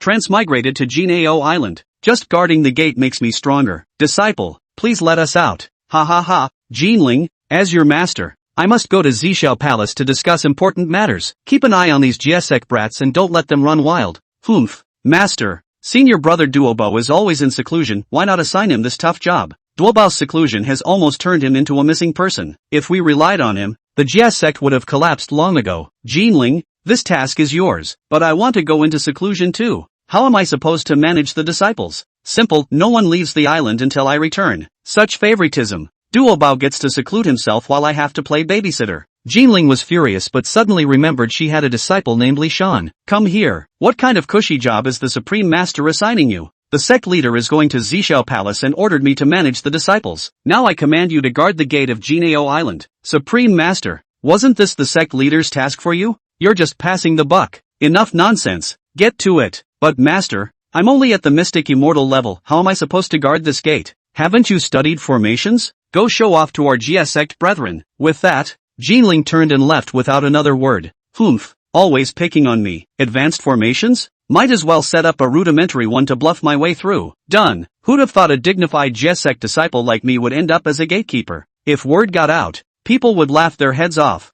transmigrated to Jinao Island. Just guarding the gate makes me stronger. Disciple, please let us out. Ha ha ha, Ling, as your master, I must go to Zishao Palace to discuss important matters. Keep an eye on these Jiesek brats and don't let them run wild. Humph, master, senior brother Duobo is always in seclusion, why not assign him this tough job? Duobao's seclusion has almost turned him into a missing person. If we relied on him, the Jia sect would have collapsed long ago. Ling, this task is yours, but I want to go into seclusion too. How am I supposed to manage the disciples? Simple, no one leaves the island until I return. Such favoritism. Duobao gets to seclude himself while I have to play babysitter. Ling was furious but suddenly remembered she had a disciple named Li Shan. Come here. What kind of cushy job is the Supreme Master assigning you? The sect leader is going to Zishao Palace and ordered me to manage the disciples. Now I command you to guard the gate of Jinao Island. Supreme Master, wasn't this the sect leader's task for you? You're just passing the buck. Enough nonsense. Get to it. But Master, I'm only at the Mystic Immortal level, how am I supposed to guard this gate? Haven't you studied formations? Go show off to our Jia sect brethren. With that, Ling turned and left without another word. Humph, always picking on me. Advanced formations? Might as well set up a rudimentary one to bluff my way through. Done. Who'd have thought a dignified Jia sect disciple like me would end up as a gatekeeper? If word got out, people would laugh their heads off.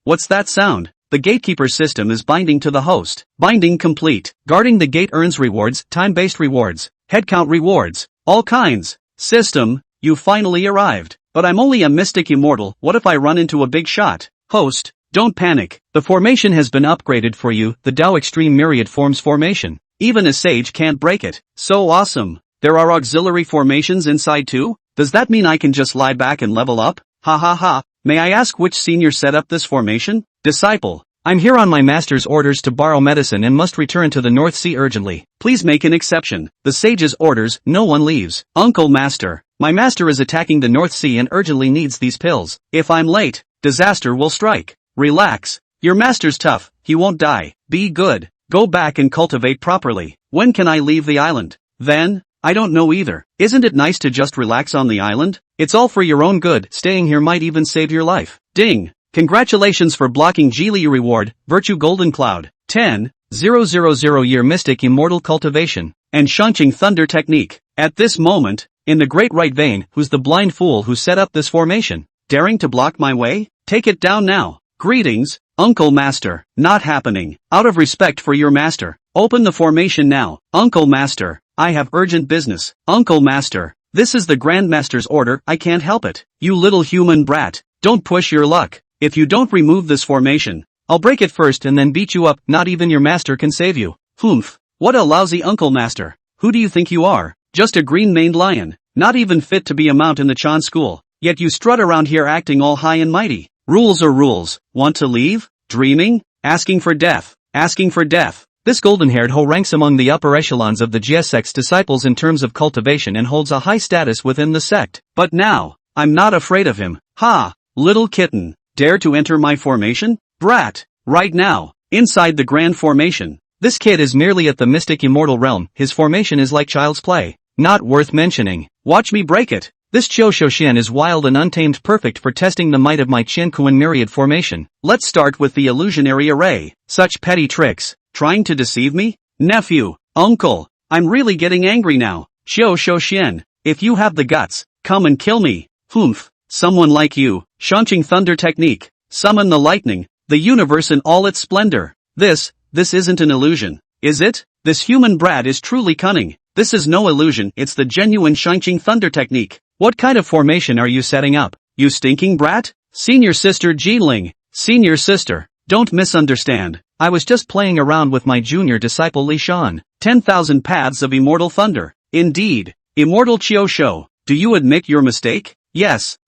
What's that sound? The gatekeeper system is binding to the host. Binding complete. Guarding the gate earns rewards, time-based rewards, headcount rewards, all kinds. System, you finally arrived. But I'm only a mystic immortal, what if I run into a big shot? Host, don't panic. The formation has been upgraded for you, the Dao Extreme Myriad Forms formation. Even a sage can't break it. So awesome. There are auxiliary formations inside too? Does that mean I can just lie back and level up? Ha ha ha. May I ask which senior set up this formation? Disciple, I'm here on my master's orders to borrow medicine and must return to the North Sea urgently. Please make an exception. The sage's orders, no one leaves. Uncle Master, my master is attacking the North Sea and urgently needs these pills. If I'm late, disaster will strike. Relax. Your master's tough, he won't die. Be good. Go back and cultivate properly. When can I leave the island? Then? I don't know either. Isn't it nice to just relax on the island? It's all for your own good, staying here might even save your life. Ding! Congratulations for blocking Geely reward, Virtue Golden Cloud, 10,000 year Mystic Immortal Cultivation, and Shunqing Thunder Technique. At this moment, in the Great Right Vein, who's the blind fool who set up this formation? Daring to block my way? Take it down now. Greetings, Uncle Master. Not happening. Out of respect for your master. Open the formation now. Uncle Master, I have urgent business. Uncle Master, this is the Grandmaster's order, I can't help it. You little human brat, don't push your luck. If you don't remove this formation, I'll break it first and then beat you up, not even your master can save you. Humph, what a lousy Uncle Master. Who do you think you are? Just a green-maned lion, not even fit to be a mount in the Chan school. Yet you strut around here acting all high and mighty. Rules are rules. Want to leave? Dreaming? Asking for death. Asking for death. This golden-haired ho ranks among the upper echelons of the Jia sect's disciples in terms of cultivation and holds a high status within the sect. But now, I'm not afraid of him. Ha! Little kitten, dare to enter my formation? Brat! Right now, inside the grand formation. This kid is merely at the mystic immortal realm, his formation is like child's play. Not worth mentioning. Watch me break it. This Qiu Shou Xian is wild and untamed, perfect for testing the might of my Qianquan myriad formation. Let's start with the illusionary array. Such petty tricks. Trying to deceive me? Nephew, uncle, I'm really getting angry now. Qiu Shou Xian, if you have the guts, come and kill me. Humph, someone like you. Shunqing Thunder Technique. Summon the lightning, the universe in all its splendor. This isn't an illusion, is it? This human brat is truly cunning. This is no illusion, it's the genuine Shunqing Thunder Technique. What kind of formation are you setting up, you stinking brat? Senior sister Ling. Senior sister, don't misunderstand. I was just playing around with my junior disciple Li Shan. 10,000 paths of immortal thunder. Indeed. Immortal Qiu Shou, do you admit your mistake? Yes,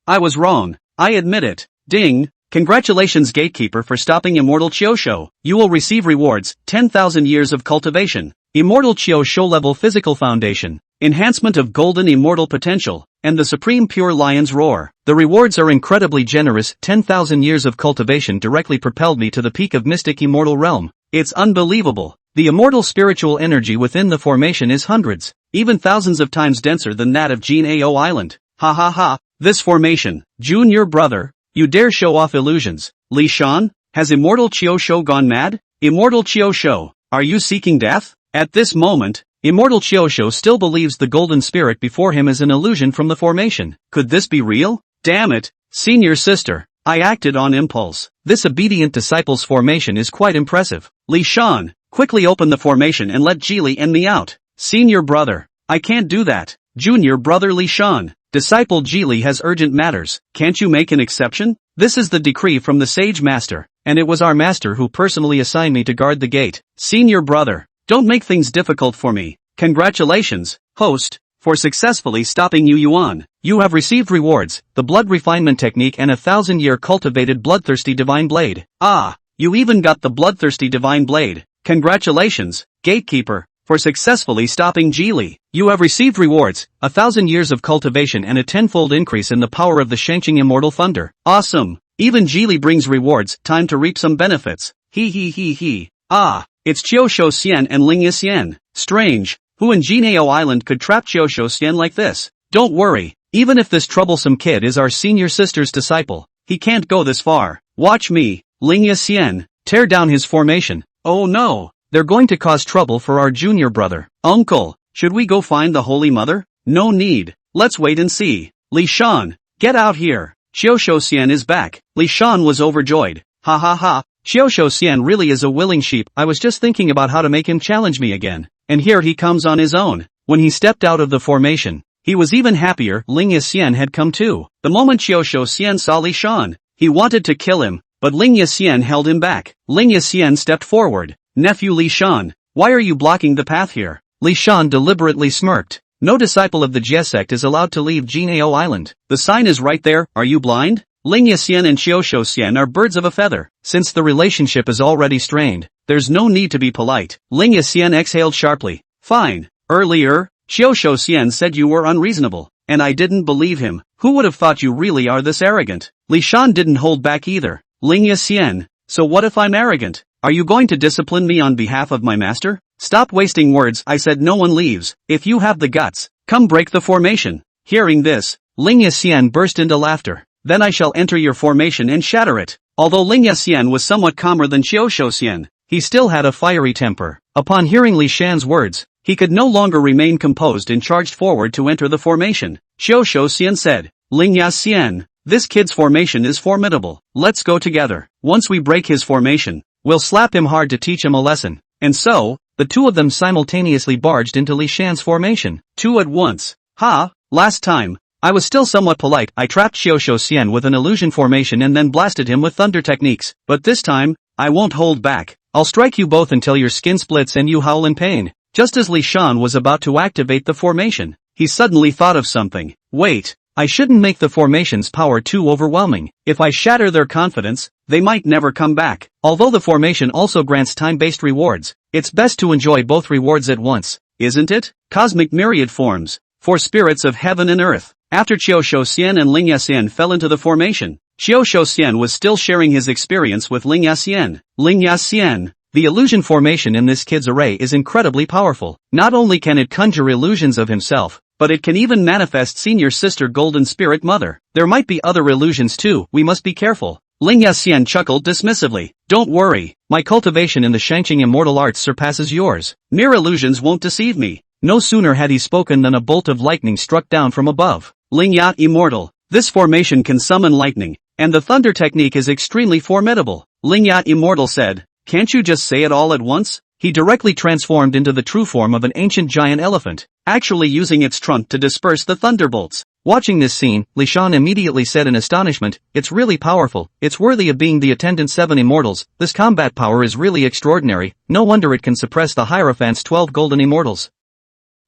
I was wrong. I admit it. Ding. Congratulations Gatekeeper for stopping Immortal Qiu Shou. You will receive rewards, 10,000 years of cultivation. Immortal Qiu Shou level physical foundation. Enhancement of golden immortal potential, and the supreme pure lion's roar. The rewards are incredibly generous. 10,000 years of cultivation directly propelled me to the peak of mystic immortal realm. It's unbelievable. The immortal spiritual energy within the formation is hundreds, even thousands of times denser than that of Jinao Island. Ha ha ha, this formation, junior brother, you dare show off illusions. Li Shan, has Immortal Qiu Shou gone mad? Immortal Qiu Shou, Are you seeking death? At this moment, Immortal Qiu Shou still believes the golden spirit before him is an illusion from the formation. Could this be real? Damn it, senior sister. I acted on impulse. This obedient disciple's formation is quite impressive. Li Shan, quickly open the formation and let Jili and me out. Senior brother. I can't do that. Junior brother Li Shan. Disciple Jili has urgent matters. Can't you make an exception? This is the decree from the sage master, and it was our master who personally assigned me to guard the gate. Senior brother, don't make things difficult for me. Congratulations, host, for successfully stopping Yuan. You have received rewards, the blood refinement technique and a 1,000-year cultivated bloodthirsty divine blade. Ah, you even got the bloodthirsty divine blade. Congratulations, gatekeeper, for successfully stopping Jili. You have received rewards, 1,000 years of cultivation and a 10-fold increase in the power of the Fengshen immortal thunder. Awesome. Even Jili brings rewards, time to reap some benefits. He. Ah, it's Qiu Shou Xian and Ling Xian. Strange, who in Jinao Island could trap Qiu Shou Xian like this? Don't worry, even if this troublesome kid is our senior sister's disciple, he can't go this far. Watch me, Ling Xian, tear down his formation. Oh no. They're going to cause trouble for our junior brother. Uncle, should we go find the Holy Mother? No need. Let's wait and see. Li Shan, get out here. Qiu Shou Xian is back. Li Shan was overjoyed. Ha ha ha. Qiu Shou Xian really is a willing sheep. I was just thinking about how to make him challenge me again. And here he comes on his own. When he stepped out of the formation, he was even happier. Ling Xian had come too. The moment Qiu Shou Xian saw Li Shan, he wanted to kill him, but Ling Xian held him back. Ling Xian stepped forward. Nephew Li Shan, why are you blocking the path here? Li Shan deliberately smirked. No disciple of the Jie sect is allowed to leave Jinao Island. The sign is right there, are you blind? Ling Xian and Qiu Shou Xian are birds of a feather. Since the relationship is already strained, there's no need to be polite. Ling Xian exhaled sharply. Fine. Earlier, Qiu Shou Xian said you were unreasonable, and I didn't believe him. Who would have thought you really are this arrogant? Li Shan didn't hold back either. Ling Xian, so what if I'm arrogant? Are you going to discipline me on behalf of my master? Stop wasting words, I said no one leaves. If you have the guts, come break the formation. Hearing this, Ling Xian burst into laughter. Then I shall enter your formation and shatter it. Although Ling Xian was somewhat calmer than Qiu Shou Xian, he still had a fiery temper. Upon hearing Li Shan's words, he could no longer remain composed and charged forward to enter the formation. Qiu Shou Xian said, Ling Xian, this kid's formation is formidable. Let's go together. Once we break his formation, we'll slap him hard to teach him a lesson. And so, the two of them simultaneously barged into Li Shan's formation. Two at once. Ha, last time, I was still somewhat polite. I trapped Qiu Shou Xian with an illusion formation and then blasted him with thunder techniques. But this time, I won't hold back. I'll strike you both until your skin splits and you howl in pain. Just as Li Shan was about to activate the formation, he suddenly thought of something. Wait, I shouldn't make the formation's power too overwhelming. If I shatter their confidence, they might never come back. Although the formation also grants time-based rewards, it's best to enjoy both rewards at once, isn't it? Cosmic myriad forms, for spirits of heaven and earth. After Qiu Shou Xian and Ling Xian fell into the formation, Qiu Shou Xian was still sharing his experience with Ling Xian. Ling Xian, the illusion formation in this kid's array is incredibly powerful. Not only can it conjure illusions of himself, but it can even manifest senior sister Golden Spirit Mother. There might be other illusions too, we must be careful. Ling Xian chuckled dismissively. Don't worry, my cultivation in the Shangqing immortal arts surpasses yours. Mere illusions won't deceive me. No sooner had he spoken than a bolt of lightning struck down from above. Ling Yat Immortal. This formation can summon lightning, and the thunder technique is extremely formidable. Ling Yat Immortal said, can't you just say it all at once? He directly transformed into the true form of an ancient giant elephant, actually using its trunk to disperse the thunderbolts. Watching this scene, Li Shan immediately said in astonishment, it's really powerful, it's worthy of being the attendant 7 immortals, this combat power is really extraordinary, no wonder it can suppress the Hierophant's 12 golden immortals.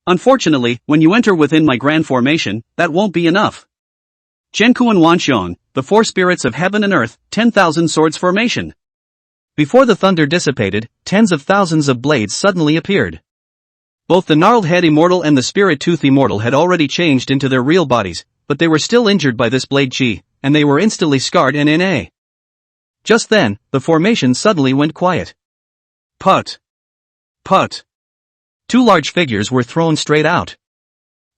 Unfortunately, when you enter within my grand formation, that won't be enough. Zhenkuan Wanxiong, the 4 spirits of heaven and earth, 10,000 swords formation. Before the thunder dissipated, tens of thousands of blades suddenly appeared. Both the gnarled head immortal and the spirit tooth immortal had already changed into their real bodies, but they were still injured by this blade chi, and they were instantly scarred and na. Just then, the formation suddenly went quiet. Put. Put. 2 large figures were thrown straight out.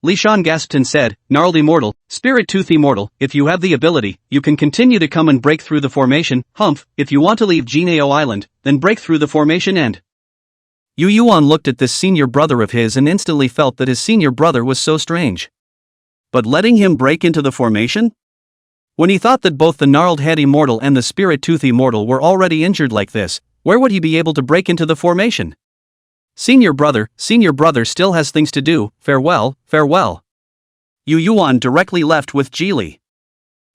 Li Shan gasped and said, gnarled immortal, spirit tooth immortal, if you have the ability, you can continue to come and break through the formation. Humph, if you want to leave Jinao Island, then break through the formation and Yuan looked at this senior brother of his and instantly felt that his senior brother was so strange. But letting him break into the formation? When he thought that both the gnarled head immortal and the spirit tooth immortal were already injured like this, where would he be able to break into the formation? Senior brother still has things to do, farewell, farewell. Yuan directly left with Li.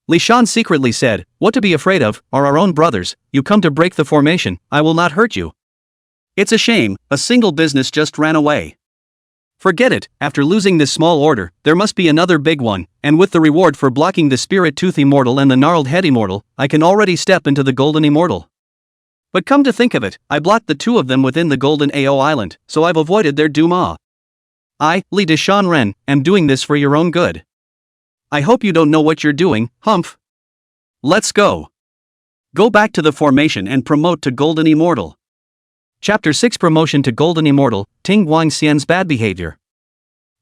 Li Shan secretly said, what to be afraid of, are our own brothers, you come to break the formation, I will not hurt you. It's a shame, a single business just ran away. Forget it, after losing this small order, there must be another big one, and with the reward for blocking the spirit tooth immortal and the gnarled head immortal, I can already step into the golden immortal. But come to think of it, I blocked the two of them within the golden AO island, so I've avoided their doom. I, Li Deshan Ren, am doing this for your own good. I hope you don't know what you're doing, humph. Let's go. Go back to the formation and promote to golden immortal. Chapter 6 Promotion to Golden Immortal, Ting Guang Xian's Bad Behavior.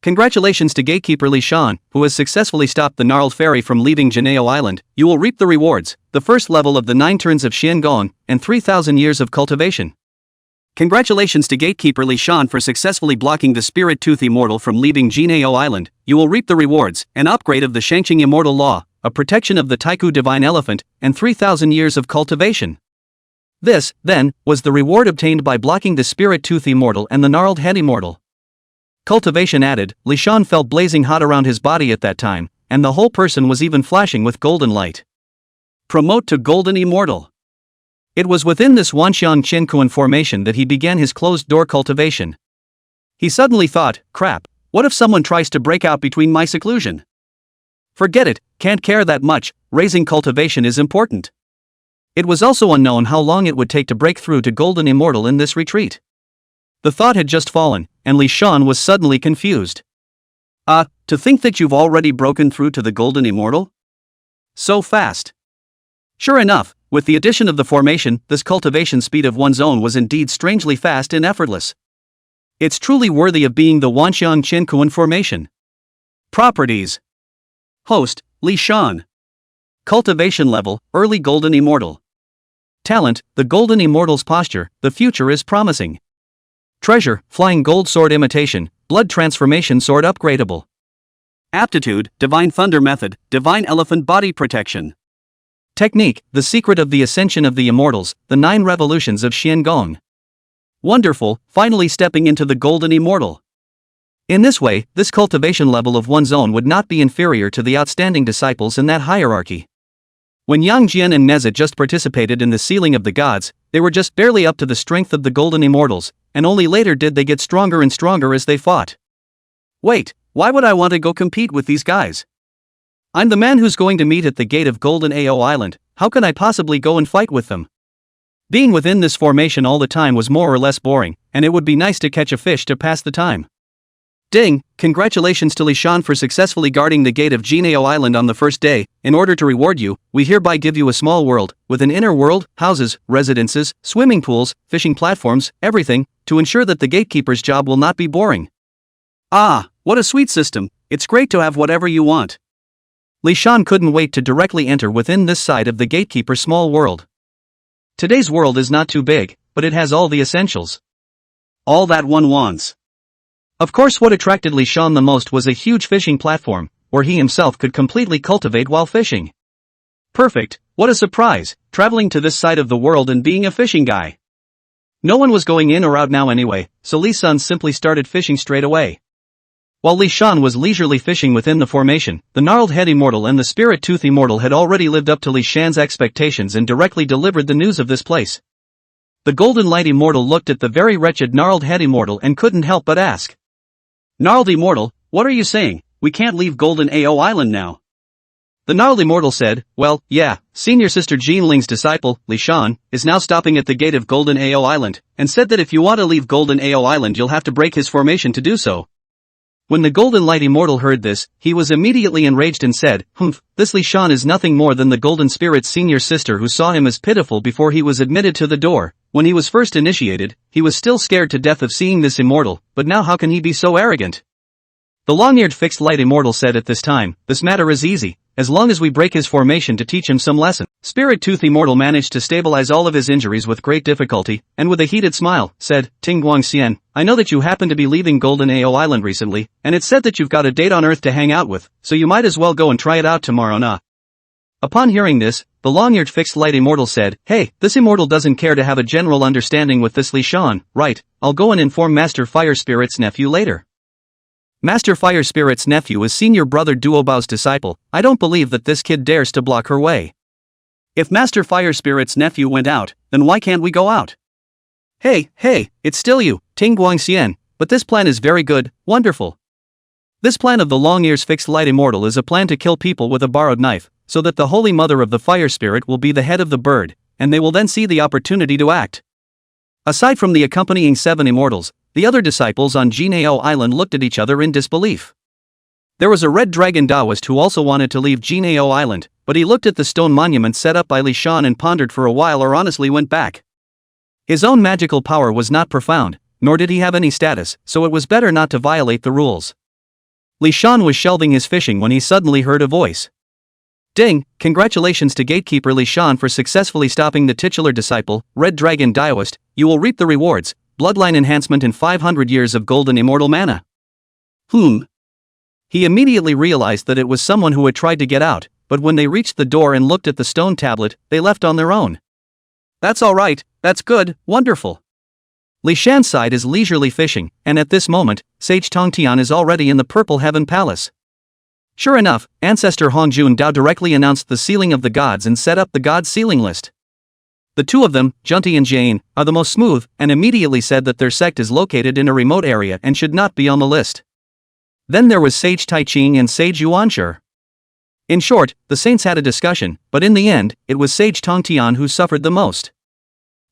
Congratulations to gatekeeper Li Shan, who has successfully stopped the gnarled fairy from leaving Janeo Island. You will reap the rewards, the first level of the 9 turns of Xian Gong, and 3,000 years of cultivation. Congratulations to gatekeeper Li Shan for successfully blocking the spirit tooth immortal from leaving Janeo Island. You will reap the rewards, an upgrade of the Shangqing immortal law, a protection of the Taiku divine elephant, and 3,000 years of cultivation. This, then, was the reward obtained by blocking the spirit tooth immortal and the gnarled head immortal. Cultivation added, Li Shan felt blazing hot around his body at that time, and the whole person was even flashing with golden light. Promote to golden immortal. It was within this Wanxiang Qiankuan formation that he began his closed-door cultivation. He suddenly thought, crap, what if someone tries to break out between my seclusion? Forget it, can't care that much, raising cultivation is important. It was also unknown how long it would take to break through to golden immortal in this retreat. The thought had just fallen, and Li Shan was suddenly confused. To think that you've already broken through to the golden immortal? So fast. Sure enough, with the addition of the formation, this cultivation speed of one's own was indeed strangely fast and effortless. It's truly worthy of being the Wanxiang Qiankuan formation. Properties. Host, Li Shan. Cultivation level, early golden immortal. Talent, the golden immortal's posture, the future is promising. Treasure, flying gold sword imitation, blood transformation sword upgradable. Aptitude, divine thunder method, divine elephant body protection. Technique, the secret of the ascension of the immortals, the 9 revolutions of Xian Gong. Wonderful, finally stepping into the golden immortal. In this way, this cultivation level of one's own would not be inferior to the outstanding disciples in that hierarchy. When Yang Jian and Nezha just participated in the sealing of the gods, they were just barely up to the strength of the golden immortals, and only later did they get stronger and stronger as they fought. Wait, why would I want to go compete with these guys? I'm the man who's going to meet at the gate of Golden AO Island, how can I possibly go and fight with them? Being within this formation all the time was more or less boring, and it would be nice to catch a fish to pass the time. Ding, congratulations to Li Shan for successfully guarding the gate of Jineo Island on the first day. In order to reward you, we hereby give you a small world, with an inner world, houses, residences, swimming pools, fishing platforms, everything, to ensure that the gatekeeper's job will not be boring. Ah, what a sweet system, it's great to have whatever you want. Li Shan couldn't wait to directly enter within this side of the gatekeeper's small world. Today's world is not too big, but it has all the essentials. All that one wants. Of course, what attracted Li Shan the most was a huge fishing platform, where he himself could completely cultivate while fishing. Perfect, what a surprise, traveling to this side of the world and being a fishing guy. No one was going in or out now anyway, so Li Shan simply started fishing straight away. While Li Shan was leisurely fishing within the formation, the gnarled head immortal and the spirit tooth immortal had already lived up to Li Shan's expectations and directly delivered the news of this place. The golden light immortal looked at the very wretched gnarled head immortal and couldn't help but ask. Gnarled immortal, what are you saying? We can't leave Golden AO Island now. The gnarled immortal said, well, yeah, senior sister Jean Ling's disciple, Li Shan, is now stopping at the gate of Golden AO Island, and said that if you want to leave Golden AO Island you'll have to break his formation to do so. When the golden light immortal heard this, he was immediately enraged and said, this Li Shan is nothing more than the golden spirit's senior sister who saw him as pitiful before he was admitted to the door. When he was first initiated, he was still scared to death of seeing this immortal, but now how can he be so arrogant? The long-eared fixed light immortal said at this time, this matter is easy, as long as we break his formation to teach him some lesson. Spirit Tooth Immortal managed to stabilize all of his injuries with great difficulty, and with a heated smile, said, Ting Guang Xian, I know that you happen to be leaving Golden AO Island recently, and it's said that you've got a date on Earth to hang out with, so you might as well go and try it out tomorrow nah. Upon hearing this, the long-eared fixed-light Immortal said, hey, this Immortal doesn't care to have a general understanding with this Li Shan, right, I'll go and inform Master Fire Spirit's nephew later. Master Fire Spirit's nephew is senior brother Duobao's disciple, I don't believe that this kid dares to block her way. If Master Fire Spirit's nephew went out, then why can't we go out? Hey, it's still you, Ting Guang Xian, but this plan is very good, wonderful. This plan of the long-ears fixed light Immortal is a plan to kill people with a borrowed knife, so that the Holy Mother of the Fire Spirit will be the head of the bird, and they will then see the opportunity to act. Aside from the accompanying 7 immortals, the other disciples on Jinao Island looked at each other in disbelief. There was a red dragon Taoist who also wanted to leave Jinao Island, but he looked at the stone monument set up by Li Shan and pondered for a while or honestly went back. His own magical power was not profound, nor did he have any status, so it was better not to violate the rules. Li Shan was shelving his fishing when he suddenly heard a voice. Ding, congratulations to Gatekeeper Li Shan for successfully stopping the titular disciple, Red Dragon Taoist, you will reap the rewards, bloodline enhancement and 500 years of golden immortal mana. He immediately realized that it was someone who had tried to get out, but when they reached the door and looked at the stone tablet, they left on their own. That's alright, that's good, wonderful. Li Shan's side is leisurely fishing, and at this moment, Sage Tongtian is already in the Purple Heaven Palace. Sure enough, Ancestor Hongjun Dao directly announced the sealing of the gods and set up the god sealing list. The two of them, Junti and Jane, are the most smooth, and immediately said that their sect is located in a remote area and should not be on the list. Then there was Sage Taiching and Sage Yuan. In short, the saints had a discussion, but in the end, it was Sage Tongtian who suffered the most.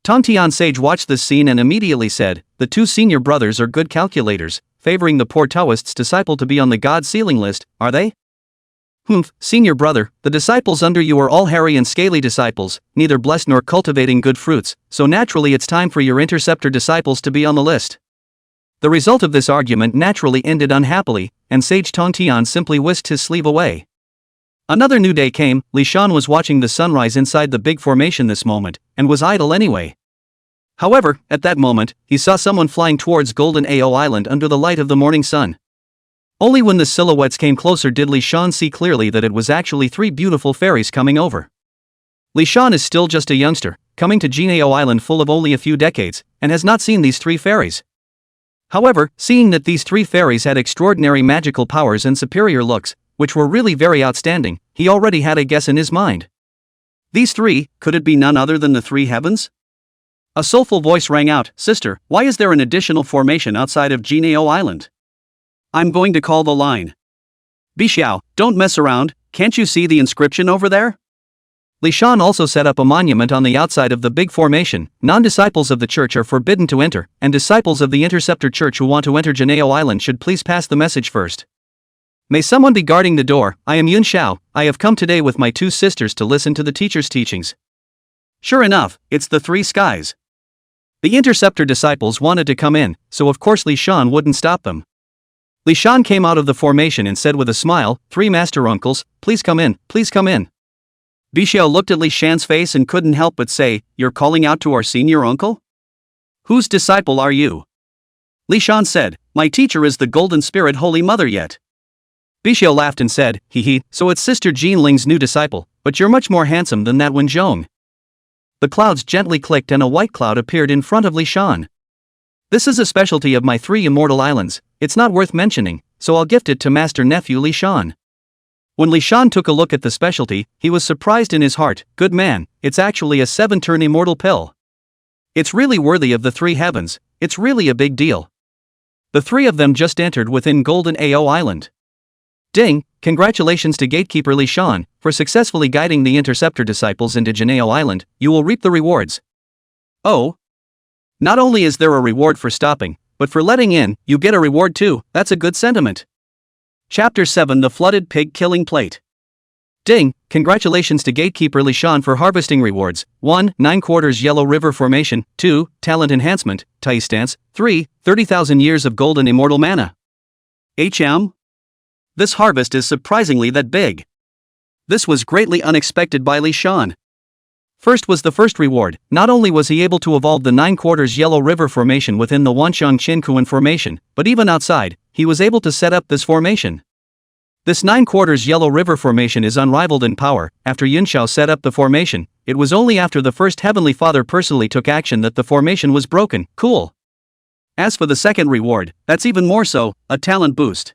Tongtian Sage watched this scene and immediately said, the two senior brothers are good calculators, favoring the poor Taoist's disciple to be on the god sealing list, are they? Senior brother, the disciples under you are all hairy and scaly disciples, neither blessed nor cultivating good fruits, so naturally it's time for your interceptor disciples to be on the list. The result of this argument naturally ended unhappily, and Sage Tongtian simply whisked his sleeve away. Another new day came. Li Shan was watching the sunrise inside the big formation this moment, and was idle anyway. However, at that moment, he saw someone flying towards Golden Ao Island under the light of the morning sun. Only when the silhouettes came closer did Li Shan see clearly that it was actually 3 beautiful fairies coming over. Li Shan is still just a youngster, coming to Jinao Island full of only a few decades, and has not seen these 3 fairies. However, seeing that these 3 fairies had extraordinary magical powers and superior looks, which were really very outstanding, he already had a guess in his mind. These 3, could it be none other than the 3 heavens? A soulful voice rang out, Sister, why is there an additional formation outside of Jinao Island? I'm going to call the line. Bixiao, don't mess around, can't you see the inscription over there? Li Shan also set up a monument on the outside of the big formation. Non-disciples of the church are forbidden to enter, and disciples of the Interceptor Church who want to enter Jinao Island should please pass the message first. May someone be guarding the door. I am Yun Xiao. I have come today with my 2 sisters to listen to the teacher's teachings. Sure enough, it's the 3 skies. The Interceptor disciples wanted to come in, so of course Li Shan wouldn't stop them. Li Shan came out of the formation and said with a smile, 3 master uncles, please come in, please come in. Bixiao looked at Li Shan's face and couldn't help but say, you're calling out to our senior uncle? Whose disciple are you? Li Shan said, my teacher is the Golden Spirit Holy Mother yet. Bixiao laughed and said, so it's Sister Jean Ling's new disciple, but you're much more handsome than that Zhong. The clouds gently clicked and a white cloud appeared in front of Li Shan. This is a specialty of my 3 immortal islands, it's not worth mentioning, so I'll gift it to Master Nephew Li Shan. When Li Shan took a look at the specialty, he was surprised in his heart, good man, it's actually a 7-turn immortal pill. It's really worthy of the 3 heavens, it's really a big deal. The 3 of them just entered within Golden Ao Island. Ding, congratulations to Gatekeeper Li Shan, for successfully guiding the Interceptor disciples into Jinao Island, you will reap the rewards. Oh? Not only is there a reward for stopping, but for letting in, you get a reward too, that's a good sentiment. Chapter 7 The Flooded Pig Killing Plate. Ding, congratulations to Gatekeeper Li Shan for harvesting rewards. 1. 9/4 Yellow River Formation. 2. Talent Enhancement, Tai Stance. 3. 30,000 years of golden immortal mana. This harvest is surprisingly that big. This was greatly unexpected by Li Shan. First was the first reward. Not only was he able to evolve the 9/4 Yellow River formation within the Wanxiang Qinkuan formation, but even outside, he was able to set up this formation. This 9/4 Yellow River formation is unrivaled in power. After Yunxiao set up the formation, it was only after the first Heavenly Father personally took action that the formation was broken. Cool. As for the second reward, that's even more so, a talent boost.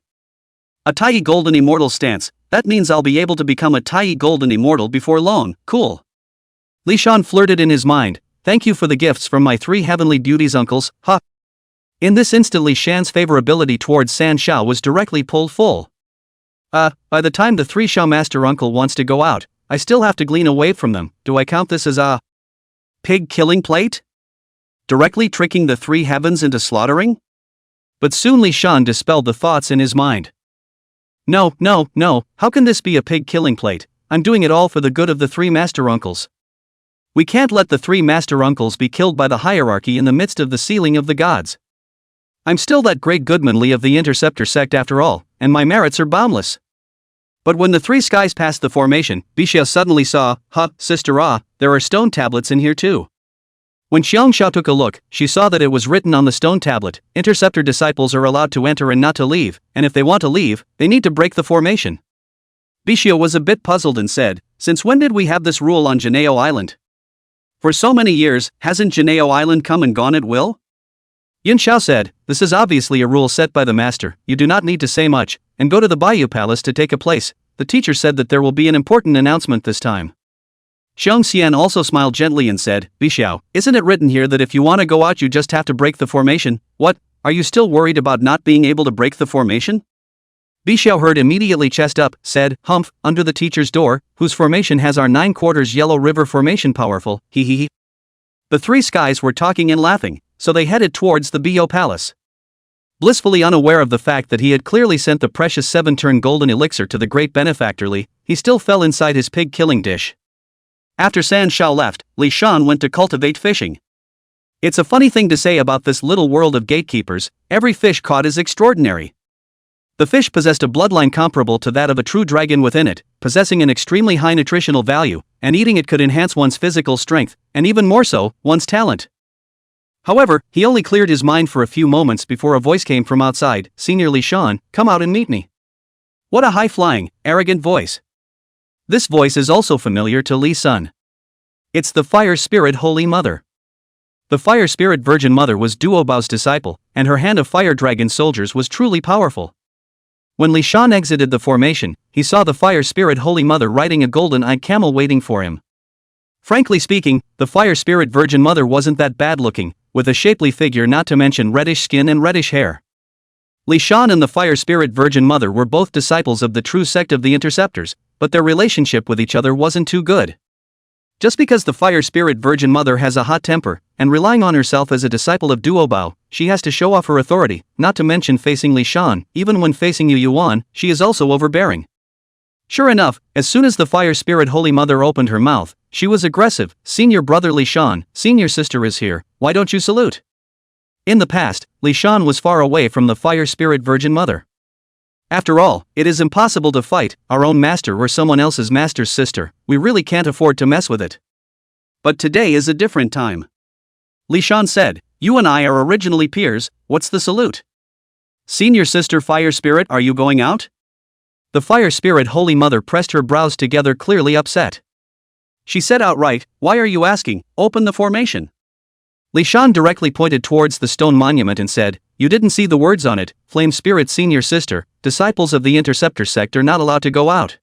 A Tai Golden Immortal stance, that means I'll be able to become a Tai Golden Immortal before long. Cool. Li Shan flirted in his mind, thank you for the gifts from my 3 heavenly beauties uncles, ha. In this instant Li Shan's favorability towards San Shao was directly pulled full. By the time the 3 Shao master uncle wants to go out, I still have to glean away from them. Do I count this as a pig killing plate? Directly tricking the 3 heavens into slaughtering? But soon Li Shan dispelled the thoughts in his mind. No, how can this be a pig killing plate? I'm doing it all for the good of the 3 master uncles. We can't let the 3 master uncles be killed by the hierarchy in the midst of the sealing of the gods. I'm still that great goodmanly of the Interceptor sect after all, and my merits are boundless. But when the 3 skies passed the formation, Bixia suddenly saw, sister there are stone tablets in here too. When Xiangxiao took a look, she saw that it was written on the stone tablet, Interceptor disciples are allowed to enter and not to leave, and if they want to leave, they need to break the formation. Bixia was a bit puzzled and said, since when did we have this rule on Janeo Island? For so many years, hasn't Janeo Island come and gone at will? Yin Xiao said, this is obviously a rule set by the master, you do not need to say much, and go to the Bayou Palace to take a place. The teacher said that there will be an important announcement this time. Xiong Xian also smiled gently and said, Bixiao, isn't it written here that if you want to go out you just have to break the formation? What, are you still worried about not being able to break the formation? Bixiao heard immediately chest up, said, humph, under the teacher's door, whose formation has our 9/4 Yellow River formation powerful, he. The 3 skies were talking and laughing, so they headed towards the Bio Palace. Blissfully unaware of the fact that he had clearly sent the precious 7-turn golden elixir to the great benefactor Li, he still fell inside his pig-killing dish. After San Shao left, Li Shan went to cultivate fishing. It's a funny thing to say about this little world of gatekeepers, every fish caught is extraordinary. The fish possessed a bloodline comparable to that of a true dragon within it, possessing an extremely high nutritional value, and eating it could enhance one's physical strength, and even more so, one's talent. However, he only cleared his mind for a few moments before a voice came from outside, Senior Li Shan, come out and meet me. What a high-flying, arrogant voice. This voice is also familiar to Li Sun. It's the Fire Spirit Holy Mother. The Fire Spirit Virgin Mother was Duo Bao's disciple, and her hand of fire dragon soldiers was truly powerful. When Li Shan exited the formation, he saw the Fire Spirit Holy Mother riding a golden-eyed camel waiting for him. Frankly speaking, the Fire Spirit Virgin Mother wasn't that bad-looking, with a shapely figure not to mention reddish skin and reddish hair. Li Shan and the Fire Spirit Virgin Mother were both disciples of the true sect of the Interceptors, but their relationship with each other wasn't too good. Just because the Fire Spirit Virgin Mother has a hot temper, and relying on herself as a disciple of Duo Bao, she has to show off her authority, not to mention facing Li Shan, even when facing Yuan, she is also overbearing. Sure enough, as soon as the Fire Spirit Holy Mother opened her mouth, she was aggressive, Senior Brother Li Shan, Senior Sister is here, why don't you salute? In the past, Li Shan was far away from the Fire Spirit Virgin Mother. After all, it is impossible to fight our own master or someone else's master's sister, we really can't afford to mess with it. But today is a different time. Li Shan said, you and I are originally peers, what's the salute? Senior Sister Fire Spirit, are you going out? The Fire Spirit Holy Mother pressed her brows together, clearly upset. She said outright, why are you asking, open the formation. Li Shan directly pointed towards the stone monument and said, you didn't see the words on it, Flame Spirit Senior Sister, disciples of the Interceptor sect are not allowed to go out.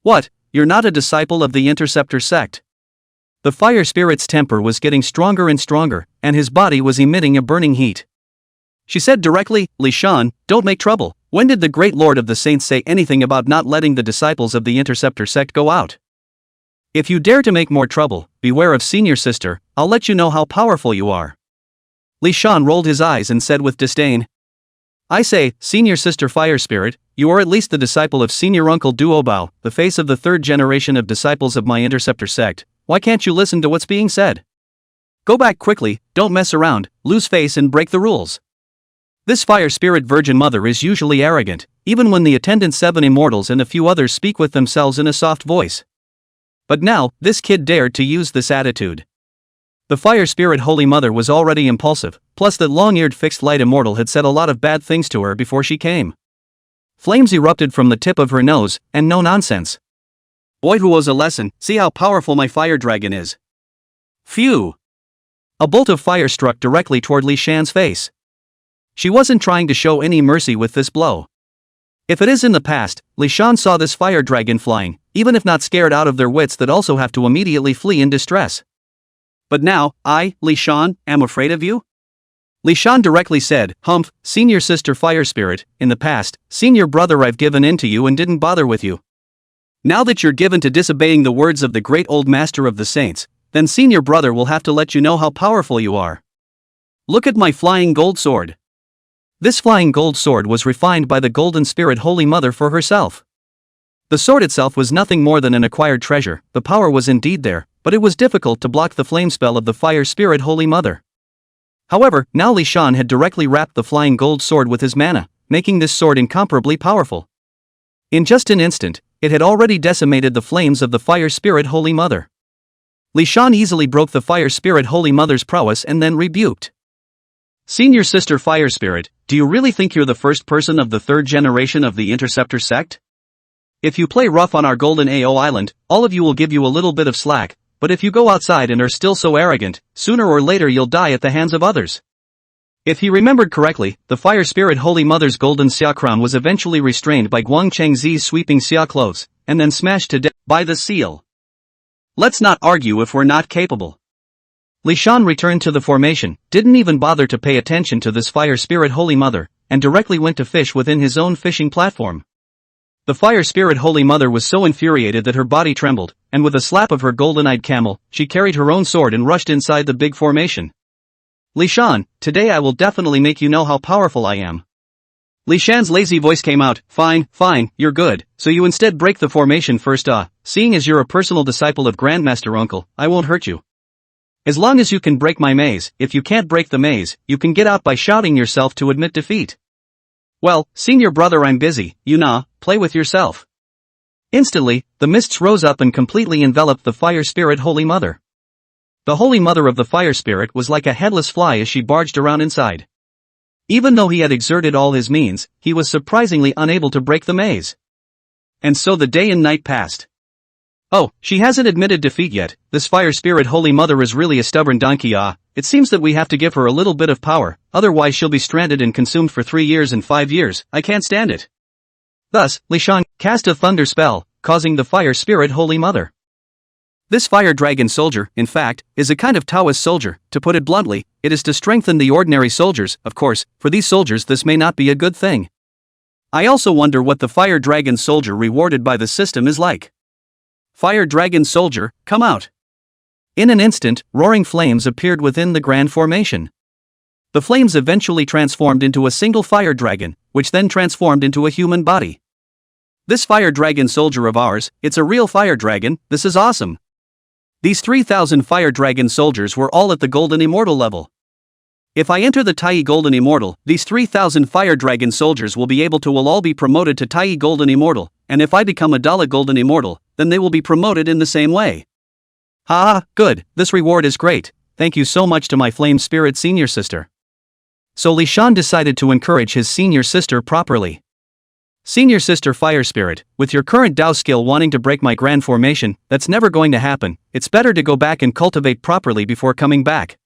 What, you're not a disciple of the Interceptor sect? The Fire Spirit's temper was getting stronger and stronger, and his body was emitting a burning heat. She said directly, Li Shan, don't make trouble, when did the great Lord of the Saints say anything about not letting the disciples of the Interceptor sect go out? If you dare to make more trouble, beware of Senior Sister, I'll let you know how powerful you are. Li Shan rolled his eyes and said with disdain, I say, Senior Sister Fire Spirit, you are at least the disciple of Senior Uncle Duo Bao, the face of the 3rd generation of disciples of my Interceptor sect, why can't you listen to what's being said? Go back quickly, don't mess around, lose face and break the rules. This Fire Spirit Virgin Mother is usually arrogant, even when the attendant 7 immortals and a few others speak with themselves in a soft voice. But now, this kid dared to use this attitude. The fire spirit Holy Mother was already impulsive, plus that long-eared fixed light immortal had said a lot of bad things to her before she came. Flames erupted from the tip of her nose, and no nonsense. Boy, who owes a lesson, see how powerful my fire dragon is. Phew! A bolt of fire struck directly toward Li Shan's face. She wasn't trying to show any mercy with this blow. If it is in the past, Li Shan saw this fire dragon flying, even if not scared out of their wits, that also have to immediately flee in distress. But now, I, Li Shan, am afraid of you? Li Shan directly said, "Humph, senior sister fire spirit, in the past, senior brother, I've given in to you and didn't bother with you. Now that you're given to disobeying the words of the great old master of the saints, then senior brother will have to let you know how powerful you are. Look at my flying gold sword." This flying gold sword was refined by the golden spirit Holy Mother for herself. The sword itself was nothing more than an acquired treasure. The power was indeed there, but it was difficult to block the flame spell of the fire spirit Holy Mother. However, now Li Shan had directly wrapped the flying gold sword with his mana, making this sword incomparably powerful. In just an instant, it had already decimated the flames of the fire spirit Holy Mother. Li Shan easily broke the fire spirit Holy Mother's prowess and then rebuked. "Senior sister fire spirit, do you really think you're the first person of the third generation of the Interceptor sect? If you play rough on our golden AO island, all of you will give you a little bit of slack, but if you go outside and are still so arrogant, sooner or later you'll die at the hands of others." If he remembered correctly, the fire spirit Holy Mother's golden xia crown was eventually restrained by Guang Chengzi's sweeping xia clothes, and then smashed to death by the seal. Let's not argue if we're not capable. Li Shan returned to the formation, didn't even bother to pay attention to this fire spirit Holy Mother, and directly went to fish within his own fishing platform. The fire spirit Holy Mother was so infuriated that her body trembled, and with a slap of her golden-eyed camel, she carried her own sword and rushed inside the big formation. "Li Shan, today I will definitely make you know how powerful I am." Li Shan's lazy voice came out, "Fine, you're good, so you instead break the formation first. Seeing as you're a personal disciple of Grandmaster Uncle, I won't hurt you. As long as you can break my maze. If you can't break the maze, you can get out by shouting yourself to admit defeat." "Well, senior brother, I'm busy, play with yourself." Instantly, the mists rose up and completely enveloped the fire spirit Holy Mother. The Holy Mother of the fire spirit was like a headless fly as she barged around inside. Even though he had exerted all his means, he was surprisingly unable to break the maze. And so the day and night passed. "Oh, she hasn't admitted defeat yet. This fire spirit Holy Mother is really a stubborn donkey. It seems that we have to give her a little bit of power, otherwise she'll be stranded and consumed for 3 years and 5 years. I can't stand it." Thus, Li Shan cast a thunder spell, causing the fire spirit Holy Mother. This fire dragon soldier, in fact, is a kind of Taoist soldier. To put it bluntly, it is to strengthen the ordinary soldiers. Of course, for these soldiers this may not be a good thing. I also wonder what the fire dragon soldier rewarded by the system is like. "Fire dragon soldier, come out." In an instant, roaring flames appeared within the grand formation. The flames eventually transformed into a single fire dragon, which then transformed into a human body. "This fire dragon soldier of ours, it's a real fire dragon, this is awesome." These 3,000 fire dragon soldiers were all at the golden immortal level. If I enter the Tai golden immortal, these 3,000 fire dragon soldiers will all be promoted to Tai golden immortal, and if I become a Dala golden immortal, then they will be promoted in the same way. Good, this reward is great, thank you so much to my flame spirit senior sister. So Li Shan decided to encourage his senior sister properly. "Senior sister fire spirit, with your current Dao skill wanting to break my grand formation, that's never going to happen. It's better to go back and cultivate properly before coming back."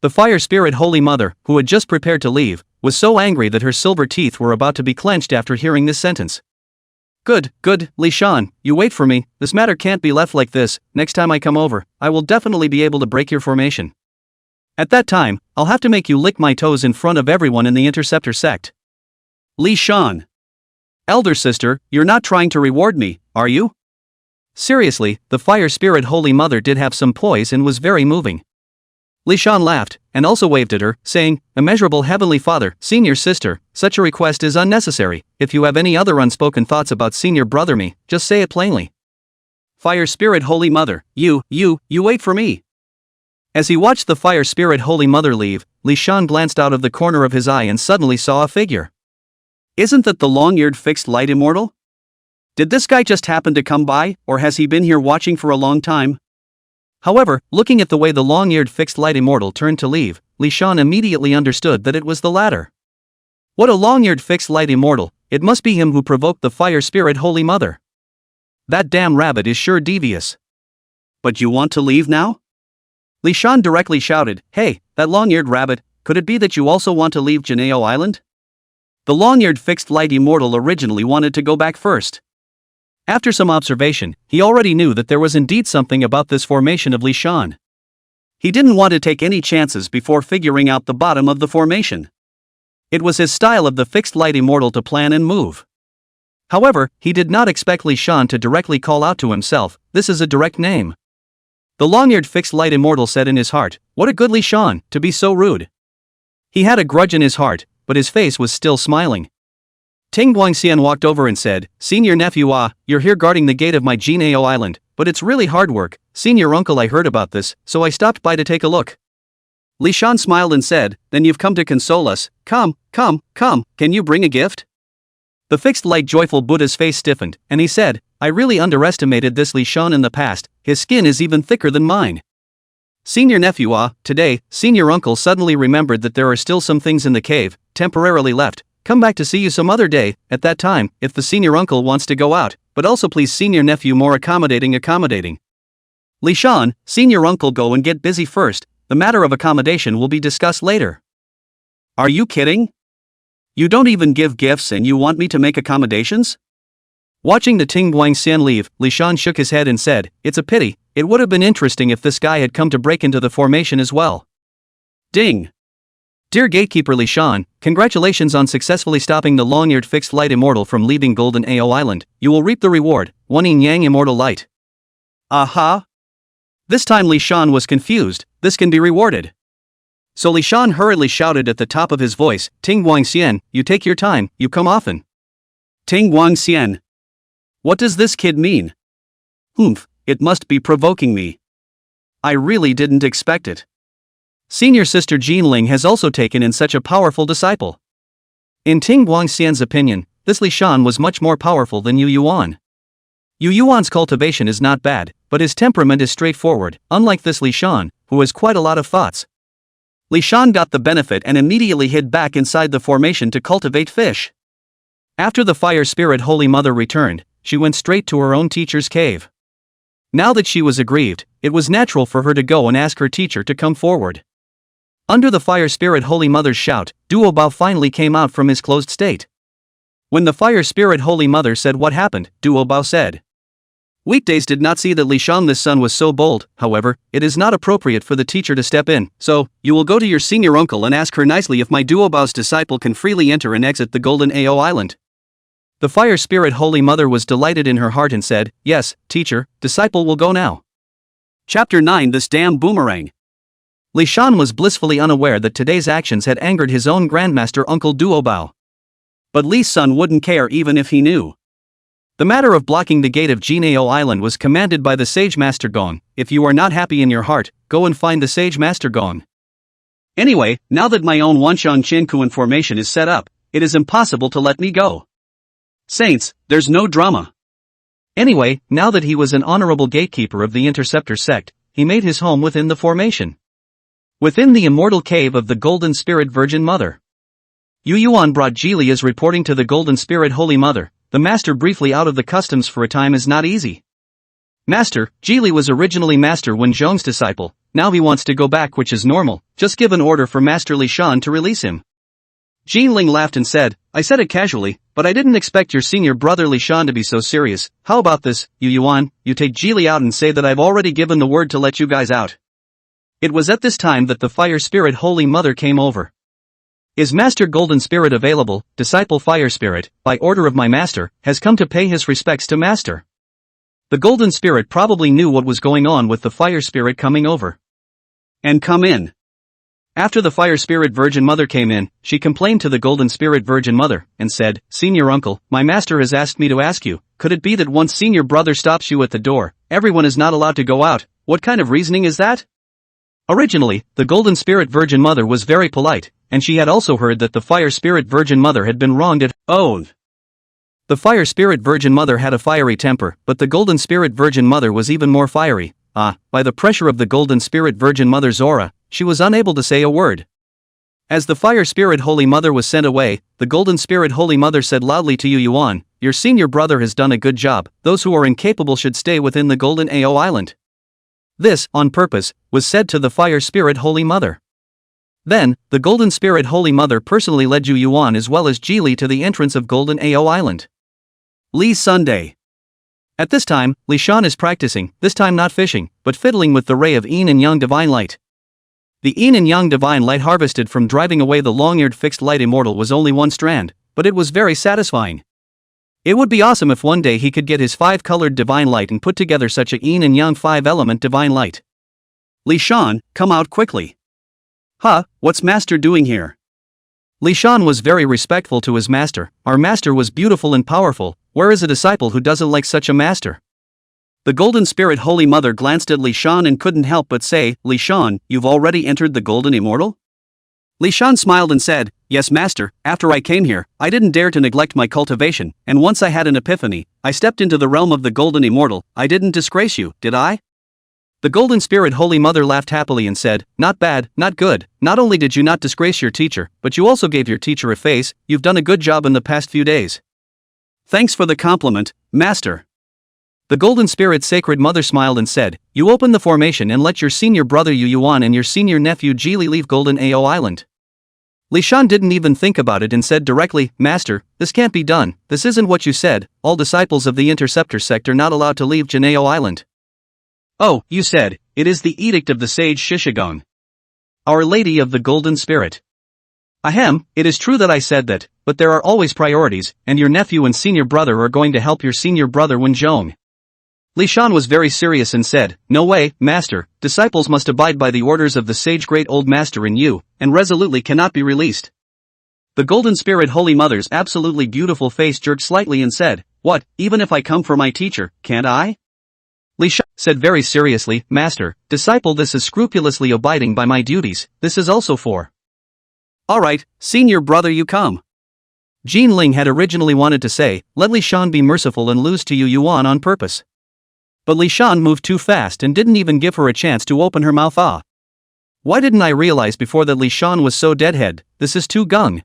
The fire spirit Holy Mother, who had just prepared to leave, was so angry that her silver teeth were about to be clenched after hearing this sentence. Good, Li Shan, you wait for me, this matter can't be left like this. Next time I come over, I will definitely be able to break your formation. At that time, I'll have to make you lick my toes in front of everyone in the Interceptor sect." Li Shan. "Elder sister, you're not trying to reward me, are you?" Seriously, the fire spirit Holy Mother did have some poise and was very moving. Li Shan laughed, and also waved at her, saying, "Immeasurable Heavenly Father, senior sister, such a request is unnecessary. If you have any other unspoken thoughts about senior brother me, just say it plainly." "Fire spirit Holy Mother, you wait for me." As he watched the fire spirit Holy Mother leave, Li Shan glanced out of the corner of his eye and suddenly saw a figure. Isn't that the long-eared fixed light immortal? Did this guy just happen to come by, or has he been here watching for a long time? However, looking at the way the long-eared fixed-light immortal turned to leave, Li Shan immediately understood that it was the latter. What a long-eared fixed-light immortal, it must be him who provoked the fire spirit Holy Mother. That damn rabbit is sure devious. But you want to leave now? Li Shan directly shouted, "Hey, that long-eared rabbit, could it be that you also want to leave Jineo Island?" The long-eared fixed-light immortal originally wanted to go back first. After some observation, he already knew that there was indeed something about this formation of Li Shan. He didn't want to take any chances before figuring out the bottom of the formation. It was his style of the fixed-light immortal to plan and move. However, he did not expect Li Shan to directly call out to himself, "This is a direct name." The long-eared fixed-light immortal said in his heart, "What a good Li Shan, to be so rude." He had a grudge in his heart, but his face was still smiling. Ting Guang Xian walked over and said, "Senior nephew, you're here guarding the gate of my Jineo Island, but it's really hard work. Senior uncle, I heard about this, so I stopped by to take a look." Li Shan smiled and said, "Then you've come to console us. Come, can you bring a gift?" The fixed-light joyful Buddha's face stiffened, and he said, "I really underestimated this Li Shan in the past, his skin is even thicker than mine." Senior nephew, today, senior uncle suddenly remembered that there are still some things in the cave, temporarily left. Come back to see you some other day, at that time, if the senior uncle wants to go out, but also please senior nephew more accommodating. Li Shan, senior uncle, go and get busy first, the matter of accommodation will be discussed later. Are you kidding? You don't even give gifts and you want me to make accommodations? Watching the Ting Guang Xian leave, Li Shan shook his head and said, "It's a pity, it would have been interesting if this guy had come to break into the formation as well." Ding! Dear Gatekeeper Li Shan, congratulations on successfully stopping the long-eared fixed-light immortal from leaving Golden Ao Island. You will reap the reward, 1 yin yang immortal light. Aha! This time Li Shan was confused, this can be rewarded. So Li Shan hurriedly shouted at the top of his voice, "Ting Guang Xian, you take your time, you come often." Ting Guang Xian. What does this kid mean? It must be provoking me. I really didn't expect it. Senior sister Ling has also taken in such a powerful disciple. In Ting Guang Xian's opinion, this Li Shan was much more powerful than Yuan. Yuan's cultivation is not bad, but his temperament is straightforward, unlike this Li Shan, who has quite a lot of thoughts. Li Shan got the benefit and immediately hid back inside the formation to cultivate fish. After the fire spirit Holy Mother returned, she went straight to her own teacher's cave. Now that she was aggrieved, it was natural for her to go and ask her teacher to come forward. Under the fire spirit Holy Mother's shout, Duo Bao finally came out from his closed state. When the fire spirit Holy Mother said what happened, Duo Bao said, "Weekdays did not see that Li Shan this son was so bold, however, it is not appropriate for the teacher to step in, so, you will go to your senior uncle and ask her nicely if my Duo Bao's disciple can freely enter and exit the Golden Ao Island." The fire spirit Holy Mother was delighted in her heart and said, "Yes, teacher, disciple will go now." Chapter 9 This damn boomerang. Li Shan was blissfully unaware that today's actions had angered his own grandmaster uncle Duo Bao. But Li's son wouldn't care even if he knew. The matter of blocking the gate of Jineo Island was commanded by the Sage Master Gong. If you are not happy in your heart, go and find the Sage Master Gong. Anyway, now that my own Wanshan Qiankuan formation is set up, it is impossible to let me go. Saints, there's no drama. Anyway, now that he was an honorable gatekeeper of the Interceptor sect, he made his home within the formation. Within the immortal cave of the Golden Spirit Virgin Mother. Yuan brought Jili as reporting to the Golden Spirit Holy Mother. The master briefly out of the customs for a time is not easy. Master, Jili was originally master when Zhong's disciple, now he wants to go back, which is normal, just give an order for Master Li Shan to release him. Ling laughed and said, "I said it casually, but I didn't expect your senior brother Li Shan to be so serious. How about this, Yuan, you take Jili out and say that I've already given the word to let you guys out." It was at this time that the Fire Spirit Holy Mother came over. Is Master Golden Spirit available? Disciple Fire Spirit, by order of my master, has come to pay his respects to Master. The Golden Spirit probably knew what was going on with the Fire Spirit coming over. And come in. After the Fire Spirit Virgin Mother came in, she complained to the Golden Spirit Virgin Mother, and said, "Senior uncle, my master has asked me to ask you, could it be that once senior brother stops you at the door, everyone is not allowed to go out? What kind of reasoning is that?" Originally, the Golden Spirit Virgin Mother was very polite, and she had also heard that the Fire Spirit Virgin Mother had been wronged at own. The Fire Spirit Virgin Mother had a fiery temper, but the Golden Spirit Virgin Mother was even more fiery. By the pressure of the Golden Spirit Virgin Mother's aura, she was unable to say a word. As the Fire Spirit Holy Mother was sent away, the Golden Spirit Holy Mother said loudly to Yuan, "Your senior brother has done a good job, those who are incapable should stay within the Golden Ao Island." This, on purpose, was said to the Fire Spirit Holy Mother. Then, the Golden Spirit Holy Mother personally led Yuan as well as Ji Li to the entrance of Golden Ao Island. Li Sunday. At this time, Li Shan is practicing, this time not fishing, but fiddling with the ray of Yin and Yang Divine Light. The Yin and Yang Divine Light harvested from driving away the long-eared fixed light immortal was only one strand, but it was very satisfying. It would be awesome if one day he could get his 5-colored divine light and put together such a Yin and Yang 5-element divine light. Li Shan, come out quickly. What's master doing here? Li Shan was very respectful to his master. Our master was beautiful and powerful, where is a disciple who doesn't like such a master? The Golden Spirit Holy Mother glanced at Li Shan and couldn't help but say, "Li Shan, you've already entered the Golden Immortal?" Li Shan smiled and said, "Yes master, after I came here, I didn't dare to neglect my cultivation, and once I had an epiphany, I stepped into the realm of the Golden Immortal. I didn't disgrace you, did I?" The Golden Spirit Holy Mother laughed happily and said, "Not bad, not good. Not only did you not disgrace your teacher, but you also gave your teacher a face. You've done a good job in the past few days." "Thanks for the compliment, master." The Golden Spirit Sacred Mother smiled and said, "You open the formation and let your senior brother Yuan and your senior nephew Ji Li leave Golden Ao Island." Li Shan didn't even think about it and said directly, "Master, this can't be done, this isn't what you said, all disciples of the Interceptor sect are not allowed to leave Jinao Island." "Oh, you said, it is the edict of the sage Shishigon. Our Lady of the Golden Spirit." "Ahem, it is true that I said that, but there are always priorities, and your nephew and senior brother are going to help your senior brother Wenzhong." Li Shan was very serious and said, "No way, master, disciples must abide by the orders of the sage great old master in you, and resolutely cannot be released." The Golden Spirit Holy Mother's absolutely beautiful face jerked slightly and said, "What, even if I come for my teacher, can't I?" Li Shan said very seriously, "Master, disciple, this is scrupulously abiding by my duties, this is also for." "Alright, senior brother, you come." Jean Ling had originally wanted to say, "Let Li Shan be merciful and lose to Yuan on purpose." But Li Shan moved too fast and didn't even give her a chance to open her mouth. Why didn't I realize before that Li Shan was so deadhead, this is too gung.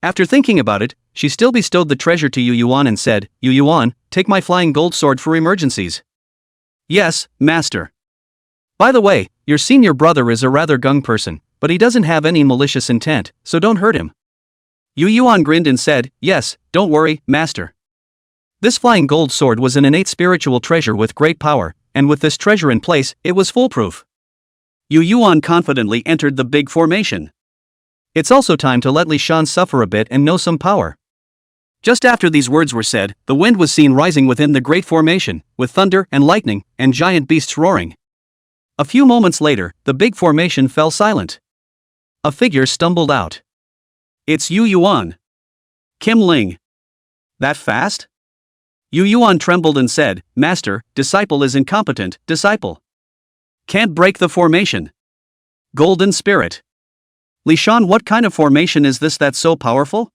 After thinking about it, she still bestowed the treasure to Yuan and said, "Yuan, take my flying gold sword for emergencies." "Yes, master." "By the way, your senior brother is a rather gung person, but he doesn't have any malicious intent, so don't hurt him." Yuan grinned and said, "Yes, don't worry, master." This flying gold sword was an innate spiritual treasure with great power, and with this treasure in place, it was foolproof. Yuan confidently entered the big formation. It's also time to let Li Shan suffer a bit and know some power. Just after these words were said, the wind was seen rising within the great formation, with thunder and lightning, and giant beasts roaring. A few moments later, the big formation fell silent. A figure stumbled out. "It's Yuan. Kim Ling." "That fast?" Yuan trembled and said, "Master, disciple is incompetent, disciple. Can't break the formation. Golden Spirit." "Li Shan, what kind of formation is this that's so powerful?"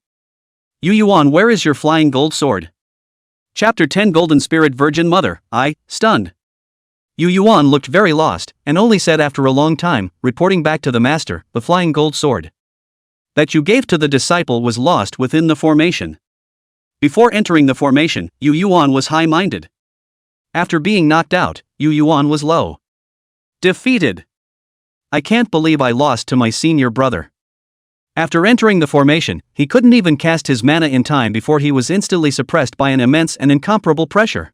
"Yuan, where is your flying gold sword?" Chapter 10 Golden Spirit Virgin Mother, stunned. Yuan looked very lost, and only said after a long time, reporting back to the master, "The flying gold sword that you gave to the disciple was lost within the formation." Before entering the formation, Yuan was high-minded. After being knocked out, Yuan was low. Defeated. "I can't believe I lost to my senior brother." After entering the formation, he couldn't even cast his mana in time before he was instantly suppressed by an immense and incomparable pressure.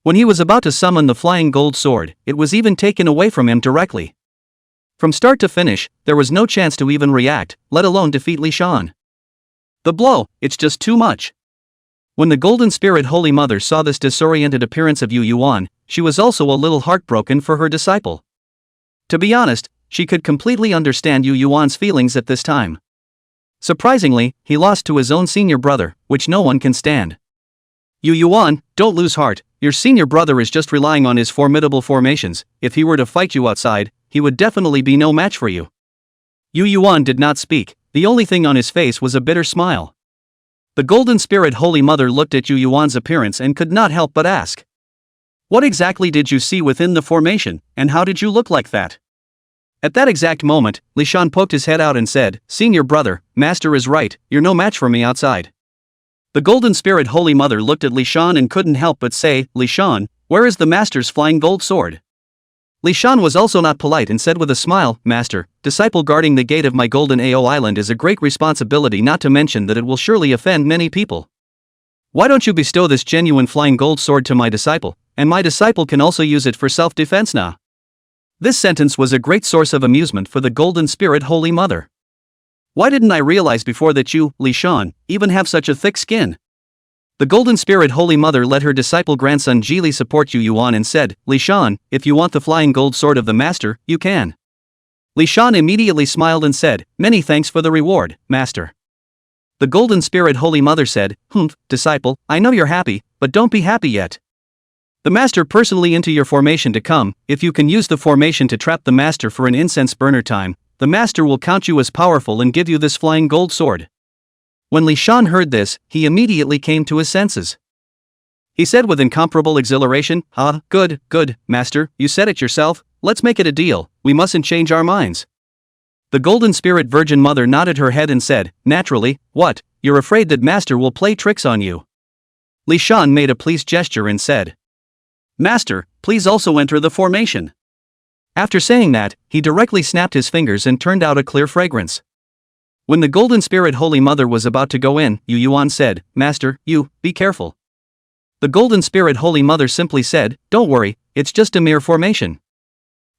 When he was about to summon the flying gold sword, it was even taken away from him directly. From start to finish, there was no chance to even react, let alone defeat Li Shan. The blow, it's just too much. When the Golden Spirit Holy Mother saw this disoriented appearance of Yuan, she was also a little heartbroken for her disciple. To be honest, she could completely understand Yuan's feelings at this time. Surprisingly, he lost to his own senior brother, which no one can stand. Yuan, don't lose heart, your senior brother is just relying on his formidable formations. If he were to fight you outside, he would definitely be no match for you. Yuan did not speak, the only thing on his face was a bitter smile. The Golden Spirit Holy Mother looked at Yuan's appearance and could not help but ask. What exactly did you see within the formation, and how did you look like that? At that exact moment, Li Shan poked his head out and said, Senior brother, Master is right, you're no match for me outside. The Golden Spirit Holy Mother looked at Li Shan and couldn't help but say, Li Shan, where is the Master's flying gold sword? Li Shan was also not polite and said with a smile, Master, disciple guarding the gate of my Golden AO Island is a great responsibility, not to mention that it will surely offend many people. Why don't you bestow this genuine flying gold sword to my disciple, and my disciple can also use it for self-defense now? This sentence was a great source of amusement for the Golden Spirit Holy Mother. Why didn't I realize before that you, Li Shan, even have such a thick skin? The Golden Spirit Holy Mother let her disciple grandson Jili support Yuan and said, Li Shan, if you want the flying gold sword of the Master, you can. Li Shan immediately smiled and said, Many thanks for the reward, Master. The Golden Spirit Holy Mother said, disciple, I know you're happy, but don't be happy yet. The Master personally into your formation to come, if you can use the formation to trap the Master for an incense burner time, the Master will count you as powerful and give you this flying gold sword. When Li Shan heard this, he immediately came to his senses. He said with incomparable exhilaration, good, Master, you said it yourself, let's make it a deal, we mustn't change our minds. The Golden Spirit Virgin Mother nodded her head and said, Naturally, what, you're afraid that Master will play tricks on you? Li Shan made a pleased gesture and said, Master, please also enter the formation. After saying that, he directly snapped his fingers and turned out a clear fragrance. When the Golden Spirit Holy Mother was about to go in, Yuan said, Master, be careful. The Golden Spirit Holy Mother simply said, Don't worry, it's just a mere formation.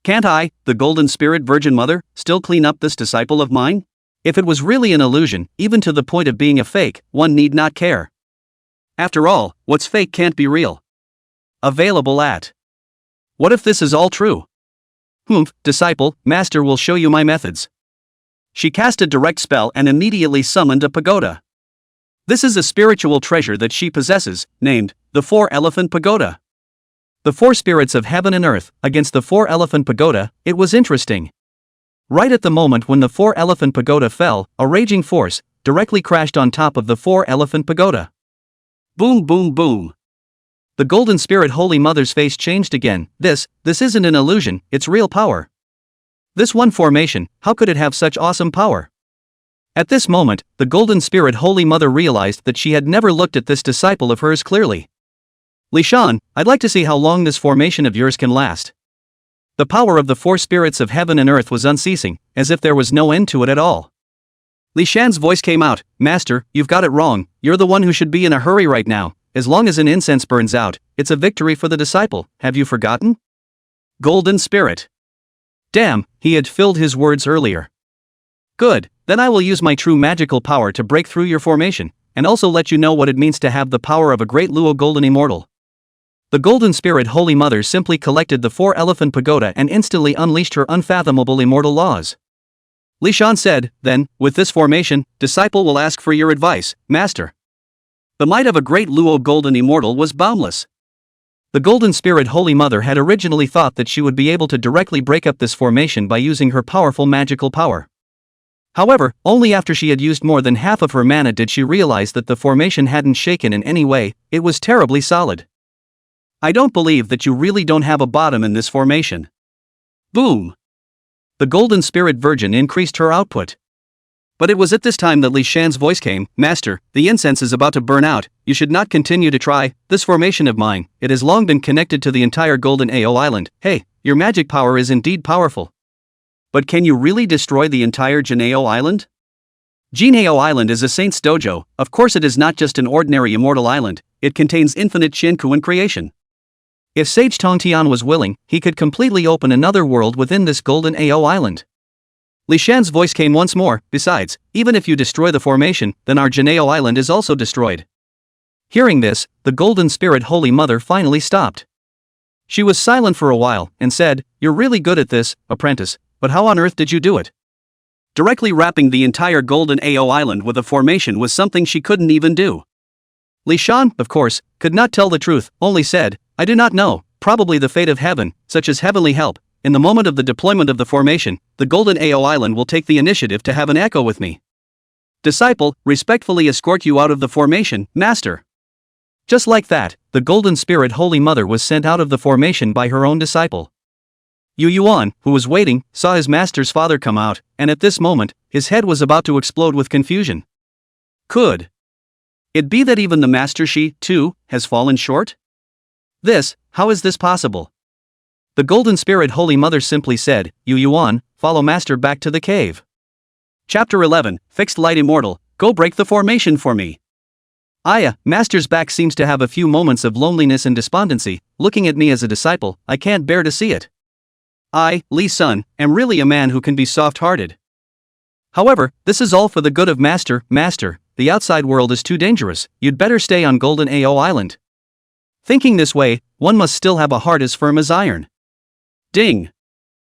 Can't I, the Golden Spirit Virgin Mother, still clean up this disciple of mine? If it was really an illusion, even to the point of being a fake, one need not care. After all, what's fake can't be real. Available at. What if this is all true? Disciple, Master will show you my methods. She cast a direct spell and immediately summoned a pagoda. This is a spiritual treasure that she possesses, named the Four-Elephant Pagoda. The four spirits of heaven and earth, against the Four-Elephant Pagoda, it was interesting. Right at the moment when the Four-Elephant Pagoda fell, a raging force directly crashed on top of the Four-Elephant Pagoda. Boom, boom, boom. The Golden Spirit Holy Mother's face changed again. This isn't an illusion, it's real power. This one formation, how could it have such awesome power? At this moment, the Golden Spirit Holy Mother realized that she had never looked at this disciple of hers clearly. Li Shan, I'd like to see how long this formation of yours can last. The power of the four spirits of heaven and earth was unceasing, as if there was no end to it at all. Li Shan's voice came out, Master, you've got it wrong, you're the one who should be in a hurry right now. As long as an incense burns out, it's a victory for the disciple, have you forgotten? Golden Spirit. Damn, he had filled his words earlier. Good, then I will use my true magical power to break through your formation, and also let you know what it means to have the power of a great Luo Golden Immortal. The Golden Spirit Holy Mother simply collected the Four-Elephant Pagoda and instantly unleashed her unfathomable immortal laws. Li Shan said, Then, with this formation, disciple will ask for your advice, Master. The might of a great Luo Golden Immortal was boundless. The Golden Spirit Holy Mother had originally thought that she would be able to directly break up this formation by using her powerful magical power. However, only after she had used more than half of her mana did she realize that the formation hadn't shaken in any way, it was terribly solid. I don't believe that you really don't have a bottom in this formation. Boom! The Golden Spirit Virgin increased her output. But it was at this time that Li Shan's voice came, Master, the incense is about to burn out, you should not continue to try, this formation of mine, it has long been connected to the entire Golden AO Island, hey, your magic power is indeed powerful. But can you really destroy the entire Jinao Island? Jinao Island is a saint's dojo, of course it is not just an ordinary immortal island, it contains infinite Shinkuan creation. If Sage Tongtian was willing, he could completely open another world within this Golden AO Island. Li Shan's voice came once more, besides, even if you destroy the formation, then our Jinao Island is also destroyed. Hearing this, the Golden Spirit Holy Mother finally stopped. She was silent for a while, and said, You're really good at this, apprentice, but how on earth did you do it? Directly wrapping the entire Golden AO Island with a formation was something she couldn't even do. Li Shan, of course, could not tell the truth, only said, I do not know, probably the fate of heaven, such as heavenly help. In the moment of the deployment of the formation, the Golden AO Island will take the initiative to have an echo with me. Disciple, respectfully escort you out of the formation, master. Just like that, the Golden Spirit Holy Mother was sent out of the formation by her own disciple. Yuan, who was waiting, saw his master's father come out, and at this moment, his head was about to explode with confusion. Could it be that even the master she, too, has fallen short? How is this possible? The Golden Spirit Holy Mother simply said, Yuan, follow master back to the cave. Chapter 11, Fixed Light Immortal, go break the formation for me. Master's back seems to have a few moments of loneliness and despondency, looking at me as a disciple, I can't bear to see it. Li-sun, am really a man who can be soft-hearted. However, this is all for the good of master, the outside world is too dangerous, you'd better stay on Golden Ao Island. Thinking this way, one must still have a heart as firm as iron. Ding!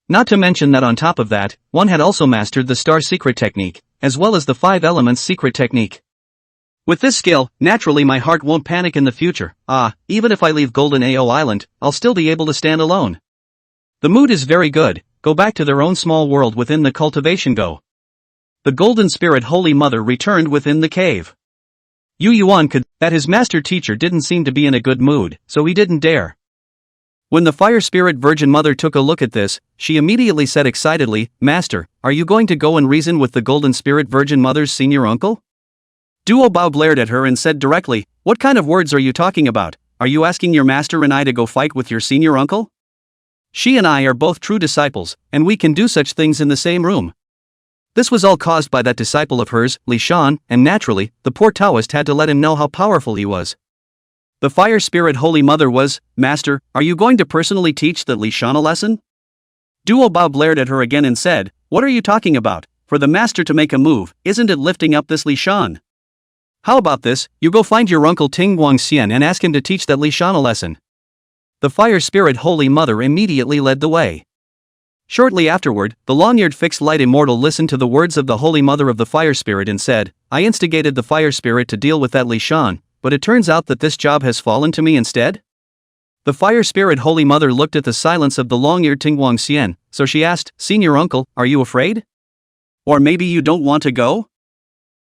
Not to mention that on top of that, one had also mastered the Star Secret Technique, as well as the 5 Elements Secret Technique. With this skill, naturally my heart won't panic in the future, even if I leave Golden Ao Island, I'll still be able to stand alone. The mood is very good, go back to their own small world within the cultivation go. The Golden Spirit Holy Mother returned within the cave. Yuan could that his master teacher didn't seem to be in a good mood, so he didn't dare. When the Fire Spirit Virgin Mother took a look at this, she immediately said excitedly, Master, are you going to go and reason with the Golden Spirit Virgin Mother's senior uncle? Duo Bao glared at her and said directly, what kind of words are you talking about? Are you asking your master and I to go fight with your senior uncle? She and I are both true disciples, and we can do such things in the same room. This was all caused by that disciple of hers, Li Shan, and naturally, the poor Taoist had to let him know how powerful he was. The Fire Spirit Holy Mother was, Master, are you going to personally teach the Li Shan a lesson? Duo Bao glared at her again and said, what are you talking about? For the master to make a move, isn't it lifting up this Li Shan? How about this, you go find your uncle Ting Guang Xian and ask him to teach that Li Shan a lesson. The Fire Spirit Holy Mother immediately led the way. Shortly afterward, the long-eared Fixed Light Immortal listened to the words of the Holy Mother of the Fire Spirit and said, I instigated the Fire Spirit to deal with that Li Shan, but it turns out that this job has fallen to me instead? The Fire Spirit Holy Mother looked at the silence of the long-eared Ting Guang Xian, so she asked, Senior Uncle, are you afraid? Or maybe you don't want to go?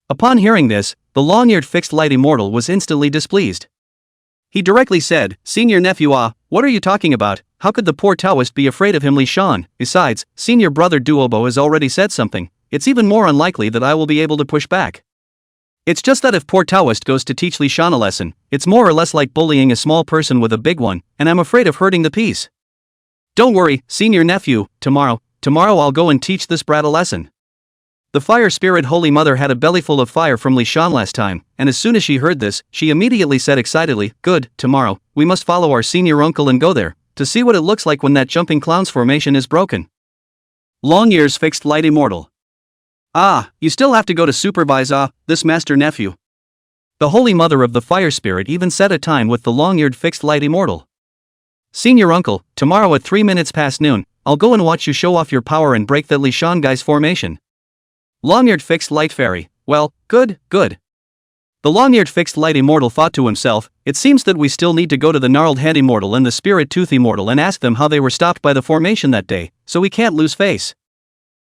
Upon hearing this, the long-eared Fixed Light Immortal was instantly displeased. He directly said, Senior Nephew what are you talking about? How could the poor Taoist be afraid of him Li Shan? Besides, Senior Brother Duobo has already said something, it's even more unlikely that I will be able to push back. It's just that if poor Taoist goes to teach Li Shan a lesson, it's more or less like bullying a small person with a big one, and I'm afraid of hurting the peace. Don't worry, Senior Nephew, tomorrow I'll go and teach this brat a lesson. The Fire Spirit Holy Mother had a bellyful of fire from Li Shan last time, and as soon as she heard this, she immediately said excitedly, Good, tomorrow, we must follow our senior uncle and go there, to see what it looks like when that jumping clown's formation is broken. Long Ears Fixed Light Immortal. You still have to go to supervise this master nephew. The Holy Mother of the Fire Spirit even set a time with the long-eared Fixed Light Immortal. Senior uncle, tomorrow at 3 minutes past noon, I'll go and watch you show off your power and break that Li Shan guy's formation. Long-eared Fixed Light Fairy, well, good. The long-eared Fixed Light Immortal thought to himself, it seems that we still need to go to the Gnarled Hand Immortal and the Spirit Tooth Immortal and ask them how they were stopped by the formation that day, so we can't lose face.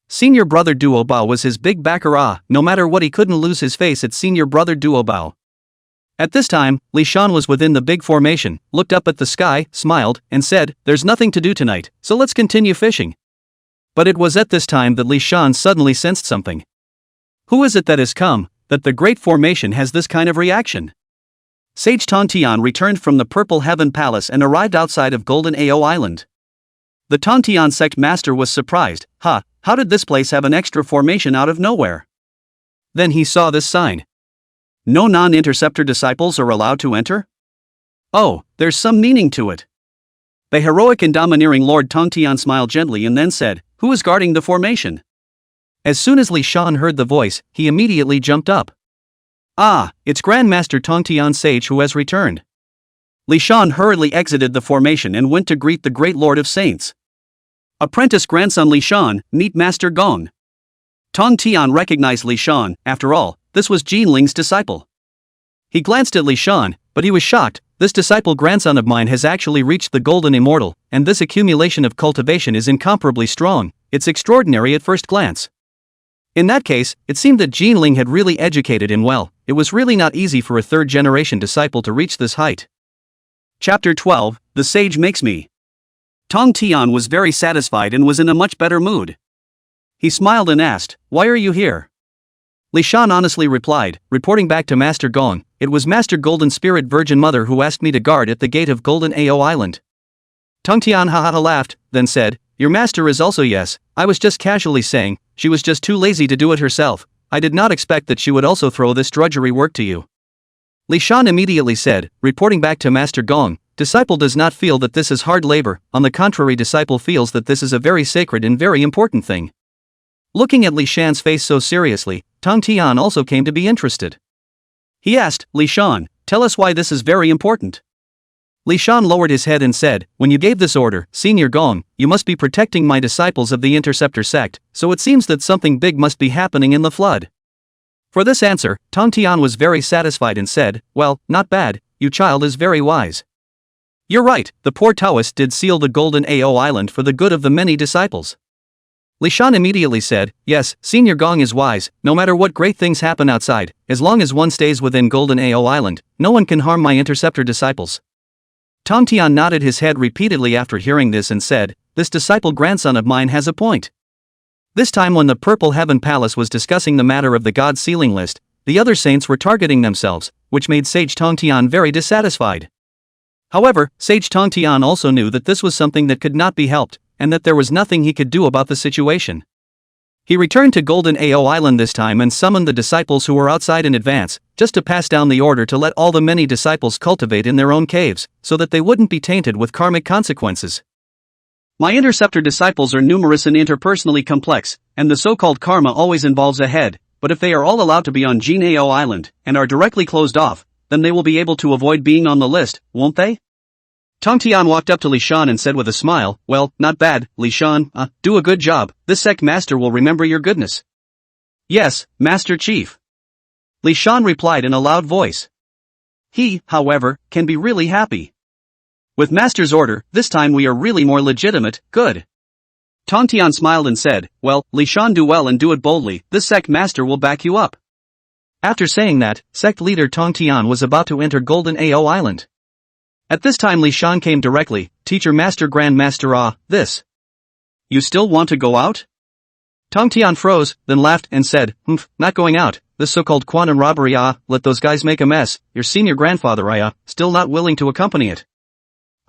Senior Brother Duo Bao was his big backer no matter what he couldn't lose his face at Senior Brother Duo Bao. At this time, Li Shan was within the big formation, looked up at the sky, smiled, and said, there's nothing to do tonight, so let's continue fishing. But it was at this time that Li Shan suddenly sensed something. Who is it that has come, that the great formation has this kind of reaction? Sage Tontian returned from the Purple Heaven Palace and arrived outside of Golden Ao Island. The Tontian sect master was surprised, how did this place have an extra formation out of nowhere? Then he saw this sign. No non-interceptor disciples are allowed to enter? Oh, there's some meaning to it. The heroic and domineering Lord Tongtian smiled gently and then said, who is guarding the formation? As soon as Li Shan heard the voice, he immediately jumped up. It's Grandmaster Tongtian Sage who has returned. Li Shan hurriedly exited the formation and went to greet the great Lord of Saints. Apprentice grandson Li Shan, meet Master Gong. Tongtian recognized Li Shan, after all, this was Jin Ling's disciple. He glanced at Li Shan, but he was shocked, this disciple grandson of mine has actually reached the Golden Immortal, and this accumulation of cultivation is incomparably strong, it's extraordinary at first glance. In that case, it seemed that Ling had really educated him well. It was really not easy for a third-generation disciple to reach this height. Chapter 12, The Sage Makes Me. Tong Tian was very satisfied and was in a much better mood. He smiled and asked, "Why are you here?" Li Shan honestly replied, reporting back to Master Gong, "It was Master Golden Spirit Virgin Mother who asked me to guard at the gate of Golden Ao Island." Tong Tian haha laughed, then said, "Your master is also yes, I was just casually saying, she was just too lazy to do it herself, I did not expect that she would also throw this drudgery work to you." Li Shan immediately said, reporting back to Master Gong, "Disciple does not feel that this is hard labor, on the contrary disciple feels that this is a very sacred and very important thing." Looking at Li Shan's face so seriously, Tong Tian also came to be interested. He asked, "Li Shan, tell us why this is very important." Li Shan lowered his head and said, "When you gave this order, Senior Gong, you must be protecting my disciples of the Interceptor sect, so it seems that something big must be happening in the flood." For this answer, Tong Tian was very satisfied and said, "Well, not bad, you child is very wise. You're right, the poor Taoist did seal the Golden Ao Island for the good of the many disciples." Li Shan immediately said, "Yes, Senior Gong is wise, no matter what great things happen outside, as long as one stays within Golden Ao Island, no one can harm my Interceptor disciples." Tong Tian nodded his head repeatedly after hearing this and said, "This disciple grandson of mine has a point." This time when the Purple Heaven Palace was discussing the matter of the God sealing list, the other saints were targeting themselves, which made Sage Tong Tian very dissatisfied. However, Sage Tong Tian also knew that this was something that could not be helped, and that there was nothing he could do about the situation. He returned to Golden Ao Island this time and summoned the disciples who were outside in advance, just to pass down the order to let all the many disciples cultivate in their own caves, so that they wouldn't be tainted with karmic consequences. My Interceptor disciples are numerous and interpersonally complex, and the so-called karma always involves a head, but if they are all allowed to be on Jin Ao Island, and are directly closed off, then they will be able to avoid being on the list, won't they? Tong Tian walked up to Li Shan and said with a smile, "Well, not bad, Li Shan, do a good job, this sect master will remember your goodness." "Yes, Master Chief." Li Shan replied in a loud voice. He, however, can be really happy. With Master's order, this time we are really more legitimate, good. Tong Tian smiled and said, "Well, Li Shan, do well and do it boldly, this sect master will back you up." After saying that, sect leader Tong Tian was about to enter Golden Ao Island. At this time Li Shan came directly, "Teacher Master Grand Master this. You still want to go out?" Tong Tian froze, then laughed and said, "Not going out, this so-called quantum robbery let those guys make a mess, your senior grandfather still not willing to accompany it."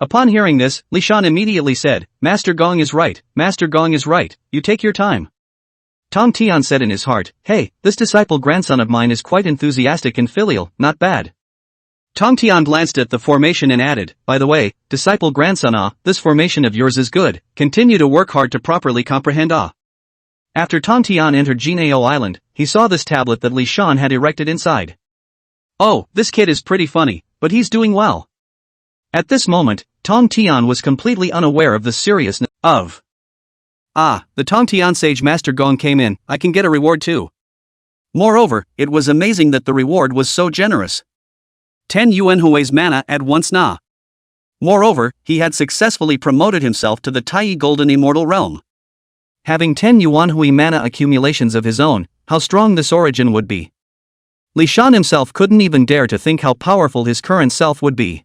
Upon hearing this, Li Shan immediately said, "Master Gong is right, Master Gong is right, you take your time." Tong Tian said in his heart, "Hey, this disciple grandson of mine is quite enthusiastic and filial, not bad." Tong Tian glanced at the formation and added, "By the way, disciple grandson this formation of yours is good, continue to work hard to properly comprehend After Tong Tian entered Jinao Island, he saw this tablet that Li Shan had erected inside. "Oh, this kid is pretty funny, but he's doing well." At this moment, Tong Tian was completely unaware of the seriousness of the Tong Tian Sage Master Gong came in, "I can get a reward too." Moreover, it was amazing that the reward was so generous. 10 Yuan Hui's mana at once na. Moreover, he had successfully promoted himself to the Tai Golden Immortal realm. Having 10 Yuan Hui mana accumulations of his own, how strong this origin would be. Li Shan himself couldn't even dare to think how powerful his current self would be.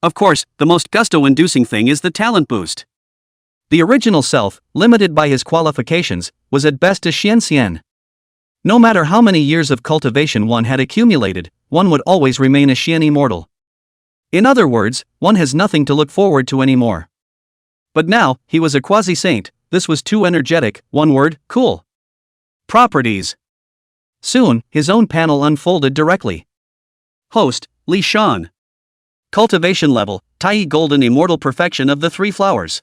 Of course, the most gusto-inducing thing is the talent boost. The original self, limited by his qualifications, was at best a Xian. No matter how many years of cultivation one had accumulated, one would always remain a Xian immortal. In other words, one has nothing to look forward to anymore. But now, he was a quasi-saint, this was too energetic, one word, cool. Properties. Soon, his own panel unfolded directly. Host, Li Shan. Cultivation level, Tai Golden Immortal Perfection of the Three Flowers.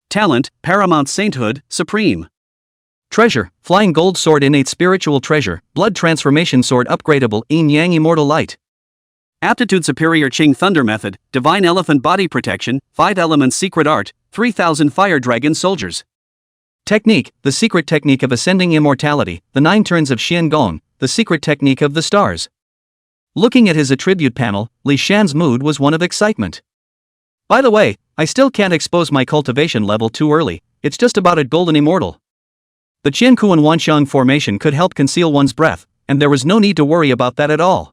Talent, Paramount Sainthood, Supreme. Treasure, Flying Gold Sword Innate Spiritual Treasure, Blood Transformation Sword Upgradable Yin Yang Immortal Light. Aptitude Superior Qing Thunder Method, Divine Elephant Body Protection, 5 Elements Secret Art, 3000 Fire Dragon Soldiers. Technique, the secret technique of ascending immortality, the 9 turns of Xian Gong, the secret technique of the stars. Looking at his attribute panel, Li Shan's mood was one of excitement. By the way, I still can't expose my cultivation level too early, it's just about at Golden Immortal. The Qiankuan Wanxiang formation could help conceal one's breath, and there was no need to worry about that at all.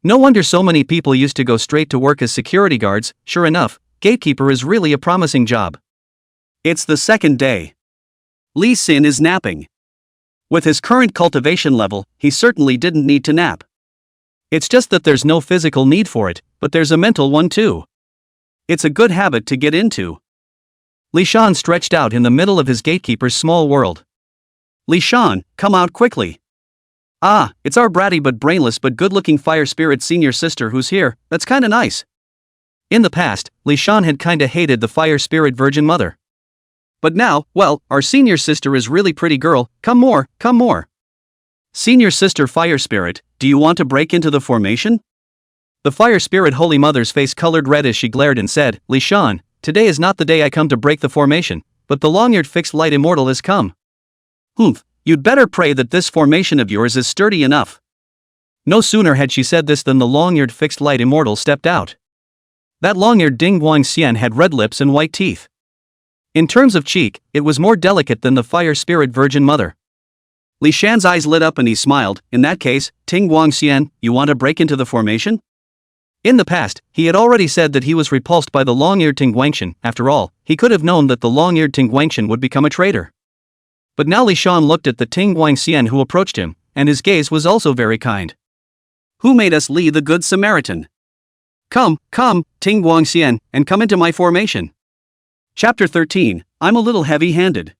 No wonder so many people used to go straight to work as security guards. Sure enough, gatekeeper is really a promising job. It's the second day. Li Xin is napping. With his current cultivation level, he certainly didn't need to nap. It's just that there's no physical need for it, but there's a mental one too. It's a good habit to get into. Li Shan stretched out in the middle of his gatekeeper's small world. Li Shan, come out quickly. Ah, it's our bratty but brainless but good-looking fire spirit senior sister who's here. That's kinda nice. In the past, Li Shan had kinda hated the fire spirit virgin mother. But now, well, our senior sister is really pretty girl. Come more, come more. Senior sister fire spirit, do you want to break into the formation? The fire spirit holy mother's face colored red as she glared and said, Li Shan, today is not the day I come to break the formation, but the long-eared fixed light immortal has come. Humph, you'd better pray that this formation of yours is sturdy enough. No sooner had she said this than the long-eared fixed light immortal stepped out. That long-eared Ting Guang Xian had red lips and white teeth. In terms of cheek, it was more delicate than the fire spirit virgin mother. Li Shan's eyes lit up and he smiled. In that case, Ting Guang Xian, you want to break into the formation? In the past, he had already said that he was repulsed by the long-eared Ting Guang Xian. After all, he could have known that the long-eared Ting Guang Xian would become a traitor. But now Li Shan looked at the Ting Guang Xian who approached him, and his gaze was also very kind. Who made us Li the Good Samaritan? Come, Ting Guang Xian, and come into my formation. Chapter 13, I'm a little heavy-handed.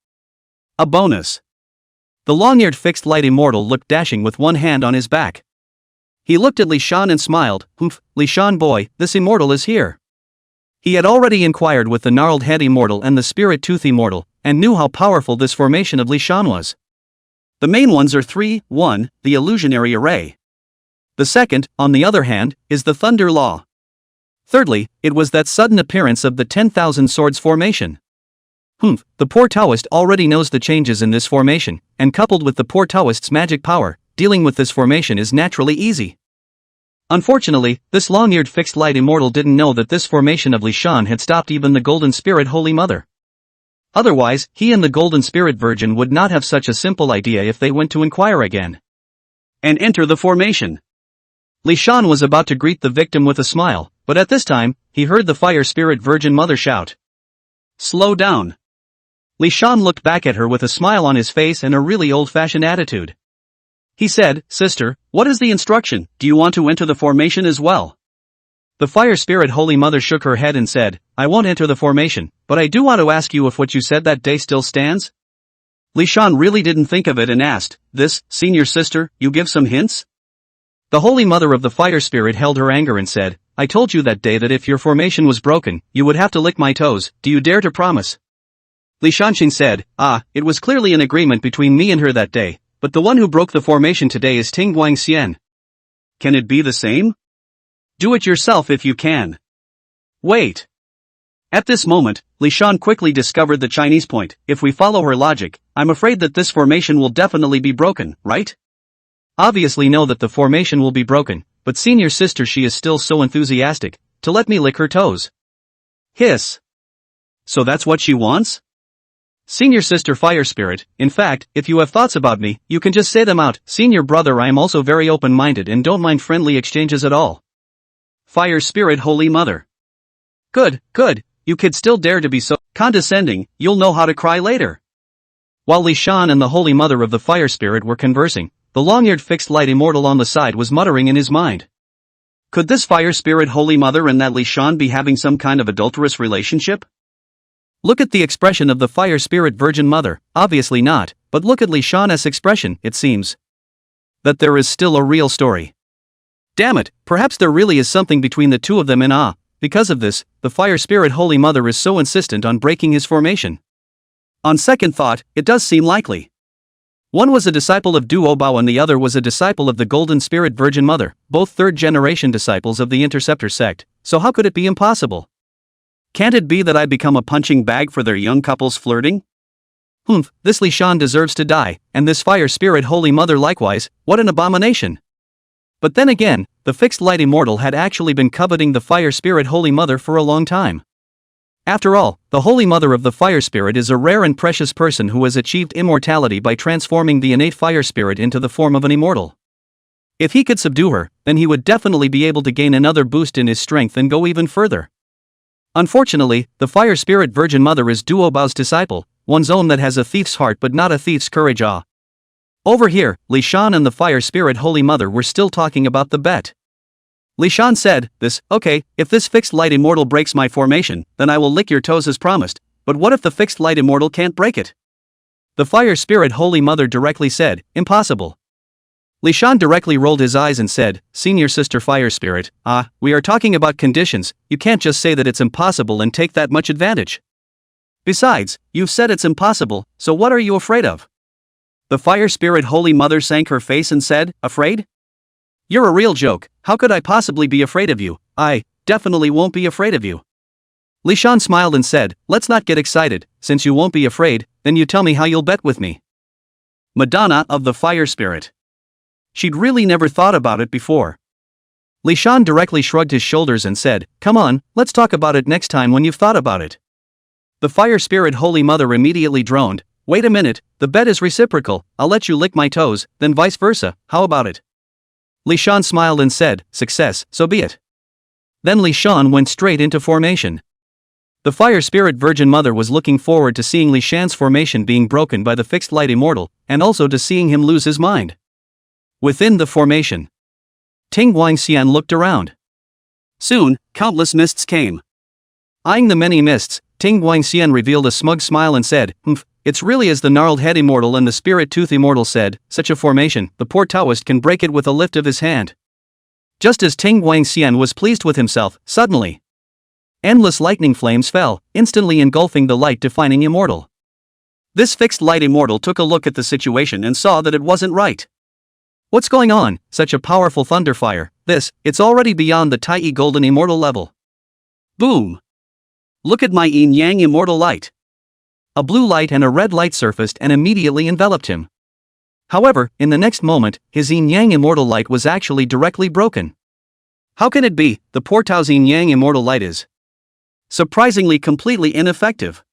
A bonus. The long-eared fixed light immortal looked dashing with one hand on his back. He looked at Li Shan and smiled. Humph, Li Shan boy, this immortal is here. He had already inquired with the gnarled head immortal and the spirit tooth immortal, and knew how powerful this formation of Li Shan was. The main ones are three. 1, the illusionary array. The second, on the other hand, is the thunder law. Thirdly, it was that sudden appearance of the 10,000 swords formation. Humph, the poor Taoist already knows the changes in this formation, and coupled with the poor Taoist's magic power, dealing with this formation is naturally easy. Unfortunately, this long-eared fixed light immortal didn't know that this formation of Li Shan had stopped even the Golden Spirit Holy Mother. Otherwise, he and the Golden Spirit Virgin would not have such a simple idea if they went to inquire again. And enter the formation. Li Shan was about to greet the victim with a smile, but at this time, he heard the Fire Spirit Virgin Mother shout. Slow down. Li Shan looked back at her with a smile on his face and a really old-fashioned attitude. He said, Sister, what is the instruction? Do you want to enter the formation as well? The Fire Spirit Holy Mother shook her head and said, I won't enter the formation, but I do want to ask you if what you said that day still stands? Li Shan really didn't think of it and asked, This, senior sister, you give some hints? The Holy Mother of the Fire Spirit held her anger and said, I told you that day that if your formation was broken, you would have to lick my toes. Do you dare to promise? Li Shanxing said, it was clearly an agreement between me and her that day, but the one who broke the formation today is Ting Guang Xian. Can it be the same? Do it yourself if you can. Wait. At this moment, Li Shan quickly discovered the Chinese point. If we follow her logic, I'm afraid that this formation will definitely be broken, right? Obviously know that the formation will be broken, but senior sister she is still so enthusiastic, to let me lick her toes. Hiss. So that's what she wants? Senior sister fire spirit, in fact, if you have thoughts about me, you can just say them out. Senior brother I am also very open-minded and don't mind friendly exchanges at all. Fire spirit holy mother. Good, you kids still dare to be so condescending, you'll know how to cry later. While Li Shan and the holy mother of the fire spirit were conversing, the long-eared fixed light immortal on the side was muttering in his mind. Could this fire spirit holy mother and that Li Shan be having some kind of adulterous relationship? Look at the expression of the fire spirit virgin mother, obviously not, but look at Li Shan's expression, it seems that there is still a real story. Damn it, perhaps there really is something between the two of them and because of this, the fire spirit holy mother is so insistent on breaking his formation. On second thought, it does seem likely. One was a disciple of Duo Bao and the other was a disciple of the Golden Spirit Virgin Mother, both third-generation disciples of the Interceptor sect, so how could it be impossible? Can't it be that I become a punching bag for their young couples flirting? This Li Shan deserves to die, and this fire spirit holy mother likewise, what an abomination! But then again, the fixed light immortal had actually been coveting the fire spirit holy mother for a long time. After all, the Holy Mother of the Fire Spirit is a rare and precious person who has achieved immortality by transforming the innate fire spirit into the form of an immortal. If he could subdue her, then he would definitely be able to gain another boost in his strength and go even further. Unfortunately, the Fire Spirit Virgin Mother is Duo Bao's disciple, one's own that has a thief's heart but not a thief's courage. Over here, Li Shan and the Fire Spirit Holy Mother were still talking about the bet. Li Shan said, okay, if this fixed light immortal breaks my formation, then I will lick your toes as promised, but what if the fixed light immortal can't break it? The Fire Spirit Holy Mother directly said, impossible. Li Shan directly rolled his eyes and said, Senior Sister Fire Spirit, we are talking about conditions, you can't just say that it's impossible and take that much advantage. Besides, you've said it's impossible, so what are you afraid of? The Fire Spirit Holy Mother sank her face and said, afraid? You're a real joke, how could I possibly be afraid of you? I definitely won't be afraid of you. Li Shan smiled and said, let's not get excited, since you won't be afraid, then you tell me how you'll bet with me. Madonna of the Fire Spirit. She'd really never thought about it before. Li Shan directly shrugged his shoulders and said, come on, let's talk about it next time when you've thought about it. The Fire Spirit Holy Mother immediately droned, wait a minute, the bet is reciprocal, I'll let you lick my toes, then vice versa, how about it? Li Shan smiled and said, success, so be it. Then Li Shan went straight into formation. The Fire Spirit Virgin Mother was looking forward to seeing Li Shan's formation being broken by the fixed light immortal, and also to seeing him lose his mind. Within the formation, Ting Guang Xian looked around. Soon, countless mists came. Eyeing the many mists, Ting Guang Xian revealed a smug smile and said, it's really as the gnarled head immortal and the spirit tooth immortal said, such a formation, the poor Taoist can break it with a lift of his hand. Just as Ting Guang Xian was pleased with himself, suddenly, endless lightning flames fell, instantly engulfing the light-defining immortal. This fixed light immortal took a look at the situation and saw that it wasn't right. What's going on? Such a powerful thunderfire, it's already beyond the Tai Golden Immortal level. Boom! Look at my yin-yang immortal light. A blue light and a red light surfaced and immediately enveloped him. However, in the next moment, his yin-yang immortal light was actually directly broken. How can it be? The poor Tao's yin-yang immortal light is surprisingly completely ineffective.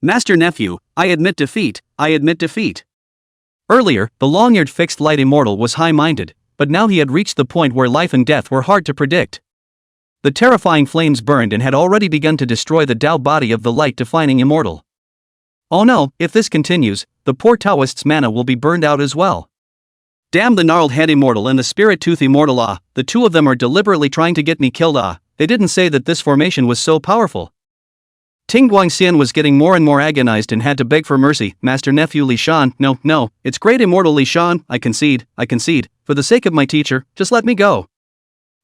Master Nephew, I admit defeat. Earlier, the long-eared fixed light immortal was high-minded, but now he had reached the point where life and death were hard to predict. The terrifying flames burned and had already begun to destroy the Tao body of the light-defining immortal. Oh no, if this continues, the poor Taoist's mana will be burned out as well. Damn the gnarled head immortal and the spirit tooth immortal, the two of them are deliberately trying to get me killed, they didn't say that this formation was so powerful. Ting Guang Xian was getting more and more agonized and had to beg for mercy. Master Nephew Li Shan, no, it's great immortal Li Shan, I concede, for the sake of my teacher, just let me go.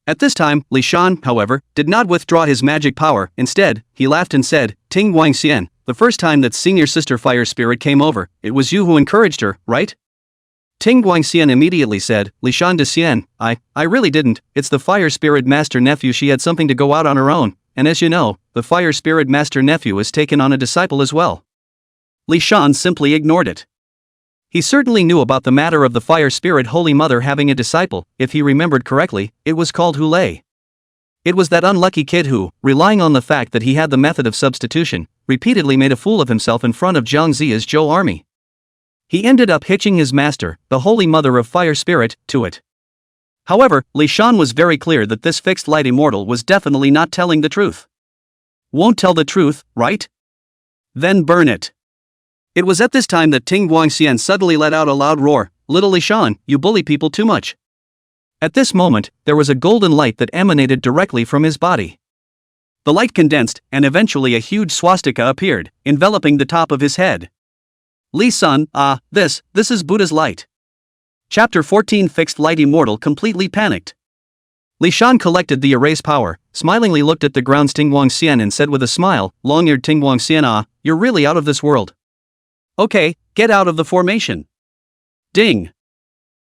At this time, Li Shan, however, did not withdraw his magic power, instead, he laughed and said, Ting Guang Xian, the first time that Senior Sister Fire Spirit came over, it was you who encouraged her, right? Ting Guang Xian immediately said, Li Shan de Xian, I really didn't, it's the Fire Spirit Master Nephew, she had something to go out on her own. And as you know, the Fire Spirit Master Nephew has taken on a disciple as well. Li Shan simply ignored it. He certainly knew about the matter of the Fire Spirit Holy Mother having a disciple. If he remembered correctly, it was called Hulei. It was that unlucky kid who, relying on the fact that he had the method of substitution, repeatedly made a fool of himself in front of Zhang Ziya's Zhou army. He ended up hitching his master, the Holy Mother of Fire Spirit, to it. However, Li Shan was very clear that this fixed light immortal was definitely not telling the truth. Won't tell the truth, right? Then burn it. It was at this time that Ting Guang Xian suddenly let out a loud roar, Little Li Shan, you bully people too much. At this moment, there was a golden light that emanated directly from his body. The light condensed, and eventually a huge swastika appeared, enveloping the top of his head. Li Sun, this is Buddha's light. Chapter 14 Fixed Light Immortal completely panicked. Li Shan collected the erase power, smilingly looked at the ground's Ting Guang Xian and said with a smile, long-eared Ting Guang Xian, you're really out of this world. Okay, get out of the formation. Ding.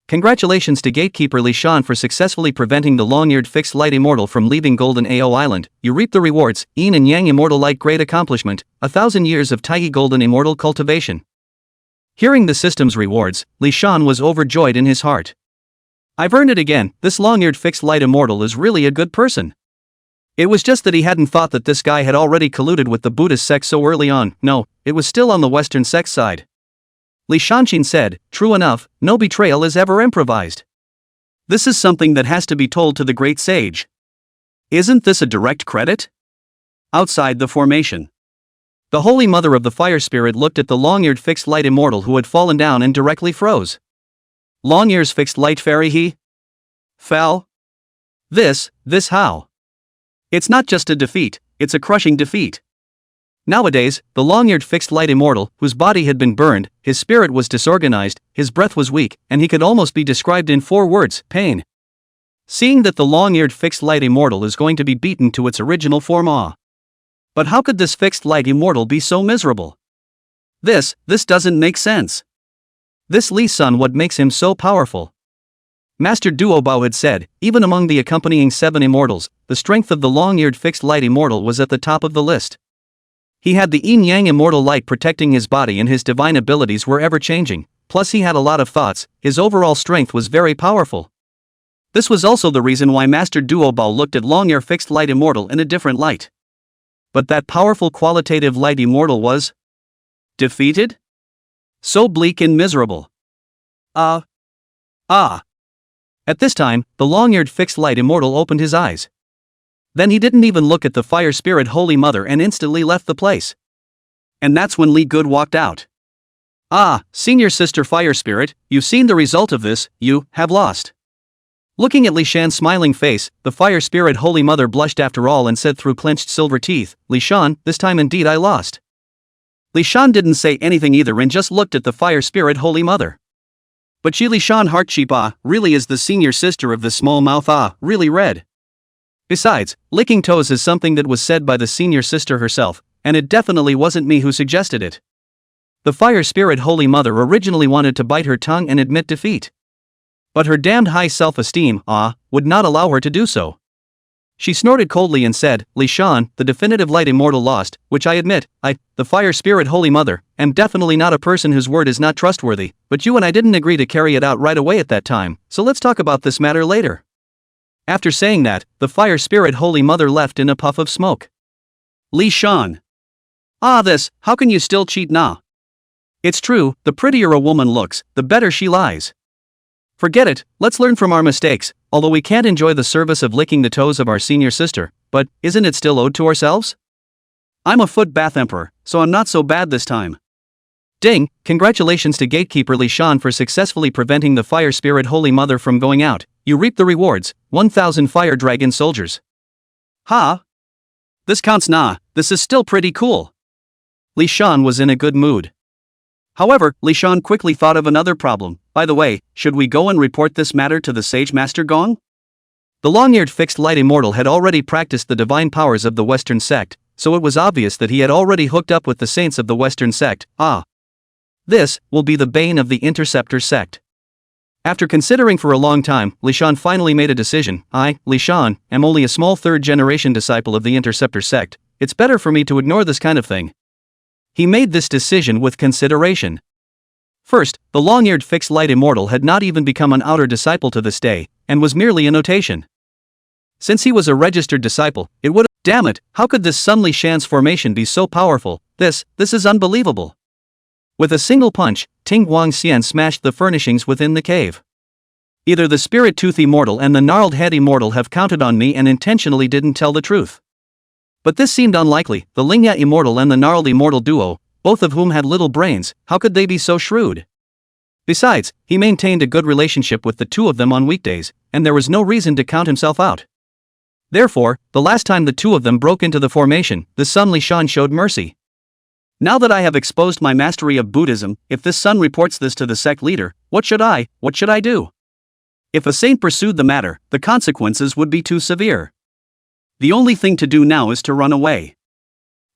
Congratulations to Gatekeeper Li Shan for successfully preventing the long-eared fixed light immortal from leaving Golden AO Island. You reap the rewards, Yin and Yang Immortal Light Great Accomplishment, 1,000 years of Taiyi Golden Immortal Cultivation. Hearing the system's rewards, Li Shan was overjoyed in his heart. I've earned it again, this long-eared fixed light immortal is really a good person. It was just that he hadn't thought that this guy had already colluded with the Buddhist sect so early on. No, it was still on the Western sect side. Li Shanqin said, "True enough, no betrayal is ever improvised. This is something that has to be told to the great sage. Isn't this a direct credit?" Outside the formation, the Holy Mother of the Fire Spirit looked at the long-eared fixed light immortal who had fallen down and directly froze. Long-ears fixed light fairy he? Fell? This how? It's not just a defeat, it's a crushing defeat. Nowadays, the long-eared fixed light immortal, whose body had been burned, his spirit was disorganized, his breath was weak, and he could almost be described in 4 words, pain. Seeing that the long-eared fixed light immortal is going to be beaten to its original form, But how could this fixed light immortal be so miserable? This doesn't make sense. This Li Sun, what makes him so powerful? Master Duobao had said, even among the accompanying 7 immortals, the strength of the long-eared fixed light immortal was at the top of the list. He had the yin-yang immortal light protecting his body and his divine abilities were ever-changing, plus he had a lot of thoughts, his overall strength was very powerful. This was also the reason why Master Duobao looked at long-ear fixed light immortal in a different light. But that powerful qualitative light immortal was defeated? So bleak and miserable. At this time, the long-eared fixed light immortal opened his eyes. Then he didn't even look at the fire spirit Holy Mother and instantly left the place. And that's when Li Good walked out. Senior Sister Fire Spirit, you've seen the result of this, you have lost. Looking at Li Shan's smiling face, the fire spirit Holy Mother blushed after all and said through clenched silver teeth, Li Shan, this time indeed I lost. Li Shan didn't say anything either and just looked at the fire spirit Holy Mother. But she Li Shan heart sheep really is the senior sister of the small mouth really red. Besides, licking toes is something that was said by the senior sister herself, and it definitely wasn't me who suggested it. The fire spirit Holy Mother originally wanted to bite her tongue and admit defeat. But her damned high self-esteem, would not allow her to do so. She snorted coldly and said, Li Shan, the definitive light immortal lost, which I admit, the fire spirit Holy Mother, am definitely not a person whose word is not trustworthy, but you and I didn't agree to carry it out right away at that time, so let's talk about this matter later. After saying that, the fire spirit Holy Mother left in a puff of smoke. Li Shan. How can you still cheat nah? It's true, the prettier a woman looks, the better she lies. Forget it, let's learn from our mistakes, although we can't enjoy the service of licking the toes of our senior sister, but isn't it still owed to ourselves? I'm a foot bath emperor, so I'm not so bad this time. Ding, congratulations to gatekeeper Li Shan for successfully preventing the fire spirit Holy Mother from going out. You reap the rewards, 1,000 fire dragon soldiers. This counts nah, this is still pretty cool. Li Shan was in a good mood. However, Li Shan quickly thought of another problem. By the way, should we go and report this matter to the Sage Master Gong? The long-eared fixed light immortal had already practiced the divine powers of the Western sect, so it was obvious that he had already hooked up with the saints of the Western sect. This will be the bane of the Interceptor sect. After considering for a long time, Li Shan finally made a decision. I, Li Shan, am only a small third-generation disciple of the Interceptor sect. It's better for me to ignore this kind of thing. He made this decision with consideration. First, the long-eared fixed light immortal had not even become an outer disciple to this day, and was merely a notation. Since he was a registered disciple, it would have— Damn it, how could this Sun Li Shan's formation be so powerful? This is unbelievable. With a single punch, Ting Guang Xian smashed the furnishings within the cave. Either the spirit tooth immortal and the gnarled head immortal have counted on me and intentionally didn't tell the truth. But this seemed unlikely. The Lingya immortal and the gnarled immortal duo, both of whom had little brains, how could they be so shrewd? Besides, he maintained a good relationship with the two of them on weekdays, and there was no reason to count himself out. Therefore, the last time the two of them broke into the formation, the Sun Li Shan showed mercy. Now that I have exposed my mastery of Buddhism, if this son reports this to the sect leader, what should I do? If a saint pursued the matter, the consequences would be too severe. The only thing to do now is to run away.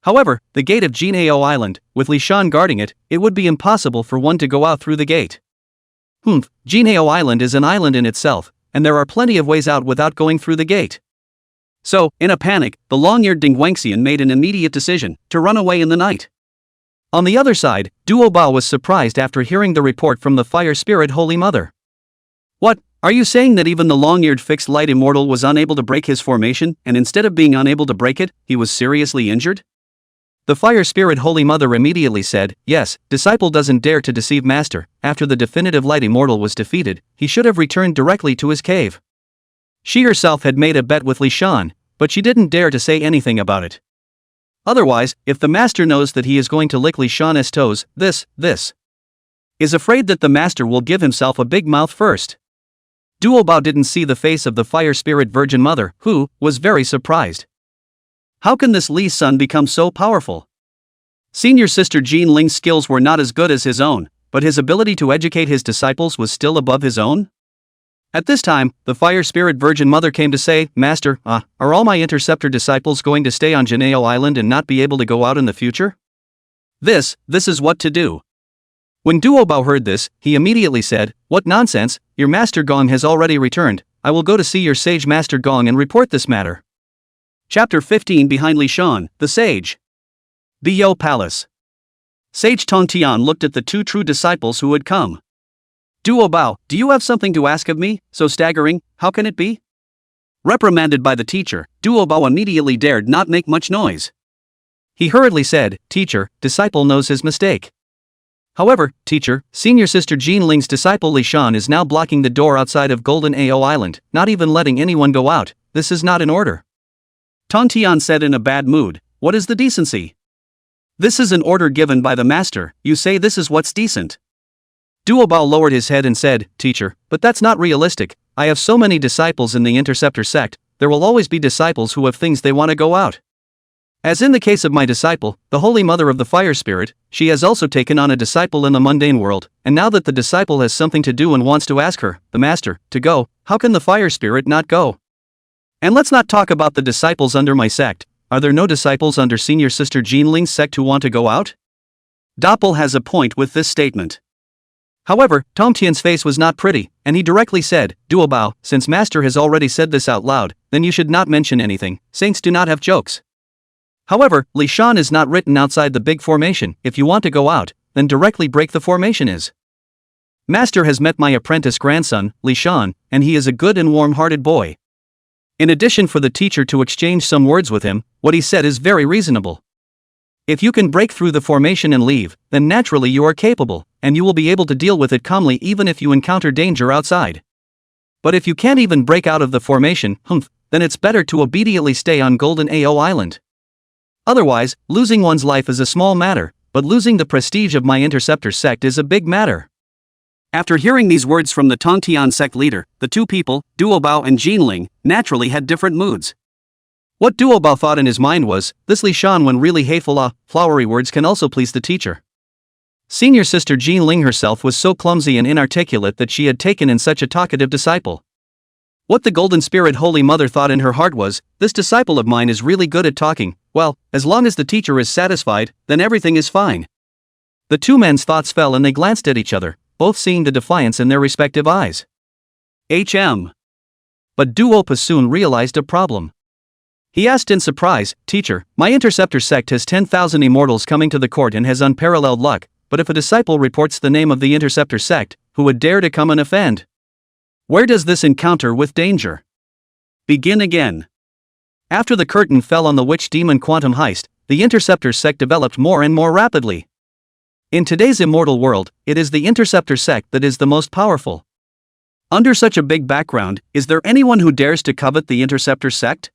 However, the gate of Jinhao Island, with Li Shan guarding it, it would be impossible for one to go out through the gate. Jinhao Island is an island in itself, and there are plenty of ways out without going through the gate. So, in a panic, the long-eared Ting Guang Xian made an immediate decision to run away in the night. On the other side, Duo Bao was surprised after hearing the report from the fire spirit Holy Mother. What, Are you saying that even the long-eared fixed light immortal was unable to break his formation, and instead of being unable to break it, he was seriously injured? The fire spirit Holy Mother immediately said, yes, disciple doesn't dare to deceive master. After the definitive light immortal was defeated, he should have returned directly to his cave. She herself had made a bet with Li Shan, but she didn't dare to say anything about it. Otherwise, if the master knows that he is going to lick Li Shan's toes, this is afraid that the master will give himself a big mouth first. Duo Bao didn't see the face of the fire spirit Virgin Mother, who was very surprised. How can this Li's son become so powerful? Senior sister Jean Ling's skills were not as good as his own, but his ability to educate his disciples was still above his own? At this time, the fire spirit Virgin Mother came to say, Master, are all my interceptor disciples going to stay on Jineo Island and not be able to go out in the future? This is what to do. When Duo Bao heard this, he immediately said, what nonsense, your Master Gong has already returned. I will go to see your sage Master Gong and report this matter. Chapter 15 Behind Li Shan, the Sage. The Yo Palace. Sage Tongtian looked at the two true disciples who had come. Duo Bao, do you have something to ask of me? So staggering, how can it be? Reprimanded by the teacher, Duo Bao immediately dared not make much noise. He hurriedly said, Teacher, disciple knows his mistake. However, teacher, senior sister Jean Ling's disciple Li Shan is now blocking the door outside of Golden Ao Island, not even letting anyone go out. This is not in order. Tongtian said in a bad mood, what is the decency? This is an order given by the master, you say this is what's decent. Duo Bao lowered his head and said, Teacher, but that's not realistic. I have so many disciples in the interceptor sect, there will always be disciples who have things they want to go out. As in the case of my disciple, the Holy Mother of the Fire Spirit, she has also taken on a disciple in the mundane world, and now that the disciple has something to do and wants to ask her, the master, to go, how can the Fire Spirit not go? And let's not talk about the disciples under my sect. Are there no disciples under senior sister Jean Ling's sect who want to go out? Doppel has a point with this statement. However, Tongtian's face was not pretty, and he directly said, Duo Bao, since master has already said this out loud, then you should not mention anything. Saints do not have jokes. However, Li Shan is not written outside the big formation. If you want to go out, then directly break the formation is. Master has met my apprentice grandson, Li Shan, and he is a good and warm-hearted boy. In addition for the teacher to exchange some words with him, what he said is very reasonable. If you can break through the formation and leave, then naturally you are capable, and you will be able to deal with it calmly even if you encounter danger outside. But if you can't even break out of the formation, then it's better to obediently stay on Golden Ao Island. Otherwise, losing one's life is a small matter, but losing the prestige of my interceptor sect is a big matter. After hearing these words from the Tongtian sect leader, the two people, Duo Bao and Jean Ling, naturally had different moods. What Duo Bao thought in his mind was, this Li Shan when really hateful, flowery words can also please the teacher. Senior sister Jean Ling herself was so clumsy and inarticulate that she had taken in such a talkative disciple. What the Golden Spirit Holy Mother thought in her heart was, this disciple of mine is really good at talking. Well, as long as the teacher is satisfied, then everything is fine. The two men's thoughts fell and they glanced at each other, both seeing the defiance in their respective eyes. But Duo Pa soon realized a problem. He asked in surprise, Teacher, my interceptor sect has 10,000 immortals coming to the court and has unparalleled luck, but if a disciple reports the name of the interceptor sect, who would dare to come and offend? Where does this encounter with danger? Begin again. After the curtain fell on the witch demon quantum heist, the interceptor sect developed more and more rapidly. In today's immortal world, it is the interceptor sect that is the most powerful. Under such a big background, is there anyone who dares to covet the interceptor sect?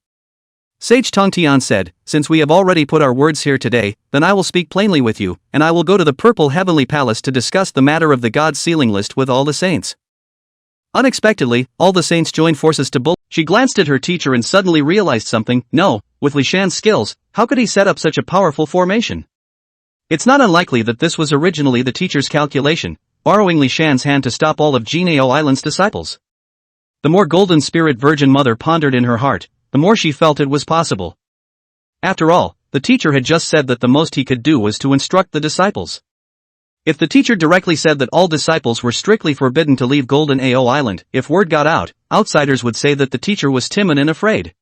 Sage Tongtian said, since we have already put our words here today, then I will speak plainly with you, and I will go to the purple heavenly palace to discuss the matter of the God's sealing list with all the saints. Unexpectedly, all the saints joined forces to bull. She glanced at her teacher and suddenly realized something. No, with Li Shan's skills, how could he set up such a powerful formation? It's not unlikely that this was originally the teacher's calculation, borrowing Li Shan's hand to stop all of Jineo Island's disciples. The more Golden Spirit Virgin Mother pondered in her heart, the more she felt it was possible. After all, the teacher had just said that the most he could do was to instruct the disciples. If the teacher directly said that all disciples were strictly forbidden to leave Golden Ao Island, if word got out, outsiders would say that the teacher was timid and afraid.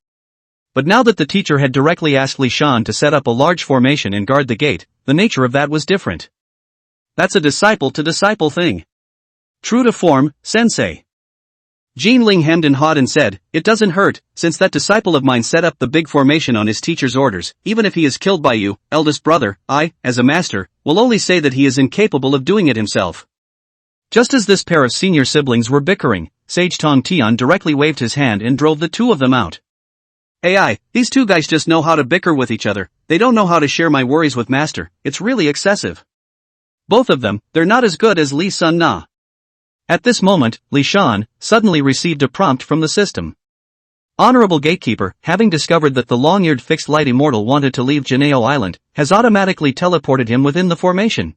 But now that the teacher had directly asked Li Shan to set up a large formation and guard the gate, the nature of that was different. That's a disciple-to-disciple thing. True to form, sensei. Ling hemmed and hawed and said, "It doesn't hurt, since that disciple of mine set up the big formation on his teacher's orders. Even if he is killed by you, eldest brother, I, as a master, will only say that he is incapable of doing it himself." Just as this pair of senior siblings were bickering, Sage Tong Tian directly waved his hand and drove the two of them out. "AI, these two guys just know how to bicker with each other, they don't know how to share my worries with master, it's really excessive. Both of them, they're not as good as Li Sun Na." At this moment, Li Shan suddenly received a prompt from the system. Honorable Gatekeeper, having discovered that the long-eared fixed-light immortal wanted to leave Jineo Island, has automatically teleported him within the formation.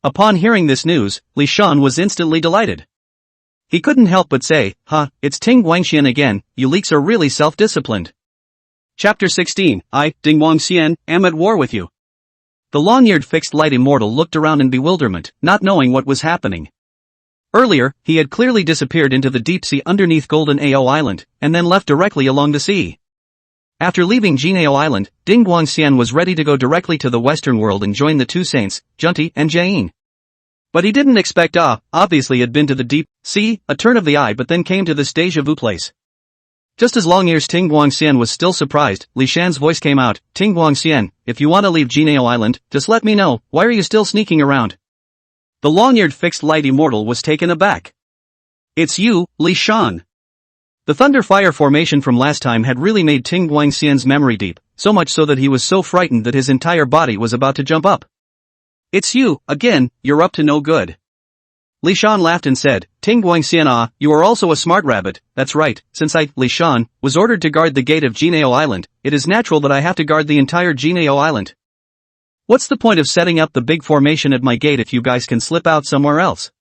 Upon hearing this news, Li Shan was instantly delighted. He couldn't help but say, it's Ting Guang Xian again, you leaks are really self-disciplined. Chapter 16, I, Ting Guang Xian, am at war with you. The long-eared fixed-light immortal looked around in bewilderment, not knowing what was happening. Earlier, he had clearly disappeared into the deep sea underneath Golden Ao Island, and then left directly along the sea. After leaving Jineo Island, Ting Guang Xian was ready to go directly to the Western world and join the two saints, Junti and Jain. But he didn't expect obviously had been to the deep sea, a turn of the eye, but then came to this deja vu place. Just as long-ears Ting Guang Xian was still surprised, Li Shan's voice came out, "Ting Guang Xian, if you want to leave Jineo Island, just let me know, why are you still sneaking around?" The long-eared fixed-light immortal was taken aback. "It's you, Li Shan." The thunder-fire formation from last time had really made Ting Guang Xian's memory deep, so much so that he was so frightened that his entire body was about to jump up. "It's you, again, you're up to no good." Li Shan laughed and said, "Ting Guang Xian, you are also a smart rabbit, that's right, since I, Li Shan, was ordered to guard the gate of Jineo Island, it is natural that I have to guard the entire Jineo Island. What's the point of setting up the big formation at my gate if you guys can slip out somewhere else?"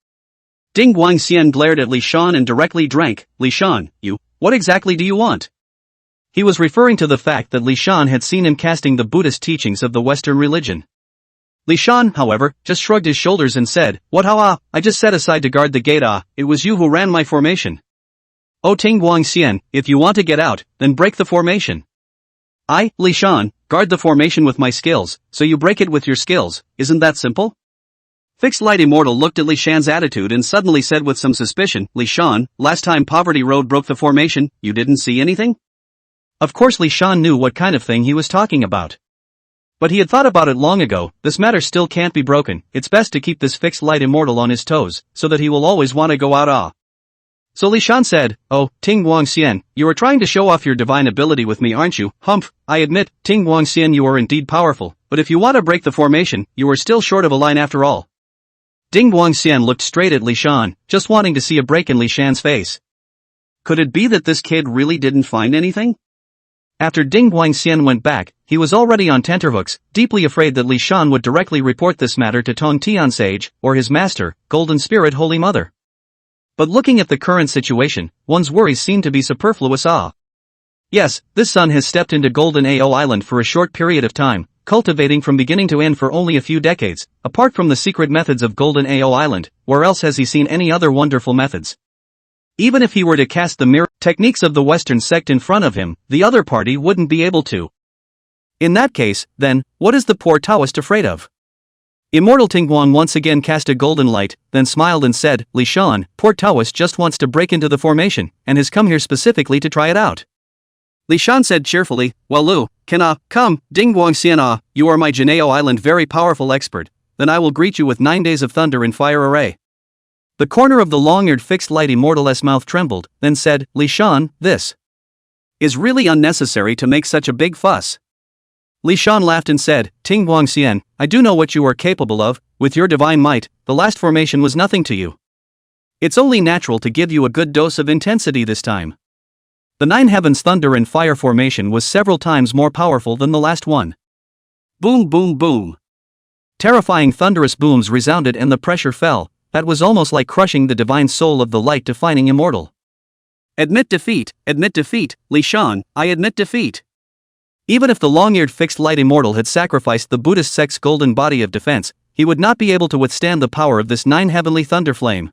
Ting Guang Xian glared at Li Shan and directly drank, "Li Shan, what exactly do you want?" He was referring to the fact that Li Shan had seen him casting the Buddhist teachings of the Western religion. Li Shan, however, just shrugged his shoulders and said, I just set aside to guard the gate, it was you who ran my formation. Oh Ting Guang Xian, if you want to get out, then break the formation. I, Li Shan, guard the formation with my skills, so you break it with your skills, isn't that simple? Fixed-light immortal looked at Li Shan's attitude and suddenly said with some suspicion, "Li Shan, last time Poverty Road broke the formation, you didn't see anything?" Of course Li Shan knew what kind of thing he was talking about. But he had thought about it long ago, this matter still can't be broken, it's best to keep this fixed-light immortal on his toes, so that he will always want to go out. So Li Shan said, "Oh, Ting Guang Xian, you are trying to show off your divine ability with me, aren't you? Humph, I admit, Ting Guang Xian, you are indeed powerful, but if you want to break the formation, you are still short of a line after all." Ting Guang Xian looked straight at Li Shan, just wanting to see a break in Li Shan's face. Could it be that this kid really didn't find anything? After Ting Guang Xian went back, he was already on tenterhooks, deeply afraid that Li Shan would directly report this matter to Tong Tian Sage, or his master, Golden Spirit Holy Mother. But looking at the current situation, one's worries seem to be superfluous. Yes, this son has stepped into Golden Ao Island for a short period of time, cultivating from beginning to end for only a few decades, apart from the secret methods of Golden Ao Island, where else has he seen any other wonderful methods? Even if he were to cast the mirror techniques of the Western sect in front of him, the other party wouldn't be able to. In that case, then, what is the poor Taoist afraid of? Immortal Ting Guang once again cast a golden light, then smiled and said, "Li Shan, poor Taoist just wants to break into the formation, and has come here specifically to try it out." Li Shan said cheerfully, "Well Lu, come, Ting Guang Xian, you are my Jineo Island very powerful expert, then I will greet you with 9 days of thunder and fire array." The corner of the long-eared fixed-light immortal's mouth trembled, then said, "Li Shan, this is really unnecessary to make such a big fuss." Li Shan laughed and said, "Ting Guang Xian, I do know what you are capable of, with your divine might, the last formation was nothing to you. It's only natural to give you a good dose of intensity this time. The Nine Heavens thunder and fire formation was several times more powerful than the last one." Boom boom boom. Terrifying thunderous booms resounded and the pressure fell, that was almost like crushing the divine soul of the light-defining immortal. Admit defeat, Li Shan, I admit defeat. Even if the long-eared fixed-light immortal had sacrificed the Buddhist sect's golden body of defense, he would not be able to withstand the power of this nine-heavenly thunderflame.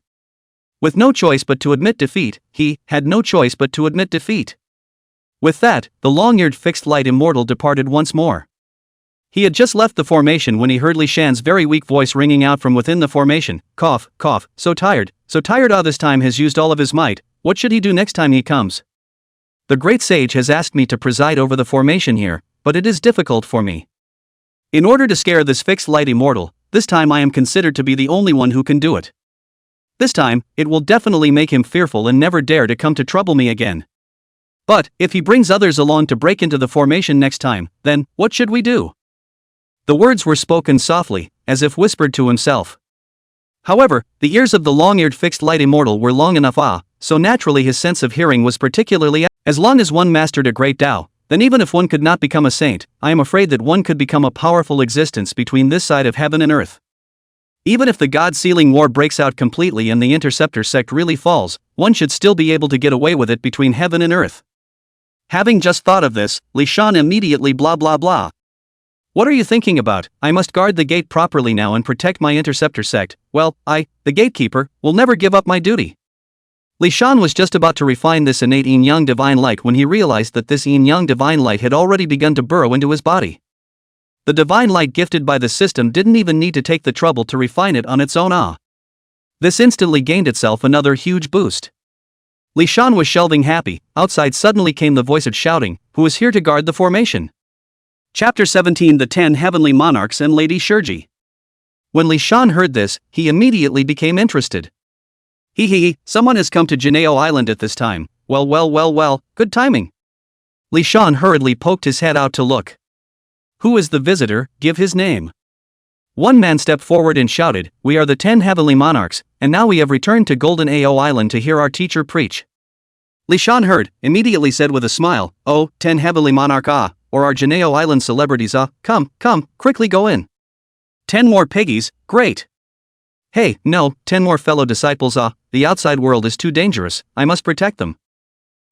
With no choice but to admit defeat, he had no choice but to admit defeat. With that, the long-eared fixed-light immortal departed once more. He had just left the formation when he heard Li Shan's very weak voice ringing out from within the formation, "Cough, cough, so tired, this time has used all of his might, What should he do next time he comes? The great sage has asked me to preside over the formation here, but it is difficult for me. In order to scare this fixed light immortal, this time I am considered to be the only one who can do it. This time, it will definitely make him fearful and never dare to come to trouble me again. But, if he brings others along to break into the formation next time, then, what should we do? The words were spoken softly, as if whispered to himself. However, the ears of the long-eared fixed light immortal were long enough so naturally his sense of hearing was particularly as long as one mastered a great Tao, then even if one could not become a saint, I am afraid that one could become a powerful existence between this side of heaven and earth. Even if the God-sealing war breaks out completely and the Interceptor sect really falls, one should still be able to get away with it between heaven and earth. Having just thought of this, Li Shan immediately blah blah blah. What are you thinking about? I must guard the gate properly now and protect my Interceptor sect. Well, I, the gatekeeper, will never give up my duty. Li Shan was just about to refine this innate yin-yang divine light when he realized that this yin-yang divine light had already begun to burrow into his body. The divine light gifted by the system didn't even need to take the trouble to refine it on its own. This instantly gained itself another huge boost. Li Shan was shelving happy. Outside suddenly came the voice of shouting, who is here to guard the formation. Chapter 17 The 10 Heavenly Monarchs and Lady Shurji. When Li Shan heard this, he immediately became interested. Someone has come to Jineo Island at this time. Well, good timing. Li Shan hurriedly poked his head out to look. Who is the visitor? Give his name. One man stepped forward and shouted, We are the 10 Heavenly Monarchs, and now we have returned to Golden Ao Island to hear our teacher preach. Li Shan heard, immediately said with a smile, Oh, 10 Heavenly Monarch or our Jineo Island celebrities come, quickly go in. 10 more piggies, great. Hey, no, 10 more fellow disciples the outside world is too dangerous, I must protect them.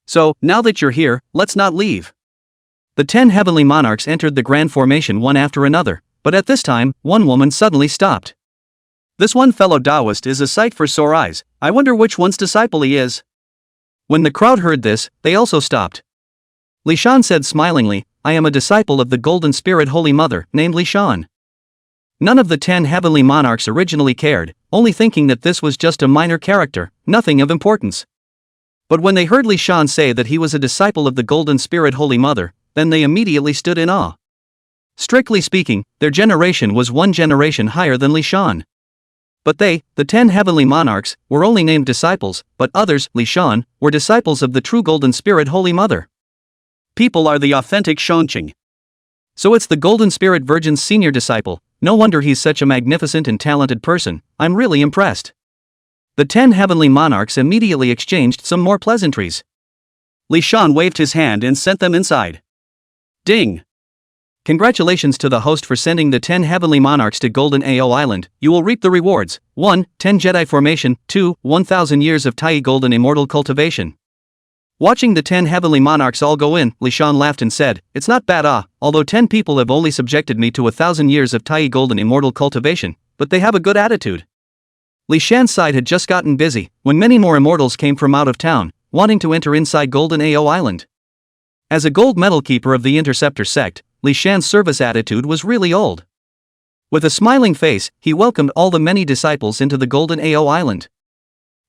So, now that you're here, let's not leave. The 10 Heavenly Monarchs entered the grand formation one after another, but at this time, one woman suddenly stopped. This one fellow Taoist is a sight for sore eyes, I wonder which one's disciple he is. When the crowd heard this, they also stopped. Li Shan said smilingly, I am a disciple of the Golden Spirit Holy Mother, named Li Shan. None of the 10 Heavenly Monarchs originally cared, only thinking that this was just a minor character, nothing of importance. But when they heard Li Shan say that he was a disciple of the Golden Spirit Holy Mother, then they immediately stood in awe. Strictly speaking, their generation was one generation higher than Li Shan. But they, the 10 Heavenly Monarchs, were only named disciples, but others, Li Shan, were disciples of the true Golden Spirit Holy Mother. People are the authentic Shangqing. So it's the Golden Spirit Virgin's senior disciple, no wonder he's such a magnificent and talented person, I'm really impressed. The 10 Heavenly Monarchs immediately exchanged some more pleasantries. Li Shan waved his hand and sent them inside. Ding! Congratulations to the host for sending the 10 Heavenly Monarchs to Golden Ao Island, you will reap the rewards, 1. 10 Jedi formation, 2. 1000 years of Tai Golden Immortal cultivation. Watching the 10 Heavenly Monarchs all go in, Li Shan laughed and said, It's not bad although 10 people have only subjected me to 1000 years of Tai Golden Immortal cultivation, but they have a good attitude. Li Shan's side had just gotten busy, when many more immortals came from out of town, wanting to enter inside Golden Ao Island. As a gold medal keeper of the Interceptor sect, Li Shan's service attitude was really old. With a smiling face, he welcomed all the many disciples into the Golden Ao Island.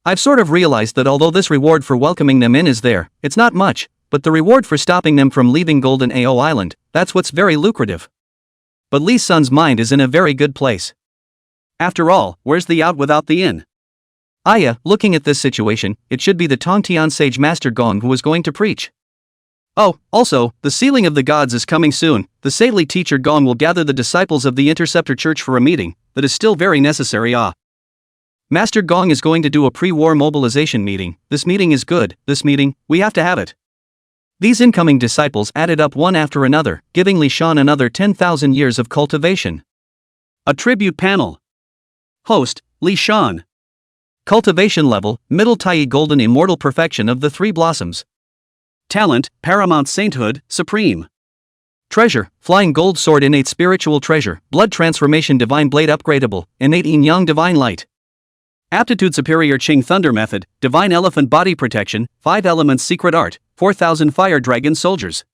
I've sort of realized that although this reward for welcoming them in is there, it's not much, but the reward for stopping them from leaving Golden Ao Island, that's what's very lucrative. But Li Sun's mind is in a very good place. After all, where's the out without the in? Looking at this situation, it should be the Tongtian Sage Master Gong who is going to preach. Oh, also, the sealing of the gods is coming soon, the saintly teacher Gong will gather the disciples of the Interceptor Church for a meeting, that is still very necessary Master Gong is going to do a pre-war mobilization meeting, this meeting is good, this meeting, we have to have it. These incoming disciples added up one after another, giving Li Shan another 10,000 years of cultivation. A tribute panel. Host, Li Shan. Cultivation level, middle Tai Golden Immortal perfection of the three blossoms. Talent, paramount sainthood, supreme. Treasure, flying gold sword innate spiritual treasure, blood transformation divine blade upgradable, innate yin-yang divine light. Aptitude superior Qing thunder method, divine elephant body protection, 5 elements secret art, 4000 fire dragon soldiers.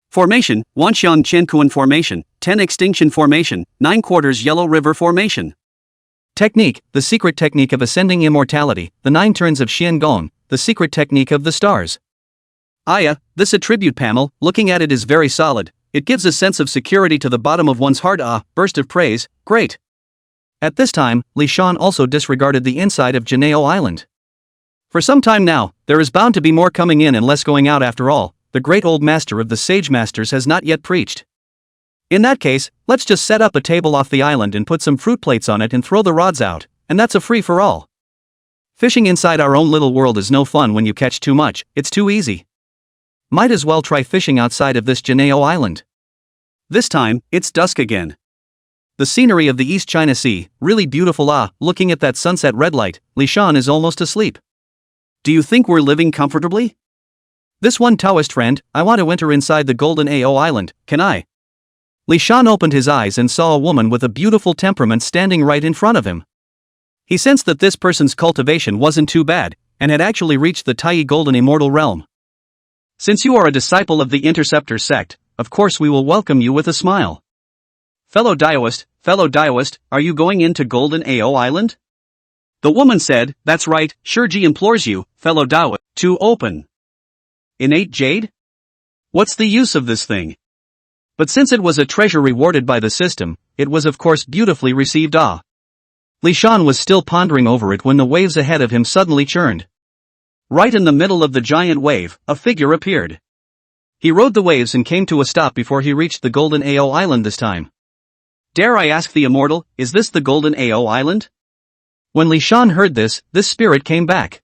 Formation, Wanxiang Qiankuan formation, 10 extinction formation, 9 quarters yellow river formation. Technique, the secret technique of ascending immortality, the 9 turns of Xian Gong, the secret technique of the stars. This attribute panel, looking at it is very solid. It gives a sense of security to the bottom of one's heart. Burst of praise, great. At this time, Li Shan also disregarded the inside of Jinao Island. For some time now, there is bound to be more coming in and less going out after all. The great old master of the sage masters has not yet preached. In that case, let's just set up a table off the island and put some fruit plates on it and throw the rods out, and that's a free for all. Fishing inside our own little world is no fun when you catch too much, it's too easy. Might as well try fishing outside of this Jinao Island. This time, it's dusk again. The scenery of the East China Sea, really beautiful. Looking at that sunset red light, Li Shan is almost asleep. Do you think we're living comfortably? This one Taoist friend, I want to enter inside the Golden Ao Island, can I? Li Shan opened his eyes and saw a woman with a beautiful temperament standing right in front of him. He sensed that this person's cultivation wasn't too bad, and had actually reached the Tai Golden Immortal realm. Since you are a disciple of the Interceptor sect, of course we will welcome you with a smile. Fellow Daoist, are you going into Golden Ao Island? The woman said, that's right, Shurji implores you, fellow Daoist, to open. Innate jade? What's the use of this thing? But since it was a treasure rewarded by the system, it was of course beautifully received. Li Shan was still pondering over it when the waves ahead of him suddenly churned. Right in the middle of the giant wave, a figure appeared. He rode the waves and came to a stop before he reached the Golden Ao Island this time. Dare I ask the Immortal, is this the Golden Ao Island? When Li Shan heard this spirit came back.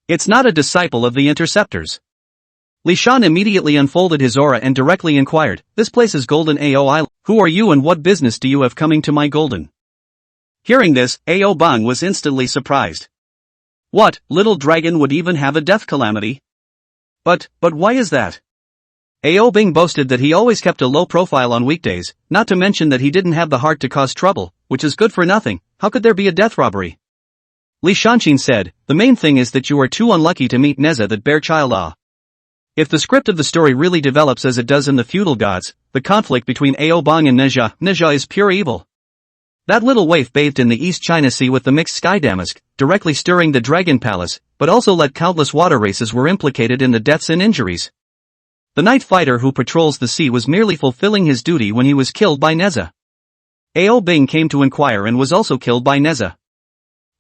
It's not a disciple of the Interceptors. Li Shan immediately unfolded his aura and directly inquired, this place is Golden Ao Island. Who are you and what business do you have coming to my golden? Hearing this, Ao Bang was instantly surprised. What, little dragon would even have a death calamity? But why is that? Ao Bing boasted that he always kept a low profile on weekdays, not to mention that he didn't have the heart to cause trouble, which is good for nothing. How could there be a death robbery? Li Shanqin said, the main thing is that you are too unlucky to meet Nezha that bare child. If the script of the story really develops as it does in the feudal gods, the conflict between Ao Bang and Nezha is pure evil. That little waif bathed in the East China Sea with the mixed sky damask, directly stirring the Dragon Palace, but also led countless water races were implicated in the deaths and injuries. The night fighter who patrols the sea was merely fulfilling his duty when he was killed by Nezha. Ao Bing came to inquire and was also killed by Nezha.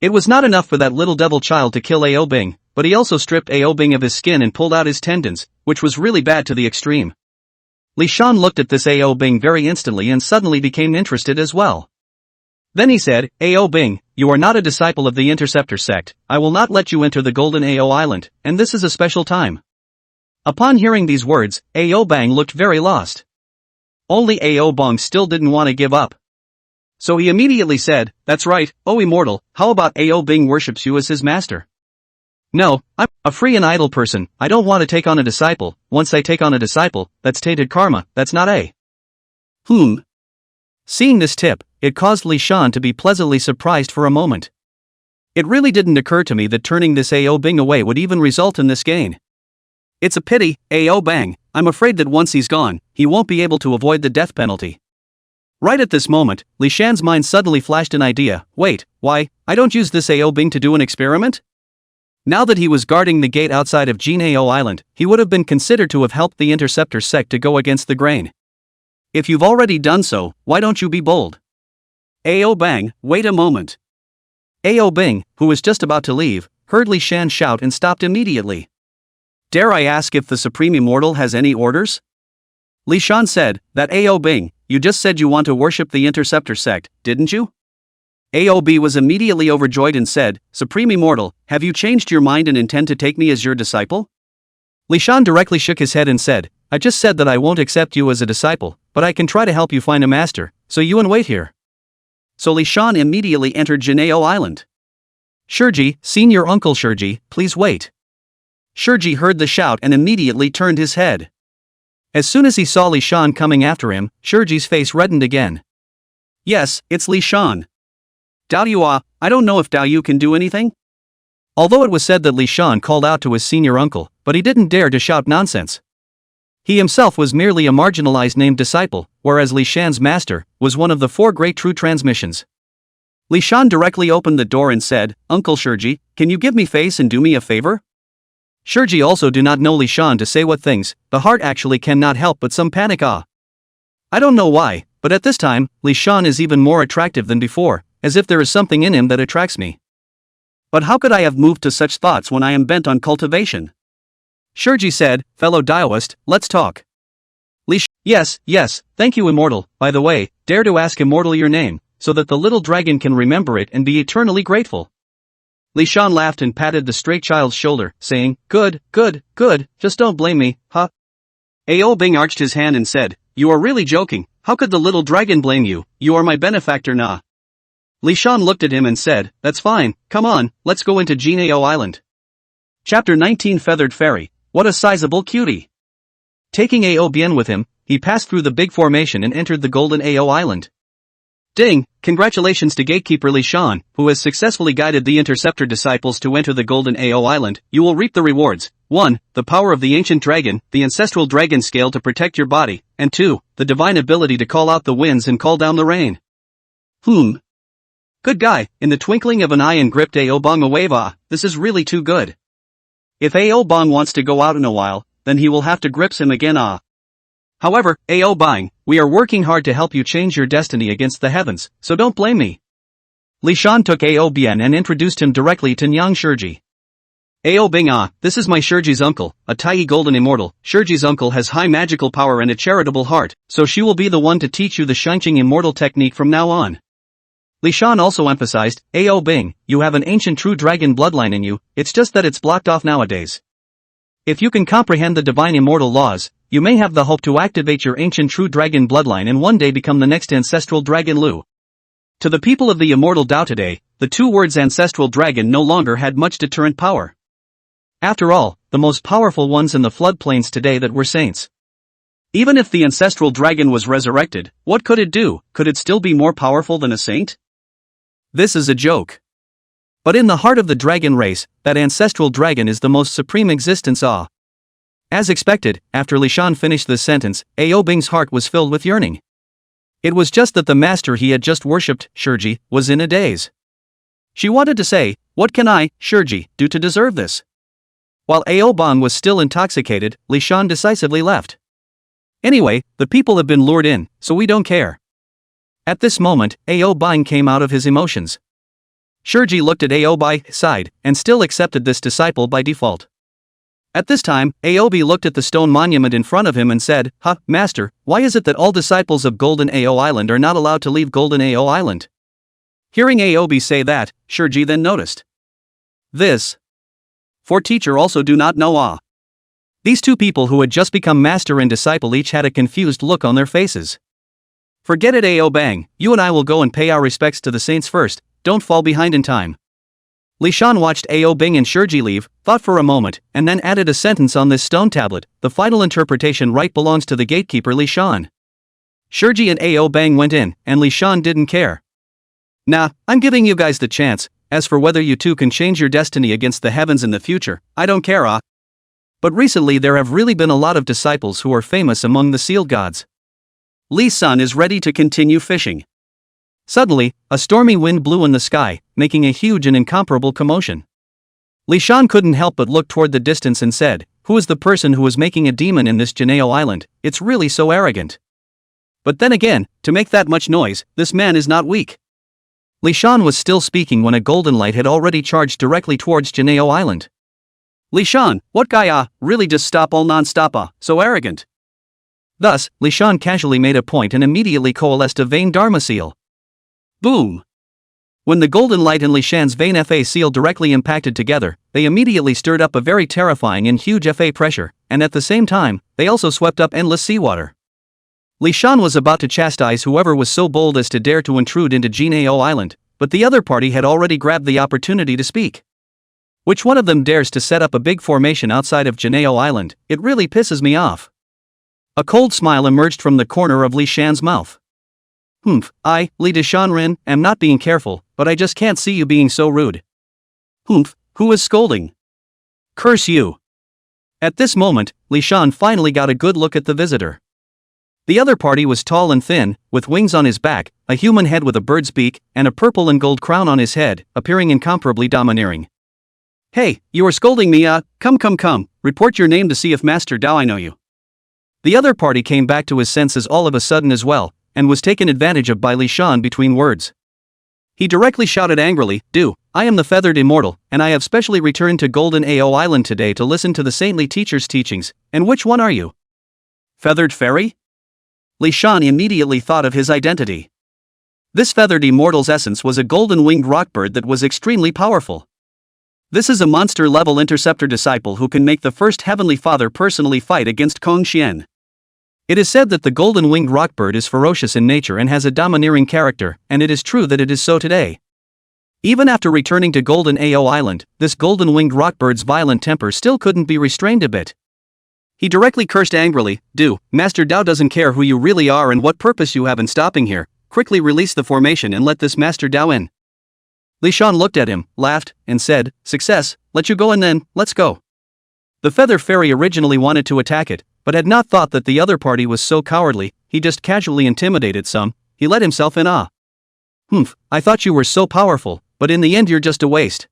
It was not enough for that little devil child to kill Ao Bing, but he also stripped Ao Bing of his skin and pulled out his tendons, which was really bad to the extreme. Li Shan looked at this Ao Bing very instantly and suddenly became interested as well. Then he said, Ao Bing, you are not a disciple of the Interceptor sect, I will not let you enter the Golden Ao Island, and this is a special time. Upon hearing these words, Ao Bang looked very lost. Only Ao Bang still didn't want to give up. So he immediately said, that's right, oh Immortal, how about Ao Bing worships you as his master? No, I'm a free and idle person, I don't want to take on a disciple, once I take on a disciple, that's tainted karma, that's not a. Seeing this tip, it caused Li Shan to be pleasantly surprised for a moment. It really didn't occur to me that turning this Ao Bing away would even result in this gain. It's a pity, Ao Bang, I'm afraid that once he's gone, he won't be able to avoid the death penalty. Right at this moment, Li Shan's mind suddenly flashed an idea, wait, why, I don't use this Ao Bing to do an experiment? Now that he was guarding the gate outside of Jinao Island, he would have been considered to have helped the Interceptor sect to go against the grain. If you've already done so, why don't you be bold? Ao Bang, wait a moment. Ao Bing, who was just about to leave, heard Li Shan shout and stopped immediately. Dare I ask if the Supreme Immortal has any orders? Li Shan said, that Ao Bing, you just said you want to worship the Interceptor sect, didn't you? AOB was immediately overjoyed and said, Supreme Immortal, have you changed your mind and intend to take me as your disciple? Li Shan directly shook his head and said, I just said that I won't accept you as a disciple, but I can try to help you find a master, so Yuan wait here. So Li Shan immediately entered Jinao Island. Shurji, senior uncle Shurji, please wait. Shurji heard the shout and immediately turned his head. As soon as he saw Li Shan coming after him, Shurji's face reddened again. Yes, it's Li Shan. Dao Yu, I don't know if Dao Yu can do anything? Although it was said that Li Shan called out to his senior uncle, but he didn't dare to shout nonsense. He himself was merely a marginalized named disciple, whereas Li Shan's master was one of the 4 great true transmissions. Li Shan directly opened the door and said, Uncle Shurji, can you give me face and do me a favor? Shurji also do not know Li Shan to say what things, the heart actually cannot help but some panic. I don't know why, but at this time, Li Shan is even more attractive than before, as if there is something in him that attracts me. But how could I have moved to such thoughts when I am bent on cultivation? Shurji said, fellow Daoist, let's talk. Yes, thank you Immortal, by the way, dare to ask Immortal your name, so that the little dragon can remember it and be eternally grateful. Li Shan laughed and patted the stray child's shoulder, saying, good, just don't blame me, huh? Ao Bing arched his hand and said, you are really joking, how could the little dragon blame you, you are my benefactor nah. Li Shan looked at him and said, that's fine, come on, let's go into Jinao Island. Chapter 19 Feathered Fairy, what a sizable cutie. Taking Ao Bien with him, he passed through the big formation and entered the Golden Ao Island. Ding, congratulations to Gatekeeper Li Shan, who has successfully guided the Interceptor disciples to enter the Golden Ao Island. You will reap the rewards. 1. The power of the ancient dragon, the ancestral dragon scale to protect your body, and 2. The divine ability to call out the winds and call down the rain. Good guy, in the twinkling of an eye and gripped Ao Bong a wave. This is really too good. If Ao Bong wants to go out in a while, then he will have to grips him again. However, Ao Bang, we are working hard to help you change your destiny against the heavens, so don't blame me. Li Shan took Ao Bien and introduced him directly to Nyang Shurji. Ao Bing this is my Shurji's uncle, a Tai Golden Immortal. Shurji's uncle has high magical power and a charitable heart, so she will be the one to teach you the Shangqing Immortal technique from now on. Li Shan also emphasized, Ao Bing, you have an ancient true dragon bloodline in you, it's just that it's blocked off nowadays. If you can comprehend the divine immortal laws, you may have the hope to activate your ancient true dragon bloodline and one day become the next ancestral dragon Lu. To the people of the immortal Dao today, the two words ancestral dragon no longer had much deterrent power. After all, the most powerful ones in the floodplains today that were saints. Even if the ancestral dragon was resurrected, what could it do? Could it still be more powerful than a saint? This is a joke. But in the heart of the dragon race, that ancestral dragon is the most supreme existence. As expected, after Li Shan finished this sentence, Ao Bing's heart was filled with yearning. It was just that the master he had just worshipped, Shurji, was in a daze. She wanted to say, what can I, Shurji, do to deserve this? While Ao Bang was still intoxicated, Li Shan decisively left. Anyway, the people have been lured in, so we don't care. At this moment, Ao Bang came out of his emotions. Shurji looked at Ao Bai's side, and still accepted this disciple by default. At this time, Aobi looked at the stone monument in front of him and said, Master, why is it that all disciples of Golden Ao Island are not allowed to leave Golden Ao Island? Hearing Aobi say that, Shurji then noticed. This. For teacher also do not know. These two people who had just become master and disciple each had a confused look on their faces. Forget it Ao Bang, you and I will go and pay our respects to the saints first, don't fall behind in time. Li Shan watched Ao Bing and Shurji leave, thought for a moment, and then added a sentence on this stone tablet, the final interpretation right belongs to the gatekeeper Li Shan. Shurji and Ao Bang went in, and Li Shan didn't care. Nah, I'm giving you guys the chance, as for whether you two can change your destiny against the heavens in the future, I don't care But recently there have really been a lot of disciples who are famous among the sealed gods. Li Sun is ready to continue fishing. Suddenly, a stormy wind blew in the sky, making a huge and incomparable commotion. Li Shan couldn't help but look toward the distance and said, who is the person who is making a demon in this Jinao island? It's really so arrogant. But then again, to make that much noise, this man is not weak. Li Shan was still speaking when a golden light had already charged directly towards Jinao island. Li Shan, what guy really just stop all non-stop so arrogant. Thus, Li Shan casually made a point and immediately coalesced a vain Dharma seal. Boom! When the golden light and Li Shan's vain FA seal directly impacted together, they immediately stirred up a very terrifying and huge FA pressure, and at the same time, they also swept up endless seawater. Li Shan was about to chastise whoever was so bold as to dare to intrude into Jinao Island, but the other party had already grabbed the opportunity to speak. Which one of them dares to set up a big formation outside of Jinao Island? It really pisses me off. A cold smile emerged from the corner of Li Shan's mouth. I, Li Deshanrin, am not being careful, but I just can't see you being so rude. Who is scolding? Curse you. At this moment, Li Shan finally got a good look at the visitor. The other party was tall and thin, with wings on his back, a human head with a bird's beak, and a purple and gold crown on his head, appearing incomparably domineering. Hey, you are scolding me, come, report your name to see if Master Dao I know you. The other party came back to his senses all of a sudden as well, and was taken advantage of by Li Shan between words. He directly shouted angrily, I am the feathered immortal, and I have specially returned to Golden Ao Island today to listen to the saintly teacher's teachings, and which one are you? Feathered fairy? Li Shan immediately thought of his identity. This feathered immortal's essence was a golden-winged rockbird that was extremely powerful. This is a monster-level interceptor disciple who can make the first Heavenly Father personally fight against Guang Xian. It is said that the golden-winged rockbird is ferocious in nature and has a domineering character, and it is true that it is so today. Even after returning to Golden Ao Island, this golden-winged rockbird's violent temper still couldn't be restrained a bit. He directly cursed angrily, Master Dao doesn't care who you really are and what purpose you have in stopping here, quickly release the formation and let this Master Dao in. Li Shan looked at him, laughed, and said, success, let you go and then, let's go. The feather fairy originally wanted to attack it, but had not thought that the other party was so cowardly. He just casually intimidated some. He let himself in awe. I thought you were so powerful, but in the end you're just a waste.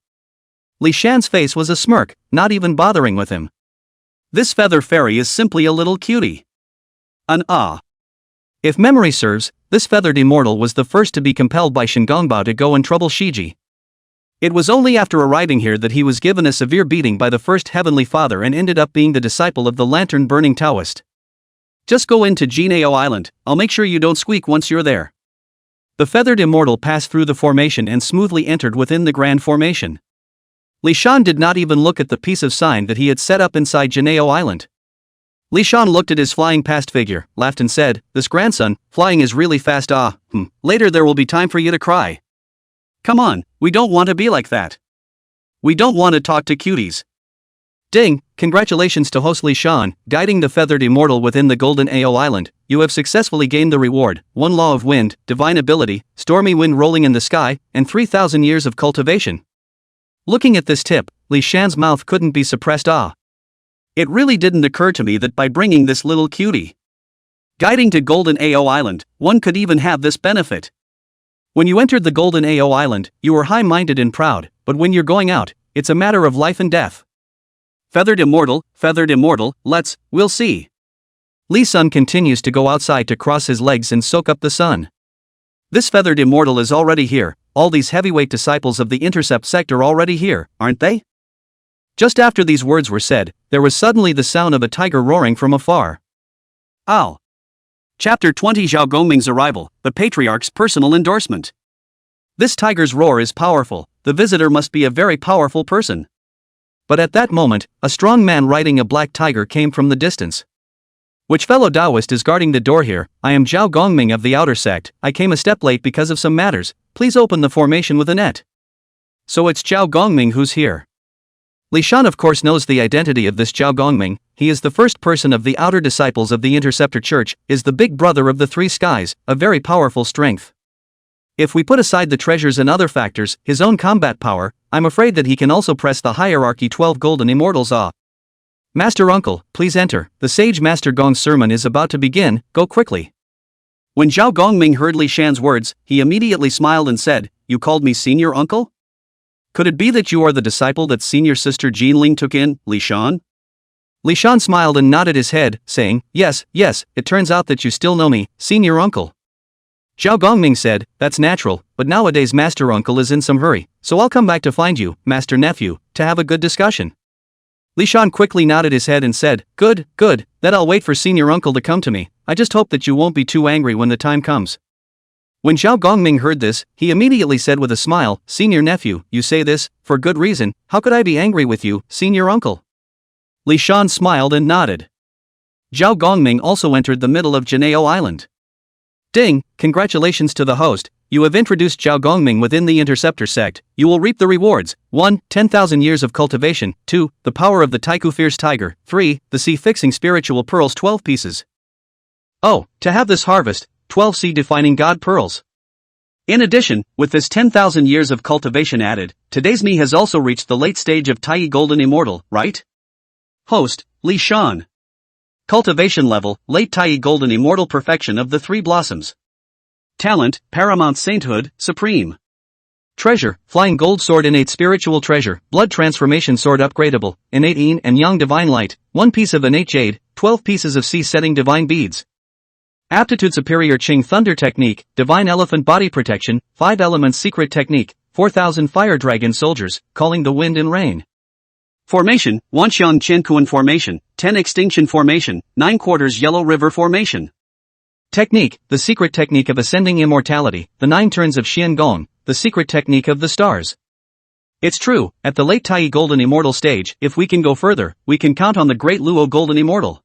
Li Shan's face was a smirk, not even bothering with him. This feather fairy is simply a little cutie. If memory serves, this feathered immortal was the first to be compelled by Shingongbao to go and trouble Shiji. It was only after arriving here that he was given a severe beating by the first Heavenly Father and ended up being the disciple of the lantern-burning Taoist. Just go into Jinao Island, I'll make sure you don't squeak once you're there. The feathered immortal passed through the formation and smoothly entered within the grand formation. Li Shan did not even look at the piece of sign that he had set up inside Jinao Island. Li Shan looked at his flying past figure, laughed and said, this grandson, flying is really fast. Later there will be time for you to cry. Come on, we don't want to be like that. We don't want to talk to cuties. Ding, congratulations to host Li Shan, guiding the feathered immortal within the Golden Ao Island. You have successfully gained the reward, 1 law of wind, divine ability, stormy wind rolling in the sky, and 3,000 years of cultivation. Looking at this tip, Li Shan's mouth couldn't be suppressed awe. It really didn't occur to me that by bringing this little cutie guiding to Golden Ao Island, one could even have this benefit. When you entered the Golden Ao Island, you were high-minded and proud, but when you're going out, it's a matter of life and death. Feathered immortal, we'll see. Li Sun continues to go outside to cross his legs and soak up the sun. This feathered immortal is already here, all these heavyweight disciples of the intercept sector already here, aren't they? Just after these words were said, there was suddenly the sound of a tiger roaring from afar. Ow! Chapter 20 Zhao Gongming's arrival, the patriarch's personal endorsement. This tiger's roar is powerful, the visitor must be a very powerful person. But at that moment, a strong man riding a black tiger came from the distance. Which fellow Taoist is guarding the door here? I am Zhao Gongming of the outer sect, I came a step late because of some matters, please open the formation with a net. So it's Zhao Gongming who's here. Li Shan of course knows the identity of this Zhao Gongming. He is the first person of the outer disciples of the Interceptor Church, is the big brother of the three skies, a very powerful strength. If we put aside the treasures and other factors, his own combat power, I'm afraid that he can also press the hierarchy 12 golden immortals off. Master Uncle, please enter, the sage Master Gong's sermon is about to begin, go quickly. When Zhao Gongming heard Li Shan's words, he immediately smiled and said, you called me senior uncle? Could it be that you are the disciple that senior sister Ling took in, Li Shan? Li Shan smiled and nodded his head, saying, yes, it turns out that you still know me, senior uncle. Zhao Gongming said, that's natural, but nowadays Master Uncle is in some hurry, so I'll come back to find you, Master Nephew, to have a good discussion. Li Shan quickly nodded his head and said, good, that I'll wait for senior uncle to come to me, I just hope that you won't be too angry when the time comes. When Zhao Gongming heard this, he immediately said with a smile, senior nephew, you say this, for good reason, how could I be angry with you, senior uncle? Li Shan smiled and nodded. Zhao Gongming also entered the middle of Jinao Island. Ding, congratulations to the host, you have introduced Zhao Gongming within the Interceptor sect, you will reap the rewards, 1. 10,000 years of cultivation, 2. The power of the Taiku Fierce Tiger, 3. The sea-fixing spiritual pearls 12 pieces. Oh, to have this harvest, 12 sea-defining god pearls. In addition, with this 10,000 years of cultivation added, today's me has also reached the late stage of Tai Golden Immortal, right? Host, Li Shan. Cultivation level, late Tai Golden Immortal perfection of the three blossoms. Talent, paramount sainthood, supreme. Treasure, flying gold sword innate spiritual treasure, blood transformation sword upgradable, innate yin and yang divine light, 1 piece of innate jade, 12 pieces of sea setting divine beads. Aptitude superior Qing thunder technique, divine elephant body protection, 5 elements secret technique, 4,000 fire dragon soldiers, calling the wind and rain. Formation, Wanxian Qiankuan formation, 10 extinction formation, 9 quarters yellow river formation. Technique, the secret technique of ascending immortality, the 9 turns of Xian Gong, the secret technique of the stars. It's true, at the late Tai Golden Immortal stage, if we can go further, we can count on the great Luo Golden Immortal.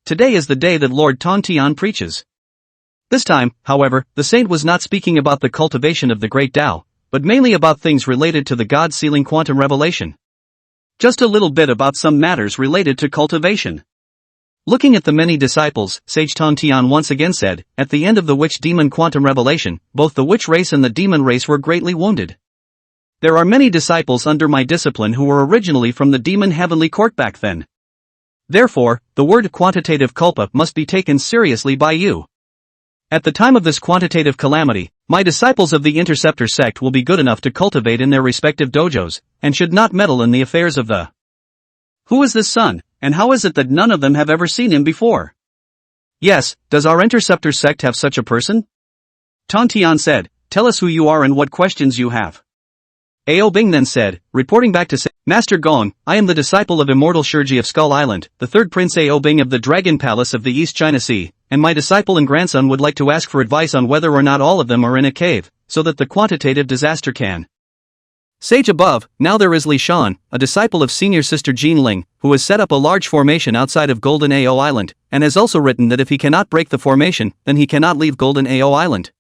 Today is the day that Lord Tong Tian preaches. This time, however, the saint was not speaking about the cultivation of the great Tao, but mainly about things related to the God-sealing quantum revelation. Just a little bit about some matters related to cultivation. Looking at the many disciples, Sage Tong Tian once again said, at the end of the witch demon quantum revelation, both the witch race and the demon race were greatly wounded. There are many disciples under my discipline who were originally from the demon heavenly court back then. Therefore, the word quantitative culpa must be taken seriously by you. At the time of this quantitative calamity, my disciples of the Interceptor sect will be good enough to cultivate in their respective dojos, and should not meddle in the affairs of the. Who is this son, and how is it that none of them have ever seen him before? Yes, does our Interceptor sect have such a person? Tong Tian said, tell us who you are and what questions you have. Ao Bing then said, reporting back to Master Gong, I am the disciple of Immortal Shurji of Skull Island, the third Prince Ao Bing of the Dragon Palace of the East China Sea, and my disciple and grandson would like to ask for advice on whether or not all of them are in a cave, so that the quantitative disaster can. Sage above, now there is Li Shan, a disciple of senior sister Jean Ling, who has set up a large formation outside of Golden Ao Island, and has also written that if he cannot break the formation, then he cannot leave Golden Ao Island.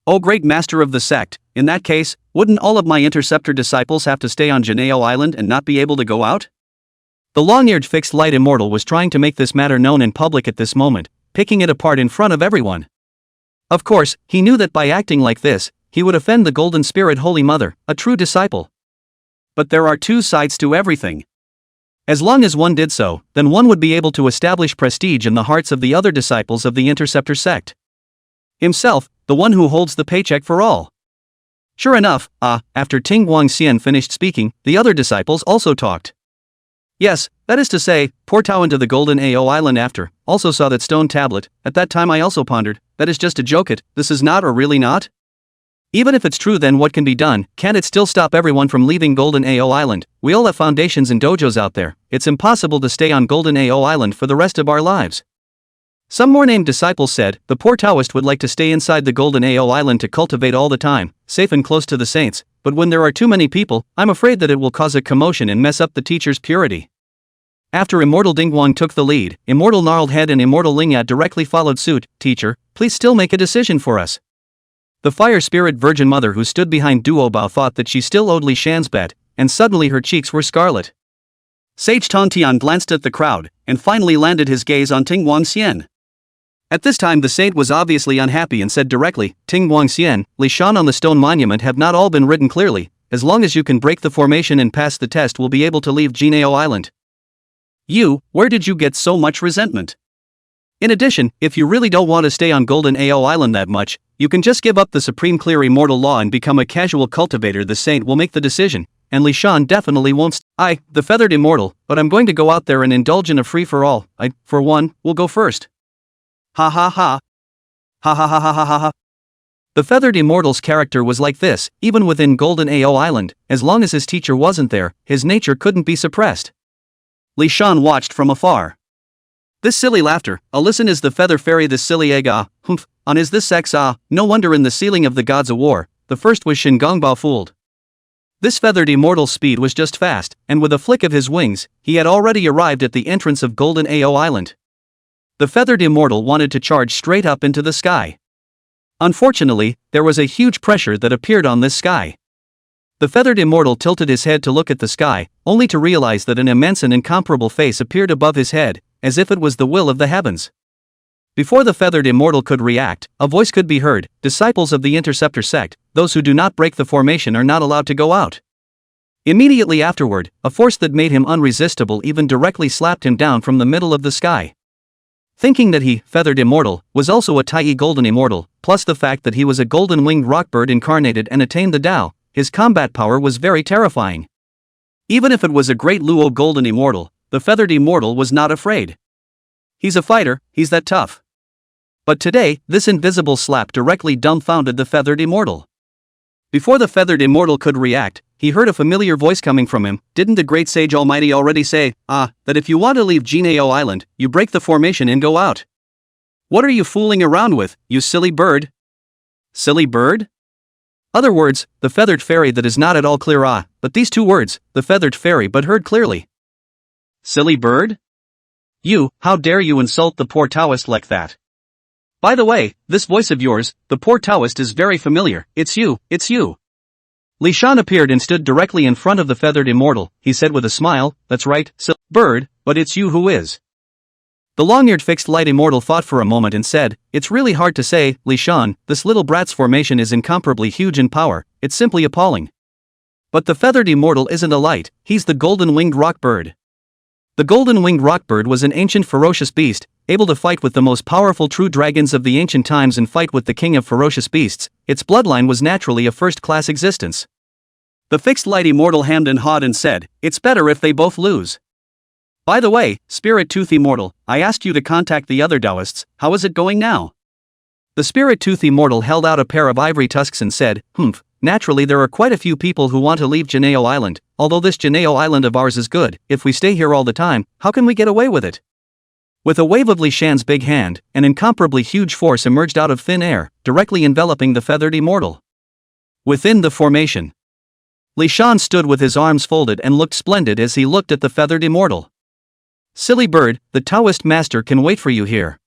O great master of the sect, in that case, wouldn't all of my Interceptor disciples have to stay on Janeo Island and not be able to go out? The long-eared fixed light immortal was trying to make this matter known in public at this moment, picking it apart in front of everyone. Of course, he knew that by acting like this, he would offend the Golden Spirit Holy Mother, a true disciple. But there are two sides to everything. As long as one did so, then one would be able to establish prestige in the hearts of the other disciples of the Interceptor sect. Himself, the one who holds the paycheck for all. Sure enough, after Ting Guang Xian finished speaking, the other disciples also talked. Yes, that is to say, poor Tao into the Golden Ao Island after, also saw that stone tablet. At that time I also pondered, that is just a joke this is not or really not? Even if it's true, then what can be done? Can't it still stop everyone from leaving Golden Ao Island? We all have foundations and dojos out there, it's impossible to stay on Golden Ao Island for the rest of our lives. Some more named disciples said, the poor Taoist would like to stay inside the Golden Ao Island to cultivate all the time, safe and close to the saints, but when there are too many people, I'm afraid that it will cause a commotion and mess up the teacher's purity. After Immortal Dingguang took the lead, Immortal Gnarled Head and Immortal Lingyat directly followed suit. Teacher, please still make a decision for us. The Fire Spirit Virgin Mother who stood behind Duobao thought that she still owed Li Shan's bet, and suddenly her cheeks were scarlet. Sage Tong Tian glanced at the crowd, and finally landed his gaze on Ting Guang Xian. At this time the saint was obviously unhappy and said directly, Ting Guang Xian, Li Shan on the stone monument have not all been written clearly. As long as you can break the formation and pass the test, we'll be able to leave Jinao Island. You, where did you get so much resentment? In addition, if you really don't want to stay on Golden Ao Island that much, you can just give up the supreme clear immortal law and become a casual cultivator. The saint will make the decision, and Li Shan definitely won't. The feathered immortal, but I'm going to go out there and indulge in a free-for-all. For one, will go first. Ha ha ha. Ha ha ha ha ha ha ha. The feathered immortal's character was like this, even within Golden Ao Island, as long as his teacher wasn't there, his nature couldn't be suppressed. Li Shan watched from afar. This silly laughter, listen is the feather fairy, this silly egg, humph, on is this sex, no wonder in the ceiling of the gods of war, the first was Shin Gongbao fooled. This feathered immortal's speed was just fast, and with a flick of his wings, he had already arrived at the entrance of Golden Ao Island. The feathered immortal wanted to charge straight up into the sky. Unfortunately, there was a huge pressure that appeared on this sky. The feathered immortal tilted his head to look at the sky, only to realize that an immense and incomparable face appeared above his head, as if it was the will of the heavens. Before the feathered immortal could react, a voice could be heard, disciples of the Interceptor sect, those who do not break the formation are not allowed to go out. Immediately afterward, a force that made him unresistible even directly slapped him down from the middle of the sky. Thinking that he, feathered immortal, was also a Tai Golden Immortal, plus the fact that he was a golden-winged rockbird incarnated and attained the Tao, his combat power was very terrifying. Even if it was a great Luo golden immortal, the feathered immortal was not afraid. He's a fighter, he's that tough. But today, this invisible slap directly dumbfounded the feathered immortal. Before the feathered immortal could react, he heard a familiar voice coming from him. Didn't the great sage almighty already say, that if you want to leave Jinao Island, you break the formation and go out? What are you fooling around with, you silly bird? Silly bird? Other words, the feathered fairy that is not at all clear but these two words, the feathered fairy but heard clearly. Silly bird? You, how dare you insult the poor Taoist like that? By the way, this voice of yours, the poor Taoist is very familiar, it's you. Li Shan appeared and stood directly in front of the feathered immortal. He said with a smile, that's right, bird, but it's you who is. The long-eared fixed light immortal thought for a moment and said, it's really hard to say, Li Shan, this little brat's formation is incomparably huge in power, it's simply appalling. But the feathered immortal isn't a light, he's the golden-winged rock bird. The golden-winged rock bird was an ancient ferocious beast, able to fight with the most powerful true dragons of the ancient times and fight with the king of ferocious beasts. Its bloodline was naturally a first-class existence. The fixed light immortal hemmed and hawed and said, it's better if they both lose. By the way, Spirit Tooth Immortal, I asked you to contact the other Taoists, how is it going now? The Spirit Tooth Immortal held out a pair of ivory tusks and said, naturally there are quite a few people who want to leave Jinao Island, although this Jinao Island of ours is good, if we stay here all the time, how can we get away with it? With a wave of Li Shan's big hand, an incomparably huge force emerged out of thin air, directly enveloping the feathered immortal. Within the formation, Li Shan stood with his arms folded and looked splendid as he looked at the feathered immortal. Silly bird, the Taoist master can wait for you here.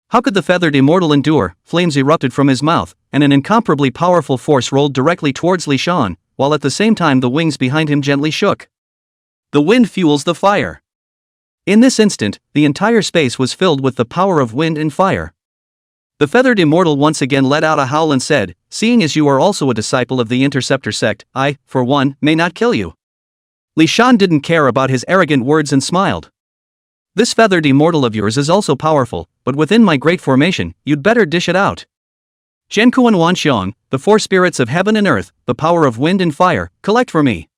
How could the feathered immortal endure? Flames erupted from his mouth, and an incomparably powerful force rolled directly towards Li Shan, while at the same time the wings behind him gently shook. The wind fuels the fire. In this instant, the entire space was filled with the power of wind and fire. The feathered immortal once again let out a howl and said, seeing as you are also a disciple of the Interceptor sect, I, for one, may not kill you. Li Shan didn't care about his arrogant words and smiled. This feathered immortal of yours is also powerful, but within my great formation, you'd better dish it out. Zhenkuan Wanxiang, the four spirits of heaven and earth, the power of wind and fire, collect for me.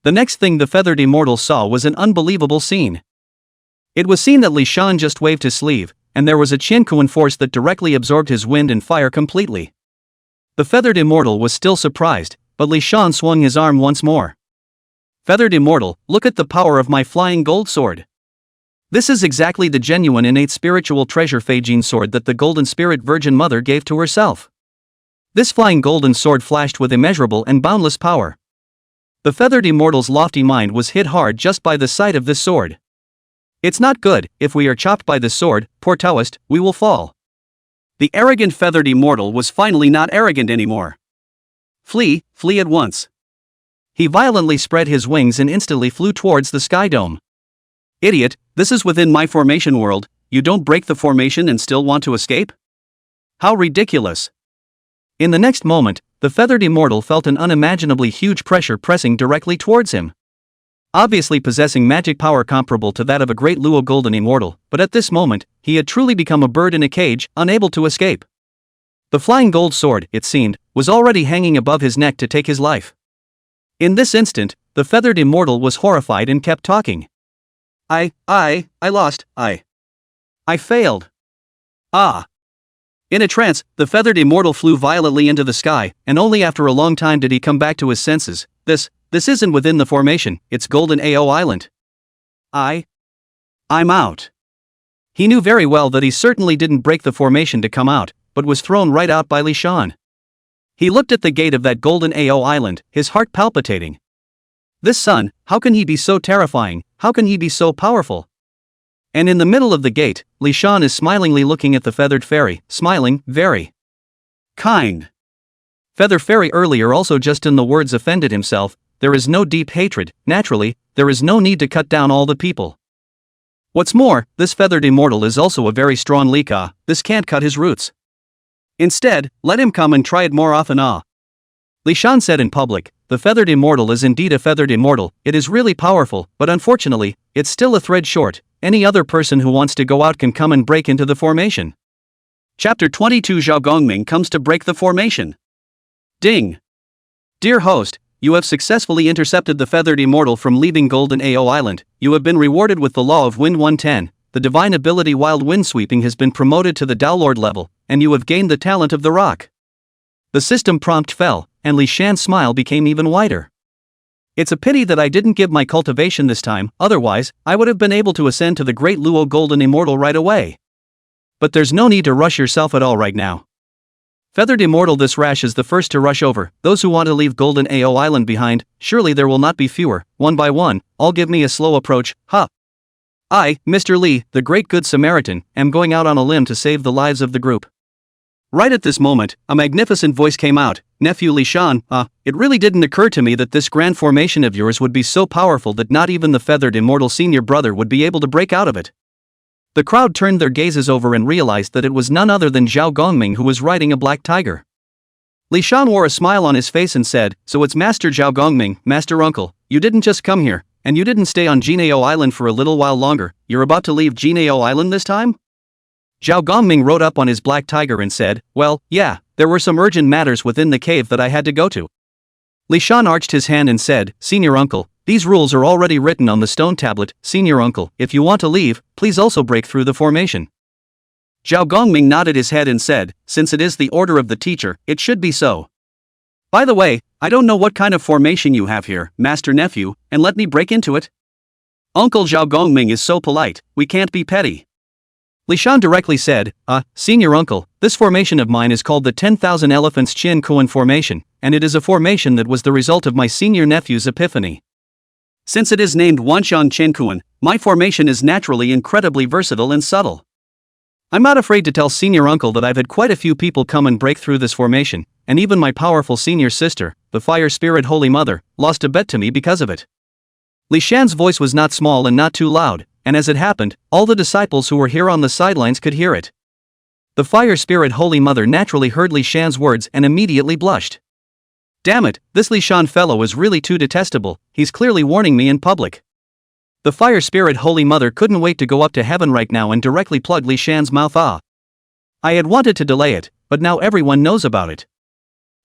The next thing the feathered immortal saw was an unbelievable scene. It was seen that Li Shan just waved his sleeve, and there was a Zhenkuan force that directly absorbed his wind and fire completely. The feathered immortal was still surprised, but Li Shan swung his arm once more. Feathered immortal, look at the power of my flying gold sword. This is exactly the genuine innate spiritual treasure Feijin sword that the Golden Spirit Virgin Mother gave to herself. This flying golden sword flashed with immeasurable and boundless power. The feathered immortal's lofty mind was hit hard just by the sight of this sword. It's not good, if we are chopped by this sword, poor Taoist, we will fall. The arrogant feathered immortal was finally not arrogant anymore. Flee at once. He violently spread his wings and instantly flew towards the sky dome. Idiot, this is within my formation world, you don't break the formation and still want to escape? How ridiculous. In the next moment, the feathered immortal felt an unimaginably huge pressure pressing directly towards him. Obviously possessing magic power comparable to that of a great Luo golden immortal, but at this moment, he had truly become a bird in a cage, unable to escape. The flying gold sword, it seemed, was already hanging above his neck to take his life. In this instant, the feathered immortal was horrified and kept talking. I lost, I failed. In a trance, the feathered immortal flew violently into the sky, and only after a long time did he come back to his senses. This isn't within the formation, it's Golden Ao Island. I'm out. He knew very well that he certainly didn't break the formation to come out, but was thrown right out by Li Shan. He looked at the gate of that Golden Ao Island, his heart palpitating. This son, how can he be so terrifying, how can he be so powerful? And in the middle of the gate, Li Shan is smilingly looking at the feathered fairy, smiling, very kind. Feather Fairy earlier also just in the words offended himself, there is no deep hatred, naturally, there is no need to cut down all the people. What's more, this feathered immortal is also a very strong Lika, this can't cut his roots. Instead, let him come and try it more often. Li Shan said in public, the feathered immortal is indeed a feathered immortal, it is really powerful, but unfortunately, it's still a thread short, any other person who wants to go out can come and break into the formation. Chapter 22 Zhao Gongming comes to break the formation. Ding. Dear host, you have successfully intercepted the feathered immortal from leaving Golden AO Island. You have been rewarded with the Law of Wind 110. The divine ability Wild Wind Sweeping has been promoted to the Downlord level, and you have gained the talent of the rock. The system prompt fell, and Li Shan's smile became even wider. It's a pity that I didn't give my cultivation this time, otherwise, I would have been able to ascend to the Great Luo Golden Immortal right away. But there's no need to rush yourself at all right now. Feathered Immortal, this rash is the first to rush over. Those who want to leave Golden AO Island behind, surely there will not be fewer, one by one, all give me a slow approach, ha. I, Mr. Li, the great good Samaritan, am going out on a limb to save the lives of the group. Right at this moment, a magnificent voice came out, Nephew Li Shan, it really didn't occur to me that this grand formation of yours would be so powerful that not even the Feathered Immortal senior brother would be able to break out of it. The crowd turned their gazes over and realized that it was none other than Zhao Gongming who was riding a black tiger. Li Shan wore a smile on his face and said, so it's Master Zhao Gongming, Master Uncle, you didn't just come here, and you didn't stay on Jinao Island for a little while longer, you're about to leave Jinao Island this time? Zhao Gongming rode up on his black tiger and said, well, yeah, there were some urgent matters within the cave that I had to go to. Li Shan arched his hand and said, Senior Uncle, these rules are already written on the stone tablet. Senior Uncle, if you want to leave, please also break through the formation. Zhao Gongming nodded his head and said, since it is the order of the teacher, it should be so. By the way, I don't know what kind of formation you have here, Master Nephew, and let me break into it. Uncle Zhao Gongming is so polite, we can't be petty. Li Shan directly said, Senior Uncle, this formation of mine is called the 10,000 Elephants Qian Kuan formation, and it is a formation that was the result of my senior nephew's epiphany. Since it is named Wanshan Qian Kuan, my formation is naturally incredibly versatile and subtle. I'm not afraid to tell Senior Uncle that I've had quite a few people come and break through this formation, and even my powerful senior sister, the Fire Spirit Holy Mother, lost a bet to me because of it. Li Shan's voice was not small and not too loud, and as it happened, all the disciples who were here on the sidelines could hear it. The Fire Spirit Holy Mother naturally heard Li Shan's words and immediately blushed. Damn it, this Li Shan fellow is really too detestable, he's clearly warning me in public. The Fire Spirit Holy Mother couldn't wait to go up to heaven right now and directly plug Li Shan's mouth. I had wanted to delay it, but now everyone knows about it.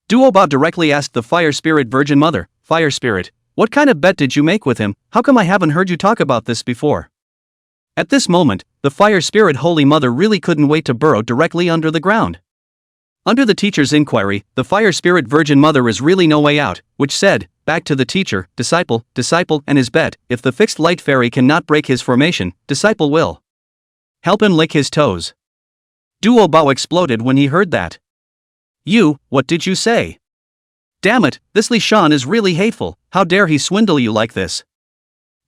Duo Bao directly asked the Fire Spirit Virgin Mother, Fire Spirit, what kind of bet did you make with him? How come I haven't heard you talk about this before? At this moment, the Fire Spirit Holy Mother really couldn't wait to burrow directly under the ground. Under the teacher's inquiry, the Fire Spirit Virgin Mother is really no way out, which said, back to the teacher, disciple, and his bet, if the fixed light fairy cannot break his formation, disciple will help him lick his toes. Duo Bao exploded when he heard that. What did you say? Damn it, this Li Shan is really hateful, how dare he swindle you like this?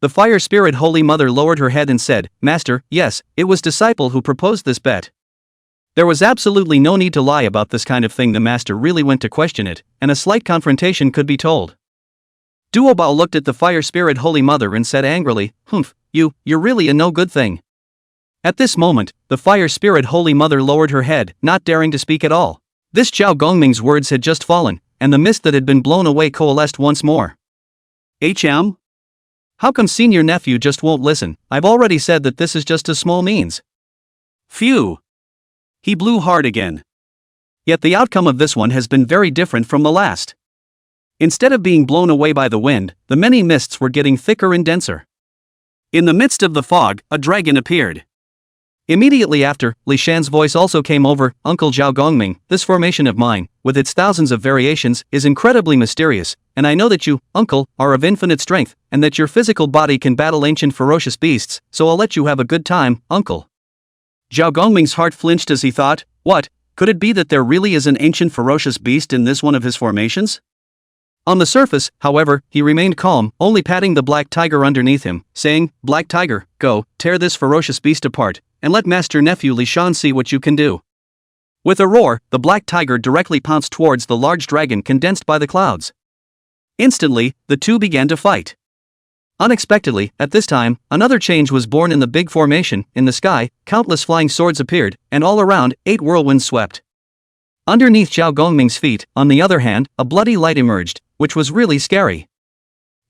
The Fire Spirit Holy Mother lowered her head and said, Master, yes, it was disciple who proposed this bet. There was absolutely no need to lie about this kind of thing. The master really went to question it, and a slight confrontation could be told. Duo Bao looked at the Fire Spirit Holy Mother and said angrily, you're really a no good thing. At this moment, the Fire Spirit Holy Mother lowered her head, not daring to speak at all. This Zhao Gongming's words had just fallen, and the mist that had been blown away coalesced once more. How come senior nephew just won't listen? I've already said that this is just a small means. Phew. He blew hard again. Yet the outcome of this one has been very different from the last. Instead of being blown away by the wind, the many mists were getting thicker and denser. In the midst of the fog, a dragon appeared. Immediately after, Li Shan's voice also came over, Uncle Zhao Gongming, this formation of mine, with its thousands of variations, is incredibly mysterious, and I know that you, Uncle, are of infinite strength, and that your physical body can battle ancient ferocious beasts, so I'll let you have a good time, Uncle. Zhao Gongming's heart flinched as he thought, what, could it be that there really is an ancient ferocious beast in this one of his formations? On the surface, however, he remained calm, only patting the black tiger underneath him, saying, Black tiger, go, tear this ferocious beast apart, and let Master Nephew Li Shan see what you can do. With a roar, the black tiger directly pounced towards the large dragon condensed by the clouds. Instantly, the two began to fight. Unexpectedly, at this time, another change was born in the big formation. In the sky, countless flying swords appeared, and all around, 8 whirlwinds swept. Underneath Zhao Gongming's feet, on the other hand, a bloody light emerged, which was really scary.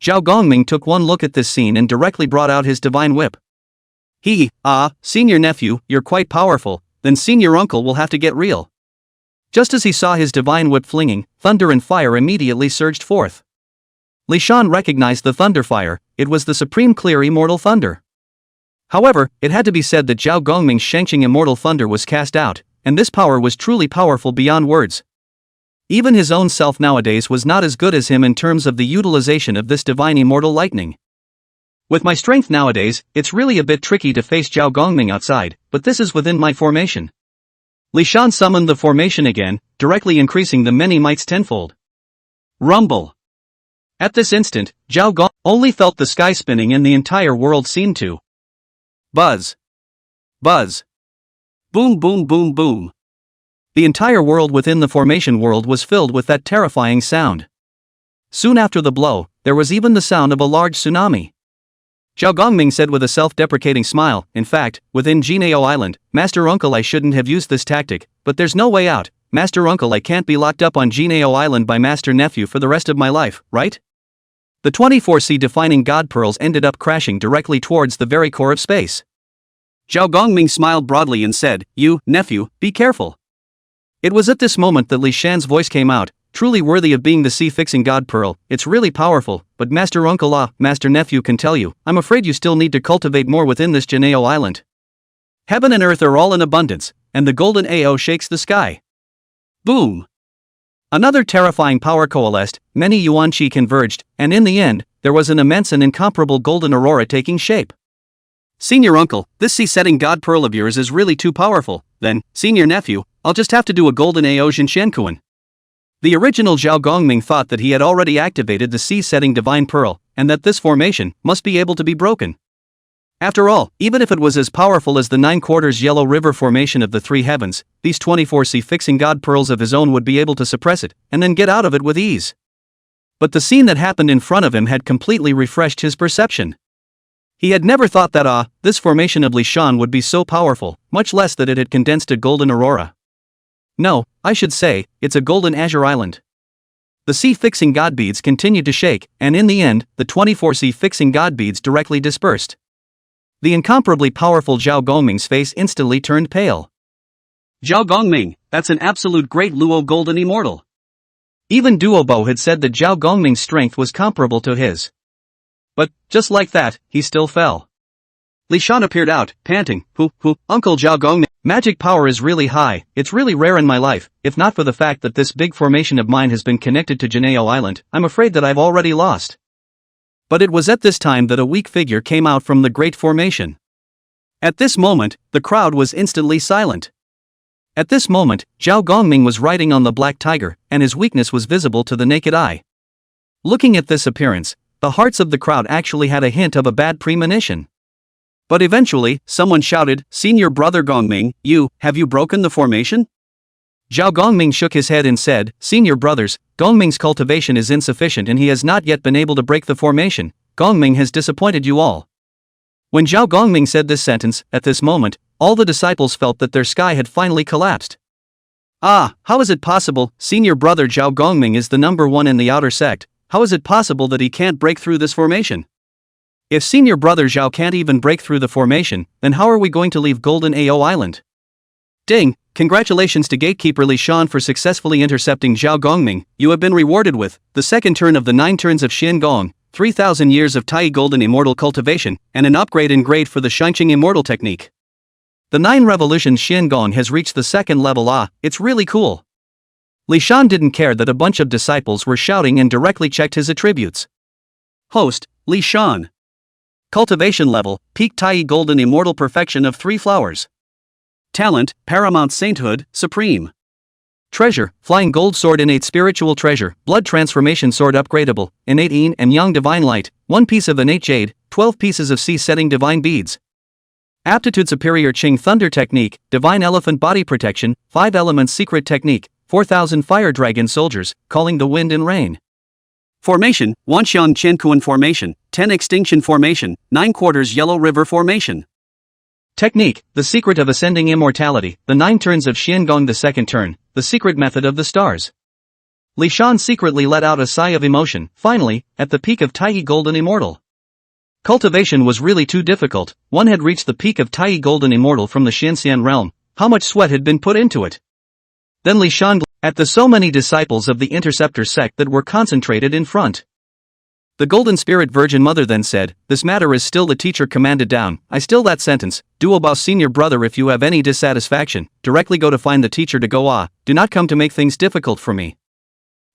Zhao Gongming took one look at this scene and directly brought out his divine whip. Senior nephew, you're quite powerful, then senior uncle will have to get real. Just as he saw his divine whip flinging, thunder and fire immediately surged forth. Li Shan recognized the thunder fire. It was the supreme clear immortal thunder. However, it had to be said that Zhao Gongming's Shangqing immortal thunder was cast out, and this power was truly powerful beyond words. Even his own self nowadays was not as good as him in terms of the utilization of this divine immortal lightning. With my strength nowadays, it's really a bit tricky to face Zhao Gongming outside, but this is within my formation. Li Shan summoned the formation again, directly increasing the many mites tenfold. Rumble. At this instant, Zhao Gong only felt the sky spinning and the entire world seemed to buzz. Buzz. Boom boom boom boom. The entire world within the formation world was filled with that terrifying sound. Soon after the blow, there was even the sound of a large tsunami. Zhao Gongming said with a self-deprecating smile, in fact, within Jinao Island, Master Uncle I shouldn't have used this tactic, but there's no way out. Master Uncle I can't be locked up on Jinao Island by Master Nephew for the rest of my life, right? The 24C defining God Pearls ended up crashing directly towards the very core of space. Zhao Gongming smiled broadly and said, "You, nephew, be careful." It was at this moment that Li Shan's voice came out, truly worthy of being the sea-fixing God Pearl. It's really powerful, but Master Uncle Master Nephew can tell you, I'm afraid you still need to cultivate more within this Jinao Island. Heaven and earth are all in abundance, and the golden AO shakes the sky. Boom! Another terrifying power coalesced, many Yuan Qi converged, and in the end, there was an immense and incomparable golden aurora taking shape. Senior uncle, this sea-setting God Pearl of yours is really too powerful. Then, senior nephew, I'll just have to do a golden AO Xinshankuan. The original Zhao Gongming thought that he had already activated the sea-setting divine pearl, and that this formation must be able to be broken. After all, even if it was as powerful as the 9/4 Yellow River formation of the three heavens, these 24 sea-fixing God Pearls of his own would be able to suppress it, and then get out of it with ease. But the scene that happened in front of him had completely refreshed his perception. He had never thought that this formation of Li Shan would be so powerful, much less that it had condensed a golden aurora. No, I should say, it's a golden azure island. The sea-fixing god beads continued to shake, and in the end, the 24 sea-fixing god beads directly dispersed. The incomparably powerful Zhao Gongming's face instantly turned pale. Zhao Gongming, that's an absolute great Luo golden immortal. Even Duobo had said that Zhao Gongming's strength was comparable to his. But, just like that, he still fell. Li Shan appeared out, panting, Uncle Zhao Gongming, magic power is really high, it's really rare in my life, if not for the fact that this big formation of mine has been connected to Jinao Island, I'm afraid that I've already lost. But it was at this time that a weak figure came out from the great formation. At this moment, the crowd was instantly silent. At this moment, Zhao Gongming was riding on the black tiger, and his weakness was visible to the naked eye. Looking at this appearance, the hearts of the crowd actually had a hint of a bad premonition. But eventually, someone shouted, "Senior brother Gongming, have you broken the formation?" Zhao Gongming shook his head and said, "Senior brothers, Gongming's cultivation is insufficient and he has not yet been able to break the formation. Gongming has disappointed you all." When Zhao Gongming said this sentence, at this moment, all the disciples felt that their sky had finally collapsed. How is it possible? Senior brother Zhao Gongming is the number one in the outer sect. How is it possible that he can't break through this formation? If senior brother Zhao can't even break through the formation, then how are we going to leave Golden AO Island? Ding! Congratulations to gatekeeper Li Shan for successfully intercepting Zhao Gongming. You have been rewarded with the second turn of the 9 turns of Xian Gong, 3,000 years of Tai Golden Immortal cultivation, and an upgrade in grade for the Shangqing Immortal technique. The 9 revolutions Xian Gong has reached the second level. It's really cool. Li Shan didn't care that a bunch of disciples were shouting and directly checked his attributes. Host, Li Shan. Cultivation level, peak Tai Golden Immortal perfection of 3 flowers. Talent, paramount sainthood, supreme. Treasure, flying gold sword innate spiritual treasure, blood transformation sword upgradable, innate yin and yang divine light, 1 piece of innate jade, 12 pieces of sea-setting divine beads. Aptitude superior Qing thunder technique, divine elephant body protection, 5 elements secret technique, 4,000 fire dragon soldiers, calling the wind and rain. Formation, Wanxiang Qiankuan formation, 10 extinction formation, 9/4 Yellow River formation. Technique, the secret of ascending immortality, the 9 turns of Xian Gong the second turn, the secret method of the stars. Li Shan secretly let out a sigh of emotion, finally, at the peak of Tai Golden Immortal. Cultivation was really too difficult, one had reached the peak of Tai Golden Immortal from the Xianxian realm, how much sweat had been put into it. Then Li Shan at the so many disciples of the Interceptor sect that were concentrated in front. The Golden Spirit Virgin Mother then said, "This matter is still the teacher commanded down, I still that sentence, Duobao senior brother if you have any dissatisfaction, directly go to find the teacher to go do not come to make things difficult for me."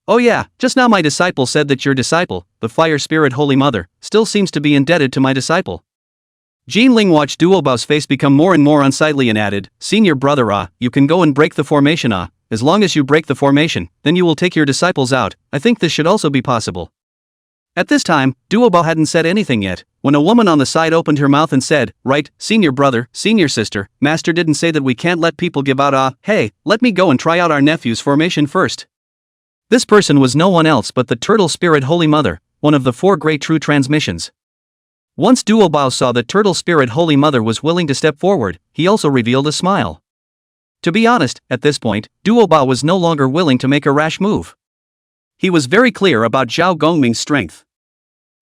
Oh yeah, just now my disciple said that your disciple, the Fire Spirit Holy Mother, still seems to be indebted to my disciple. Ling watched Duobao's face become more and more unsightly and added, "Senior brother you can go and break the formation as long as you break the formation, then you will take your disciples out, I think this should also be possible." At this time, Duobao hadn't said anything yet, when a woman on the side opened her mouth and said, "Right, senior brother, senior sister, master didn't say that we can't let people give out hey, let me go and try out our nephew's formation first." This person was no one else but the Turtle Spirit Holy Mother, one of the 4 great true transmissions. Once Duobao saw that Turtle Spirit Holy Mother was willing to step forward, he also revealed a smile. To be honest, at this point, Duobao was no longer willing to make a rash move. He was very clear about Zhao Gongming's strength.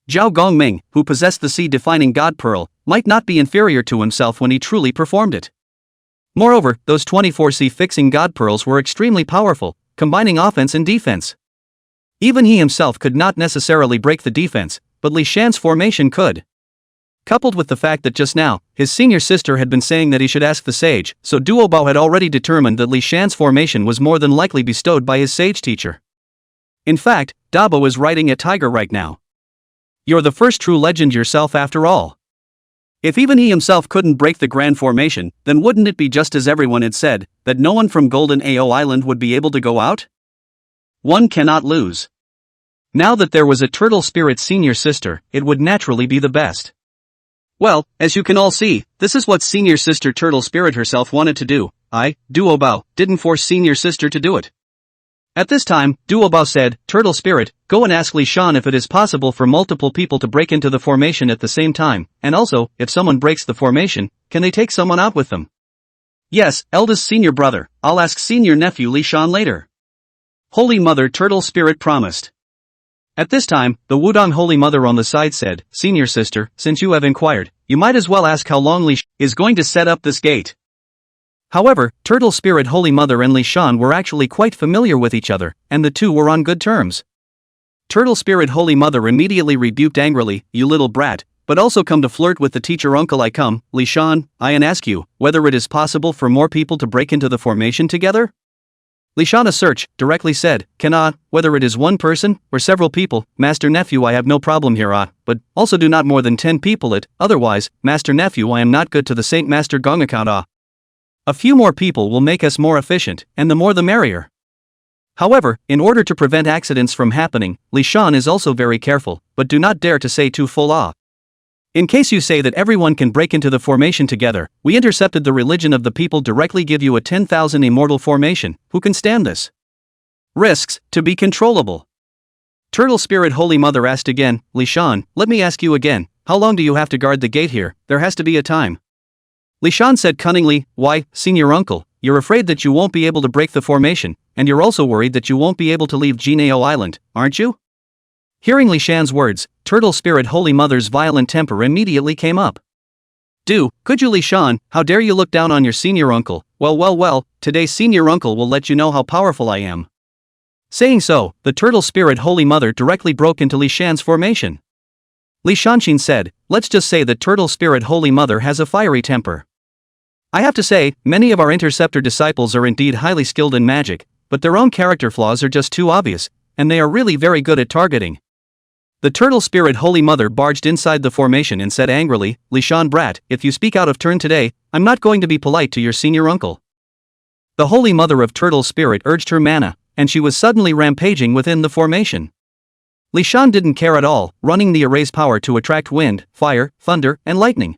Zhao Gongming, who possessed the seed-defining God Pearl, might not be inferior to himself when he truly performed it. Moreover, those 24C fixing God Pearls were extremely powerful, combining offense and defense. Even he himself could not necessarily break the defense, but Li Shan's formation could. Coupled with the fact that just now, his senior sister had been saying that he should ask the sage, so Duobao had already determined that Li Shan's formation was more than likely bestowed by his sage teacher. In fact, Dabo is riding a tiger right now. You're the first true legend yourself after all. If even he himself couldn't break the grand formation, then wouldn't it be just as everyone had said, that no one from Golden AO Island would be able to go out? One cannot lose. Now that there was a Turtle Spirit senior sister, it would naturally be the best. Well, as you can all see, this is what senior sister Turtle Spirit herself wanted to do. Duobao, didn't force senior sister to do it. At this time, Duobao said, "Turtle Spirit, go and ask Li Shan if it is possible for multiple people to break into the formation at the same time, and also, if someone breaks the formation, can they take someone out with them?" "Yes, eldest senior brother, I'll ask senior nephew Li Shan later." Holy Mother Turtle Spirit promised. At this time, the Wudong Holy Mother on the side said, "Senior sister, since you have inquired, you might as well ask how long Li Shan is going to set up this gate." However, Turtle Spirit Holy Mother and Li Shan were actually quite familiar with each other, and the two were on good terms. Turtle Spirit Holy Mother immediately rebuked angrily, "You little brat, but also come to flirt with the teacher uncle I come, Li Shan, I and ask you, whether it is possible for more people to break into the formation together?" Li Shan directly said, "Cannot, whether it is one person, or several people, Master Nephew I have no problem here but, also do not more than 10 people otherwise, Master Nephew I am not good to the Saint Master Gong account A few more people will make us more efficient, and the more the merrier." However, in order to prevent accidents from happening, Li Shan is also very careful, but do not dare to say too full. In case you say that everyone can break into the formation together, we intercepted the religion of the people directly give you a 10,000 immortal formation, who can stand this? Risks, to be controllable. Turtle Spirit Holy Mother asked again, "Li Shan, let me ask you again, how long do you have to guard the gate here? There has to be a time." Li Shan said cunningly, "Why, senior uncle, you're afraid that you won't be able to break the formation, and you're also worried that you won't be able to leave Jinao Island, aren't you?" Hearing Li Shan's words, Turtle Spirit Holy Mother's violent temper immediately came up. Could you Li Shan, how dare you look down on your senior uncle? Well, today senior uncle will let you know how powerful I am." Saying so, the Turtle Spirit Holy Mother directly broke into Li Shan's formation. Li Shanshin said, "Let's just say that Turtle Spirit Holy Mother has a fiery temper. I have to say, many of our interceptor disciples are indeed highly skilled in magic, but their own character flaws are just too obvious, and they are really very good at targeting." The Turtle Spirit Holy Mother barged inside the formation and said angrily, "Li Shan brat, if you speak out of turn today, I'm not going to be polite to your senior uncle." The Holy Mother of Turtle Spirit urged her mana, and she was suddenly rampaging within the formation. Li Shan didn't care at all, running the erase power to attract wind, fire, thunder, and lightning.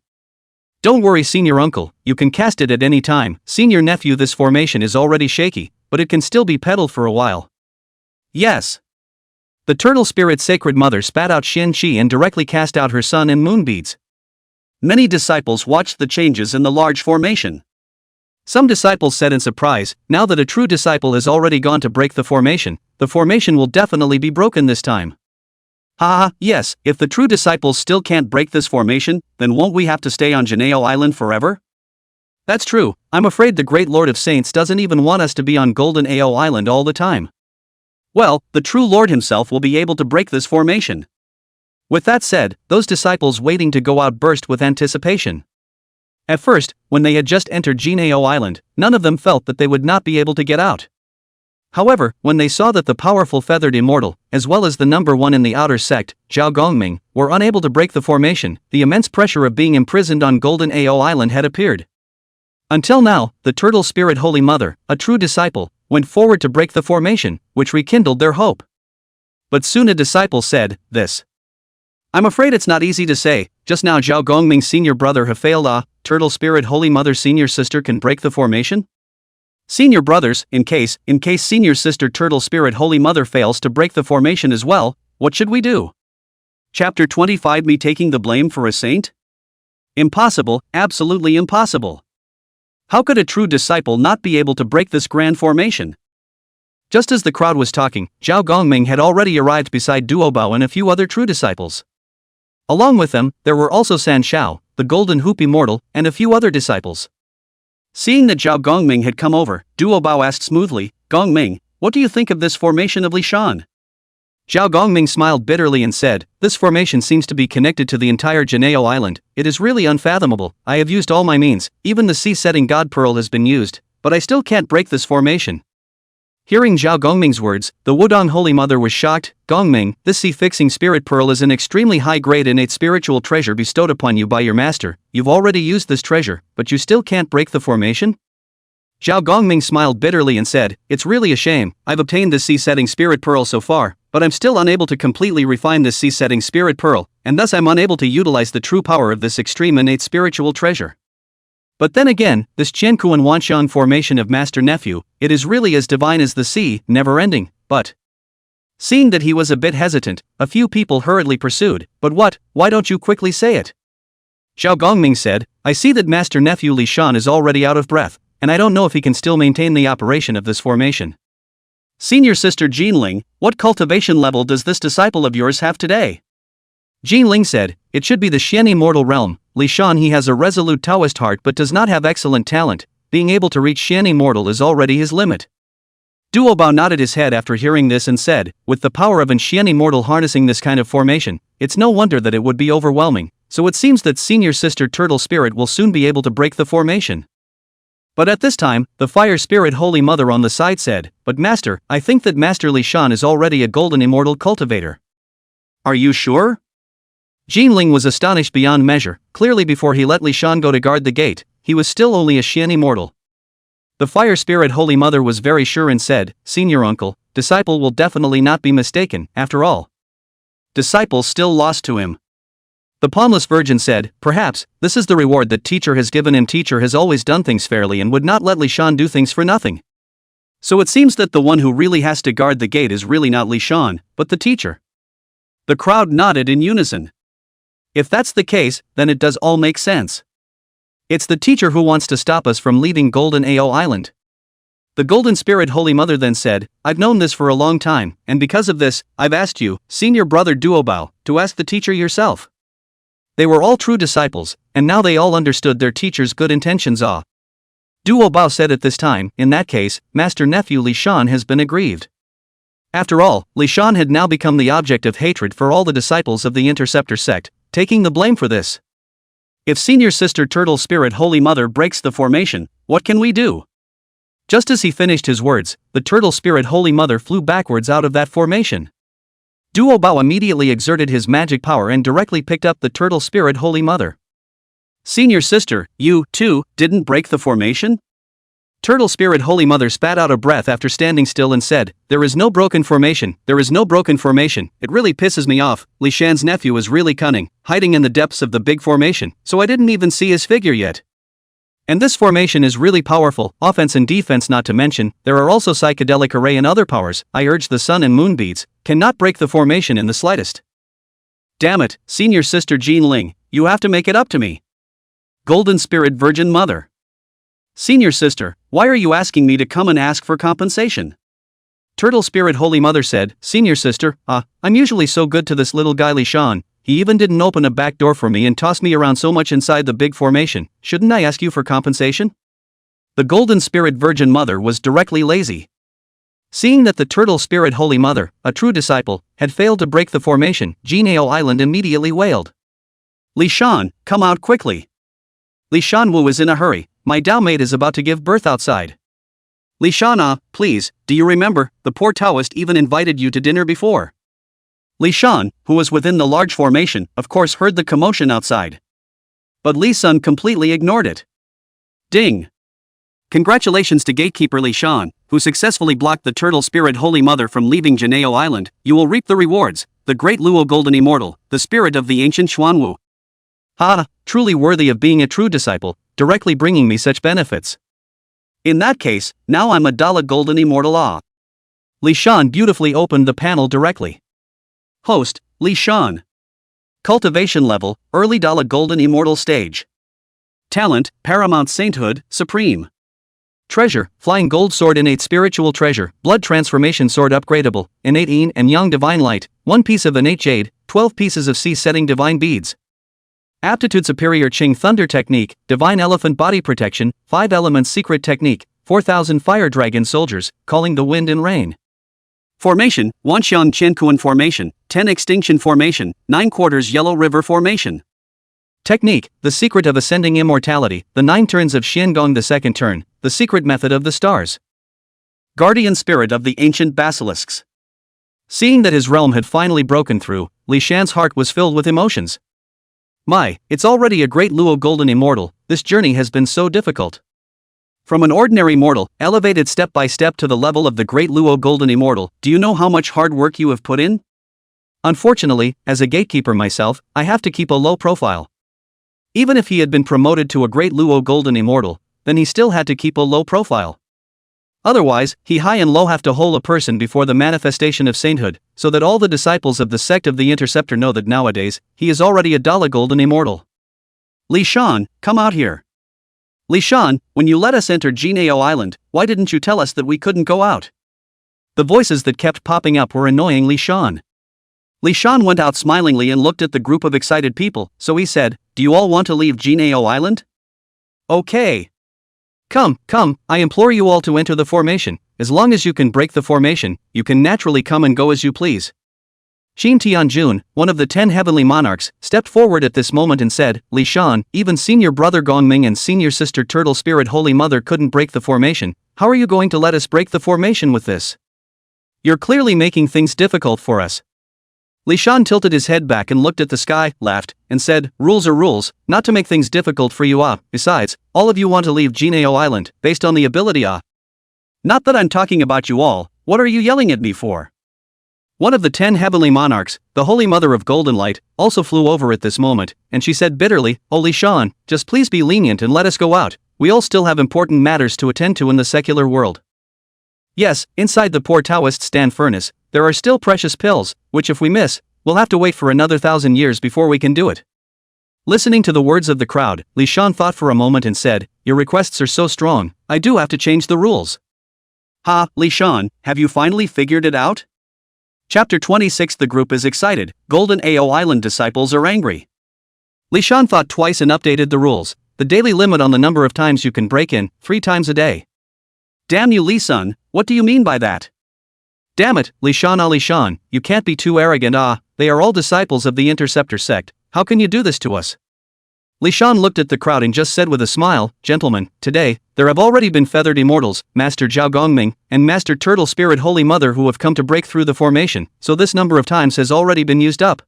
"Don't worry senior uncle, you can cast it at any time, senior nephew this formation is already shaky, but it can still be peddled for a while." "Yes." The Turtle Spirit Sacred Mother spat out Xin Qi and directly cast out her sun and moon beads. Many disciples watched the changes in the large formation. Some disciples said in surprise, "Now that a true disciple has already gone to break the formation will definitely be broken this time." Yes, if the true disciples still can't break this formation, then won't we have to stay on Jinao Island forever? That's true, I'm afraid the Great Lord of Saints doesn't even want us to be on Golden Ao Island all the time. Well, the true Lord himself will be able to break this formation. With that said, those disciples waiting to go out burst with anticipation. At first, when they had just entered Jinao Island, none of them felt that they would not be able to get out. However, when they saw that the powerful feathered immortal, as well as the number one in the outer sect, Zhao Gongming, were unable to break the formation, the immense pressure of being imprisoned on Golden Ao Island had appeared. Until now, the Turtle Spirit Holy Mother, a true disciple, went forward to break the formation, which rekindled their hope. But soon a disciple said, this. I'm afraid it's not easy to say, just now Zhao Gongming's senior brother have failed. Turtle Spirit Holy Mother senior sister can break the formation? Senior brothers, in case senior sister Turtle Spirit Holy Mother fails to break the formation as well, what should we do? Chapter 25 Me taking the blame for a saint? Impossible, absolutely impossible. How could a true disciple not be able to break this grand formation? Just as the crowd was talking, Zhao Gongming had already arrived beside Duobao and a few other true disciples. Along with them, there were also San Shao, the Golden Hoop Immortal, and a few other disciples. Seeing that Zhao Gongming had come over, Duobao asked smoothly, Gongming, what do you think of this formation of Li Shan? Zhao Gongming smiled bitterly and said, this formation seems to be connected to the entire Jinao Island. It is really unfathomable. I have used all my means, even the sea-setting God Pearl has been used, but I still can't break this formation. Hearing Zhao Gongming's words, the Wudong Holy Mother was shocked. Gongming, this sea-fixing spirit pearl is an extremely high-grade innate spiritual treasure bestowed upon you by your master. You've already used this treasure, but you still can't break the formation? Zhao Gongming smiled bitterly and said, it's really a shame. I've obtained this sea-setting spirit pearl so far, but I'm still unable to completely refine this sea-setting spirit pearl, and thus I'm unable to utilize the true power of this extreme innate spiritual treasure. But then again, this Qian Wanxian formation of Master Nephew, it is really as divine as the sea, never-ending, but... Seeing that he was a bit hesitant, a few people hurriedly pursued, but what, why don't you quickly say it? Zhao Gongming said, I see that Master Nephew Li Shan is already out of breath, and I don't know if he can still maintain the operation of this formation. Senior Sister Ling, what cultivation level does this disciple of yours have today? Ling said, it should be the Xian Immortal realm. Li Shan he has a resolute Taoist heart but does not have excellent talent. Being able to reach Xian Immortal is already his limit. Duobao nodded his head after hearing this and said, with the power of an Xian Immortal harnessing this kind of formation, it's no wonder that it would be overwhelming, so it seems that Senior Sister Turtle Spirit will soon be able to break the formation. But at this time, the Fire Spirit Holy Mother on the side said, but Master, I think that Master Li Shan is already a Golden Immortal cultivator. Are you sure? Ling was astonished beyond measure. Clearly before he let Li Shan go to guard the gate, he was still only a Xian Immortal. The Fire Spirit Holy Mother was very sure and said, Senior Uncle, disciple will definitely not be mistaken, after all. Disciple still lost to him. The Palmless Virgin said, perhaps, this is the reward that teacher has given him. Teacher has always done things fairly and would not let Li Shan do things for nothing. So it seems that the one who really has to guard the gate is really not Li Shan, but the teacher. The crowd nodded in unison. If that's the case, then it does all make sense. It's the teacher who wants to stop us from leaving Golden Ao Island. The Golden Spirit Holy Mother then said, I've known this for a long time, and because of this, I've asked you, Senior Brother Duobao, to ask the teacher yourself. They were all true disciples, and now they all understood their teacher's good intentions. Duobao said at this time, in that case, Master Nephew Li Shan has been aggrieved. After all, Li Shan had now become the object of hatred for all the disciples of the Interceptor sect, taking the blame for this. If Senior Sister Turtle Spirit Holy Mother breaks the formation, what can we do? Just as he finished his words, the Turtle Spirit Holy Mother flew backwards out of that formation. Duobao immediately exerted his magic power and directly picked up the Turtle Spirit Holy Mother. Senior Sister, you, too, didn't break the formation? Turtle Spirit Holy Mother spat out a breath after standing still and said, there is no broken formation, there is no broken formation, it really pisses me off. Li Shan's nephew is really cunning, hiding in the depths of the big formation, so I didn't even see his figure yet. And this formation is really powerful, offense and defense not to mention, there are also psychedelic array and other powers. I urge the sun and moon beads, cannot break the formation in the slightest. Damn it, Senior Sister Ling, you have to make it up to me. Golden Spirit Virgin Mother. Senior Sister, why are you asking me to come and ask for compensation? Turtle Spirit Holy Mother said, Senior Sister, I'm usually so good to this little guy Li Shan, he even didn't open a back door for me and toss me around so much inside the big formation. Shouldn't I ask you for compensation? The Golden Spirit Virgin Mother was directly lazy. Seeing that the Turtle Spirit Holy Mother, a true disciple, had failed to break the formation, Jinao Island immediately wailed. Li Shan, come out quickly. Li Shanwu is in a hurry, my Dao mate is about to give birth outside. Li Shan, please, do you remember, the poor Taoist even invited you to dinner before? Li Shan, who was within the large formation, of course heard the commotion outside. But Li Sun completely ignored it. Ding! Congratulations to gatekeeper Li Shan, who successfully blocked the Turtle Spirit Holy Mother from leaving Jinao Island. You will reap the rewards, the great Luo Golden Immortal, the spirit of the ancient Xuanwu. Ha, truly worthy of being a true disciple, directly bringing me such benefits. In that case, now I'm a Dalek Golden Immortal. Li Shan beautifully opened the panel directly. Host, Li Shan. Cultivation level, early Dalek Golden Immortal stage. Talent, Paramount Sainthood, Supreme. Treasure, Flying Gold Sword Innate Spiritual Treasure, Blood Transformation Sword Upgradable, Innate Yin and Yang Divine Light, 1 piece of Innate Jade, 12 pieces of Sea Setting Divine Beads. Aptitude Superior Qing Thunder Technique, Divine Elephant Body Protection, 5 Elements Secret Technique, 4,000 Fire Dragon Soldiers, Calling the Wind and Rain. Formation, Wanxiang Qiankuan Formation, 10 Extinction Formation, 9 quarters Yellow River Formation. Technique, The Secret of Ascending Immortality, the 9 turns of Xiangong the second turn, the secret method of the stars. Guardian Spirit of the Ancient Basilisks. Seeing that his realm had finally broken through, Li Shan's heart was filled with emotions. My, it's already a great Luo Golden Immortal, this journey has been so difficult. From an ordinary mortal, elevated step by step to the level of the great Luo Golden Immortal, do you know how much hard work you have put in? Unfortunately, as a gatekeeper myself, I have to keep a low profile. Even if he had been promoted to a great Luo Golden Immortal, then he still had to keep a low profile. Otherwise, he high and low have to hold a person before the manifestation of sainthood, so that all the disciples of the sect of the Interceptor know that nowadays, he is already a Dalek Golden Immortal. Li Shan, come out here. Li Shan, when you let us enter Jinao Island, why didn't you tell us that we couldn't go out? The voices that kept popping up were annoying Li Shan. Li Shan went out smilingly and looked at the group of excited people, so he said, do you all want to leave Jinao Island? Okay. Come, I implore you all to enter the formation. As long as you can break the formation, you can naturally come and go as you please. Xin Tianjun, one of the 10 heavenly monarchs, stepped forward at this moment and said, Li Shan, even senior brother Gongming and senior sister Turtle Spirit Holy Mother couldn't break the formation. How are you going to let us break the formation with this? You're clearly making things difficult for us. Li Shan tilted his head back and looked at the sky, laughed, and said, rules are rules, not to make things difficult for you. Besides, all of you want to leave Jinao Island, based on the ability. Not that I'm talking about you all, what are you yelling at me for? One of the 10 heavenly monarchs, the Holy Mother of Golden Light, also flew over at this moment, and she said bitterly, oh Li Shan, just please be lenient and let us go out, we all still have important matters to attend to in the secular world. Yes, inside the poor Taoist stand furnace, there are still precious pills, which if we miss, we'll have to wait for another 1,000 years before we can do it. Listening to the words of the crowd, Li Shan thought for a moment and said, your requests are so strong, I do have to change the rules. Ha, Li Shan, have you finally figured it out? Chapter 26. The group is excited, Golden Ao Island disciples are angry. Li Shan thought twice and updated the rules, the daily limit on the number of times you can break in, 3 times a day. Damn you Li Sun, what do you mean by that? Damn it, Li Shan, you can't be too arrogant. They are all disciples of the Interceptor sect, how can you do this to us? Li Shan looked at the crowd and just said with a smile, gentlemen, today, there have already been feathered immortals, Master Zhao Gongming, and Master Turtle Spirit Holy Mother who have come to break through the formation, so this number of times has already been used up.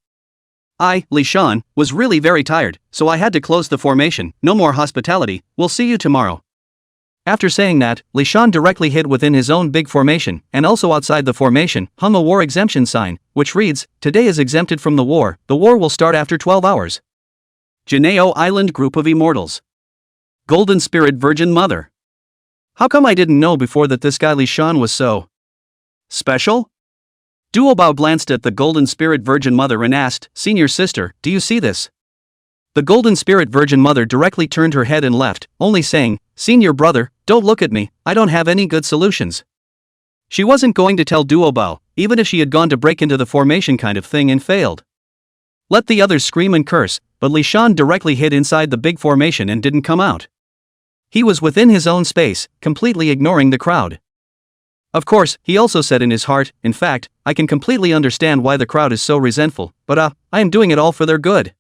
I, Li Shan, was really very tired, so I had to close the formation, no more hospitality, we'll see you tomorrow. After saying that, Li Shan directly hid within his own big formation, and also outside the formation, hung a war exemption sign, which reads, today is exempted from the war will start after 12 hours. Jinao Island Group of Immortals. Golden Spirit Virgin Mother. How come I didn't know before that this guy Li Shan was so special? Duobao glanced at the Golden Spirit Virgin Mother and asked, Senior sister, do you see this? The Golden Spirit Virgin Mother directly turned her head and left, only saying, Senior brother, don't look at me, I don't have any good solutions. She wasn't going to tell Duobao, even if she had gone to break into the formation kind of thing and failed. Let the others scream and curse, but Li Shan directly hid inside the big formation and didn't come out. He was within his own space, completely ignoring the crowd. Of course, he also said in his heart, in fact, I can completely understand why the crowd is so resentful, but I am doing it all for their good.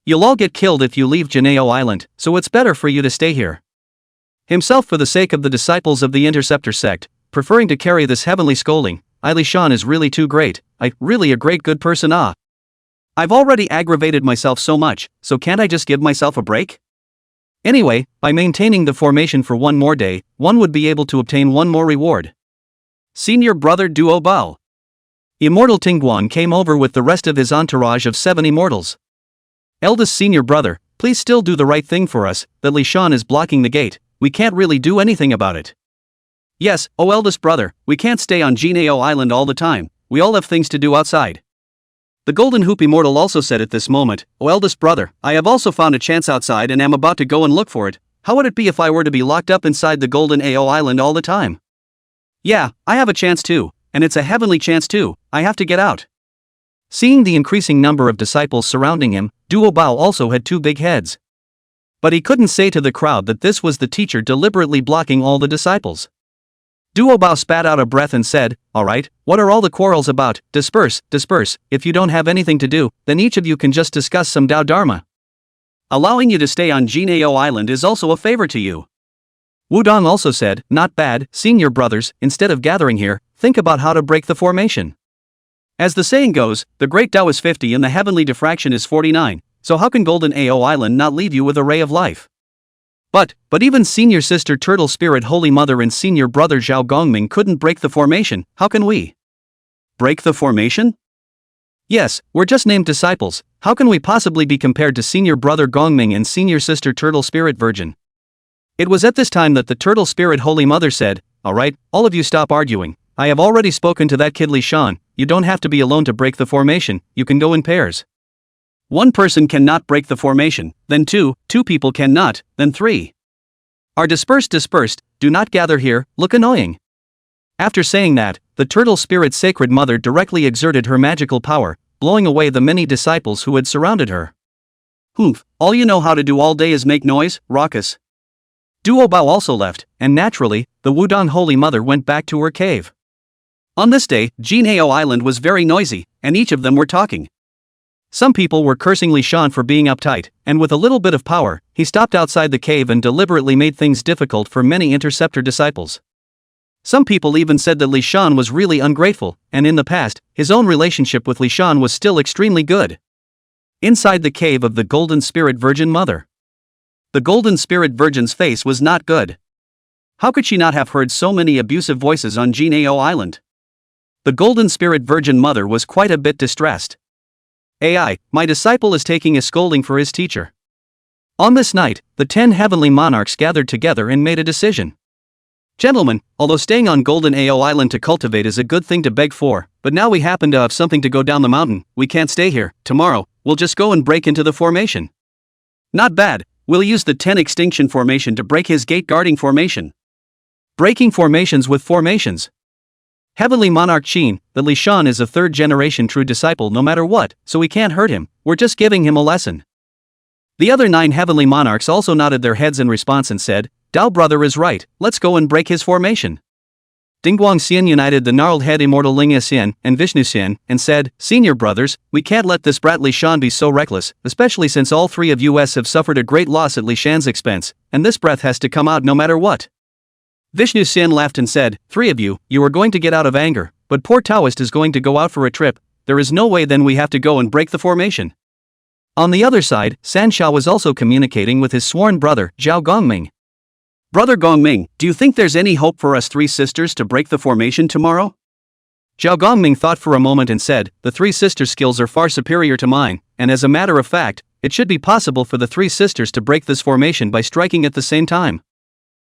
You'll all get killed if you leave Jineo Island, so it's better for you to stay here. Himself for the sake of the disciples of the Interceptor sect, preferring to carry this heavenly scolding, Li Shan is really too great, really a great good person I've already aggravated myself so much, so can't I just give myself a break? Anyway, by maintaining the formation for one more day, one would be able to obtain one more reward. Senior brother Duo Bao. Immortal Ting Guang came over with the rest of his entourage of 7 immortals. Eldest senior brother, please still do the right thing for us, that Li Shan is blocking the gate, we can't really do anything about it. Yes, oh eldest brother, we can't stay on Jineo Island all the time, we all have things to do outside. The Golden Hoop Immortal also said at this moment, oh eldest brother, I have also found a chance outside and am about to go and look for it. How would it be if I were to be locked up inside the Golden AO Island all the time? Yeah, I have a chance too, and it's a heavenly chance too, I have to get out. Seeing the increasing number of disciples surrounding him, Duo Bao also had 2 big heads. But he couldn't say to the crowd that this was the teacher deliberately blocking all the disciples. Duo Bao spat out a breath and said, alright, what are all the quarrels about? Disperse, disperse, if you don't have anything to do, then each of you can just discuss some Dao Dharma. Allowing you to stay on Jineo Island is also a favor to you. Wudong also said, not bad, senior brothers, instead of gathering here, think about how to break the formation. As the saying goes, the great Tao is 50 and the heavenly diffraction is 49, so how can Golden AO Island not leave you with a ray of life? But even senior sister Turtle Spirit Holy Mother and senior brother Zhao Gongming couldn't break the formation, how can we? Break the formation? Yes, we're just named disciples, how can we possibly be compared to senior brother Gongming and senior sister Turtle Spirit Virgin? It was at this time that the Turtle Spirit Holy Mother said, alright, all of you stop arguing, I have already spoken to that kid Li Shan, you don't have to be alone to break the formation, you can go in pairs. One person cannot break the formation, then two people cannot, then 3. Are dispersed, do not gather here, look annoying. After saying that, the Turtle Spirit Sacred Mother directly exerted her magical power, blowing away the many disciples who had surrounded her. Humph, all you know how to do all day is make noise, raucous. Duo Bao also left, and naturally, the Wudong Holy Mother went back to her cave. On this day, Jineo Island was very noisy, and each of them were talking. Some people were cursing Li Shan for being uptight, and with a little bit of power, he stopped outside the cave and deliberately made things difficult for many Interceptor disciples. Some people even said that Li Shan was really ungrateful, and in the past, his own relationship with Li Shan was still extremely good. Inside the cave of the Golden Spirit Virgin Mother. The Golden Spirit Virgin's face was not good. How could she not have heard so many abusive voices on Jineo Island? The Golden Spirit Virgin Mother was quite a bit distressed. My disciple is taking a scolding for his teacher. On this night, the 10 heavenly monarchs gathered together and made a decision. Gentlemen, although staying on Golden AO Island to cultivate is a good thing to beg for, but now we happen to have something to go down the mountain, we can't stay here, tomorrow, we'll just go and break into the formation. Not bad. We'll use the 10 extinction formation to break his gate guarding formation. Breaking formations with formations. Heavenly Monarch Qin, the Li Shan is a 3rd generation true disciple no matter what, so we can't hurt him, we're just giving him a lesson. The other 9 heavenly monarchs also nodded their heads in response and said, Dao brother is right, let's go and break his formation. Ting Guang Xian united the gnarled head Immortal Ling Xian and Vishnu Xian and said, Senior brothers, we can't let this brat Li Shan be so reckless, especially since all 3 of us have suffered a great loss at Li Shan's expense, and this breath has to come out no matter what. Vishnu Xian laughed and said, 3 of you are going to get out of anger, but poor Taoist is going to go out for a trip, there is no way then we have to go and break the formation. On the other side, San Shao was also communicating with his sworn brother, Zhao Gongming. Brother Gongming, do you think there's any hope for us 3 sisters to break the formation tomorrow? Zhao Gongming thought for a moment and said, the 3 sisters' skills are far superior to mine, and as a matter of fact, it should be possible for the 3 sisters to break this formation by striking at the same time.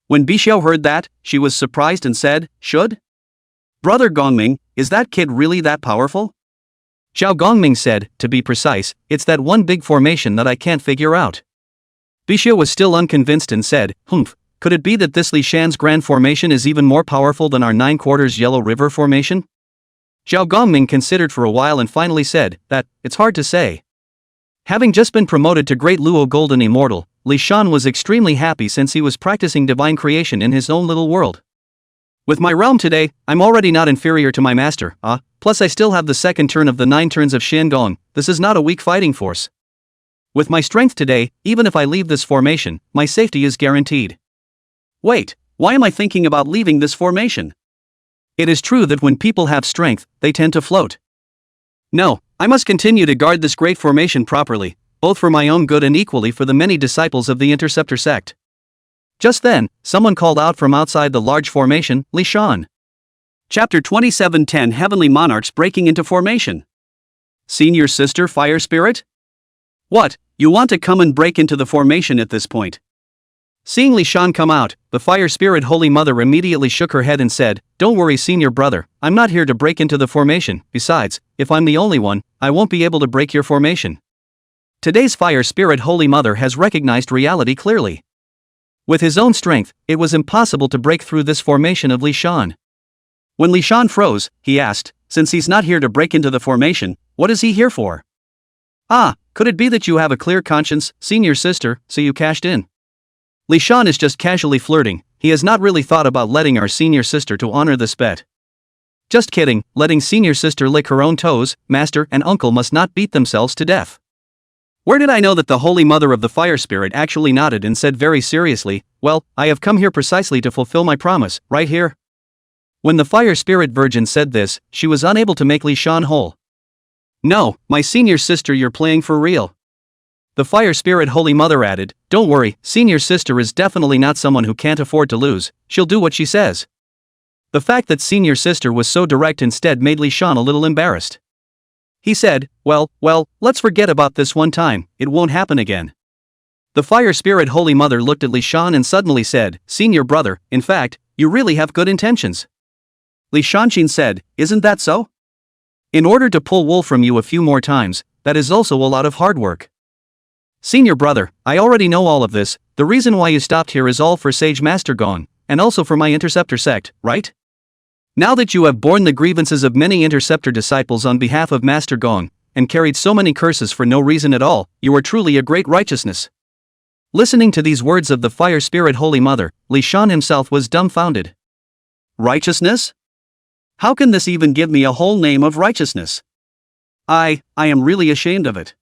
When Bixiao heard that, she was surprised and said, should? Brother Gongming, is that kid really that powerful? Zhao Gongming said, to be precise, it's that one big formation that I can't figure out. Bixiao was still unconvinced and said, humph. Could it be that this Li Shan's grand formation is even more powerful than our 9 quarters Yellow River formation? Zhao Gongming considered for a while and finally said, that, it's hard to say. Having just been promoted to Great Luo Golden Immortal, Li Shan was extremely happy since he was practicing divine creation in his own little world. With my realm today, I'm already not inferior to my master, plus I still have the second turn of the 9 turns of Xian Gong. This is not a weak fighting force. With my strength today, even if I leave this formation, my safety is guaranteed. Wait, why am I thinking about leaving this formation? It is true that when people have strength, they tend to float. No, I must continue to guard this great formation properly, both for my own good and equally for the many disciples of the Interceptor sect. Just then, someone called out from outside the large formation, Li Shan. Chapter 27 10 Heavenly Monarchs breaking into formation. Senior Sister Fire Spirit? What, you want to come and break into the formation at this point? Seeing Li Shan come out, the Fire Spirit Holy Mother immediately shook her head and said, "Don't worry, senior brother, I'm not here to break into the formation. Besides, if I'm the only one, I won't be able to break your formation." Today's Fire Spirit Holy Mother has recognized reality clearly. With his own strength, it was impossible to break through this formation of Li Shan. When Li Shan froze, he asked, "Since he's not here to break into the formation, what is he here for?" Could it be that you have a clear conscience, senior sister, so you cashed in? Li Shan is just casually flirting. He has not really thought about letting our senior sister to honor this bet. Just kidding, letting senior sister lick her own toes, master and uncle must not beat themselves to death. Where did I know that the Holy Mother of the Fire Spirit actually nodded and said very seriously, "Well, I have come here precisely to fulfill my promise, right here." When the Fire Spirit Virgin said this, she was unable to make Li Shan whole. "No, my senior sister, you're playing for real." The Fire Spirit Holy Mother added, "Don't worry, senior sister is definitely not someone who can't afford to lose, she'll do what she says." The fact that senior sister was so direct instead made Li Shan a little embarrassed. He said, well, let's forget about this one time, it won't happen again." The Fire Spirit Holy Mother looked at Li Shan and suddenly said, "Senior brother, in fact, you really have good intentions." Li Shanqin said, "Isn't that so? In order to pull wool from you a few more times, that is also a lot of hard work." "Senior brother, I already know all of this, the reason why you stopped here is all for Sage Master Gong, and also for my Interceptor sect, right? Now that you have borne the grievances of many Interceptor disciples on behalf of Master Gong, and carried so many curses for no reason at all, you are truly a great righteousness." Listening to these words of the Fire Spirit Holy Mother, Li Shan himself was dumbfounded. Righteousness? How can this even give me a whole name of righteousness? I am really ashamed of it.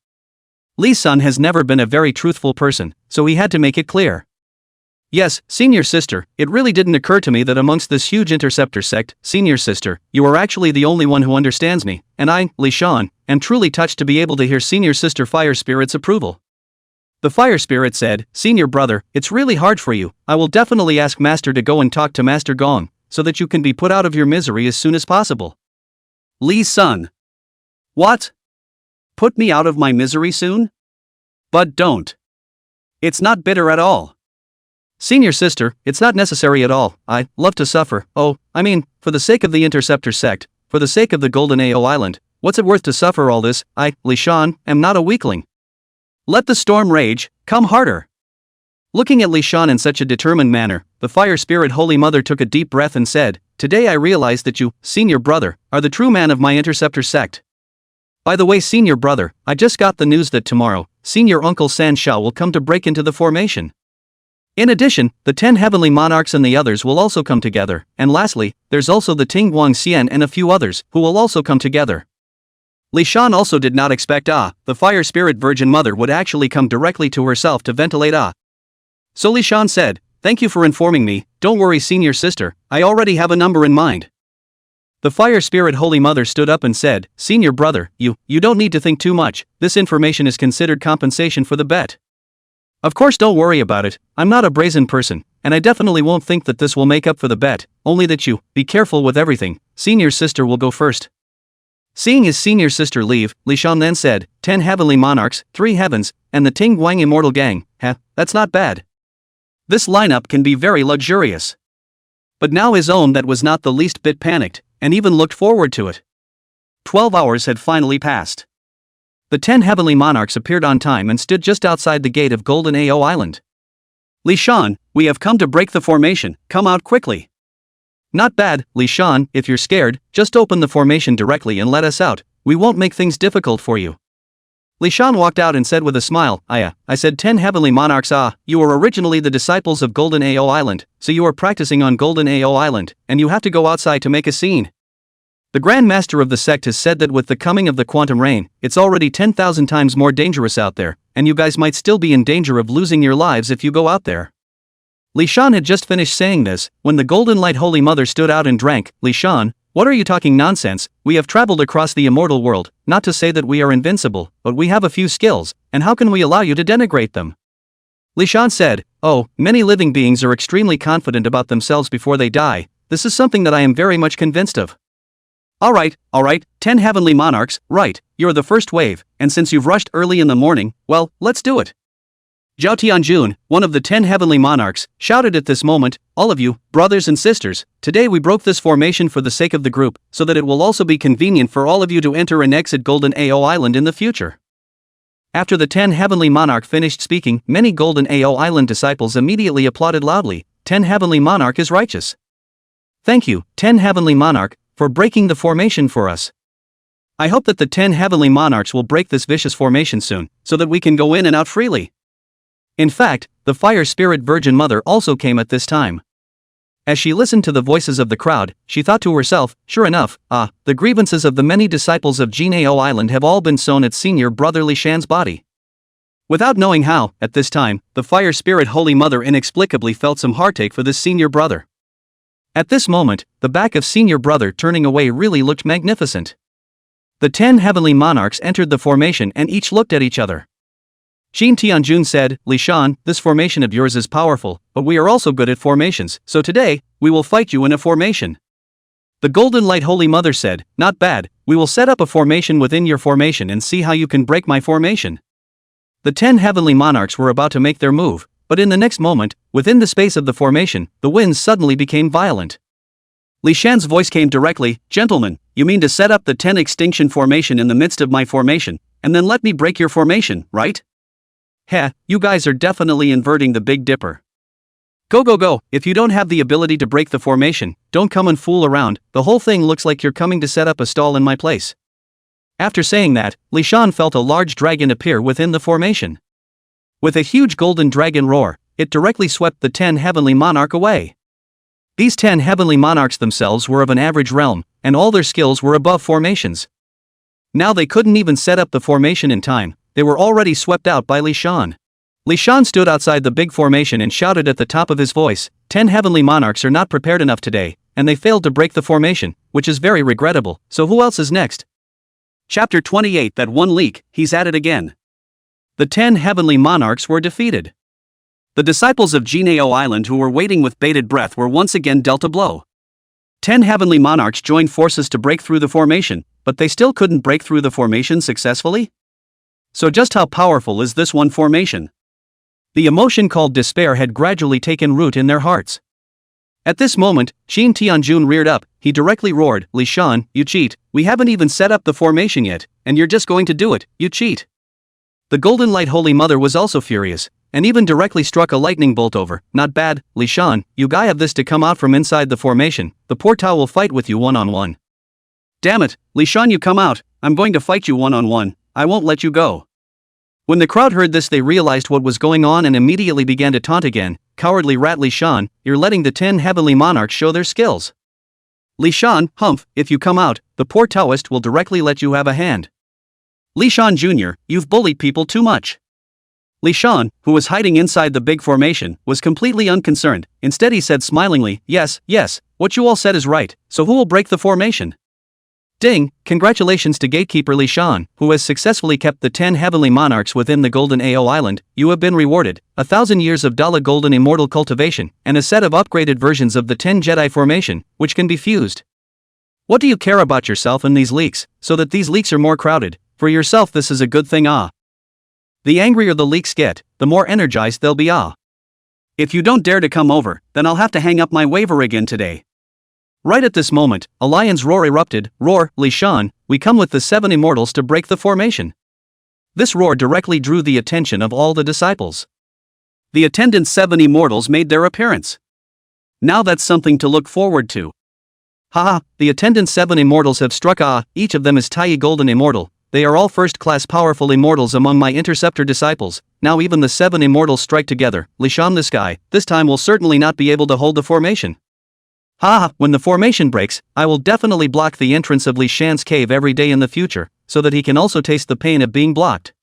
Li Sun has never been a very truthful person, so he had to make it clear. "Yes, senior sister, it really didn't occur to me that amongst this huge Interceptor sect, senior sister, you are actually the only one who understands me, and I, Li Shan, am truly touched to be able to hear senior sister Fire Spirit's approval." The Fire Spirit said, "Senior brother, it's really hard for you, I will definitely ask Master to go and talk to Master Gong, so that you can be put out of your misery as soon as possible." Li Sun. What? Put me out of my misery soon? But don't. It's not bitter at all. Senior sister, it's not necessary at all, I love to suffer, for the sake of the Interceptor sect, for the sake of the Golden Ao Island, what's it worth to suffer all this? I, Li Shan, am not a weakling. Let the storm rage, come harder. Looking at Li Shan in such a determined manner, the Fire Spirit Holy Mother took a deep breath and said, "Today I realize that you, senior brother, are the true man of my Interceptor sect. By the way, senior brother, I just got the news that tomorrow, senior uncle San Shao will come to break into the formation. In addition, the 10 Heavenly Monarchs and the others will also come together, and lastly, there's also the Ting Guang Xian and a few others, who will also come together." Li Shan also did not expect the Fire Spirit Virgin Mother would actually come directly to herself to ventilate So Li Shan said, "Thank you for informing me, don't worry senior sister, I already have a number in mind." The Fire Spirit Holy Mother stood up and said, "Senior brother, you don't need to think too much, this information is considered compensation for the bet. Of course don't worry about it, I'm not a brazen person, and I definitely won't think that this will make up for the bet, only that you, be careful with everything, senior sister will go first." Seeing his senior sister leave, Li Shan then said, 10 Heavenly Monarchs, 3 Heavens, and the Ting Guang Immortal Gang, that's not bad. This lineup can be very luxurious. But now his own that was not the least bit panicked, and even looked forward to it. 12 hours had finally passed. The 10 Heavenly Monarchs appeared on time and stood just outside the gate of Golden Ao Island. "Li Shan, we have come to break the formation, come out quickly." "Not bad, Li Shan, if you're scared, just open the formation directly and let us out, we won't make things difficult for you." Li Shan walked out and said with a smile, I said 10 heavenly monarchs. You were originally the disciples of Golden Ao Island, so you are practicing on Golden Ao Island, and you have to go outside to make a scene. The Grand Master of the sect has said that with the coming of the quantum rain, it's already 10,000 times more dangerous out there, and you guys might still be in danger of losing your lives if you go out there. Li Shan had just finished saying this, when the Golden Light Holy Mother stood out and drank. Li Shan, what are you talking nonsense? We have traveled across the immortal world, not to say that we are invincible, but we have a few skills, and how can we allow you to denigrate them? Li Shan said, oh, many living beings are extremely confident about themselves before they die. This is something that I am very much convinced of. Alright, 10 heavenly monarchs, right, you're the first wave, and since you've rushed early in the morning, well, let's do it. Zhao Tianjun, one of the 10 heavenly monarchs, shouted at this moment, all of you, brothers and sisters, today we broke this formation for the sake of the group, so that it will also be convenient for all of you to enter and exit Golden Ao Island in the future. After the 10 heavenly monarch finished speaking, many Golden Ao Island disciples immediately applauded loudly. 10 heavenly monarch is righteous. Thank you, 10 heavenly monarch, for breaking the formation for us. I hope that the 10 heavenly monarchs will break this vicious formation soon, so that we can go in and out freely. In fact, the Fire Spirit Virgin Mother also came at this time. As she listened to the voices of the crowd, she thought to herself, sure enough, the grievances of the many disciples of Jin Ao Island have all been sown at senior brother Li Shan's body. Without knowing how, at this time, the Fire Spirit Holy Mother inexplicably felt some heartache for this senior brother. At this moment, the back of senior brother turning away really looked magnificent. The 10 heavenly monarchs entered the formation and each looked at each other. Qin Tianjun said, Li Shan, this formation of yours is powerful, but we are also good at formations, so today, we will fight you in a formation. The Golden Light Holy Mother said, not bad, we will set up a formation within your formation and see how you can break my formation. The 10 heavenly monarchs were about to make their move, but in the next moment, within the space of the formation, the winds suddenly became violent. Li Shan's voice came directly, gentlemen, you mean to set up the 10 extinction formation in the midst of my formation, and then let me break your formation, right? Heh, you guys are definitely inverting the Big Dipper. Go, if you don't have the ability to break the formation, don't come and fool around, the whole thing looks like you're coming to set up a stall in my place. After saying that, Li Shan felt a large dragon appear within the formation. With a huge golden dragon roar, it directly swept the 10 heavenly monarch away. These 10 heavenly monarchs themselves were of an average realm, and all their skills were above formations. Now they couldn't even set up the formation in time, they were already swept out by Li Shan. Li Shan stood outside the big formation and shouted at the top of his voice, 10 heavenly monarchs are not prepared enough today, and they failed to break the formation, which is very regrettable, so who else is next? Chapter 28 That one leak, he's at it again. The 10 heavenly monarchs were defeated. The disciples of Jin Ao Island who were waiting with bated breath were once again dealt a blow. 10 heavenly monarchs joined forces to break through the formation, but they still couldn't break through the formation successfully? So just how powerful is this one formation? The emotion called despair had gradually taken root in their hearts. At this moment, Qin Tianjun reared up, he directly roared, Li Shan, you cheat, we haven't even set up the formation yet, and you're just going to do it, you cheat. The Golden Light Holy Mother was also furious, and even directly struck a lightning bolt over, not bad, Li Shan, you guy have this to come out from inside the formation, the poor Tao will fight with you one-on-one. Damn it, Li Shan you come out, I'm going to fight you one-on-one, I won't let you go. When the crowd heard this they realized what was going on and immediately began to taunt again, cowardly rat Li Shan, you're letting the 10 heavenly monarchs show their skills. Li Shan, humph, if you come out, the poor Taoist will directly let you have a hand. Li Shan Jr., you've bullied people too much. Li Shan, who was hiding inside the big formation, was completely unconcerned, instead he said smilingly, yes, what you all said is right, so who will break the formation? Ding, congratulations to gatekeeper Li Shan, who has successfully kept the 10 heavenly monarchs within the Golden Ao Island, you have been rewarded, 1,000 years of Dala Golden Immortal cultivation, and a set of upgraded versions of the 10 Jedi formation, which can be fused. What do you care about yourself and these leaks, so that these leaks are more crowded? For yourself this is a good thing The angrier the leaks get, the more energized they'll be If you don't dare to come over, then I'll have to hang up my waiver again today. Right at this moment, a lion's roar erupted, roar, Li Shan, we come with the 7 immortals to break the formation. This roar directly drew the attention of all the disciples. The attendant 7 immortals made their appearance. Now that's something to look forward to. Haha, the attendant 7 immortals have struck each of them is Tai Golden Immortal, they are all first-class powerful immortals among my interceptor disciples. Now even the 7 immortals strike together. Li Shan, this guy, this time will certainly not be able to hold the formation. Ha! When the formation breaks, I will definitely block the entrance of Li Shan's cave every day in the future, so that he can also taste the pain of being blocked.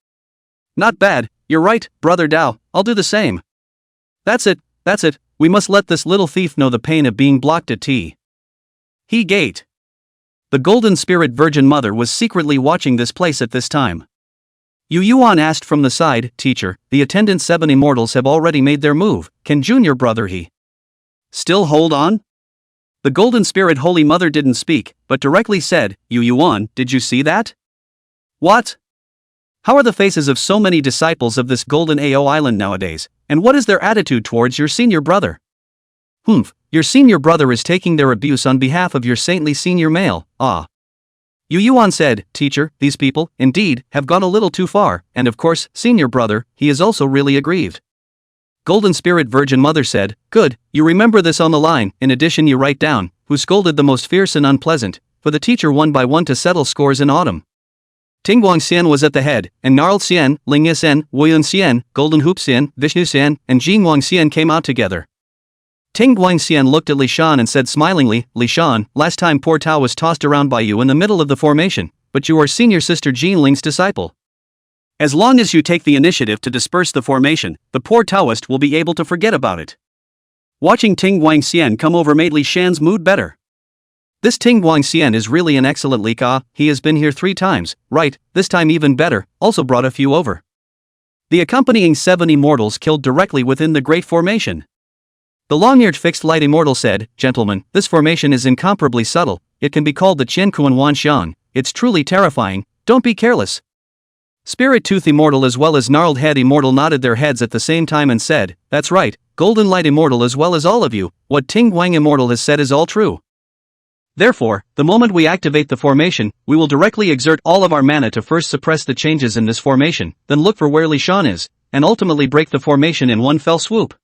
Not bad, you're right, brother Dao, I'll do the same. That's it, we must let this little thief know the pain of being blocked at He Gate. The Golden Spirit Virgin Mother was secretly watching this place at this time. Yuan asked from the side, Teacher, the attendant 7 immortals have already made their move, can Junior Brother He still hold on? The Golden Spirit Holy Mother didn't speak, but directly said, Yuan, did you see that? What? How are the faces of so many disciples of this Golden AO Island nowadays, and what is their attitude towards your senior brother? Your senior brother is taking their abuse on behalf of your saintly senior male, Yuan said, Teacher, these people, indeed, have gone a little too far, and of course, senior brother, he is also really aggrieved. Golden Spirit Virgin Mother said, Good, you remember this on the line, in addition you write down, who scolded the most fierce and unpleasant, for the teacher one by one to settle scores in autumn. Ting Guang Xian was at the head, and Gnarled Xian, Ling Xian, Yuan Xian, Golden Hoop Xian, Vishnu Xian, and Jing Guang Xian came out together. Ting Guang Xian looked at Li Shan and said smilingly, Li Shan, last time poor Tao was tossed around by you in the middle of the formation, but you are senior sister Jin Ling's disciple. As long as you take the initiative to disperse the formation, the poor Taoist will be able to forget about it. Watching Ting Guang Xian come over made Li Shan's mood better. This Ting Guang Xian is really an excellent leak. He has been here 3 times, right, this time even better, also brought a few over. The accompanying 7 immortals killed directly within the great formation. The long-eared fixed light immortal said, Gentlemen, this formation is incomparably subtle, it can be called the Qian Wan Xian, it's truly terrifying, don't be careless. Spirit Tooth Immortal as well as Gnarled Head Immortal nodded their heads at the same time and said, That's right, Golden Light Immortal as well as all of you, what Ting Guang Immortal has said is all true. Therefore, the moment we activate the formation, we will directly exert all of our mana to first suppress the changes in this formation, then look for where Li Shan is, and ultimately break the formation in one fell swoop.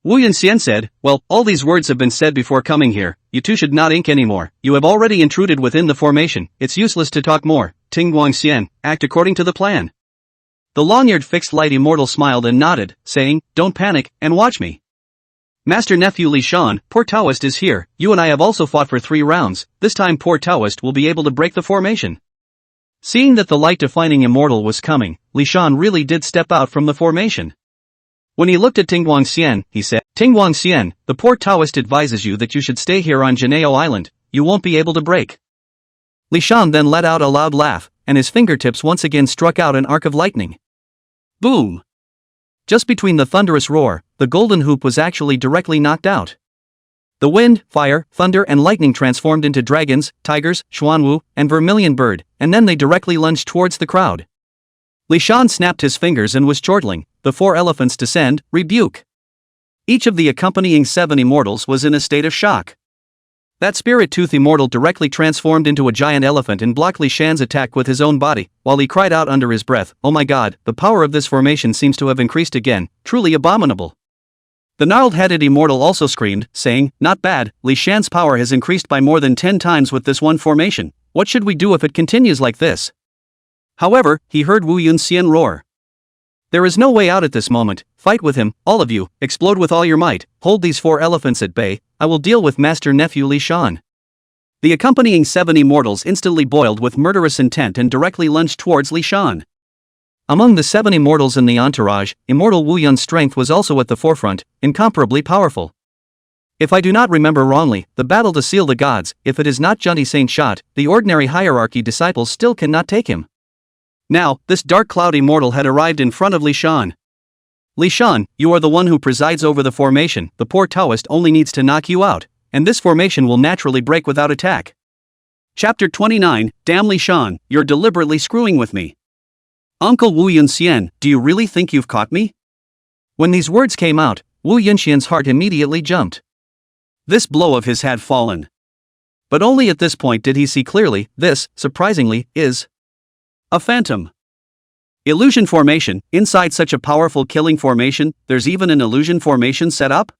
Yuan Xian said, Well, all these words have been said before coming here, you two should not ink anymore, you have already intruded within the formation, it's useless to talk more. Ting Guang Xian, act according to the plan. The long-eared fixed light immortal smiled and nodded, saying, Don't panic, and watch me. Master Nephew Li Shan, poor Taoist is here, you and I have also fought for 3 rounds, this time poor Taoist will be able to break the formation. Seeing that the light-defining immortal was coming, Li Shan really did step out from the formation. When he looked at Ting Guang Xian, he said, Ting Guang Xian, the poor Taoist advises you that you should stay here on Janeo Island, you won't be able to break. Li Shan then let out a loud laugh, and his fingertips once again struck out an arc of lightning. Boom! Just between the thunderous roar, the golden hoop was actually directly knocked out. The wind, fire, thunder and lightning transformed into dragons, tigers, xuanwu, and vermilion bird, and then they directly lunged towards the crowd. Li Shan snapped his fingers and was chortling, the 4 elephants descend, rebuke. Each of the accompanying 7 immortals was in a state of shock. That Spirit Tooth Immortal directly transformed into a giant elephant and blocked Li Shan's attack with his own body, while he cried out under his breath, Oh my god, the power of this formation seems to have increased again, truly abominable. The gnarled-headed Immortal also screamed, saying, Not bad, Li Shan's power has increased by more than 10 times with this one formation, what should we do if it continues like this? However, he heard Yuan Xian roar. There is no way out at this moment, fight with him, all of you, explode with all your might, hold these 4 elephants at bay, I will deal with Master Nephew Li Shan. The accompanying 7 immortals instantly boiled with murderous intent and directly lunged towards Li Shan. Among the 7 immortals in the entourage, Immortal Wu Yun's strength was also at the forefront, incomparably powerful. If I do not remember wrongly, the battle to seal the gods, if it is not Junti Saint shot, the ordinary hierarchy disciples still cannot take him. Now, this dark cloud immortal had arrived in front of Li Shan. Li Shan, you are the one who presides over the formation, the poor Taoist only needs to knock you out, and this formation will naturally break without attack. Chapter 29, Damn Li Shan, you're deliberately screwing with me. Uncle Wu Yunxian, do you really think you've caught me? When these words came out, Wu Yunxian's heart immediately jumped. This blow of his had fallen. But only at this point did he see clearly, this, surprisingly, is a phantom. Illusion formation, inside such a powerful killing formation, there's even an illusion formation set up?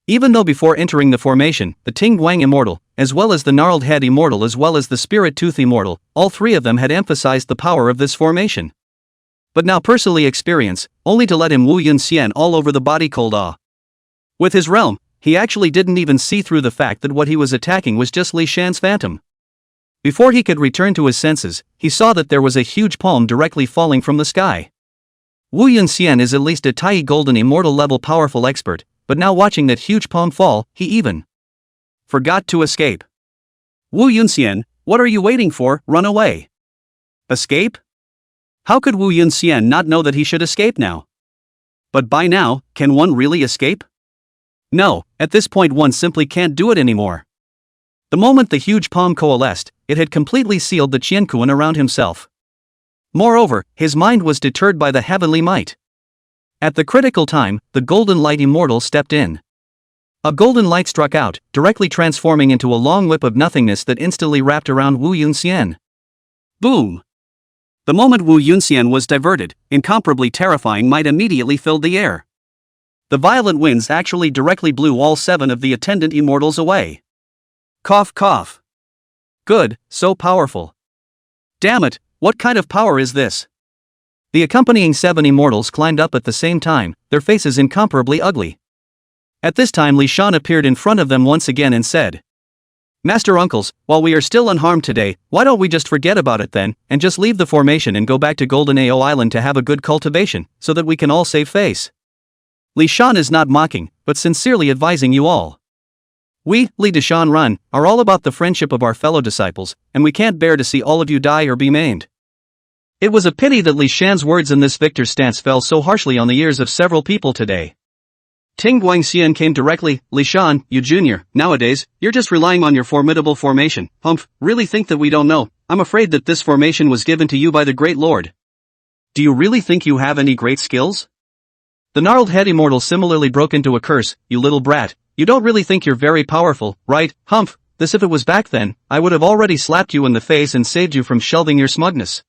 Even though before entering the formation, the Ting Guang Immortal, as well as the gnarled head immortal as well as the spirit tooth immortal, all three of them had emphasized the power of this formation. But now personally experience, only to let him Wu Yun Xian all over the body cold awe. With his realm, he actually didn't even see through the fact that what he was attacking was just Li Shan's phantom. Before he could return to his senses, he saw that there was a huge palm directly falling from the sky. Wu Yun Xian is at least a Tai golden immortal level powerful expert, but now watching that huge palm fall, he even forgot to escape. Wu Yun Xian, what are you waiting for? Run away. Escape? How could Wu Yun Xian not know that he should escape now? But by now, can one really escape? No, at this point one simply can't do it anymore. The moment the huge palm coalesced, it had completely sealed the Qiankuan around himself. Moreover, his mind was deterred by the heavenly might. At the critical time, the golden light immortal stepped in. A golden light struck out, directly transforming into a long whip of nothingness that instantly wrapped around Wu Yun Xian. Boom! The moment Wu Yun Xian was diverted, incomparably terrifying might immediately filled the air. The violent winds actually directly blew all 7 of the attendant immortals away. Cough cough. Good, so powerful. Damn it, what kind of power is this? The accompanying 7 immortals climbed up at the same time, their faces incomparably ugly. At this time Li Shan appeared in front of them once again and said, Master Uncles, while we are still unharmed today, why don't we just forget about it then, and just leave the formation and go back to Golden Ao Island to have a good cultivation, so that we can all save face? Li Shan is not mocking, but sincerely advising you all. We, Li Deshan Run, are all about the friendship of our fellow disciples, and we can't bear to see all of you die or be maimed. It was a pity that Li Shan's words in this victor's stance fell so harshly on the ears of several people today. Ting Guang Xian came directly, Li Shan, you junior, nowadays, you're just relying on your formidable formation. Humph, really think that we don't know? I'm afraid that this formation was given to you by the Great Lord. Do you really think you have any great skills? The gnarled head immortal similarly broke into a curse, you little brat, you don't really think you're very powerful, right? Humph, this if it was back then, I would have already slapped you in the face and saved you from shelving your smugness.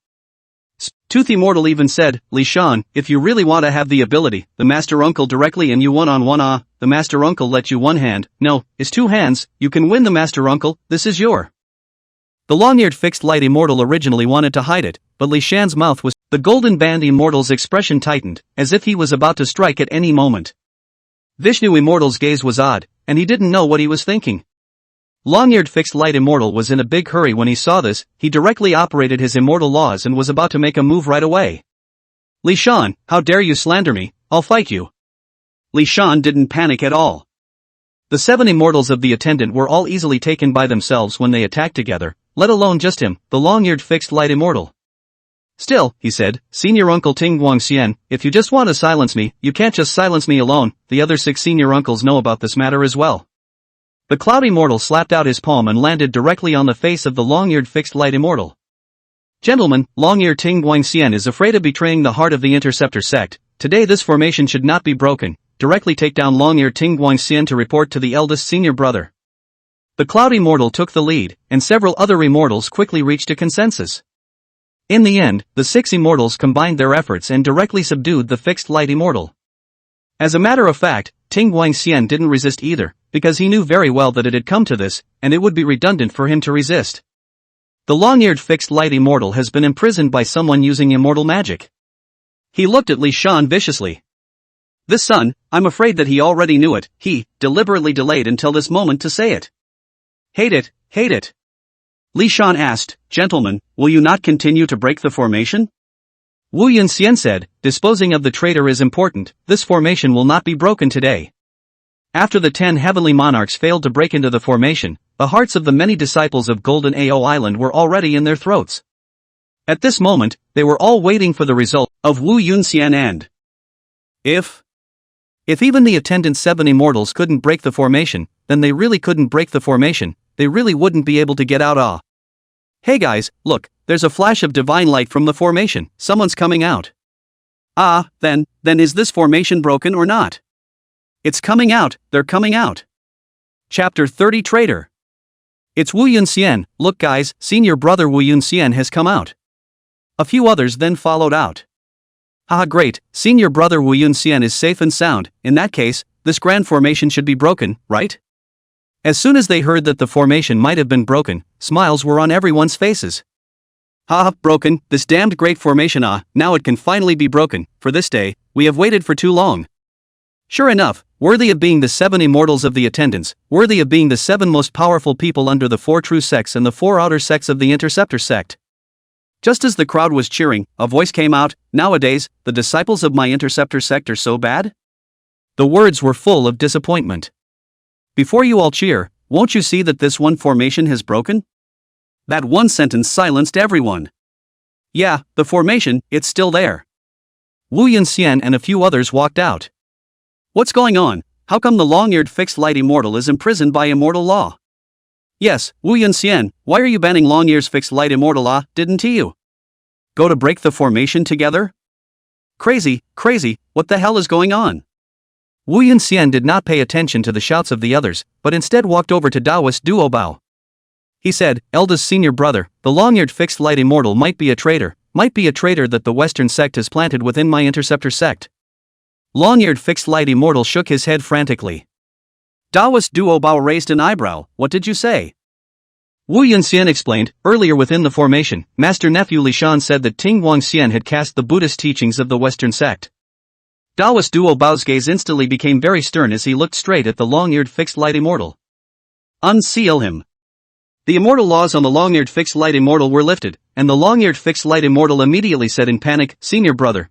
Tooth Immortal even said, Li Shan, if you really want to have the ability, the Master Uncle directly and you one-on-one the Master Uncle let you one hand, no, is 2 hands, you can win the Master Uncle, this is your. The long-eared fixed light immortal originally wanted to hide it, but Li Shan's mouth was, the golden band immortal's expression tightened, as if he was about to strike at any moment. Vishnu Immortal's gaze was odd, and he didn't know what he was thinking. Long-eared fixed light immortal was in a big hurry when he saw this, he directly operated his immortal laws and was about to make a move right away. Li Shan, how dare you slander me, I'll fight you. Li Shan didn't panic at all. The 7 immortals of the attendant were all easily taken by themselves when they attacked together, let alone just him, the long-eared fixed light immortal. Still, he said, Senior Uncle Ting Guang Xian, if you just want to silence me, you can't just silence me alone, the other 6 senior uncles know about this matter as well. The cloud immortal slapped out his palm and landed directly on the face of the long-eared fixed light immortal. Gentlemen, long-eared Ting Guang Xian is afraid of betraying the heart of the interceptor sect. Today this formation should not be broken. Directly take down long-eared Ting Guang Xian to report to the eldest senior brother. The cloud immortal took the lead, and several other immortals quickly reached a consensus. In the end, the 6 immortals combined their efforts and directly subdued the fixed light immortal. As a matter of fact, Ting Guang Xian didn't resist either, because he knew very well that it had come to this, and it would be redundant for him to resist. The long-eared fixed light immortal has been imprisoned by someone using immortal magic. He looked at Li Shan viciously. This son, I'm afraid that he already knew it, he deliberately delayed until this moment to say it. Hate it, hate it. Li Shan asked, Gentlemen, will you not continue to break the formation? Wu Yun Xian said, disposing of the traitor is important, this formation will not be broken today. After the 10 heavenly monarchs failed to break into the formation, the hearts of the many disciples of Golden Ao Island were already in their throats. At this moment, they were all waiting for the result of Wu Yun Xian and If even the attendant 7 immortals couldn't break the formation, then they really couldn't break the formation, they really wouldn't be able to get out. Hey guys, look, there's a flash of divine light from the formation, someone's coming out. Then is this formation broken or not? It's coming out, they're coming out. Chapter 30 Traitor. It's Wu Yun Xian, look guys, senior brother Wu Yun Xian has come out. A few others then followed out. Great, senior brother Wu Yun Xian is safe and sound, in that case, this grand formation should be broken, right? As soon as they heard that the formation might have been broken, smiles were on everyone's faces. Ha, broken, this damned great formation, now it can finally be broken. For this day, we have waited for too long. Sure enough, worthy of being the 7 immortals of the attendants, worthy of being the 7 most powerful people under the 4 true sects and the 4 outer sects of the interceptor sect. Just as the crowd was cheering, a voice came out, "Nowadays, the disciples of my interceptor sect are so bad?" The words were full of disappointment. Before you all cheer, won't you see that this one formation has broken? That one sentence silenced everyone. Yeah, the formation, it's still there. Yuan Xian and a few others walked out. What's going on? How come the long-eared fixed light immortal is imprisoned by immortal law? Yes, Yuan Xian, why are you banning long-ears fixed light immortal didn't you? Go to break the formation together? Crazy, what the hell is going on? Yuan Xian did not pay attention to the shouts of the others, but instead walked over to Taoist Duo Bao. He said, "Eldest senior brother, the long-eared fixed light immortal might be a traitor that the Western sect has planted within my interceptor sect." Long-eared fixed light immortal shook his head frantically. Taoist Duo Bao raised an eyebrow. What did you say? Yuan Xian explained, earlier within the formation, Master Nephew Li Shan said that Ting Guang Xian had cast the Buddhist teachings of the Western sect. Taoist Duo Bao's gaze instantly became very stern as he looked straight at the long-eared fixed light immortal. Unseal him. The immortal laws on the long-eared fixed light immortal were lifted, and the long-eared fixed light immortal immediately said in panic, Senior brother,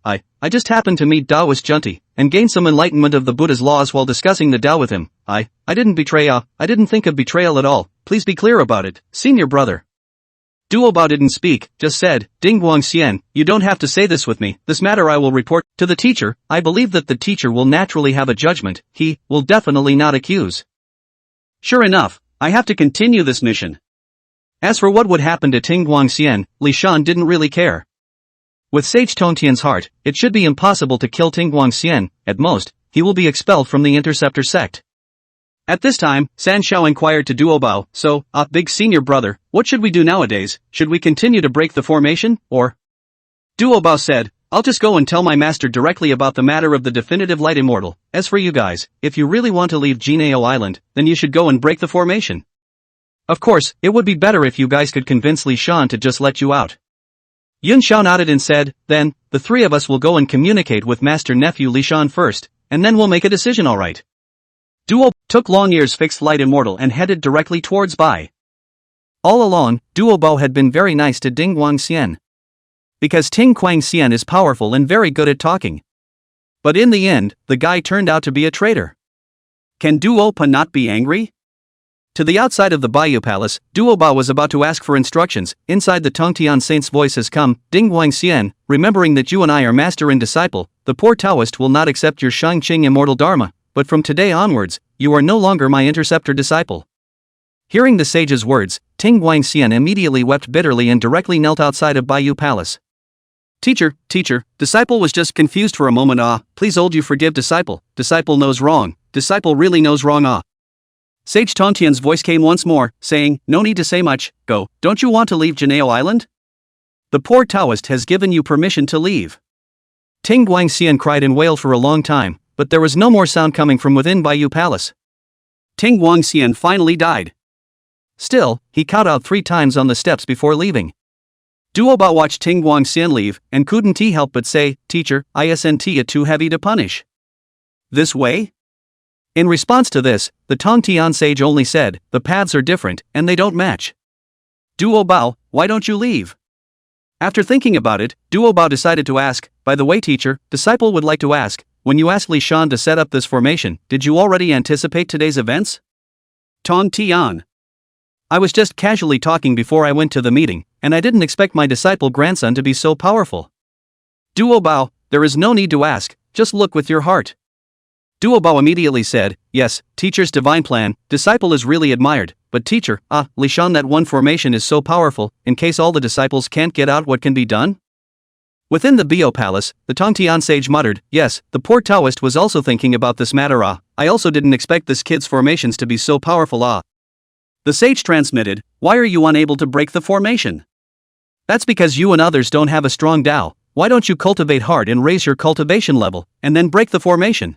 I just happened to meet Taoist Junti, and gain some enlightenment of the Buddha's laws while discussing the Tao with him. I didn't betray, I didn't think of betrayal at all. Please be clear about it, senior brother. Duo Bao didn't speak, just said, Ting Guang Xian, you don't have to say this with me, this matter I will report to the teacher. I believe that the teacher will naturally have a judgment, he will definitely not accuse. Sure enough, I have to continue this mission. As for what would happen to Ting Guang Xian, Li Shan didn't really care. With Sage Tongtian's heart, it should be impossible to kill Ting Guang Xian. At most, he will be expelled from the interceptor sect. At this time, San Shao inquired to Duo Bao, so, big senior brother, what should we do nowadays? Should we continue to break the formation, or? Duo Bao said, I'll just go and tell my master directly about the matter of the definitive light immortal. As for you guys, if you really want to leave Jinao Island, then you should go and break the formation. Of course, it would be better if you guys could convince Li Shan to just let you out. Yun Xiao nodded and said, then, the 3 of us will go and communicate with Master Nephew Li Shan first, and then we'll make a decision, alright. Duo took Long-Ear's fixed light immortal and headed directly towards Bai. All along, Duo Bao had been very nice to Ting Guang Xian. Because Ting Guang Xian is powerful and very good at talking. But in the end, the guy turned out to be a traitor. Can Duo Pa not be angry? To the outside of the Bayou Palace, Duo Bao was about to ask for instructions. Inside the Tongtian Saint's voice has come, Ting Guang Xian, remembering that you and I are master and disciple, the poor Taoist will not accept your Shangqing immortal dharma, but from today onwards, you are no longer my interceptor disciple. Hearing the sage's words, Ting Guang Xian immediately wept bitterly and directly knelt outside of Bayou Palace. Teacher, disciple was just confused for a moment. Please old you forgive disciple knows wrong, disciple really knows wrong. Sage Tongtian's voice came once more, saying, no need to say much, go, don't you want to leave Jinao Island? The poor Taoist has given you permission to leave. Ting Guang Xian cried and wailed for a long time, but there was no more sound coming from within Bayou Palace. Ting Guang Xian finally died. Still, he cowed out 3 times on the steps before leaving. Duo Bao watched Ting Guang Xian leave, and couldn't he help but say, teacher, isn't it too heavy to punish? This way? In response to this, the Tongtian sage only said, the paths are different, and they don't match. Duo Bao, why don't you leave? After thinking about it, Duo Bao decided to ask, by the way teacher, disciple would like to ask, when you asked Li Shan to set up this formation, did you already anticipate today's events? Tongtian. I was just casually talking before I went to the meeting, and I didn't expect my disciple grandson to be so powerful. Duo Bao, there is no need to ask, just look with your heart. Duo Bao immediately said, yes, teacher's divine plan, disciple is really admired, but teacher, Li Shan that one formation is so powerful, in case all the disciples can't get out what can be done? Within the Bio Palace, the Tongtian sage muttered, yes, the poor Taoist was also thinking about this matter. I also didn't expect this kid's formations to be so powerful. The sage transmitted, why are you unable to break the formation? That's because you and others don't have a strong Tao. Why don't you cultivate hard and raise your cultivation level, and then break the formation?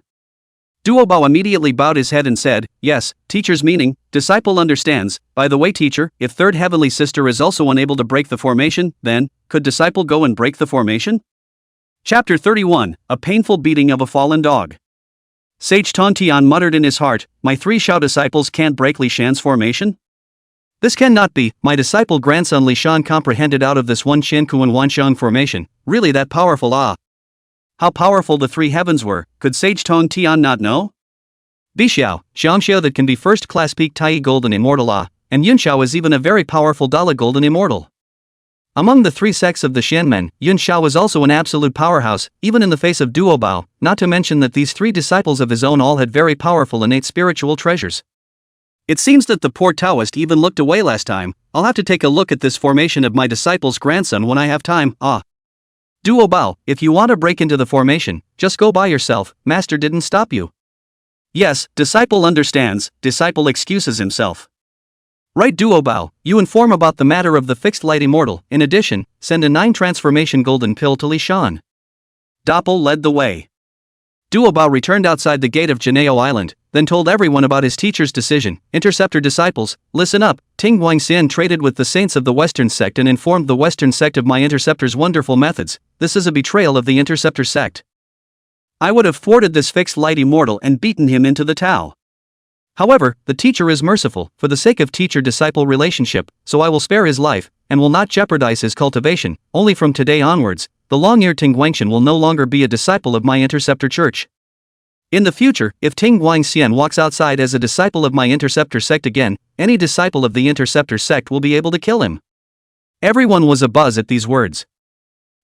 Duo Bao immediately bowed his head and said, "Yes, teacher's meaning, disciple understands. By the way, teacher, if third heavenly sister is also unable to break the formation, then, could disciple go and break the formation?" Chapter 31, A Painful Beating of a Fallen Dog. Sage Tong Tian muttered in his heart, "My 3 Shao disciples can't break Li Shan's formation? This cannot be." My disciple grandson Li Shan comprehended out of this one Qian Wanxiang formation, really that powerful ah. How powerful the 3 heavens were, could Sage Tong Tian not know? Bixiao, Xiangxiao that can be first-class peak Tai golden immortal ah, and Yunxiao is even a very powerful Dala golden immortal. Among the 3 sects of the Xianmen, Yunxiao is also an absolute powerhouse, even in the face of Duo Bao, not to mention that these 3 disciples of his own all had very powerful innate spiritual treasures. It seems that the poor Taoist even looked away last time. I'll have to take a look at this formation of my disciple's grandson when I have time, ah. Duo Bao, if you want to break into the formation, just go by yourself, master didn't stop you. Yes, disciple understands, disciple excuses himself. Right, Duo Bao, you inform about the matter of the fixed light immortal. In addition, send a 9 transformation golden pill to Li Shan. Doppel led the way. Duo Bao returned outside the gate of Jineo Island, then told everyone about his teacher's decision. Interceptor disciples, listen up. Ting Guang Xian traded with the saints of the Western sect and informed the Western sect of my interceptor's wonderful methods. This is a betrayal of the interceptor sect. I would have thwarted this fixed light immortal and beaten him into the Tao. However, the teacher is merciful, for the sake of teacher-disciple relationship, so I will spare his life, and will not jeopardize his cultivation. Only from today onwards, the long-eared Ting Guang Xian will no longer be a disciple of my interceptor church. In the future, if Ting Guang Xian walks outside as a disciple of my interceptor sect again, any disciple of the interceptor sect will be able to kill him. Everyone was abuzz at these words.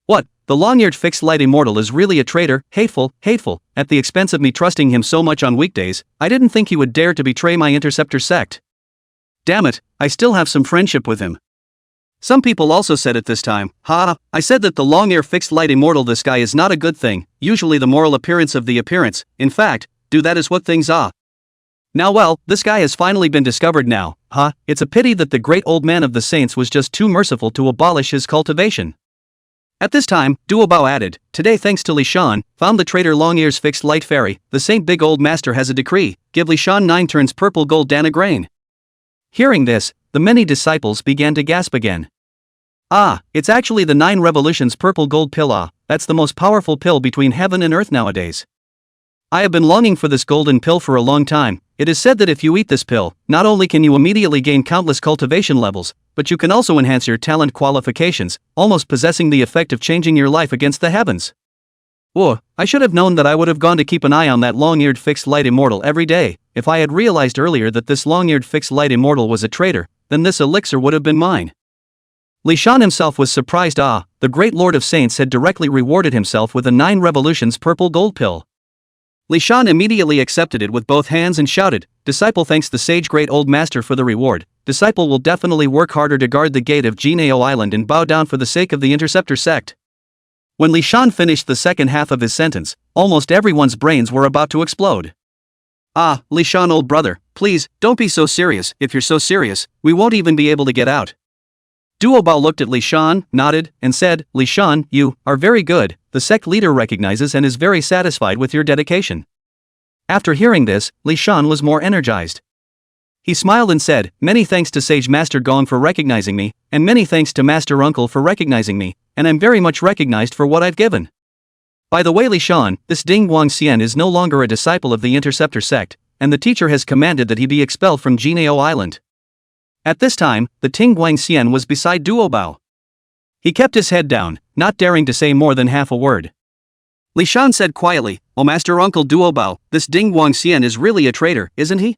What, the long-eared fixed light immortal is really a traitor, hateful, at the expense of me trusting him so much on weekdays. I didn't think he would dare to betray my interceptor sect. Damn it, I still have some friendship with him. Some people also said at this time, I said that the long-eared fixed light immortal this guy is not a good thing, usually the moral appearance of the appearance, in fact, that is what things are. Now well, this guy has finally been discovered now, it's a pity that the great old man of the saints was just too merciful to abolish his cultivation. At this time, Duo Bao added, today thanks to Li Shan, found the traitor Long-Ear's fixed light fairy, the saint big old master has a decree, give Li Shan 9 turns purple gold dana grain. Hearing this, the many disciples began to gasp again. It's actually the 9 revolutions purple gold pill that's the most powerful pill between heaven and earth nowadays. I have been longing for this golden pill for a long time. It is said that if you eat this pill, not only can you immediately gain countless cultivation levels, but you can also enhance your talent qualifications, almost possessing the effect of changing your life against the heavens. I should have known that I would have gone to keep an eye on that long-eared fixed light immortal every day. If I had realized earlier that this long-eared fixed light immortal was a traitor, then this elixir would have been mine. Li Shan himself was surprised. The great Lord of Saints had directly rewarded himself with a 9 revolutions purple gold pill. Li Shan immediately accepted it with both hands and shouted, disciple thanks the sage great old master for the reward. Disciple will definitely work harder to guard the gate of Jineo Island and bow down for the sake of the interceptor sect. When Li Shan finished the second half of his sentence, almost everyone's brains were about to explode. Li Shan old brother, please, don't be so serious. If you're so serious, we won't even be able to get out. Duo Bao looked at Li Shan, nodded, and said, Li Shan, you are very good. The sect leader recognizes and is very satisfied with your dedication. After hearing this, Li Shan was more energized. He smiled and said, many thanks to Sage Master Gong for recognizing me, and many thanks to Master Uncle for recognizing me, and I'm very much recognized for what I've given. By the way, Li Shan, this Ting Guang Xian is no longer a disciple of the interceptor sect, and the teacher has commanded that he be expelled from Jineo Island. At this time, the Ting Guang Xian was beside Duo Bao. He kept his head down, not daring to say more than half a word. Li Shan said quietly, Master Uncle Duo Bao, this Ting Guang Xian is really a traitor, isn't he?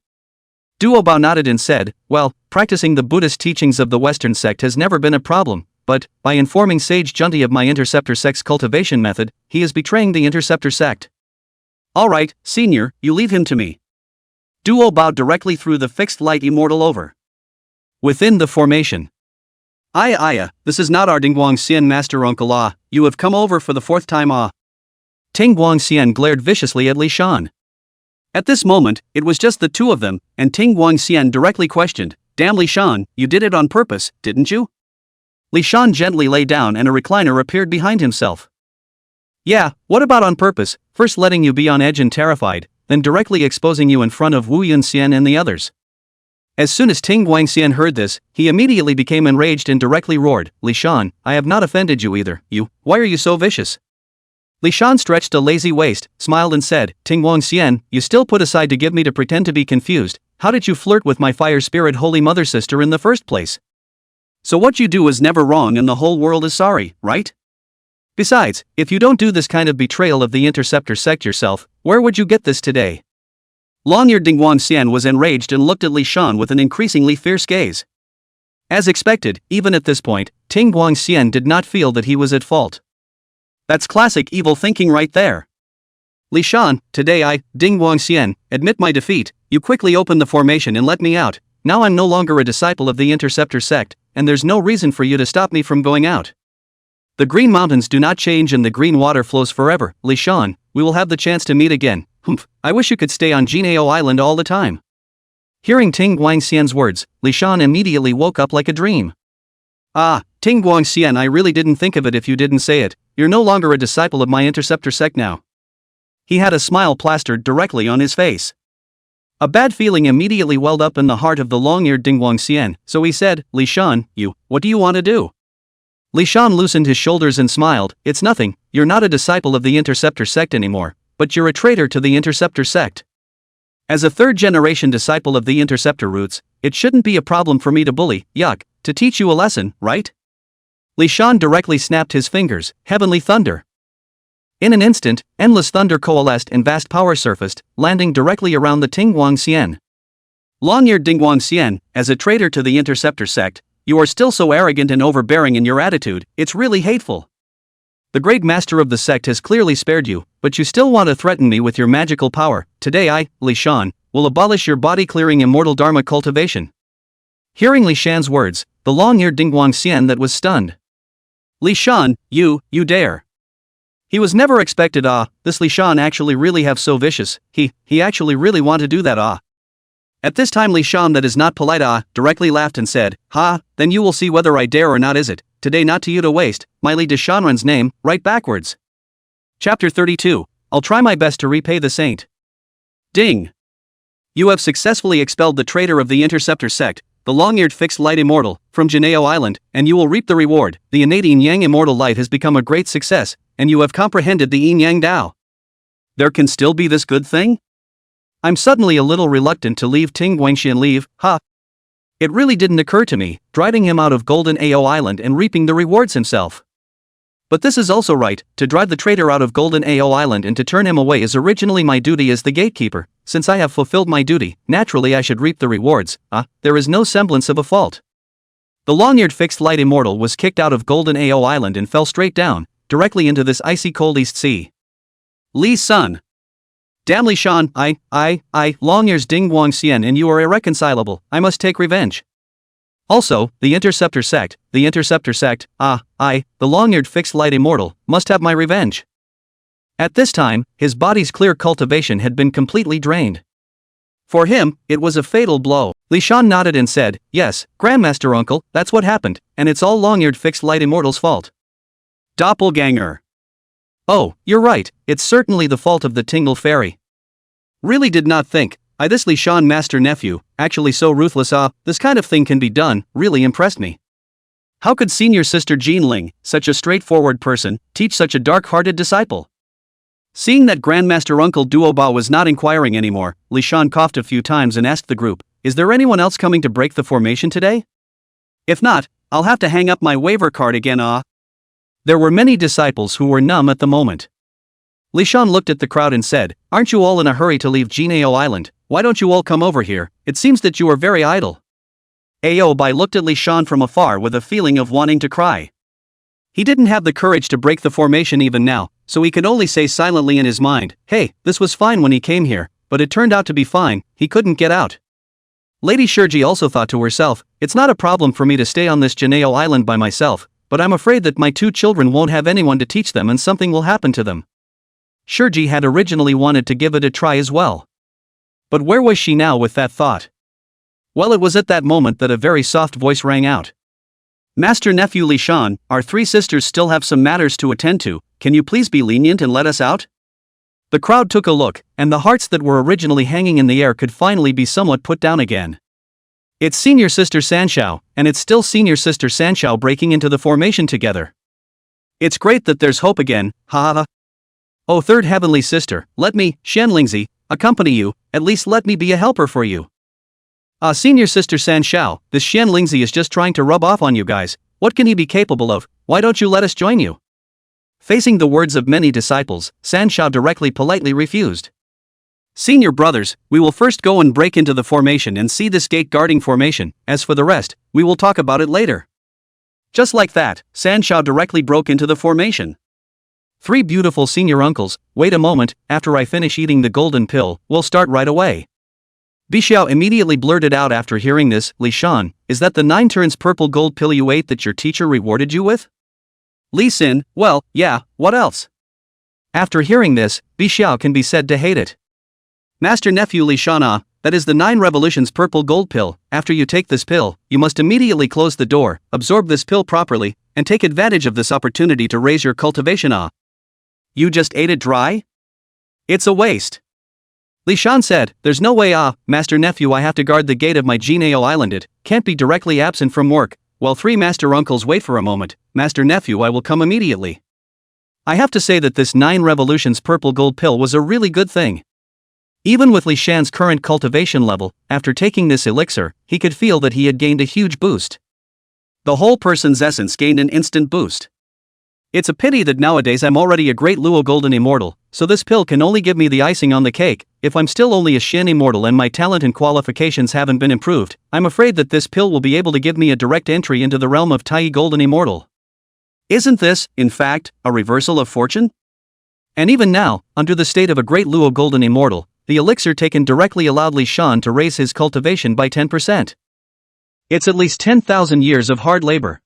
Duo Bao nodded and said, well, practicing the Buddhist teachings of the Western sect has never been a problem, but, by informing Sage Junti of my interceptor sect's cultivation method, he is betraying the interceptor sect. Alright, senior, you leave him to me. Duo Bao directly threw the fixed light immortal over. Within the formation. This is not our Ting Guang Xian Master Uncle you have come over for the 4th time Ting Guang Xian glared viciously at Li Shan. At this moment, it was just the two of them, and Ting Guang Xian directly questioned, damn Li Shan, you did it on purpose, didn't you? Li Shan gently lay down and a recliner appeared behind himself. Yeah, what about on purpose, first letting you be on edge and terrified, then directly exposing you in front of Wu Yunxian and the others. As soon as Ting Guang Xian heard this, he immediately became enraged and directly roared, Li Shan, I have not offended you either, why are you so vicious? Li Shan stretched a lazy waist, smiled and said, Ting Guang Xian, you still put aside to give me to pretend to be confused, how did you flirt with my fire spirit holy mother sister in the first place? So what you do is never wrong and the whole world is sorry, right? Besides, if you don't do this kind of betrayal of the interceptor sect yourself, where would you get this today? Long-eared Ting Guang Xian was enraged and looked at Li Shan with an increasingly fierce gaze. As expected, even at this point, Ting Guang Xian did not feel that he was at fault. That's classic evil thinking right there. Li Shan, today I, Ting Guang Xian, admit my defeat, you quickly opened the formation and let me out, now I'm no longer a disciple of the interceptor sect, and there's no reason for you to stop me from going out. The green mountains do not change and the green water flows forever, Li Shan, we will have the chance to meet again. I wish you could stay on Jinao Island all the time. Hearing Ting Guang Xian's words, Li Shan immediately woke up like a dream. Ah, Ting Guang Xian, I really didn't think of it if you didn't say it, you're no longer a disciple of my interceptor sect now. He had a smile plastered directly on his face. A bad feeling immediately welled up in the heart of the long-eared Ting Guang Xian, so he said, Li Shan, what do you want to do? Li Shan loosened his shoulders and smiled, it's nothing, you're not a disciple of the interceptor sect anymore, but you're a traitor to the interceptor sect. As a third-generation disciple of the interceptor roots, it shouldn't be a problem for me to bully, to teach you a lesson, right? Li Shan directly snapped his fingers, heavenly thunder. In an instant, endless thunder coalesced and vast power surfaced, landing directly around the Ting Guang Xian. Long-eared Ting Guang Xian, as a traitor to the interceptor sect, you are still so arrogant and overbearing in your attitude, it's really hateful. The great master of the sect has clearly spared you, but you still want to threaten me with your magical power. Today I, Li Shan, will abolish your body-clearing immortal dharma cultivation. Hearing Li Shan's words, the long-eared Ting Guang Xian that was stunned. Li Shan, you dare. He was never expected this Li Shan actually really have so vicious, he actually really want to do that At this time Li Shan that is not polite directly laughed and said, then you will see whether I dare or not is it, today not to you to waste, my Li de Shanren's name, right backwards. Chapter 32, I'll try my best to repay the saint. Ding! You have successfully expelled the traitor of the interceptor sect, the long-eared fixed light immortal, from Jinao Island, and you will reap the reward. The innate yin-yang immortal light has become a great success, and you have comprehended the yin-yang Tao. There can still be this good thing? I'm suddenly a little reluctant to leave Ting Guang Xian leave, It really didn't occur to me, driving him out of Golden Ao Island and reaping the rewards himself. But this is also right, to drive the traitor out of Golden Ao Island and to turn him away is originally my duty as the gatekeeper. Since I have fulfilled my duty, naturally I should reap the rewards, there is no semblance of a fault. The long-eared fixed light immortal was kicked out of Golden Ao Island and fell straight down, directly into this icy cold East Sea. Li's son. Damn Li Shan, long-ears Ting Guang Xian and you are irreconcilable, I must take revenge. Also, the interceptor sect, the long-eared fixed light immortal, must have my revenge. At this time, his body's clear cultivation had been completely drained. For him, it was a fatal blow. Li Shan nodded and said, yes, Grandmaster Uncle, that's what happened, and it's all long-eared fixed light immortal's fault. Doppelganger. Oh, you're right, it's certainly the fault of the Tingle Fairy. Really did not think, this Li Shan master nephew, actually so ruthless this kind of thing can be done, really impressed me. How could senior sister Jean Ling, such a straightforward person, teach such a dark-hearted disciple? Seeing that Grandmaster Uncle Duoba was not inquiring anymore, Li Shan coughed a few times and asked the group, is there anyone else coming to break the formation today? If not, I'll have to hang up my waiver card again There were many disciples who were numb at the moment. Li Shan looked at the crowd and said, aren't you all in a hurry to leave Jinao Island? Why don't you all come over here? It seems that you are very idle. Aobai looked at Li Shan from afar with a feeling of wanting to cry. He didn't have the courage to break the formation even now, so he could only say silently in his mind, hey, this was fine when he came here, but it turned out to be fine, he couldn't get out. Lady Shurji also thought to herself, it's not a problem for me to stay on this Jinao Island by myself, but I'm afraid that my two children won't have anyone to teach them and something will happen to them. Shurji had originally wanted to give it a try as well. But where was she now with that thought? Well, it was at that moment that a very soft voice rang out. Master Nephew Li Shan, our three sisters still have some matters to attend to, can you please be lenient and let us out? The crowd took a look, and the hearts that were originally hanging in the air could finally be somewhat put down again. It's senior sister Sanshao, and it's still senior sister Sanshao breaking into the formation together. It's great that there's hope again, haha. Oh, third heavenly sister, let me, Xianlingzi, accompany you, at least let me be a helper for you. Senior sister Sanshao, this Xianlingzi is just trying to rub off on you guys. What can he be capable of? Why don't you let us join you? Facing the words of many disciples, Sanshao directly politely refused. Senior brothers, we will first go and break into the formation and see this gate guarding formation. As for the rest, we will talk about it later. Just like that, Sanshao directly broke into the formation. Three beautiful senior uncles, wait a moment, after I finish eating the golden pill, we'll start right away. Bixiao immediately blurted out after hearing this, Li Shan, is that the 9 turns purple gold pill you ate that your teacher rewarded you with? Li Xin, well, yeah, what else? After hearing this, Bixiao can be said to hate it. Master nephew Li Shan, that is the 9 revolutions purple gold pill. After you take this pill, you must immediately close the door, absorb this pill properly, and take advantage of this opportunity to raise your cultivation. You just ate it dry? It's a waste. Li Shan said, there's no way master nephew, I have to guard the gate of my Jinao island, it can't be directly absent from work. While 3 master uncles wait for a moment, master nephew, I will come immediately. I have to say that this 9 revolutions purple gold pill was a really good thing. Even with Li Shan's current cultivation level, after taking this elixir, he could feel that he had gained a huge boost. The whole person's essence gained an instant boost. It's a pity that nowadays I'm already a great Luo golden immortal, so this pill can only give me the icing on the cake. If I'm still only a Xian immortal and my talent and qualifications haven't been improved, I'm afraid that this pill will be able to give me a direct entry into the realm of Tai golden immortal. Isn't this, in fact, a reversal of fortune? And even now, under the state of a great Luo golden immortal, the elixir taken directly allowed Li Shan to raise his cultivation by 10%. It's at least 10,000 years of hard labor.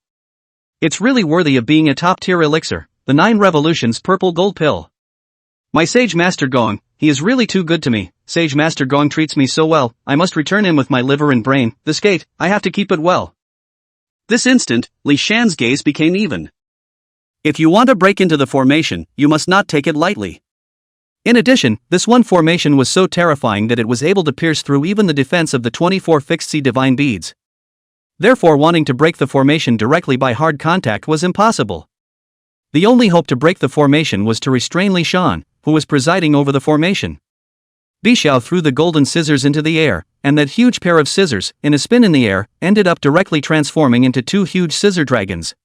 It's really worthy of being a top-tier elixir, the 9 revolutions purple gold pill. My sage master Gong, he is really too good to me. Sage master Gong treats me so well, I must return him with my liver and brain. This gate, I have to keep it well. This instant, Li Shan's gaze became even. If you want to break into the formation, you must not take it lightly. In addition, this one formation was so terrifying that it was able to pierce through even the defense of the 24 fixed sea divine beads. Therefore, wanting to break the formation directly by hard contact was impossible. The only hope to break the formation was to restrain Li Shan, who was presiding over the formation. Bixiao threw the golden scissors into the air, and that huge pair of scissors, in a spin in the air, ended up directly transforming into 2 huge scissor dragons.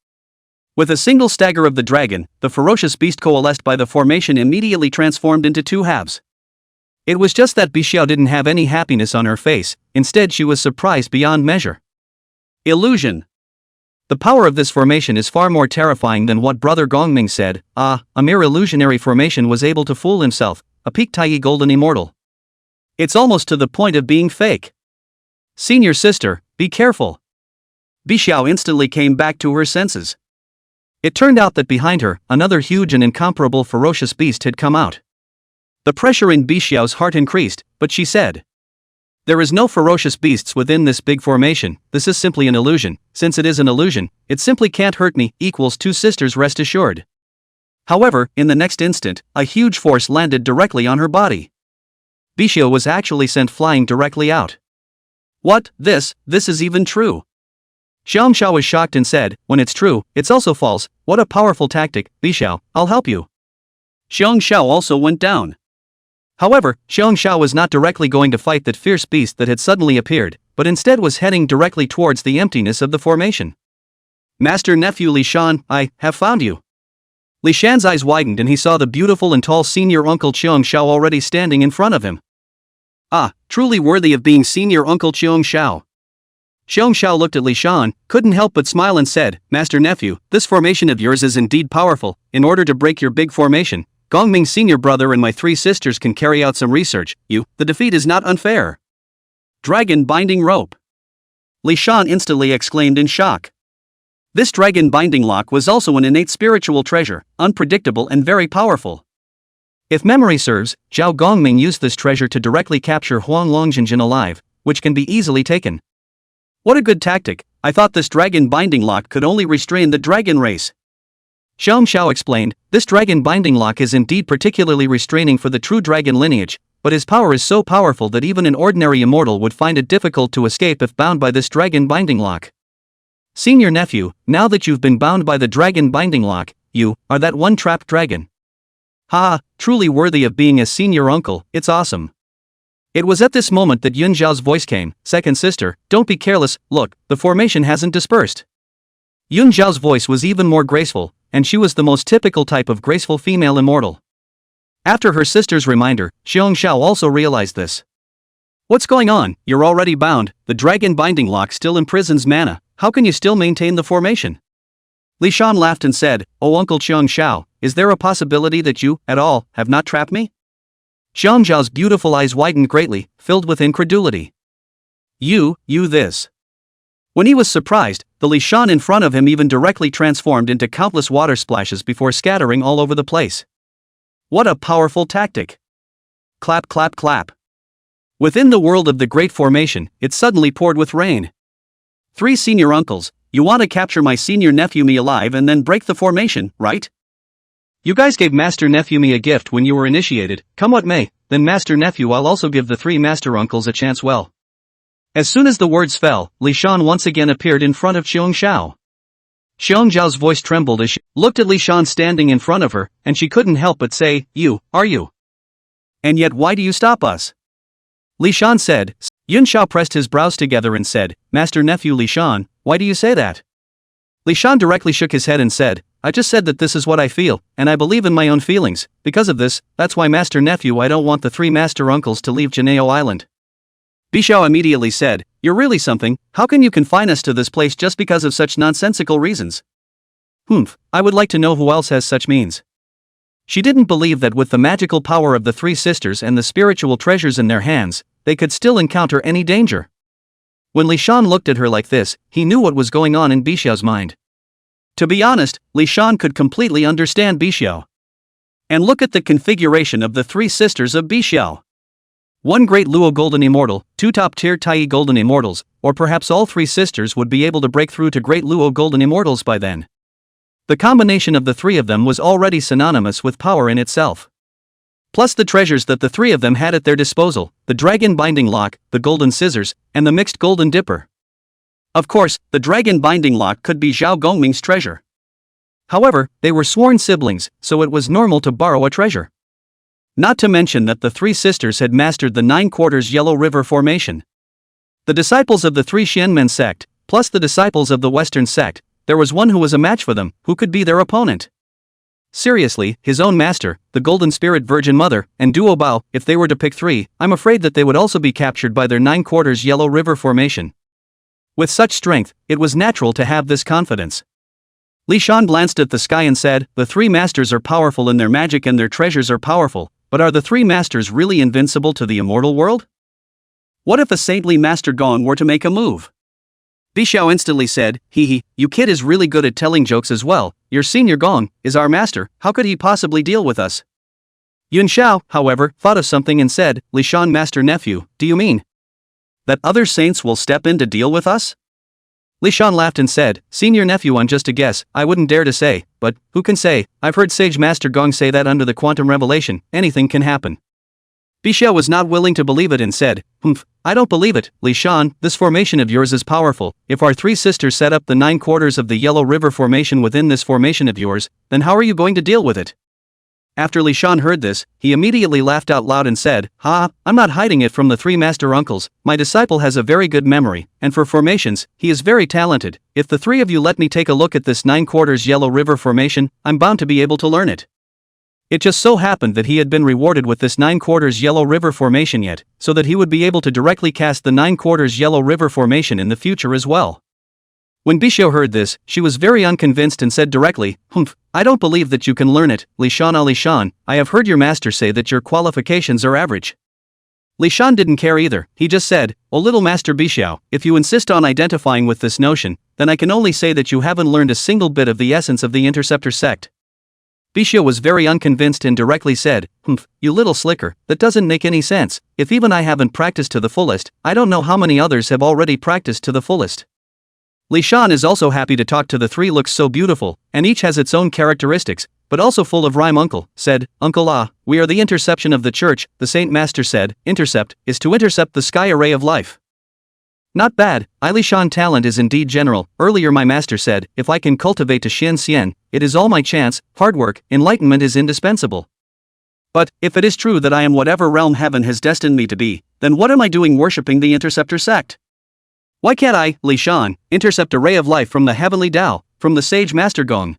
With a single stagger of the dragon, the ferocious beast coalesced by the formation immediately transformed into 2 halves. It was just that Bixiao didn't have any happiness on her face, instead she was surprised beyond measure. Illusion. The power of this formation is far more terrifying than what Brother Gongming said. A mere illusionary formation was able to fool himself, a peak Tai golden immortal. It's almost to the point of being fake. Senior sister, be careful. Bixiao instantly came back to her senses. It turned out that behind her, another huge and incomparable ferocious beast had come out. The pressure in Bixiao's heart increased, but she said, there is no ferocious beasts within this big formation, this is simply an illusion. Since it is an illusion, it simply can't hurt me, equals 2 sisters, rest assured. However, in the next instant, a huge force landed directly on her body. Bixiao was actually sent flying directly out. What, this is even true? Xiangshao was shocked and said, when it's true, it's also false. What a powerful tactic, Bixiao, I'll help you. Xiangshao also went down. However, Xiangshao was not directly going to fight that fierce beast that had suddenly appeared, but instead was heading directly towards the emptiness of the formation. Master nephew Li Shan, I have found you. Li Shan's eyes widened and he saw the beautiful and tall senior uncle Qiangshao already standing in front of him. Truly worthy of being senior uncle Qiangshao. Xiangshao looked at Li Shan, couldn't help but smile and said, Master nephew, this formation of yours is indeed powerful. In order to break your big formation, Gongming senior brother and my 3 sisters can carry out some research. The defeat is not unfair. Dragon binding rope. Li Shan instantly exclaimed in shock. This dragon binding lock was also an innate spiritual treasure, unpredictable and very powerful. If memory serves, Zhao Gongming used this treasure to directly capture Huang Longjinjin alive, which can be easily taken. What a good tactic. I thought this dragon binding lock could only restrain the dragon race. Xiong Xiao explained, this dragon binding lock is indeed particularly restraining for the true dragon lineage, but his power is so powerful that even an ordinary immortal would find it difficult to escape if bound by this dragon binding lock. Senior nephew, now that you've been bound by the dragon binding lock, you are that one trapped dragon. Ha, truly worthy of being a senior uncle, it's awesome. It was at this moment that Yun Zhao's voice came, second sister, don't be careless, look, the formation hasn't dispersed. Yun Zhao's voice was even more graceful, and she was the most typical type of graceful female immortal. After her sister's reminder, Xiong Xiao also realized this. What's going on? You're already bound, the dragon binding lock still imprisons mana, how can you still maintain the formation? Li Shan laughed and said, oh Uncle Xiong Xiao, is there a possibility that you, at all, have not trapped me? Xiong Zhao's beautiful eyes widened greatly, filled with incredulity. You this. When he was surprised, the Li Shan in front of him even directly transformed into countless water splashes before scattering all over the place. What a powerful tactic! Clap clap clap. Within the world of the Great Formation, it suddenly poured with rain. 3 senior uncles, you want to capture my senior nephew me alive and then break the formation, right? You guys gave Master Nephew me a gift when you were initiated, come what may, then Master Nephew I'll also give the 3 Master Uncles a chance well. As soon as the words fell, Li Shan once again appeared in front of Xiong Xiao. Xiong Zhao's voice trembled as she looked at Li Shan standing in front of her, and she couldn't help but say, are you? And yet why do you stop us? Li Shan said. Yun Xiao pressed his brows together and said, Master Nephew Li Shan, why do you say that? Li Shan directly shook his head and said, I just said that this is what I feel, and I believe in my own feelings, because of this, that's why Master Nephew I don't want the 3 Master Uncles to leave Jineo Island. Bixiao immediately said, you're really something, how can you confine us to this place just because of such nonsensical reasons? I would like to know who else has such means. She didn't believe that with the magical power of the 3 sisters and the spiritual treasures in their hands, they could still encounter any danger. When Li Shan looked at her like this, he knew what was going on in Bixiao's mind. To be honest, Li Shan could completely understand Bixiao. And look at the configuration of the 3 sisters of Bixiao. 1 great Luo golden immortal, 2 top-tier Tai golden immortals, or perhaps all 3 sisters would be able to break through to great Luo golden immortals by then. The combination of the 3 of them was already synonymous with power in itself. Plus the treasures that the 3 of them had at their disposal, the dragon binding lock, the golden scissors, and the mixed golden dipper. Of course, the dragon binding lock could be Zhao Gongming's treasure. However, they were sworn siblings, so it was normal to borrow a treasure. Not to mention that the 3 sisters had mastered the 9 quarters Yellow River formation. The disciples of the 3 Xianmen sect, plus the disciples of the Western sect, there was one who was a match for them, who could be their opponent. Seriously, his own master, the Golden Spirit Virgin Mother, and Duo Bao, if they were to pick 3, I'm afraid that they would also be captured by their 9 quarters Yellow River formation. With such strength, it was natural to have this confidence. Li Shan glanced at the sky and said, the 3 masters are powerful in their magic and their treasures are powerful, but are the 3 masters really invincible to the immortal world? What if a saintly Master Gong were to make a move? Bixiao instantly said, you kid is really good at telling jokes as well, your senior Gong is our master, how could he possibly deal with us? Yun Xiao, however, thought of something and said, Li Shan Master Nephew, do you mean that other saints will step in to deal with us? Li Shan laughed and said, Senior Nephew on just a guess, I wouldn't dare to say, but, who can say, I've heard Sage Master Gong say that under the quantum revelation, anything can happen. Bixiao was not willing to believe it and said, I don't believe it, Li Shan, this formation of yours is powerful, if our 3 sisters set up the 9 quarters of the Yellow River formation within this formation of yours, then how are you going to deal with it? After Li Shan heard this, he immediately laughed out loud and said, I'm not hiding it from the 3 master uncles, my disciple has a very good memory, and for formations, he is very talented, if the 3 of you let me take a look at this 9 quarters Yellow River formation, I'm bound to be able to learn it. It just so happened that he had been rewarded with this 9 quarters Yellow River formation yet, so that he would be able to directly cast the 9 quarters Yellow River formation in the future as well. When Bixiao heard this, she was very unconvinced and said directly, I don't believe that you can learn it, Li Shan. Li Shan, I have heard your master say that your qualifications are average. Li Shan didn't care either, he just said, little Master Bixiao, if you insist on identifying with this notion, then I can only say that you haven't learned a single bit of the essence of the Interceptor sect. Bixiao was very unconvinced and directly said, you little slicker, that doesn't make any sense, if even I haven't practiced to the fullest, I don't know how many others have already practiced to the fullest. Li Shan is also happy to talk to the three looks so beautiful, and each has its own characteristics, but also full of rhyme. Uncle said, Uncle we are the interception of the church, the Saint Master said, intercept, is to intercept the sky array of life. Not bad, Li Shan talent is indeed general, earlier my master said, if I can cultivate to Qian Xian, it is all my chance, hard work, enlightenment is indispensable. But, if it is true that I am whatever realm heaven has destined me to be, then what am I doing worshipping the interceptor sect? Why can't I, Li Shan, intercept a ray of life from the heavenly Tao, from the sage Master Gong?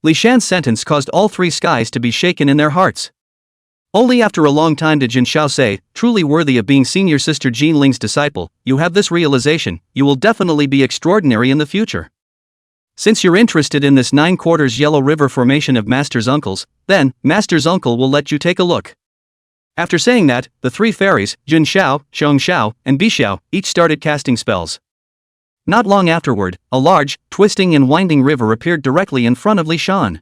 Li Shan's sentence caused all three skies to be shaken in their hearts. Only after a long time did Jin Shao say, truly worthy of being senior sister Jin Ling's disciple, you have this realization, you will definitely be extraordinary in the future. Since you're interested in this 9/4 Yellow River formation of Master's uncles, then, Master's uncle will let you take a look. After saying that, the three fairies, Jin Shao, Xiong Shao, and Bi Xiao, each started casting spells. Not long afterward, a large, twisting and winding river appeared directly in front of Li Shan.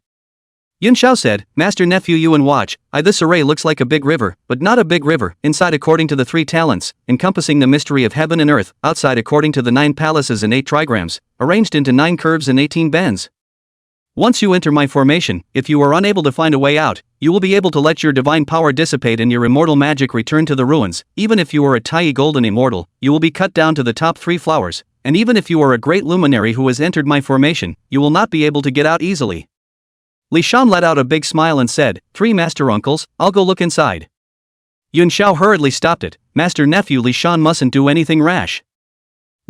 Yun Shao said, Master Nephew Yuan watch, this array looks like a big river, but not a big river, inside according to the three talents, encompassing the mystery of heaven and earth, outside according to the 9 palaces and 8 trigrams, arranged into 9 curves and 18 bends. Once you enter my formation, if you are unable to find a way out, you will be able to let your divine power dissipate and your immortal magic return to the ruins. Even if you are a tiny golden immortal, you will be cut down to the top 3 flowers, and even if you are a great luminary who has entered my formation, you will not be able to get out easily. Li Shan let out a big smile and said, 3 master uncles, I'll go look inside. Yun Shao hurriedly stopped it, Master Nephew Li Shan mustn't do anything rash.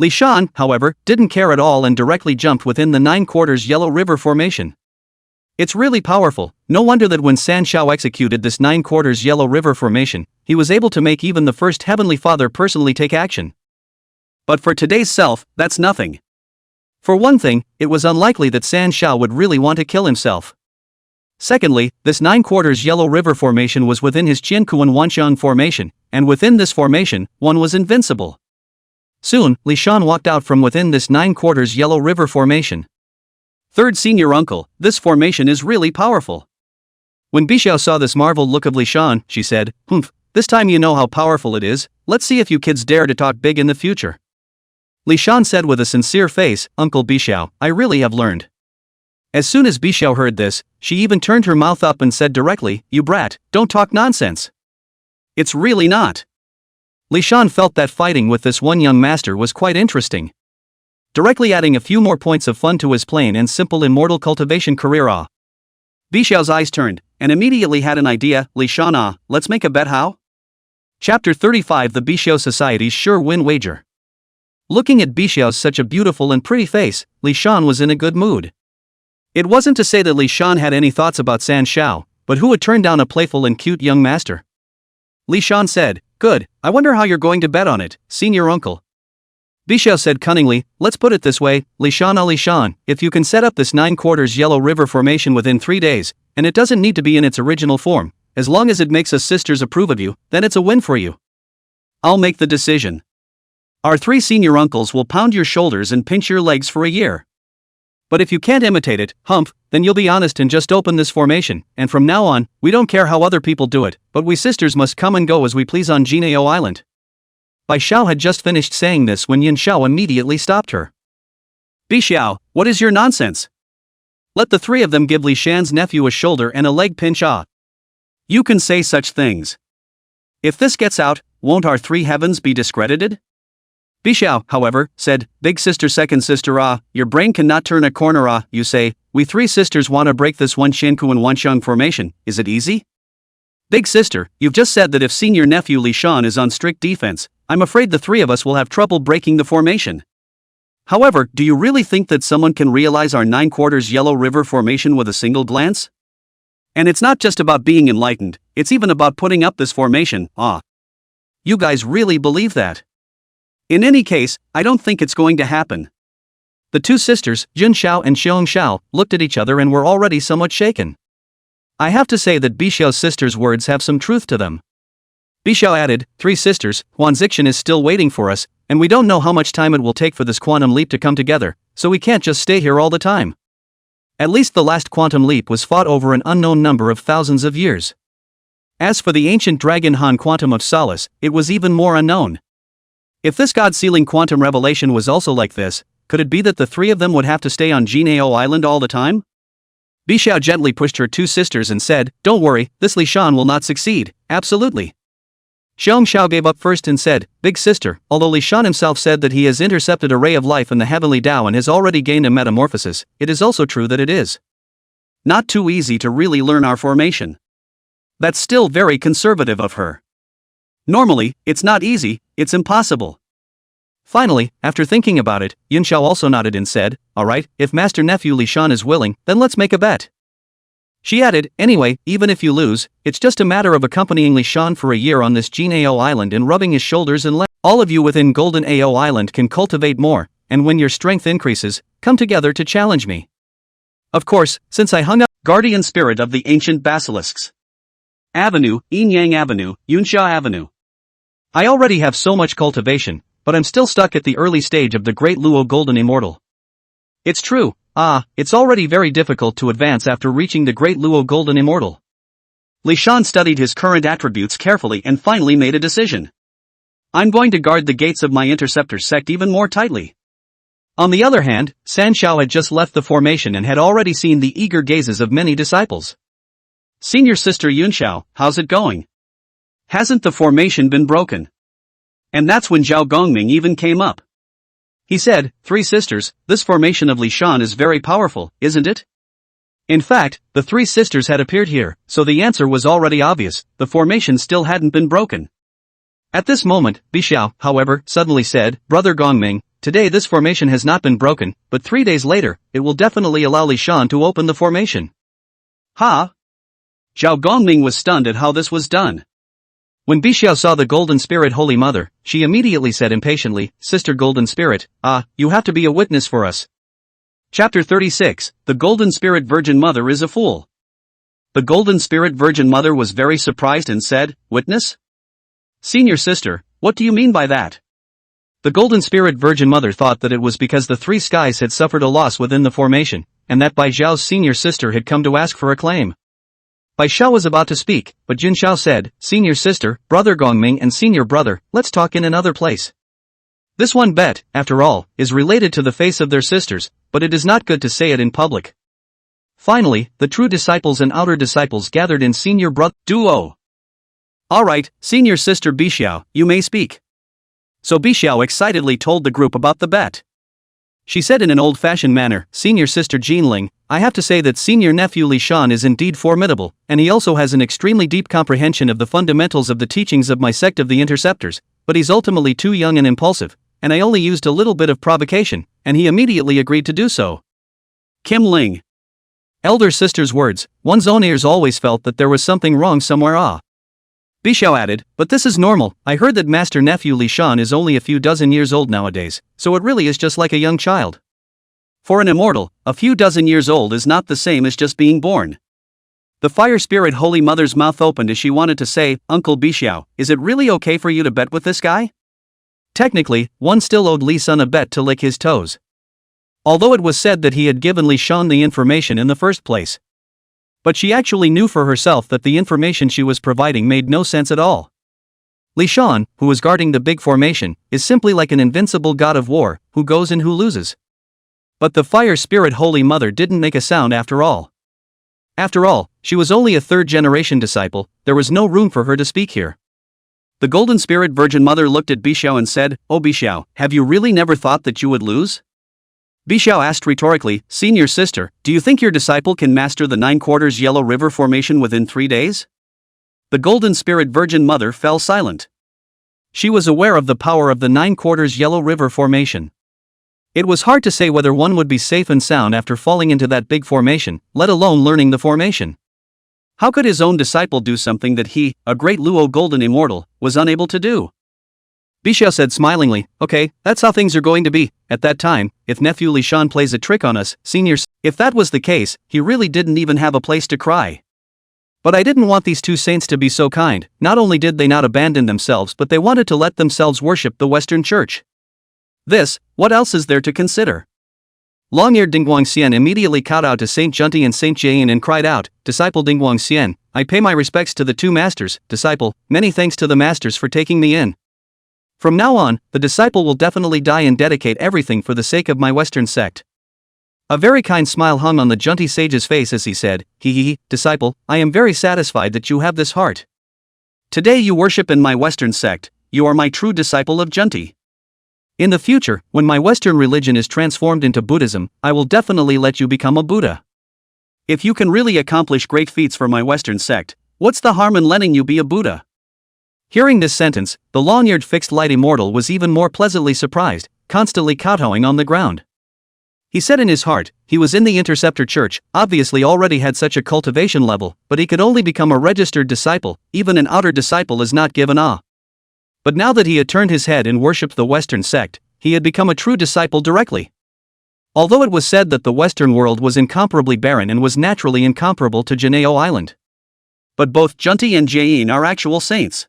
Li Shan, however, didn't care at all and directly jumped within the 9/4 Yellow River formation. It's really powerful, no wonder that when San Shao executed this 9/4 Yellow River formation, he was able to make even the first Heavenly Father personally take action. But for today's self, that's nothing. For one thing, it was unlikely that San Shao would really want to kill himself. Secondly, this 9/4 Yellow River formation was within his Qian Wanxiang formation, and within this formation, one was invincible. Soon, Li Shan walked out from within this 9/4 Yellow River formation. Third senior uncle, this formation is really powerful. When Bi Xiao saw this marveled look of Li Shan, she said, this time you know how powerful it is, let's see if you kids dare to talk big in the future. Li Shan said with a sincere face, Uncle Bi Xiao, I really have learned. As soon as Bi Xiao heard this, she even turned her mouth up and said directly, you brat, don't talk nonsense. It's really not. Li Shan felt that fighting with this one young master was quite interesting. Directly adding a few more points of fun to his plain and simple immortal cultivation career. Bi Xiao's eyes turned, and immediately had an idea, Li Shan let's make a bet how? Chapter 35 The Bi Xiao Society's Sure Win Wager. Looking at Bi Xiao's such a beautiful and pretty face, Li Shan was in a good mood. It wasn't to say that Li Shan had any thoughts about San Shao, but who would turn down a playful and cute young master? Li Shan said, good, I wonder how you're going to bet on it, senior uncle. Bi Xiao said cunningly, let's put it this way, Li Shan, if you can set up this 9/4 Yellow River formation within 3 days, and it doesn't need to be in its original form, as long as it makes us sisters approve of you, then it's a win for you. I'll make the decision. Our 3 senior uncles will pound your shoulders and pinch your legs for a year. But if you can't imitate it, then you'll be honest and just open this formation, and from now on, we don't care how other people do it, but we sisters must come and go as we please on Jinao Island. Bai Xiao had just finished saying this when Yin Xiao immediately stopped her. Bi Xiao, what is your nonsense? Let the 3 of them give Li Shan's nephew a shoulder and a leg pinch. You can say such things. If this gets out, won't our 3 heavens be discredited? Bi Xiao, however, said, big sister second sister your brain cannot turn a corner you say, we 3 sisters want to break this one Qian and Wanxiang formation, is it easy? Big sister, you've just said that if senior nephew Li Shan is on strict defense, I'm afraid the 3 of us will have trouble breaking the formation. However, do you really think that someone can realize our 9/4 Yellow River formation with a single glance? And it's not just about being enlightened, it's even about putting up this formation, You guys really believe that? In any case, I don't think it's going to happen. The 2 sisters, Jin Shao and Xiong Shao, looked at each other and were already somewhat shaken. I have to say that Bi Xiao's sisters' words have some truth to them. Bi Xiao added, 3 sisters, Huan Zixian is still waiting for us, and we don't know how much time it will take for this quantum leap to come together, so we can't just stay here all the time. At least the last quantum leap was fought over an unknown number of thousands of years. As for the ancient Dragon Han quantum of solace, it was even more unknown. If this God-sealing quantum revelation was also like this, could it be that the three of them would have to stay on Jinao Island all the time? Bixiao gently pushed her two sisters and said, "Don't worry, this Li Shan will not succeed, absolutely." Xiong Xiao gave up first and said, "Big sister, although Li Shan himself said that he has intercepted a ray of life in the heavenly Tao and has already gained a metamorphosis, it is also true that it is not too easy to really learn our formation. That's still very conservative of her. Normally, it's not easy, it's impossible." Finally, after thinking about it, Yun Xiao also nodded and said, "Alright, if Master Nephew Li Shan is willing, then let's make a bet." She added, "Anyway, even if you lose, it's just a matter of accompanying Li Shan for a year on this Jin Ao Island and rubbing his shoulders and legs. All of you within Golden Ao Island can cultivate more, and when your strength increases, come together to challenge me. Of course, since I hung up Guardian Spirit of the Ancient Basilisks Avenue, Yin Yang Avenue, Yunxia Avenue. I already have so much cultivation, but I'm still stuck at the early stage of the Great Luo Golden Immortal. It's true, it's already very difficult to advance after reaching the Great Luo Golden Immortal." Li Shan studied his current attributes carefully and finally made a decision. "I'm going to guard the gates of my interceptor sect even more tightly." On the other hand, San Xiao had just left the formation and had already seen the eager gazes of many disciples. "Senior sister Yun Xiao, how's it going? Hasn't the formation been broken?" And that's when Zhao Gongming even came up. He said, "Three sisters, this formation of Li Shan is very powerful, isn't it?" In fact, the three sisters had appeared here, so the answer was already obvious, the formation still hadn't been broken. At this moment, Bixiao, however, suddenly said, "Brother Gongming, today this formation has not been broken, but 3 days later, it will definitely allow Li Shan to open the formation." "Ha?" Zhao Gongming was stunned at how this was done. When Bixiao saw the Golden Spirit Holy Mother, she immediately said impatiently, "Sister Golden Spirit, you have to be a witness for us." Chapter 36, The Golden Spirit Virgin Mother is a Fool. The Golden Spirit Virgin Mother was very surprised and said, "Witness? Senior sister, what do you mean by that?" The Golden Spirit Virgin Mother thought that it was because the three skies had suffered a loss within the formation, and that Bai Zhao's senior sister had come to ask for a claim. Bai Xiao was about to speak, but Jin Xiao said, "Senior sister, brother Gongming and senior brother, let's talk in another place. This one bet, after all, is related to the face of their sisters, but it is not good to say it in public." Finally, the true disciples and outer disciples gathered in senior brother duo. "Alright, senior sister Bixiao, you may speak." So Bixiao excitedly told the group about the bet. She said in an old-fashioned manner, "Senior sister Ling, I have to say that senior nephew Li Shan is indeed formidable, and he also has an extremely deep comprehension of the fundamentals of the teachings of my sect of the Interceptors, but he's ultimately too young and impulsive, and I only used a little bit of provocation, and he immediately agreed to do so." Kim Ling. Elder sister's words, one's own ears always felt that there was something wrong somewhere. Bixiao added, "But this is normal, I heard that Master Nephew Li Shan is only a few dozen years old nowadays, so it really is just like a young child. For an immortal, a few dozen years old is not the same as just being born." The Fire Spirit Holy Mother's mouth opened as she wanted to say, "Uncle Bixiao, is it really okay for you to bet with this guy?" Technically, one still owed Li Sun a bet to lick his toes. Although it was said that he had given Li Shan the information in the first place. But she actually knew for herself that the information she was providing made no sense at all. Li Shan, who was guarding the big formation, is simply like an invincible god of war, who goes and who loses. But the Fire Spirit Holy Mother didn't make a sound after all. After all, she was only a third-generation disciple, there was no room for her to speak here. The Golden Spirit Virgin Mother looked at Bixiao and said, "Oh Bixiao, have you really never thought that you would lose?" Bixiao asked rhetorically, "Senior sister, do you think your disciple can master the 9/4 Yellow River formation within 3 days?" The Golden Spirit Virgin Mother fell silent. She was aware of the power of the 9/4 Yellow River formation. It was hard to say whether one would be safe and sound after falling into that big formation, let alone learning the formation. How could his own disciple do something that he, a great Luo Golden Immortal, was unable to do? Bixiao said smilingly, "Okay, that's how things are going to be. At that time, if nephew Li Shan plays a trick on us, seniors, if that was the case, he really didn't even have a place to cry. But I didn't want these two saints to be so kind, not only did they not abandon themselves but they wanted to let themselves worship the Western Church. What else is there to consider?" Long-eared Ting Guang Xian immediately kowtowed to Saint Junti and Saint Jian and cried out, "Disciple Ting Guang Xian, I pay my respects to the two masters, disciple, many thanks to the masters for taking me in." From now on, the disciple will definitely die and dedicate everything for the sake of my Western sect. A very kind smile hung on the Junti sage's face as he said, Hee, disciple, I am very satisfied that you have this heart. Today you worship in my Western sect, you are my true disciple of Junti. In the future, when my Western religion is transformed into Buddhism, I will definitely let you become a Buddha. If you can really accomplish great feats for my Western sect, what's the harm in letting you be a Buddha? Hearing this sentence, the long-eared fixed-light immortal was even more pleasantly surprised, constantly kowtowing on the ground. He said in his heart, he was in the Interceptor Church, obviously already had such a cultivation level, but he could only become a registered disciple, even an outer disciple is not given a. But now that he had turned his head and worshipped the Western sect, he had become a true disciple directly. Although it was said that the Western world was incomparably barren and was naturally incomparable to Jineo Island. But both Junti and Jain are actual saints.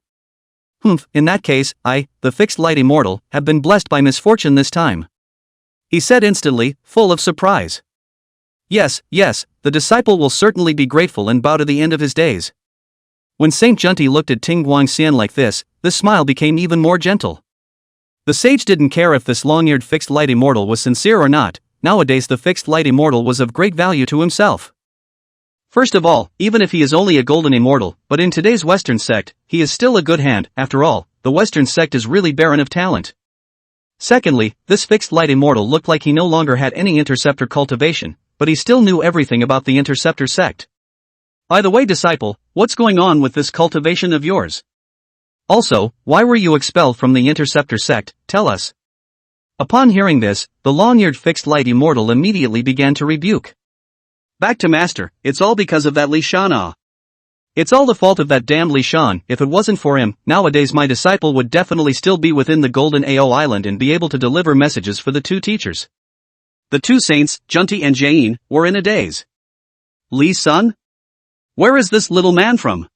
In that case, I, the fixed-light immortal, have been blessed by misfortune this time. He said instantly, full of surprise. Yes, the disciple will certainly be grateful and bow to the end of his days. When Saint Junti looked at Ting Guang Xian like this, the smile became even more gentle. The sage didn't care if this long-eared fixed-light immortal was sincere or not. Nowadays the fixed-light immortal was of great value to himself. First of all, even if he is only a golden immortal, but in today's Western sect, he is still a good hand. After all, the Western sect is really barren of talent. Secondly, this fixed-light immortal looked like he no longer had any interceptor cultivation, but he still knew everything about the interceptor sect. By the way, disciple, what's going on with this cultivation of yours? Also, why were you expelled from the interceptor sect? Tell us. Upon hearing this, the long-eared fixed-light immortal immediately began to rebuke. Back to master, it's all because of that Li Shan. It's all the fault of that damned Li Shan. If it wasn't for him, nowadays my disciple would definitely still be within the Golden Ao Island and be able to deliver messages for the two teachers. The two saints, Junti and Jain, were in a daze. Li's son? Where is this little man from?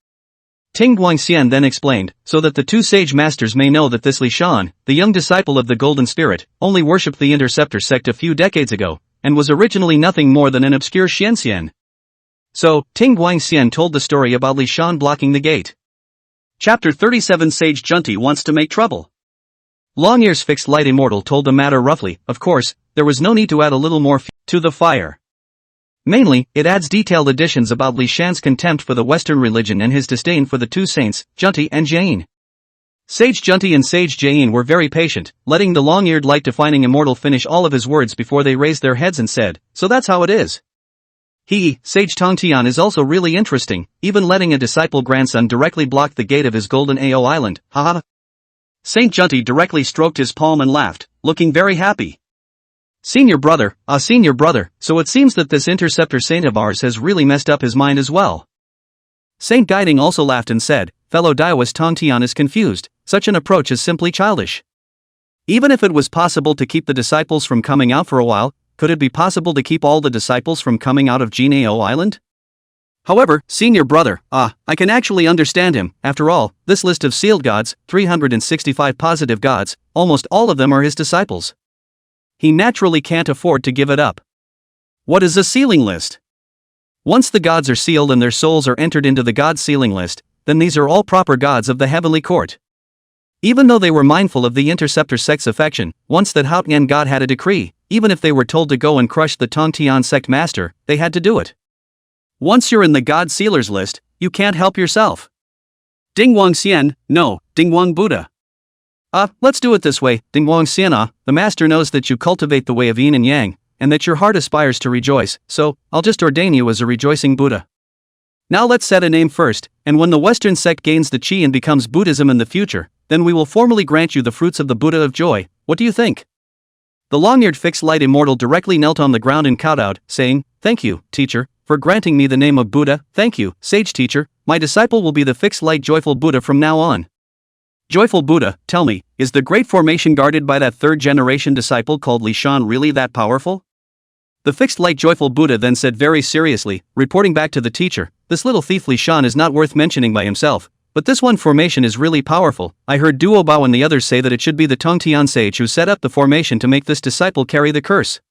Ting Guang Xian then explained, so that the two sage masters may know that this Li Shan, the young disciple of the Golden Spirit, only worshipped the Interceptor sect a few decades ago, and was originally nothing more than an obscure Xian. So, Ting Guang Xian told the story about Li Shan blocking the gate. Chapter 37 Sage Junti wants to make trouble. Long-eared fixed-light immortal told the matter roughly. Of course, there was no need to add a little more to the fire. Mainly, it adds detailed additions about Li Shan's contempt for the Western religion and his disdain for the two saints, Junti and Jain. Sage Junti and Sage Jain were very patient, letting the long-eared light-defining immortal finish all of his words before they raised their heads and said, so that's how it is. Sage Tongtian is also really interesting, even letting a disciple grandson directly block the gate of his Golden Ao Island, haha. Saint Junti directly stroked his palm and laughed, looking very happy. Senior brother, so it seems that this interceptor saint of ours has really messed up his mind as well. Saint Guiding also laughed and said, fellow Daoist Tongtian is confused, such an approach is simply childish. Even if it was possible to keep the disciples from coming out for a while, could it be possible to keep all the disciples from coming out of Jineo Island? However, senior brother, I can actually understand him. After all, this list of sealed gods, 365 positive gods, almost all of them are his disciples. He naturally can't afford to give it up. What is a sealing list? Once the gods are sealed and their souls are entered into the god sealing list, then these are all proper gods of the heavenly court. Even though they were mindful of the interceptor sect's affection, once that Haotian god had a decree, even if they were told to go and crush the Tongtian sect master, they had to do it. Once you're in the god sealers list, you can't help yourself. Ting Guang Xian, no, Ting Guang Buddha. Let's do it this way, Ting Guang Xian, the master knows that you cultivate the way of yin and yang, and that your heart aspires to rejoice, so, I'll just ordain you as a rejoicing Buddha. Now let's set a name first, and when the Western sect gains the Qi and becomes Buddhism in the future, then we will formally grant you the fruits of the Buddha of joy. What do you think? The long-eared fixed-light immortal directly knelt on the ground and kowtowed, saying, thank you, teacher, for granting me the name of Buddha. Thank you, sage teacher, my disciple will be the fixed-light joyful Buddha from now on. Joyful Buddha, tell me, is the great formation guarded by that third-generation disciple called Li Shan really that powerful? The fixed-light joyful Buddha then said very seriously, reporting back to the teacher, this little thief Li Shan is not worth mentioning by himself, but this one formation is really powerful. I heard Duo Bao and the others say that it should be the Tongtian sage who set up the formation to make this disciple carry the curse.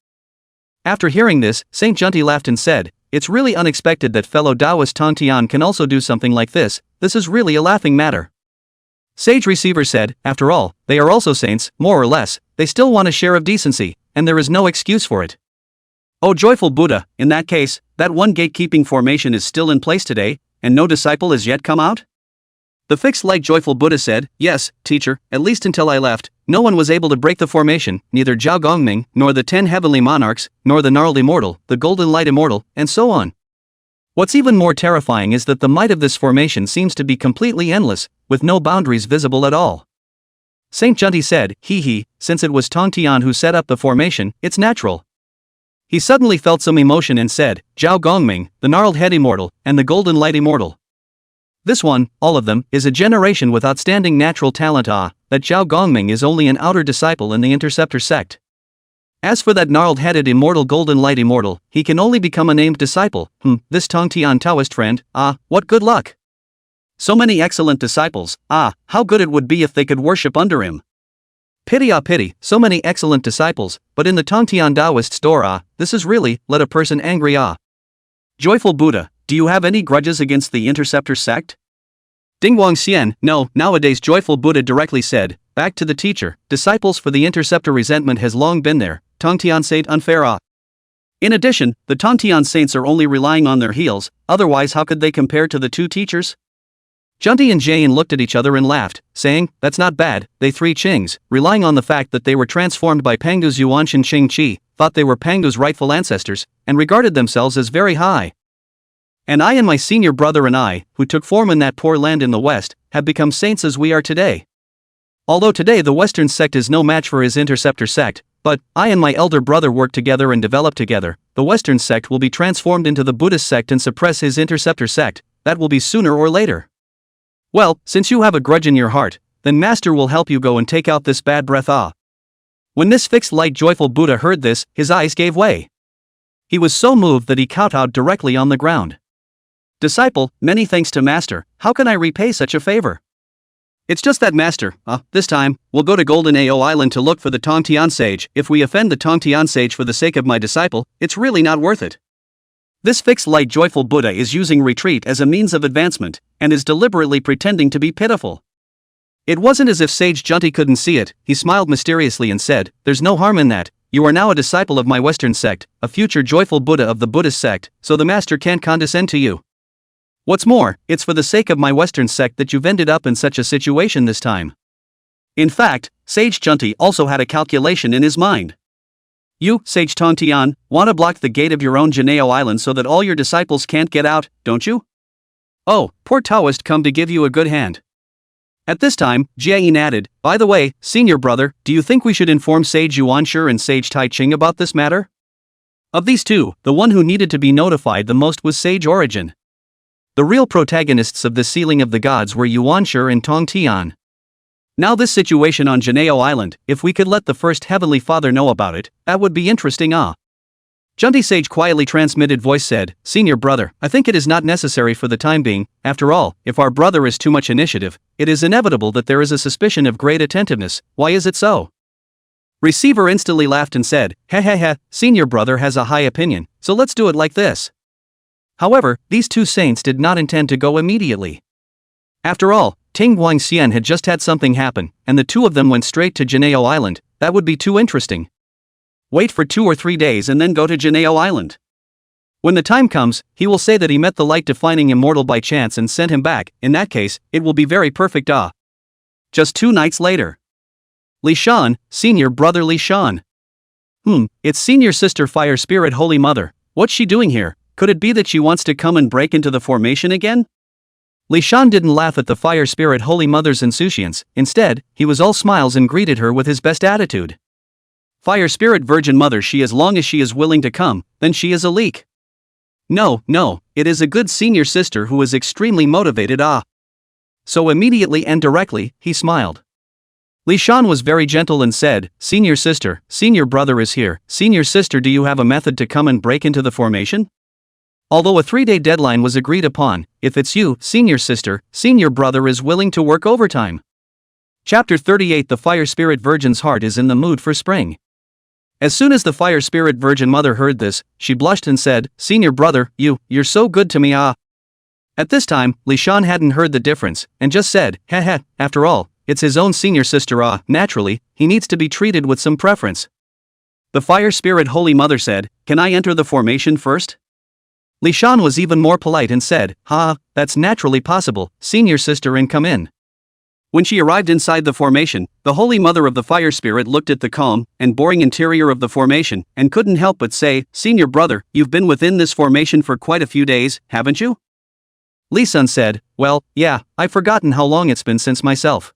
After hearing this, Saint Junti laughed and said, it's really unexpected that fellow Taoist Tongtian can also do something like this. This is really a laughing matter. Sage Receiver said, after all, they are also saints, more or less, they still want a share of decency, and there is no excuse for it. Oh joyful Buddha, in that case, that one gatekeeping formation is still in place today, and no disciple has yet come out? The fixed light joyful Buddha said, yes, teacher, at least until I left, no one was able to break the formation, neither Zhao Gongming, nor the 10 heavenly monarchs, nor the gnarled immortal, the golden light immortal, and so on. What's even more terrifying is that the might of this formation seems to be completely endless, with no boundaries visible at all. Saint Junti said, hee, since it was Tong Tian who set up the formation, it's natural. He suddenly felt some emotion and said, Zhao Gongming, the gnarled head immortal, and the golden light immortal. This one, all of them, is a generation with outstanding natural talent. That Zhao Gongming is only an outer disciple in the Interceptor sect. As for that gnarled-headed immortal golden light immortal, he can only become a named disciple. This Tong Tian Taoist friend, what good luck. So many excellent disciples, how good it would be if they could worship under him. Pity, so many excellent disciples, but in the Tongtian Taoist store, this is really, let a person angry. Joyful Buddha, do you have any grudges against the Interceptor sect? Ting Guang Xian, no, nowadays Joyful Buddha directly said, back to the teacher, disciples for the Interceptor resentment has long been there, Tongtian saint unfair. In addition, the Tongtian saints are only relying on their heels, otherwise how could they compare to the two teachers? Junti and Jain looked at each other and laughed, saying, that's not bad. They three Qings, relying on the fact that they were transformed by Pangu's Yuan Shen Qing Qi, thought they were Pangu's rightful ancestors, and regarded themselves as very high. And I and my senior brother and I, who took form in that poor land in the West, have become saints as we are today. Although today the Western sect is no match for his Interceptor sect, but I and my elder brother work together and develop together, the Western sect will be transformed into the Buddhist sect and suppress his Interceptor sect, that will be sooner or later. Well, since you have a grudge in your heart, then Master will help you go and take out this bad breath. When this fixed light joyful Buddha heard this, his eyes gave way. He was so moved that he kowtowed directly on the ground. Disciple, many thanks to Master, how can I repay such a favor? It's just that Master, this time, we'll go to Golden Ao Island to look for the Tongtian sage. If we offend the Tongtian sage for the sake of my disciple, it's really not worth it. This fixed light joyful Buddha is using retreat as a means of advancement, and is deliberately pretending to be pitiful. It wasn't as if Sage Junti couldn't see it. He smiled mysteriously and said, there's no harm in that, you are now a disciple of my Western sect, a future joyful Buddha of the Buddhist sect, so the Master can't condescend to you. What's more, it's for the sake of my Western sect that you've ended up in such a situation this time. In fact, Sage Junti also had a calculation in his mind. You, Sage Tongtian, want to block the gate of your own Janeo Island so that all your disciples can't get out, don't you? Oh, poor Taoist come to give you a good hand. At this time, Jiayin added, by the way, senior brother, do you think we should inform Sage Yuanshi and Sage Tai Ching about this matter? Of these two, the one who needed to be notified the most was Sage Origin. The real protagonists of the sealing of the gods were Yuanshi and Tongtian. Now this situation on Janeo Island, if we could let the first Heavenly Father know about it, that would be interesting. Junti Sage quietly transmitted voice said, senior brother, I think it is not necessary for the time being. After all, if our brother is too much initiative, it is inevitable that there is a suspicion of great attentiveness. Why is it so? Receiver instantly laughed and said, senior brother has a high opinion, so let's do it like this. However, these two saints did not intend to go immediately. After all, Ting Guang Xian had just had something happen, and the two of them went straight to Janeo Island. That would be too interesting. Wait for 2 or 3 days and then go to Janeo Island. When the time comes, he will say that he met the light-defining immortal by chance and sent him back. In that case, it will be very perfect. Just 2 nights later. Li Shan, senior brother Li Shan. It's senior sister Fire Spirit Holy Mother. What's she doing here? Could it be that she wants to come and break into the formation again? Li Shan didn't laugh at the Fire Spirit Holy Mother's insouciance. Instead, he was all smiles and greeted her with his best attitude. Fire Spirit Virgin Mother, she as long as she is willing to come, then she is a leak. No, it is a good senior sister who is extremely motivated. So immediately and directly, he smiled. Li Shan was very gentle and said, senior sister, senior brother is here. Senior sister, do you have a method to come and break into the formation? Although a 3-day deadline was agreed upon, if it's you, senior sister, senior brother is willing to work overtime. Chapter 38. The Fire Spirit Virgin's heart is in the mood for spring. As soon as the Fire Spirit Virgin Mother heard this, she blushed and said, senior brother, you're so good to me. At this time, Li Shan hadn't heard the difference, and just said, after all, it's his own senior sister. Naturally, he needs to be treated with some preference. The Fire Spirit Holy Mother said, "Can I enter the formation first?" Li Shan was even more polite and said, "That's naturally possible, senior sister, and come in." When she arrived inside the formation, the Holy Mother of the Fire Spirit looked at the calm and boring interior of the formation and couldn't help but say, "Senior brother, you've been within this formation for quite a few days, haven't you?" Li Sun said, "Well, yeah, I've forgotten how long it's been since myself."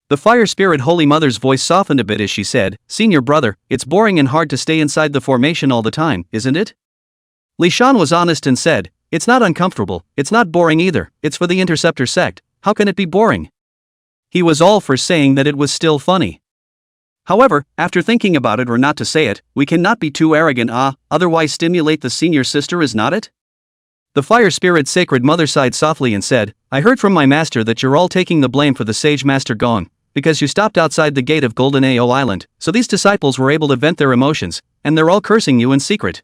The Fire Spirit Holy Mother's voice softened a bit as she said, "Senior brother, it's boring and hard to stay inside the formation all the time, isn't it?" Li Shan was honest and said, "It's not uncomfortable, it's not boring either, it's for the Interceptor sect, how can it be boring?" He was all for saying that it was still funny. However, after thinking about it, or not to say it, we cannot be too arrogant. Otherwise stimulate the senior sister, is not it? The Fire Spirit Sacred Mother sighed softly and said, "I heard from my master that you're all taking the blame for the Sage Master gone, because you stopped outside the gate of Golden Ao Island, so these disciples were able to vent their emotions, and they're all cursing you in secret."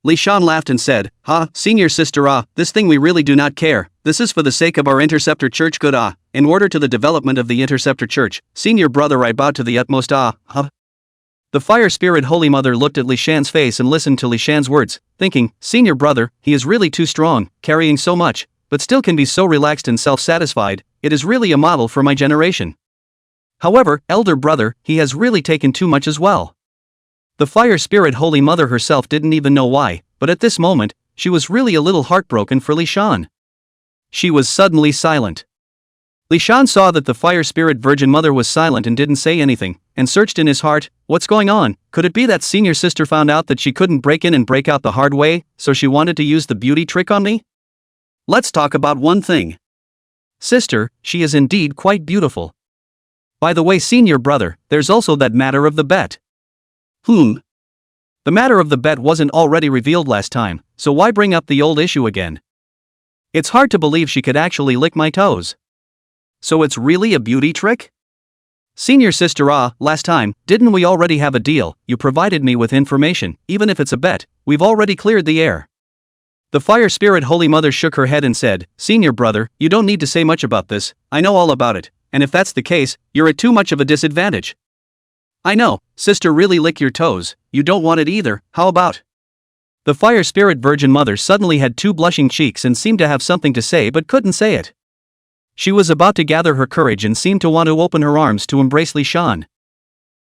Li Shan laughed and said, "Senior sister, this thing we really do not care, this is for the sake of our Interceptor Church good. In order to the development of the Interceptor Church, senior brother, I bow to the utmost. The Fire Spirit Holy Mother looked at Li Shan's face and listened to Li Shan's words, thinking, "Senior brother, he is really too strong, carrying so much, but still can be so relaxed and self-satisfied, it is really a model for my generation. However, elder brother, he has really taken too much as well." The Fire Spirit Holy Mother herself didn't even know why, but at this moment, she was really a little heartbroken for Li Shan. She was suddenly silent. Li Shan saw that the Fire Spirit Virgin Mother was silent and didn't say anything, and searched in his heart, "What's going on? Could it be that senior sister found out that she couldn't break in and break out the hard way, so she wanted to use the beauty trick on me? Let's talk about one thing. Sister, she is indeed quite beautiful. By the way, senior brother, there's also that matter of the bet." The matter of the bet wasn't already revealed last time, so why bring up the old issue again? It's hard to believe she could actually lick my toes. So it's really a beauty trick? Senior sister, last time, didn't we already have a deal? You provided me with information, even if it's a bet, we've already cleared the air. The Fire Spirit Holy Mother shook her head and said, "Senior brother, you don't need to say much about this, I know all about it, and if that's the case, you're at too much of a disadvantage. I know, sister, really lick your toes, you don't want it either, how about?" The Fire Spirit Virgin Mother suddenly had two blushing cheeks and seemed to have something to say but couldn't say it. She was about to gather her courage and seemed to want to open her arms to embrace Li Shan.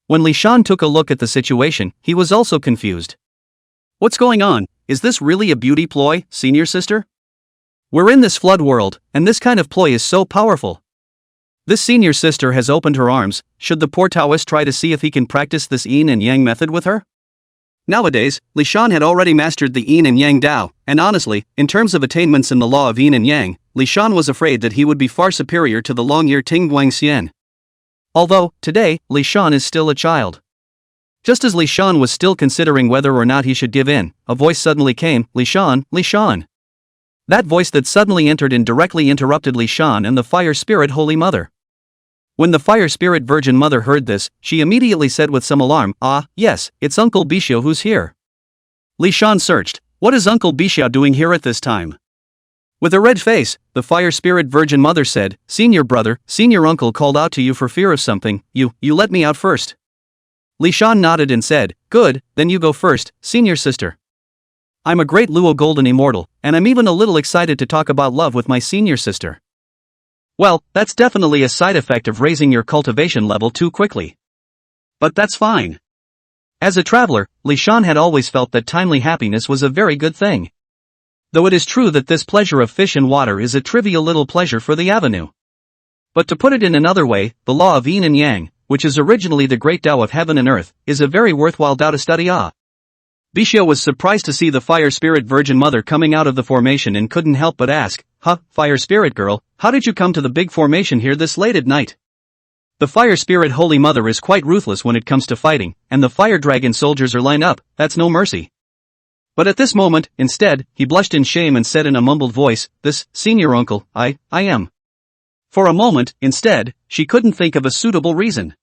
When Li Shan took a look at the situation, he was also confused. "What's going on? Is this really a beauty ploy, senior sister? We're in this flood world, and this kind of ploy is so powerful. This senior sister has opened her arms, should the poor Taoist try to see if he can practice this yin and yang method with her?" Nowadays, Li Shan had already mastered the yin and yang Dao, and honestly, in terms of attainments in the law of yin and yang, Li Shan was afraid that he would be far superior to the long-eared Ting Guang Xian. Although, today, Li Shan is still a child. Just as Li Shan was still considering whether or not he should give in, a voice suddenly came, Li Shan, Li Shan. That voice that suddenly entered and directly interrupted Li Shan and the Fire Spirit Holy Mother. When the Fire Spirit Virgin Mother heard this, she immediately said with some alarm, "Yes, it's Uncle Bixiu who's here." Li Shan searched, "What is Uncle Bixiu doing here at this time?" With a red face, the Fire Spirit Virgin Mother said, "Senior brother, senior uncle called out to you for fear of something, you let me out first." Li Shan nodded and said, "Good, then you go first, senior sister. I'm a great Luo Golden Immortal, and I'm even a little excited to talk about love with my senior sister." Well, that's definitely a side effect of raising your cultivation level too quickly. But that's fine. As a traveler, Li Shan had always felt that timely happiness was a very good thing. Though it is true that this pleasure of fish and water is a trivial little pleasure for the avenue. But to put it in another way, the law of yin and yang, which is originally the great Tao of heaven and earth, is a very worthwhile Tao to study. Bixiu was surprised to see the Fire Spirit Virgin Mother coming out of the formation and couldn't help but ask, Fire Spirit girl, how did you come to the big formation here this late at night? The Fire Spirit Holy Mother is quite ruthless when it comes to fighting, and the Fire Dragon soldiers are lined up, that's no mercy. But at this moment, instead, he blushed in shame and said in a mumbled voice, "This, senior uncle, I am." For a moment, instead, she couldn't think of a suitable reason.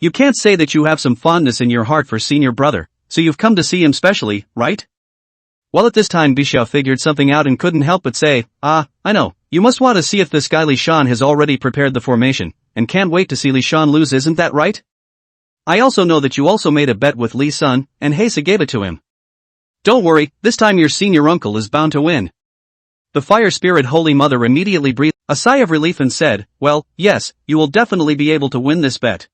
You can't say that you have some fondness in your heart for senior brother, so you've come to see him specially, right? Well, at this time Bixiu figured something out and couldn't help but say, I know, you must want to see if this guy Li Shan has already prepared the formation, and can't wait to see Li Shan lose, isn't that right? I also know that you also made a bet with Li Sun, and Heisa gave it to him. Don't worry, this time your senior uncle is bound to win. The fire spirit Holy Mother immediately breathed a sigh of relief and said, well, yes, you will definitely be able to win this bet.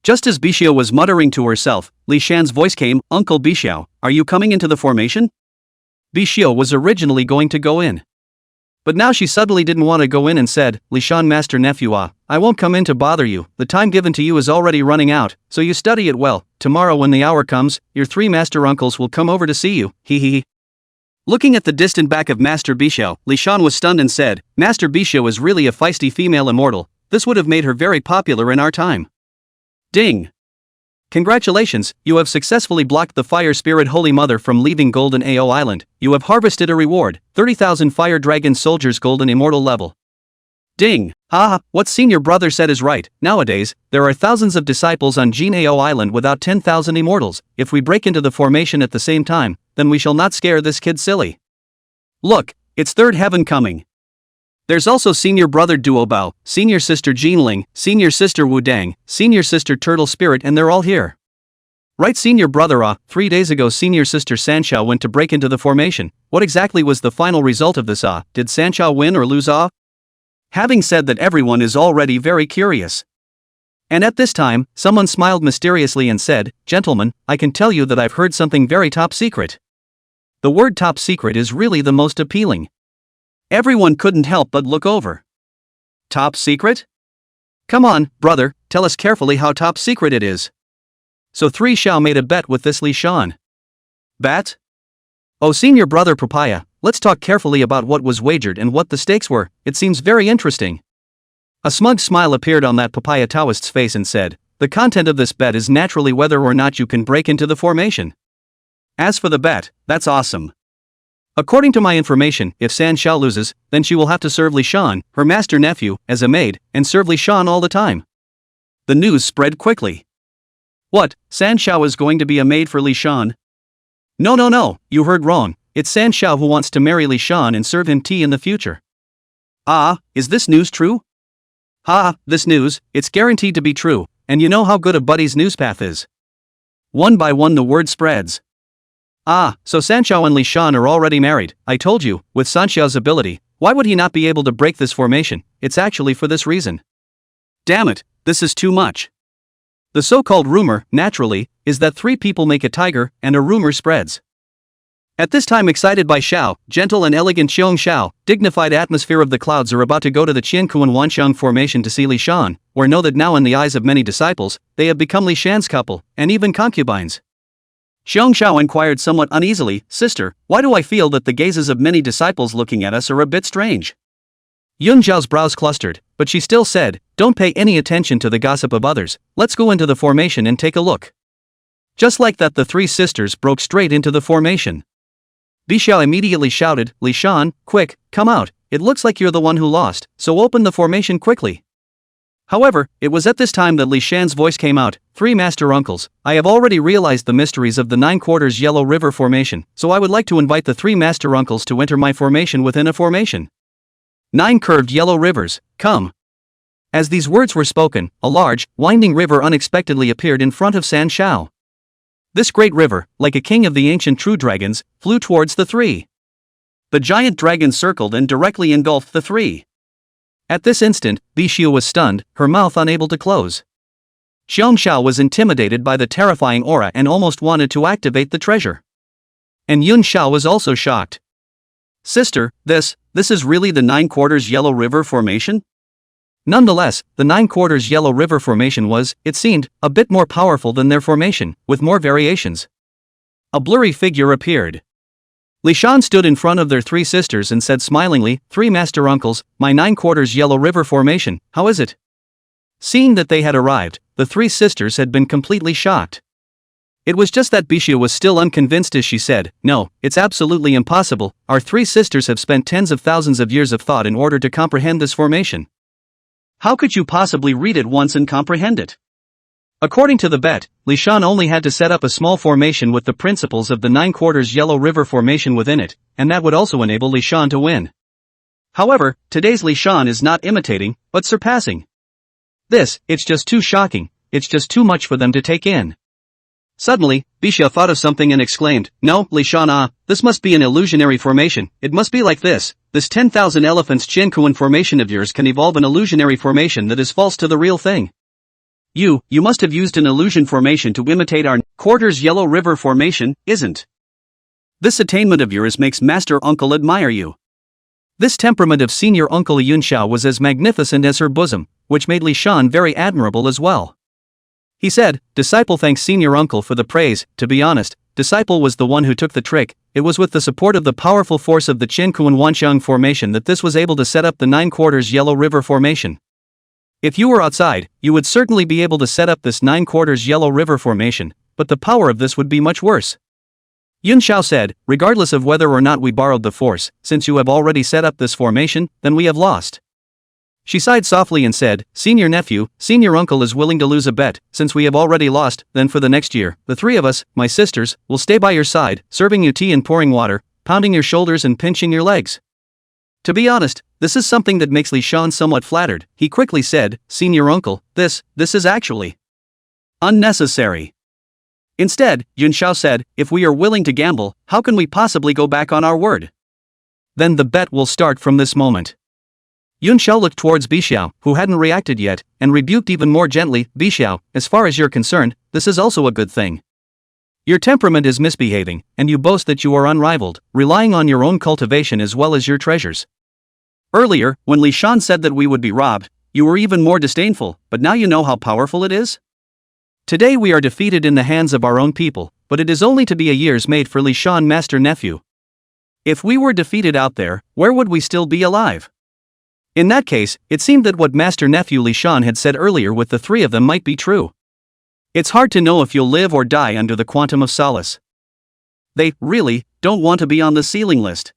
Just as Bixiao was muttering to herself, Li Shan's voice came, Uncle Bixiao, are you coming into the formation? Bixiao was originally going to go in. But now she suddenly didn't want to go in and said, Li Shan master nephew, I won't come in to bother you, the time given to you is already running out, so you study it well, tomorrow when the hour comes, your 3 master uncles will come over to see you, hee. Looking at the distant back of Master Bixiao, Li Shan was stunned and said, Master Bixiao is really a feisty female immortal, this would have made her very popular in our time. Ding! Congratulations, you have successfully blocked the Fire Spirit Holy Mother from leaving Golden AO Island, you have harvested a reward, 30,000 Fire Dragon Soldiers Golden Immortal level. Ding! Haha, what senior brother said is right, nowadays, there are thousands of disciples on Jin AO Island without 10,000 immortals, if we break into the formation at the same time, then we shall not scare this kid silly. Look, it's third heaven coming. There's also senior brother Duo Bao, senior sister Jin Ling, senior sister Wu Dang, senior sister Turtle Spirit, and they're all here. Right, senior brother 3 days ago senior sister Sanxiao went to break into the formation. What exactly was the final result of this Did Sanxiao win or lose Having said that, everyone is already very curious. And at this time, someone smiled mysteriously and said, Gentlemen, I can tell you that I've heard something very top secret. The word top secret is really the most appealing. Everyone couldn't help but look over. Top secret? Come on, brother, tell us carefully how top secret it is. So 3 Xiao made a bet with this Li Shan. Bet? Oh, senior brother Papaya, let's talk carefully about what was wagered and what the stakes were, it seems very interesting. A smug smile appeared on that Papaya Taoist's face and said, the content of this bet is naturally whether or not you can break into the formation. As for the bet, that's awesome. According to my information, if Sanxiao loses, then she will have to serve Li Shan, her master nephew, as a maid, and serve Li Shan all the time. The news spread quickly. What, Sanxiao is going to be a maid for Li Shan? No, you heard wrong, it's Sanxiao who wants to marry Li Shan and serve him tea in the future. Is this news true? This news, it's guaranteed to be true, and you know how good a buddy's news path is. One by one the word spreads. So Sanxiao and Li Shan are already married, I told you, with Sanxiao's ability, why would he not be able to break this formation? It's actually for this reason. Damn it, this is too much. The so-called rumor, naturally, is that 3 people make a tiger, and a rumor spreads. At this time, excited by Xiao, gentle and elegant Xiong Xiao, dignified atmosphere of the clouds are about to go to the Qiankuan Wanxiang formation to see Li Shan, or know that now in the eyes of many disciples, they have become Li Shan's couple, and even concubines. Xiong Xiao inquired somewhat uneasily, Sister, why do I feel that the gazes of many disciples looking at us are a bit strange? Yun Zhao's brows clustered, but she still said, don't pay any attention to the gossip of others, let's go into the formation and take a look. Just like that, the 3 sisters broke straight into the formation. Bixiao immediately shouted, Li Shan, quick, come out, it looks like you're the one who lost, so open the formation quickly. However, it was at this time that Li Shan's voice came out, 3 master uncles, I have already realized the mysteries of the 9 quarters Yellow River formation, so I would like to invite the 3 master uncles to enter my formation within a formation. 9 curved yellow rivers, come. As these words were spoken, a large, winding river unexpectedly appeared in front of Sanxiao. This great river, like a king of the ancient true dragons, flew towards the 3. The giant dragon circled and directly engulfed the 3. At this instant, Bixiao was stunned, her mouth unable to close. Xiong Xiao was intimidated by the terrifying aura and almost wanted to activate the treasure. And Yun Xiao was also shocked. Sister, this is really the 9 quarters Yellow River formation? Nonetheless, the 9 quarters Yellow River formation was, it seemed, a bit more powerful than their formation, with more variations. A blurry figure appeared. Li Shan stood in front of their 3 sisters and said smilingly, 3 master uncles, my 9 quarters Yellow River formation, how is it? Seeing that they had arrived, the 3 sisters had been completely shocked. It was just that Bixiao was still unconvinced as she said, no, it's absolutely impossible, our 3 sisters have spent tens of thousands of years of thought in order to comprehend this formation. How could you possibly read it once and comprehend it? According to the bet, Li Shan only had to set up a small formation with the principles of the 9 quarters Yellow River formation within it, and that would also enable Li Shan to win. However, today's Li Shan is not imitating, but surpassing. It's just too shocking, it's just too much for them to take in. Suddenly, Bisha thought of something and exclaimed, no, Li Shan, this must be an illusionary formation, it must be like this 10,000 elephants Qiankuan formation of yours can evolve an illusionary formation that is false to the real thing. You must have used an illusion formation to imitate our quarters yellow river formation, isn't? This attainment of yours makes Master Uncle admire you. This temperament of Senior Uncle Yuan Xiao was as magnificent as her bosom, which made Li Shan very admirable as well. He said, Disciple thanks Senior Uncle for the praise. To be honest, Disciple was the one who took the trick. It was with the support of the powerful force of the Qiankuan Wanxiang formation that this was able to set up the 9 quarters yellow river formation. If you were outside, you would certainly be able to set up this 9 quarters yellow river formation, but the power of this would be much worse. Yuan Xiao said, regardless of whether or not we borrowed the force, since you have already set up this formation, then we have lost. She sighed softly and said, Senior nephew, Senior Uncle is willing to lose a bet, since we have already lost, then for the next year, the 3 of us, my sisters, will stay by your side, serving you tea and pouring water, pounding your shoulders and pinching your legs. To be honest, this is something that makes Li Shan somewhat flattered. He quickly said, Senior Uncle, this is actually unnecessary. Instead, Yuan Xiao said, if we are willing to gamble, how can we possibly go back on our word? Then the bet will start from this moment. Yuan Xiao looked towards Bixiao, who hadn't reacted yet, and rebuked even more gently, Bixiao, as far as you're concerned, this is also a good thing. Your temperament is misbehaving, and you boast that you are unrivaled, relying on your own cultivation as well as your treasures. Earlier, when Li Shan said that we would be robbed, you were even more disdainful, but now you know how powerful it is? Today we are defeated in the hands of our own people, but it is only to be a year's mate for Li Shan Master Nephew. If we were defeated out there, where would we still be alive? In that case, it seemed that what Master Nephew Li Shan had said earlier with the 3 of them might be true. It's hard to know if you'll live or die under the quantum of solace. They, really, don't want to be on the ceiling list.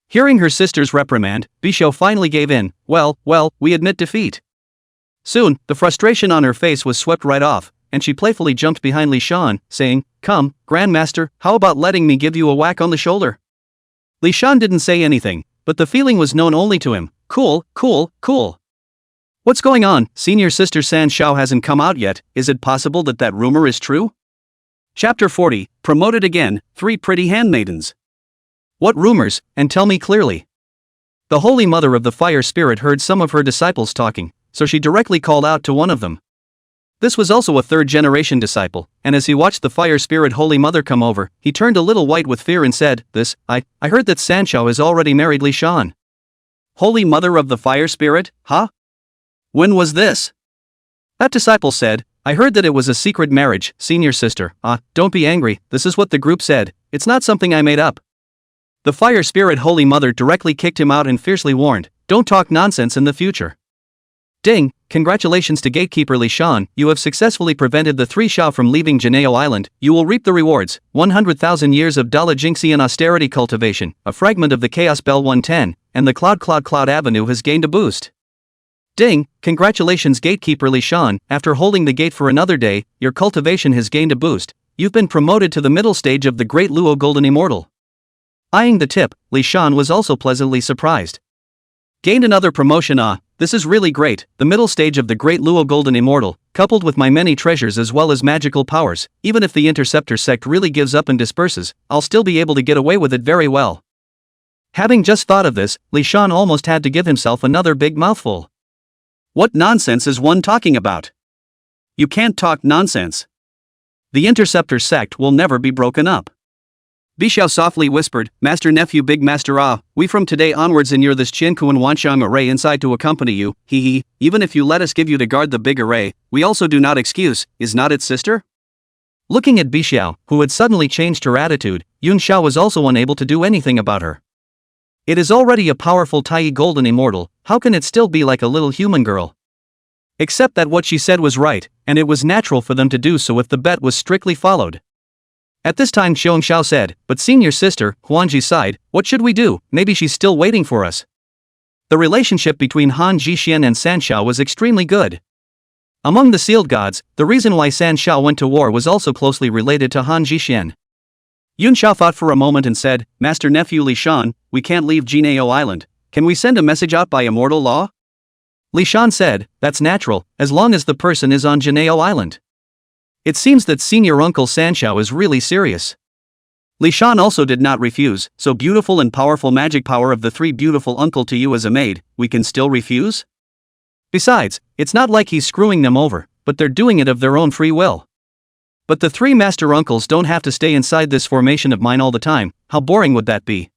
Hearing her sister's reprimand, Bixiao finally gave in, well, we admit defeat. Soon, the frustration on her face was swept right off, and she playfully jumped behind Li Shan, saying, Come, Grandmaster, how about letting me give you a whack on the shoulder? Li Shan didn't say anything, but the feeling was known only to him. Cool. What's going on? Senior Sister San Shao hasn't come out yet, is it possible that rumor is true? Chapter 40, Promoted Again, 3 Pretty Handmaidens. What rumors, and tell me clearly. The Holy Mother of the Fire Spirit heard some of her disciples talking, so she directly called out to one of them. This was also a 3rd-generation disciple, and as he watched the Fire Spirit Holy Mother come over, he turned a little white with fear and said, I heard that San Shao has already married Li Shan. Holy Mother of the Fire Spirit, huh? When was this? That disciple said, I heard that it was a secret marriage, Senior Sister. Don't be angry, this is what the group said, it's not something I made up. The Fire Spirit Holy Mother directly kicked him out and fiercely warned, don't talk nonsense in the future. Ding, congratulations to Gatekeeper Li Shan, you have successfully prevented the 3 Shao from leaving Jineo Island, you will reap the rewards, 100,000 years of Dala Jinxian austerity cultivation, a fragment of the Chaos Bell 110, and the Cloud Avenue has gained a boost. Ding, congratulations Gatekeeper Li Shan, after holding the gate for another day, your cultivation has gained a boost, you've been promoted to the middle stage of the Great Luo Golden Immortal. Eyeing the tip, Li Shan was also pleasantly surprised. Gained another promotion, this is really great, the middle stage of the Great Luo Golden Immortal, coupled with my many treasures as well as magical powers, even if the Interceptor sect really gives up and disperses, I'll still be able to get away with it very well. Having just thought of this, Li Shan almost had to give himself another big mouthful. What nonsense is one talking about? You can't talk nonsense. The Interceptor sect will never be broken up. Bixiao softly whispered, Master Nephew Big Master we from today onwards inure this Qiankuan Wanxiang array inside to accompany you, even if you let us give you to guard the big array, we also do not excuse, is not it sister? Looking at Bixiao, who had suddenly changed her attitude, Yuan Xiao was also unable to do anything about her. It is already a powerful Tai Golden Immortal, how can it still be like a little human girl? Except that what she said was right, and it was natural for them to do so if the bet was strictly followed. At this time Xiong Xiao said, but Senior Sister, Huanji sighed, what should we do, maybe she's still waiting for us. The relationship between Han Jixian and San Shao was extremely good. Among the sealed gods, the reason why San Shao went to war was also closely related to Han Jixian. Yuan Xiao thought for a moment and said, Master Nephew Li Shan, we can't leave Jineo Island, can we send a message out by immortal law? Li Shan said, that's natural, as long as the person is on Janeo Island. It seems that Senior Uncle Sanshao is really serious. Li Shan also did not refuse, so beautiful and powerful magic power of the three beautiful uncle to you as a maid, we can still refuse? Besides, it's not like he's screwing them over, but they're doing it of their own free will. But the three master uncles don't have to stay inside this formation of mine all the time, how boring would that be?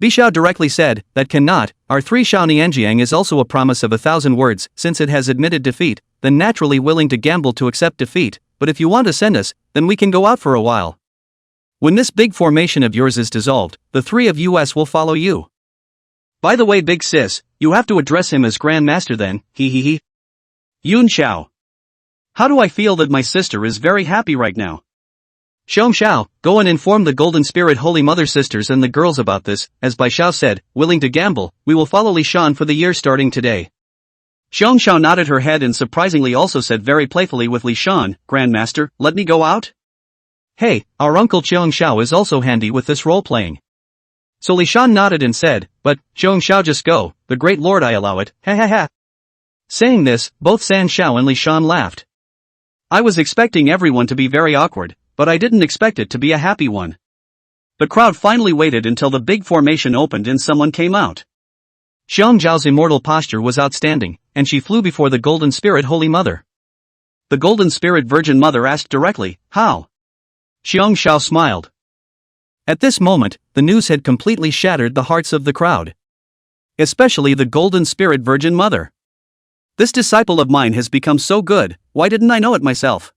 Bishao directly said, that cannot, our three Shao Nianjiang is also a promise of 1,000 words, since it has admitted defeat, then naturally willing to gamble to accept defeat, but if you want to send us, then we can go out for a while. When this big formation of yours is dissolved, the three of us will follow you. By the way, big sis, you have to address him as Grand Master then, he. Yun Xiao. How do I feel that my sister is very happy right now? Xiong Xiao, go and inform the Golden Spirit Holy Mother sisters and the girls about this, as Bai Xiao said, willing to gamble, we will follow Li Shan for the year starting today. Xiong Xiao nodded her head and surprisingly also said very playfully with Li Shan, Grandmaster, let me go out? Hey, our uncle Xiong Xiao is also handy with this role-playing. So Li Shan nodded and said, but, Xiong Xiao just go, the great lord I allow it, ha ha ha. Saying this, both San Xiao and Li Shan laughed. I was expecting everyone to be very awkward, but I didn't expect it to be a happy one. The crowd finally waited until the big formation opened and someone came out. Xiong Zhao's immortal posture was outstanding, and she flew before the Golden Spirit Holy Mother. The Golden Spirit Virgin Mother asked directly, how? Xiong Xiao smiled. At this moment, the news had completely shattered the hearts of the crowd. Especially the Golden Spirit Virgin Mother. This disciple of mine has become so good, why didn't I know it myself?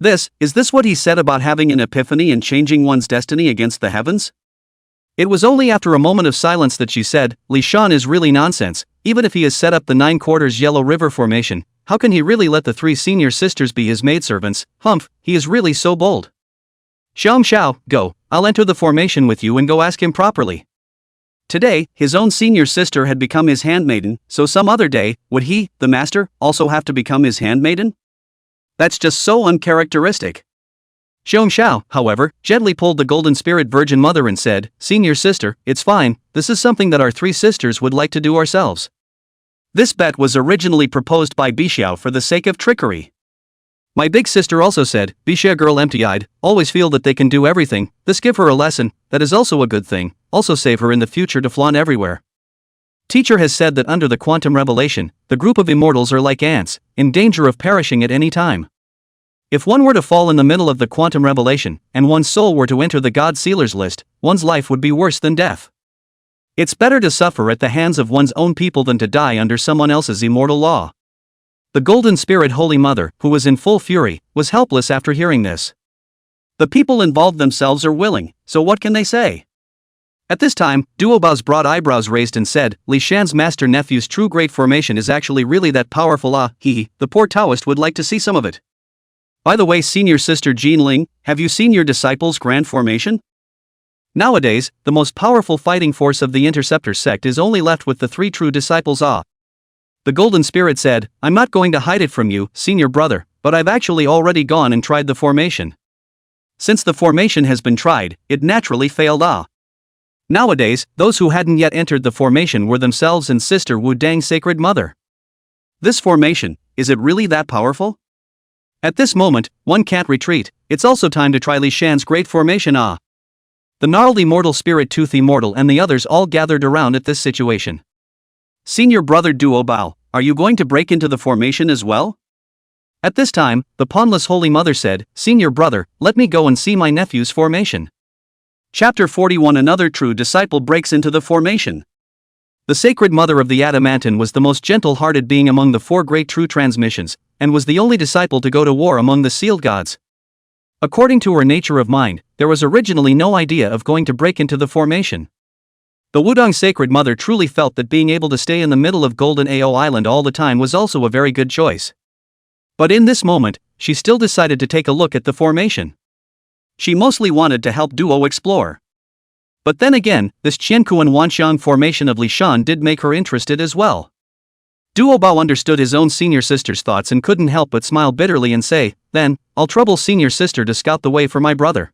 Is this what he said about having an epiphany and changing one's destiny against the heavens? It was only after a moment of silence that she said, Li Shan is really nonsense, even if he has set up the 9 quarters Yellow River formation, how can he really let the 3 senior sisters be his maidservants? Humph, he is really so bold. Xiong Xiao, go, I'll enter the formation with you and go ask him properly. Today, his own senior sister had become his handmaiden, so some other day, would he, the master, also have to become his handmaiden? That's just so uncharacteristic. Xiong Xiao, however, gently pulled the Golden Spirit Virgin Mother and said, Senior sister, it's fine, this is something that our 3 sisters would like to do ourselves. This bet was originally proposed by Bixiao for the sake of trickery. My big sister also said, Bixia girl empty-eyed, always feel that they can do everything, this give her a lesson, that is also a good thing, also save her in the future to flaunt everywhere. Teacher has said that under the quantum revelation, the group of immortals are like ants, in danger of perishing at any time. If one were to fall in the middle of the quantum revelation, and one's soul were to enter the God Sealers list, one's life would be worse than death. It's better to suffer at the hands of one's own people than to die under someone else's immortal law. The Golden Spirit Holy Mother, who was in full fury, was helpless after hearing this. The people involved themselves are willing, so what can they say? At this time, Duobao's broad eyebrows raised and said, Li Shan's master nephew's true great formation is actually really that powerful the poor Taoist would like to see some of it. By the way, senior sister Jean Ling, have you seen your disciples' grand formation? Nowadays, the most powerful fighting force of the Interceptor sect is only left with the 3 true disciples The Golden Spirit said, I'm not going to hide it from you, senior brother, but I've actually already gone and tried the formation. Since the formation has been tried, it naturally failed Nowadays, those who hadn't yet entered the formation were themselves and Sister Wu Dang's Sacred Mother. This formation, is it really that powerful? At this moment, one can't retreat, it's also time to try Li Shan's great formation The gnarled immortal Spirit Tooth Immortal and the others all gathered around at this situation. Senior brother Duo Bao, are you going to break into the formation as well? At this time, the pawnless Holy Mother said, Senior brother, let me go and see my nephew's formation. Chapter 41 Another true disciple breaks into the formation. The Sacred Mother of the Adamantine was the most gentle-hearted being among the 4 great true transmissions, and was the only disciple to go to war among the sealed gods. According to her nature of mind, there was originally no idea of going to break into the formation. The Wudong Sacred Mother truly felt that being able to stay in the middle of Golden Ao Island all the time was also a very good choice. But in this moment, she still decided to take a look at the formation. She mostly wanted to help Duo explore. But then again, this Qiankuan Wanxiang formation of Li Shan did make her interested as well. Duo Bao understood his own senior sister's thoughts and couldn't help but smile bitterly and say, then, I'll trouble senior sister to scout the way for my brother.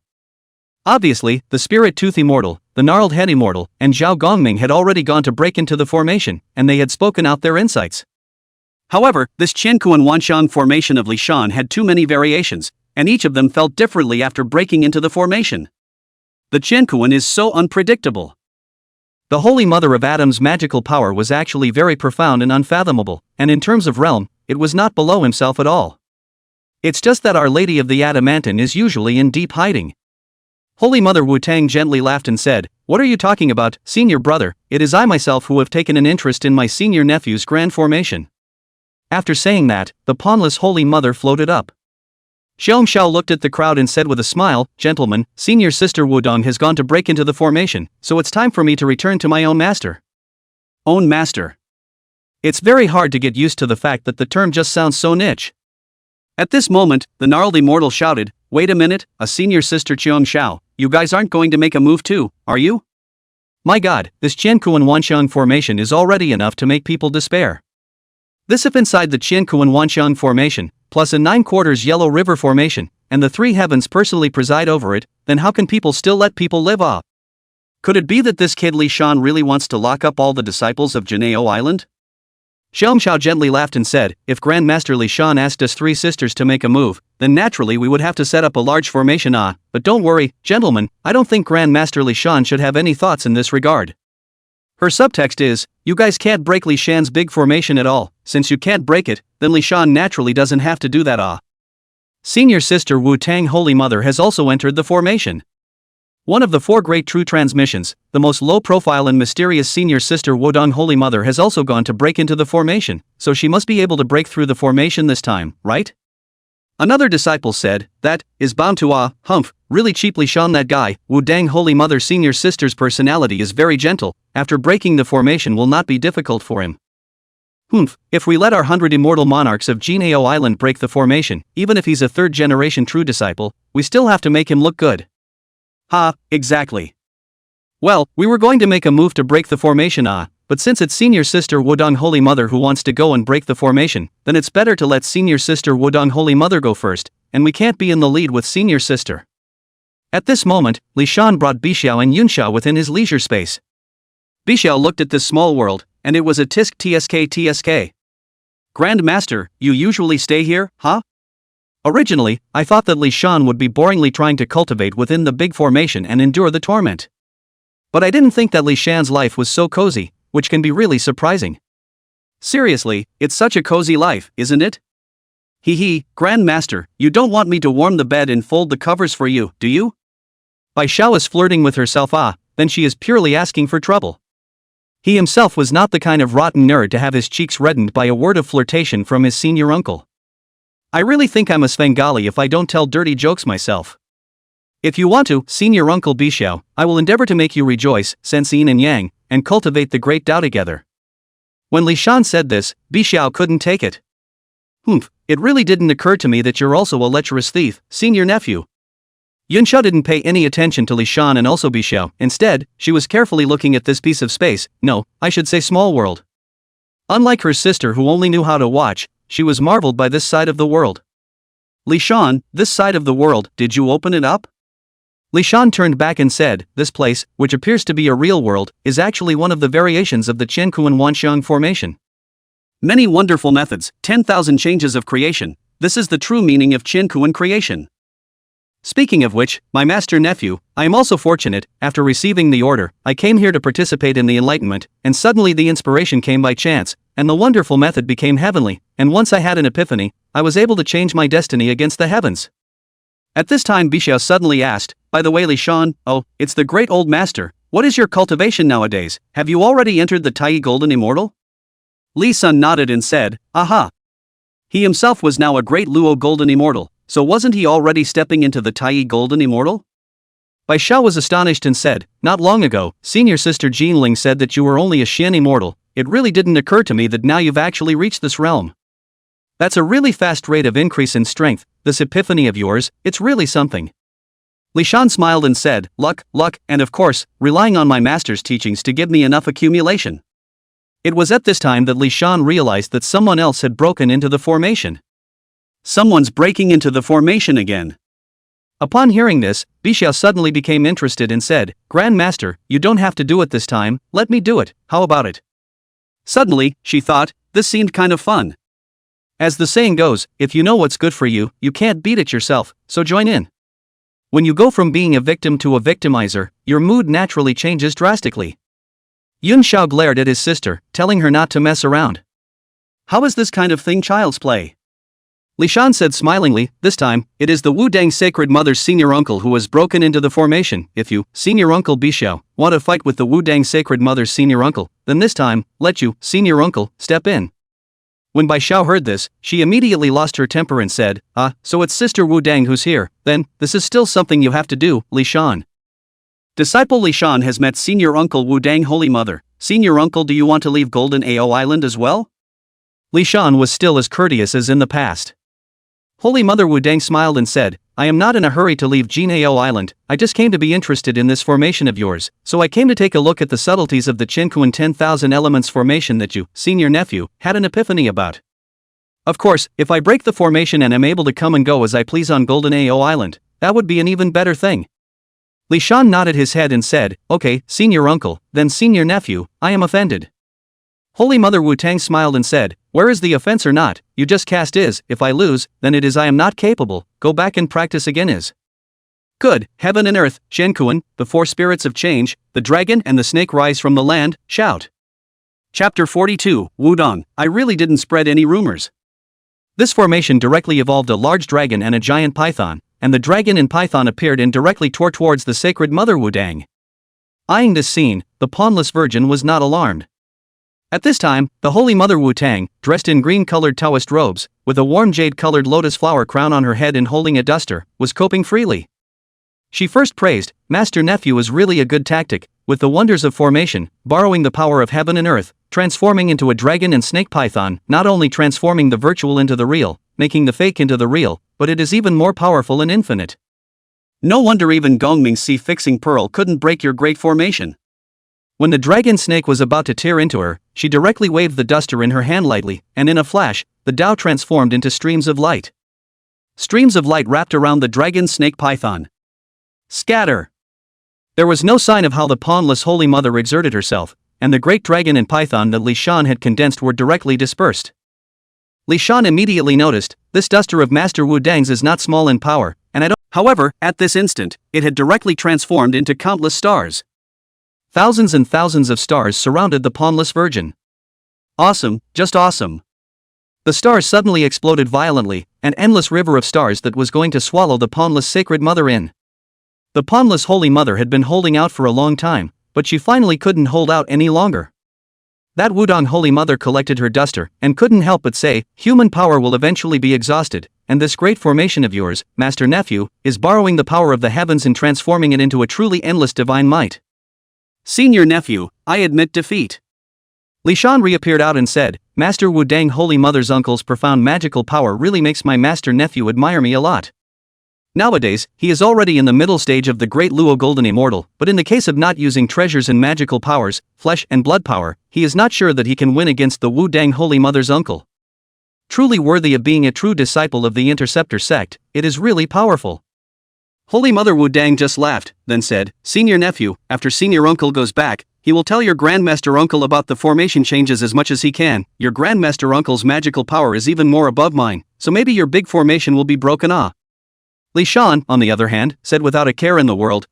Obviously, the Spirit Tooth Immortal, the Gnarled Head Immortal, and Zhao Gongming had already gone to break into the formation, and they had spoken out their insights. However, this Qian Wanxiang formation of Li Shan had too many variations, and each of them felt differently after breaking into the formation. The Qian is so unpredictable. The Holy Mother of Adam's magical power was actually very profound and unfathomable, and in terms of realm, it was not below himself at all. It's just that Our Lady of the Adamantine is usually in deep hiding. Holy Mother Wu Tang gently laughed and said, "What are you talking about, senior brother? It is I myself who have taken an interest in my senior nephew's grand formation." After saying that, the pawnless Holy Mother floated up. Xiao Shao looked at the crowd and said with a smile, "Gentlemen, senior sister Wudong has gone to break into the formation, so it's time for me to return to my own master." Own master. It's very hard to get used to the fact that the term just sounds so niche. At this moment, the gnarled immortal shouted, "Wait a minute, a senior sister Qiu Shou, you guys aren't going to make a move too, are you? My god, this Qian Wanxiang formation is already enough to make people despair. This if inside the Qian Wanxiang formation, plus a 9/4 Yellow River formation, and the three heavens personally preside over it, then how can people still let people live off? Could it be that this kid Li Shan really wants to lock up all the disciples of Jinao Island?" Xiao Shao gently laughed and said, "If Grandmaster Li Shan asked us three sisters to make a move, then naturally we would have to set up a large formation but don't worry, gentlemen, I don't think Grandmaster Li Shan should have any thoughts in this regard." Her subtext is, you guys can't break Li Shan's big formation at all, since you can't break it, then Li Shan naturally doesn't have to do that Senior sister Wu Tang Holy Mother has also entered the formation. One of the four great true transmissions, the most low-profile and mysterious senior sister Wudong Holy Mother has also gone to break into the formation, so she must be able to break through the formation this time, right? Another disciple said, "That is bound to humph, really cheaply Shan that guy, Wudong Holy Mother senior sister's personality is very gentle, after breaking the formation will not be difficult for him. Humph, if we let our 100 immortal monarchs of Jinao Island break the formation, even if he's a third-generation true disciple, we still have to make him look good." Ha, exactly. Well, we were going to make a move to break the formation but since it's senior sister Wudong Holy Mother who wants to go and break the formation, then it's better to let senior sister Wudong Holy Mother go first, and we can't be in the lead with senior sister. At this moment, Li Shan brought Bixiao and Yunxiao within his leisure space. Bixiao looked at this small world, and it was a tisk tsk. "Grand Master, you usually stay here, huh? Originally, I thought that Li Shan would be boringly trying to cultivate within the big formation and endure the torment. But I didn't think that Li Shan's life was so cozy, which can be really surprising. Seriously, it's such a cozy life, isn't it? Hee, Grand Master, you don't want me to warm the bed and fold the covers for you, do you?" Bai Xiao is flirting with herself then she is purely asking for trouble. He himself was not the kind of rotten nerd to have his cheeks reddened by a word of flirtation from his senior uncle. "I really think I'm a Svengali if I don't tell dirty jokes myself. If you want to, senior uncle Bixiao, I will endeavor to make you rejoice, sense yin and yang, and cultivate the great Tao together." When Li Shan said this, Bixiao couldn't take it. "Humph, it really didn't occur to me that you're also a lecherous thief, senior nephew." Yunxiao didn't pay any attention to Li Shan and also Bixiao, instead, she was carefully looking at this piece of space, no, I should say small world. Unlike her sister who only knew how to watch, she was marveled by this side of the world. "Li Shan, this side of the world, did you open it up?" Li Shan turned back and said, "This place, which appears to be a real world, is actually one of the variations of the Qian Wanxiang formation. Many wonderful methods, 10,000 changes of creation, this is the true meaning of Qian creation. Speaking of which, my master nephew, I am also fortunate, after receiving the order, I came here to participate in the enlightenment, and suddenly the inspiration came by chance, and the wonderful method became heavenly, and once I had an epiphany, I was able to change my destiny against the heavens." At this time Bixiao suddenly asked, "By the way Li Shan, it's the great old master, what is your cultivation nowadays, have you already entered the Tai Golden Immortal?" Li Sun nodded and said, "Aha." He himself was now a great Luo Golden Immortal, so wasn't he already stepping into the Tai Golden Immortal? Bai Xiao was astonished and said, "Not long ago, senior sister Ling said that you were only a Xian Immortal, it really didn't occur to me that now you've actually reached this realm. That's a really fast rate of increase in strength, this epiphany of yours, it's really something." Li Shan smiled and said, luck, and of course, relying on my master's teachings to give me enough accumulation." It was at this time that Li Shan realized that someone else had broken into the formation. Someone's breaking into the formation again. Upon hearing this, Bixiao suddenly became interested and said, "Grand Master, you don't have to do it this time, let me do it, how about it?" Suddenly, she thought, this seemed kind of fun. As the saying goes, if you know what's good for you, you can't beat it yourself, so join in. When you go from being a victim to a victimizer, your mood naturally changes drastically. Yun Xiao glared at his sister, telling her not to mess around. How is this kind of thing child's play? Li Shan said smilingly, this time, it is the Wudang Sacred Mother's senior uncle who has broken into the formation. If you, senior uncle Bixiao, want to fight with the Wudang Sacred Mother's senior uncle, then this time, let you, senior uncle, step in. When Bixiao heard this, she immediately lost her temper and said, so it's Sister Wudang who's here, then, this is still something you have to do, Li Shan. Disciple Li Shan has met senior uncle Wudang Holy Mother. Senior uncle, do you want to leave Golden Ao Island as well? Li Shan was still as courteous as in the past. Holy Mother Wudang smiled and said, I am not in a hurry to leave Jin Ao Island, I just came to be interested in this formation of yours, so I came to take a look at the subtleties of the Qinkuan 10,000 elements formation that you, senior nephew, had an epiphany about. Of course, if I break the formation and am able to come and go as I please on Golden Ao Island, that would be an even better thing. Li Shan nodded his head and said, okay, senior uncle, then senior nephew, I am offended. Holy Mother Wutang smiled and said, where is the offense or not, you just cast is, if I lose, then it is I am not capable, go back and practice again is. Good, heaven and earth, Shenkuan, the four spirits of change, the dragon and the snake rise from the land, shout. Chapter 42, Wudong, I really didn't spread any rumors. This formation directly evolved a large dragon and a giant python, and the dragon and python appeared and directly tore towards the sacred Mother Wudang. Eyeing this scene, the pawnless virgin was not alarmed. At this time, the Holy Mother Wutang, dressed in green-colored Taoist robes, with a warm jade-colored lotus flower crown on her head and holding a duster, was coping freely. She first praised, Master Nephew is really a good tactic, with the wonders of formation, borrowing the power of heaven and earth, transforming into a dragon and snake python, not only transforming the virtual into the real, making the fake into the real, but it is even more powerful and infinite. No wonder even Gongming's sea-fixing pearl couldn't break your great formation. When the dragon snake was about to tear into her, she directly waved the duster in her hand lightly, and in a flash, the Tao transformed into streams of light. Streams of light wrapped around the dragon snake python. Scatter! There was no sign of how the pawnless Holy Mother exerted herself, and the great dragon and python that Li Shan had condensed were directly dispersed. Li Shan immediately noticed, this duster of Master Wudang's is not small in power, and however, at this instant, it had directly transformed into countless stars. Thousands and thousands of stars surrounded the pawnless virgin. Awesome, just awesome. The stars suddenly exploded violently, an endless river of stars that was going to swallow the pawnless sacred mother in. The pawnless Holy Mother had been holding out for a long time, but she finally couldn't hold out any longer. That Wudong Holy Mother collected her duster, and couldn't help but say, human power will eventually be exhausted, and this great formation of yours, Master Nephew, is borrowing the power of the heavens and transforming it into a truly endless divine might. Senior nephew, I admit defeat. Li Shan reappeared out and said, Master Wudang Holy Mother's uncle's profound magical power really makes my master nephew admire me a lot. Nowadays, he is already in the middle stage of the Great Luo Golden Immortal, but in the case of not using treasures and magical powers, flesh and blood power, he is not sure that he can win against the Wudang Holy Mother's uncle. Truly worthy of being a true disciple of the Interceptor sect, it is really powerful. Holy Mother Wudang just laughed, then said, Senior nephew, after senior uncle goes back, he will tell your grandmaster uncle about the formation changes as much as he can. Your grandmaster uncle's magical power is even more above mine, so maybe your big formation will be broken. Li Shan, on the other hand, said without a care in the world,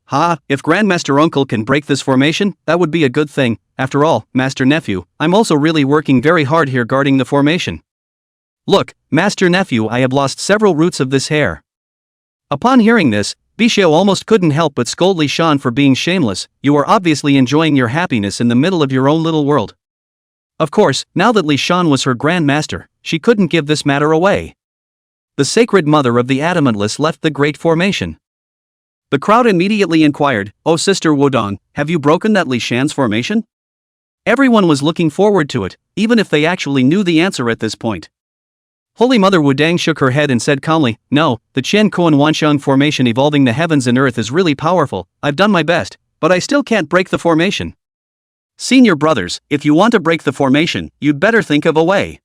if grandmaster uncle can break this formation, that would be a good thing. After all, master nephew, I'm also really working very hard here guarding the formation. Look, master nephew, I have lost several roots of this hair. Upon hearing this, Bixiao almost couldn't help but scold Li Shan for being shameless. You are obviously enjoying your happiness in the middle of your own little world. Of course, now that Li Shan was her grandmaster, she couldn't give this matter away. The sacred mother of the Adamantless left the great formation. The crowd immediately inquired, Oh Sister Wudong, have you broken that Li Shan's formation? Everyone was looking forward to it, even if they actually knew the answer at this point. Holy Mother Wudang shook her head and said calmly, No, the Qian Kuan Wanxiang formation evolving the heavens and earth is really powerful. I've done my best, but I still can't break the formation. Senior brothers, if you want to break the formation, you'd better think of a way.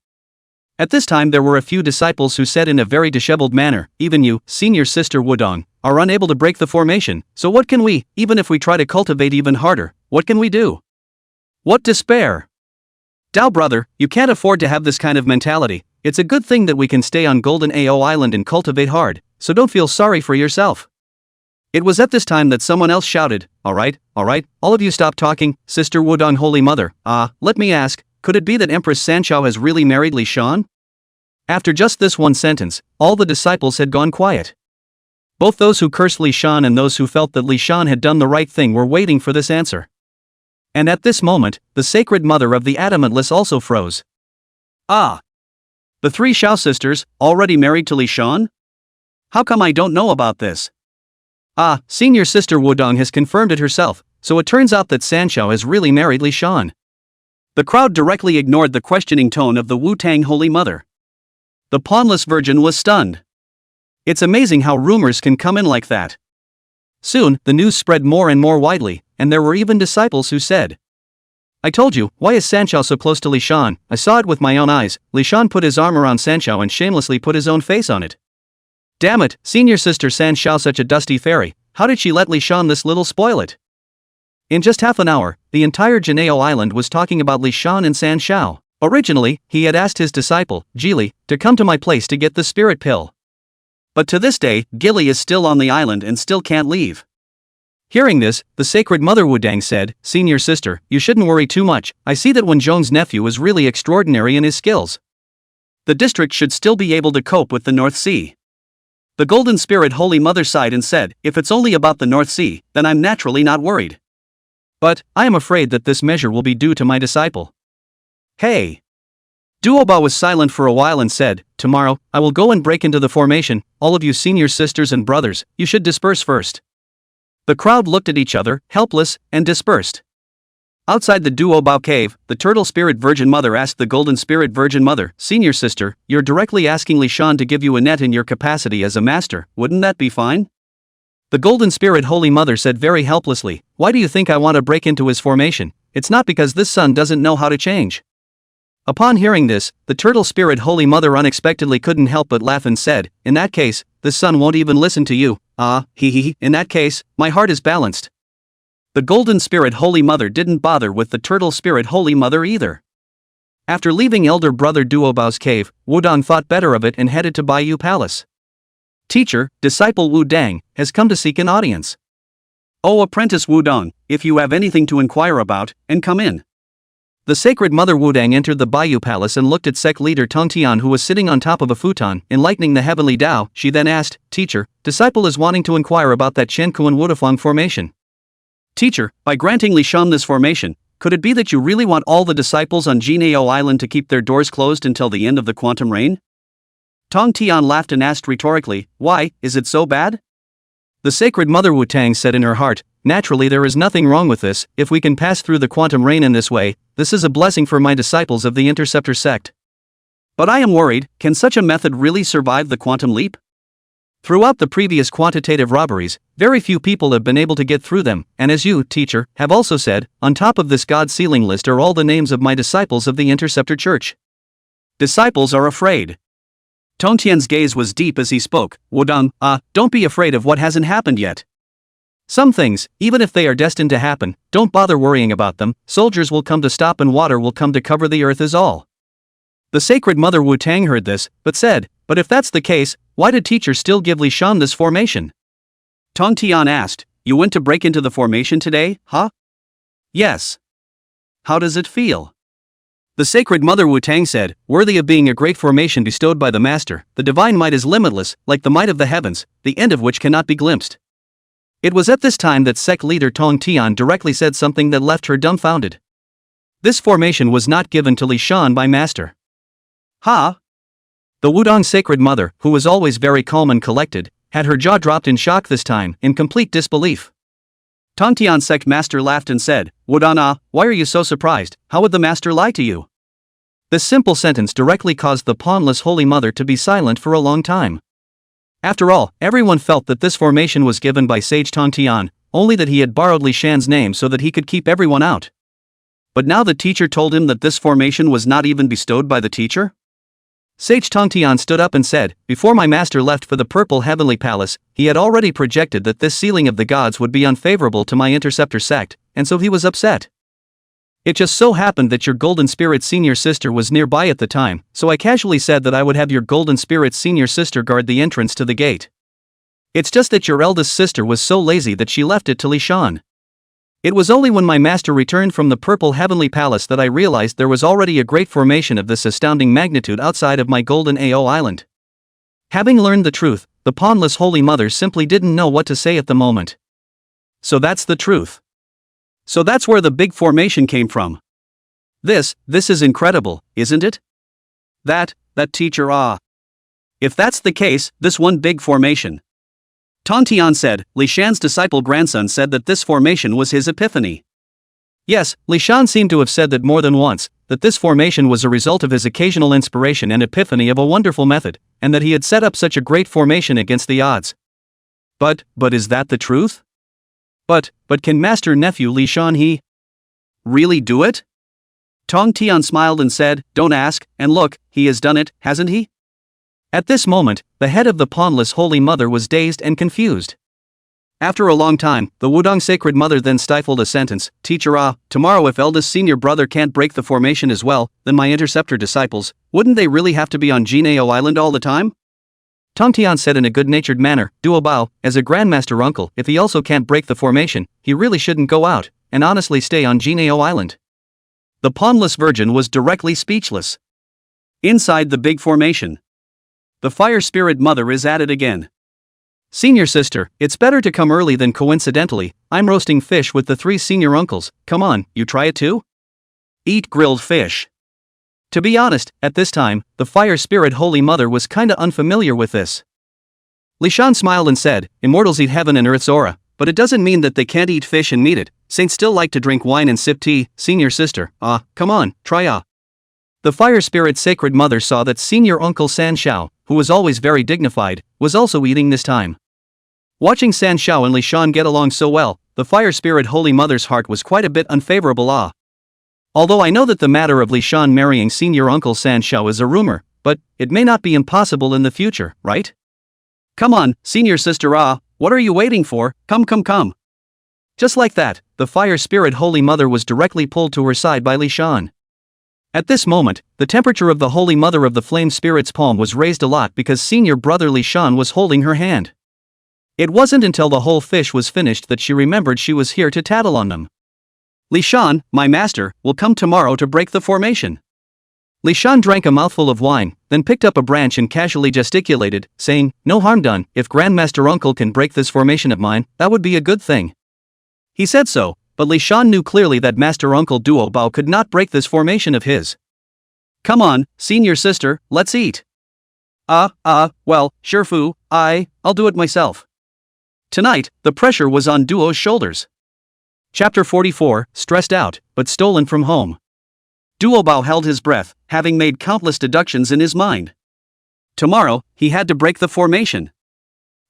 At this time there were a few disciples who said in a very disheveled manner, Even you, senior sister Wudong, are unable to break the formation, so what can we, even if we try to cultivate even harder, what can we do? What despair! Dao brother, you can't afford to have this kind of mentality. it's a good thing that we can stay on Golden Ao Island and cultivate hard, so don't feel sorry for yourself. It was at this time that someone else shouted, alright, all of you stop talking, Sister Wudong Holy Mother, let me ask, could it be that Empress Sanshao has really married Li Shan? After just this one sentence, all the disciples had gone quiet. Both those who cursed Li Shan and those who felt that Li Shan had done the right thing were waiting for this answer. And at this moment, the sacred mother of the Adamentless also froze. The 3 Xiao sisters, already married to Li Shan? How come I don't know about this? Senior sister Wudong has confirmed it herself, so it turns out that Sanshao has really married Li Shan. The crowd directly ignored the questioning tone of the Wu-Tang Holy Mother. The pawnless virgin was stunned. It's amazing how rumors can come in like that. Soon, the news spread more and more widely, and there were even disciples who said, I told you, why is Sanshao so close to Li Shan? I saw it with my own eyes. Li Shan put his arm around Sanshao and shamelessly put his own face on it. Damn it, senior sister Sanshao, such a dusty fairy, how did she let Li Shan this little spoil it? In just half an hour, the entire Jinao Island was talking about Li Shan and Sanshao. Originally, he had asked his disciple, Jili, to come to my place to get the spirit pill. But to this day, Gili is still on the island and still can't leave. Hearing this, the sacred mother Wudang said, Senior sister, you shouldn't worry too much. I see that Wen Zhong's nephew is really extraordinary in his skills. The district should still be able to cope with the North Sea. The Golden Spirit Holy Mother sighed and said, if it's only about the North Sea, then I'm naturally not worried. But, I am afraid that this measure will be due to my disciple. Hey! Duoba was silent for a while and said, tomorrow, I will go and break into the formation. All of you senior sisters and brothers, you should disperse first. The crowd looked at each other, helpless, and dispersed. Outside the Duobao cave, the Turtle Spirit Virgin Mother asked the Golden Spirit Virgin Mother, Senior sister, you're directly asking Li Shan to give you a net in your capacity as a master, wouldn't that be fine? The Golden Spirit Holy Mother said very helplessly, why do you think I want to break into his formation? It's not because this son doesn't know how to change. Upon hearing this, the Turtle Spirit Holy Mother unexpectedly couldn't help but laugh and said, in that case, this son won't even listen to you. In that case, my heart is balanced. The Golden Spirit Holy Mother didn't bother with the Turtle Spirit Holy Mother either. After leaving elder brother Duobao's cave, Wudong thought better of it and headed to Baiyu Palace. Teacher, disciple Wudang, has come to seek an audience. Oh, apprentice Wudong, if you have anything to inquire about, and come in. The sacred mother Wudang entered the Baiyu Palace and looked at sect leader Tongtian, who was sitting on top of a futon, enlightening the heavenly Tao. She then asked, Teacher, disciple is wanting to inquire about that Qiankuan Wudafang formation. Teacher, by granting Li Shan this formation, could it be that you really want all the disciples on Jinao Island to keep their doors closed until the end of the quantum reign? Tongtian laughed and asked rhetorically, why, is it so bad? The sacred mother Wu-Tang said in her heart, naturally there is nothing wrong with this. If we can pass through the quantum reign in this way, this is a blessing for my disciples of the Interceptor sect. But I am worried, can such a method really survive the quantum leap? Throughout the previous quantitative robberies, very few people have been able to get through them, and as you, teacher, have also said, on top of this God sealing list are all the names of my disciples of the Interceptor Church. Disciples are afraid. Tongtian's gaze was deep as he spoke. Wudong, don't be afraid of what hasn't happened yet. Some things, even if they are destined to happen, don't bother worrying about them. Soldiers will come to stop and water will come to cover the earth is all. The sacred mother Wu-Tang heard this, but said, but if that's the case, why did teacher still give Li Shan this formation? Tongtian asked, you went to break into the formation today, huh? Yes. How does it feel? The sacred mother Wu-Tang said, worthy of being a great formation bestowed by the master, the divine might is limitless, like the might of the heavens, the end of which cannot be glimpsed. It was at this time that sect leader Tongtian directly said something that left her dumbfounded. This formation was not given to Li Shan by master. Ha! The Wudong sacred mother, who was always very calm and collected, had her jaw dropped in shock this time, in complete disbelief. Tongtian sect master laughed and said, Wudong, why are you so surprised? How would the master lie to you? This simple sentence directly caused the pawnless holy mother to be silent for a long time. After all, everyone felt that this formation was given by sage Tongtian, only that he had borrowed Li Shan's name so that he could keep everyone out. But now the teacher told him that this formation was not even bestowed by the teacher? Sage Tongtian stood up and said, before my master left for the purple heavenly palace, he had already projected that this sealing of the gods would be unfavorable to my interceptor sect, and so he was upset. It just so happened that your Golden Spirit senior sister was nearby at the time, so I casually said that I would have your Golden Spirit senior sister guard the entrance to the gate. It's just that your eldest sister was so lazy that she left it to Li Shan. It was only when my master returned from the Purple Heavenly Palace that I realized there was already a great formation of this astounding magnitude outside of my Golden AO Island. Having learned the truth, the pawnless Holy Mother simply didn't know what to say at the moment. So that's the truth. So that's where the big formation came from. This is incredible, isn't it? That teacher If that's the case, this one big formation. Tong Tian said, Li Shan's disciple grandson said that this formation was his epiphany. Yes, Li Shan seemed to have said that more than once, that this formation was a result of his occasional inspiration and epiphany of a wonderful method, and that he had set up such a great formation against the odds. But is that the truth? But can Master Nephew Li Shan he really do it? Tong Tian smiled and said, don't ask, and look, he has done it, hasn't he? At this moment, the head of the pawnless Holy Mother was dazed and confused. After a long time, the Wudong Sacred Mother then stifled a sentence, Teacher tomorrow if eldest senior brother can't break the formation as well, then my interceptor disciples, wouldn't they really have to be on Jinao Island all the time? Tong Tian said in a good-natured manner, Duo Bao, as a Grandmaster uncle, if he also can't break the formation, he really shouldn't go out, and honestly stay on Jinao Island. The pawnless virgin was directly speechless. Inside the big formation, the Fire Spirit Mother is at it again. Senior sister, it's better to come early than coincidentally, I'm roasting fish with the 3 senior uncles, come on, you try it too? Eat grilled fish. To be honest, at this time, the Fire Spirit Holy Mother was kinda unfamiliar with this. Li Shan smiled and said, Immortals eat heaven and earth's aura, but it doesn't mean that they can't eat fish and meat it, saints still like to drink wine and sip tea, senior sister, come on, try The Fire Spirit Sacred Mother saw that senior uncle San Shao, who was always very dignified, was also eating this time. Watching San Shao and Li Shan get along so well, the Fire Spirit Holy Mother's heart was quite a bit unfavorable Although I know that the matter of Li Shan marrying senior uncle San Shao is a rumor, but it may not be impossible in the future, right? Come on, senior sister what are you waiting for, come. Just like that, the Fire Spirit Holy Mother was directly pulled to her side by Li Shan. At this moment, the temperature of the Holy Mother of the Flame Spirit's palm was raised a lot because senior brother Li Shan was holding her hand. It wasn't until the whole fish was finished that she remembered she was here to tattle on them. Li Shan, my master, will come tomorrow to break the formation. Li Shan drank a mouthful of wine, then picked up a branch and casually gesticulated, saying, no harm done, if Grandmaster Uncle can break this formation of mine, that would be a good thing. He said so, but Li Shan knew clearly that Master Uncle Duo Bao could not break this formation of his. Come on, senior sister, let's eat. Well, sure Fu, I'll do it myself. Tonight, the pressure was on Duo's shoulders. Chapter 44, Stressed Out, but Stolen from Home. Duo Bao held his breath, having made countless deductions in his mind. Tomorrow, he had to break the formation.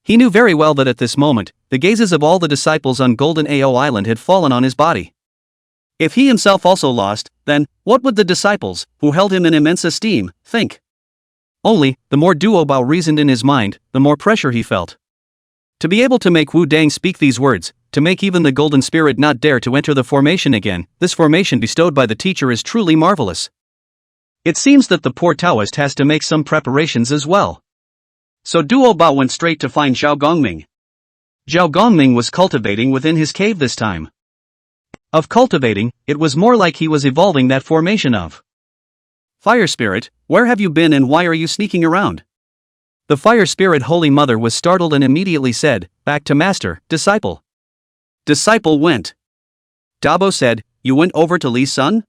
He knew very well that at this moment, the gazes of all the disciples on Golden AO Island had fallen on his body. If he himself also lost, then, what would the disciples, who held him in immense esteem, think? Only, the more Duo Bao reasoned in his mind, the more pressure he felt. To be able to make Wu Dang speak these words, to make even the Golden Spirit not dare to enter the formation again, this formation bestowed by the teacher is truly marvelous. It seems that the poor Taoist has to make some preparations as well. So Duo Bao went straight to find Zhao Gongming. Zhao Gongming was cultivating within his cave this time. Of cultivating, it was more like he was evolving that formation of Fire Spirit, where have you been and why are you sneaking around? The Fire Spirit Holy Mother was startled and immediately said, back to Master, disciple. Disciple went. Dabo said, you went over to Li's son?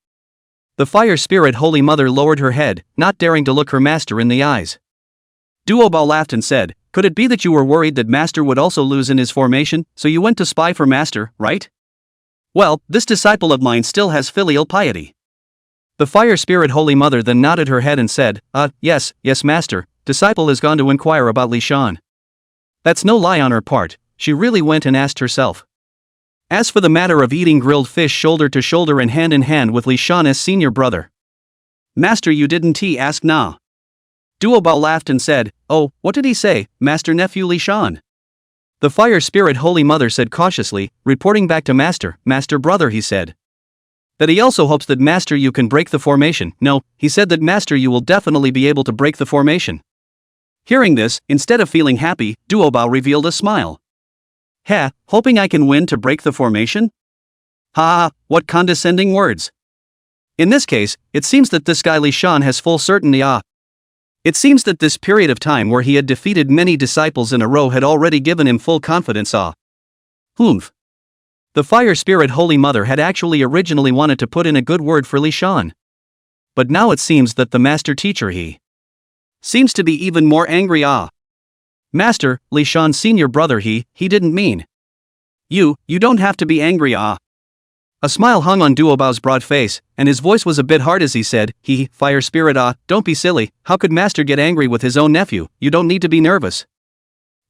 The Fire Spirit Holy Mother lowered her head, not daring to look her master in the eyes. Duo Bao laughed and said, could it be that you were worried that Master would also lose in his formation, so you went to spy for Master, right? Well, this disciple of mine still has filial piety. The Fire Spirit Holy Mother then nodded her head and said, yes, Master, disciple has gone to inquire about Li Shan. That's no lie on her part, she really went and asked herself. As for the matter of eating grilled fish shoulder to shoulder and hand in hand with Li Shan as senior brother. Master, you didn't ask na. Duo Bao laughed and said, oh, what did he say, Master Nephew Li Shan? The Fire Spirit Holy Mother said cautiously, reporting back to Master, Master brother he said. That he also hopes that Master Yu can break the formation. No, he said that Master Yu will definitely be able to break the formation. Hearing this, instead of feeling happy, Duobao revealed a smile. "Heh, hoping I can win to break the formation? Ha, what condescending words. In this case, it seems that this guy Li Shan has full certainty. It seems that this period of time where he had defeated many disciples in a row had already given him full confidence. Humph. The Fire Spirit Holy Mother had actually originally wanted to put in a good word for Li Shan. But now it seems that the master teacher he seems to be even more angry. Master, Li Shan's senior brother he didn't mean. You don't have to be angry. A smile hung on Duobao's broad face, and his voice was a bit hard as he said, Fire Spirit don't be silly, how could Master get angry with his own nephew, you don't need to be nervous.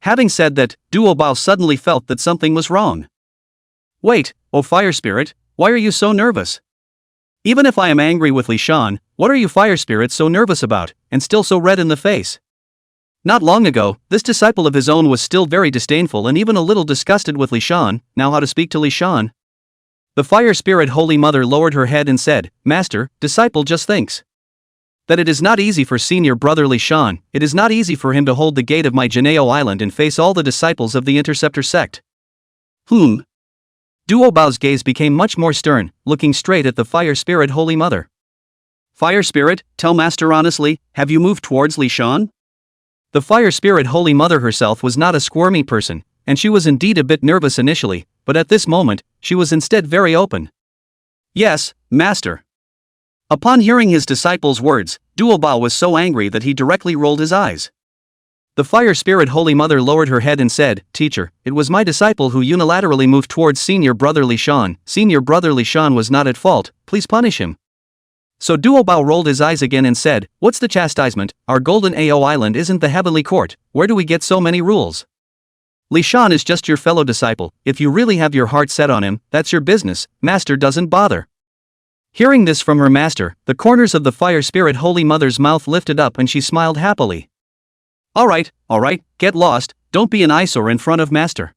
Having said that, Duobao suddenly felt that something was wrong. Wait, oh Fire Spirit, why are you so nervous? Even if I am angry with Li Shan, what are you Fire Spirit so nervous about, and still so red in the face? Not long ago, this disciple of his own was still very disdainful and even a little disgusted with Li Shan. Now how to speak to Li Shan? The Fire Spirit Holy Mother lowered her head and said, Master, disciple just thinks that it is not easy for senior brother Li Shan, it is not easy for him to hold the gate of my Janeo Island and face all the disciples of the Interceptor sect. Duobao's gaze became much more stern, looking straight at the Fire Spirit Holy Mother. Fire Spirit, tell Master honestly, have you moved towards Li Shan? The Fire Spirit Holy Mother herself was not a squirmy person, and she was indeed a bit nervous initially, but at this moment, she was instead very open. Yes, Master. Upon hearing his disciple's words, Duobao was so angry that he directly rolled his eyes. The Fire Spirit Holy Mother lowered her head and said, Teacher, it was my disciple who unilaterally moved towards senior brother Li Shan. Senior brother Li Shan was not at fault, please punish him. So Duobao rolled his eyes again and said, What's the chastisement? Our golden AO island isn't the heavenly court, where do we get so many rules? Li Shan is just your fellow disciple, if you really have your heart set on him, that's your business, Master doesn't bother. Hearing this from her master, the corners of the Fire Spirit Holy Mother's mouth lifted up and she smiled happily. Alright, get lost, don't be an eyesore in front of Master.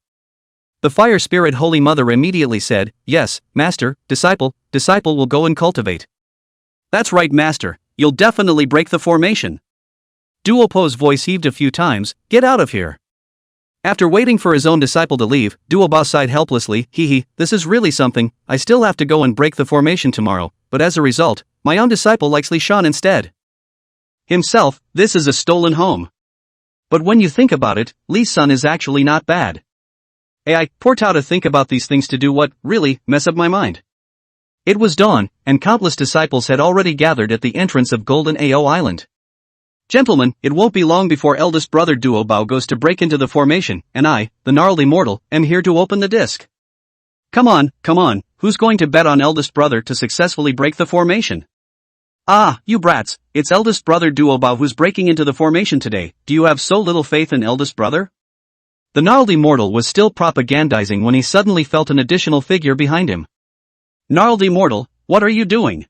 The Fire Spirit Holy Mother immediately said, Yes, Master, disciple will go and cultivate. That's right Master, you'll definitely break the formation. Duobao's voice heaved a few times, get out of here. After waiting for his own disciple to leave, Duobao sighed helplessly, this is really something, I still have to go and break the formation tomorrow, but as a result, my own disciple likes Li Shan instead. Himself, this is a stolen home. But when you think about it, Li's son is actually not bad. I poor Tao to think about these things to do what, really, mess up my mind. It was dawn, and countless disciples had already gathered at the entrance of Golden AO Island. Gentlemen, it won't be long before eldest brother Duobao goes to break into the formation, and I, the gnarled immortal, am here to open the disc. Come on, who's going to bet on eldest brother to successfully break the formation? You brats, it's eldest brother Duobao who's breaking into the formation today, do you have so little faith in eldest brother? The gnarled immortal was still propagandizing when he suddenly felt an additional figure behind him. Gnarled immortal, what are you doing?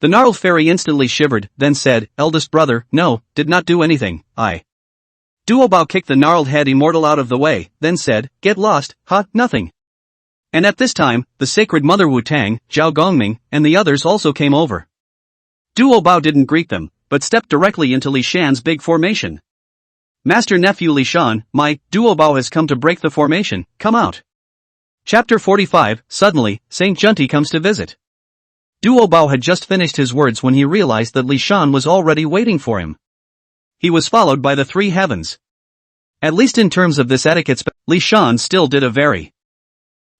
The gnarled fairy instantly shivered, then said, Eldest brother, no, did not do anything, I. Duobao kicked the gnarled head immortal out of the way, then said, Get lost, nothing. And at this time, the sacred mother Wu Tang, Zhao Gongming, and the others also came over. Duobao didn't greet them, but stepped directly into Li Shan's big formation. Master nephew Li Shan, my Duobao has come to break the formation, come out. Chapter 45, Suddenly, Saint Junti comes to visit. Duobao had just finished his words when he realized that Li Shan was already waiting for him. He was followed by the three heavens. At least in terms of this etiquette, Li Shan still did a very.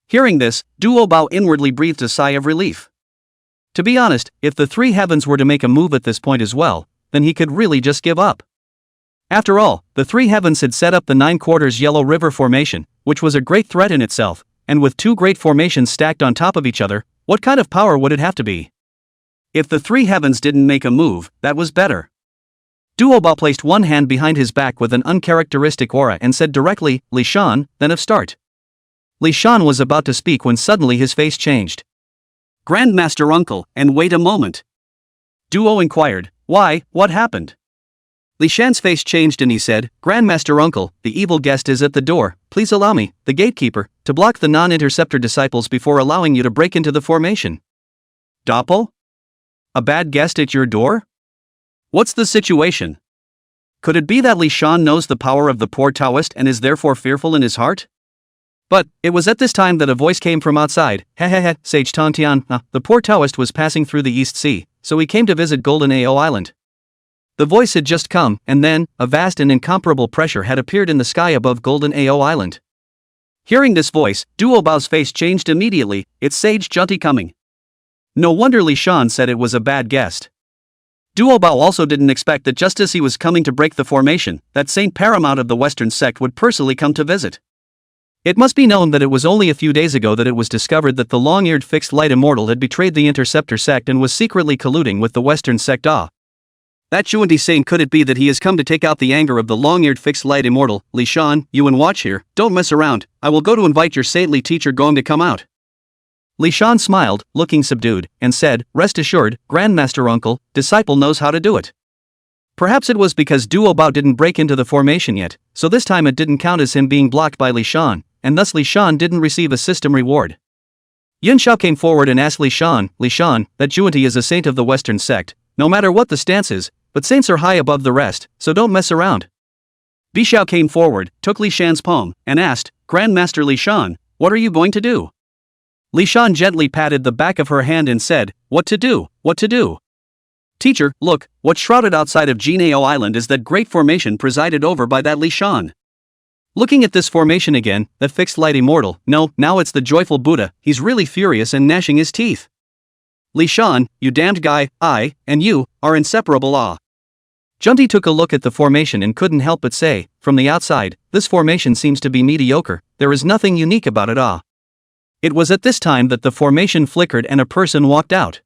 Hearing this, Duobao inwardly breathed a sigh of relief. To be honest, if the three heavens were to make a move at this point as well, then he could really just give up. After all, the three heavens had set up the 9 quarters Yellow River formation, which was a great threat in itself, and with 2 great formations stacked on top of each other, what kind of power would it have to be? If the three heavens didn't make a move, that was better. Duobao placed one hand behind his back with an uncharacteristic aura and said directly, Li Shan, then of start. Li Shan was about to speak when suddenly his face changed. Grandmaster uncle, and wait a moment. Duo inquired, why, what happened? Li Shan's face changed and he said, Grandmaster uncle, the evil guest is at the door, please allow me, the gatekeeper, to block the non-interceptor disciples before allowing you to break into the formation. Doppel? A bad guest at your door? What's the situation? Could it be that Li Shan knows the power of the poor Taoist and is therefore fearful in his heart? But it was at this time that a voice came from outside. Hehehe, Sage Tong Tian. The poor Taoist was passing through the East Sea, so he came to visit Golden Ao Island. The voice had just come, and then, a vast and incomparable pressure had appeared in the sky above Golden Ao Island. Hearing this voice, Duo Bao's face changed immediately. It's Sage Junti coming. No wonder Li Shan said it was a bad guest. Duo Bao also didn't expect that just as he was coming to break the formation, that Saint Paramount of the Western sect would personally come to visit. It must be known that it was only a few days ago that it was discovered that the long-eared fixed light immortal had betrayed the Interceptor sect and was secretly colluding with the Western sect. That Yuan saying, could it be that he has come to take out the anger of the long-eared fixed light immortal? Li Shan, Yuan, watch here, don't mess around, I will go to invite your saintly teacher going to come out. Li Shan smiled, looking subdued, and said, rest assured, Grandmaster Uncle, disciple knows how to do it. Perhaps it was because Duo Bao didn't break into the formation yet, so this time it didn't count as him being blocked by Li Shan, and thus Li Shan didn't receive a system reward. Yin Xiao came forward and asked Li Shan, that Juanti is a saint of the Western sect, no matter what the stance is, but saints are high above the rest, so don't mess around. Bi Xiao came forward, took Li Shan's palm, and asked, Grandmaster Li Shan, what are you going to do? Li Shan gently patted the back of her hand and said, what to do, what to do? Teacher, look, what's shrouded outside of Jinao Island is that great formation presided over by that Li Shan. Looking at this formation again, that fixed light immortal, no, now it's the joyful Buddha, he's really furious and gnashing his teeth. Li Shan, you damned guy, I, and you, are inseparable. Junti took a look at the formation and couldn't help but say, from the outside, this formation seems to be mediocre, there is nothing unique about it. It was at this time that the formation flickered and a person walked out.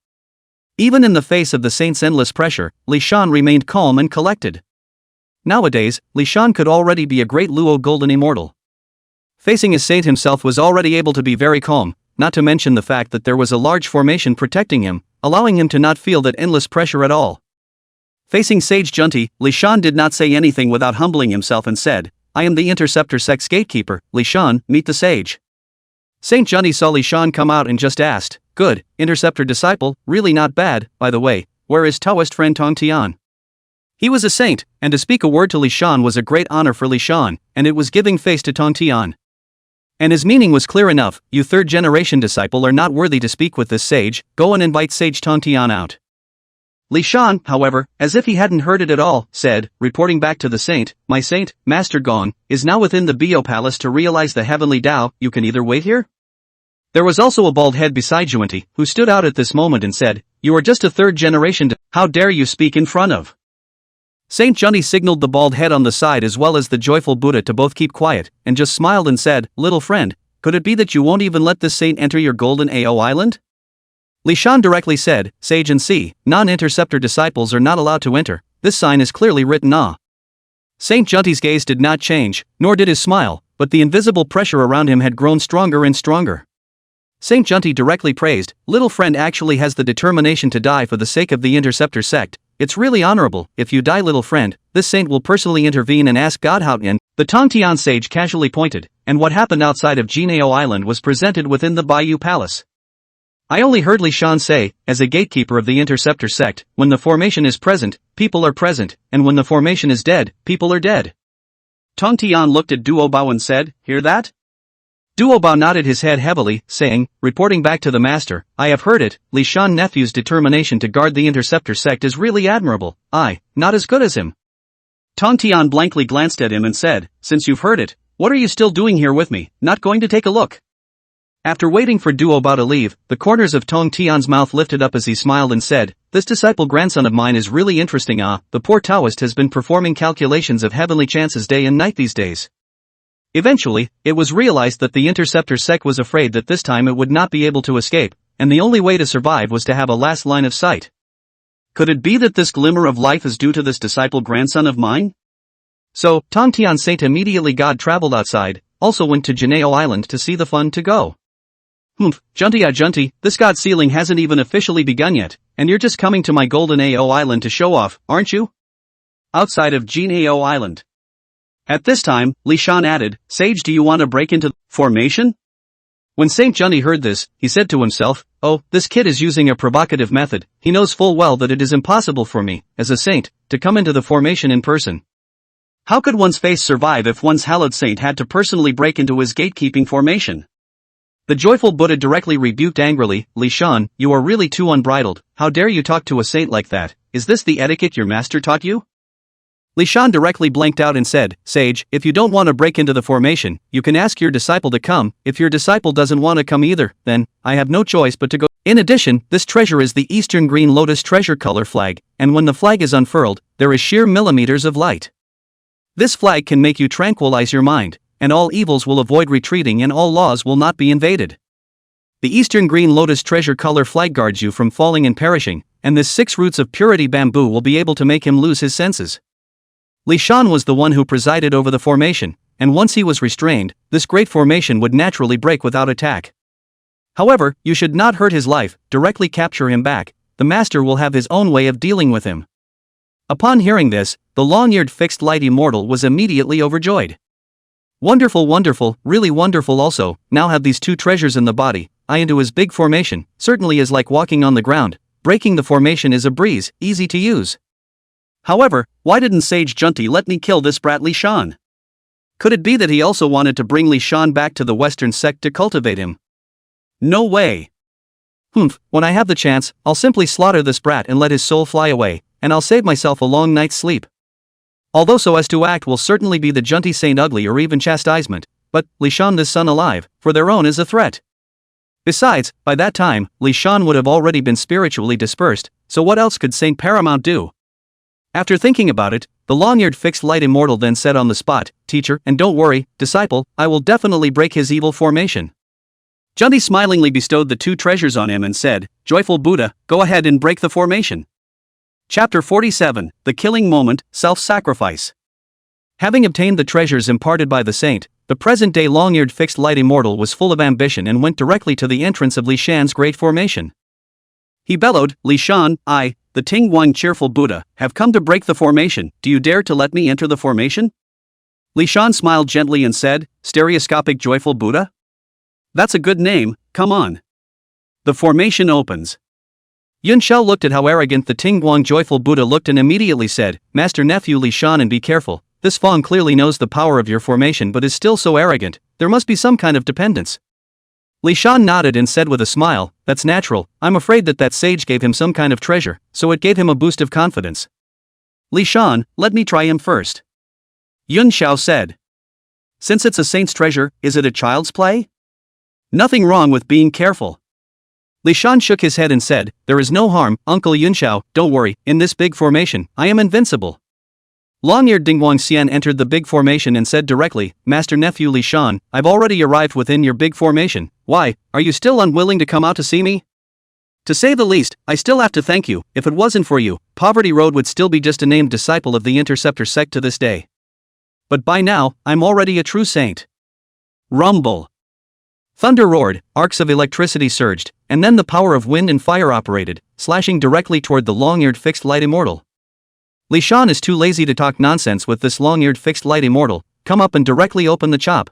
Even in the face of the saint's endless pressure, Li Shan remained calm and collected. Nowadays, Li Shan could already be a great Luo golden immortal. Facing his saint himself was already able to be very calm, not to mention the fact that there was a large formation protecting him, allowing him to not feel that endless pressure at all. Facing Sage Junti, Li Shan did not say anything without humbling himself and said, I am the Interceptor sect's gatekeeper, Li Shan, meet the sage. Saint Junti saw Li Shan come out and just asked, good, Interceptor disciple, really not bad, by the way, where is Taoist friend Tong Tian? He was a saint, and to speak a word to Li Shan was a great honor for Li Shan, and it was giving face to Tong Tian. And his meaning was clear enough, you third-generation disciple are not worthy to speak with this sage, go and invite Sage Tong Tian out. Li Shan, however, as if he hadn't heard it at all, said, reporting back to the saint, my saint, Master Gong, is now within the Bio Palace to realize the heavenly Tao, you can either wait here? There was also a bald head beside Juanti, who stood out at this moment and said, you are just a third-generation how dare you speak in front of? Saint Junti signaled the bald head on the side as well as the joyful Buddha to both keep quiet, and just smiled and said, little friend, could it be that you won't even let this saint enter your golden Ao island? Li Shan directly said, sage and see, non-interceptor disciples are not allowed to enter, this sign is clearly written. Saint Junti's gaze did not change, nor did his smile, but the invisible pressure around him had grown stronger and stronger. Saint Junti directly praised, little friend actually has the determination to die for the sake of the Interceptor sect. It's really honorable, if you die little friend, this saint will personally intervene and ask God how in. The Tong Tian sage casually pointed, and what happened outside of Jinao Island was presented within the Bayou Palace. I only heard Li Shan say, as a gatekeeper of the Interceptor sect, when the formation is present, people are present, and when the formation is dead, people are dead. Tong Tian looked at Duo Bao and said, hear that? Duo Bao nodded his head heavily, saying, reporting back to the master, I have heard it, Li Shan nephew's determination to guard the Interceptor sect is really admirable, not as good as him. Tong Tian blankly glanced at him and said, since you've heard it, what are you still doing here with me, not going to take a look? After waiting for Duo Bao to leave, the corners of Tong Tian's mouth lifted up as he smiled and said, this disciple grandson of mine is really interesting. The poor Taoist has been performing calculations of heavenly chances day and night these days. Eventually, it was realized that the Interceptor sect was afraid that this time it would not be able to escape, and the only way to survive was to have a last line of sight. Could it be that this glimmer of life is due to this disciple grandson of mine? So, Tong Tian Saint immediately traveled outside, also went to Jinao Island to see the fun to go. Junti, this god sealing hasn't even officially begun yet, and you're just coming to my golden Ao island to show off, aren't you? Outside of Jinao Island. At this time, Li Shan added, sage, do you want to break into formation? When Saint Junti heard this, he said to himself, "Oh, this kid is using a provocative method. He knows full well that it is impossible for me, as a saint, to come into the formation in person. How could one's face survive if one's hallowed saint had to personally break into his gatekeeping formation?" The joyful Buddha directly rebuked angrily, "Li Shan, you are really too unbridled. How dare you talk to a saint like that? Is this the etiquette your master taught you?" Li Shan directly blanked out and said, "Sage, if you don't want to break into the formation, you can ask your disciple to come. If your disciple doesn't want to come either, then I have no choice but to go." In addition, this treasure is the Eastern Green Lotus treasure color flag, and when the flag is unfurled, there is sheer millimeters of light. This flag can make you tranquilize your mind, and all evils will avoid retreating and all laws will not be invaded. The Eastern Green Lotus treasure color flag guards you from falling and perishing, and this 6 roots of purity bamboo will be able to make him lose his senses. Li Shan was the one who presided over the formation, and once he was restrained, this great formation would naturally break without attack. However, you should not hurt his life, directly capture him back. The master will have his own way of dealing with him. Upon hearing this, the long-eared fixed light immortal was immediately overjoyed. Wonderful, wonderful, really wonderful. Also, now have these 2 treasures in the body. I into his big formation, certainly is like walking on the ground. Breaking the formation is a breeze, easy to use. However, why didn't Sage Junti let me kill this brat Li Shan? Could it be that he also wanted to bring Li Shan back to the Western sect to cultivate him? No way. When I have the chance, I'll simply slaughter this brat and let his soul fly away, and I'll save myself a long night's sleep. Although so as to act will certainly be the Junti Saint ugly or even chastisement, but Li Shan this son alive, for their own is a threat. Besides, by that time, Li Shan would have already been spiritually dispersed, so what else could Saint Paramount do? After thinking about it, the long-eared fixed light immortal then said on the spot, "Teacher, and don't worry, disciple, I will definitely break his evil formation." Junti smilingly bestowed the 2 treasures on him and said, "Joyful Buddha, go ahead and break the formation." Chapter 47, The Killing Moment, Self-Sacrifice. Having obtained the treasures imparted by the saint, the present-day long-eared fixed light immortal was full of ambition and went directly to the entrance of Li Shan's great formation. He bellowed, "Li Shan, I, the Ting Guang cheerful Buddha, have come to break the formation. Do you dare to let me enter the formation?" Li Shan smiled gently and said, "Stereoscopic joyful Buddha? That's a good name, come on." The formation opens. Yuan Shao looked at how arrogant the Ting Guang joyful Buddha looked and immediately said, "Master nephew Li Shan, and be careful, this Fong clearly knows the power of your formation but is still so arrogant, there must be some kind of dependence." Li Shan nodded and said with a smile, "That's natural, I'm afraid that sage gave him some kind of treasure, so it gave him a boost of confidence." "Li Shan, let me try him first," Yuan Shao said. "Since it's a saint's treasure, is it a child's play? Nothing wrong with being careful." Li Shan shook his head and said, "There is no harm, Uncle Yuan Shao, don't worry, in this big formation, I am invincible." Long-eared Ting Guang Xian entered the big formation and said directly, "Master nephew Li Shan, I've already arrived within your big formation. Why, are you still unwilling to come out to see me? To say the least, I still have to thank you. If it wasn't for you, Poverty Road would still be just a named disciple of the Interceptor sect to this day. But by now, I'm already a true saint." Rumble. Thunder roared, arcs of electricity surged, and then the power of wind and fire operated, slashing directly toward the long-eared fixed light immortal. Li Shan is too lazy to talk nonsense with this long-eared fixed light immortal. Come up and directly open the chop.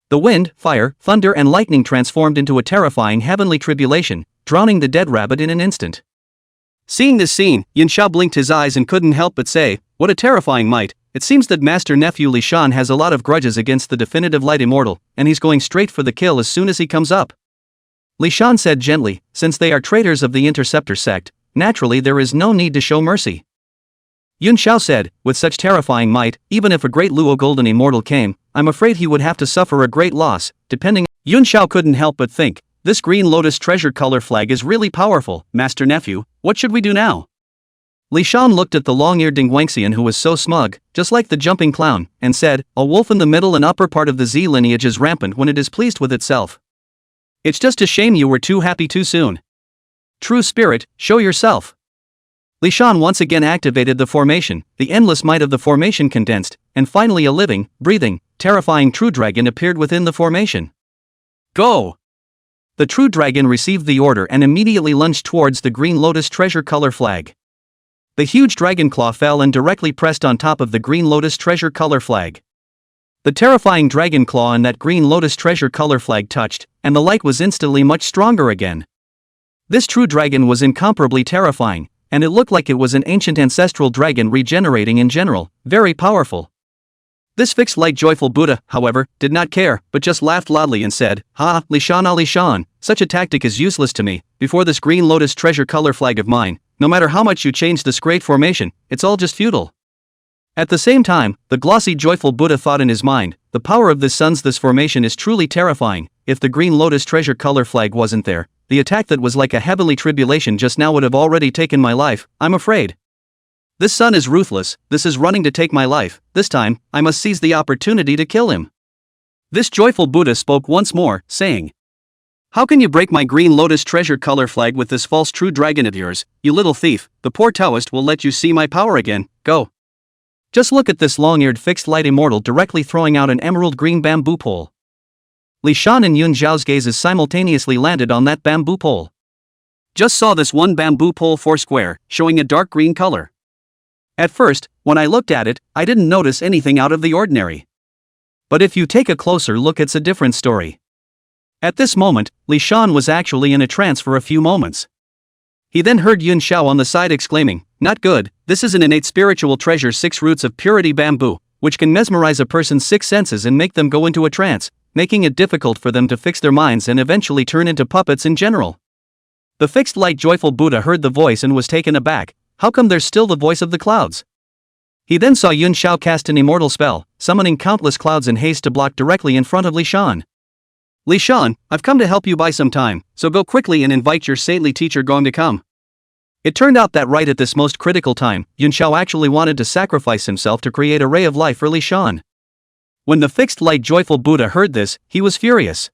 The wind, fire, thunder and lightning transformed into a terrifying heavenly tribulation, drowning the dead rabbit in an instant. Seeing this scene, Yuan Shao blinked his eyes and couldn't help but say, "What a terrifying might. It seems that Master Nephew Li Shan has a lot of grudges against the definitive light immortal, and he's going straight for the kill as soon as he comes up." Li Shan said gently, "Since they are traitors of the Interceptor sect, naturally there is no need to show mercy." Yuan Shao said, "With such terrifying might, even if a great Luo Golden Immortal came, I'm afraid he would have to suffer a great loss, depending." Yuan Shao couldn't help but think, "This Green Lotus treasure color flag is really powerful, Master Nephew, what should we do now?" Li Shan looked at the long-eared Ting Guang Xian who was so smug, just like the jumping clown, and said, "A wolf in the middle and upper part of the Z lineage is rampant when it is pleased with itself. It's just a shame you were too happy too soon. True spirit, show yourself." Li Shan once again activated the formation, the endless might of the formation condensed, and finally a living, breathing, terrifying true dragon appeared within the formation. "Go!" The true dragon received the order and immediately lunged towards the Green Lotus treasure color flag. The huge dragon claw fell and directly pressed on top of the Green Lotus treasure color flag. The terrifying dragon claw and that green lotus treasure color flag touched, and the light was instantly much stronger again. This true dragon was incomparably terrifying, and it looked like it was an ancient ancestral dragon regenerating in general, very powerful. This fixed light joyful Buddha, however, did not care, but just laughed loudly and said, "Ha, Li Shan, Ali Shan, such a tactic is useless to me. Before this green lotus treasure color flag of mine, no matter how much you change this great formation, it's all just futile." At the same time, the glossy joyful Buddha thought in his mind, the power of this formation is truly terrifying. If the green lotus treasure color flag wasn't there, the attack that was like a heavenly tribulation just now would have already taken my life, I'm afraid. This sun is ruthless, this is running to take my life, this time, I must seize the opportunity to kill him. This joyful Buddha spoke once more, saying, "How can you break my green lotus treasure color flag with this false true dragon of yours, you little thief? The poor Taoist will let you see my power again, go. Just look at this long-eared fixed light immortal directly throwing out an emerald green bamboo pole." Li Shan and Yun Zhao's gazes simultaneously landed on that bamboo pole. Just saw this one bamboo pole foursquare, showing a dark green color. At first, when I looked at it, I didn't notice anything out of the ordinary. But if you take a closer look, it's a different story. At this moment, Li Shan was actually in a trance for a few moments. He then heard Yun Zhao on the side exclaiming, "Not good, this is an innate spiritual treasure, 6 roots of purity bamboo, which can mesmerize a person's 6 senses and make them go into a trance, making it difficult for them to fix their minds and eventually turn into puppets in general." The fixed light joyful Buddha heard the voice and was taken aback. How come there's still the voice of the clouds? He then saw Yun Zhao cast an immortal spell, summoning countless clouds in haste to block directly in front of Li Shan. "Li Shan, I've come to help you buy some time, so go quickly and invite your saintly teacher going to come." It turned out that right at this most critical time, Yun Zhao actually wanted to sacrifice himself to create a ray of life for Li Shan. When the fixed light joyful Buddha heard this, he was furious.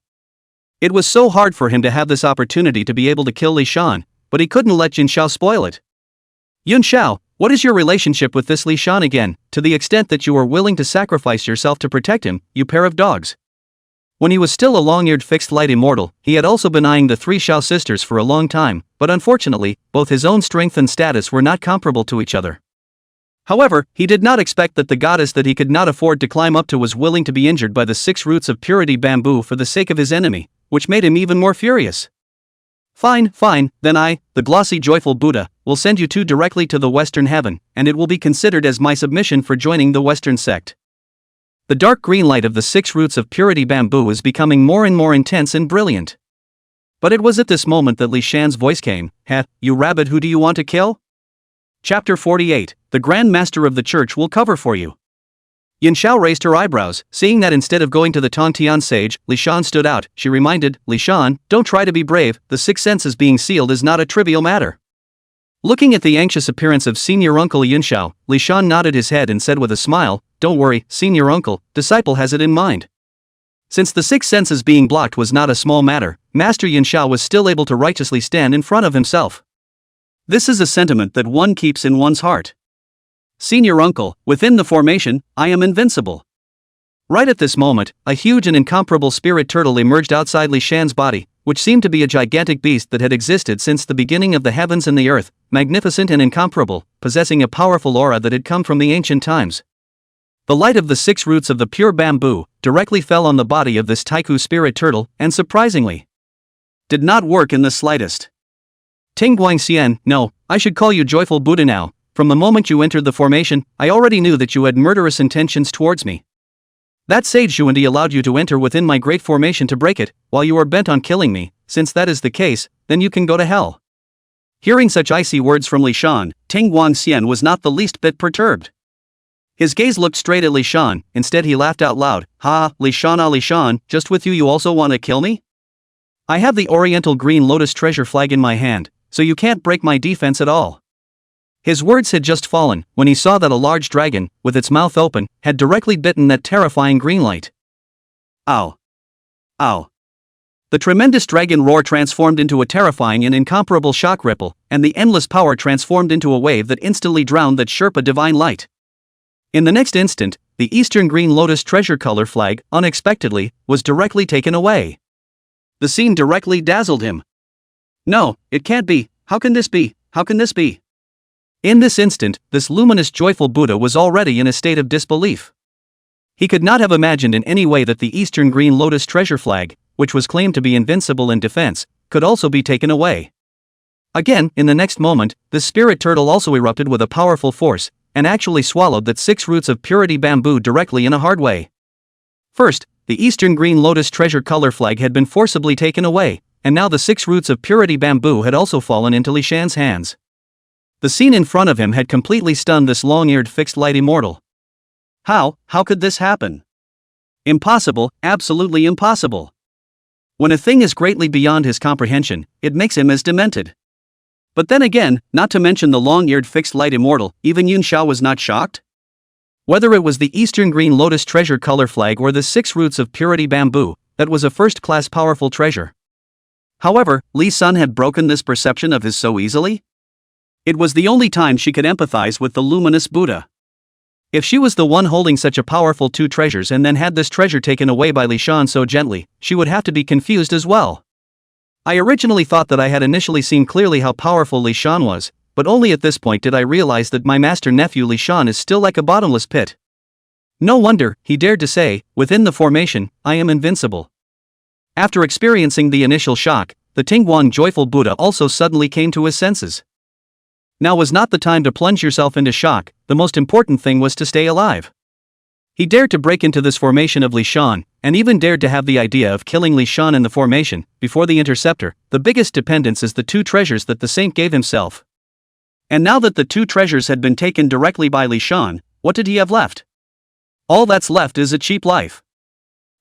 It was so hard for him to have this opportunity to be able to kill Li Shan, but he couldn't let Yun Zhao spoil it. "Yun Zhao, what is your relationship with this Li Shan again, to the extent that you are willing to sacrifice yourself to protect him, you pair of dogs?" When he was still a long-eared fixed light immortal, he had also been eyeing the 3 Shao sisters for a long time, but unfortunately, both his own strength and status were not comparable to each other. However, he did not expect that the goddess that he could not afford to climb up to was willing to be injured by the 6 roots of purity bamboo for the sake of his enemy, which made him even more furious. Fine, then I, the glossy joyful Buddha, will send you 2 directly to the Western heaven, and it will be considered as my submission for joining the Western sect." The dark green light of the 6 roots of purity bamboo is becoming more and more intense and brilliant. But it was at this moment that Li Shan's voice came, "Heh, you rabbit, who do you want to kill?" Chapter 48, The Grand Master of the Church will cover for you. Yun Zhao raised her eyebrows, seeing that instead of going to the Tontian sage, Li Shan stood out. She reminded, "Li Shan, don't try to be brave, the 6 senses being sealed is not a trivial matter." Looking at the anxious appearance of Senior Uncle Yun Zhao, Li Shan nodded his head and said with a smile, "Don't worry, Senior Uncle, disciple has it in mind." Since the 6 senses being blocked was not a small matter, Master Yun Zhao was still able to righteously stand in front of himself. This is a sentiment that one keeps in one's heart. "Senior Uncle, within the formation, I am invincible." Right at this moment, a huge and incomparable spirit turtle emerged outside Li Shan's body, which seemed to be a gigantic beast that had existed since the beginning of the heavens and the earth, magnificent and incomparable, possessing a powerful aura that had come from the ancient times. The light of the 6 roots of the pure bamboo directly fell on the body of this Taiku spirit turtle, and surprisingly, did not work in the slightest. "Ting Guang Xian, no, I should call you joyful Buddha now. From the moment you entered the formation, I already knew that you had murderous intentions towards me. That sage Xuandi allowed you to enter within my great formation to break it, while you are bent on killing me. Since that is the case, then you can go to hell." Hearing such icy words from Li Shan, Ting Guang Xian was not the least bit perturbed. His gaze looked straight at Li Shan, instead he laughed out loud, "Ha, Li Shan, Li Shan, just with you also want to kill me? I have the oriental green lotus treasure flag in my hand, so you can't break my defense at all." His words had just fallen, when he saw that a large dragon, with its mouth open, had directly bitten that terrifying green light. Ow! Ow! The tremendous dragon roar transformed into a terrifying and incomparable shock ripple, and the endless power transformed into a wave that instantly drowned that Sherpa divine light. In the next instant, the eastern green lotus treasure color flag, unexpectedly, was directly taken away. The scene directly dazzled him. "No, it can't be, how can this be, how can this be?" In this instant, this luminous joyful Buddha was already in a state of disbelief. He could not have imagined in any way that the Eastern Green Lotus treasure flag, which was claimed to be invincible in defense, could also be taken away. Again, in the next moment, the spirit turtle also erupted with a powerful force, and actually swallowed that 6 roots of purity bamboo directly in a hard way. First, the Eastern Green Lotus treasure color flag had been forcibly taken away, and now the 6 roots of purity bamboo had also fallen into Li Shan's hands. The scene in front of him had completely stunned this long-eared fixed light immortal. How could this happen? Impossible, absolutely impossible. When a thing is greatly beyond his comprehension, it makes him as demented. But then again, not to mention the long-eared fixed light immortal, even Yuan Shao was not shocked? Whether it was the Eastern Green Lotus treasure color flag or the 6 roots of purity bamboo, that was a first-class powerful treasure. However, Li Sun had broken this perception of his so easily? It was the only time she could empathize with the luminous Buddha. If she was the one holding such a powerful 2 treasures and then had this treasure taken away by Li Shan so gently, she would have to be confused as well. I originally thought that I had initially seen clearly how powerful Li Shan was, but only at this point did I realize that my master-nephew Li Shan is still like a bottomless pit. No wonder, he dared to say, within the formation, I am invincible. After experiencing the initial shock, the Ting Guang joyful Buddha also suddenly came to his senses. Now was not the time to plunge yourself into shock, the most important thing was to stay alive. He dared to break into this formation of Li Shan, and even dared to have the idea of killing Li Shan in the formation, before the interceptor. The biggest dependence is the 2 treasures that the saint gave himself. And now that the 2 treasures had been taken directly by Li Shan, what did he have left? All that's left is a cheap life.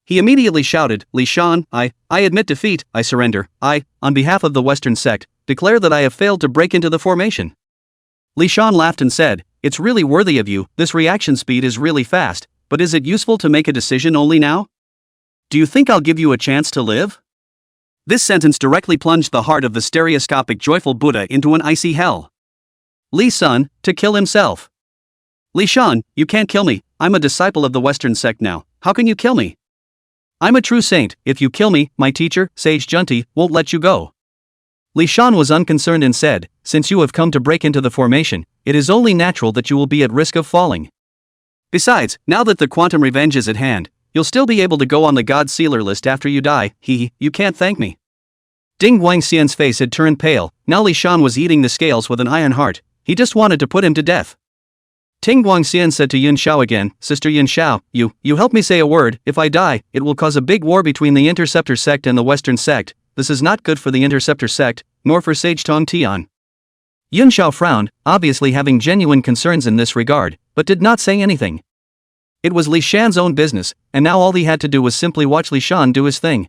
He immediately shouted, Li Shan, I admit defeat, I surrender, on behalf of the Western sect, declare that I have failed to break into the formation. Li Shan laughed and said, it's really worthy of you, this reaction speed is really fast, but is it useful to make a decision only now? Do you think I'll give you a chance to live? This sentence directly plunged the heart of the stereoscopic joyful Buddha into an icy hell. Li Sun, to kill himself. Li Shan, you can't kill me, I'm a disciple of the Western sect now, how can you kill me? I'm a true saint, if you kill me, my teacher, Sage Junti, won't let you go. Li Shan was unconcerned and said, since you have come to break into the formation, it is only natural that you will be at risk of falling. Besides, now that the quantum revenge is at hand, you'll still be able to go on the God Sealer list after you die, you can't thank me. Ting Guang Xian's face had turned pale, now Li Shan was eating the scales with an iron heart, he just wanted to put him to death. Ting Guang Xian said to Yuan Shao again, Sister Yuan Shao, you help me say a word, if I die, it will cause a big war between the Interceptor sect and the Western sect, this is not good for the Interceptor sect, nor for Sage Tong Tian. Yuan Shao frowned, obviously having genuine concerns in this regard, but did not say anything. It was Li Shan's own business, and now all he had to do was simply watch Li Shan do his thing.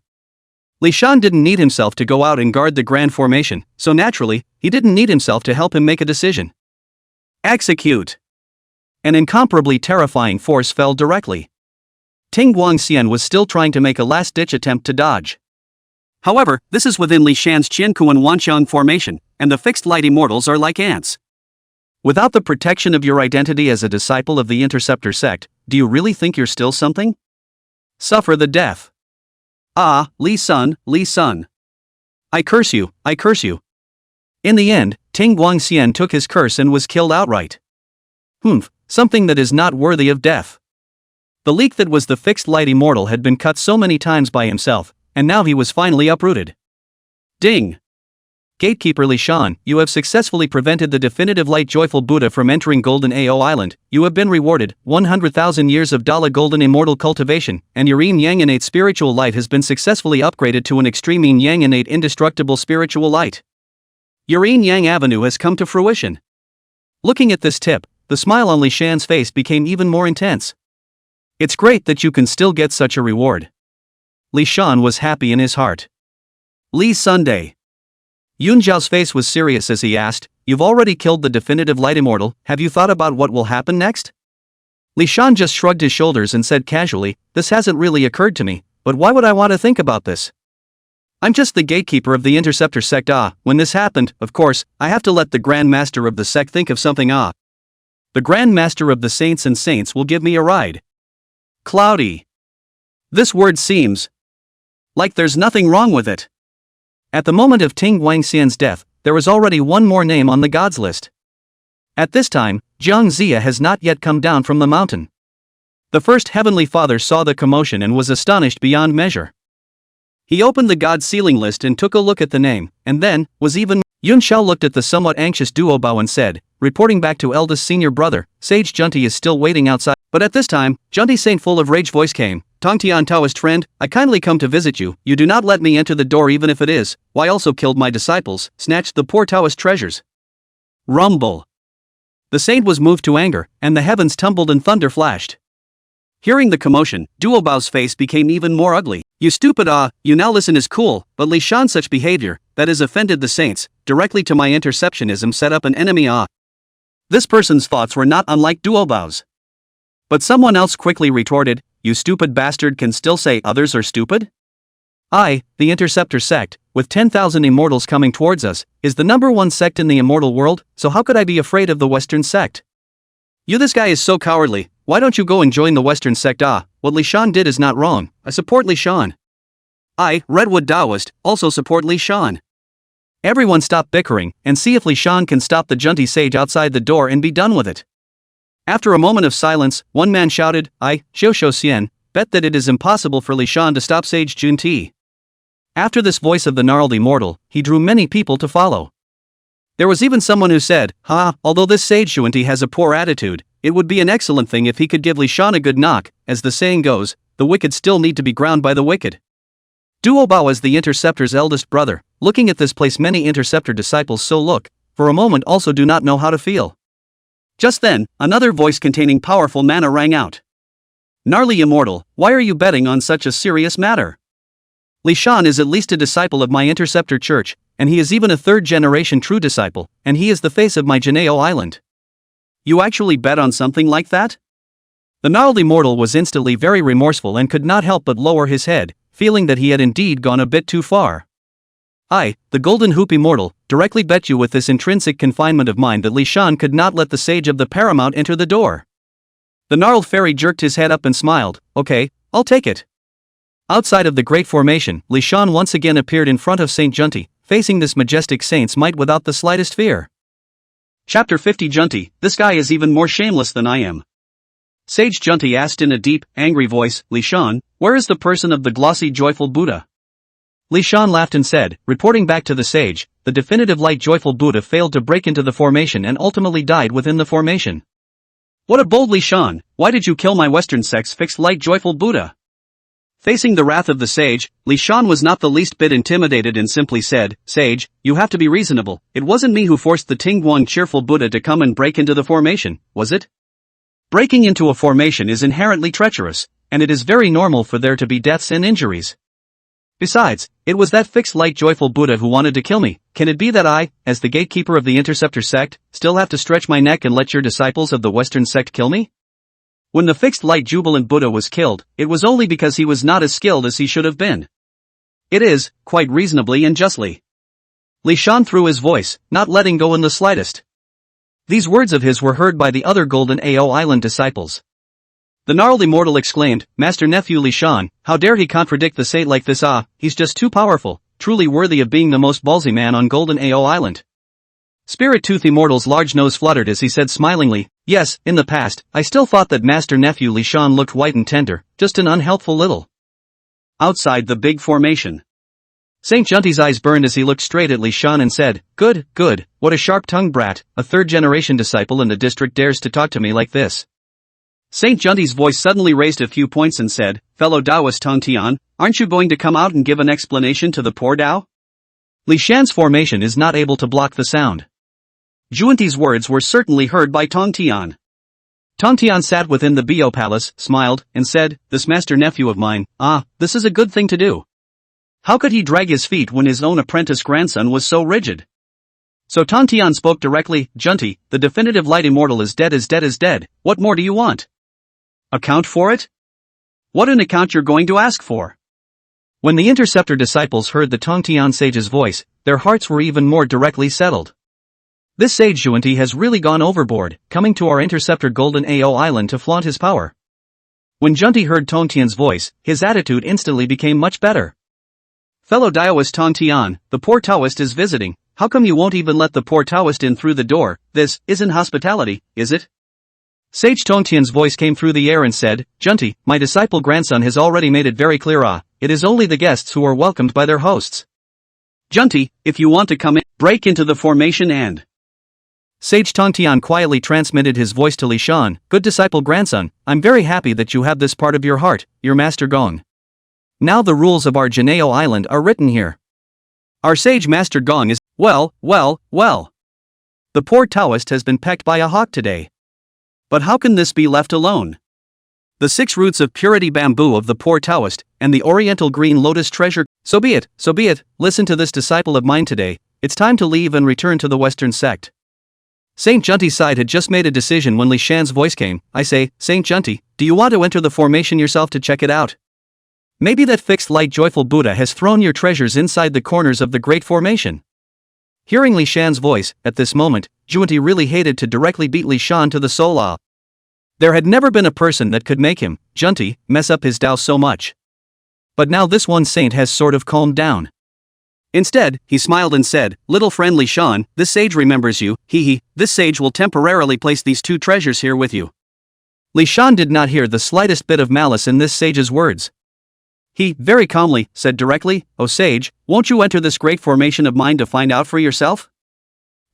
Li Shan didn't need himself to go out and guard the grand formation, so naturally, he didn't need himself to help him make a decision. Execute! An incomparably terrifying force fell directly. Ting Guang Xian was still trying to make a last-ditch attempt to dodge. However, this is within Li Shan's Qiankuan Wanxiang formation, and the fixed light immortals are like ants. Without the protection of your identity as a disciple of the Interceptor sect, do you really think you're still something? Suffer the death. Ah, Li Sun, Li Sun. I curse you, I curse you. In the end, Ting Guang Xian took his curse and was killed outright. Something that is not worthy of death. The leak that was the fixed light immortal had been cut so many times by himself, and now he was finally uprooted. Ding! Gatekeeper Li Shan, you have successfully prevented the definitive light joyful Buddha from entering Golden Ao Island, you have been rewarded, 100,000 years of Dala Golden Immortal cultivation, and your Yin Yang innate spiritual light has been successfully upgraded to an extreme Yin Yang innate indestructible spiritual light. Your Yin Yang avenue has come to fruition. Looking at this tip, the smile on Li Shan's face became even more intense. It's great that you can still get such a reward. Li Shan was happy in his heart. Li Sunday. Yuan Zhao's face was serious as he asked, you've already killed the definitive light immortal, have you thought about what will happen next? Li Shan just shrugged his shoulders and said casually, this hasn't really occurred to me, but why would I want to think about this? I'm just the gatekeeper of the Interceptor sect. When this happened, of course, I have to let the Grand Master of the sect think of something. The Grand Master of the Saints and Saints will give me a ride. Cloudy. This word seems like there's nothing wrong with it. At the moment of Ting Guang Xian's death, there was already one more name on the gods list. At this time, Jiang Zia has not yet come down from the mountain. The first Heavenly Father saw the commotion and was astonished beyond measure. He opened the God sealing list and took a look at the name, and then, was even Yun Xiao looked at the somewhat anxious Duo Bao and said, reporting back to eldest senior brother, Sage Junti is still waiting outside. But at this time, Junti Saint full of rage voice came, Tongtian Taoist friend, I kindly come to visit you, you do not let me enter the door even if it is, why also killed my disciples, snatched the poor Taoist treasures. Rumble. The saint was moved to anger, and the heavens tumbled and thunder flashed. Hearing the commotion, Duo Bao's face became even more ugly. You stupid you now listen is cool, but Li Shan such behavior, that has offended the saints, directly to my interceptionism set up an enemy This person's thoughts were not unlike Duo Bao's. But someone else quickly retorted, you stupid bastard can still say others are stupid? The Interceptor sect, with 10,000 immortals coming towards us, is the #1 sect in the immortal world, so how could I be afraid of the Western sect? This guy is so cowardly, why don't you go and join the Western sect? What Li Shan did is not wrong, I support Li Shan. Redwood Taoist, also support Li Shan. Everyone stop bickering, and see if Li Shan can stop the Junti sage outside the door and be done with it. After a moment of silence, one man shouted, Qiu Shou Xian, bet that it is impossible for Li Shan to stop Sage Junti. After this voice of the gnarled immortal, he drew many people to follow. There was even someone who said, although this Sage Junti has a poor attitude, it would be an excellent thing if he could give Li Shan a good knock, as the saying goes, the wicked still need to be ground by the wicked. Duo Bao as the Interceptor's eldest brother, looking at this place many Interceptor disciples so look, for a moment also do not know how to feel. Just then, another voice containing powerful mana rang out. Gnarly Immortal, why are you betting on such a serious matter? Li Shan is at least a disciple of my Interceptor church, and he is even a third-generation true disciple, and he is the face of my Janeo Island. You actually bet on something like that? The gnarled immortal was instantly very remorseful and could not help but lower his head, feeling that he had indeed gone a bit too far. The Golden Hoop Immortal, directly bet you with this intrinsic confinement of mind that Li Shan could not let the Sage of the Paramount enter the door. The gnarled fairy jerked his head up and smiled, okay, I'll take it. Outside of the Great Formation, Li Shan once again appeared in front of Saint Junti, facing this majestic saint's might without the slightest fear. Chapter 50 Junti, this guy is even more shameless than I am. Sage Junti asked in a deep, angry voice, Li Shan, where is the person of the glossy joyful Buddha? Li Shan laughed and said, reporting back to the sage, the definitive light joyful Buddha failed to break into the formation and ultimately died within the formation. What a bold Li Shan, why did you kill my Western sect's fixed light joyful Buddha? Facing the wrath of the sage, Li Shan was not the least bit intimidated and simply said, Sage, you have to be reasonable, it wasn't me who forced the Ting Guang cheerful Buddha to come and break into the formation, was it? Breaking into a formation is inherently treacherous, and it is very normal for there to be deaths and injuries. Besides, it was that fixed light joyful Buddha who wanted to kill me. Can it be that I, as the gatekeeper of the Interceptor sect, still have to stretch my neck and let your disciples of the Western sect kill me? When the fixed light jubilant Buddha was killed, it was only because he was not as skilled as he should have been. It is, quite reasonably and justly. Li Shan threw his voice, not letting go in the slightest. These words of his were heard by the other Golden Ao Island disciples. The gnarled immortal exclaimed, Master Nephew Li Shan, how dare he contradict the saint like this? He's just too powerful, truly worthy of being the most ballsy man on Golden Ao Island. Spirit Tooth Immortal's large nose fluttered as he said smilingly, yes, in the past, I still thought that Master Nephew Li Shan looked white and tender, just an unhealthful little. Outside the big formation. Saint Junti's eyes burned as he looked straight at Li Shan and said, good, what a sharp-tongued brat, a third-generation disciple in the district dares to talk to me like this. Saint Junti's voice suddenly raised a few points and said, fellow Taoist Tong Tian, aren't you going to come out and give an explanation to the poor Tao? Li Shan's formation is not able to block the sound. Junti's words were certainly heard by Tong Tian. Tong Tian sat within the Bo Palace, smiled, and said, this master nephew of mine, this is a good thing to do. How could he drag his feet when his own apprentice grandson was so rigid? So Tong Tian spoke directly, Junti, the definitive light immortal is dead, what more do you want? Account for it? What an account you're going to ask for? When the Interceptor disciples heard the Tong Tian sage's voice, their hearts were even more directly settled. This sage Junti has really gone overboard, coming to our Interceptor Golden Ao Island to flaunt his power. When Junti heard Tong Tian's voice, his attitude instantly became much better. Fellow Taoist Tong Tian, the poor Taoist is visiting, how come you won't even let the poor Taoist in through the door? This isn't hospitality, is it? Sage Tongtian's voice came through the air and said, Junti, my disciple grandson has already made it very clear it is only the guests who are welcomed by their hosts. Junti, if you want to come in, break into the formation and... Sage Tongtian quietly transmitted his voice to Li Shan, good disciple grandson, I'm very happy that you have this part of your heart, your master Gong. Now the rules of our Jineo Island are written here. Our sage master Gong is, well. The poor Taoist has been pecked by a hawk today. But how can this be left alone? The 6 roots of purity bamboo of the poor Taoist, and the oriental green lotus treasure, so be it, listen to this disciple of mine today, it's time to leave and return to the Western sect. Saint Junti's side had just made a decision when Li Shan's voice came, I say, Saint Junti, do you want to enter the formation yourself to check it out? Maybe that fixed light joyful Buddha has thrown your treasures inside the corners of the great formation. Hearing Li Shan's voice, at this moment, Junti really hated to directly beat Li Shan to the soul. There had never been a person that could make him, Junti, mess up his Tao so much. But now this one saint has sort of calmed down. Instead, he smiled and said, little friend Li Shan, this sage remembers you, this sage will temporarily place these 2 treasures here with you. Li Shan did not hear the slightest bit of malice in this sage's words. He, very calmly, said directly, O sage, won't you enter this great formation of mine to find out for yourself?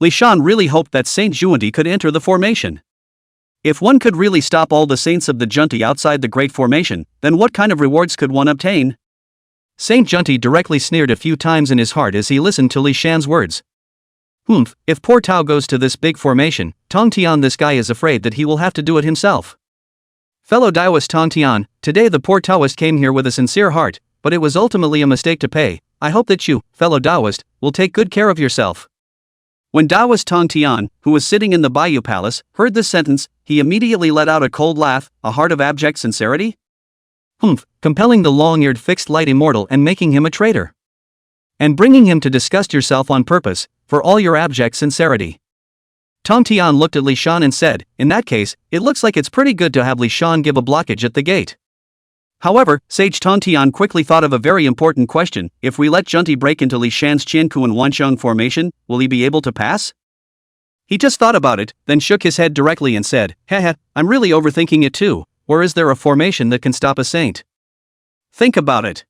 Li Shan really hoped that Saint Junti could enter the formation. If one could really stop all the saints of the Junti outside the great formation, then what kind of rewards could one obtain? Saint Junti directly sneered a few times in his heart as he listened to Li Shan's words. If poor Tao goes to this big formation, Tongtian, this guy is afraid that he will have to do it himself. Fellow Taoist Tongtian, today the poor Taoist came here with a sincere heart, but it was ultimately a mistake to pay. I hope that you, fellow Taoist, will take good care of yourself. When Taoist Tongtian, who was sitting in the Bayou Palace, heard this sentence, he immediately let out a cold laugh, a heart of abject sincerity? Compelling the long-eared fixed light immortal and making him a traitor. And bringing him to disgust yourself on purpose, for all your abject sincerity. Tongtian looked at Li Shan and said, in that case, it looks like it's pretty good to have Li Shan give a blockage at the gate. However, Sage Tongtian quickly thought of a very important question, if we let Junti break into Li Shan's Qiankuan Wansheng formation, will he be able to pass? He just thought about it, then shook his head directly and said, I'm really overthinking it too, or is there a formation that can stop a saint? Think about it.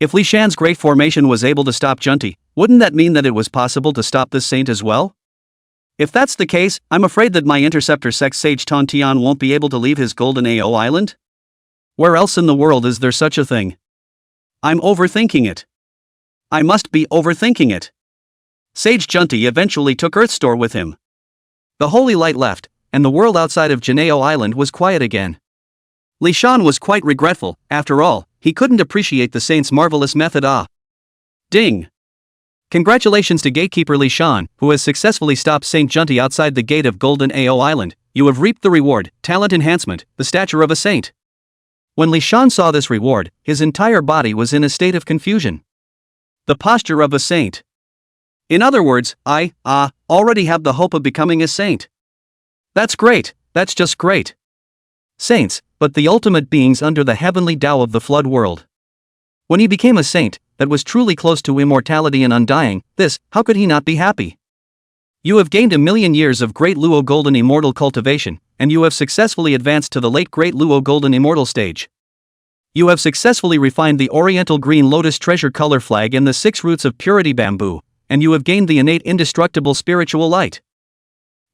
If Li Shan's great formation was able to stop Junti, wouldn't that mean that it was possible to stop this saint as well? If that's the case, I'm afraid that my interceptor sect Sage Tongtian won't be able to leave his golden AO island? Where else in the world is there such a thing? I'm overthinking it. I must be overthinking it. Sage Junti eventually took Earthstore with him. The holy light left, and the world outside of Jineo Island was quiet again. Li Shan was quite regretful, after all, he couldn't appreciate the saint's marvelous method. Ding! Congratulations to gatekeeper Li Shan, who has successfully stopped Saint Junti outside the gate of Golden AO Island. You have reaped the reward, talent enhancement, the stature of a saint. When Li Shan saw this reward, his entire body was in a state of confusion. The posture of a saint. In other words, I already have the hope of becoming a saint. That's great, that's just great. Saints, but the ultimate beings under the heavenly Tao of the flood world. When he became a saint, that was truly close to immortality and undying, how could he not be happy? You have gained 1,000,000 years of Great Luo Golden Immortal cultivation, and you have successfully advanced to the late Great Luo Golden Immortal stage. You have successfully refined the Oriental Green Lotus Treasure Color Flag and the 6 roots of Purity Bamboo, and you have gained the innate indestructible spiritual light.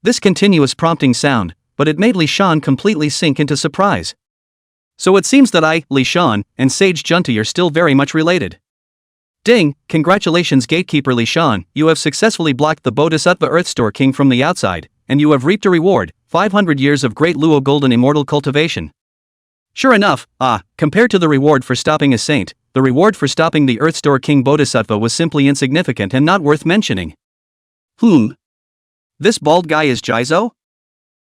This continuous prompting sound, but it made Li Shan completely sink into surprise. So it seems that I, Li Shan, and Sage Junti are still very much related. Ding, congratulations gatekeeper Li Shan, you have successfully blocked the Bodhisattva Earthstore King from the outside, and you have reaped a reward, 500 years of Great Luo Golden Immortal cultivation. Sure enough, compared to the reward for stopping a saint, the reward for stopping the Earthstore King Bodhisattva was simply insignificant and not worth mentioning. This bald guy is Jizo?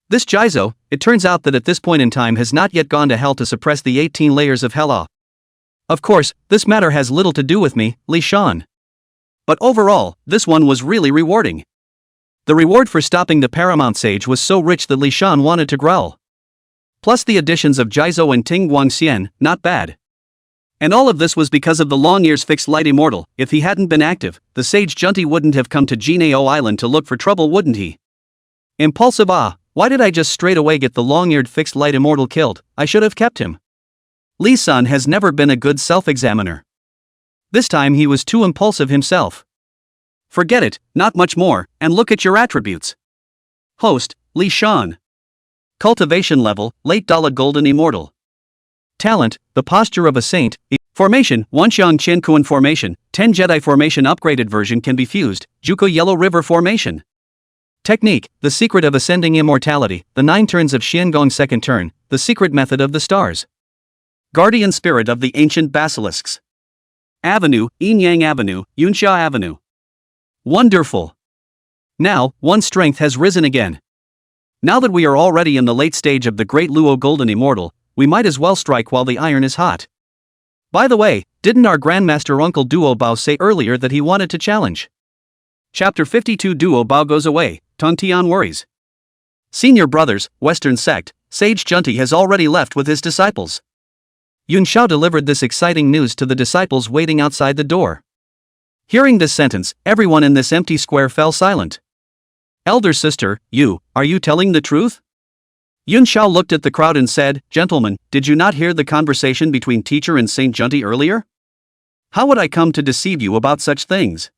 This Jizo, it turns out that at this point in time has not yet gone to hell to suppress the 18 layers of hell. Of course, this matter has little to do with me, Li Shan. But overall, this one was really rewarding. The reward for stopping the Paramount Sage was so rich that Li Shan wanted to growl. Plus the additions of Jizo and Ting Guang Xian, not bad. And all of this was because of the long ears fixed light immortal. If he hadn't been active, the Sage Junti wouldn't have come to Jineo Island to look for trouble, wouldn't he? Impulsive Why did I just straight away get the long-eared fixed light immortal killed? I should have kept him. Lee-san has never been a good self-examiner. This time he was too impulsive himself. Forget it, not much more, and look at your attributes. Host, Li Shan. Cultivation level, late Dala Golden Immortal. Talent, the posture of a saint. Formation, Wanxiang Qiankuan Formation, 10 Jedi Formation upgraded version can be fused, Juko Yellow River Formation. Technique, the secret of ascending immortality, the 9 turns of Xiangong second turn, the secret method of the stars. Guardian spirit of the ancient basilisks. Avenue, Yin Yang Avenue, Yunsha Avenue. Wonderful. Now, one's strength has risen again. Now that we are already in the late stage of the Great Luo Golden Immortal, we might as well strike while the iron is hot. By the way, didn't our Grandmaster Uncle Duo Bao say earlier that he wanted to challenge? Chapter 52 Duo Bao goes away, Tong Tian worries. Senior Brothers, Western Sect, Sage Junti has already left with his disciples. Yun Shao delivered this exciting news to the disciples waiting outside the door. Hearing this sentence, everyone in this empty square fell silent. Elder sister, are you telling the truth? Yun Shao looked at the crowd and said, Gentlemen, did you not hear the conversation between teacher and Saint Junti earlier? How would I come to deceive you about such things?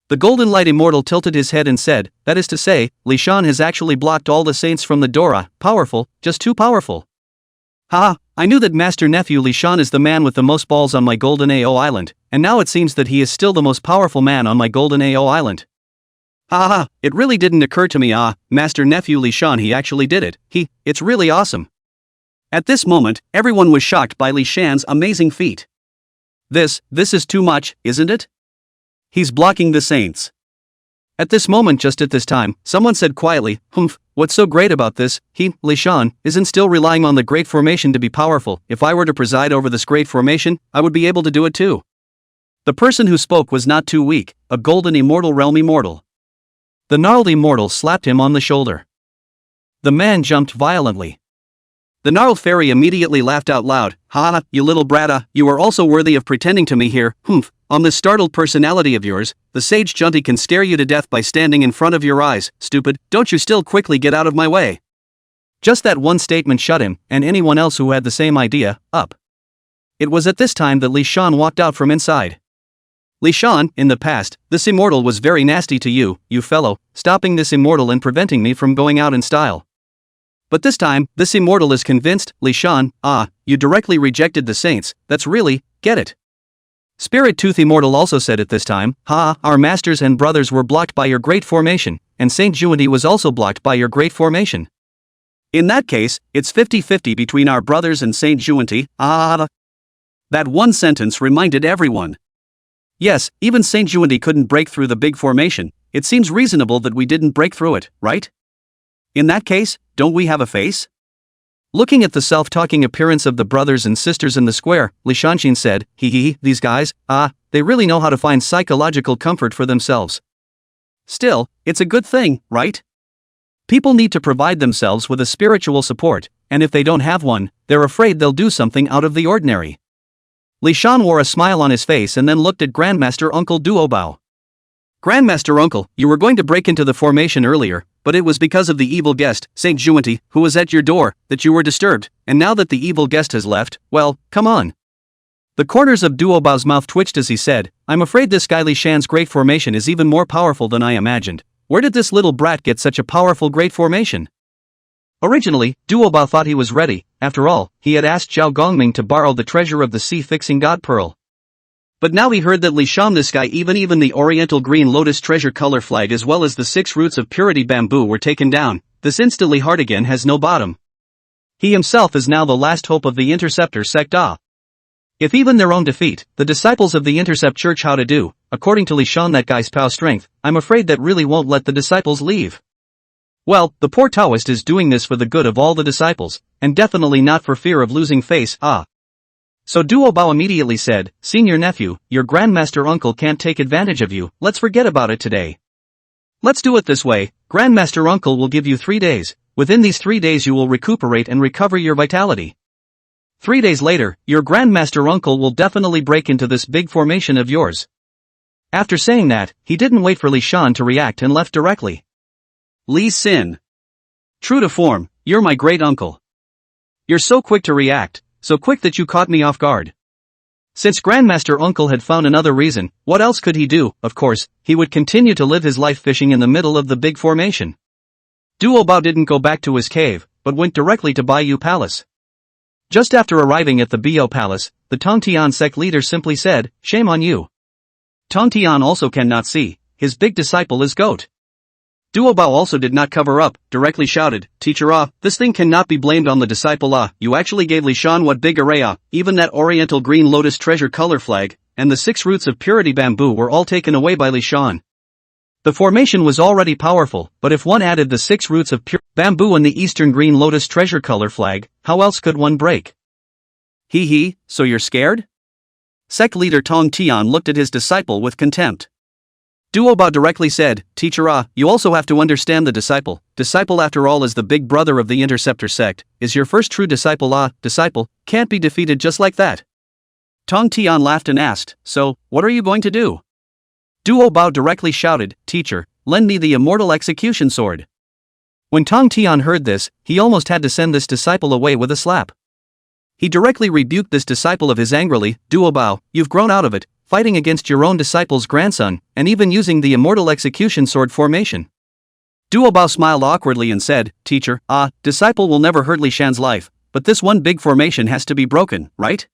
The Golden Light Immortal tilted his head and said, that is to say, Li Shan has actually blocked all the saints from the door. Powerful, just too powerful. Haha, I knew that Master Nephew Li Shan is the man with the most balls on my Golden AO Island, and now it seems that he is still the most powerful man on my Golden AO Island. Haha, it really didn't occur to me, Master Nephew Li Shan, he actually did it, it's really awesome. At this moment, everyone was shocked by Li Shan's amazing feat. This is too much, isn't it? He's blocking the saints. At this moment, just at this time, someone said quietly, what's so great about this? Li Shan, isn't still relying on the Great Formation to be powerful. If I were to preside over this Great Formation, I would be able to do it too. The person who spoke was not too weak, a Golden Immortal Realm Immortal. The gnarled Immortal slapped him on the shoulder. The man jumped violently. The gnarled fairy immediately laughed out loud. Ha, you little brat, you are also worthy of pretending to me here. On this startled personality of yours, the Sage Junti can stare you to death by standing in front of your eyes. Stupid, don't you still quickly get out of my way. Just that one statement shut him, and anyone else who had the same idea, up. It was at this time that Li Shan walked out from inside. Li Shan, in the past, this immortal was very nasty to you fellow, stopping this immortal and preventing me from going out in style. But this time, this immortal is convinced, Li Shan, you directly rejected the saints, that's really, get it. Spirit Tooth Immortal also said at this time, our masters and brothers were blocked by your Great Formation, and Saint Junti was also blocked by your Great Formation. In that case, it's 50-50 between our brothers and Saint Junti, That one sentence reminded everyone. Yes, even Saint Junti couldn't break through the big formation, it seems reasonable that we didn't break through it, right? In that case, don't we have a face? Looking at the self-talking appearance of the brothers and sisters in the square, Li Shanshin said, these guys, they really know how to find psychological comfort for themselves. Still, it's a good thing, right? People need to provide themselves with a spiritual support, and if they don't have one, they're afraid they'll do something out of the ordinary. Li Shan wore a smile on his face and then looked at Grandmaster Uncle Duo Bao. Grandmaster Uncle, you were going to break into the formation earlier, but it was because of the evil guest, Saint Junti, who was at your door, that you were disturbed, and now that the evil guest has left, well, come on. The corners of Duo Bao's mouth twitched as he said, I'm afraid this guy Li Shan's Great Formation is even more powerful than I imagined. Where did this little brat get such a powerful Great Formation? Originally, Duo Bao thought he was ready. After all, he had asked Zhao Gongming to borrow the treasure of the sea-fixing god pearl. But now he heard that Li Shan, this guy, even the oriental green lotus treasure color flag as well as the 6 roots of purity bamboo were taken down. This instantly heart again has no bottom. He himself is now the last hope of the Interceptor sect. If even their own defeat, the disciples of the Intercept Church how to do, according to Li Shan that guy's pow strength, I'm afraid that really won't let the disciples leave. Well, the poor Taoist is doing this for the good of all the disciples, and definitely not for fear of losing face. So Duo Bao immediately said, Senior nephew, your Grandmaster Uncle can't take advantage of you, let's forget about it today. Let's do it this way, Grandmaster Uncle will give you 3 days, within these 3 days you will recuperate and recover your vitality. 3 days later, your Grandmaster Uncle will definitely break into this big formation of yours. After saying that, he didn't wait for Li Shan to react and left directly. Li Xin. True to form, you're my great uncle. You're so quick to react, so quick that you caught me off guard. Since Grandmaster Uncle had found another reason, what else could he do? Of course, he would continue to live his life fishing in the middle of the big formation. Duo Bao didn't go back to his cave, but went directly to Baiyu Palace. Just after arriving at the Bo Palace, the Tongtian sect leader simply said, "Shame on you." Tongtian also cannot see, his big disciple is goat. Duo Bao also did not cover up, directly shouted, "Teacher this thing cannot be blamed on the disciple you actually gave Li Shan what big array even that oriental green lotus treasure color flag, and the 6 roots of purity bamboo were all taken away by Li Shan." The formation was already powerful, but if one added the 6 roots of pure bamboo and the eastern green lotus treasure color flag, how else could one break? Hee, so you're scared? Sect leader Tong Tian looked at his disciple with contempt. Duo Bao directly said, "Teacher you also have to understand the disciple. Disciple after all is the big brother of the interceptor sect, is your first true disciple disciple, can't be defeated just like that." Tong Tian laughed and asked, "So, what are you going to do?" Duo Bao directly shouted, "Teacher, lend me the immortal execution sword." When Tong Tian heard this, he almost had to send this disciple away with a slap. He directly rebuked this disciple of his angrily, "Duo Bao, you've grown out of it, fighting against your own disciple's grandson, and even using the immortal execution sword formation." Duo Bao smiled awkwardly and said, "Teacher, disciple will never hurt Li Shan's life, but this one big formation has to be broken, right?"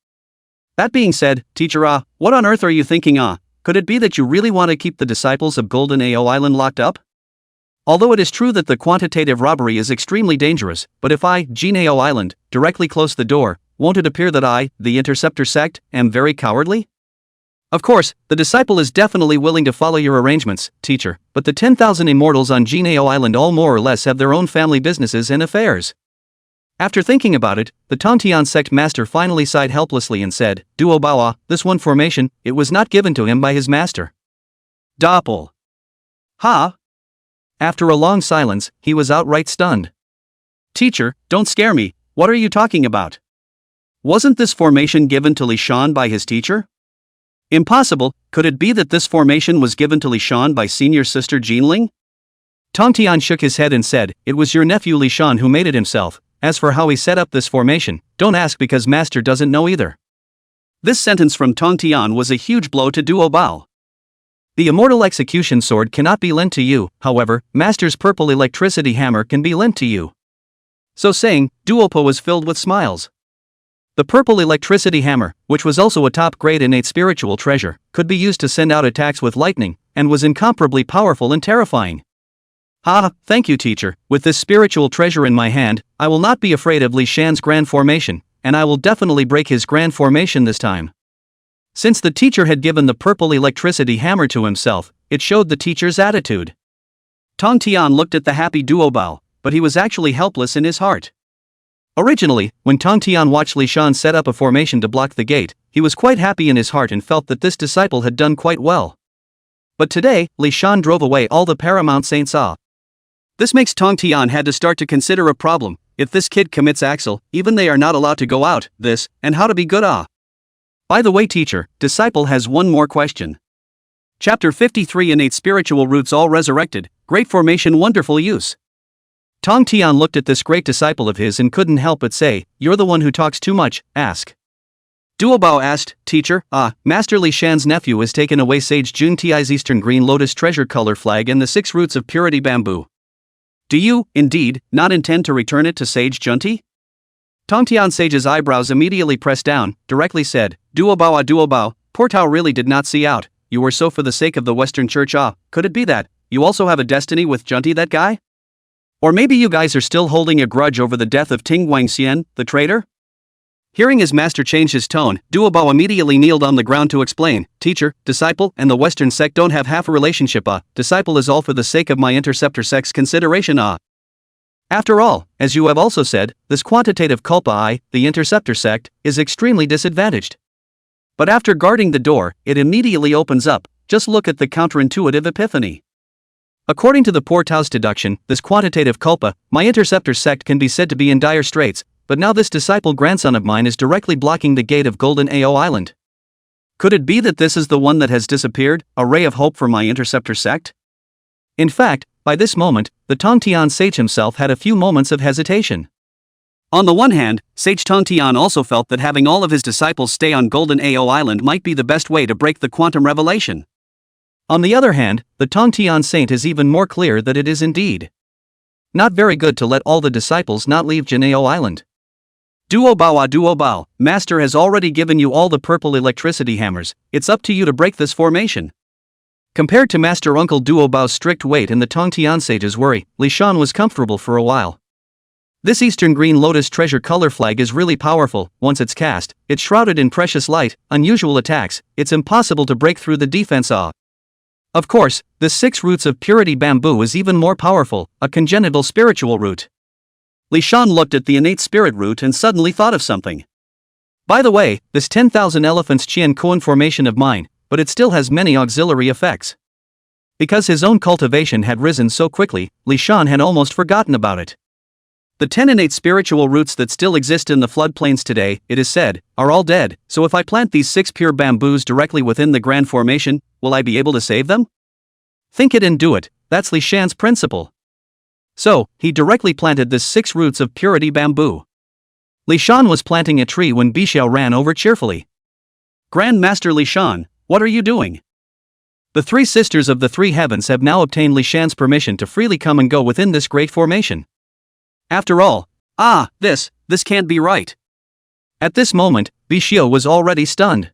That being said, "Teacher what on earth are you thinking Could it be that you really want to keep the disciples of Golden Ao Island locked up? Although it is true that the quantitative robbery is extremely dangerous, but if I, Jin Ao Island, directly close the door, won't it appear that I, the interceptor sect, am very cowardly? Of course, the disciple is definitely willing to follow your arrangements, teacher, but the 10,000 immortals on Jin Ao Island all more or less have their own family businesses and affairs." After thinking about it, the Tongtian sect master finally sighed helplessly and said, "Duo Bao this one formation, it was not given to him by his master." Doppel. Ha? After a long silence, he was outright stunned. "Teacher, don't scare me, what are you talking about? Wasn't this formation given to Li Shan by his teacher? Impossible, could it be that this formation was given to Li Shan by senior sister Jinling?" Tongtian shook his head and said, "It was your nephew Li Shan who made it himself. As for how he set up this formation, don't ask because master doesn't know either." This sentence from Tongtian was a huge blow to Duo Bao. The immortal execution sword cannot be lent to you, however, master's purple electricity hammer can be lent to you. So saying, Duo Po was filled with smiles. The purple electricity hammer, which was also a top-grade innate spiritual treasure, could be used to send out attacks with lightning, and was incomparably powerful and terrifying. Thank you teacher, with this spiritual treasure in my hand, I will not be afraid of Li Shan's grand formation, and I will definitely break his grand formation this time. Since the teacher had given the purple electricity hammer to himself, it showed the teacher's attitude. Tong Tian looked at the happy Duo Bao, but he was actually helpless in his heart. Originally, when Tong Tian watched Li Shan set up a formation to block the gate, he was quite happy in his heart and felt that this disciple had done quite well. But today, Li Shan drove away all the paramount saints. This makes Tong Tian had to start to consider a problem. If this kid commits axel, even they are not allowed to go out, and how to be good By the way teacher, disciple has one more question. Chapter 53 Innate Spiritual Roots all resurrected, great formation wonderful use. Tong Tian looked at this great disciple of his and couldn't help but say, "You're the one who talks too much, ask." Duo Bao asked, "Teacher, Master Li Shan's nephew has taken away Sage Jun Ti's Eastern Green Lotus treasure color flag and the 6 roots of purity bamboo. Do you, indeed, not intend to return it to Sage Junti?" Tongtian Sage's eyebrows immediately pressed down, directly said, Duo Bao, poor Tao really did not see out, you were so for the sake of the Western Church could it be that, you also have a destiny with Junti that guy? Or maybe you guys are still holding a grudge over the death of Ting Guang Xian, the traitor? Hearing his master change his tone, Duo Bao immediately kneeled on the ground to explain, "Teacher, disciple, and the Western sect don't have half a relationship disciple is all for the sake of my interceptor sect's consideration After all, as you have also said, this quantitative culpa the interceptor sect, is extremely disadvantaged. But after guarding the door, it immediately opens up, just look at the counterintuitive epiphany. According to the poor Tao's deduction, this quantitative culpa, my interceptor sect can be said to be in dire straits, but now this disciple grandson of mine is directly blocking the gate of Golden Ao Island. Could it be that this is the one that has disappeared, a ray of hope for my interceptor sect? In fact, by this moment, the Tongtian sage himself had a few moments of hesitation. On the one hand, Sage Tongtian also felt that having all of his disciples stay on Golden Ao Island might be the best way to break the quantum revelation. On the other hand, the Tongtian saint is even more clear that it is indeed not very good to let all the disciples not leave Jinao Island. Duo Bao, Master has already given you all the purple electricity hammers, it's up to you to break this formation. Compared to Master Uncle Duo Bao's strict weight and the Tongtian sage's worry, Li Shan was comfortable for a while. This Eastern Green Lotus treasure color flag is really powerful. Once it's cast, it's shrouded in precious light, unusual attacks, it's impossible to break through the defense of. Of course, the 6 roots of purity bamboo is even more powerful, a congenital spiritual root. Li Shan looked at the innate spirit root and suddenly thought of something. By the way, this 10,000 elephants Qian Koan formation of mine, but it still has many auxiliary effects. Because his own cultivation had risen so quickly, Li Shan had almost forgotten about it. The 10 innate spiritual roots that still exist in the floodplains today, it is said, are all dead, so if I plant these 6 pure bamboos directly within the grand formation, will I be able to save them? Think it and do it, that's Li Shan's principle. So, he directly planted the 6 roots of purity bamboo. Li Shan was planting a tree when Bixiao ran over cheerfully. Grand Master Li Shan, what are you doing? The 3 sisters of the 3 heavens have now obtained Li Shan's permission to freely come and go within this great formation. After all, this can't be right. At this moment, Bixiao was already stunned.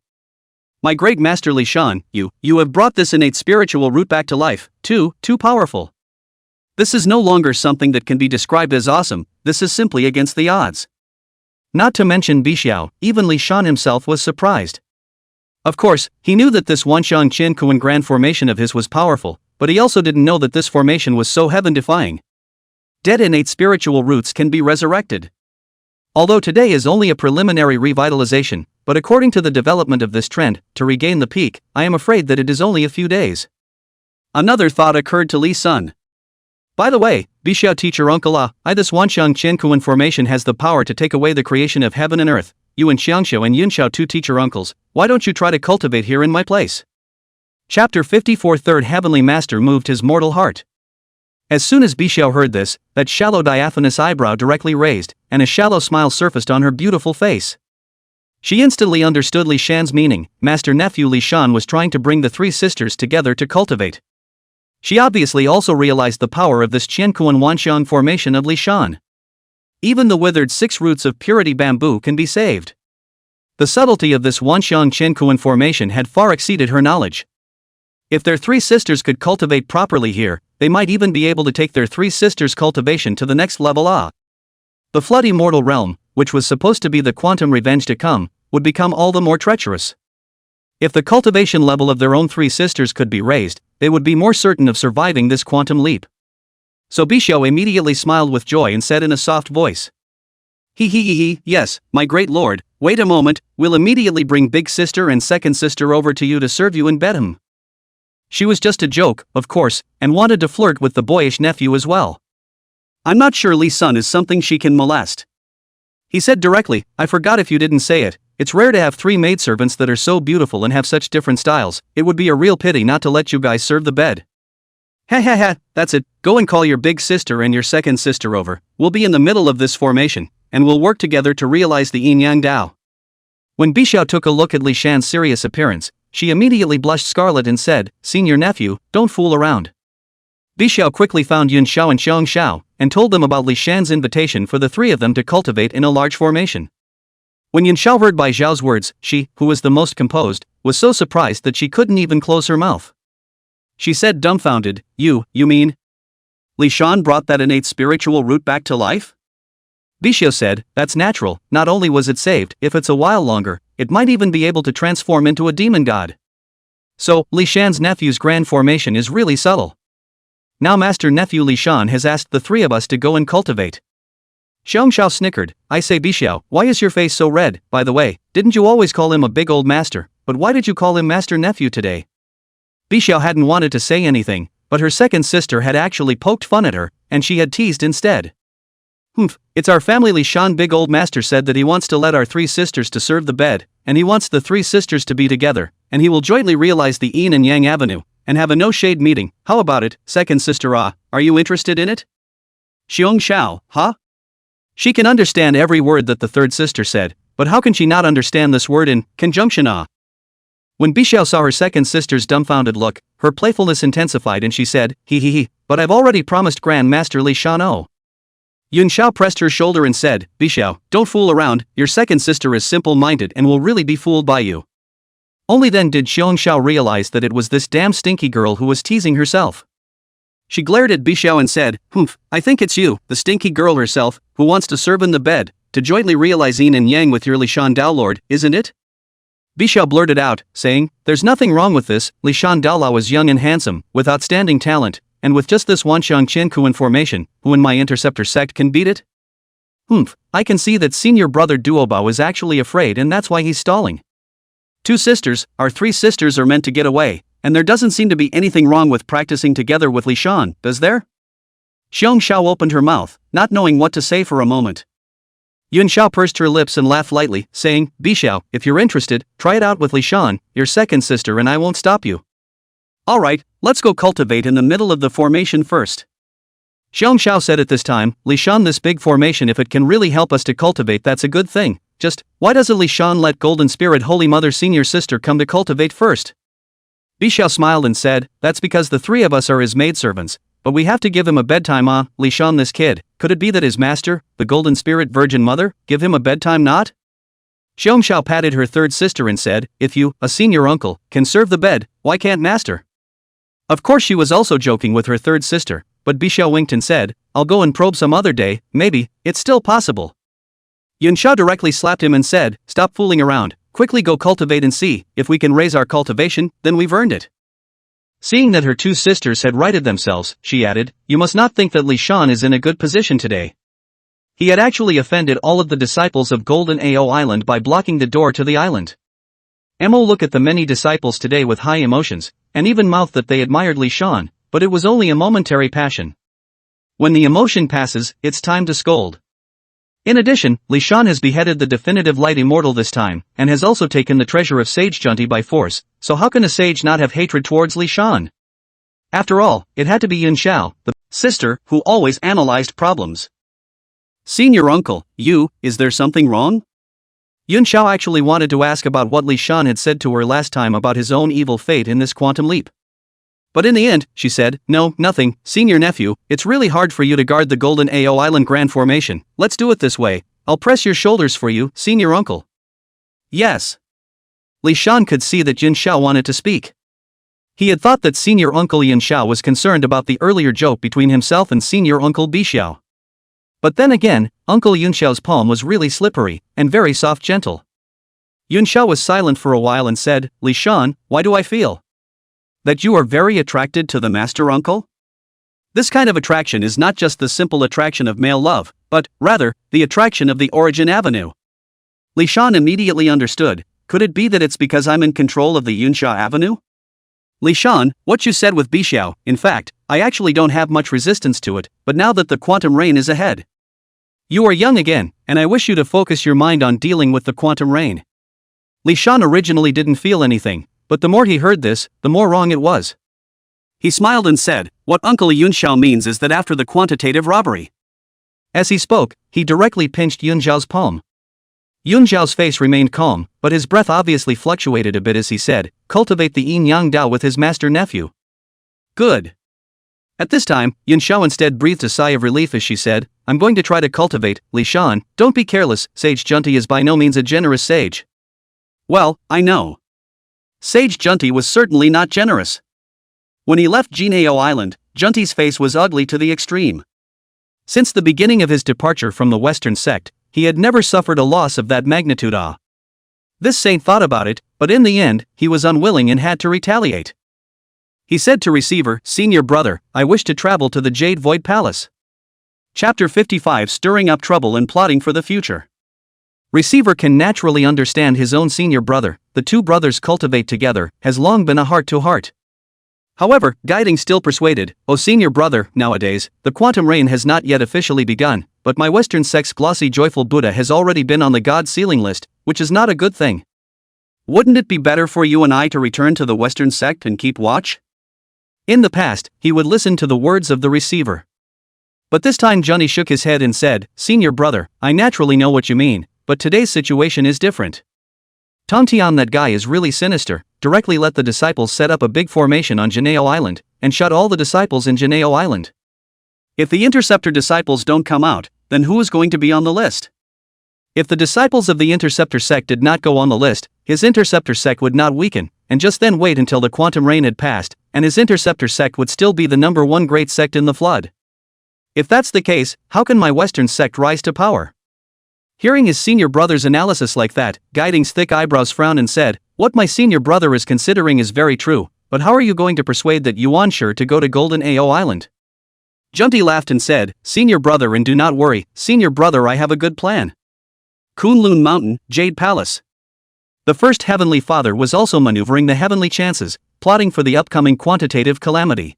My great master Li Shan, you have brought this innate spiritual root back to life, too powerful. This is no longer something that can be described as awesome, this is simply against the odds. Not to mention Bixiao, even Li Shan himself was surprised. Of course, he knew that this Wanxiang Qian Kuan grand formation of his was powerful, but he also didn't know that this formation was so heaven-defying. Dead innate spiritual roots can be resurrected. Although today is only a preliminary revitalization, but according to the development of this trend, to regain the peak, I am afraid that it is only a few days. Another thought occurred to Li Sun. By the way, Bixiao teacher Uncle this Wanxiang Qian Kuan formation has the power to take away the creation of heaven and earth. You and Xiangxiu and Yunxiao 2 teacher uncles, why don't you try to cultivate here in my place? Chapter 54 Third Heavenly Master moved his mortal heart. As soon as Bixiao heard this, that shallow diaphanous eyebrow directly raised, and a shallow smile surfaced on her beautiful face. She instantly understood Li Shan's meaning. Master nephew Li Shan was trying to bring the 3 sisters together to cultivate. She obviously also realized the power of this Qiankuan Wanxiang formation of Li Shan. Even the withered 6 roots of purity bamboo can be saved. The subtlety of this Wanxiang Qiankuan formation had far exceeded her knowledge. If their 3 sisters could cultivate properly here, they might even be able to take their 3 sisters' cultivation to the next level. The flood immortal realm, which was supposed to be the quantum revenge to come, would become all the more treacherous. If the cultivation level of their own 3 sisters could be raised, they would be more certain of surviving this quantum leap. So Bixiao immediately smiled with joy and said in a soft voice. Yes, my great lord, wait a moment, we'll immediately bring big sister and second sister over to you to serve you in bedroom. She was just a joke, of course, and wanted to flirt with the boyish nephew as well. I'm not sure Li Sun is something she can molest. He said directly, I forgot if you didn't say it, it's rare to have 3 maidservants that are so beautiful and have such different styles, it would be a real pity not to let you guys serve the bed. That's it, go and call your big sister and your second sister over, we'll be in the middle of this formation, and we'll work together to realize the yin-yang Dao. When Bixiao took a look at Li Shan's serious appearance, she immediately blushed scarlet and said, Senior nephew, don't fool around. Bixiao quickly found Yun Xiao and Xiang Xiao, and told them about Li Shan's invitation for the 3 of them to cultivate in a large formation. When Yun Xiao heard Bai Zhao's words, she, who was the most composed, was so surprised that she couldn't even close her mouth. She said dumbfounded, You mean? Li Shan brought that innate spiritual root back to life? Bixiao said, that's natural, not only was it saved, if it's a while longer, it might even be able to transform into a demon god. So, Li Shan's nephew's grand formation is really subtle. Now Master Nephew Li Shan has asked the 3 of us to go and cultivate. Xiang Xiao snickered, I say Bixiao, why is your face so red, by the way, didn't you always call him a big old master, but why did you call him Master Nephew today? Bixiao hadn't wanted to say anything, but her second sister had actually poked fun at her, and she had teased instead. It's our family. Li Shan big old master said that he wants to let our 3 sisters to serve the bed, and he wants the 3 sisters to be together, and he will jointly realize the yin and yang avenue, and have a no-shade meeting. How about it, second sister Ah? Are you interested in it? Xiong Xiao, huh? She can understand every word that the third sister said, but how can she not understand this word in conjunction Ah? When Bixiao saw her second sister's dumbfounded look, her playfulness intensified and she said, he, but I've already promised Grand Master Li Shan O. Yun Xiao pressed her shoulder and said, Bixiao, don't fool around, your second sister is simple-minded and will really be fooled by you. Only then did Xiong Xiao realize that it was this damn stinky girl who was teasing herself. She glared at Bixiao and said, I think it's you, the stinky girl herself, who wants to serve in the bed, to jointly realize yin and yang with your Li Shan Dao Lord, isn't it? Bixiao blurted out, saying, there's nothing wrong with this. Li Shan Daolao is young and handsome, with outstanding talent, and with just this Wanxiang Qian Kuan formation, who in my interceptor sect can beat it? I can see that senior brother Duobao is actually afraid and that's why he's stalling. Two sisters, our three sisters are meant to get away, and there doesn't seem to be anything wrong with practicing together with Li Shan, does there? Xiong Xiao opened her mouth, not knowing what to say for a moment. Yun Xiao pursed her lips and laughed lightly, saying, Bixiao, if you're interested, try it out with Li Shan, your second sister, and I won't stop you. Alright, let's go cultivate in the middle of the formation first. Xiong Xiao said at this time, Li Shan, this big formation, if it can really help us to cultivate, that's a good thing. Just, why doesn't Li Shan let Golden Spirit Holy Mother Senior Sister come to cultivate first? Bixiao smiled and said, that's because the three of us are his maidservants, but we have to give him a bedtime. Li Shan, this kid, could it be that his master, the Golden Spirit Virgin Mother, give him a bedtime not? Xiong Xiao patted her third sister and said, if you, a senior uncle, can serve the bed, why can't master? Of course she was also joking with her third sister, but Bixiao winked and said, I'll go and probe some other day, maybe, it's still possible. Yun Xiao directly slapped him and said, stop fooling around, quickly go cultivate and see, if we can raise our cultivation, then we've earned it. Seeing that her two sisters had righted themselves, she added, you must not think that Li Shan is in a good position today. He had actually offended all of the disciples of Golden Ao Island by blocking the door to the island. Mo looked at the many disciples today with high emotions, and even mouthed that they admired Li Shan, but it was only a momentary passion. When the emotion passes, it's time to scold. In addition, Li Shan has beheaded the definitive light immortal this time, and has also taken the treasure of Sage Junti by force, so how can a sage not have hatred towards Li Shan? After all, it had to be Yun Xiao, the sister, who always analyzed problems. Senior uncle, is there something wrong? Yun Xiao actually wanted to ask about what Li Shan had said to her last time about his own evil fate in this quantum leap. But in the end, she said, no, nothing, senior nephew, it's really hard for you to guard the Golden Ao Island Grand Formation, let's do it this way, I'll press your shoulders for you, senior uncle. Yes. Li Shan could see that Yun Xiao wanted to speak. He had thought that senior uncle Yun Xiao was concerned about the earlier joke between himself and senior uncle Bixiao. But then again, Uncle Yun Xiao's palm was really slippery, and very soft gentle. Yun Xiao was silent for a while and said, Li Shan, why do I feel that you are very attracted to the master uncle? This kind of attraction is not just the simple attraction of male love, but, rather, the attraction of the origin avenue. Li Shan immediately understood, could it be that it's because I'm in control of the Yunsha avenue? Li Shan, what you said with Bixiao, in fact, I actually don't have much resistance to it, but now that the quantum rain is ahead. You are young again, and I wish you to focus your mind on dealing with the quantum rain. Li Shan originally didn't feel anything, but the more he heard this, the more wrong it was. He smiled and said, what Uncle Yun Xiao means is that after the quantitative robbery. As he spoke, he directly pinched Yun Xiao's palm. Yun Xiao's face remained calm, but his breath obviously fluctuated a bit as he said, cultivate the yin yang dao with his master nephew. Good. At this time, Yun Xiao instead breathed a sigh of relief as she said, I'm going to try to cultivate, Li Shan, don't be careless, Sage Junti is by no means a generous sage. Well, I know. Sage Junti was certainly not generous. When he left Jinao Island, Junti's face was ugly to the extreme. Since the beginning of his departure from the Western sect, he had never suffered a loss of that magnitude. This saint thought about it, but in the end, he was unwilling and had to retaliate. He said to receiver, Senior brother, I wish to travel to the Jade Void Palace. Chapter 55, Stirring up trouble and plotting for the future. Receiver can naturally understand his own senior brother, the two brothers cultivate together, has long been a heart-to-heart. However, Guiding still persuaded, O senior brother, nowadays, the quantum rain has not yet officially begun, but my Western sect's glossy joyful Buddha has already been on the God sealing list, which is not a good thing. Wouldn't it be better for you and I to return to the Western sect and keep watch? In the past, he would listen to the words of the receiver. But this time Johnny shook his head and said, "Senior brother, I naturally know what you mean, but today's situation is different. Tongtian, that guy is really sinister. Directly let the disciples set up a big formation on Janeo Island, and shut all the disciples in Janeo Island. If the Interceptor disciples don't come out, then who is going to be on the list? If the disciples of the Interceptor sect did not go on the list, his Interceptor sect would not weaken, and just then wait until the quantum rain had passed, and his Interceptor sect would still be the #1 great sect in the flood. If that's the case, how can my Western sect rise to power?" Hearing his senior brother's analysis like that, Guiding's thick eyebrows frowned and said, "What my senior brother is considering is very true, but how are you going to persuade that Yuan to go to Golden Ao Island?" Junti laughed and said, "Senior brother, and do not worry, senior brother, I have a good plan. Kunlun Mountain, Jade Palace." The first Heavenly Father was also maneuvering the heavenly chances, plotting for the upcoming quantitative calamity.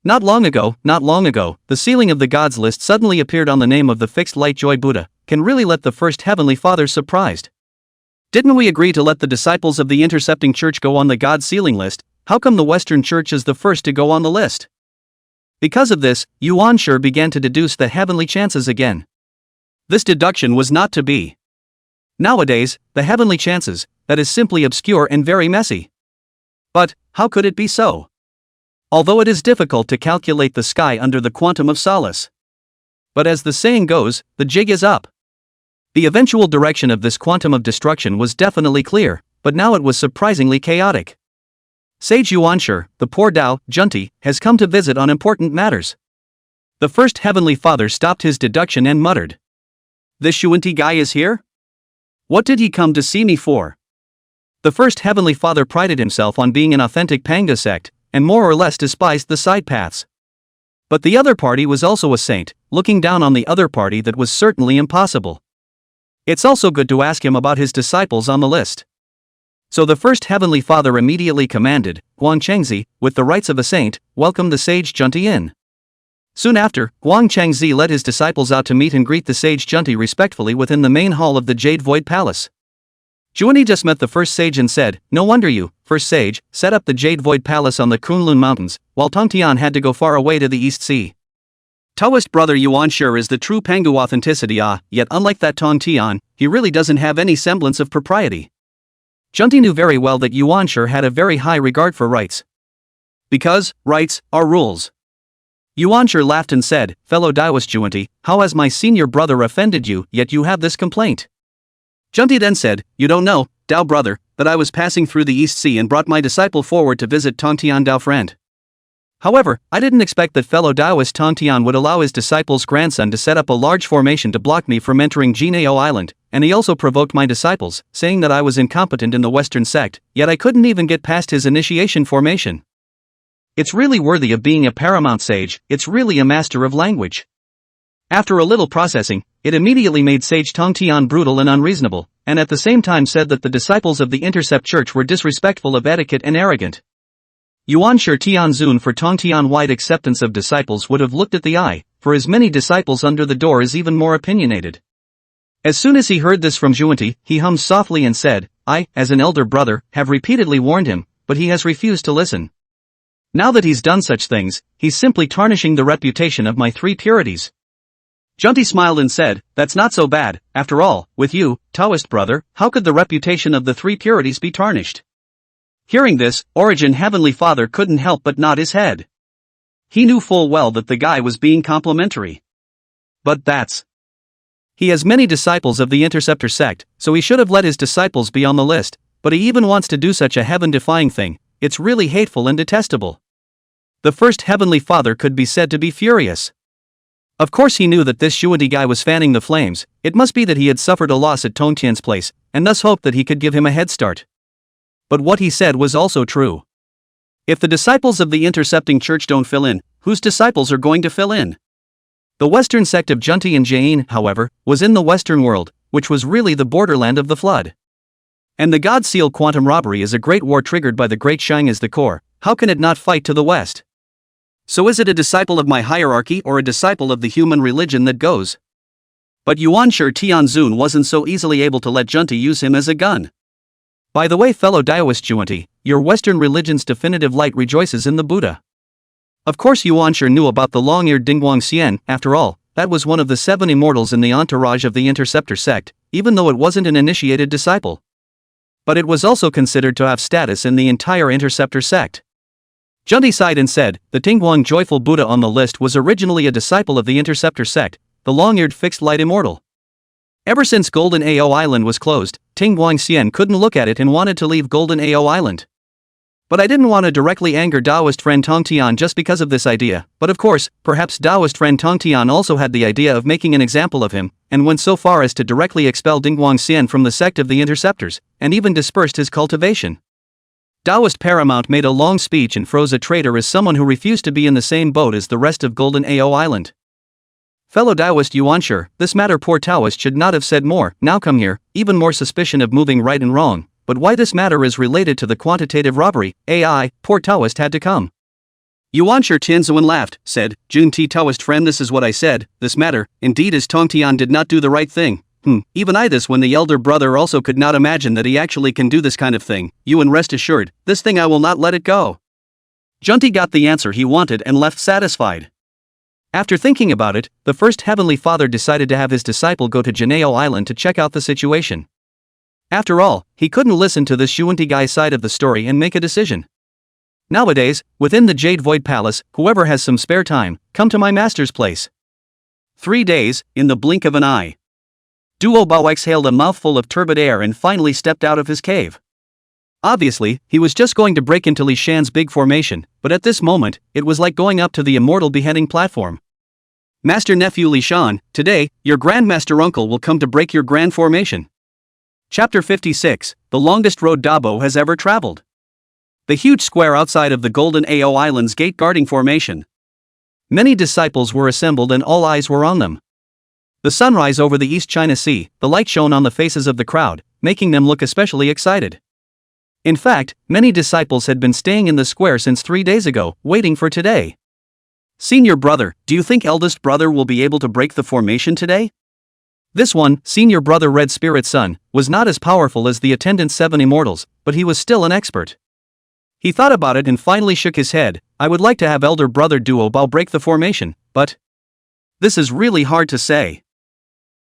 Not long ago, the ceiling of the gods list suddenly appeared on the name of the fixed light joy Buddha. Can really let the first Heavenly Father surprised. Didn't we agree to let the disciples of the Intercepting Church go on the God ceiling list? How come the Western Church is the first to go on the list? Because of this, Yuan began to deduce the heavenly chances again. This deduction was not to be. Nowadays, the heavenly chances, that is simply obscure and very messy. But, how could it be so? Although it is difficult to calculate the sky under the quantum of solace. But as the saying goes, the jig is up. The eventual direction of this quantum of destruction was definitely clear, but now it was surprisingly chaotic. Sage Yuan, the poor Dao, Junti, has come to visit on important matters. The first Heavenly Father stopped his deduction and muttered, "This Shuanti guy is here? What did he come to see me for?" The first Heavenly Father prided himself on being an authentic Panga sect, and more or less despised the side paths. But the other party was also a saint, looking down on the other party that was certainly impossible. It's also good to ask him about his disciples on the list. So the first Heavenly Father immediately commanded, "Guang Chengzi, with the rights of a saint, welcome the sage Junti in." Soon after, Guang Chengzi led his disciples out to meet and greet the sage Junti respectfully within the main hall of the Jade Void Palace. Juani just met the first sage and said, "No wonder you, first sage, set up the Jade Void Palace on the Kunlun Mountains, while Tongtian had to go far away to the East Sea. Taoist brother Yuan is the true Pangu authenticity, yet unlike that Tongtian, he really doesn't have any semblance of propriety." Junti knew very well that Yuan had a very high regard for rights. Because, rights, are rules. Yuan laughed and said, "Fellow Taoist Juanti, how has my senior brother offended you, yet you have this complaint?" Junti then said, "You don't know, Dao brother, that I was passing through the East Sea and brought my disciple forward to visit Tongtian Dao friend. However, I didn't expect that fellow Taoist Tongtian would allow his disciple's grandson to set up a large formation to block me from entering Jinao Island, and he also provoked my disciples, saying that I was incompetent in the Western sect, yet I couldn't even get past his initiation formation. It's really worthy of being a paramount sage, it's really a master of language." After a little processing, it immediately made Sage Tongtian brutal and unreasonable, and at the same time said that the disciples of the Intercept Church were disrespectful of etiquette and arrogant. Yuan Tianzun for Tongtian-wide acceptance of disciples would have looked at the eye, for as many disciples under the door is even more opinionated. As soon as he heard this from Juanti, he hummed softly and said, "I, as an elder brother, have repeatedly warned him, but he has refused to listen. Now that he's done such things, he's simply tarnishing the reputation of my three purities." Junti smiled and said, "That's not so bad, after all, with you, Taoist brother, how could the reputation of the three purities be tarnished?" Hearing this, Origin Heavenly Father couldn't help but nod his head. He knew full well that the guy was being complimentary. But that's... He has many disciples of the Interceptor sect, so he should have let his disciples be on the list, but he even wants to do such a heaven-defying thing. It's really hateful and detestable. The first Heavenly Father could be said to be furious. Of course he knew that this Shuanti guy was fanning the flames. It must be that he had suffered a loss at Tongtian's place, and thus hoped that he could give him a head start. But what he said was also true. If the disciples of the Intercepting Church don't fill in, whose disciples are going to fill in? The Western sect of Junti and Jain, however, was in the Western world, which was really the borderland of the flood. And the God Seal quantum robbery is a great war triggered by the Great Shang as the core. How can it not fight to the west? So is it a disciple of my hierarchy or a disciple of the human religion that goes? But Yuan Tianzun wasn't so easily able to let Junti use him as a gun. By the way, fellow Taoist Juanti, your Western religion's definitive light rejoices in the Buddha. Of course Yuan sure knew about the long-eared Ting Guang Xian, after all, that was one of the 7 immortals in the entourage of the Interceptor sect, even though it wasn't an initiated disciple. But it was also considered to have status in the entire Interceptor sect. Junti sighed and said, the Ting Guang joyful Buddha on the list was originally a disciple of the Interceptor sect, the long-eared fixed light immortal. Ever since Golden Ao Island was closed, Ting Guang Xian couldn't look at it and wanted to leave Golden Ao Island. But I didn't want to directly anger Taoist friend Tong Tian just because of this idea, but of course, perhaps Taoist friend Tong Tian also had the idea of making an example of him, and went so far as to directly expel Ting Guang Xian from the sect of the Interceptors, and even dispersed his cultivation. Taoist Paramount made a long speech and froze a traitor as someone who refused to be in the same boat as the rest of Golden Ao Island. Fellow Taoist Yuan, sure, this matter poor Taoist should not have said more, now come here, even more suspicion of moving right and wrong. But why this matter is related to the quantitative robbery, AI, poor Taoist had to come. Yuan Shi Tianzuan laughed, said, Jun Ti Taoist friend, this is what I said, this matter, indeed is Tong Tian did not do the right thing. Even I this when the elder brother also could not imagine that he actually can do this kind of thing, Yuan rest assured, this thing I will not let it go. Junti got the answer he wanted and left satisfied. After thinking about it, the first Heavenly Father decided to have his disciple go to Janeo Island to check out the situation. After all, he couldn't listen to the Shuanti guy's side of the story and make a decision. Nowadays, within the Jade Void Palace, whoever has some spare time, come to my master's place. 3 days, in the blink of an eye. Duo Bao exhaled a mouthful of turbid air and finally stepped out of his cave. Obviously, he was just going to break into Li Shan's big formation, but at this moment, it was like going up to the Immortal beheading platform. Master Nephew Li Shan, today, your Grandmaster Uncle will come to break your grand formation. Chapter 56, the longest road Dabo has ever traveled. The huge square outside of the Golden Ao Island's gate guarding formation. Many disciples were assembled and all eyes were on them. The sunrise over the East China Sea, the light shone on the faces of the crowd, making them look especially excited. In fact, many disciples had been staying in the square since 3 days ago, waiting for today. Senior brother, do you think eldest brother will be able to break the formation today? This one, senior brother Red Spirit Son, was not as powerful as the attendant 7 immortals, but he was still an expert. He thought about it and finally shook his head, I would like to have elder brother Duo Bao break the formation, but this is really hard to say.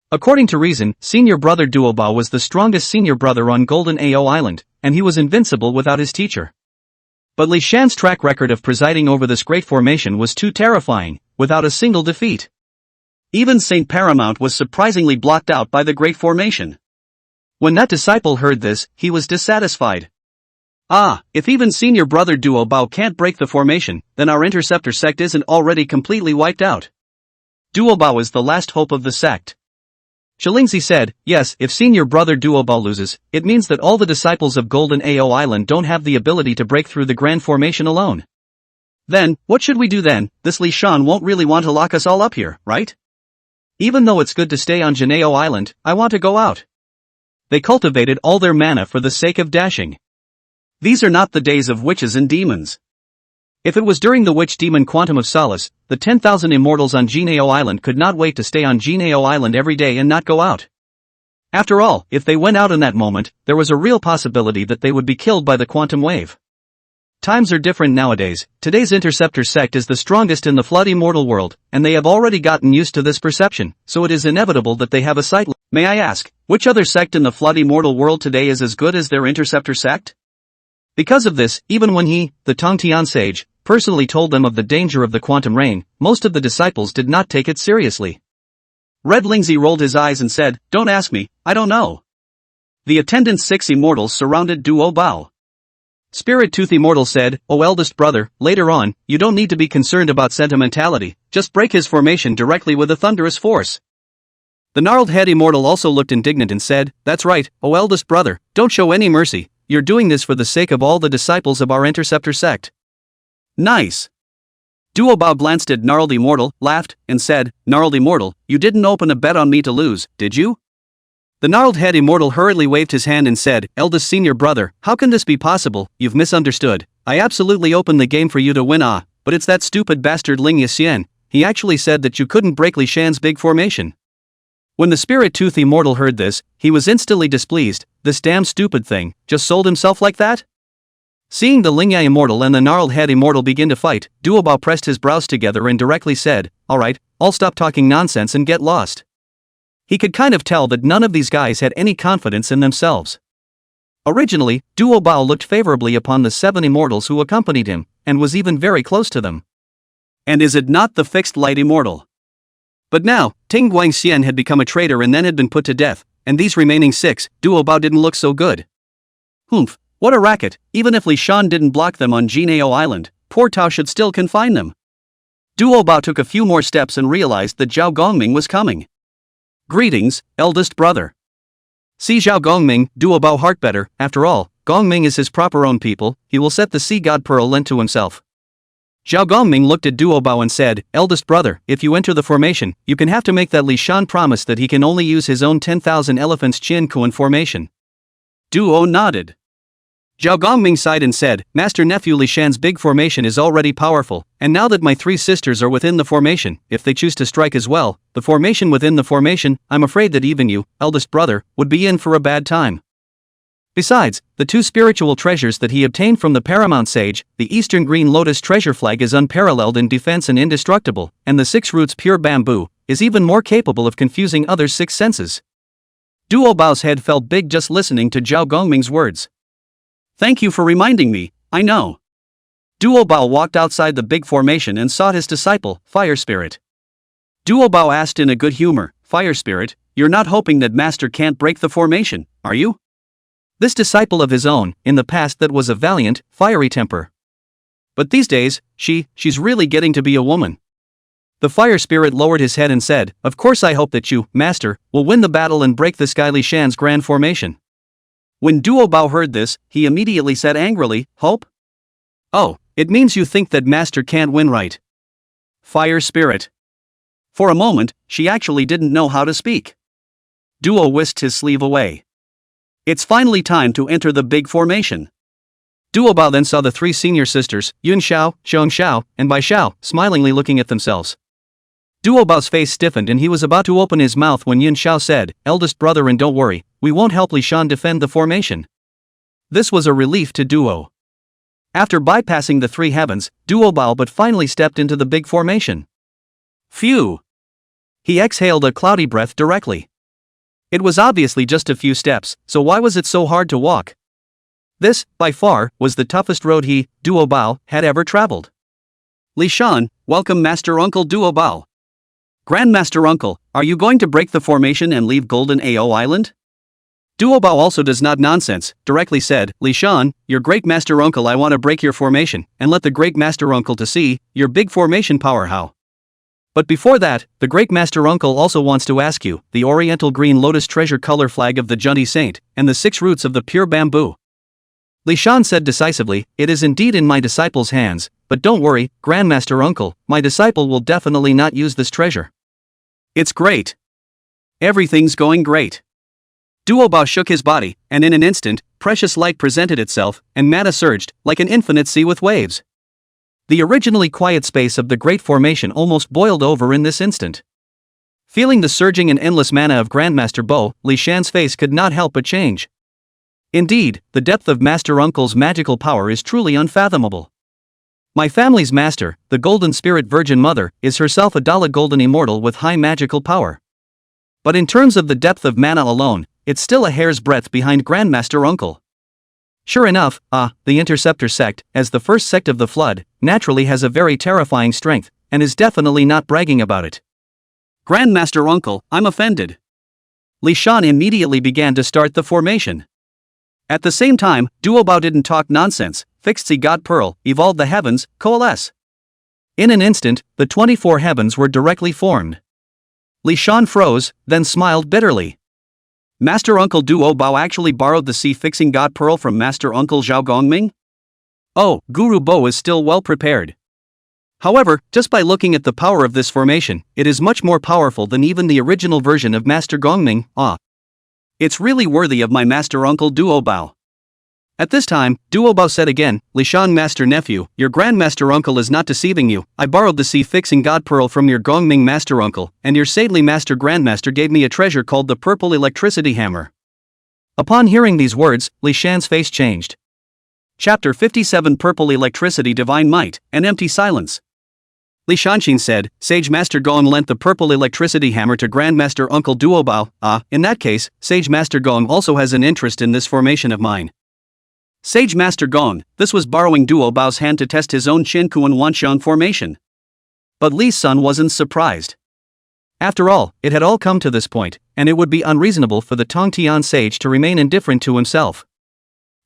According to reason, senior brother Duo Bao was the strongest senior brother on Golden Ao Island, and he was invincible without his teacher. But Li Shan's track record of presiding over this great formation was too terrifying, without a single defeat. Even Saint Paramount was surprisingly blocked out by the great formation. When that disciple heard this, he was dissatisfied. If even senior brother Duo Bao can't break the formation, then our Interceptor sect isn't already completely wiped out. Duo Bao is the last hope of the sect. Shilingzi said, yes, if senior brother Duo Bao loses, it means that all the disciples of Golden Ao Island don't have the ability to break through the grand formation alone. Then, what should we do then? This Li Shan won't really want to lock us all up here, right? Even though it's good to stay on Janeo Island, I want to go out. They cultivated all their mana for the sake of dashing. These are not the days of witches and demons. If it was during the witch demon Quantum of Solace, the 10,000 immortals on Janeo Island could not wait to stay on Janeo Island every day and not go out. After all, if they went out in that moment, there was a real possibility that they would be killed by the quantum wave. Times are different nowadays, today's Interceptor sect is the strongest in the flood immortal world, and they have already gotten used to this perception, so it is inevitable that they have a sight. May I ask, which other sect in the flood immortal world today is as good as their Interceptor sect? Because of this, even when he, the Tong Tian sage, personally told them of the danger of the quantum rain, most of the disciples did not take it seriously. Red Lingzi rolled his eyes and said, don't ask me, I don't know. The attendant 6 immortals surrounded Duo Bao. Spirit Tooth Immortal said, oh eldest brother, later on, you don't need to be concerned about sentimentality, just break his formation directly with a thunderous force. The Gnarled Head Immortal also looked indignant and said, that's right, oh eldest brother, don't show any mercy, you're doing this for the sake of all the disciples of our Interceptor sect. Nice. Duo Bao glanced at Gnarled Immortal, laughed, and said, Gnarled Immortal, you didn't open a bet on me to lose, did you? The Gnarled Head Immortal hurriedly waved his hand and said, eldest senior brother, how can this be possible? You've misunderstood. I absolutely opened the game for you to win, but it's that stupid bastard Ling Xian. He actually said that you couldn't break Li Shan's big formation. When the Spirit Tooth Immortal heard this, he was instantly displeased. This damn stupid thing, just sold himself like that? Seeing the Ling Immortal and the gnarled head Immortal begin to fight, Duobao pressed his brows together and directly said, "Alright, I'll stop talking nonsense and get lost." He could kind of tell that none of these guys had any confidence in themselves. Originally, Duobao looked favorably upon the 7 immortals who accompanied him, and was even very close to them. And is it not the fixed light immortal? But now, Ting Guang Xian had become a traitor and then had been put to death, and these remaining 6, Duobao didn't look so good. Humph, what a racket. Even if Li Shan didn't block them on Jinao Island, poor Tao should still confine them. Duobao took a few more steps and realized that Zhao Gongming was coming. "Greetings, eldest brother." See Zhao Gongming, Duobao heart better. After all, Gongming is his proper own people, he will set the sea god pearl lent to himself. Zhao Gongming looked at Duobao and said, "Eldest brother, if you enter the formation, you can have to make that Li Shan promise that he can only use his own 10,000 elephants Qian Kuan formation." Duo nodded. Zhao Gongming sighed and said, "Master nephew Li Shan's big formation is already powerful, and now that my 3 sisters are within the formation, if they choose to strike as well, the formation within the formation, I'm afraid that even you, eldest brother, would be in for a bad time." Besides, the 2 spiritual treasures that he obtained from the paramount sage, the Eastern Green Lotus treasure flag is unparalleled in defense and indestructible, and the 6 roots pure bamboo is even more capable of confusing others' 6 senses. Duobao's head felt big just listening to Zhao Gongming's words. "Thank you for reminding me, I know." Duobao walked outside the big formation and sought his disciple, Fire Spirit. Duobao asked in a good humor, "Fire Spirit, you're not hoping that Master can't break the formation, are you?" This disciple of his own, in the past that was a valiant, fiery temper. But these days, she's really getting to be a woman. The Fire Spirit lowered his head and said, "Of course I hope that you, Master, will win the battle and break this guy Li Shan's grand formation." When Duobao heard this, he immediately said angrily, "Hope? Oh, it means you think that Master can't win, right?" Fire Spirit. For a moment, she actually didn't know how to speak. Duo whisked his sleeve away. It's finally time to enter the big formation. Duobao then saw the 3 senior sisters, Yun Xiao, Xiong Xiao, and Bai Xiao, smilingly looking at themselves. Duobao's face stiffened and he was about to open his mouth when Yun Xiao said, "Eldest brother, and don't worry, we won't help Li Shan defend the formation." This was a relief to Duo. After bypassing the 3 heavens, Duobao but finally stepped into the big formation. Phew! He exhaled a cloudy breath directly. It was obviously just a few steps, so why was it so hard to walk? This, by far, was the toughest road he, Duobao, had ever traveled. "Li Shan, welcome Master Uncle Duobao." "Grandmaster Uncle, are you going to break the formation and leave Golden Ao Island?" Duobao also does not nonsense, directly said, "Li Shan, your great Master Uncle, I want to break your formation, and let the great Master Uncle to see your big formation power how. But before that, the great Master Uncle also wants to ask you, the Oriental Green Lotus treasure color flag of the Junti Saint, and the 6 roots of the pure bamboo." Li Shan said decisively, "It is indeed in my disciple's hands, but don't worry, Grandmaster Uncle, my disciple will definitely not use this treasure." "It's great. Everything's going great." Duobao shook his body, and in an instant, precious light presented itself, and mana surged, like an infinite sea with waves. The originally quiet space of the Great Formation almost boiled over in this instant. Feeling the surging and endless mana of Grandmaster Bo, Li Shan's face could not help but change. Indeed, the depth of Master Uncle's magical power is truly unfathomable. My family's master, the Golden Spirit Virgin Mother, is herself a Dalek Golden Immortal with high magical power. But in terms of the depth of mana alone, it's still a hair's breadth behind Grandmaster Uncle. Sure enough, the Interceptor sect, as the first sect of the Flood, naturally has a very terrifying strength, and is definitely not bragging about it. "Grandmaster Uncle, I'm offended." Li Shan immediately began to start the formation. At the same time, Duobao didn't talk nonsense, fixed Sea God Pearl, evolved the heavens, coalesce. In an instant, the 24 heavens were directly formed. Li Shan froze, then smiled bitterly. Master Uncle Duobao actually borrowed the sea-fixing God Pearl from Master Uncle Zhao Gongming? Oh, Guru Bo is still well prepared. However, just by looking at the power of this formation, it is much more powerful than even the original version of Master Gongming. It's really worthy of my Master Uncle Duobao. At this time, Duobao said again, "Li Shan Master Nephew, your Grandmaster Uncle is not deceiving you. I borrowed the sea-fixing God Pearl from your Gongming Master Uncle, and your saintly Master Grandmaster gave me a treasure called the Purple Electricity Hammer." Upon hearing these words, Li Shan's face changed. Chapter 57 Purple Electricity Divine Might, and Empty Silence. Li Shanxin said, Sage Master Gong lent the purple electricity hammer to Grandmaster Uncle Duobao. In that case, Sage Master Gong also has an interest in this formation of mine. Sage Master Gong, this was borrowing Duobao's hand to test his own Qin Guang Xian formation. But Li's son wasn't surprised. After all, it had all come to this point, and it would be unreasonable for the Tongtian sage to remain indifferent to himself.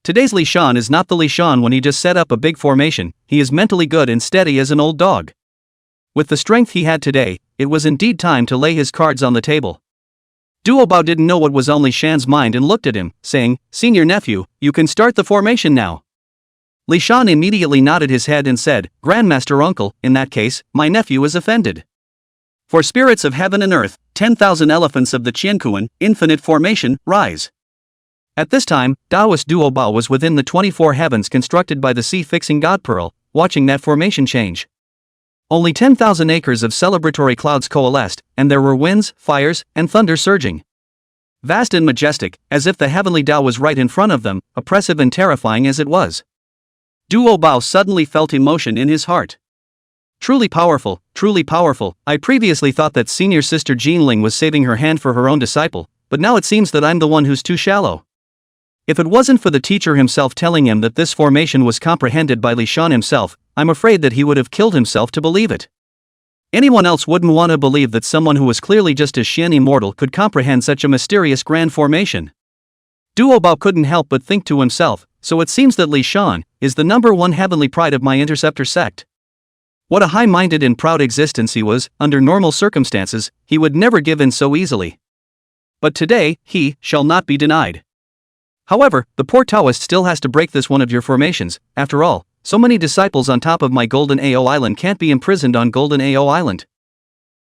Today's Li Shan is not the Li Shan when he just set up a big formation, he is mentally good and steady as an old dog. With the strength he had today, it was indeed time to lay his cards on the table. Duobao didn't know what was on Li Shan's mind and looked at him, saying, Senior nephew, you can start the formation now. Li Shan immediately nodded his head and said, Grandmaster Uncle, in that case, my nephew is offended. For spirits of heaven and earth, 10,000 elephants of the Qiankuan, infinite formation, rise. At this time, Taoist Duobao was within the 24 heavens constructed by the sea-fixing god Pearl, watching that formation change. Only 10,000 acres of celebratory clouds coalesced, and there were winds, fires, and thunder surging. Vast and majestic, as if the heavenly Tao was right in front of them, oppressive and terrifying as it was. Duobao suddenly felt emotion in his heart. Truly powerful, truly powerful. I previously thought that senior sister Ling was saving her hand for her own disciple, but now it seems that I'm the one who's too shallow. If it wasn't for the teacher himself telling him that this formation was comprehended by Li Shan himself, I'm afraid that he would have killed himself to believe it. Anyone else wouldn't want to believe that someone who was clearly just a Xian immortal could comprehend such a mysterious grand formation. Duobao couldn't help but think to himself, so it seems that Li Shan is the #1 heavenly pride of my interceptor sect. What a high-minded and proud existence he was. Under normal circumstances, he would never give in so easily. But today, he shall not be denied. However, the poor Taoist still has to break this one of your formations. After all, so many disciples on top of my Golden Ao Island can't be imprisoned on Golden Ao Island.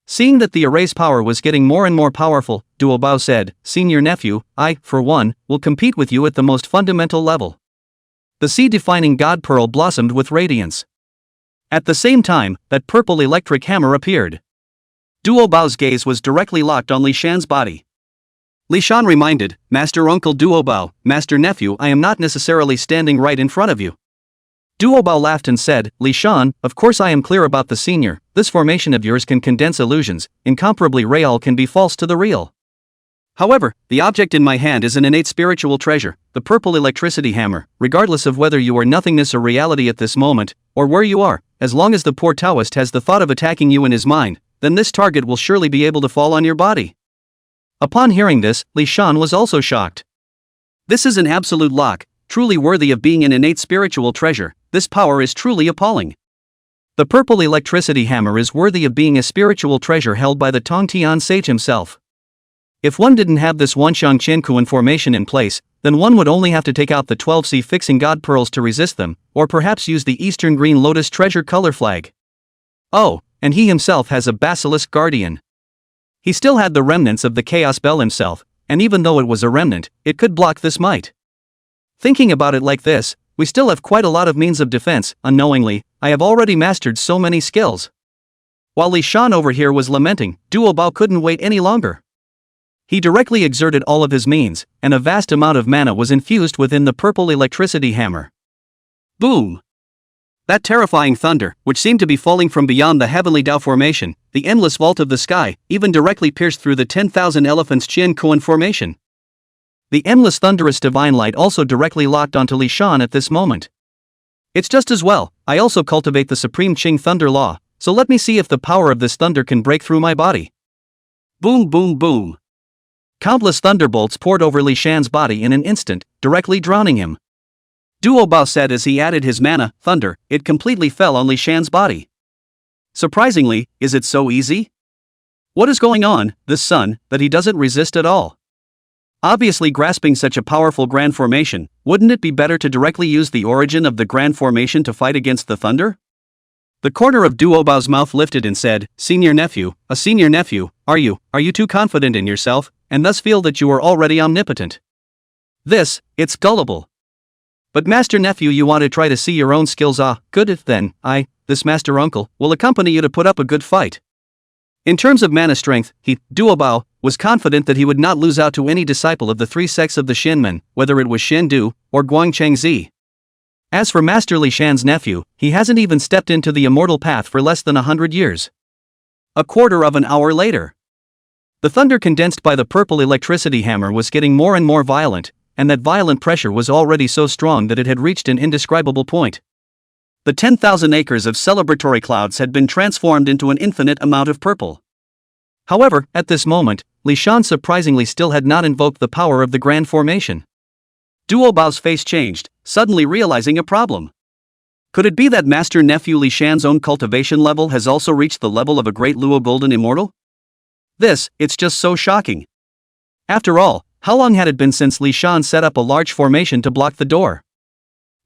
Seeing that the array's power was getting more and more powerful, Duobao said, Senior nephew, I, for one, will compete with you at the most fundamental level. The sea-defining god Pearl blossomed with radiance. At the same time, that purple electric hammer appeared. Duobao's gaze was directly locked on Li Shan's body. Li Shan reminded, Master Uncle Duobao, Master Nephew, I am not necessarily standing right in front of you. Duobao laughed and said, Li Shan, of course I am clear about the senior, this formation of yours can condense illusions, incomparably real can be false to the real. However, the object in my hand is an innate spiritual treasure, the purple electricity hammer, regardless of whether you are nothingness or reality at this moment, or where you are, as long as the poor Taoist has the thought of attacking you in his mind, then this target will surely be able to fall on your body. Upon hearing this, Li Shan was also shocked. This is an absolute lock, truly worthy of being an innate spiritual treasure. This power is truly appalling. The purple electricity hammer is worthy of being a spiritual treasure held by the Tongtian sage himself. If one didn't have this Wanxiang Qiankuan formation in place, then one would only have to take out the 12 sea-fixing god pearls to resist them, or perhaps use the Eastern Green Lotus treasure color flag. Oh, and he himself has a basilisk guardian. He still had the remnants of the chaos bell himself, and even though it was a remnant, it could block this might. Thinking about it like this, we still have quite a lot of means of defense. Unknowingly, I have already mastered so many skills. While Li Shan over here was lamenting, Duobao couldn't wait any longer. He directly exerted all of his means, and a vast amount of mana was infused within the purple electricity hammer. Boom! That terrifying thunder, which seemed to be falling from beyond the heavenly Tao formation, the endless vault of the sky, even directly pierced through the 10,000 elephants Qian Kuan formation. The endless thunderous divine light also directly locked onto Li Shan at this moment. It's just as well, I also cultivate the supreme Qing thunder law, so let me see if the power of this thunder can break through my body. Boom boom boom. Countless thunderbolts poured over Li Shan's body in an instant, directly drowning him. Duobao said as he added his mana, thunder, it completely fell on Li Shan's body. Surprisingly, is it so easy? What is going on, this son, that he doesn't resist at all? Obviously grasping such a powerful grand formation, wouldn't it be better to directly use the origin of the grand formation to fight against the thunder? The corner of Duobao's mouth lifted and said, Senior nephew, a senior nephew, are you too confident in yourself, and thus feel that you are already omnipotent? It's gullible. But Master Nephew, you want to try to see your own skills? Good, then, this Master Uncle, will accompany you to put up a good fight. In terms of mana strength, Duobao, was confident that he would not lose out to any disciple of the three sects of the Shenmen, whether it was Shen Du, or Guangcheng Zi. As for Master Li Shan's nephew, he hasn't even stepped into the immortal path for less than 100 years. A quarter of an hour later. The thunder condensed by the purple electricity hammer was getting more and more violent, and that violent pressure was already so strong that it had reached an indescribable point. The 10,000 acres of celebratory clouds had been transformed into an infinite amount of purple. However, at this moment, Li Shan surprisingly still had not invoked the power of the grand formation. Duo Bao's face changed, suddenly realizing a problem. Could it be that Master Nephew Li Shan's own cultivation level has also reached the level of a great Luo Golden Immortal? It's just so shocking. After all, how long had it been since Li Shan set up a large formation to block the door?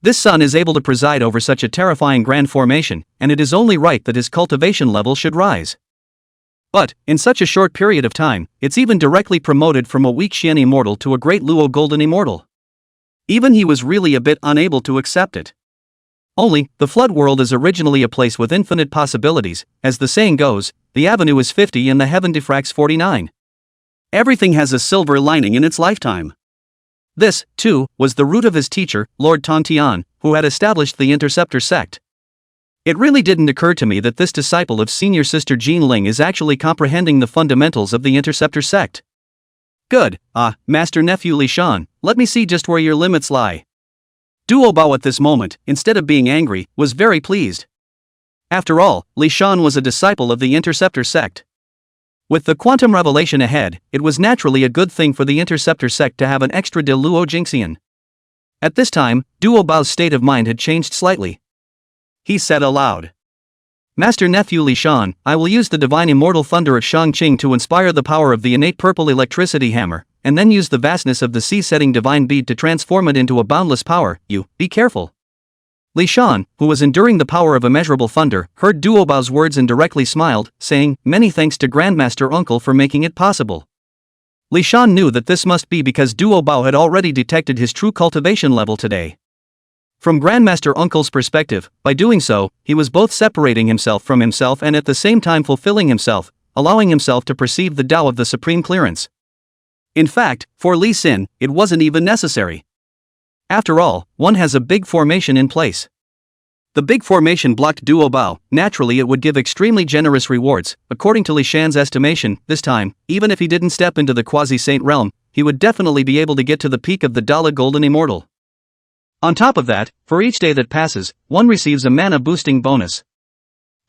This son is able to preside over such a terrifying grand formation, and it is only right that his cultivation level should rise. But, in such a short period of time, it's even directly promoted from a weak Xian Immortal to a great Luo Golden Immortal. Even he was really a bit unable to accept it. Only, the Flood World is originally a place with infinite possibilities, as the saying goes, the avenue is 50 and the heaven diffracts 49. Everything has a silver lining in its lifetime. This, too, was the root of his teacher, Lord Tontian, who had established the Interceptor sect. It really didn't occur to me that this disciple of senior sister Jean Ling is actually comprehending the fundamentals of the Interceptor sect. Good, Master Nephew Li Shan, let me see just where your limits lie. Duo Bao at this moment, instead of being angry, was very pleased. After all, Li Shan was a disciple of the Interceptor sect. With the quantum revelation ahead, it was naturally a good thing for the Interceptor sect to have an extra de Luo Jingxian. At this time, Duo Bao's state of mind had changed slightly. He said aloud, Master Nephew Li Shan, I will use the divine immortal thunder of Shangqing to inspire the power of the innate purple electricity hammer, and then use the vastness of the sea-setting divine bead to transform it into a boundless power. You, be careful. Li Shan, who was enduring the power of immeasurable thunder, heard Duo Bao's words and directly smiled, saying, many thanks to Grandmaster Uncle for making it possible. Li Shan knew that this must be because Duo Bao had already detected his true cultivation level today. From Grandmaster Uncle's perspective, by doing so, he was both separating himself from himself and at the same time fulfilling himself, allowing himself to perceive the Tao of the supreme clearance. In fact, for Li Xin, it wasn't even necessary. After all, one has a big formation in place. The big formation blocked Duo Bao, naturally it would give extremely generous rewards. According to Li Shan's estimation, this time, even if he didn't step into the quasi-saint realm, he would definitely be able to get to the peak of the Dala Golden Immortal. On top of that, for each day that passes, one receives a mana boosting bonus.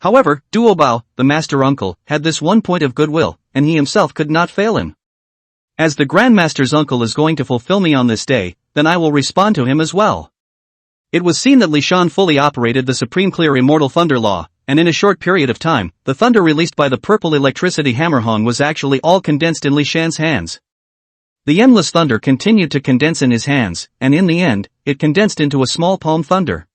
However, Duo Bao, the master uncle, had this one point of goodwill, and he himself could not fail him. As the Grandmaster's uncle is going to fulfill me on this day, then I will respond to him as well. It was seen that Li Shan fully operated the supreme clear immortal thunder law, and in a short period of time, the thunder released by the purple electricity hammerhong was actually all condensed in Li Shan's hands. The endless thunder continued to condense in his hands, and in the end, it condensed into a small palm thunder.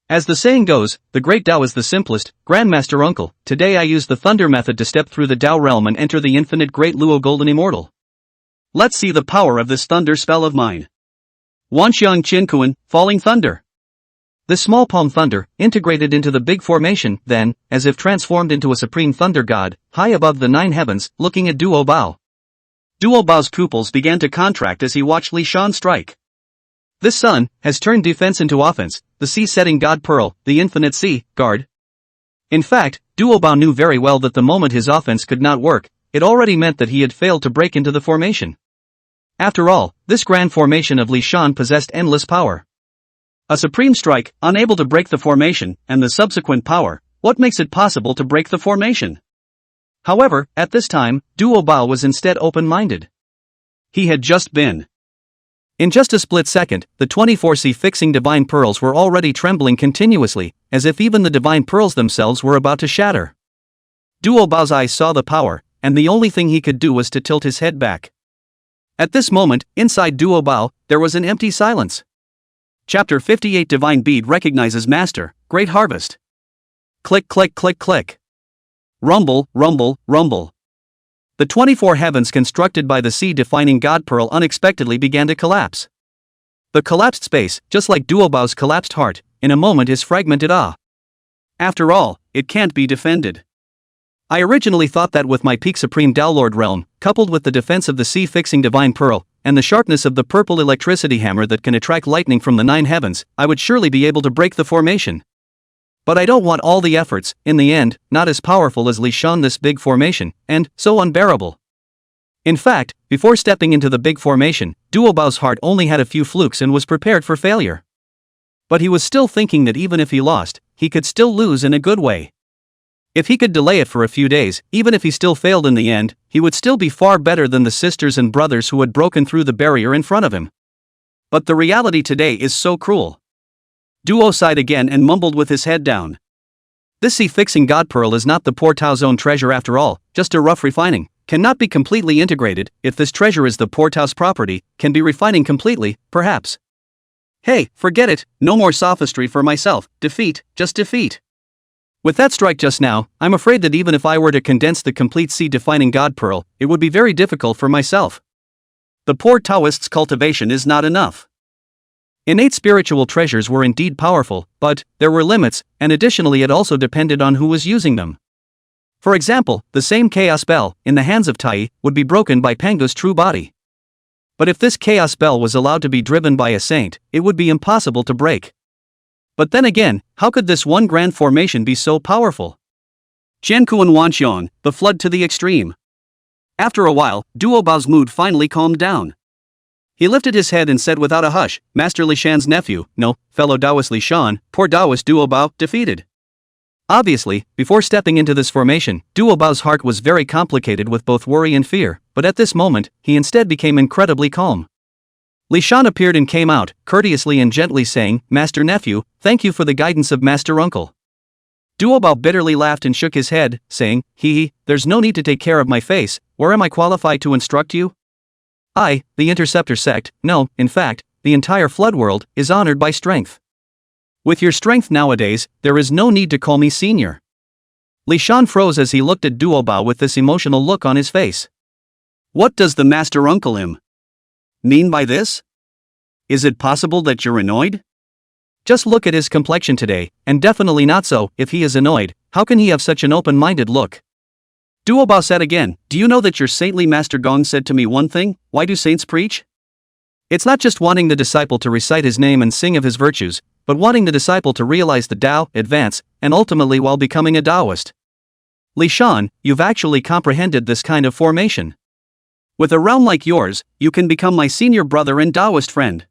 As the saying goes, the great Tao is the simplest. Grandmaster Uncle, today I use the thunder method to step through the Tao realm and enter the infinite great Luo Golden Immortal. Let's see the power of this thunder spell of mine. Wanxiang Qinkuan, Falling Thunder. This small palm thunder, integrated into the big formation, then, as if transformed into a supreme thunder god, high above the 9 heavens, looking at Duo Bao. Duo Bao's pupils began to contract as he watched Li Shan strike. This son has turned defense into offense, the sea-setting god Pearl, the infinite sea guard. In fact, Duo Bao knew very well that the moment his offense could not work, it already meant that he had failed to break into the formation. After all, this grand formation of Li Shan possessed endless power. A supreme strike, unable to break the formation, and the subsequent power, what makes it possible to break the formation? However, at this time, Duo Bao was instead open-minded. He had just been. In just a split second, the 24C fixing divine pearls were already trembling continuously, as if even the divine pearls themselves were about to shatter. Duo Bao's eyes saw the power, and the only thing he could do was to tilt his head back. At this moment, inside Duo Bao, there was an empty silence. Chapter 58 Divine Bead recognizes Master, Great Harvest. Click click click click. Rumble, rumble, rumble. The 24 heavens constructed by the sea-defining God Pearl unexpectedly began to collapse. The collapsed space, just like Duo Bao's collapsed heart, in a moment is fragmented. After all, it can't be defended. I originally thought that with my peak supreme Dao Lord realm, coupled with the defense of the sea-fixing divine pearl, and the sharpness of the purple electricity hammer that can attract lightning from the 9 heavens, I would surely be able to break the formation. But I don't want all the efforts, in the end, not as powerful as Li Shan, this big formation, and so unbearable. In fact, before stepping into the big formation, Duo Bao's heart only had a few flukes and was prepared for failure. But he was still thinking that even if he lost, he could still lose in a good way. If he could delay it for a few days, even if he still failed in the end, he would still be far better than the sisters and brothers who had broken through the barrier in front of him. But the reality today is so cruel. Duo sighed again and mumbled with his head down. This sea-fixing god pearl is not the poor Tao's own treasure after all, just a rough refining, cannot be completely integrated. If this treasure is the poor Tao's property, can be refining completely, perhaps. Hey, forget it, no more sophistry for myself, defeat, just defeat. With that strike just now, I'm afraid that even if I were to condense the complete sea-defining god pearl, it would be very difficult for myself. The poor Taoist's cultivation is not enough. Innate spiritual treasures were indeed powerful, but there were limits, and additionally it also depended on who was using them. For example, the same chaos bell, in the hands of Tai, would be broken by Pango's true body. But if this chaos bell was allowed to be driven by a saint, it would be impossible to break. But then again, how could this one grand formation be so powerful? Jiankuan Wanxian, the flood to the extreme. After a while, Duo Bao's mood finally calmed down. He lifted his head and said without a hush, Master Li Shan's nephew, no, fellow Taoist Li Shan, poor Taoist Duo Bao, defeated. Obviously, before stepping into this formation, Duo Bao's heart was very complicated with both worry and fear, but at this moment, he instead became incredibly calm. Li Shan appeared and came out, courteously and gently saying, Master Nephew, thank you for the guidance of Master Uncle. Duo Bao bitterly laughed and shook his head, saying, there's no need to take care of my face, where am I qualified to instruct you? I, the Interceptor sect, no, in fact, the entire flood world, is honored by strength. With your strength nowadays, there is no need to call me senior. Li Shan froze as he looked at Duo Bao with this emotional look on his face. What does the Master Uncle mean by this? Is it possible that you're annoyed? Just look at his complexion today, and definitely not so. If he is annoyed, how can he have such an open-minded look? Duo Bao said again, do you know that your saintly Master Gong said to me one thing, why do saints preach? It's not just wanting the disciple to recite his name and sing of his virtues, but wanting the disciple to realize the Tao, advance, and ultimately while becoming a Taoist. Li Shan, you've actually comprehended this kind of formation. With a realm like yours, you can become my senior brother and Taoist friend.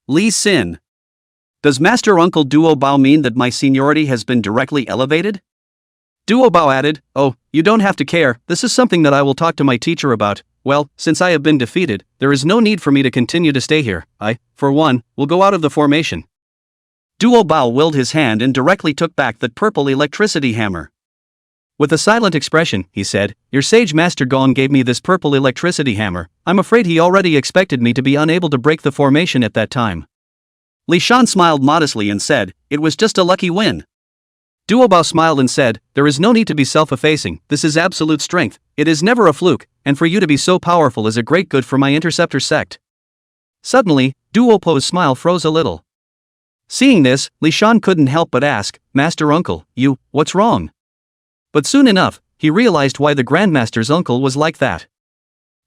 Li Xin. Does Master Uncle Duo Bao mean that my seniority has been directly elevated? Duo Bao added, oh, you don't have to care, this is something that I will talk to my teacher about. Well, since I have been defeated, there is no need for me to continue to stay here. I, for one, will go out of the formation. Duo Bao willed his hand and directly took back that purple electricity hammer. With a silent expression, he said, your sage Master Gong gave me this purple electricity hammer. I'm afraid he already expected me to be unable to break the formation at that time. Li Shan smiled modestly and said, it was just a lucky win. Duo Bao smiled and said, there is no need to be self-effacing, this is absolute strength, it is never a fluke, and for you to be so powerful is a great good for my Interceptor sect. Suddenly, Duo Bao's smile froze a little. Seeing this, Li Shan couldn't help but ask, Master Uncle, what's wrong? But soon enough, he realized why the Grandmaster's uncle was like that.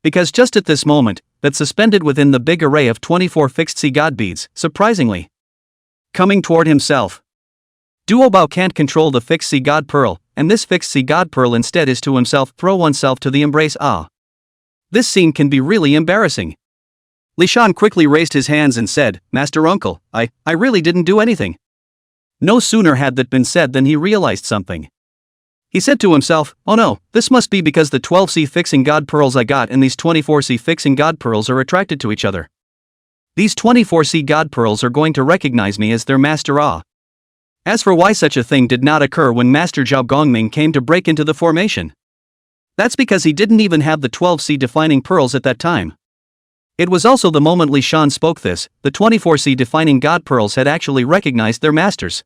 Because just at this moment, that suspended within the big array of 24 fixed sea god beads, surprisingly coming toward himself. Duo Bao can't control the fixed sea god pearl, and this fixed sea god pearl instead is to himself throw oneself to the embrace. This scene can be really embarrassing. Li Shan quickly raised his hands and said, Master Uncle, I really didn't do anything. No sooner had that been said than he realized something. He said to himself, oh no, this must be because the 12 sea fixing god pearls I got and these 24 sea fixing god pearls are attracted to each other. These 24 sea god pearls are going to recognize me as their master. As for why such a thing did not occur when Master Zhao Gongming came to break into the formation. That's because he didn't even have the 12 sea defining pearls at that time. It was also the moment Li Shan spoke this, the 24 sea defining god pearls had actually recognized their masters.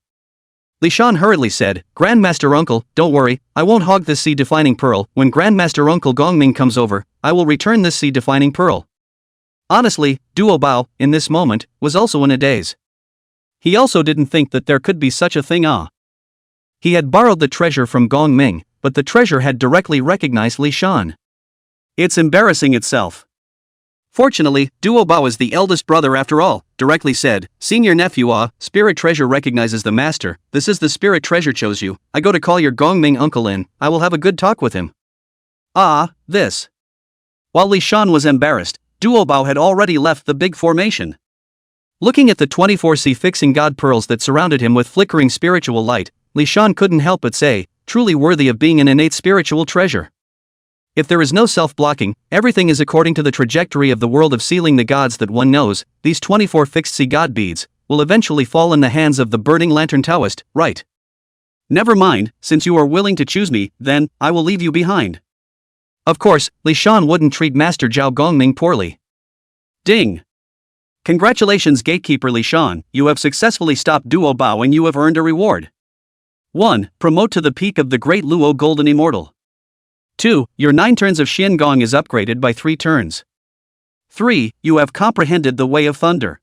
Li Shan hurriedly said, Grandmaster Uncle, don't worry, I won't hog this sea-defining pearl. When Grandmaster Uncle Gongming comes over, I will return this sea-defining pearl. Honestly, Duo Bao, in this moment, was also in a daze. He also didn't think that there could be such a thing. He had borrowed the treasure from Gongming, but the treasure had directly recognized Li Shan. It's embarrassing itself. Fortunately, Duo Bao is the eldest brother after all, directly said, Senior nephew Spirit Treasure recognizes the master, this is the Spirit Treasure chose you, I go to call your Gongming uncle in, I will have a good talk with him. This. While Li Shan was embarrassed, Duo Bao had already left the big formation. Looking at the 24C fixing god pearls that surrounded him with flickering spiritual light, Li Shan couldn't help but say, truly worthy of being an innate spiritual treasure. If there is no self-blocking, everything is according to the trajectory of the world of sealing the gods that one knows, these 24 fixed sea god beads will eventually fall in the hands of the burning lantern Taoist, right? Never mind, since you are willing to choose me, then, I will leave you behind. Of course, Li Shan wouldn't treat Master Zhao Gongming poorly. Ding! Congratulations Gatekeeper Li Shan, you have successfully stopped Duo Bao and you have earned a reward. 1. Promote to the peak of the Great Luo Golden Immortal. 2. Your 9 turns of Xian Gong is upgraded by 3 turns. 3. You have comprehended the way of thunder.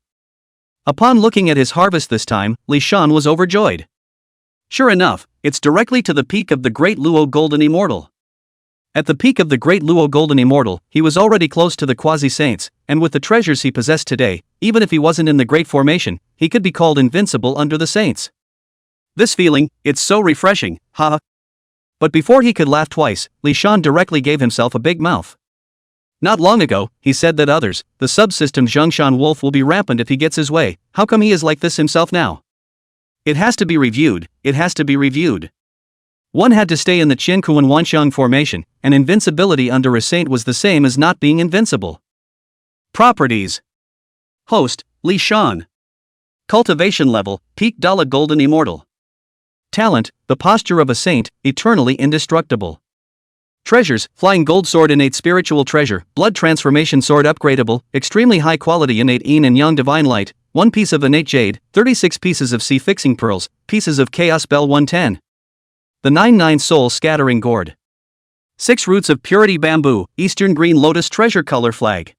Upon looking at his harvest this time, Li Shan was overjoyed. Sure enough, it's directly to the peak of the Great Luo Golden Immortal. At the peak of the Great Luo Golden Immortal, he was already close to the quasi-saints, and with the treasures he possessed today, even if he wasn't in the Great Formation, he could be called invincible under the saints. This feeling, it's so refreshing, haha. But before he could laugh twice, Li Shan directly gave himself a big mouth. Not long ago, he said that others, the subsystem Zhongshan Wolf will be rampant if he gets his way, how come he is like this himself now? It has to be reviewed, it has to be reviewed. One had to stay in the Qinkuan Wanxiang formation, and invincibility under a saint was the same as not being invincible. Properties. Host, Li Shan. Cultivation level, Peak Dala Golden Immortal. Talent, the posture of a saint, eternally indestructible. Treasures, Flying Gold Sword innate spiritual treasure, Blood Transformation Sword upgradable, extremely high quality innate Yin and Yang divine light, 1 piece of innate jade, 36 pieces of sea fixing pearls, pieces of chaos bell 110. The 99 soul scattering gourd. 6 roots of purity bamboo, Eastern green lotus treasure color flag.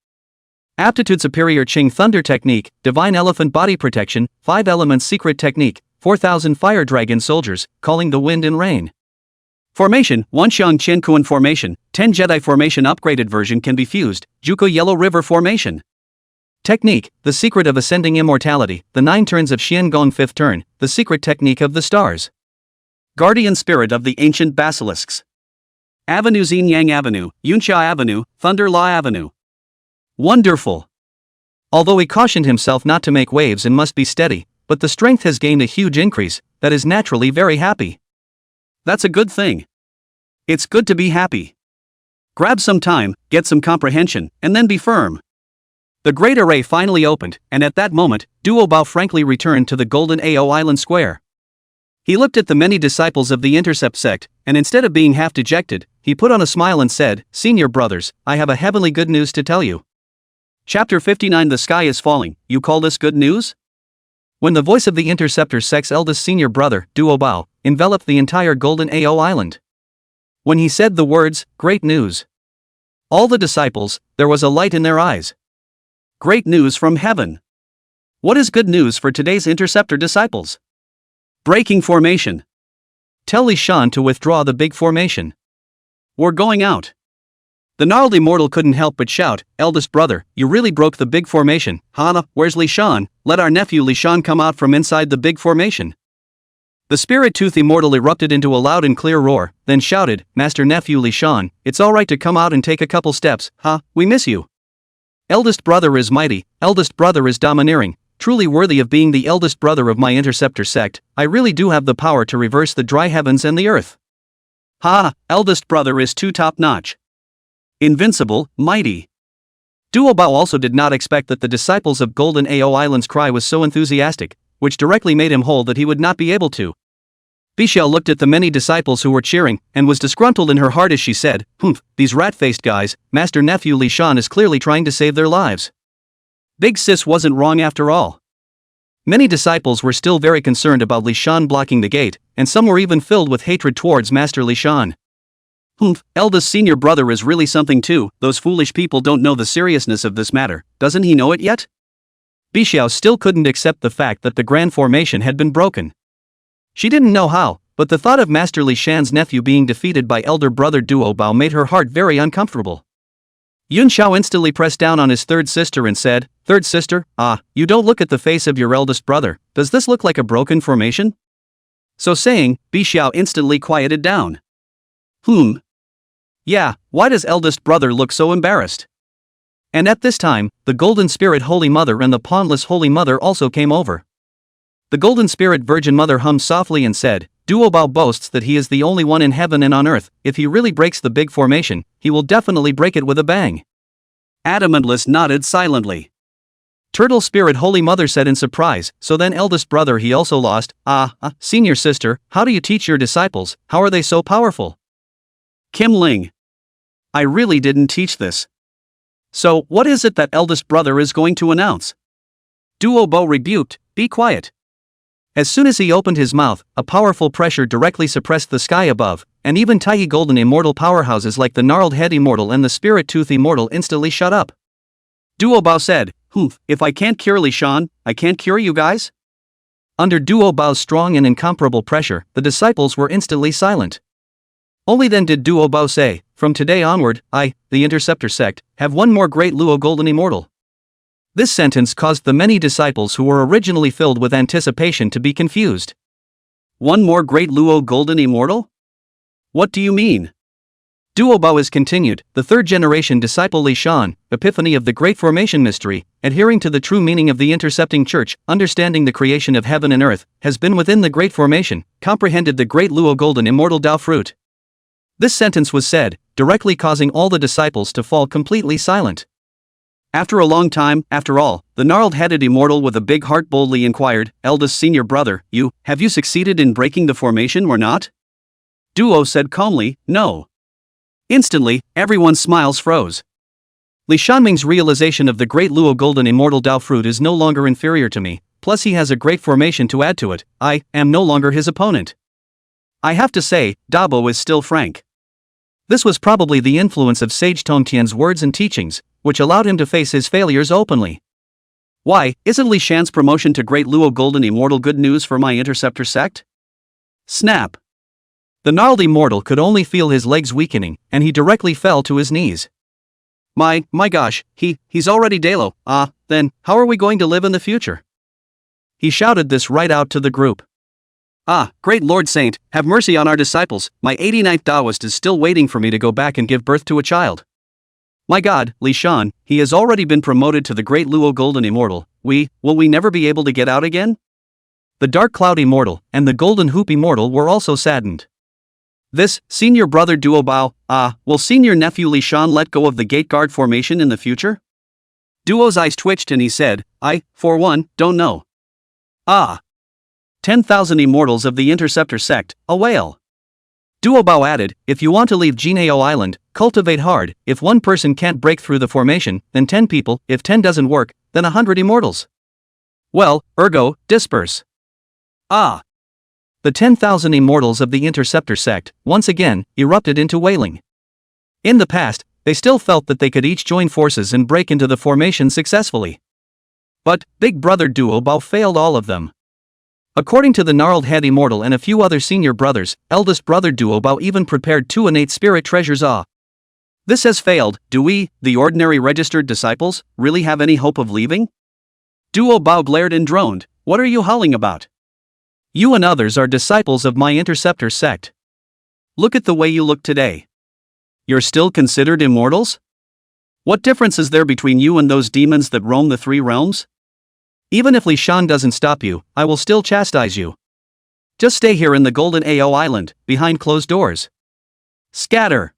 Aptitude superior Qing thunder technique, divine elephant body protection, 5 elements secret technique, 4,000 fire dragon soldiers, calling the wind and rain. Formation, Wanxiang Qiankuan formation, 10 Jedi formation upgraded version can be fused, Juko Yellow River formation. Technique, the secret of ascending immortality, the 9 turns of Xian Gong 5th turn, the secret technique of the stars. Guardian spirit of the ancient basilisks. Avenue Xin Yang Avenue, Yunxia Avenue, Thunder Law Avenue. Wonderful. Although he cautioned himself not to make waves and must be steady, but the strength has gained a huge increase, that is naturally very happy. That's a good thing. It's good to be happy. Grab some time, get some comprehension, and then be firm. The great array finally opened, and at that moment, Duo Bao frankly returned to the Golden Ao Island Square. He looked at the many disciples of the Intercept sect, and instead of being half dejected, he put on a smile and said, Senior brothers, I have a heavenly good news to tell you. Chapter 59 The Sky is Falling, you call this good news? When the voice of the Interceptor sect's eldest senior brother, Duo Bao, enveloped the entire Golden Ao Island. When he said the words, great news. All the disciples, there was a light in their eyes. Great news from heaven. What is good news for today's Interceptor disciples? Breaking formation. Tell Li Shan to withdraw the big formation. We're going out. The gnarled immortal couldn't help but shout, eldest brother, you really broke the big formation, Hana, where's Li Shan? Let our nephew Li Shan come out from inside the big formation. The spirit tooth immortal erupted into a loud and clear roar, then shouted, Master nephew Li Shan, it's alright to come out and take a couple steps, we miss you. Eldest brother is mighty, eldest brother is domineering, truly worthy of being the eldest brother of my Interceptor sect, I really do have the power to reverse the dry heavens and the earth. Eldest brother is too top-notch. Invincible, mighty. Duo Bao also did not expect that the disciples of Golden Ao Island's cry was so enthusiastic, which directly made him hold that he would not be able to. Bixiao looked at the many disciples who were cheering, and was disgruntled in her heart as she said, these rat-faced guys, Master Nephew Li Shan is clearly trying to save their lives. Big Sis wasn't wrong after all. Many disciples were still very concerned about Li Shan blocking the gate, and some were even filled with hatred towards Master Li Shan. Eldest senior brother is really something too, those foolish people don't know the seriousness of this matter, doesn't he know it yet? Bixiao still couldn't accept the fact that the grand formation had been broken. She didn't know how, but the thought of Master Li Shan's nephew being defeated by elder brother Duo Bao made her heart very uncomfortable. Yuan Shao instantly pressed down on his third sister and said, "Third sister, you don't look at the face of your eldest brother, does this look like a broken formation?" So saying, Bi Xiao instantly quieted down. Yeah, why does eldest brother look so embarrassed? And at this time, the Golden Spirit Holy Mother and the Pawnless Holy Mother also came over. The Golden Spirit Virgin Mother hummed softly and said, "Duo Bao boasts that he is the only one in heaven and on earth. If he really breaks the big formation, he will definitely break it with a bang." Adamentless nodded silently. Turtle Spirit Holy Mother said in surprise, "So then eldest brother he also lost, senior sister, how do you teach your disciples, how are they so powerful?" Kim Ling. I really didn't teach this. So, what is it that eldest brother is going to announce? Duo Bao rebuked, "Be quiet." As soon as he opened his mouth, a powerful pressure directly suppressed the sky above, and even tiny golden immortal powerhouses like the gnarled head Immortal and the spirit tooth Immortal instantly shut up. Duo Bao said, "If I can't cure Li Shan, I can't cure you guys?" Under Duo Bao's strong and incomparable pressure, the disciples were instantly silent. Only then did Duo Bao say, "From today onward, I, the Interceptor sect, have one more great Luo Golden Immortal." This sentence caused the many disciples who were originally filled with anticipation to be confused. One more great Luo Golden Immortal? What do you mean? Duo Bao is continued, the third generation disciple Li Shan, epiphany of the Great Formation mystery, adhering to the true meaning of the intercepting church, understanding the creation of heaven and earth, has been within the Great Formation, comprehended the great Luo Golden Immortal Dao fruit. This sentence was said, directly causing all the disciples to fall completely silent. After a long time, after all, the gnarled-headed Immortal with a big heart boldly inquired, "Eldest senior brother, have you succeeded in breaking the formation or not?" Duo said calmly, "No." Instantly, everyone's smiles froze. Li Shanming's realization of the great Luo Golden Immortal Dao fruit is no longer inferior to me, plus he has a great formation to add to it. I am no longer his opponent. I have to say, Dabo is still frank. This was probably the influence of Sage Tongtian's words and teachings, which allowed him to face his failures openly. Why, isn't Li Shan's promotion to Great Luo Golden Immortal good news for my Interceptor sect? Snap. The gnarled Immortal could only feel his legs weakening, and he directly fell to his knees. My gosh, he's already Dalo, then, how are we going to live in the future? He shouted this right out to the group. Great Lord Saint, have mercy on our disciples, my 89th Taoist is still waiting for me to go back and give birth to a child. My God, Li Shan, he has already been promoted to the Great Luo Golden Immortal, will we never be able to get out again? The Dark Cloud Immortal, and the Golden Hoop Immortal were also saddened. This, senior brother Duo Bao, will senior nephew Li Shan let go of the gate guard formation in the future? Duo's eyes twitched and he said, "I, for one, don't know." 10,000 immortals of the Interceptor sect, a whale. Duo Bao added, "If you want to leave Jinao Island, cultivate hard. If one person can't break through the formation, then 10 people, if 10 doesn't work, then 100 immortals. Well, ergo, disperse." The 10,000 immortals of the Interceptor sect, once again, erupted into wailing. In the past, they still felt that they could each join forces and break into the formation successfully. But, Big Brother Duo Bao failed all of them. According to the gnarled head Immortal and a few other senior brothers, eldest brother Duo Bao even prepared 2 innate spirit treasures. This has failed. Do we, the ordinary registered disciples, really have any hope of leaving? Duo Bao glared and droned, "What are you howling about? You and others are disciples of my Interceptor sect. Look at the way you look today. You're still considered immortals? What difference is there between you and those demons that roam the 3 realms? Even if Li Shan doesn't stop you, I will still chastise you. Just stay here in the Golden Ao Island, behind closed doors. Scatter."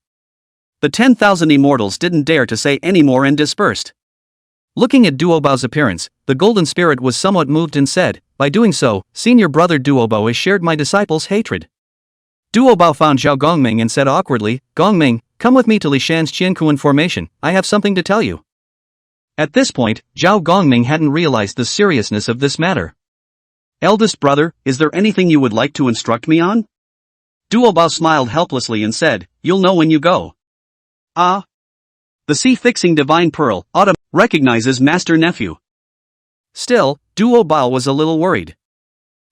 The 10,000 immortals didn't dare to say any more and dispersed. Looking at Duo Bao's appearance, the Golden Spirit was somewhat moved and said, "By doing so, senior brother Duo Bao has shared my disciples' hatred." Duo Bao found Zhao Gongming and said awkwardly, "Gongming, come with me to Li Shan's Qiankuan formation, I have something to tell you." At this point, Zhao Gongming hadn't realized the seriousness of this matter. "Eldest brother, is there anything you would like to instruct me on?" Duo Bao smiled helplessly and said, "You'll know when you go." The sea-fixing divine pearl, Autumn, recognizes master nephew. Still, Duo Bao was a little worried.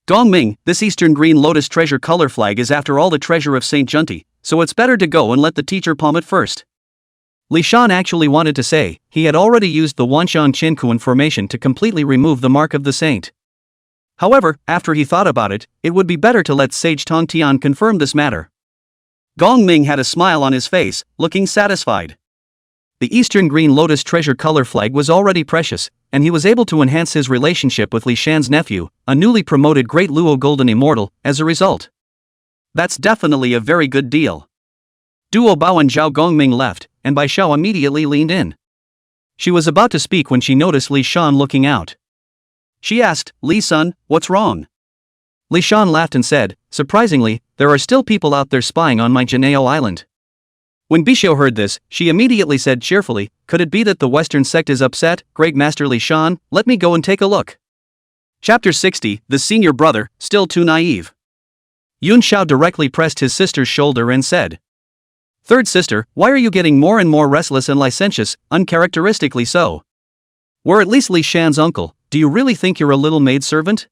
"Gongming, this Eastern Green Lotus treasure color flag is after all the treasure of Saint Junti, so it's better to go and let the teacher palm it first." Li Shan actually wanted to say, he had already used the Wanshan Qinkuan formation to completely remove the mark of the saint. However, after he thought about it, it would be better to let Sage Tong Tian confirm this matter. Gong Ming had a smile on his face, looking satisfied. The Eastern Green Lotus treasure color flag was already precious, and he was able to enhance his relationship with Li Shan's nephew, a newly promoted Great Luo Golden Immortal, as a result. That's definitely a very good deal. Duo Bao and Zhao Gongming left, and Bai Xiao immediately leaned in. She was about to speak when she noticed Li Shan looking out. She asked, Li Sun, what's wrong? Li Shan laughed and said, surprisingly, there are still people out there spying on my Jinao Island. When Bixiu heard this, she immediately said cheerfully, could it be that the Western sect is upset, Great Master Li Shan, let me go and take a look. Chapter 60, The Senior Brother, Still Too Naive. Yuan Shao directly pressed his sister's shoulder and said, Third sister, why are you getting more and more restless and licentious, uncharacteristically so? We're at least Li Shan's uncle, do you really think you're a little maidservant?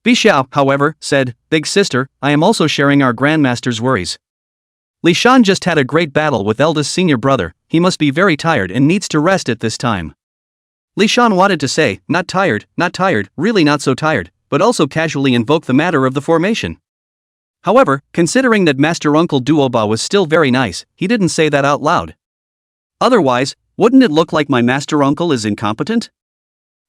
Bixiu, however, said, Big sister, I am also sharing our grandmaster's worries. Li Shan just had a great battle with eldest senior brother, he must be very tired and needs to rest at this time. Li Shan wanted to say, not tired, really not so tired, but also casually invoke the matter of the formation. However, considering that Master Uncle Duoba was still very nice, he didn't say that out loud. Otherwise, wouldn't it look like my master uncle is incompetent?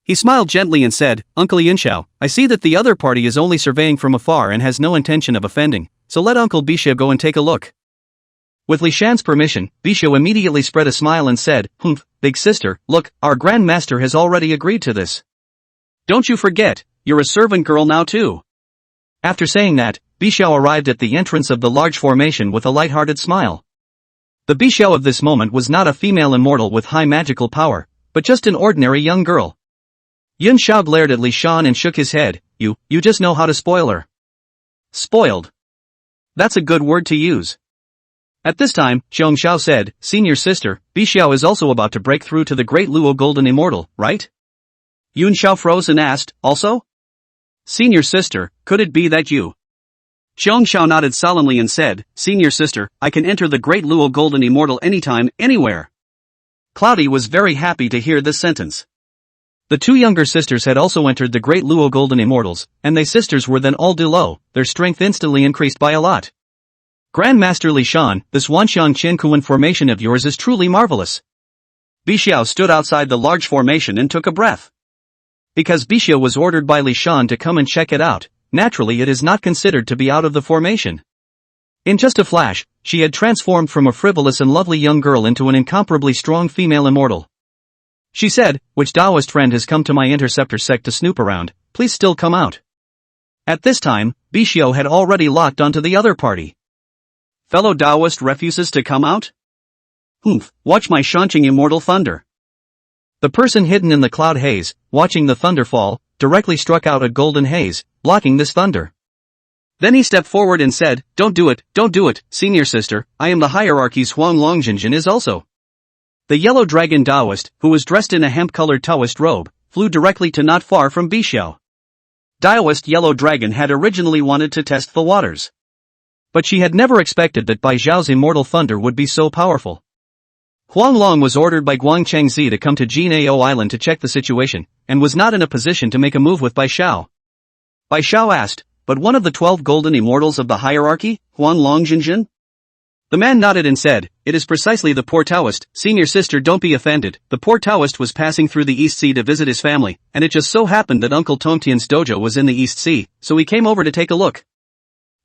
He smiled gently and said, Uncle Yunxiao, I see that the other party is only surveying from afar and has no intention of offending, so let Uncle Bixiu go and take a look. With Li Shan's permission, Bixiu immediately spread a smile and said, Big sister, look, our grandmaster has already agreed to this. Don't you forget, you're a servant girl now too. After saying that, Bixiu arrived at the entrance of the large formation with a light-hearted smile. The Bixiu of this moment was not a female immortal with high magical power, but just an ordinary young girl. Yuan Shao glared at Li Shan and shook his head, you just know how to spoil her. Spoiled. That's a good word to use. At this time, Xiong Xiao said, Senior sister, Bixiu is also about to break through to the Great Luo Golden Immortal, right? Yuan Shao froze and asked, also? Senior sister, could it be that you? Xiong Xiao nodded solemnly and said, Senior sister, I can enter the Great Luo Golden Immortal anytime, anywhere. Cloudy was very happy to hear this sentence. The two younger sisters had also entered the Great Luo Golden Immortals, and they sisters were then all do low, their strength instantly increased by a lot. Grandmaster Li Shan, this Wanshan Qinkuan formation of yours is truly marvelous. Bixiu stood outside the large formation and took a breath. Because Bixiu was ordered by Li Shan to come and check it out, naturally it is not considered to be out of the formation. In just a flash, she had transformed from a frivolous and lovely young girl into an incomparably strong female immortal. She said, which Taoist friend has come to my interceptor sect to snoop around, please still come out. At this time, Bixiu had already locked onto the other party. Fellow Taoist refuses to come out? Watch my Shanqing immortal thunder. The person hidden in the cloud haze, watching the thunder fall, directly struck out a golden haze, blocking this thunder. Then he stepped forward and said, don't do it, senior sister, I am the hierarchy's Huang Longjinjin is also. The yellow dragon Taoist, who was dressed in a hemp-colored Taoist robe, flew directly to not far from Bixiu. Taoist Yellow Dragon had originally wanted to test the waters. But she had never expected that Bai Zhao's immortal thunder would be so powerful. Huang Long was ordered by Guang Chengzi to come to Jinao Island to check the situation, and was not in a position to make a move with Bai Xiao. Bai Xiao asked, but one of the 12 golden immortals of the hierarchy, Huang Longjinjin? The man nodded and said, it is precisely the poor Taoist, senior sister don't be offended, the poor Taoist was passing through the East Sea to visit his family, and it just so happened that Uncle Tongtian's dojo was in the East Sea, so he came over to take a look.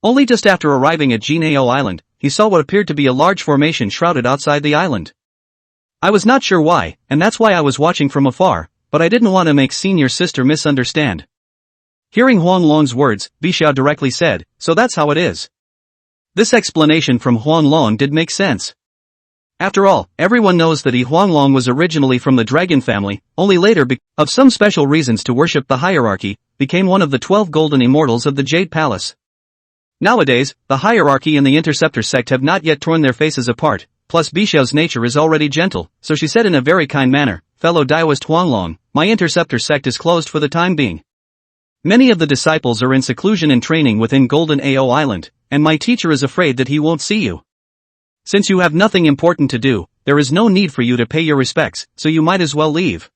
Only just after arriving at Jinao Island, he saw what appeared to be a large formation shrouded outside the island. I was not sure why, and that's why I was watching from afar, but I didn't want to make senior sister misunderstand. Hearing Huang Long's words, Bixiu directly said, so that's how it is. This explanation from Huang Long did make sense. After all, everyone knows that Huang Long was originally from the dragon family, only later of some special reasons to worship the hierarchy, became one of the 12 golden immortals of the Jade Palace. Nowadays, the hierarchy and the interceptor sect have not yet torn their faces apart, plus Bixiu's nature is already gentle, so she said in a very kind manner, fellow Taoist Huang Long, my interceptor sect is closed for the time being. Many of the disciples are in seclusion and training within Golden Ao Island, and my teacher is afraid that he won't see you. Since you have nothing important to do, there is no need for you to pay your respects, so you might as well leave.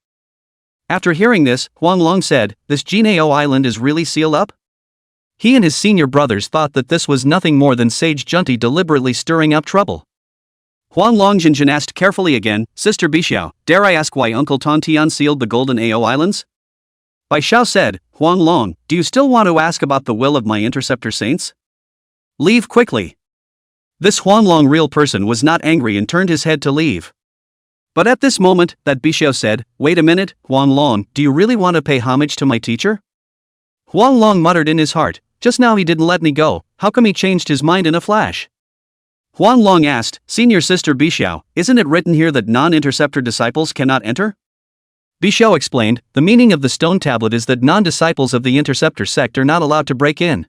After hearing this, Huanglong said, this Jinao Island is really sealed up? He and his senior brothers thought that this was nothing more than Sage Junti deliberately stirring up trouble. Huanglong Jinjin asked carefully again, Sister Bixiao, dare I ask why Uncle Tontian sealed the Golden Ao Islands? Bai Xiao said, Huanglong, do you still want to ask about the will of my interceptor saints? Leave quickly. This Huanglong real person was not angry and turned his head to leave. But at this moment, that Bixiao said, wait a minute, Huanglong, do you really want to pay homage to my teacher? Huanglong muttered in his heart, just now he didn't let me go, how come he changed his mind in a flash? Huanglong asked, Senior Sister Bixiao, isn't it written here that non-interceptor disciples cannot enter? Bixiao explained, the meaning of the stone tablet is that non-disciples of the interceptor sect are not allowed to break in.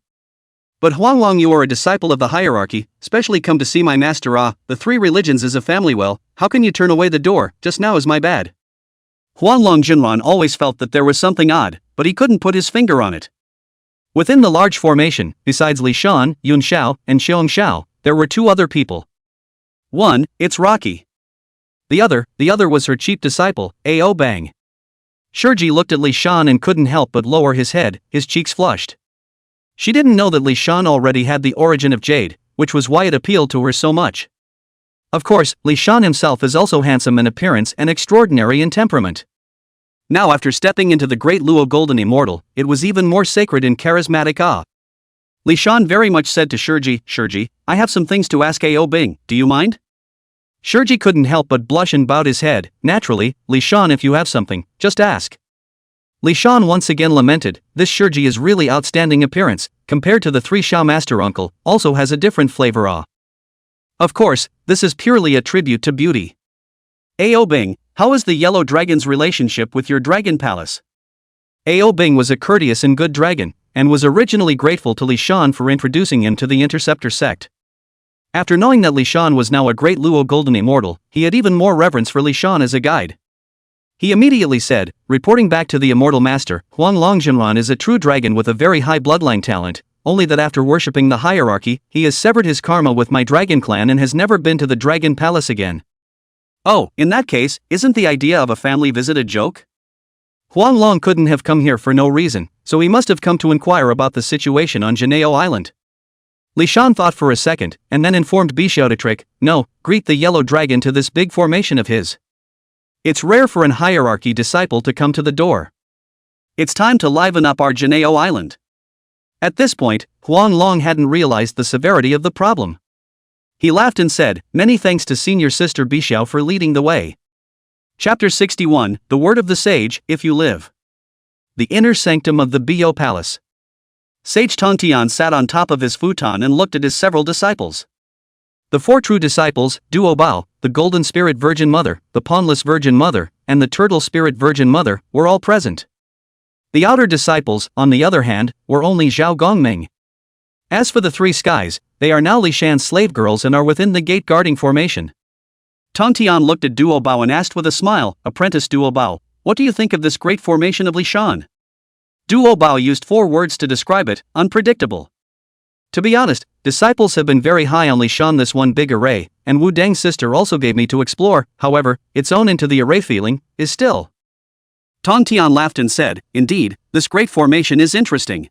But Huanglong, you are a disciple of the hierarchy, specially come to see my master. The three religions is a family. Well, how can you turn away the door, just now is my bad. Huanglong Jinran always felt that there was something odd, but he couldn't put his finger on it. Within the large formation, besides Li Shan, Yun Xiao, and Xiong Xiao, there were two other people. One, it's Rocky. The other was her chief disciple, Ao Bang. Shurji looked at Li Shan and couldn't help but lower his head, his cheeks flushed. She didn't know that Li Shan already had the origin of jade, which was why it appealed to her so much. Of course, Li Shan himself is also handsome in appearance and extraordinary in temperament. Now after stepping into the great Luo Golden Immortal, it was even more sacred and charismatic. Li Shan very much said to Shurji, I have some things to ask Ao Bing, do you mind? Shurji couldn't help but blush and bowed his head, naturally, Li Shan, if you have something, just ask. Li Shan once again lamented, this Shurji is really outstanding appearance, compared to the three Xiao master uncle, also has a different flavor. Of course, this is purely a tribute to beauty. Ao Bing, how is the yellow dragon's relationship with your dragon palace? Ao Bing was a courteous and good dragon, and was originally grateful to Li Shan for introducing him to the interceptor sect. After knowing that Li Shan was now a great Luo Golden Immortal, he had even more reverence for Li Shan as a guide. He immediately said, reporting back to the Immortal Master, Huanglong Jinran is a true dragon with a very high bloodline talent, only that after worshipping the hierarchy, he has severed his karma with my dragon clan and has never been to the dragon palace again. Oh, in that case, isn't the idea of a family visit a joke? Huanglong couldn't have come here for no reason, so he must have come to inquire about the situation on Jinao Island. Li Shan thought for a second, and then informed Bixiao to trick, no, greet the yellow dragon to this big formation of his. It's rare for an hierarchy disciple to come to the door. It's time to liven up our Jinao Island. At this point, Huanglong hadn't realized the severity of the problem. He laughed and said, many thanks to Senior Sister Bixiao for leading the way. Chapter 61, The Word of the Sage, If You Live. The Inner Sanctum of the Bio Palace. Sage Tongtian sat on top of his futon and looked at his several disciples. The four true disciples, Duo Bao, the Golden Spirit Virgin Mother, the Pawnless Virgin Mother, and the Turtle Spirit Virgin Mother, were all present. The outer disciples, on the other hand, were only Zhao Gongming. As for the three skies, they are now Li Shan's slave girls and are within the gate guarding formation. Tongtian looked at Duo Bao and asked with a smile, Apprentice Duo Bao, what do you think of this great formation of Li Shan? Duo Bao used 4 words to describe it, unpredictable. To be honest, disciples have been very high on Li Shan this one big array, and Wu Dang's sister also gave me to explore, however, its own into the array feeling, is still. Tongtian laughed and said, indeed, this great formation is interesting.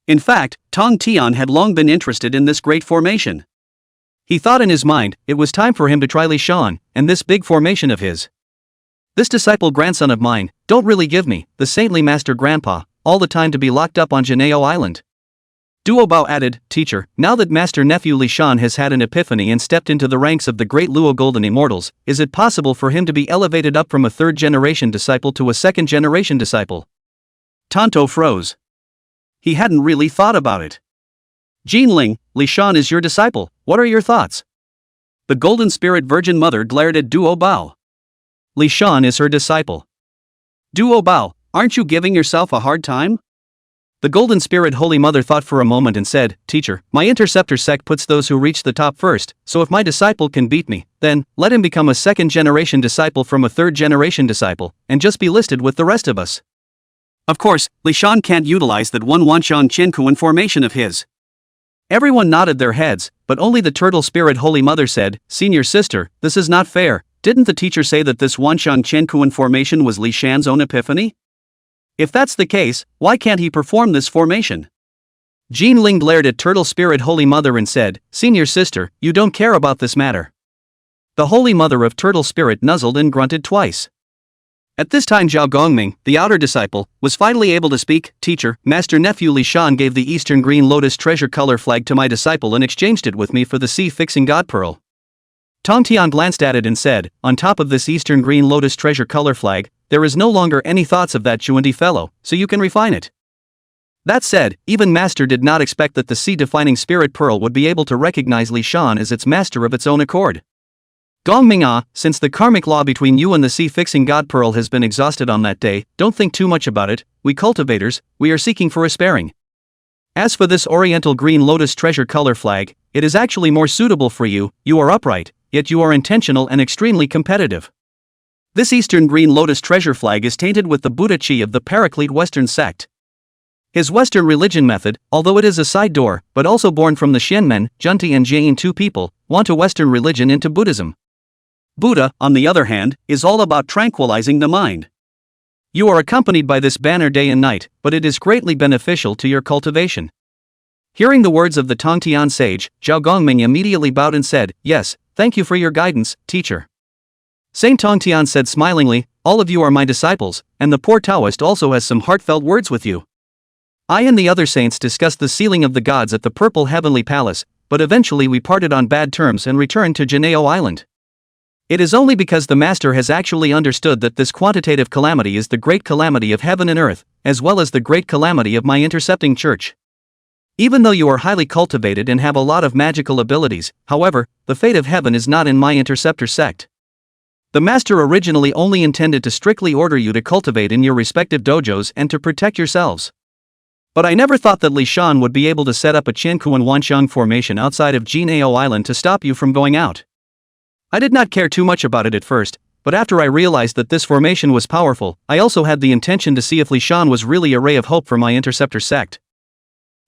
In fact, Tongtian had long been interested in this great formation. He thought in his mind, it was time for him to try Li Shan, and this big formation of his. This disciple grandson of mine, don't really give me, the saintly master grandpa, all the time to be locked up on Jinao Island. Duo Bao added, Teacher, now that Master Nephew Li Shan has had an epiphany and stepped into the ranks of the great Luo Golden Immortals, is it possible for him to be elevated up from a 3rd-generation disciple to a 2nd-generation disciple? Tonto froze. He hadn't really thought about it. Ling, Li Shan is your disciple, what are your thoughts? The Golden Spirit Virgin Mother glared at Duo Bao. Li Shan is her disciple. Duo Bao, aren't you giving yourself a hard time? The Golden Spirit Holy Mother thought for a moment and said, Teacher, my interceptor sect puts those who reach the top first, so if my disciple can beat me, then, let him become a 2nd-generation disciple from a 3rd-generation disciple, and just be listed with the rest of us. Of course, Li Shan can't utilize that one Wanshan Qiankuan formation of his. Everyone nodded their heads, but only the turtle spirit Holy Mother said, "Senior sister, this is not fair. Didn't the teacher say that this Wanshang Qiankuan formation was Li Shan's own epiphany? If that's the case, why can't he perform this formation?" Jean Ling glared at turtle spirit Holy Mother and said, "Senior sister, you don't care about this matter." The Holy Mother of turtle spirit nuzzled and grunted twice. At this time Zhao Gongming, the outer disciple, was finally able to speak. "Teacher, Master Nephew Li Shan gave the Eastern Green Lotus treasure color flag to my disciple and exchanged it with me for the sea-fixing god pearl." Tong Tian glanced at it and said, "On top of this Eastern Green Lotus treasure color flag, there is no longer any thoughts of that Chuandy fellow, so you can refine it." That said, even Master did not expect that the sea-defining spirit pearl would be able to recognize Li Shan as its master of its own accord. "Gongming, since the karmic law between you and the sea-fixing god pearl has been exhausted on that day, don't think too much about it. We cultivators, we are seeking for a sparing. As for this Oriental Green Lotus treasure color flag, it is actually more suitable for you. You are upright, yet you are intentional and extremely competitive. This Eastern Green Lotus treasure flag is tainted with the Buddha Chi of the Paraclete Western sect. His Western religion method, although it is a side door, but also born from the Xianmen, Junti and Jain two people, want a Western religion into Buddhism. Buddha, on the other hand, is all about tranquilizing the mind. You are accompanied by this banner day and night, but it is greatly beneficial to your cultivation." Hearing the words of the Tongtian sage, Zhao Gongming immediately bowed and said, "Yes, thank you for your guidance, teacher." Saint Tongtian said smilingly, "All of you are my disciples, and the poor Taoist also has some heartfelt words with you. I and the other saints discussed the sealing of the gods at the Purple Heavenly Palace, but eventually we parted on bad terms and returned to Janeo Island. It is only because the Master has actually understood that this quantitative calamity is the great calamity of heaven and earth, as well as the great calamity of my intercepting church. Even though you are highly cultivated and have a lot of magical abilities, however, the fate of heaven is not in my interceptor sect. The Master originally only intended to strictly order you to cultivate in your respective dojos and to protect yourselves. But I never thought that Li Shan would be able to set up a Qiankuan Wanshang formation outside of Jinao Island to stop you from going out. I did not care too much about it at first, but after I realized that this formation was powerful, I also had the intention to see if Li Shan was really a ray of hope for my interceptor sect.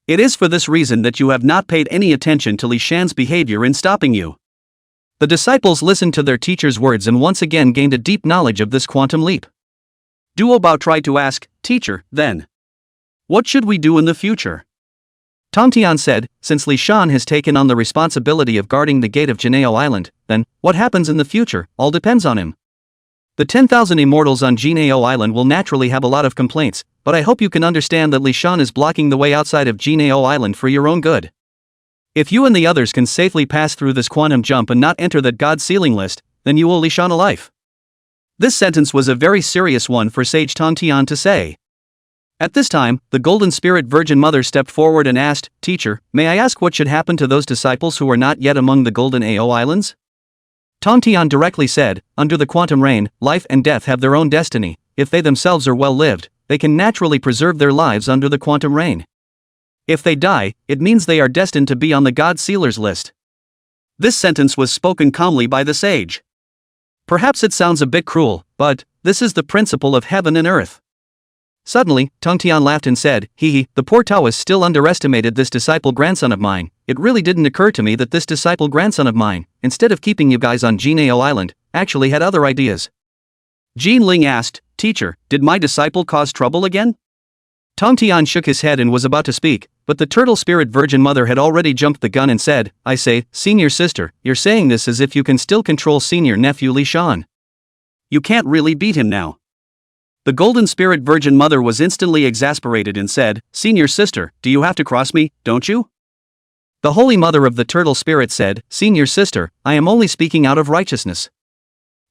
It is for this reason that you have not paid any attention to Li Shan's behavior in stopping you." The disciples listened to their teacher's words and once again gained a deep knowledge of this quantum leap. Duo Bao tried to ask, "Teacher, then, what should we do in the future?" Tongtian said, "Since Li Shan has taken on the responsibility of guarding the gate of Jinao Island, then, what happens in the future, all depends on him. The 10,000 immortals on Jinao Island will naturally have a lot of complaints, but I hope you can understand that Li Shan is blocking the way outside of Jinao Island for your own good. If you and the others can safely pass through this quantum jump and not enter that God sealing list, then you will Li Shan a life." This sentence was a very serious one for Sage Tongtian to say. At this time, the Golden Spirit Virgin Mother stepped forward and asked, "Teacher, may I ask what should happen to those disciples who are not yet among the Golden Ao Islands?" Tongtian directly said, "Under the quantum reign, life and death have their own destiny. If they themselves are well lived, they can naturally preserve their lives under the quantum reign. If they die, it means they are destined to be on the God Sealers list." This sentence was spoken calmly by the sage. Perhaps it sounds a bit cruel, but this is the principle of heaven and earth. Suddenly, Tongtian laughed and said, "Hee, the poor Taoist still underestimated this disciple grandson of mine. It really didn't occur to me that this disciple grandson of mine, instead of keeping you guys on Jinao Island, actually had other ideas." Jean Ling asked, "Teacher, did my disciple cause trouble again?" Tongtian shook his head and was about to speak, but the Turtle Spirit Virgin Mother had already jumped the gun and said, "I say, senior sister, you're saying this as if you can still control senior nephew Li Shan. You can't really beat him now." The Golden Spirit Virgin Mother was instantly exasperated and said, "Senior sister, do you have to cross me, don't you?" The Holy Mother of the Turtle Spirit said, "Senior sister, I am only speaking out of righteousness."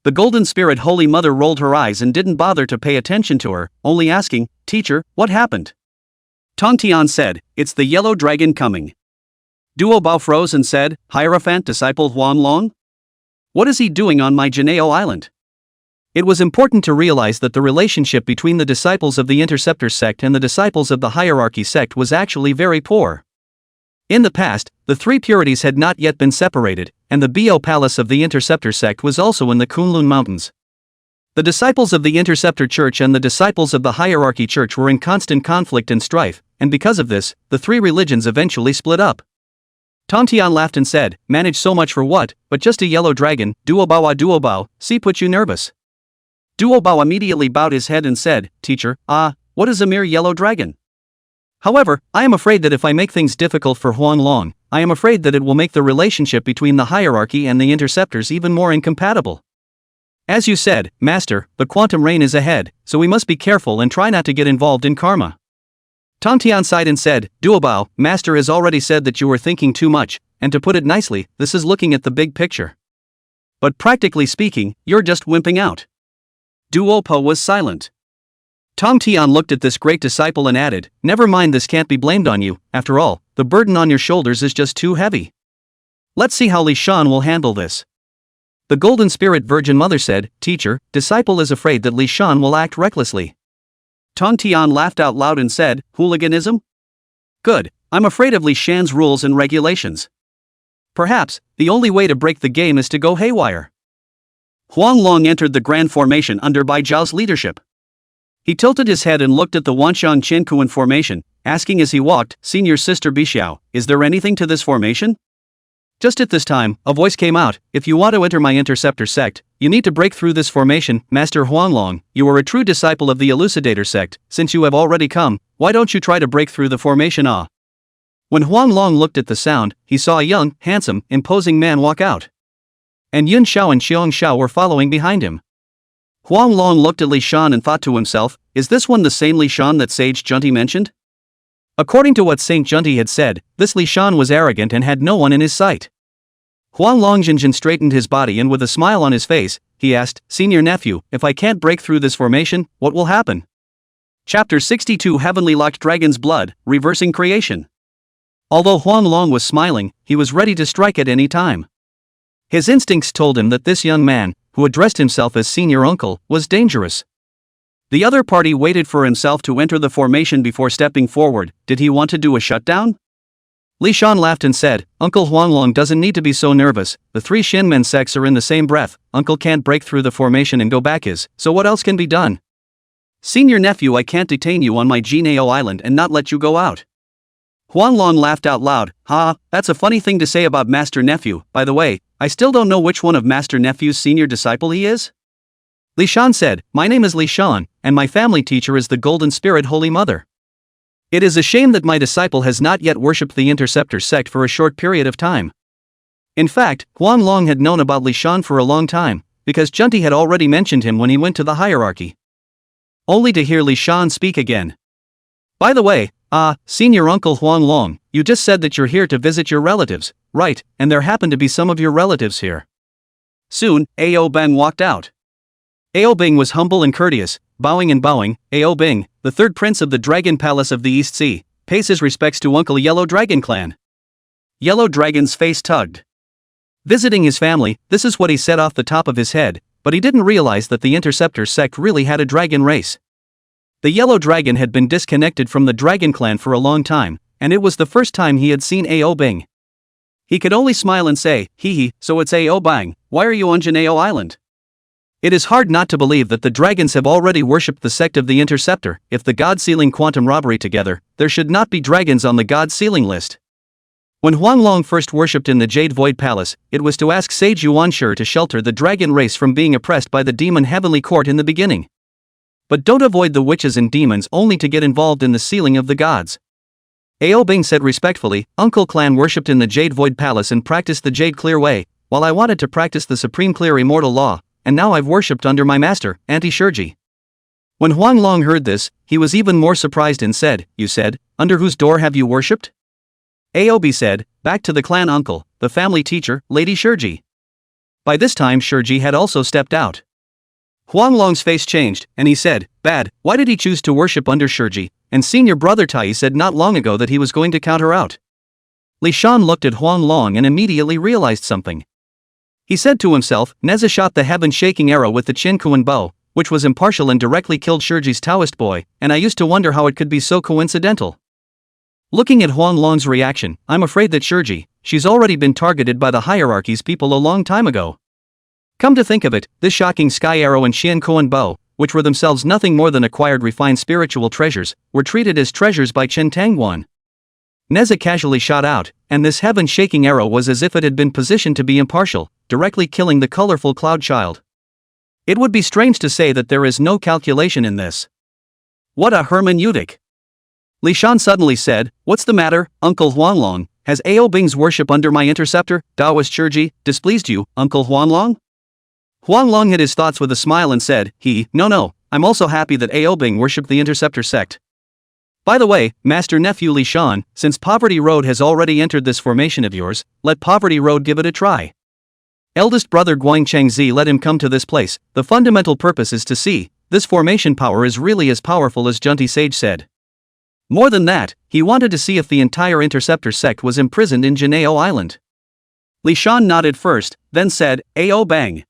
The Golden Spirit Holy Mother rolled her eyes and didn't bother to pay attention to her, only asking, "Teacher, what happened?" Tongtian said, "It's the yellow dragon coming." Duo Bao froze and said, "Hierophant disciple Huan Long? What is he doing on my Janeo Island?" It was important to realize that the relationship between the disciples of the Interceptor sect and the disciples of the Hierarchy sect was actually very poor. In the past, the three purities had not yet been separated, and the Bo Palace of the Interceptor sect was also in the Kunlun Mountains. The disciples of the Interceptor Church and the disciples of the Hierarchy Church were in constant conflict and strife, and because of this, the three religions eventually split up. Tong Tian laughed and said, manage so much for what, but just a yellow dragon, duo bao, see put you nervous. Duo Bao immediately bowed his head and said, teacher, what is a mere yellow dragon? However, I am afraid that if I make things difficult for Huang Long, I am afraid that it will make the relationship between the hierarchy and the interceptors even more incompatible. As you said, Master, the quantum rain is ahead, so we must be careful and try not to get involved in karma. Tong Tian sighed and said, Duobao, Master has already said that you are thinking too much, and to put it nicely, this is looking at the big picture. But practically speaking, you're just wimping out. Duopo was silent. Tong Tian looked at this great disciple and added, never mind, this can't be blamed on you, after all, the burden on your shoulders is just too heavy. Let's see how Li Shan will handle this. The Golden Spirit Virgin Mother said, teacher, disciple is afraid that Li Shan will act recklessly. Tong Tian laughed out loud and said, hooliganism? Good, I'm afraid of Li Shan's rules and regulations. Perhaps, the only way to break the game is to go haywire. Huang Long entered the grand formation under Bai Zhao's leadership. He tilted his head and looked at the Wanxiang Qiankuan formation, asking as he walked, Senior Sister Bixiao, is there anything to this formation? Just at this time, a voice came out, if you want to enter my interceptor sect, you need to break through this formation, Master Huang Long, you are a true disciple of the Elucidator sect, since you have already come, why don't you try to break through the formation? When Huang Long looked at the sound, he saw a young, handsome, imposing man walk out. And Yun Xiao and Xiong Xiao were following behind him. Huang Long looked at Li Shan and thought to himself, is this one the same Li Shan that Sage Junti mentioned? According to what Saint Junti had said, this Li Shan was arrogant and had no one in his sight. Huang Longjinjin straightened his body and with a smile on his face, he asked, Senior Nephew, if I can't break through this formation, what will happen? Chapter 62 Heavenly Locked Dragon's Blood, Reversing Creation. Although Huang Long was smiling, he was ready to strike at any time. His instincts told him that this young man, who addressed himself as senior uncle, was dangerous. The other party waited for himself to enter the formation before stepping forward. Did he want to do a shutdown? Li Shan laughed and said, Uncle Huanglong doesn't need to be so nervous, the three Shinmen sects are in the same breath, Uncle can't break through the formation and go back so what else can be done? Senior nephew, I can't detain you on my Jinao island and not let you go out. Huanglong laughed out loud, that's a funny thing to say about Master Nephew, by the way, I still don't know which one of Master Nephew's senior disciple he is? Li Shan said, my name is Li Shan, and my family teacher is the Golden Spirit Holy Mother. It is a shame that my disciple has not yet worshipped the Interceptor sect for a short period of time. In fact, Huanglong had known about Li Shan for a long time, because Junti had already mentioned him when he went to the hierarchy. Only to hear Li Shan speak again. By the way, Senior Uncle Huanglong, you just said that you're here to visit your relatives, right, and there happen to be some of your relatives here. Soon, Ao Beng walked out. Ao Beng was humble and courteous, bowing and bowing. Ao Beng, the third prince of the Dragon Palace of the East Sea, pays his respects to Uncle Yellow Dragon Clan. Yellow Dragon's face tugged. Visiting his family, this is what he said off the top of his head, but he didn't realize that the Interceptor sect really had a dragon race. The Yellow Dragon had been disconnected from the Dragon Clan for a long time, and it was the first time he had seen Ao Beng. He could only smile and say, hee, so it's Ao Beng, why are you on Jinao Island? It is hard not to believe that the dragons have already worshipped the sect of the Interceptor. If the God-sealing quantum robbery together, there should not be dragons on the God-sealing list. When Huanglong first worshipped in the Jade Void Palace, it was to ask Sage Yuan to shelter the dragon race from being oppressed by the demon heavenly court in the beginning. But don't avoid the witches and demons only to get involved in the sealing of the gods. Ao Beng said respectfully, Uncle Clan worshipped in the Jade Void Palace and practiced the Jade Clear Way, while I wanted to practice the Supreme Clear Immortal Law, and now I've worshipped under my master, Anti-Shurji. When Huanglong heard this, he was even more surprised and said, you said, under whose door have you worshipped? Aobi said, back to the clan uncle, the family teacher, Lady Shurji. By this time Shurji had also stepped out. Huanglong's face changed, and he said, bad, why did he choose to worship under Shurji, and senior brother Tai said not long ago that he was going to count her out. Li Shan looked at Huanglong and immediately realized something. He said to himself, Nezha shot the heaven-shaking arrow with the Qinkuan bow, which was impartial and directly killed Shurji's Taoist boy, and I used to wonder how it could be so coincidental. Looking at Huanglong's reaction, I'm afraid that Shurji, she's already been targeted by the hierarchy's people a long time ago. Come to think of it, this shocking sky arrow and Qiankuan bow, which were themselves nothing more than acquired refined spiritual treasures, were treated as treasures by Chen Tangguan. Nezha casually shot out, and this heaven-shaking arrow was as if it had been positioned to be impartial, directly killing the colorful cloud child. It would be strange to say that there is no calculation in this. What a hermeneutic! Li Shan suddenly said, "What's the matter, Uncle Huanglong? Has Ao Bing's worship under my interceptor, Taoist Churji, displeased you, Uncle Huanglong?" Huanglong hid his thoughts with a smile and said, No, I'm also happy that Ao Bing worshipped the interceptor sect. By the way, Master Nephew Li Shan, since Poverty Road has already entered this formation of yours, let Poverty Road give it a try. Eldest brother Guang Chengzi let him come to this place. The fundamental purpose is to see, this formation power is really as powerful as Junti Sage said. More than that, he wanted to see if the entire interceptor sect was imprisoned in Jinao Island. Li Shan nodded first, then said, Ao Bang.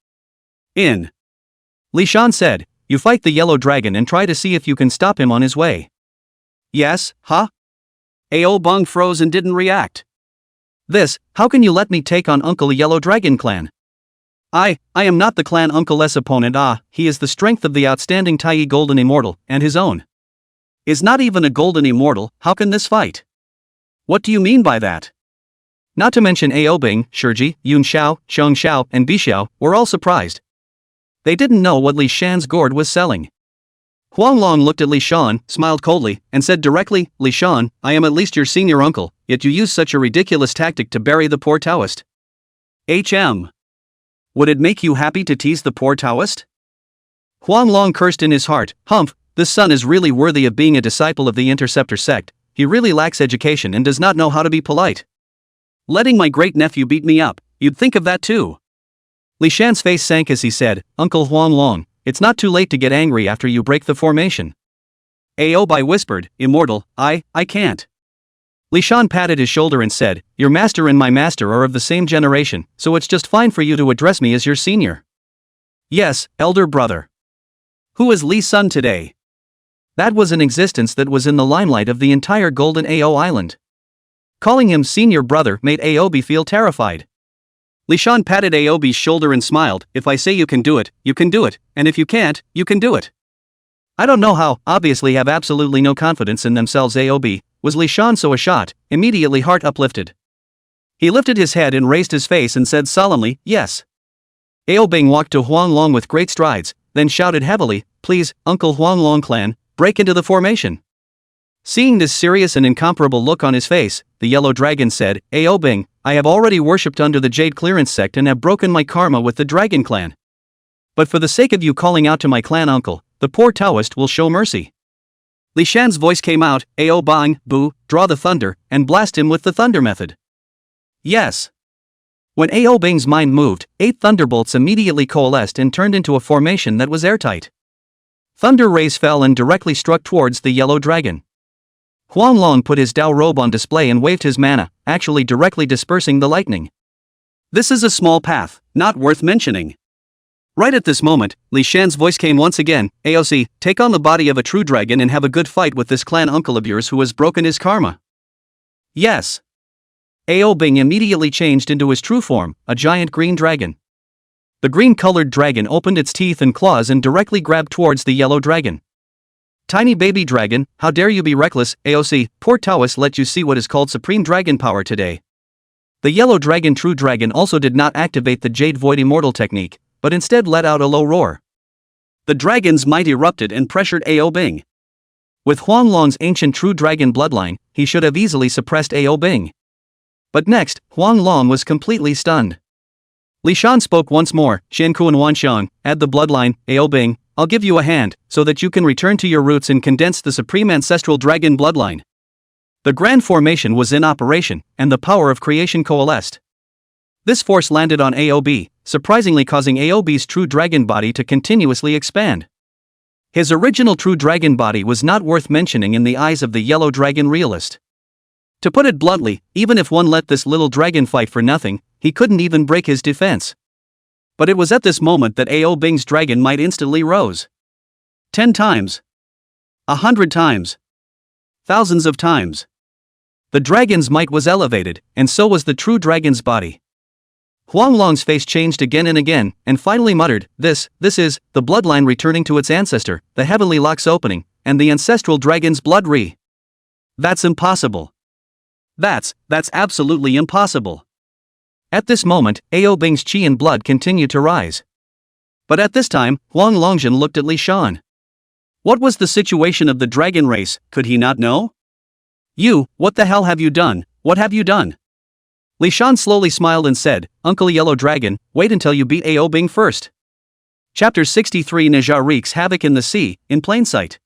In. Li Shan said, you fight the yellow dragon and try to see if you can stop him on his way. Yes, huh? Ao Bang froze and didn't react. This, how can you let me take on Uncle Yellow Dragon clan? I am not the clan Uncle's opponent. He is the strength of the outstanding Tai Golden Immortal, and his own. Is not even a Golden Immortal, how can this fight? What do you mean by that? Not to mention Ao Bing, Shiji, Yun Xiao, Sheng Xiao, and Bi Xiao were all surprised. They didn't know what Li Shan's gourd was selling. Huanglong looked at Li Shan, smiled coldly, and said directly, Li Shan, I am at least your senior uncle, yet you use such a ridiculous tactic to bury the poor Taoist. Would it make you happy to tease the poor Taoist? Huanglong cursed in his heart, Humph, this son is really worthy of being a disciple of the Interceptor sect. He really lacks education and does not know how to be polite. Letting my great-nephew beat me up, you'd think of that too. Li Shan's face sank as he said, Uncle Huanglong, it's not too late to get angry after you break the formation. Ao Bai whispered, Immortal, I can't. Li Shan patted his shoulder and said, your master and my master are of the same generation, so it's just fine for you to address me as your senior. Yes, elder brother. Who is Li's son today? That was an existence that was in the limelight of the entire Golden Ao Island. Calling him senior brother made Aobi feel terrified. Li Shan patted Aobi's shoulder and smiled, if I say you can do it, and if you can't, you can do it. I don't know how, obviously have absolutely no confidence in themselves. Aobi, was Li Shan so a shot, immediately heart uplifted. He lifted his head and raised his face and said solemnly, yes. Ao Bing walked to Huanglong with great strides, then shouted heavily, please, Uncle Huanglong clan, break into the formation. Seeing this serious and incomparable look on his face, the yellow dragon said, Ao Bing, I have already worshipped under the Jade Clearance sect and have broken my karma with the Dragon clan. But for the sake of you calling out to my clan uncle, the poor Taoist will show mercy. Li Shan's voice came out, Ao Bang, boo, draw the thunder, and blast him with the thunder method. Yes. When Ao Bing's mind moved, 8 thunderbolts immediately coalesced and turned into a formation that was airtight. Thunder rays fell and directly struck towards the yellow dragon. Huanglong put his Dao robe on display and waved his mana, actually directly dispersing the lightning. This is a small path, not worth mentioning. Right at this moment, Li Shan's voice came once again, AOC, take on the body of a true dragon and have a good fight with this clan uncle of yours who has broken his karma. Yes. Ao Bing immediately changed into his true form, a giant green dragon. The green-colored dragon opened its teeth and claws and directly grabbed towards the yellow dragon. Tiny baby dragon, how dare you be reckless, AOC, poor Taoist let you see what is called supreme dragon power today. The yellow dragon true dragon also did not activate the Jade Void Immortal technique, but instead let out a low roar. The dragon's might erupted and pressured Ao Bing. With Huanglong's ancient true dragon bloodline, he should have easily suppressed Ao Bing. But next, Huanglong was completely stunned. Li Shan spoke once more, Shankuan Wanxiang, add the bloodline, Ao Bing, I'll give you a hand, so that you can return to your roots and condense the supreme ancestral dragon bloodline. The grand formation was in operation, and the power of creation coalesced. This force landed on AOB, surprisingly causing AOB's true dragon body to continuously expand. His original true dragon body was not worth mentioning in the eyes of the yellow dragon realist. To put it bluntly, even if one let this little dragon fight for nothing, he couldn't even break his defense. But it was at this moment that Ao Bing's dragon might instantly rose. 10 times. 100 times. Thousands of times. The dragon's might was elevated, and so was the true dragon's body. Huanglong's face changed again and again, and finally muttered, this is, the bloodline returning to its ancestor, the heavenly locks opening, and the ancestral dragon's blood re. That's impossible. That's absolutely impossible. At this moment, Ao Bing's qi and blood continued to rise. But at this time, Huang Longjin looked at Li Shan. What was the situation of the dragon race, could he not know? You, what the hell have you done, what have you done? Li Shan slowly smiled and said, Uncle Yellow Dragon, wait until you beat Ao Bing first. Chapter 63 Nezha wreaks havoc in the sea, in plain sight.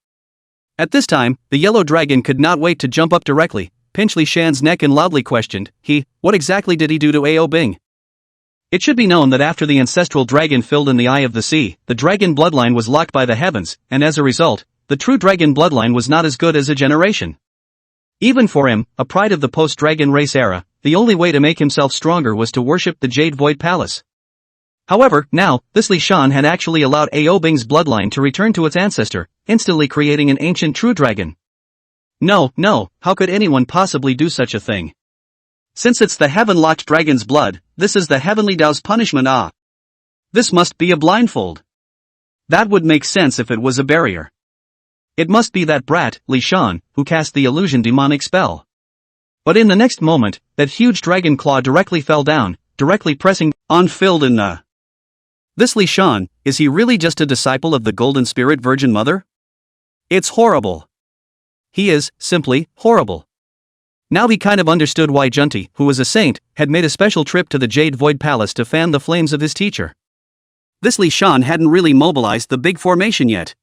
At this time, the yellow dragon could not wait to jump up directly, pinch Li Shan's neck and loudly questioned, what exactly did he do to Ao Bing? It should be known that after the ancestral dragon filled in the eye of the sea, the dragon bloodline was locked by the heavens, and as a result, the true dragon bloodline was not as good as a generation. Even for him, a pride of the post-dragon race era, the only way to make himself stronger was to worship the Jade Void Palace. However, now, this Li Shan had actually allowed Ao Bing's bloodline to return to its ancestor, instantly creating an ancient true dragon. No, how could anyone possibly do such a thing? Since it's the heaven-locked dragon's blood, this is the heavenly Tao's punishment. This must be a blindfold. That would make sense if it was a barrier. It must be that brat, Li Shan, who cast the illusion demonic spell. But in the next moment, that huge dragon claw directly fell down, directly pressing on filled in the. This Li Shan, is he really just a disciple of the Golden Spirit Virgin Mother? It's horrible. He is, simply, horrible. Now he kind of understood why Junti, who was a saint, had made a special trip to the Jade Void Palace to fan the flames of his teacher. This Li Shan hadn't really mobilized the big formation yet.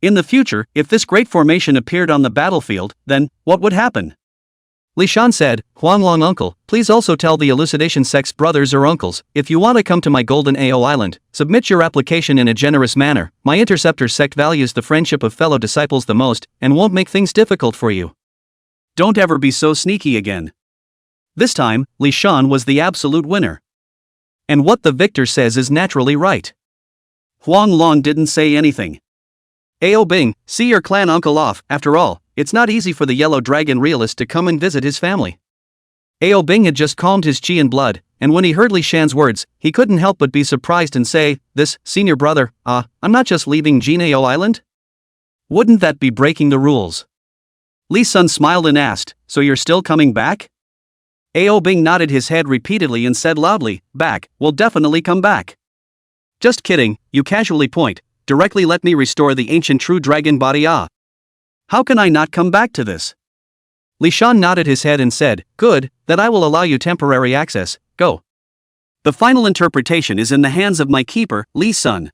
In the future, if this great formation appeared on the battlefield, then, what would happen? Li Shan said, Huanglong uncle, please also tell the elucidation sect's brothers or uncles, if you want to come to my Golden Ao Island, submit your application in a generous manner. My interceptor sect values the friendship of fellow disciples the most, and won't make things difficult for you. Don't ever be so sneaky again. This time, Li Shan was the absolute winner. And what the victor says is naturally right. Huang Long didn't say anything. Ao Bing, see your clan uncle off. After all, it's not easy for the yellow dragon realist to come and visit his family. Ao Bing had just calmed his qi and blood, and when he heard Li Shan's words, he couldn't help but be surprised and say, this, senior brother, I'm not just leaving Jinao Island? Wouldn't that be breaking the rules? Li Sun smiled and asked, so you're still coming back? Ao Bing nodded his head repeatedly and said loudly, back, we'll definitely come back. Just kidding, you casually point, directly let me restore the ancient true dragon body. How can I not come back to this? Li Shan nodded his head and said, good, then I will allow you temporary access, go. The final interpretation is in the hands of my keeper, Li Sun.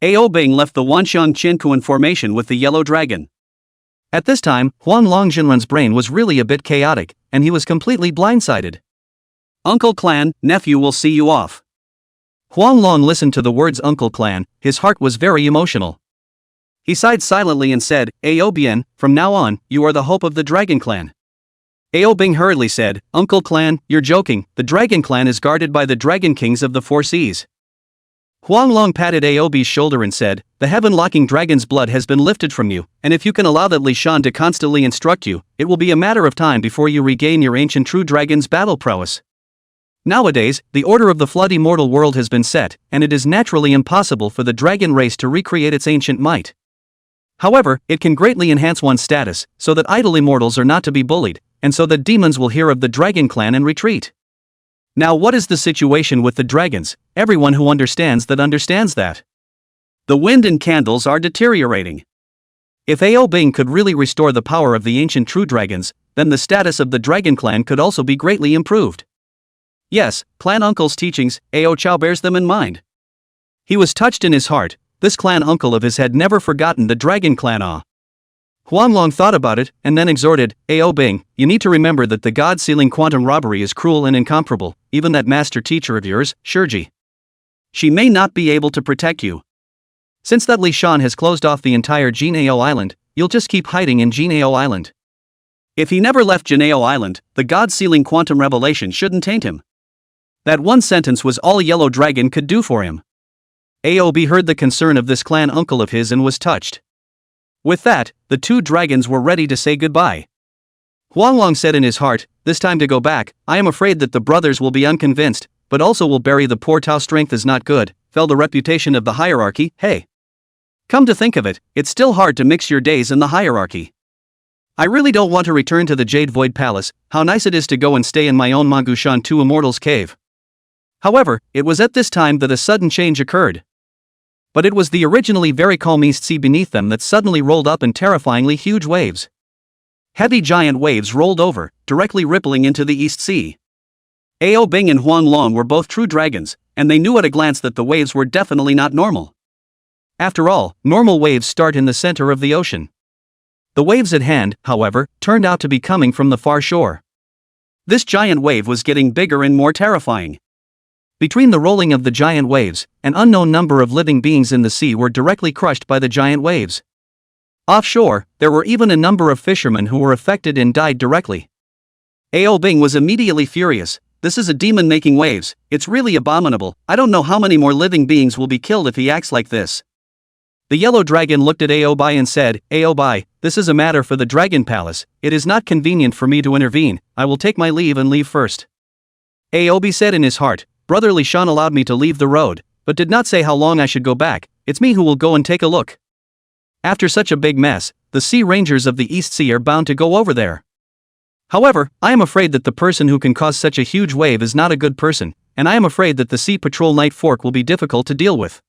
Ao Bing left the Wanxiang Qinkuan formation with the yellow dragon. At this time, Huang Longjinren's brain was really a bit chaotic, and he was completely blindsided. Uncle Clan, nephew will see you off. Huang Long listened to the words Uncle Clan, his heart was very emotional. He sighed silently and said, Ao Bien, from now on, you are the hope of the Dragon Clan. Ao Bing hurriedly said, Uncle Clan, you're joking, the Dragon Clan is guarded by the Dragon Kings of the Four Seas. Huang Long patted Aobi's shoulder and said, the heaven-locking dragon's blood has been lifted from you, and if you can allow that Li Shan to constantly instruct you, it will be a matter of time before you regain your ancient true dragon's battle prowess. Nowadays, the order of the flood immortal world has been set, and it is naturally impossible for the dragon race to recreate its ancient might. However, it can greatly enhance one's status, so that idle immortals are not to be bullied, and so that demons will hear of the Dragon Clan and retreat. Now what is the situation with the dragons? Everyone who understands that. The wind and candles are deteriorating. If Ao Bing could really restore the power of the ancient true dragons, then the status of the Dragon Clan could also be greatly improved. Yes, Clan Uncle's teachings, Ao Chao bears them in mind. He was touched in his heart, this clan uncle of his had never forgotten the Dragon Clan. Huang Long thought about it, and then exhorted, Ao Bing, you need to remember that the god-sealing quantum robbery is cruel and incomparable, even that master teacher of yours, Shiji. She may not be able to protect you. Since that Li Shan has closed off the entire Jinao Island, you'll just keep hiding in Jinao Island. If he never left Jinao Island, the god-sealing quantum revelation shouldn't taint him. That one sentence was all a yellow dragon could do for him. Aob heard the concern of this clan uncle of his and was touched. With that, the two dragons were ready to say goodbye. Huang Long said in his heart, this time to go back, I am afraid that the brothers will be unconvinced, but also will bury the poor Tao strength is not good, fell the reputation of the hierarchy, hey. Come to think of it, it's still hard to mix your days in the hierarchy. I really don't want to return to the Jade Void Palace. How nice it is to go and stay in my own Mangushan 2 Immortals cave. However, it was at this time that a sudden change occurred. But it was the originally very calm East Sea beneath them that suddenly rolled up in terrifyingly huge waves. Heavy giant waves rolled over, directly rippling into the East Sea. Ao Bing and Huang Long were both true dragons, and they knew at a glance that the waves were definitely not normal. After all, normal waves start in the center of the ocean. The waves at hand, however, turned out to be coming from the far shore. This giant wave was getting bigger and more terrifying. Between the rolling of the giant waves, an unknown number of living beings in the sea were directly crushed by the giant waves. Offshore, there were even a number of fishermen who were affected and died directly. Ao Bing was immediately furious. This is a demon making waves, it's really abominable. I don't know how many more living beings will be killed if he acts like this. The yellow dragon looked at Ao Bai and said, Ao Bai, this is a matter for the Dragon Palace, it is not convenient for me to intervene, I will take my leave and leave first. Ao Bai said in his heart, Brother Li Shan allowed me to leave the road, but did not say how long I should go back, it's me who will go and take a look. After such a big mess, the sea rangers of the East Sea are bound to go over there. However, I am afraid that the person who can cause such a huge wave is not a good person, and I am afraid that the Sea Patrol Night Fork will be difficult to deal with.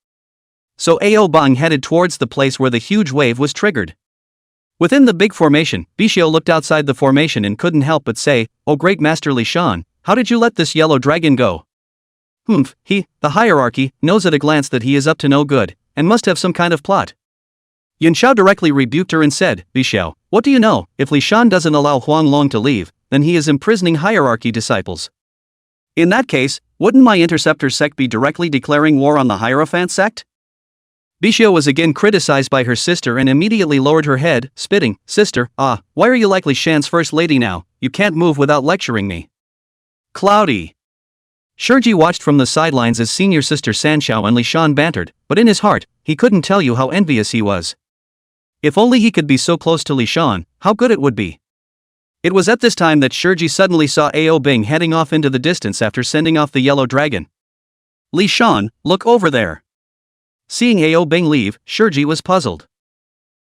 So Ao Bang headed towards the place where the huge wave was triggered. Within the big formation, Bishio looked outside the formation and couldn't help but say, Oh great Master Li Shan, how did you let this yellow dragon go? He, the hierarchy, knows at a glance that he is up to no good, and must have some kind of plot. Yan Xiao directly rebuked her and said, Bishio, what do you know? If Li Shan doesn't allow Huang Long to leave, then he is imprisoning hierarchy disciples. In that case, wouldn't my interceptor sect be directly declaring war on the Hierophant sect? Bishio was again criticized by her sister and immediately lowered her head, spitting, Sister, why are you like Li Shan's first lady now? You can't move without lecturing me. Cloudy. Shurji watched from the sidelines as senior sister Sanxiao and Li Shan bantered, but in his heart, he couldn't tell you how envious he was. If only he could be so close to Li Shan, how good it would be. It was at this time that Shurji suddenly saw Ao Bing heading off into the distance after sending off the yellow dragon. Li Shan, look over there. Seeing Ao Bing leave, Shurji was puzzled.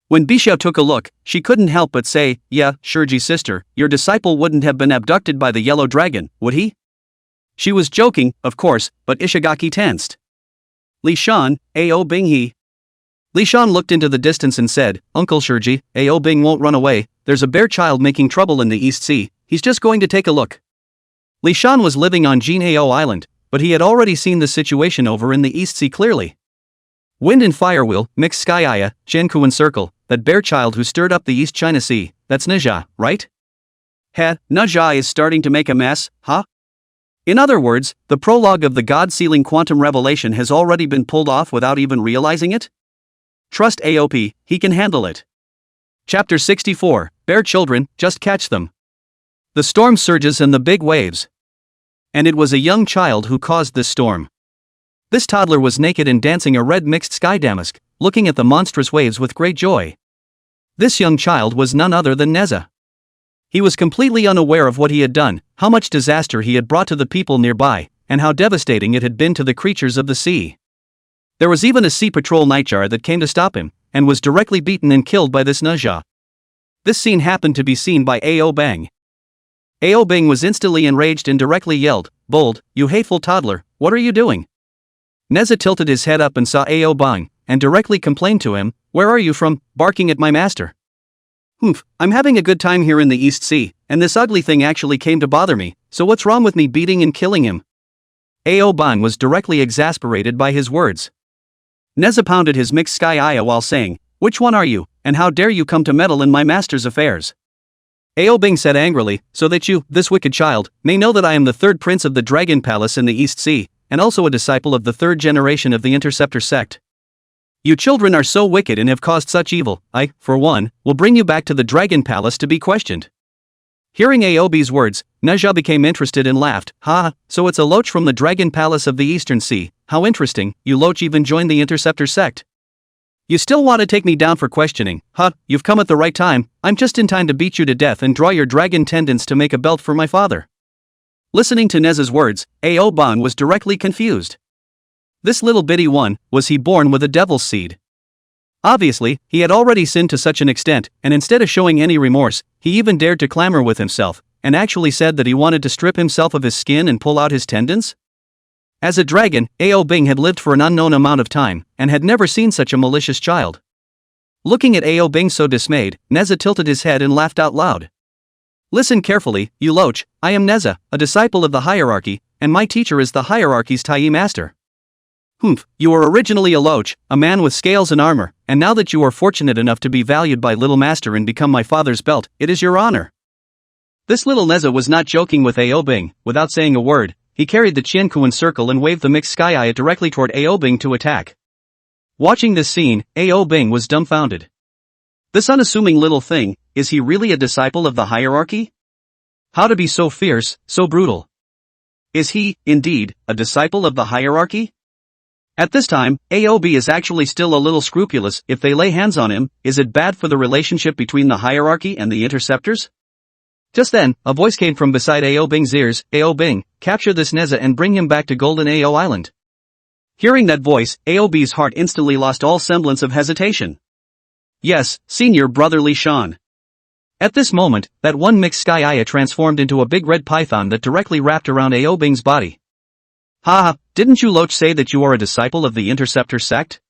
When Bishio took a look, she couldn't help but say, Yeah, Shurji sister, your disciple wouldn't have been abducted by the yellow dragon, would he? She was joking, of course, but Ishigaki tensed. Li Shan, Ao Bing he. Li Shan looked into the distance and said, Uncle Shurji, Ao Bing won't run away, there's a bear child making trouble in the East Sea, he's just going to take a look. Li Shan was living on Jinhao Island, but he had already seen the situation over in the East Sea clearly. Wind and Fire Wheel, Mixed Sky Aya, Zhenkuan Circle, that bear child who stirred up the East China Sea, that's Nezha, right? Nezha is starting to make a mess, huh? In other words, the prologue of the God-sealing quantum revelation has already been pulled off without even realizing it? Trust AOP, he can handle it. Chapter 64, Bear Children, Just Catch Them. The storm surges and the big waves. And it was a young child who caused this storm. This toddler was naked and dancing a red mixed sky damask, looking at the monstrous waves with great joy. This young child was none other than Nezha. He was completely unaware of what he had done, how much disaster he had brought to the people nearby, and how devastating it had been to the creatures of the sea. There was even a sea patrol nightjar that came to stop him, and was directly beaten and killed by this Nezha. This scene happened to be seen by Ao Bang. Ao Bang was instantly enraged and directly yelled, Bold, you hateful toddler, what are you doing? Nezha tilted his head up and saw Ao Bang, and directly complained to him, Where are you from, barking at my master? I'm having a good time here in the East Sea, and this ugly thing actually came to bother me, so what's wrong with me beating and killing him? Ao Bang was directly exasperated by his words. Nezha pounded his mixed sky aya while saying, Which one are you, and how dare you come to meddle in my master's affairs? Ao Bing said angrily, So that you, this wicked child, may know that I am the third prince of the Dragon Palace in the East Sea, and also a disciple of the third generation of the Interceptor sect. You children are so wicked and have caused such evil, I, for one, will bring you back to the Dragon Palace to be questioned. Hearing Aobi's words, Nezha became interested and laughed, so it's a loach from the Dragon Palace of the Eastern Sea, how interesting, you loach even joined the Interceptor sect. You still want to take me down for questioning, you've come at the right time, I'm just in time to beat you to death and draw your dragon tendons to make a belt for my father. Listening to Nezha's words, Ao Bang was directly confused. This little bitty one, was he born with a devil's seed? Obviously, he had already sinned to such an extent, and instead of showing any remorse, he even dared to clamor with himself, and actually said that he wanted to strip himself of his skin and pull out his tendons? As a dragon, Ao Bing had lived for an unknown amount of time, and had never seen such a malicious child. Looking at Ao Bing so dismayed, Nezha tilted his head and laughed out loud. Listen carefully, you loach, I am Nezha, a disciple of the hierarchy, and my teacher is the hierarchy's Tai master. Humph, you were originally a loach, a man with scales and armor, and now that you are fortunate enough to be valued by little master and become my father's belt, it is your honor. This little Nezha was not joking with Ao Bing. Without saying a word, he carried the Qian circle and waved the mixed sky eye directly toward Ao Bing to attack. Watching this scene, Ao Bing was dumbfounded. This unassuming little thing, is he really a disciple of the hierarchy? How to be so fierce, so brutal? Is he, indeed, a disciple of the hierarchy? At this time, AOB is actually still a little scrupulous. If they lay hands on him, is it bad for the relationship between the hierarchy and the interceptors? Just then, a voice came from beside Ao Bing's ears. Ao Bing, capture this Nezha and bring him back to Golden Ao Island. Hearing that voice, AOB's heart instantly lost all semblance of hesitation. Yes, senior brother Li Shan. At this moment, that one mixed sky aya transformed into a big red python that directly wrapped around Ao Bing's body. Ha, didn't you loach say that you are a disciple of the interceptor sect?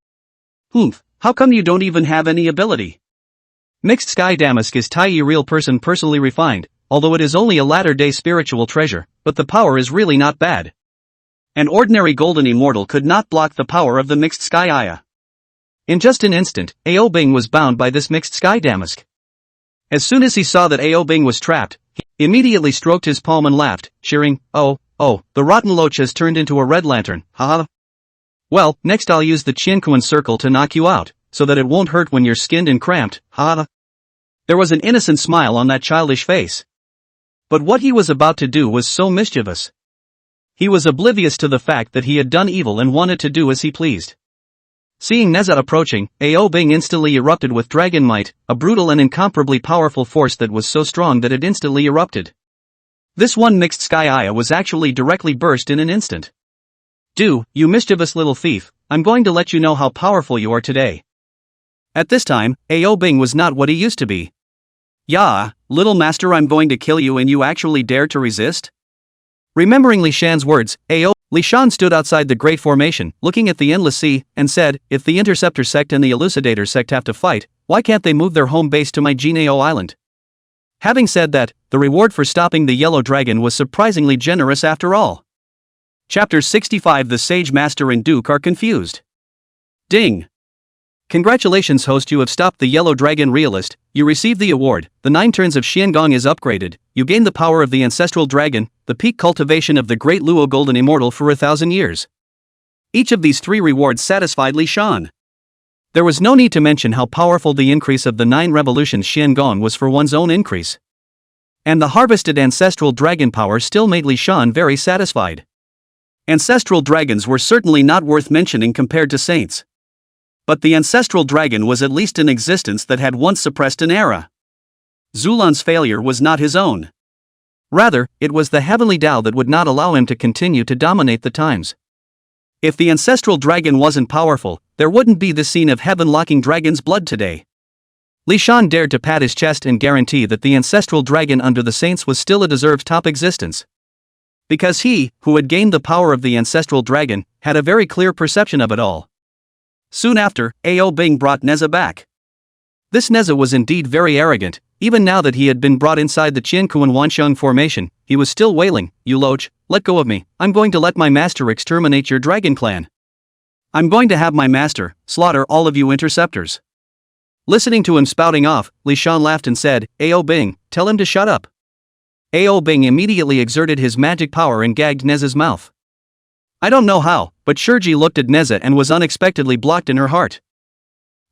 Humph, how come you don't even have any ability? Mixed sky damask is Tai real person personally refined, although it is only a latter-day spiritual treasure, but the power is really not bad. An ordinary golden immortal could not block the power of the mixed sky aya. In just an instant, Ao Bing was bound by this mixed sky damask. As soon as he saw that Ao Bing was trapped, he immediately stroked his palm and laughed, cheering, Oh, the rotten loach has turned into a red lantern, haha. Well, next I'll use the Qian circle to knock you out, so that it won't hurt when you're skinned and cramped, haha. There was an innocent smile on that childish face. But what he was about to do was so mischievous. He was oblivious to the fact that he had done evil and wanted to do as he pleased. Seeing Nezha approaching, Ao Bing instantly erupted with dragon might, a brutal and incomparably powerful force that was so strong that it instantly erupted. This one mixed sky aya was actually directly burst in an instant. You mischievous little thief, I'm going to let you know how powerful you are today. At this time, Ao Bing was not what he used to be. Yeah, little master, I'm going to kill you and you actually dare to resist? Remembering Li Shan's words, Li Shan stood outside the Great Formation, looking at the endless sea, and said, if the Interceptor sect and the Elucidator sect have to fight, why can't they move their home base to my Jinao Island? Having said that, the reward for stopping the Yellow Dragon was surprisingly generous after all. Chapter 65. The Sage Master and Duke are confused. Ding! Congratulations host, you have stopped the Yellow Dragon realist, you received the award, the 9 turns of Xiangong is upgraded, you gain the power of the Ancestral Dragon, the peak cultivation of the Great Luo Golden Immortal for 1,000 years. Each of these 3 rewards satisfied Li Shan. There was no need to mention how powerful the increase of the 9 revolutions Xiangong was for one's own increase. And the harvested Ancestral Dragon power still made Li Shan very satisfied. Ancestral Dragons were certainly not worth mentioning compared to saints. But the Ancestral Dragon was at least an existence that had once suppressed an era. Zulan's failure was not his own. Rather, it was the heavenly Tao that would not allow him to continue to dominate the times. If the Ancestral Dragon wasn't powerful, there wouldn't be this scene of heaven locking dragon's blood today. Li Shan dared to pat his chest and guarantee that the Ancestral Dragon under the saints was still a deserved top existence. Because he, who had gained the power of the Ancestral Dragon, had a very clear perception of it all. Soon after, Ao Bing brought Nezha back. This Nezha was indeed very arrogant. Even now that he had been brought inside the Qian Wanxiang formation, he was still wailing, you loach, let go of me, I'm going to let my master exterminate your dragon clan. I'm going to have my master slaughter all of you interceptors. Listening to him spouting off, Li Shan laughed and said, Ao Bing, tell him to shut up. Ao Bing immediately exerted his magic power and gagged Nezha's mouth. I don't know how, but Shurji looked at Nezha and was unexpectedly blocked in her heart.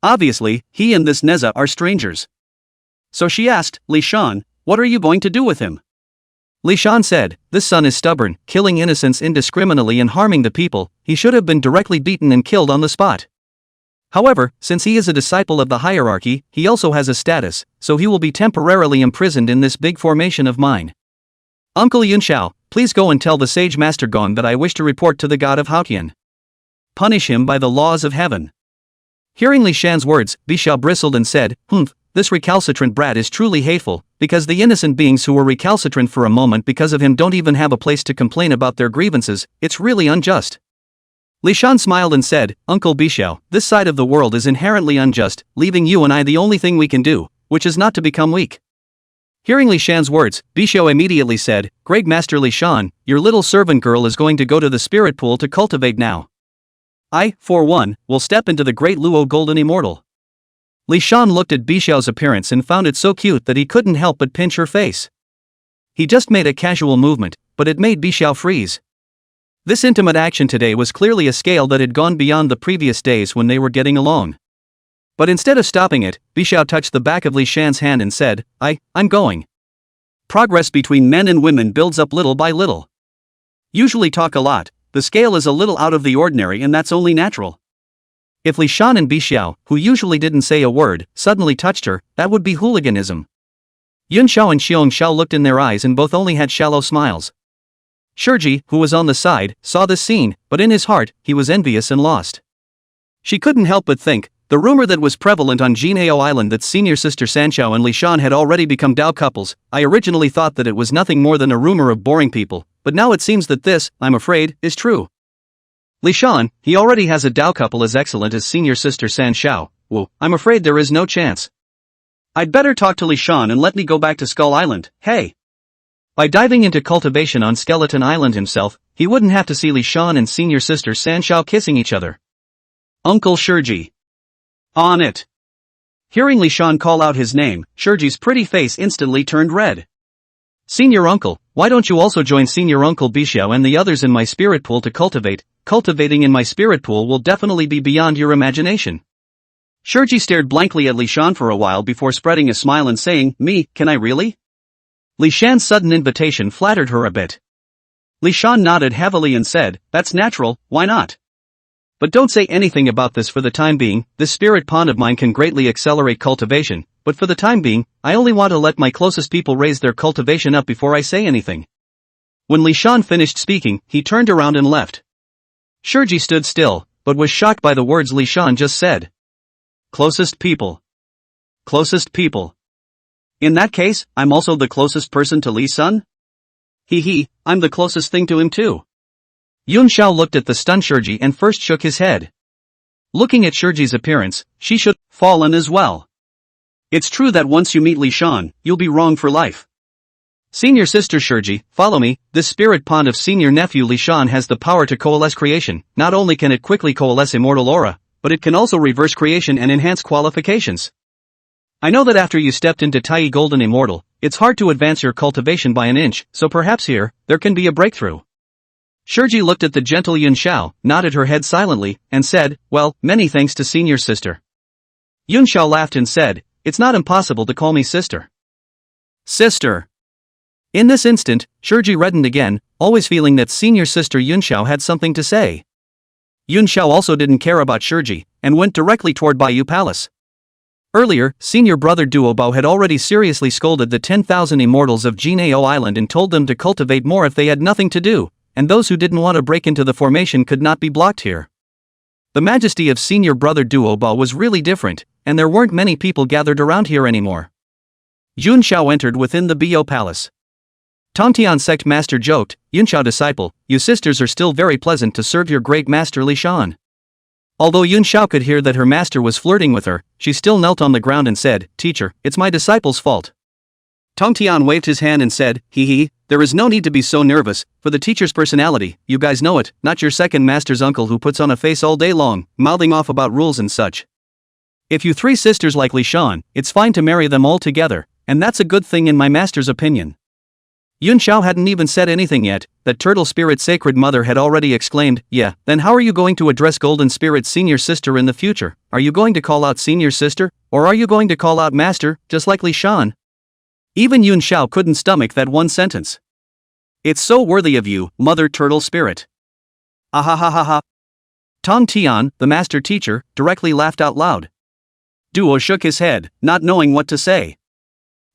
Obviously, he and this Nezha are strangers. So she asked, Li Shan, what are you going to do with him? Li Shan said, this son is stubborn, killing innocents indiscriminately and harming the people, he should have been directly beaten and killed on the spot. However, since he is a disciple of the hierarchy, he also has a status, so he will be temporarily imprisoned in this big formation of mine. Uncle Yunxiao, please go and tell the Sage Master Gong that I wish to report to the god of Haotian. Punish him by the laws of heaven. Hearing Li Shan's words, Bishao bristled and said, this recalcitrant brat is truly hateful, because the innocent beings who were recalcitrant for a moment because of him don't even have a place to complain about their grievances. It's really unjust. Li Shan smiled and said, Uncle Bishao, this side of the world is inherently unjust, leaving you and I the only thing we can do, which is not to become weak. Hearing Li Shan's words, Bishao immediately said, Great Master Li Shan, your little servant girl is going to go to the spirit pool to cultivate now. I, for one, will step into the great Luo Golden Immortal. Li Shan looked at Bishao's appearance and found it so cute that he couldn't help but pinch her face. He just made a casual movement, but it made Bishao freeze. This intimate action today was clearly a scale that had gone beyond the previous days when they were getting along. But instead of stopping it, Bishao touched the back of Li Shan's hand and said, I'm going. Progress between men and women builds up little by little. Usually talk a lot, the scale is a little out of the ordinary and that's only natural. If Li Shan and Bishao, who usually didn't say a word, suddenly touched her, that would be hooliganism. Yun Xiao and Xiong Xiao looked in their eyes and both only had shallow smiles. Shurji, who was on the side, saw this scene, but in his heart, he was envious and lost. She couldn't help but think, the rumor that was prevalent on Jinhao Island that senior sister Sanxiao and Li Shan had already become Dao couples, I originally thought that it was nothing more than a rumor of boring people, but now it seems that this, I'm afraid, is true. Li Shan, he already has a Dao couple as excellent as senior sister Sanxiao. Whoa, I'm afraid there is no chance. I'd better talk to Li Shan and let me go back to Skull Island, hey. By diving into cultivation on Skeleton Island himself, he wouldn't have to see Li Shan and senior sister Sanxiao kissing each other. Uncle Shurji. On it. Hearing Li Shan call out his name, Shurji's pretty face instantly turned red. Senior uncle, why don't you also join senior uncle Bishao and the others in my spirit pool to cultivate? Cultivating in my spirit pool will definitely be beyond your imagination. Shurji stared blankly at Li Shan for a while before spreading a smile and saying, Me, can I really? Li Shan's sudden invitation flattered her a bit. Li Shan nodded heavily and said, That's natural, why not? But don't say anything about this for the time being, this spirit pond of mine can greatly accelerate cultivation, but for the time being, I only want to let my closest people raise their cultivation up before I say anything. When Li Shan finished speaking, he turned around and left. Shurji stood still, but was shocked by the words Li Shan just said. Closest people. Closest people. In that case, I'm also the closest person to Li Sun? I'm the closest thing to him too. Yun Xiao looked at the stunned Shurji and first shook his head. Looking at Shurji's appearance, she should have fallen as well. It's true that once you meet Li Shan, you'll be wrong for life. Senior sister Shurji, follow me, this spirit pond of senior nephew Li Shan has the power to coalesce creation. Not only can it quickly coalesce immortal aura, but it can also reverse creation and enhance qualifications. I know that after you stepped into Tai Golden Immortal, it's hard to advance your cultivation by an inch, so perhaps here, there can be a breakthrough. Shurji looked at the gentle Yun Xiao, nodded her head silently, and said, Well, many thanks to senior sister. Yun Xiao laughed and said, It's not impossible to call me sister. Sister. In this instant, Shurji reddened again, always feeling that senior sister Yun Xiao had something to say. Yun Xiao also didn't care about Shurji, and went directly toward Bayou Palace. Earlier, senior brother Duobao had already seriously scolded the 10,000 immortals of Jinhao Island and told them to cultivate more if they had nothing to do, and those who didn't want to break into the formation could not be blocked here. The majesty of senior brother Duobao was really different, and there weren't many people gathered around here anymore. Yun Xiao entered within the Bio Palace. Tongtian sect master joked, Yun Xiao disciple, you sisters are still very pleasant to serve your great master Li Shan. Although Yun Xiao could hear that her master was flirting with her, she still knelt on the ground and said, Teacher, it's my disciple's fault. Tongtian waved his hand and said, There is no need to be so nervous, for the teacher's personality, you guys know it, not your second master's uncle who puts on a face all day long, mouthing off about rules and such. If you three sisters like Li Shan, it's fine to marry them all together, and that's a good thing in my master's opinion. Yun Xiao hadn't even said anything yet, that Turtle Spirit Sacred Mother had already exclaimed, Yeah, then how are you going to address Golden Spirit's senior sister in the future? Are you going to call out senior sister, or are you going to call out master, just like Li Shan? Even Yun Xiao couldn't stomach that one sentence. It's so worthy of you, Mother Turtle Spirit. Ahahaha. Tong Tian, the master teacher, directly laughed out loud. Duo shook his head, not knowing what to say.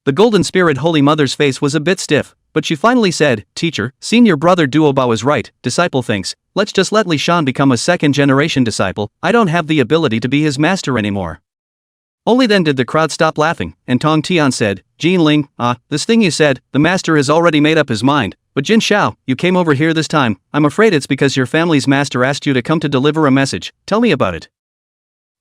The Golden Spirit Holy Mother's face was a bit stiff, but she finally said, "Teacher, senior brother Duobao is right, disciple thinks, let's just let Li Shan become a second-generation disciple, I don't have the ability to be his master anymore." Only then did the crowd stop laughing, and Tong Tian said, "Jin Ling, this thing you said, the master has already made up his mind, but Jin Shao, you came over here this time, I'm afraid it's because your family's master asked you to come to deliver a message, tell me about it."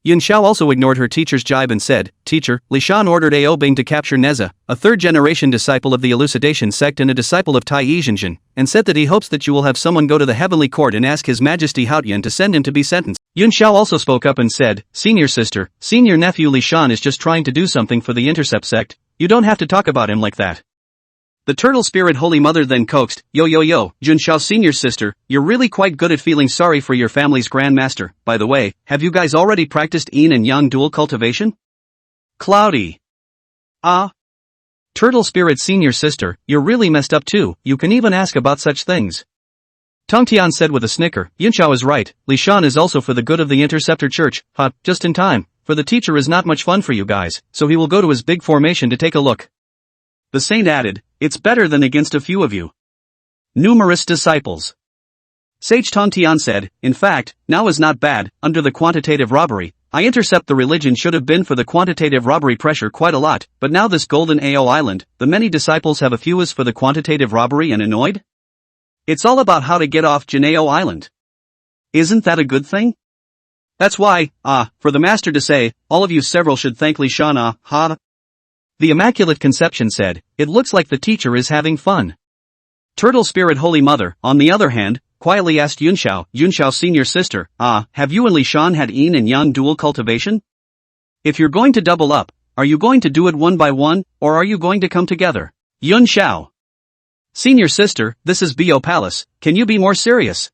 Yun Xiao also ignored her teacher's jibe and said, "Teacher, Li Shan ordered Ao Bing to capture Nezha, a third-generation disciple of the Elucidation sect and a disciple of Tai Yizhenjin, and said that he hopes that you will have someone go to the heavenly court and ask His Majesty Haotian to send him to be sentenced." Yun Xiao also spoke up and said, "Senior sister, senior nephew Li Shan is just trying to do something for the Intercept sect, you don't have to talk about him like that." The turtle spirit Holy Mother then coaxed, Yo, Jun Shao senior sister, you're really quite good at feeling sorry for your family's grandmaster, by the way, have you guys already practiced yin and yang dual cultivation?" Cloudy. Turtle spirit senior sister, you're really messed up too, you can even ask about such things. Tong Tian said with a snicker, Yun Shao is right, Li Shan is also for the good of the Interceptor Church, just in time, for the teacher is not much fun for you guys, so he will go to his big formation to take a look. The saint added, "It's better than against a few of you. Numerous disciples." Sage Tong Tian said, "In fact, now is not bad, under the quantitative robbery, I intercept the religion should have been for the quantitative robbery pressure quite a lot, but now this golden AO island, the many disciples have a few is for the quantitative robbery and annoyed? It's all about how to get off Janeo Island. Isn't that a good thing? That's why, for the master to say, all of you several should thank Li Shan, The Immaculate Conception said, "It looks like the teacher is having fun." Turtle Spirit Holy Mother, on the other hand, quietly asked Yun Shao senior sister, have you and Li Shan had yin and yang dual cultivation? If you're going to double up, are you going to do it one by one, or are you going to come together? Yun Shao. Senior sister, this is Bo Palace, can you be more serious?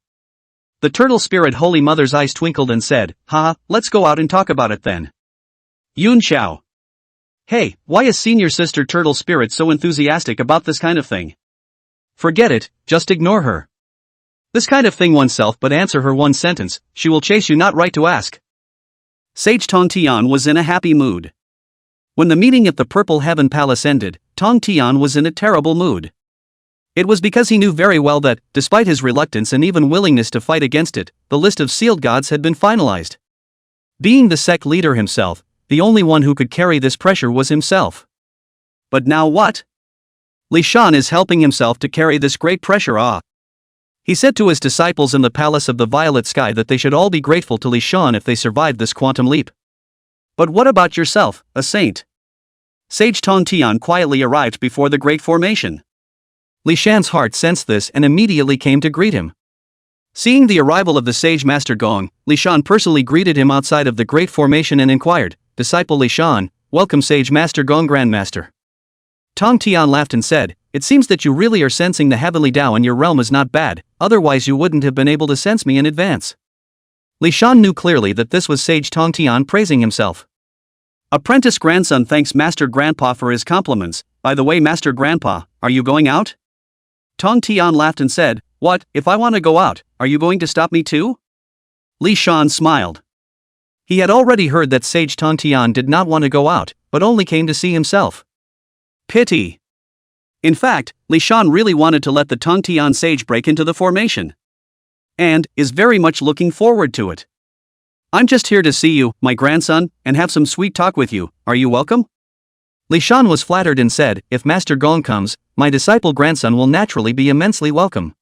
The Turtle Spirit Holy Mother's eyes twinkled and said, let's go out and talk about it then. Yun Shao. Hey, why is senior sister Turtle Spirit so enthusiastic about this kind of thing? Forget it, just ignore her. This kind of thing oneself but answer her one sentence, she will chase you not right to ask. Sage Tong Tian was in a happy mood. When the meeting at the Purple Heaven Palace ended, Tong Tian was in a terrible mood. It was because he knew very well that, despite his reluctance and even willingness to fight against it, the list of sealed gods had been finalized. Being the sect leader himself, the only one who could carry this pressure was himself. But now what? Li Shan is helping himself to carry this great pressure. He said to his disciples in the Palace of the Violet Sky that they should all be grateful to Li Shan if they survived this quantum leap. But what about yourself, a saint? Sage Tong Tian quietly arrived before the Great Formation. Li Shan's heart sensed this and immediately came to greet him. Seeing the arrival of the Sage Master Gong, Li Shan personally greeted him outside of the Great Formation and inquired, "Disciple Li Shan, welcome Sage Master Gong Grandmaster." Tong Tian laughed and said, "It seems that you really are sensing the heavenly Tao in your realm is not bad, otherwise you wouldn't have been able to sense me in advance." Li Shan knew clearly that this was Sage Tong Tian praising himself. Apprentice grandson thanks Master Grandpa for his compliments. By the way, Master Grandpa, are you going out? Tong Tian laughed and said, "What, if I want to go out, are you going to stop me too?" Li Shan smiled. He had already heard that Sage Tong Tian did not want to go out, but only came to see himself. Pity. In fact, Li Shan really wanted to let the Tong Tian sage break into the formation. And is very much looking forward to it. "I'm just here to see you, my grandson, and have some sweet talk with you, are you welcome?" Li Shan was flattered and said, "If Master Gong comes, my disciple grandson will naturally be immensely welcome."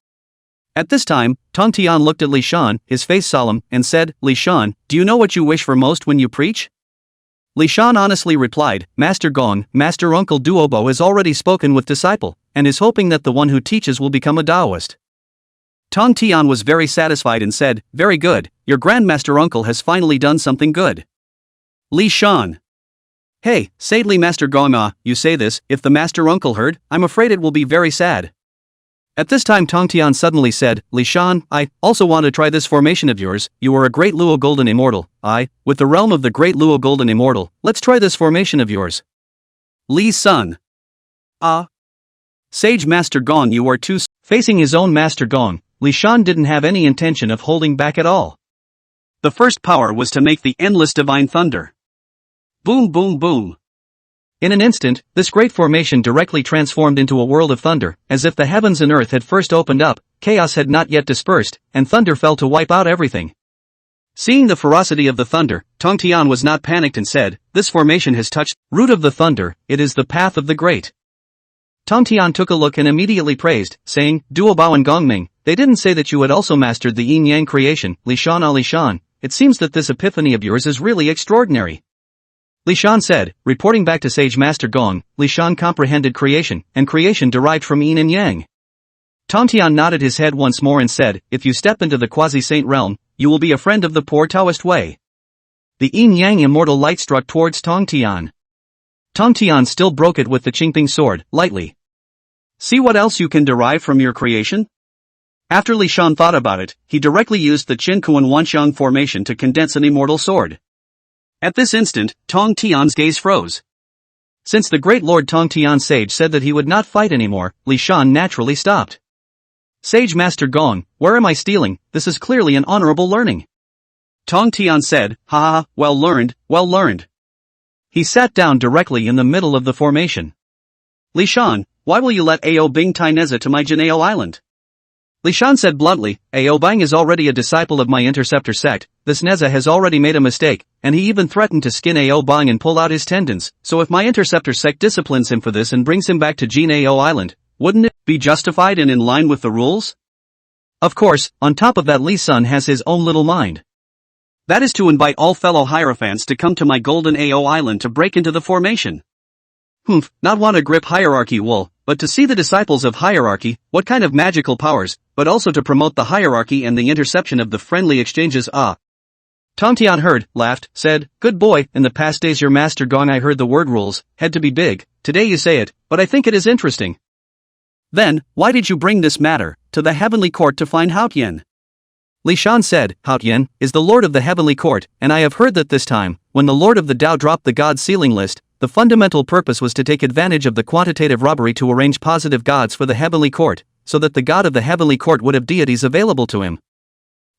At this time, Tong Tian looked at Li Shan, his face solemn, and said, "Li Shan, do you know what you wish for most when you preach?" Li Shan honestly replied, "Master Gong, Master Uncle Duobo has already spoken with disciple, and is hoping that the one who teaches will become a Taoist." Tong Tian was very satisfied and said, "Very good, your Grandmaster Uncle has finally done something good." Li Shan. Hey, sadly Master Gong, you say this, if the Master Uncle heard, I'm afraid it will be very sad. At this time Tong Tian suddenly said, "Li Shan, I also want to try this formation of yours, you are a great Luo Golden Immortal, with the realm of the great Luo Golden Immortal, let's try this formation of yours." Li Sun. Sage Master Gong, you are too. Facing his own Master Gong, Li Shan didn't have any intention of holding back at all. The first power was to make the endless divine thunder. Boom boom boom. In an instant, this great formation directly transformed into a world of thunder, as if the heavens and earth had first opened up, chaos had not yet dispersed, and thunder fell to wipe out everything. Seeing the ferocity of the thunder, Tong Tian was not panicked and said, "This formation has touched root of the thunder, it is the path of the great." Tong Tian took a look and immediately praised, saying, "Duo Bao and Gongming, they didn't say that you had also mastered the yin-yang creation, Li Shan Li Shan. It seems that this epiphany of yours is really extraordinary." Li Shan said, reporting back to Sage Master Gong, Li Shan comprehended creation, and creation derived from yin and yang. Tong Tian nodded his head once more and said, "If you step into the quasi-saint realm, you will be a friend of the poor Taoist way." The yin-yang immortal light struck towards Tong Tian. Tong Tian still broke it with the Qingping sword, lightly. "See what else you can derive from your creation?" After Li Shan thought about it, he directly used the Qin Kuan Wanxiang formation to condense an immortal sword. At this instant, Tong Tian's gaze froze. Since the great Lord Tong Tian Sage said that he would not fight anymore, Li Shan naturally stopped. "Sage Master Gong, where am I stealing? This is clearly an honorable learning." Tong Tian said, "Ha ha, well learned, well learned." He sat down directly in the middle of the formation. "Li Shan, why will you let Ao Bing tie Nezha to my Jinao Island?" Li Shan said bluntly, "Ao Bing is already a disciple of my interceptor sect, this Nezha has already made a mistake, and he even threatened to skin Ao Bing and pull out his tendons, so if my interceptor sect disciplines him for this and brings him back to Jinao Island, wouldn't it be justified and in line with the rules?" Of course, on top of that Li Sun has his own little mind. That is to invite all fellow Hierophants to come to my golden Ao Island to break into the formation. Not want to grip hierarchy wool, but to see the disciples of hierarchy, what kind of magical powers, but also to promote the hierarchy and the interception of the friendly exchanges. Tong Tian heard, laughed, said, "Good boy, in the past days your master Gong I heard the word rules, had to be big, today you say it, but I think it is interesting." "Then, why did you bring this matter to the heavenly court to find Haotian?" Li Shan said, "Haotian is the lord of the heavenly court, and I have heard that this time, when the lord of the Tao dropped the god sealing list, the fundamental purpose was to take advantage of the quantitative robbery to arrange positive gods for the heavenly court, so that the god of the heavenly court would have deities available to him.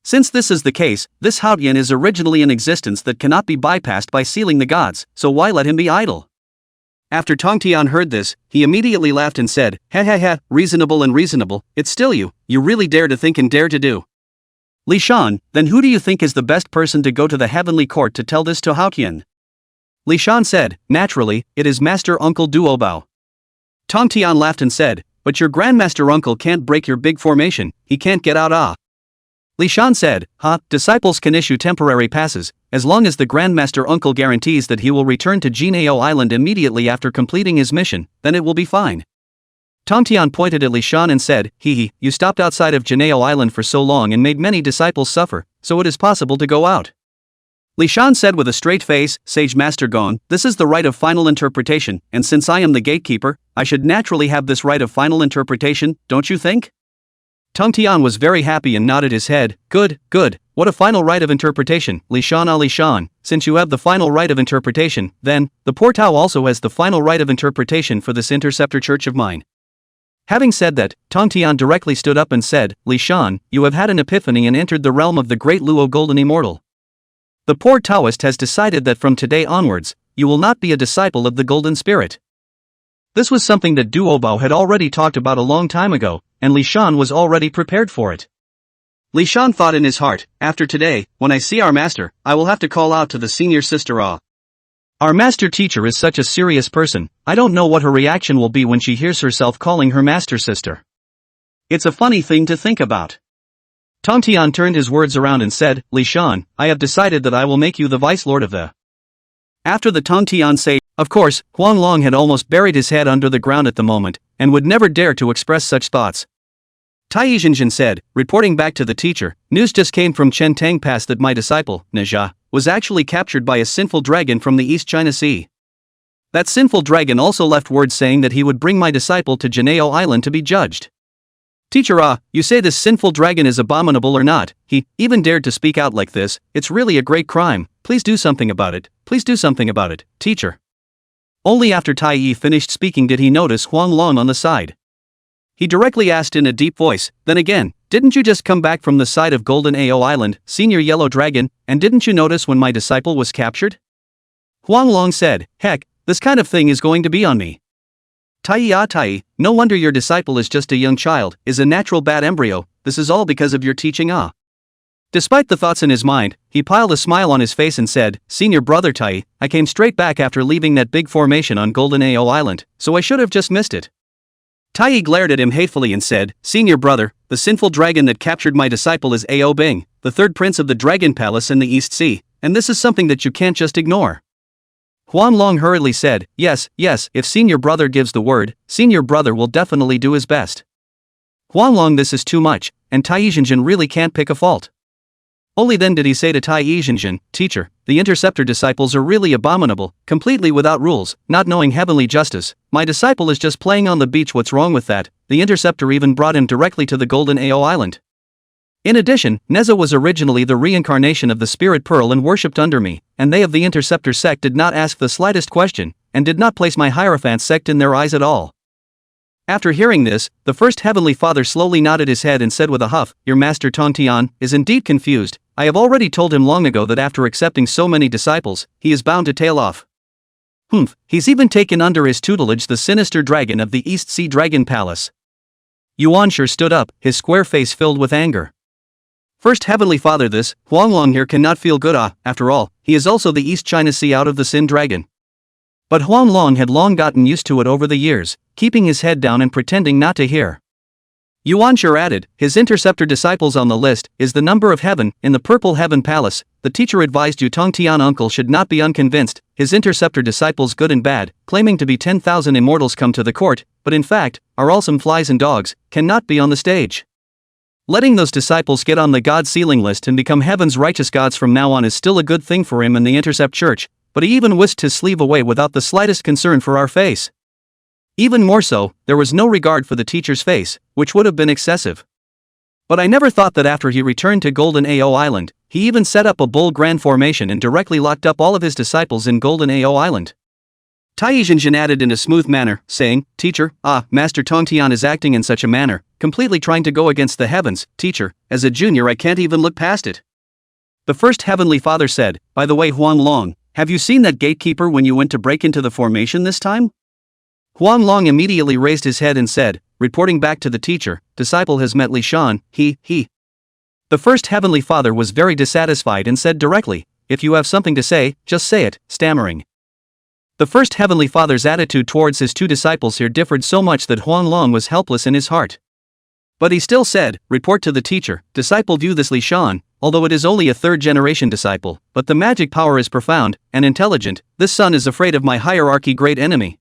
Since this is the case, this Haotian is originally in existence that cannot be bypassed by sealing the gods, so why let him be idle?" After Tong Tian heard this, he immediately laughed and said, "Ha ha ha, reasonable and reasonable, it's still you really dare to think and dare to do." Li Shan, then who do you think is the best person to go to the heavenly court to tell this to Haotian? Li Shan said, "Naturally, it is Master Uncle Duo Bao." Tong Tian laughed and said, "But your Grandmaster Uncle can't break your big formation, he can't get out. Li Shan said, "Disciples can issue temporary passes, as long as the Grandmaster Uncle guarantees that he will return to Jinao Island immediately after completing his mission, then it will be fine." Tong Tian pointed at Li Shan and said, You stopped outside of Jinao Island for so long and made many disciples suffer, so it is possible to go out." Li Shan said with a straight face, "Sage Master Gong, this is the right of final interpretation, and since I am the gatekeeper, I should naturally have this right of final interpretation, don't you think?" Tong Tian was very happy and nodded his head, Good, what a final right of interpretation, Li Shan, since you have the final right of interpretation, then, the poor Tao also has the final right of interpretation for this interceptor church of mine." Having said that, Tong Tian directly stood up and said, "Li Shan, you have had an epiphany and entered the realm of the great Luo Golden Immortal. The poor Taoist has decided that from today onwards, you will not be a disciple of the Golden Spirit." This was something that Duo Bao had already talked about a long time ago, and Li Shan was already prepared for it. Li Shan thought in his heart, "After today, when I see our master, I will have to call out to the senior sister Our master teacher is such a serious person, I don't know what her reaction will be when she hears herself calling her master sister. It's a funny thing to think about." Tong Tian turned his words around and said, "Li Shan, I have decided that I will make you the vice lord of the." After the Tong Tian say, of course, Huang Long had almost buried his head under the ground at the moment, and would never dare to express such thoughts. Tai Yizhenjin said, reporting back to the teacher, "News just came from Chen Tang Pass that my disciple, Nezha, was actually captured by a sinful dragon from the East China Sea. That sinful dragon also left word saying that he would bring my disciple to Jinao Island to be judged." "Teacher, you say this sinful dragon is abominable or not? He even dared to speak out like this. It's really a great crime. Please do something about it. Please do something about it, teacher." Only after Tai Yi finished speaking did he notice Huang Long on the side. He directly asked in a deep voice, "Then again, didn't you just come back from the side of Golden Ao Island, Senior Yellow Dragon, and didn't you notice when my disciple was captured?" Huang Long said, "Heck, this kind of thing is going to be on me. Tai, no wonder your disciple is just a young child, is a natural bad embryo, this is all because of your teaching Despite the thoughts in his mind, he piled a smile on his face and said, Senior brother Tai, I came straight back after leaving that big formation on Golden Ao Island, so I should have just missed it. Tai glared at him hatefully and said, Senior brother, the sinful dragon that captured my disciple is Ao Bing, the third prince of the Dragon Palace in the East Sea, and this is something that you can't just ignore. Huan Long hurriedly said, yes, if senior brother gives the word, senior brother will definitely do his best. Huan Long, this is too much, and Tai Yizhenjin really can't pick a fault. Only then did he say to Tai Yizhenjin, Teacher, the interceptor disciples are really abominable, completely without rules, not knowing heavenly justice. My disciple is just playing on the beach, what's wrong with that? The interceptor even brought him directly to the Golden Ao Island. In addition, Nezha was originally the reincarnation of the Spirit Pearl and worshipped under me, and they of the interceptor sect did not ask the slightest question, and did not place my Hierophant sect in their eyes at all. After hearing this, the first Heavenly Father slowly nodded his head and said with a huff, Your master Tongtian is indeed confused. I have already told him long ago that after accepting so many disciples, he is bound to tail off. He's even taken under his tutelage the sinister dragon of the East Sea Dragon Palace. Yuan sure stood up, his square face filled with anger. First Heavenly Father, this Huanglong here cannot feel good. After all, he is also the East China Sea out of the Sin Dragon. But Huanglong had long gotten used to it over the years, keeping his head down and pretending not to hear. Yuan sure added, his interceptor disciples on the list is the number of heaven in the Purple Heaven Palace. The teacher advised you Tongtian uncle should not be unconvinced, his interceptor disciples good and bad, claiming to be 10,000 immortals come to the court, but in fact, are all some flies and dogs, cannot be on the stage. Letting those disciples get on the God sealing list and become heaven's righteous gods from now on is still a good thing for him and the Intercept Church, but he even whisked his sleeve away without the slightest concern for our face. Even more so, there was no regard for the teacher's face, which would have been excessive. But I never thought that after he returned to Golden Ao Island, he even set up a bull grand formation and directly locked up all of his disciples in Golden Ao Island. Tai Yizhenjin added in a smooth manner, saying, Teacher, Master Tongtian is acting in such a manner, completely trying to go against the heavens. Teacher, as a junior I can't even look past it. The first Heavenly Father said, By the way Huanglong, have you seen that gatekeeper when you went to break into the formation this time? Huanglong immediately raised his head and said, reporting back to the teacher, Disciple has met Li Shan, he. The first Heavenly Father was very dissatisfied and said directly, If you have something to say, just say it, stammering. The first Heavenly Father's attitude towards his two disciples here differed so much that Huanglong was helpless in his heart. But he still said, Report to the teacher, Disciple view this Li Shan, although it is only a third-generation disciple, but the magic power is profound and intelligent. This son is afraid of my hierarchy great enemy.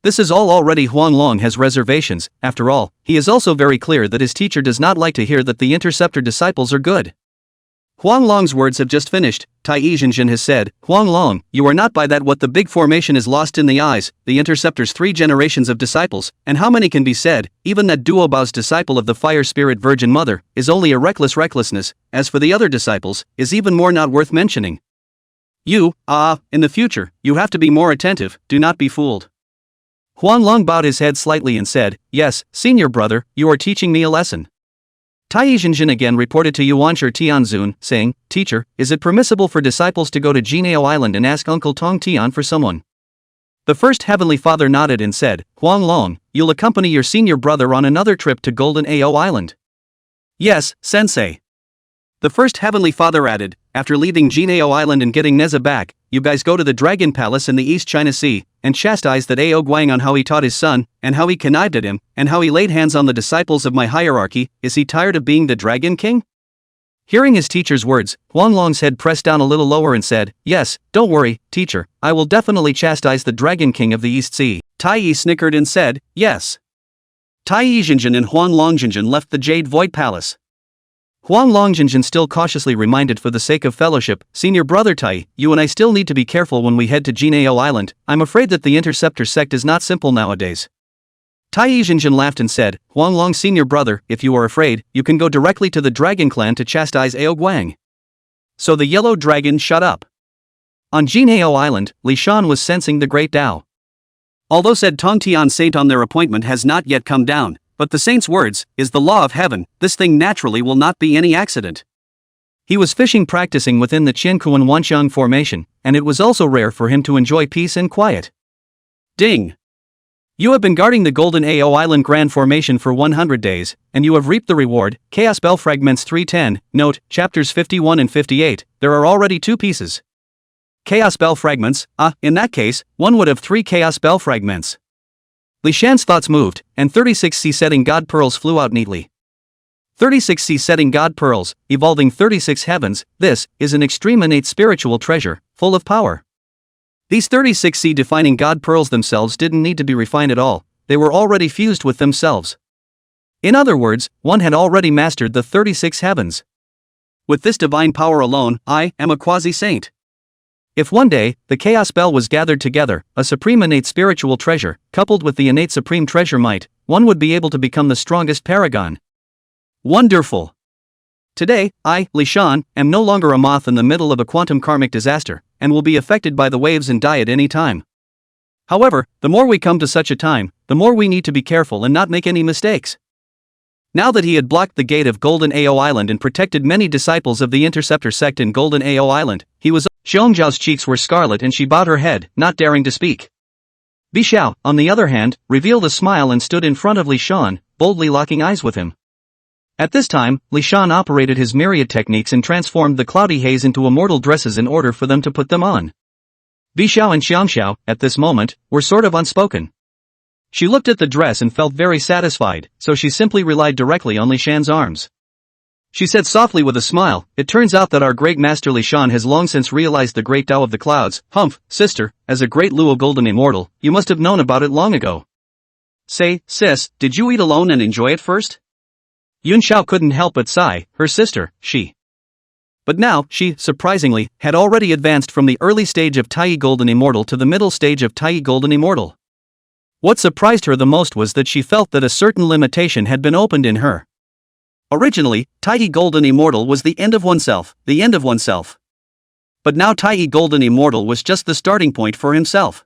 This is all already Huanglong has reservations. After all, he is also very clear that his teacher does not like to hear that the interceptor disciples are good. Huanglong's words have just finished. Tai Yizhenjin has said, Huanglong, you are not by that what the big formation is lost in the eyes, the interceptor's 3 generations of disciples, and how many can be said, even that Duobao's disciple of the Fire Spirit Virgin Mother, is only a recklessness, as for the other disciples, is even more not worth mentioning. You, in the future, you have to be more attentive, do not be fooled. Huanglong bowed his head slightly and said, Yes, senior brother, you are teaching me a lesson. Tai Yizhenjin again reported to Yuanshi Tianzun, saying, Teacher, is it permissible for disciples to go to Jinao Island and ask Uncle Tongtian for someone? The first Heavenly Father nodded and said, Huanglong, you'll accompany your senior brother on another trip to Golden Ao Island. Yes, Sensei. The first Heavenly Father added, After leaving Jinao Island and getting Nezha back, you guys go to the Dragon Palace in the East China Sea, and chastise that Ao Guang on how he taught his son, and how he connived at him, and how he laid hands on the disciples of my hierarchy. Is he tired of being the Dragon King? Hearing his teacher's words, Huanglong's head pressed down a little lower and said, Yes, don't worry, teacher, I will definitely chastise the Dragon King of the East Sea. Tai Yi snickered and said, Yes. Tai Yizhenjin and Huanglongjinjin left the Jade Void Palace. Huanglongjinjin still cautiously reminded for the sake of fellowship, Senior brother Tai, you and I still need to be careful when we head to Jinao Island. I'm afraid that the Interceptor sect is not simple nowadays. Tai Yizhenjin laughed and said, Huanglong senior brother, if you are afraid, you can go directly to the Dragon Clan to chastise Ao Guang. So the yellow dragon shut up. On Jinao Island, Li Shan was sensing the great Tao. Although said Tongtian saint on their appointment has not yet come down, but the saint's words, is the law of heaven, this thing naturally will not be any accident. He was fishing practicing within the Ting Guang Xian formation, and it was also rare for him to enjoy peace and quiet. Ding! You have been guarding the Golden AO Island Grand Formation for 100 days, and you have reaped the reward. Chaos Bell Fragments 310, note, chapters 51 and 58, there are already 2 pieces. Chaos Bell Fragments, in that case, one would have 3 Chaos Bell Fragments. Li Shan's thoughts moved, and 36 sea setting god pearls flew out neatly. 36 sea setting god pearls, evolving 36 heavens, this is an extreme innate spiritual treasure, full of power. These 36 sea defining god pearls themselves didn't need to be refined at all, they were already fused with themselves. In other words, one had already mastered the 36 heavens. With this divine power alone, I am a quasi-saint. If one day, the Chaos Bell was gathered together, a supreme innate spiritual treasure, coupled with the innate supreme treasure might, one would be able to become the strongest paragon. Wonderful! Today, I, Li Shan, am no longer a moth in the middle of a quantum karmic disaster, and will be affected by the waves and die at any time. However, the more we come to such a time, the more we need to be careful and not make any mistakes. Now that he had blocked the gate of Golden AO Island and protected many disciples of the Interceptor sect in Golden AO Island, he was. Xiongzhao's cheeks were scarlet and she bowed her head, not daring to speak. Bixiao, on the other hand, revealed a smile and stood in front of Li Shan, boldly locking eyes with him. At this time, Li Shan operated his myriad techniques and transformed the cloudy haze into immortal dresses in order for them to put them on. Bixiao and Xiangxiao, at this moment, were sort of unspoken. She looked at the dress and felt very satisfied, so she simply relied directly on Li Shan's arms. She said softly with a smile, "It turns out that our great master Li Shan has long since realized the great Tao of the clouds. Humph, sister, as a great Luo Golden Immortal, you must have known about it long ago." Say, sis, did you eat alone and enjoy it first? Yun Xiao couldn't help but sigh, her sister, she. But now, she, surprisingly, had already advanced from the early stage of Tai Golden Immortal to the middle stage of Tai Golden Immortal. What surprised her the most was that she felt that a certain limitation had been opened in her. Originally, Tai Golden Immortal was the end of oneself, the end of oneself. But now Tai Golden Immortal was just the starting point for himself.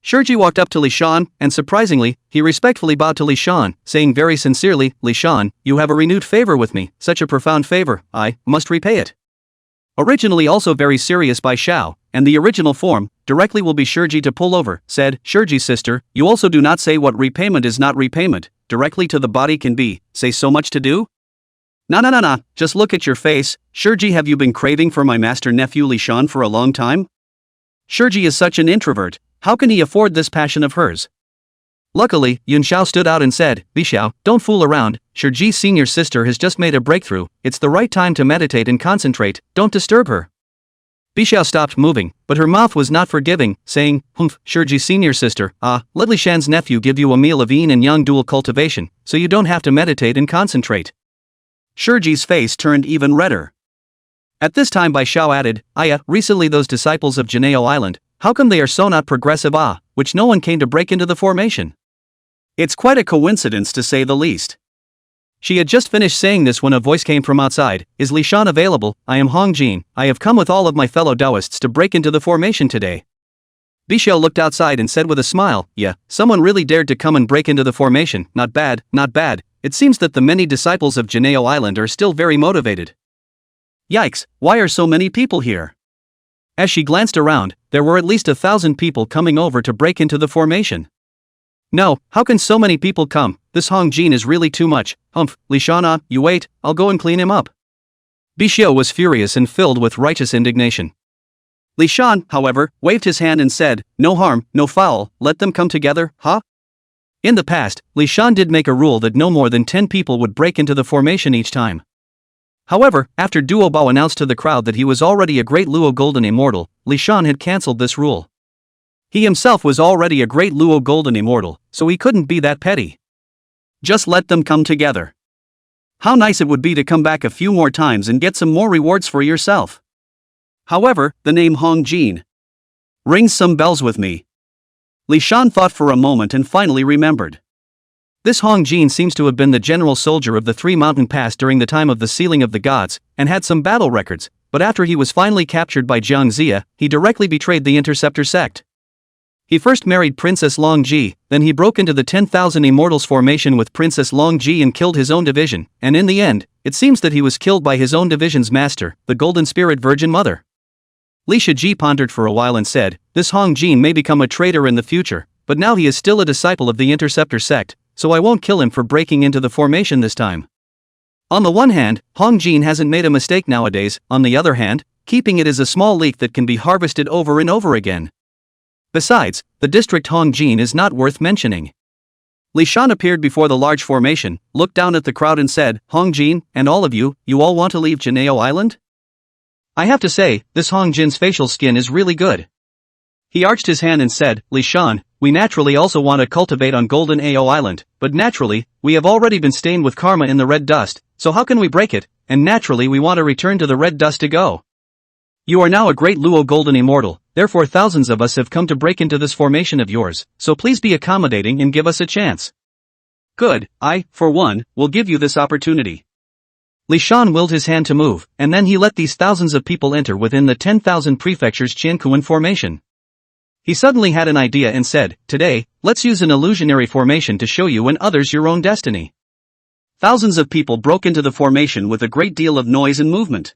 Shiji walked up to Li Shan, and surprisingly, he respectfully bowed to Li Shan, saying very sincerely, "Li Shan, you have a renewed favor with me, such a profound favor, I must repay it." Originally also very serious by Xiao, and the original form, directly will be Shiji to pull over, said, "Shiji sister, you also do not say what repayment is not repayment, directly to the body can be, say so much to do? Nah, just look at your face, Shiji, have you been craving for my master nephew Li Shan for a long time? Shiji is such an introvert, how can he afford this passion of hers?" Luckily, Yun Xiao stood out and said, "Bixiao, don't fool around, Shiji's senior sister has just made a breakthrough, it's the right time to meditate and concentrate, don't disturb her." Bixiao stopped moving, but her mouth was not forgiving, saying, "Humph, Shiji's senior sister, let Li Shan's nephew give you a meal of yin and yang dual cultivation, so you don't have to meditate and concentrate." Shiji's face turned even redder. At this time Bai Xiao added, recently those disciples of Janeo Island, how come they are so not progressive which no one came to break into the formation? It's quite a coincidence to say the least. She had just finished saying this when a voice came from outside, "Is Li Shan available? I am Hong Jin, I have come with all of my fellow Taoists to break into the formation today." Bixiao looked outside and said with a smile, "Yeah, someone really dared to come and break into the formation, not bad, not bad, it seems that the many disciples of Janeo Island are still very motivated. Yikes, why are so many people here?" As she glanced around, there were at least 1,000 people coming over to break into the formation. "No, how can so many people come, this Hong Jin is really too much, humph, Li Shan, you wait, I'll go and clean him up." Bixiao was furious and filled with righteous indignation. Li Shan, however, waved his hand and said, "No harm, no foul, let them come together, huh?" In the past, Li Shan did make a rule that no more than 10 people would break into the formation each time. However, after Duo Bao announced to the crowd that he was already a great Luo Golden Immortal, Li Shan had cancelled this rule. He himself was already a great Luo Golden Immortal, so he couldn't be that petty. Just let them come together. How nice it would be to come back a few more times and get some more rewards for yourself. However, the name Hong Jin rings some bells with me. Li Shan thought for a moment and finally remembered. This Hong Jin seems to have been the general soldier of the Three Mountain Pass during the time of the Sealing of the Gods, and had some battle records, but after he was finally captured by Jiang Zia, he directly betrayed the Interceptor sect. He first married Princess Long Ji, then he broke into the 10,000 Immortals formation with Princess Long Ji and killed his own division, and in the end, it seems that he was killed by his own division's master, the Golden Spirit Virgin Mother. Li Shiji pondered for a while and said, this Hong Jin may become a traitor in the future, but now he is still a disciple of the Interceptor sect, so I won't kill him for breaking into the formation this time. On the one hand, Hong Jin hasn't made a mistake nowadays, on the other hand, keeping it is a small leek that can be harvested over and over again. Besides, the district Hong Jin is not worth mentioning. Li Shan appeared before the large formation, looked down at the crowd and said, Hong Jin, and all of you all want to leave Jineo Island? I have to say, this Hong Jin's facial skin is really good. He arched his hand and said, Li Shan, we naturally also want to cultivate on Golden Ao Island, but naturally, we have already been stained with karma in the red dust, so how can we break it, and naturally we want to return to the red dust to go. You are now a great Luo Golden Immortal, therefore thousands of us have come to break into this formation of yours, so please be accommodating and give us a chance. Good, I, for one, will give you this opportunity. Li Shan willed his hand to move, and then he let these thousands of people enter within the 10,000 prefectures Qiankuan formation. He suddenly had an idea and said, today, let's use an illusionary formation to show you and others your own destiny. Thousands of people broke into the formation with a great deal of noise and movement.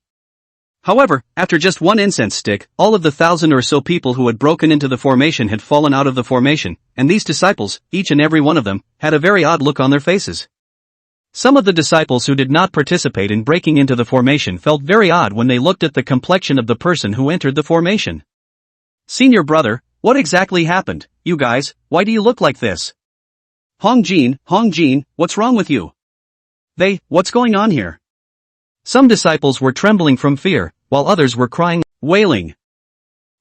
However, after just one incense stick, all of the 1,000 or so people who had broken into the formation had fallen out of the formation, and these disciples, each and every one of them, had a very odd look on their faces. Some of the disciples who did not participate in breaking into the formation felt very odd when they looked at the complexion of the person who entered the formation. Senior brother, what exactly happened, you guys, why do you look like this? Hong Jin, what's wrong with you? What's going on here? Some disciples were trembling from fear, while others were crying, wailing.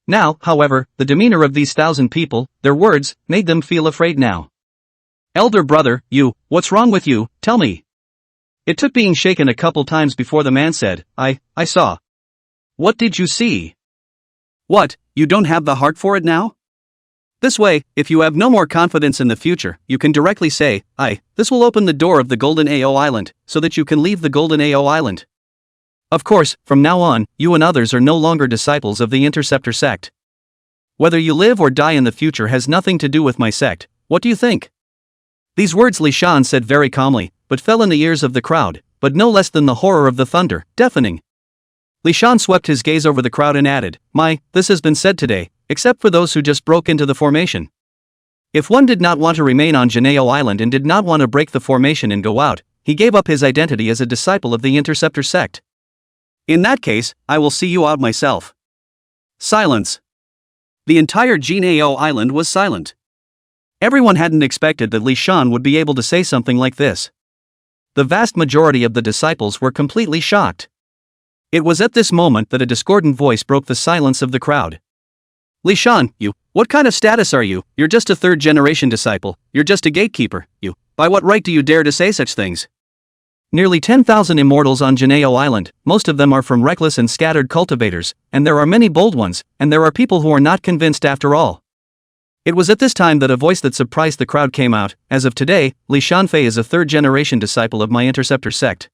Now, however, the demeanor of these 1,000 people, their words, made them feel afraid now. Elder brother, what's wrong with you, tell me. It took being shaken a couple times before the man said, I saw. What did you see? What, you don't have the heart for it now? This way, if you have no more confidence in the future, you can directly say, this will open the door of the Golden Ao Island, so that you can leave the Golden Ao Island. Of course, from now on, you and others are no longer disciples of the Interceptor sect. Whether you live or die in the future has nothing to do with my sect, what do you think? These words Li Shan said very calmly, but fell in the ears of the crowd, but no less than the horror of the thunder, deafening. Li Shan swept his gaze over the crowd and added, this has been said today, except for those who just broke into the formation. If one did not want to remain on Jineo Island and did not want to break the formation and go out, he gave up his identity as a disciple of the Interceptor sect. In that case, I will see you out myself. Silence. The entire Jineo Island was silent. Everyone hadn't expected that Li Shan would be able to say something like this. The vast majority of the disciples were completely shocked. It was at this moment that a discordant voice broke the silence of the crowd. Li Shan, what kind of status are you? You're just a third-generation disciple, you're just a gatekeeper, by what right do you dare to say such things? Nearly 10,000 immortals on Jineo Island, most of them are from reckless and scattered cultivators, and there are many bold ones, and there are people who are not convinced after all. It was at this time that a voice that surprised the crowd came out, as of today, Li Shanfei is a third-generation disciple of my Interceptor sect.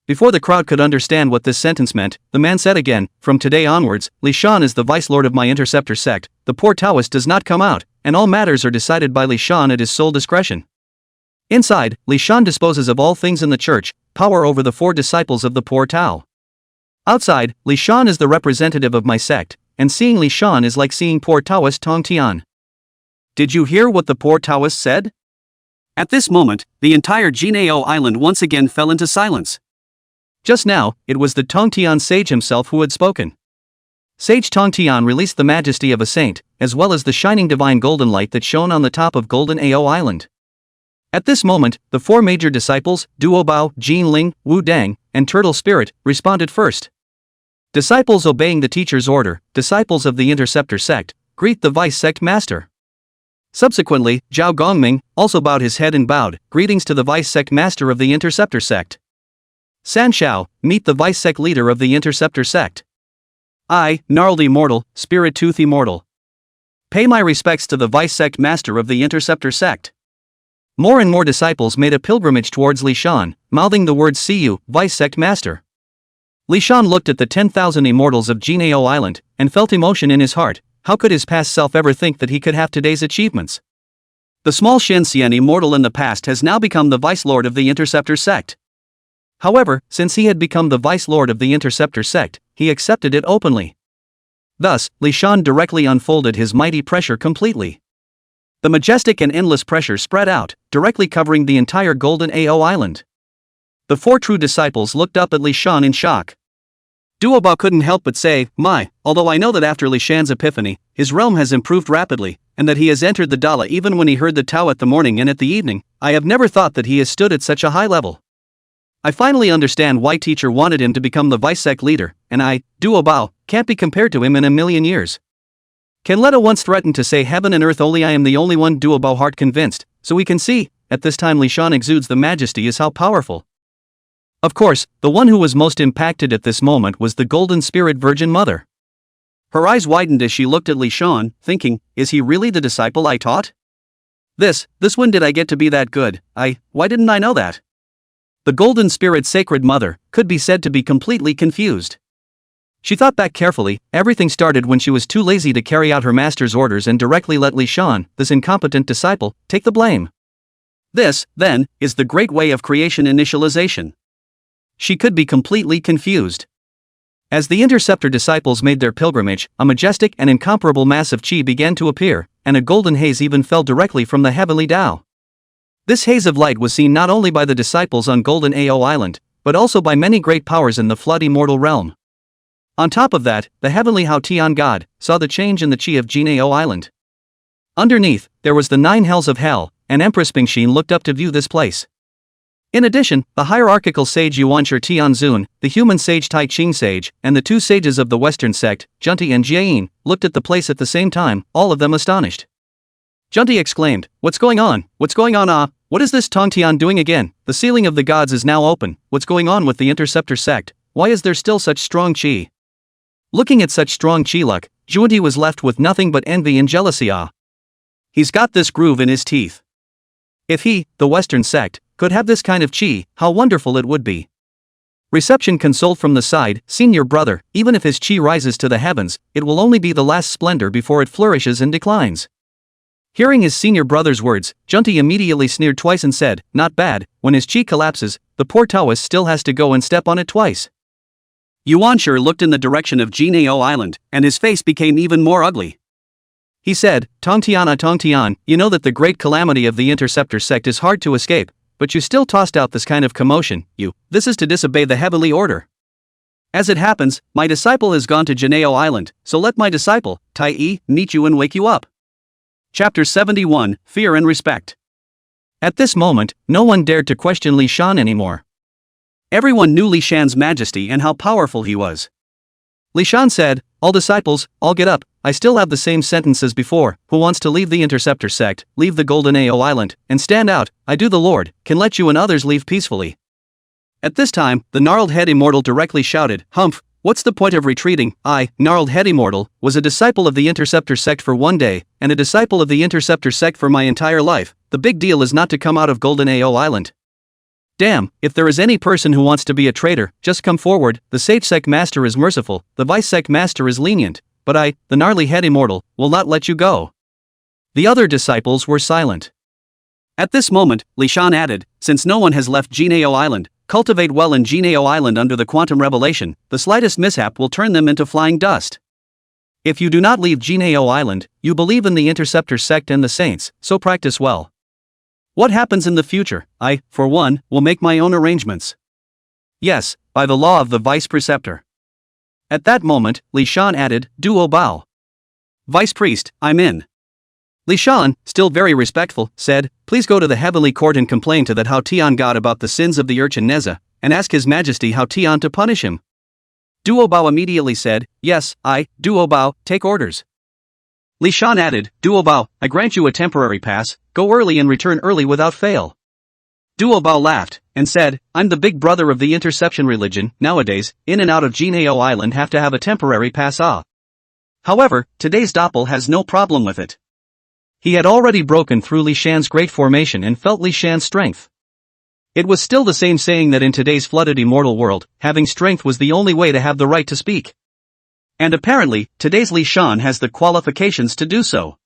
Before the crowd could understand what this sentence meant, the man said again, from today onwards, Li Shan is the vice-lord of my Interceptor sect, the poor Taoist does not come out, and all matters are decided by Li Shan at his sole discretion. Inside, Li Shan disposes of all things in the church, power over the 4 disciples of the poor Tao. Outside, Li Shan is the representative of my sect, and seeing Li Shan is like seeing poor Taoist Tong Tian. Did you hear what the poor Taoist said? At this moment, the entire Jineo Island once again fell into silence. Just now, it was the Tongtian sage himself who had spoken. Sage Tongtian released the majesty of a saint, as well as the shining divine golden light that shone on the top of Golden Ao Island. At this moment, the 4 major disciples, Duo Bao, Jin Ling, Wu Dang, and Turtle Spirit, responded first. Disciples obeying the teacher's order, disciples of the Interceptor sect, greet the vice sect master. Subsequently, Zhao Gongming also bowed his head and bowed, greetings to the vice sect master of the Interceptor sect. San Shao, meet the vice sect leader of the Interceptor sect. I, Gnarled Immortal, Spirit Tooth Immortal. Pay my respects to the vice sect master of the Interceptor sect. More and more disciples made a pilgrimage towards Li Shan, mouthing the words "See you, vice sect master." Li Shan looked at the 10,000 immortals of Jineo Island, and felt emotion in his heart. How could his past self ever think that he could have today's achievements? The small Shen Xian immortal in the past has now become the vice lord of the Interceptor sect. However, since he had become the vice lord of the interceptor sect, he accepted it openly. Thus, Li Shan directly unfolded his mighty pressure completely. The majestic and endless pressure spread out, directly covering the entire Golden Ao Island. The four true disciples looked up at Li Shan in shock. Duobao couldn't help but say, "My, although I know that after Li Shan's epiphany, his realm has improved rapidly, and that he has entered the Dala even when he heard the Tao at the morning and at the evening, I have never thought that he has stood at such a high level. I finally understand why teacher wanted him to become the vice sect leader, and I, Duobao, can't be compared to him in a million years." Canletta once threatened to say heaven and earth only I am the only one, Duobao heart convinced, so we can see, at this time Li Shan exudes the majesty is how powerful. Of course, the one who was most impacted at this moment was the Golden Spirit Virgin Mother. Her eyes widened as she looked at Li Shan, thinking, is he really the disciple I taught? This when did I get to be that good, why didn't I know that? The Golden Spirit's Sacred Mother could be said to be completely confused. She thought back carefully. Everything started when she was too lazy to carry out her master's orders and directly let Li Shan, this incompetent disciple, take the blame. This, then, is the great way of creation initialization. She could be completely confused. As the interceptor disciples made their pilgrimage, a majestic and incomparable mass of qi began to appear, and a golden haze even fell directly from the heavenly Tao. This haze of light was seen not only by the disciples on Golden Ao Island, but also by many great powers in the flood immortal realm. On top of that, the heavenly Hao Tian God saw the change in the qi of Jinao Island. Underneath, there was the 9 hells of hell, and Empress Fengshen looked up to view this place. In addition, the hierarchical sage Yuan Tianzun, the human sage Tai Ching sage, and the 2 sages of the Western sect, Junti and Jiayin, looked at the place at the same time, all of them astonished. Junti exclaimed, "What's going on? What's going on? What is this Tongtian doing again? The ceiling of the gods is now open. What's going on with the interceptor sect? Why is there still such strong qi?" Looking at such strong qi luck, Junti was left with nothing but envy and jealousy. He's got this groove in his teeth. If he, the Western sect, could have this kind of qi, how wonderful it would be. Reception consoled from the side, "Senior brother, even if his qi rises to the heavens, it will only be the last splendor before it flourishes and declines." Hearing his senior brother's words, Junti immediately sneered twice and said, "Not bad, when his qi collapses, the poor Taoist still has to go and step on it twice." Yuan looked in the direction of Jinao Island, and his face became even more ugly. He said, Tongtian, you know that the great calamity of the interceptor sect is hard to escape, but you still tossed out this kind of commotion, this is to disobey the heavenly order. As it happens, my disciple has gone to Jinao Island, so let my disciple, Tai meet you and wake you up. Chapter 71, Fear and Respect. At this moment, no one dared to question Li Shan anymore. Everyone knew Li Shan's majesty and how powerful he was. Li Shan said, "All disciples, all get up, I still have the same sentence as before, who wants to leave the interceptor sect, leave the Golden Ao Island, and stand out, I do the Lord, can let you and others leave peacefully." At this time, the gnarled head immortal directly shouted, "Humph, what's the point of retreating? I, gnarled head immortal, was a disciple of the interceptor sect for 1 day, and a disciple of the interceptor sect for my entire life. The big deal is not to come out of Golden Ao Island. Damn, if there is any person who wants to be a traitor, just come forward, the sage sect master is merciful, the vice sect master is lenient, but I, the gnarly head immortal, will not let you go." The other disciples were silent. At this moment, Li Shan added, "Since no one has left Jinao Island, cultivate well in Jinao Island under the quantum revelation, the slightest mishap will turn them into flying dust. If you do not leave Jinao Island, you believe in the interceptor sect and the saints, so practice well. What happens in the future, I, for one, will make my own arrangements. Yes, by the law of the vice preceptor." At that moment, Li Shan added, "Duo Bao. Vice priest, I'm in." Li Shan, still very respectful, said, "Please go to the heavenly court and complain to that Hao Tian God about the sins of the urchin Nezha, and ask his majesty Hao Tian to punish him." Duo Bao immediately said, "Yes, I, Duo Bao, take orders." Li Shan added, "Duo Bao, I grant you a temporary pass, go early and return early without fail." Duo Bao laughed, and said, "I'm the big brother of the interception religion, nowadays, in and out of Jinao Island have to have a temporary pass. However, today's doppel has no problem with it." He had already broken through Li Shan's great formation and felt Li Shan's strength. It was still the same saying that in today's flooded immortal world, having strength was the only way to have the right to speak. And apparently, today's Li Shan has the qualifications to do so.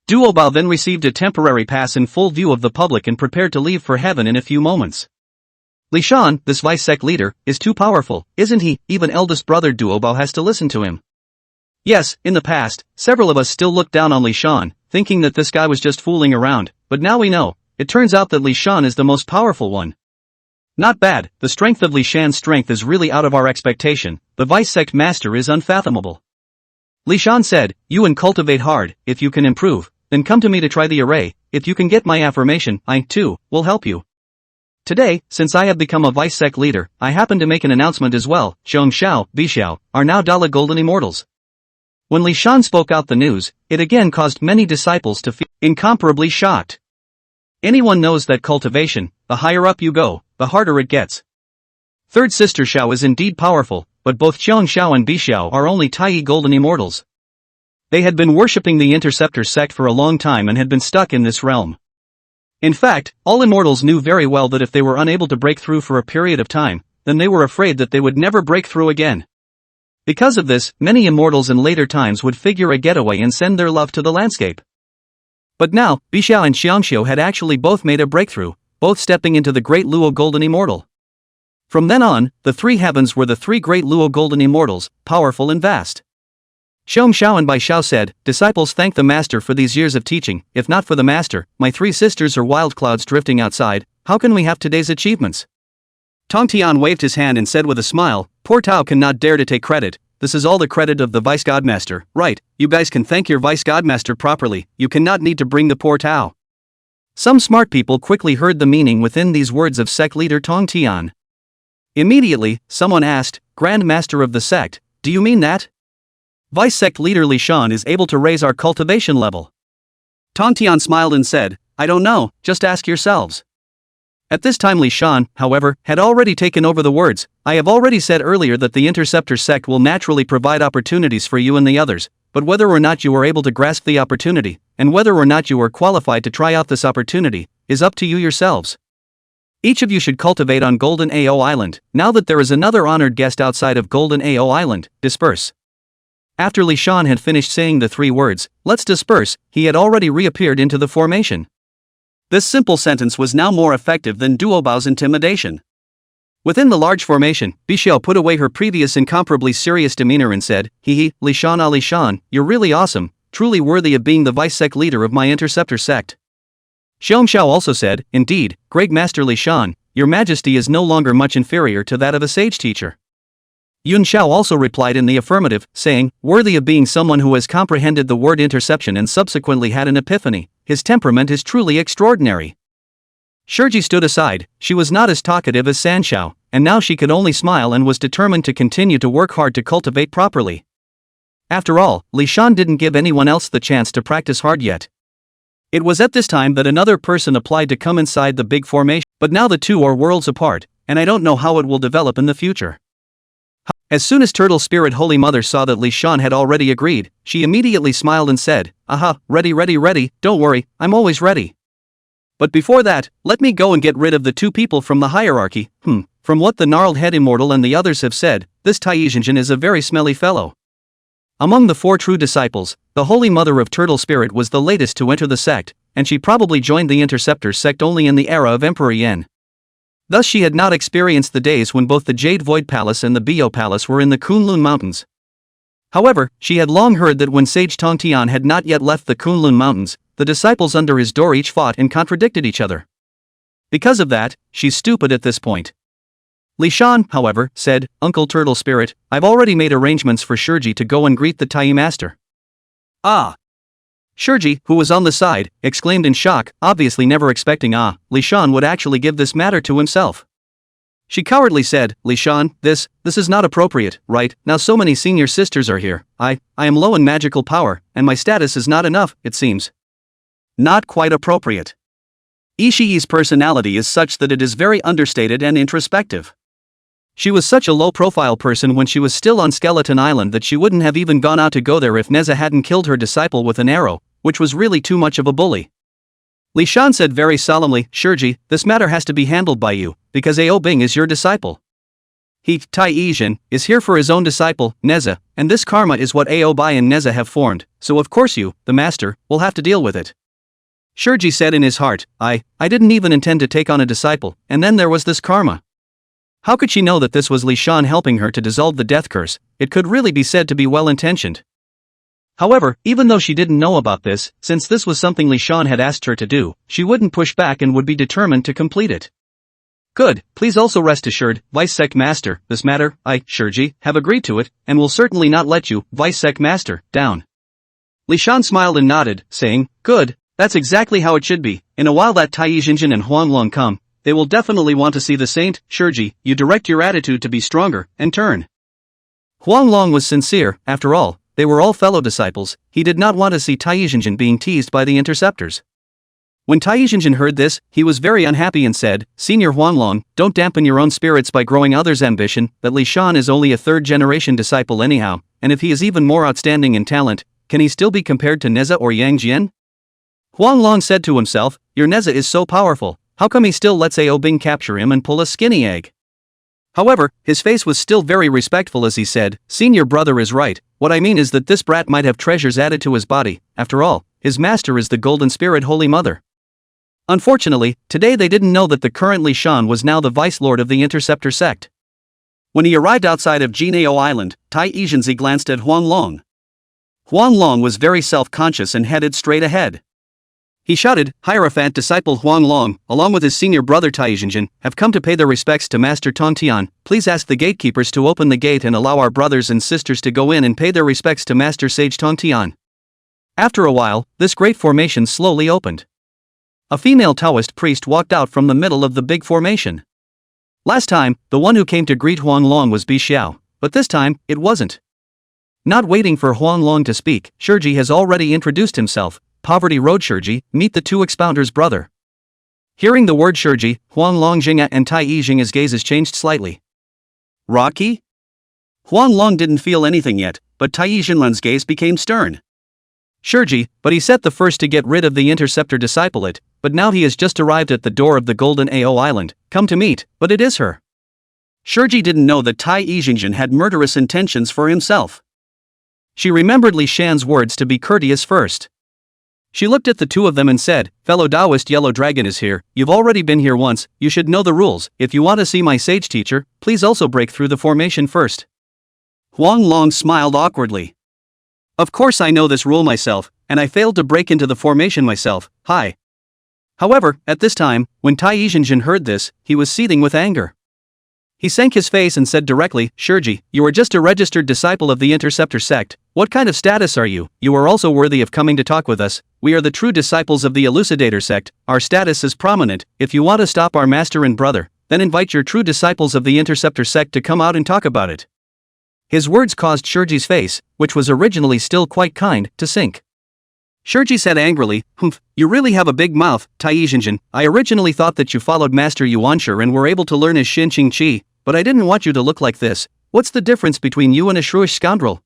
Duo Bao then received a temporary pass in full view of the public and prepared to leave for heaven in a few moments. Li Shan, this vice sect leader, is too powerful, isn't he? Even eldest brother Duobao has to listen to him. Yes, in the past, several of us still looked down on Li Shan, thinking that this guy was just fooling around, but now we know, it turns out that Li Shan is the most powerful one. Not bad, the strength of Li Shan's strength is really out of our expectation, the vice sect master is unfathomable. Li Shan said, Yuan, cultivate hard, if you can improve, then come to me to try the array, if you can get my affirmation, I, too, will help you. Today, since I have become a vice sect leader, I happen to make an announcement as well, Xiong Xiao, Bixiao, are now Dala Golden Immortals. When Li Shan spoke out the news, it again caused many disciples to feel incomparably shocked. Anyone knows that cultivation, the higher up you go, the harder it gets. Third sister Xiao is indeed powerful, but both Xiong Xiao and Bixiao are only Taiyi Golden Immortals. They had been worshipping the Interceptor sect for a long time and had been stuck in this realm. In fact, all immortals knew very well that if they were unable to break through for a period of time, then they were afraid that they would never break through again. Because of this, many immortals in later times would figure a getaway and send their love to the landscape. But now, Bixiao and Xiangxiu had actually both made a breakthrough, both stepping into the Great Luo Golden Immortal. From then on, the three heavens were the three Great Luo Golden Immortals, powerful and vast. Xiong Xiao and Bai Xiao said, disciples thank the master for these years of teaching, if not for the master, my three sisters are wild clouds drifting outside, how can we have today's achievements? Tong Tian waved his hand and said with a smile, poor Tao cannot dare to take credit, this is all the credit of the Vice Godmaster, right, you guys can thank your Vice Godmaster properly, you cannot need to bring the poor Tao. Some smart people quickly heard the meaning within these words of sect leader Tong Tian. Immediately, someone asked, Grand Master of the sect, do you mean that? Vice sect leader Li Shan is able to raise our cultivation level. Tong Tian smiled and said, I don't know, just ask yourselves. At this time Li Shan, however, had already taken over the words, I have already said earlier that the Interceptor sect will naturally provide opportunities for you and the others, but whether or not you are able to grasp the opportunity, and whether or not you are qualified to try out this opportunity, is up to you yourselves. Each of you should cultivate on Golden Ao Island, now that there is another honored guest outside of Golden Ao Island, disperse. After Li Shan had finished saying the three words, let's disperse, he had already reappeared into the formation. This simple sentence was now more effective than Duobao's intimidation. Within the large formation, Bixiao put away her previous incomparably serious demeanor and said, Li Shan Li Shan, you're really awesome, truly worthy of being the vice sect leader of my Interceptor sect. Xiong Xiao also said, indeed, great Master Li Shan, your majesty is no longer much inferior to that of a sage teacher. Yun Xiao also replied in the affirmative, saying, worthy of being someone who has comprehended the word interception and subsequently had an epiphany, his temperament is truly extraordinary. Shiji stood aside, she was not as talkative as San Xiao, and now she could only smile and was determined to continue to work hard to cultivate properly. After all, Li Shan didn't give anyone else the chance to practice hard yet. It was at this time that another person applied to come inside the big formation, but now the two are worlds apart, and I don't know how it will develop in the future. As soon as Turtle Spirit Holy Mother saw that Li Shan had already agreed, she immediately smiled and said, aha, ready, don't worry, I'm always ready. But before that, let me go and get rid of the two people from the hierarchy. From what the gnarled head immortal and the others have said, this Taiyi Zhenjin is a very smelly fellow. Among the four true disciples, the Holy Mother of Turtle Spirit was the latest to enter the sect, and she probably joined the Interceptor sect only in the era of Emperor Yan. Thus she had not experienced the days when both the Jade Void Palace and the Bio Palace were in the Kunlun Mountains. However, she had long heard that when Sage Tong Tian had not yet left the Kunlun Mountains, the disciples under his door each fought and contradicted each other. Because of that, she's stupid at this point. Li Shan, however, said, Uncle Turtle Spirit, I've already made arrangements for Shiji to go and greet the Taiyi Master. Ah! Shiji, who was on the side, exclaimed in shock, obviously never expecting Li Shan would actually give this matter to himself. She cowardly said, Li Shan, this is not appropriate, right, now so many senior sisters are here, I am low in magical power, and my status is not enough, it seems. Not quite appropriate. Ishii's personality is such that it is very understated and introspective. She was such a low-profile person when she was still on Skeleton Island that she wouldn't have even gone out to go there if Nezha hadn't killed her disciple with an arrow, which was really too much of a bully. Li Shan said very solemnly, Shiji, this matter has to be handled by you, because Ao Bing is your disciple. He, Taiyi Zhen, is here for his own disciple, Nezha, and this karma is what Ao Bai and Nezha have formed, so of course you, the master, will have to deal with it. Shiji said in his heart, I didn't even intend to take on a disciple, and then there was this karma. How could she know that this was Li Shan helping her to dissolve the death curse? It could really be said to be well-intentioned. However, even though she didn't know about this, since this was something Li Shan had asked her to do, she wouldn't push back and would be determined to complete it. Good, please also rest assured, Vice-Sec Master, this matter, I, Shurji, have agreed to it, and will certainly not let you, Vice-Sec Master, down. Li Shan smiled and nodded, saying, good, that's exactly how it should be. In a while that Tai Yijinjin and Huanglong come, they will definitely want to see the saint. Shurji, you direct your attitude to be stronger, and turn. Huanglong was sincere, after all, they were all fellow disciples. He did not want to see Tai Yijinjin being teased by the interceptors. When Tai Yijinjin heard this, he was very unhappy and said, Senior Huanglong, don't dampen your own spirits by growing others' ambition, that Li Shan is only a third-generation disciple anyhow, and if he is even more outstanding in talent, can he still be compared to Nezha or Yang Jian? Huanglong said to himself, your Nezha is so powerful, how come he still lets Ao Bing capture him and pull a skinny egg? However, his face was still very respectful as he said, Senior brother is right, what I mean is that this brat might have treasures added to his body, after all, his master is the Golden Spirit Holy Mother. Unfortunately, today they didn't know that the current Li Shan was now the Vice Lord of the Interceptor sect. When he arrived outside of Jinao Island, Tai Yizhenzi glanced at Huanglong. Huanglong was very self-conscious and headed straight ahead. He shouted, Hierophant disciple Huanglong, along with his senior brother Tai Yizhenjin, have come to pay their respects to Master Tongtian. Please ask the gatekeepers to open the gate and allow our brothers and sisters to go in and pay their respects to Master Sage Tongtian. After a while, this great formation slowly opened. A female Taoist priest walked out from the middle of the big formation. Last time, the one who came to greet Huanglong was Bi Xiao, but this time, it wasn't. Not waiting for Huanglong to speak, Shurji has already introduced himself. Poverty Road Shurji, meet the two expounders' brother. Hearing the word Shurji, Huanglong Jing'a and Tai Yijing's gazes changed slightly. Rocky? Huanglong didn't feel anything yet, but Tai Yijinlan's gaze became stern. Shurji, but he set the first to get rid of the interceptor discipleate, but now he has just arrived at the door of the Golden Ao Island, come to meet, but it is her. Shurji didn't know that Tai Yijinjin had murderous intentions for himself. She remembered Li Shan's words to be courteous first. She looked at the two of them and said, Fellow Taoist Yellow Dragon is here, you've already been here once, you should know the rules, if you want to see my sage teacher, please also break through the formation first. Huanglong smiled awkwardly. Of course I know this rule myself, and I failed to break into the formation myself, hi. However, at this time, when Tai Yizhenjin heard this, he was seething with anger. He sank his face and said directly, Shurji, you are just a registered disciple of the Interceptor sect, what kind of status are you? You are also worthy of coming to talk with us, we are the true disciples of the Elucidator sect, our status is prominent, if you want to stop our master and brother, then invite your true disciples of the Interceptor sect to come out and talk about it. His words caused Shurji's face, which was originally still quite kind, to sink. Shurji said angrily, Humph, you really have a big mouth, Tai Yizhenjin, I originally thought that you followed Master Yuan and were able to learn his Xinqing Qi, but I didn't want you to look like this, what's the difference between you and a shrewish scoundrel?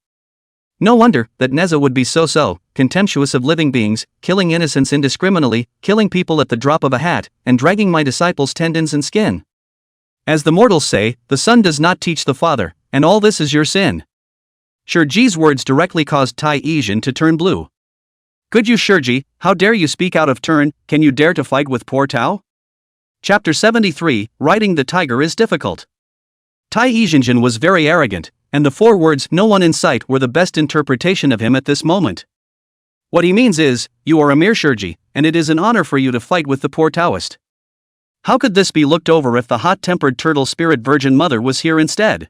No wonder that Nezha would be so contemptuous of living beings, killing innocents indiscriminately, killing people at the drop of a hat, and dragging my disciples' tendons and skin. As the mortals say, the son does not teach the father, and all this is your sin. Shurji's words directly caused Tai Yizhen to turn blue. Could you Shurji, how dare you speak out of turn, can you dare to fight with poor Tao? Chapter 73, Riding the Tiger is Difficult. Tai Yizhenjin was very arrogant, and the four words no one in sight were the best interpretation of him at this moment. What he means is, you are a mere Shurji, and it is an honor for you to fight with the poor Taoist. How could this be looked over if the hot-tempered turtle spirit Virgin Mother was here instead?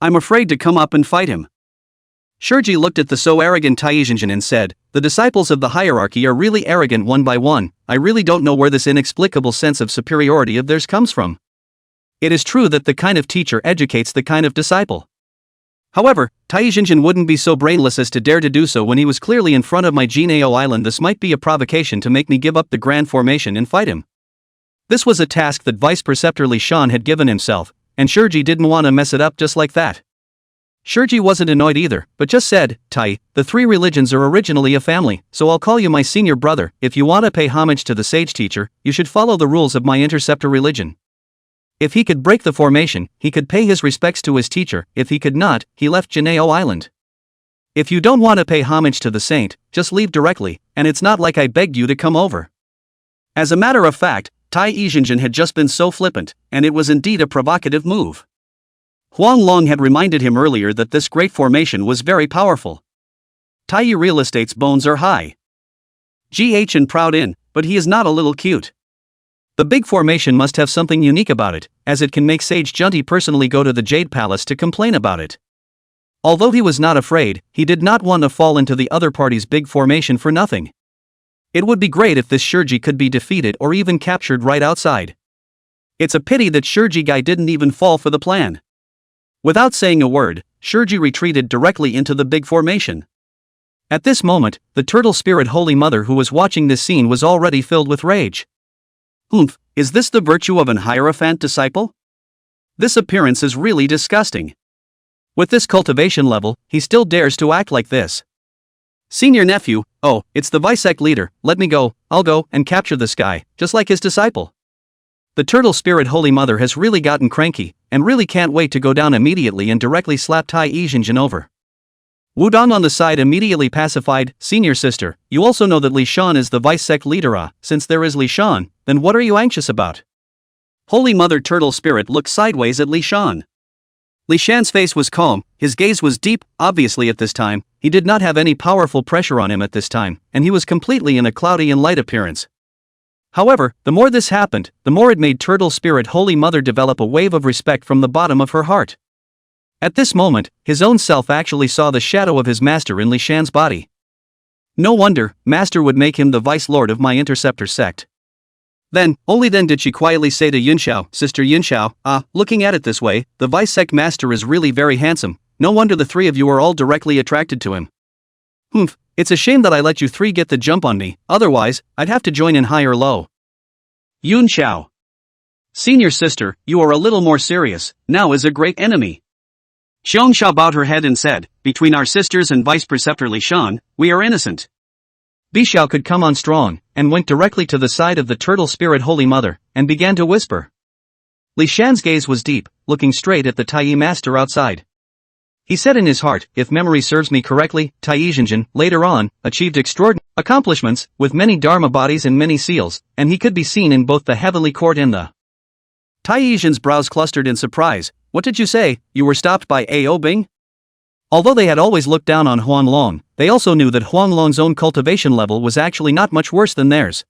I'm afraid to come up and fight him. Shurji looked at the so arrogant Tai Yizhenjin and said, the disciples of the hierarchy are really arrogant one by one, I really don't know where this inexplicable sense of superiority of theirs comes from. It is true that the kind of teacher educates the kind of disciple. However, Tai Yizhenjin wouldn't be so brainless as to dare to do so when he was clearly in front of my Jinao Island. This might be a provocation to make me give up the grand formation and fight him. This was a task that Vice Preceptor Li Shan had given himself, and Shurji didn't want to mess it up just like that. Shurji wasn't annoyed either, but just said, Tai, the three religions are originally a family, so I'll call you my senior brother. If you want to pay homage to the sage teacher, you should follow the rules of my interceptor religion. If he could break the formation, he could pay his respects to his teacher, if he could not, he left Jinao Island. If you don't want to pay homage to the saint, just leave directly, and it's not like I begged you to come over. As a matter of fact, Tai Yizhenjin had just been so flippant, and it was indeed a provocative move. Huang Long had reminded him earlier that this great formation was very powerful. Tai Yi real estate's bones are high. GH and proud in, but he is not a little cute. The big formation must have something unique about it, as it can make Sage Junti personally go to the Jade Palace to complain about it. Although he was not afraid, he did not want to fall into the other party's big formation for nothing. It would be great if this Shurji could be defeated or even captured right outside. It's a pity that Shurji guy didn't even fall for the plan. Without saying a word, Shurji retreated directly into the big formation. At this moment, the turtle spirit Holy Mother who was watching this scene was already filled with rage. Is this the virtue of an Hierophant disciple? This appearance is really disgusting. With this cultivation level, he still dares to act like this. Senior nephew, oh, it's the Visect leader, let me go, I'll go and capture this guy, just like his disciple. The turtle spirit Holy Mother has really gotten cranky, and really can't wait to go down immediately and directly slap Tai Yizhenjin over. Wudong on the side immediately pacified, Senior sister, you also know that Li Shan is the Visect leader since there is Li Shan, then what are you anxious about? Holy Mother turtle spirit looked sideways at Li Shan. Li Shan's face was calm, his gaze was deep, obviously at this time, he did not have any powerful pressure on him at this time, and he was completely in a cloudy and light appearance. However, the more this happened, the more it made turtle spirit Holy Mother develop a wave of respect from the bottom of her heart. At this moment, his own self actually saw the shadow of his master in Li Shan's body. No wonder, master would make him the vice lord of my interceptor sect. Then, only then did she quietly say to Yunxiao, Sister Yunxiao, looking at it this way, the vice sect master is really very handsome, no wonder the three of you are all directly attracted to him. It's a shame that I let you three get the jump on me, otherwise, I'd have to join in high or low. Yunxiao. Senior sister, you are a little more serious, now is a great enemy. Xiongxia bowed her head and said, between our sisters and Vice Preceptor Li Shan, we are innocent. Bixiao could come on strong, and went directly to the side of the turtle spirit Holy Mother, and began to whisper. Li Shan's gaze was deep, looking straight at the Tai master outside. He said in his heart, if memory serves me correctly, Tai Yizhenjin, later on, achieved extraordinary accomplishments, with many Dharma bodies and many seals, and he could be seen in both the heavenly court and the... Tai Yizhen's brows clustered in surprise. What did you say, you were stopped by Ao Bing? Although they had always looked down on Huang Long, they also knew that Huang Long's own cultivation level was actually not much worse than theirs.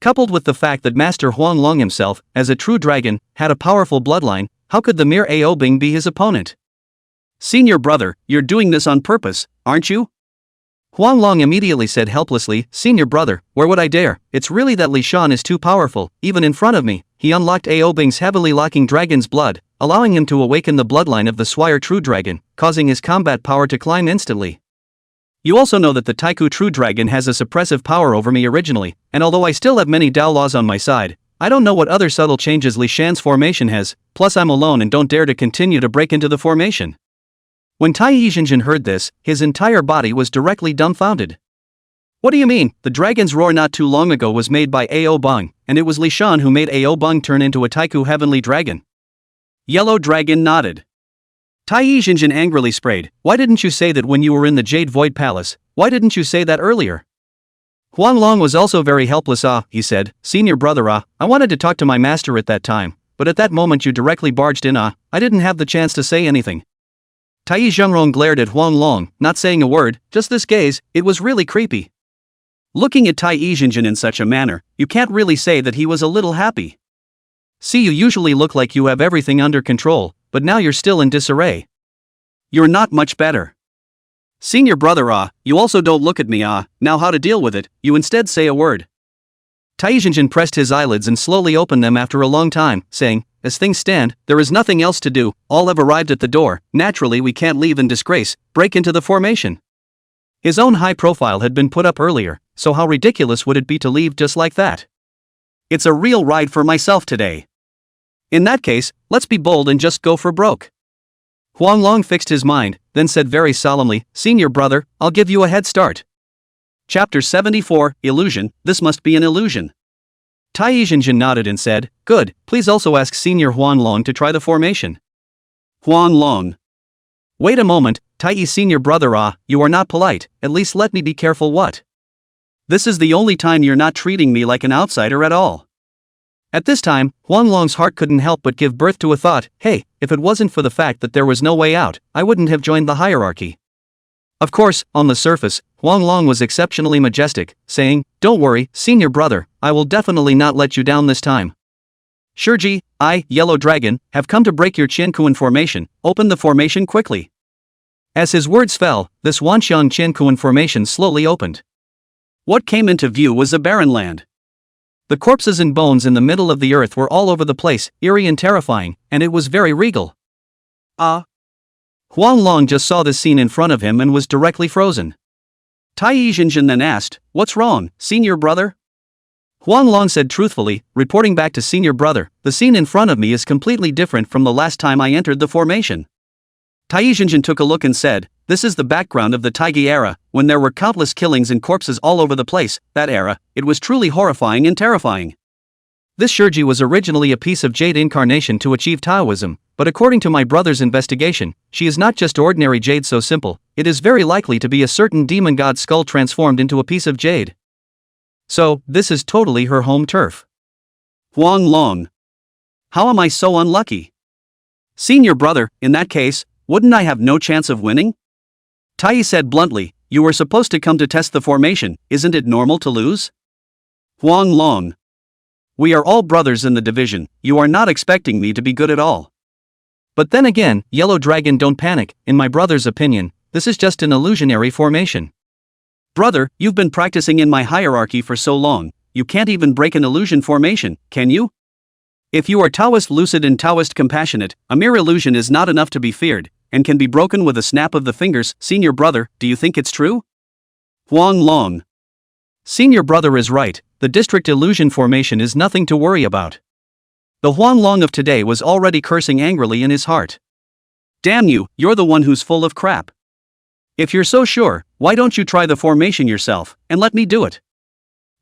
Coupled with the fact that Master Huang Long himself, as a true dragon, had a powerful bloodline, how could the mere Ao Bing be his opponent? Senior brother, you're doing this on purpose, aren't you? Huang Long immediately said helplessly, Senior brother, where would I dare, it's really that Li Shan is too powerful, even in front of me. He unlocked Ao Bing's heavily locking dragon's blood, allowing him to awaken the bloodline of the Swire True Dragon, causing his combat power to climb instantly. You also know that the Taiku True Dragon has a suppressive power over me originally, and although I still have many Dao laws on my side, I don't know what other subtle changes Li Shan's formation has, plus I'm alone and don't dare to continue to break into the formation. When Tai Yizhenjin heard this, his entire body was directly dumbfounded. What do you mean? The dragon's roar not too long ago was made by Ao Bang, and it was Li Shan who made Ao Bang turn into a Taiku heavenly dragon. Yellow Dragon nodded. Tai Yizhenjin angrily sprayed, why didn't you say that when you were in the Jade Void Palace, why didn't you say that earlier? Huang Long was also very helpless he said, Senior brother I wanted to talk to my master at that time, but at that moment you directly barged in I didn't have the chance to say anything. Tai Zhengrong glared at Huang Long, not saying a word, just this gaze, it was really creepy. Looking at Tai Yizhenjin in such a manner, you can't really say that he was a little happy. See, you usually look like you have everything under control, but now you're still in disarray. You're not much better. Senior brother you also don't look at me now how to deal with it, you instead say a word. Tai Yizhenjin pressed his eyelids and slowly opened them after a long time, saying, as things stand, there is nothing else to do, all have arrived at the door, naturally we can't leave in disgrace, break into the formation. His own high profile had been put up earlier, so how ridiculous would it be to leave just like that? It's a real ride for myself today. In that case, let's be bold and just go for broke. Huang Long fixed his mind, then said very solemnly, Senior brother, I'll give you a head start. Chapter 74, Illusion, this must be an illusion. Tai Yizhenjin nodded and said, good, please also ask Senior Huang Long to try the formation. Huang Long. Wait a moment, Tai Yi Senior brother you are not polite, at least let me be careful what? This is the only time you're not treating me like an outsider at all. At this time, Huang Long's heart couldn't help but give birth to a thought, hey, if it wasn't for the fact that there was no way out, I wouldn't have joined the hierarchy. Of course, on the surface, Huang Long was exceptionally majestic, saying, don't worry, senior brother, I will definitely not let you down this time. Shiji, I, Yellow Dragon, have come to break your Qiankuan formation, open the formation quickly. As his words fell, this Wanxiang Qiankuan formation slowly opened. What came into view was a barren land. The corpses and bones in the middle of the earth were all over the place, eerie and terrifying, and it was very regal. Huang Long just saw this scene in front of him and was directly frozen. Tai Yizhenjin then asked, what's wrong, senior brother? Huang Long said truthfully, reporting back to senior brother, the scene in front of me is completely different from the last time I entered the formation. Tai Yizhenjin took a look and said, this is the background of the Taigi era, when there were countless killings and corpses all over the place. That era, it was truly horrifying and terrifying. This Shiji was originally a piece of jade incarnation to achieve Taoism, but according to my brother's investigation, she is not just ordinary jade so simple, it is very likely to be a certain demon god skull transformed into a piece of jade. So, this is totally her home turf. Huang Long. How am I so unlucky? Senior brother, in that case, wouldn't I have no chance of winning? Tai said bluntly, you were supposed to come to test the formation, isn't it normal to lose? Huang Long. We are all brothers in the division, you are not expecting me to be good at all. But then again, Yellow Dragon, don't panic, in my brother's opinion, this is just an illusionary formation. Brother, you've been practicing in my hierarchy for so long, you can't even break an illusion formation, can you? If you are Taoist lucid and Taoist compassionate, a mere illusion is not enough to be feared, and can be broken with a snap of the fingers. Senior brother, do you think it's true? Huang Long. Senior brother is right, the district illusion formation is nothing to worry about. The Huang Long of today was already cursing angrily in his heart. Damn you, you're the one who's full of crap. If you're so sure, why don't you try the formation yourself, and let me do it?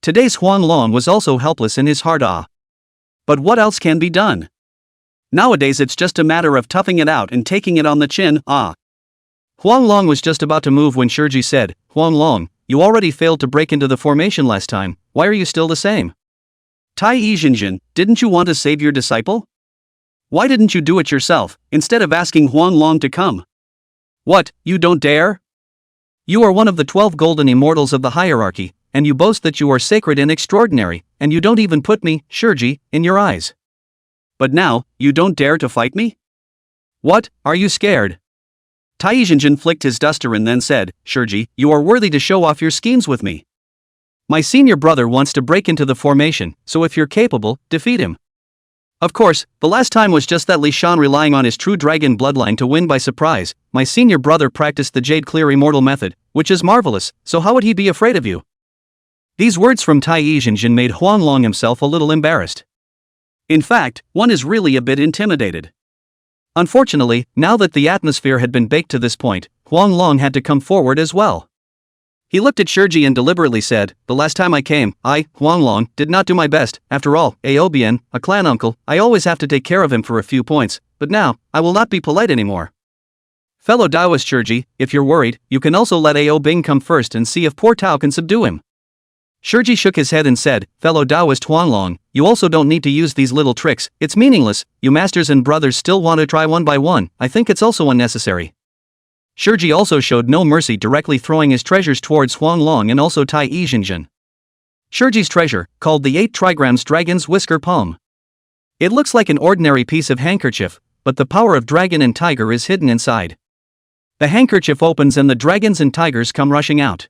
Today's Huang Long was also helpless in his heart. But what else can be done? Nowadays it's just a matter of toughing it out and taking it on the chin. Huang Long was just about to move when Shiji said, Huang Long, you already failed to break into the formation last time, why are you still the same? Tai Yizhenjin, didn't you want to save your disciple? Why didn't you do it yourself, instead of asking Huang Long to come? What, you don't dare? You are one of the 12 golden immortals of the hierarchy, and you boast that you are sacred and extraordinary, and you don't even put me, Shiji, in your eyes. But now, you don't dare to fight me? What, are you scared? Tai Yizhenjin flicked his duster and then said, Shiji, you are worthy to show off your schemes with me. My senior brother wants to break into the formation, so if you're capable, defeat him. Of course, the last time was just that Li Shan relying on his true dragon bloodline to win by surprise. My senior brother practiced the Jade Clear Immortal method, which is marvelous, so how would he be afraid of you? These words from Tai Yizhenjin made Huang Long himself a little embarrassed. In fact, one is really a bit intimidated. Unfortunately, now that the atmosphere had been baked to this point, Huang Long had to come forward as well. He looked at Shiji and deliberately said, the last time I came, I, Huang Long, did not do my best. After all, Aobian, a clan uncle, I always have to take care of him for a few points, but now, I will not be polite anymore. Fellow Taoist Shiji, if you're worried, you can also let Ao Bing come first and see if poor Tao can subdue him. Shiji shook his head and said, fellow Taoist Huang Long, you also don't need to use these little tricks, it's meaningless, you masters and brothers still want to try one by one, I think it's also unnecessary. Shiji also showed no mercy, directly throwing his treasures towards Huang Long and also Tai Yizhenjin. Shiji's treasure, called the 8 trigrams Dragon's Whisker Palm. It looks like an ordinary piece of handkerchief, but the power of dragon and tiger is hidden inside. The handkerchief opens and the dragons and tigers come rushing out.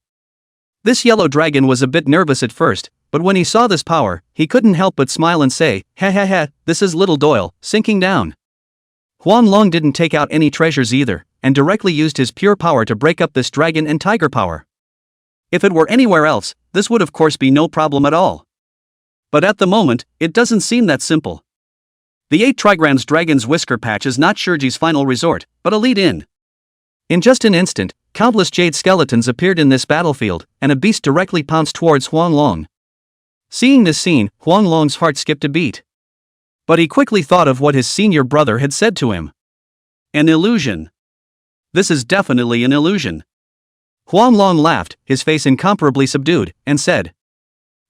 This yellow dragon was a bit nervous at first, but when he saw this power, he couldn't help but smile and say, ha ha ha, this is little Doyle, sinking down. Huang Long didn't take out any treasures either, and directly used his pure power to break up this dragon and tiger power. If it were anywhere else, this would of course be no problem at all. But at the moment, it doesn't seem that simple. The 8 trigrams Dragon's Whisker patch is not Shiji's final resort, but a lead-in. In just an instant, countless jade skeletons appeared in this battlefield, and a beast directly pounced towards Huang Long. Seeing this scene, Huang Long's heart skipped a beat. But he quickly thought of what his senior brother had said to him. An illusion. This is definitely an illusion. Huang Long laughed, his face incomparably subdued, and said,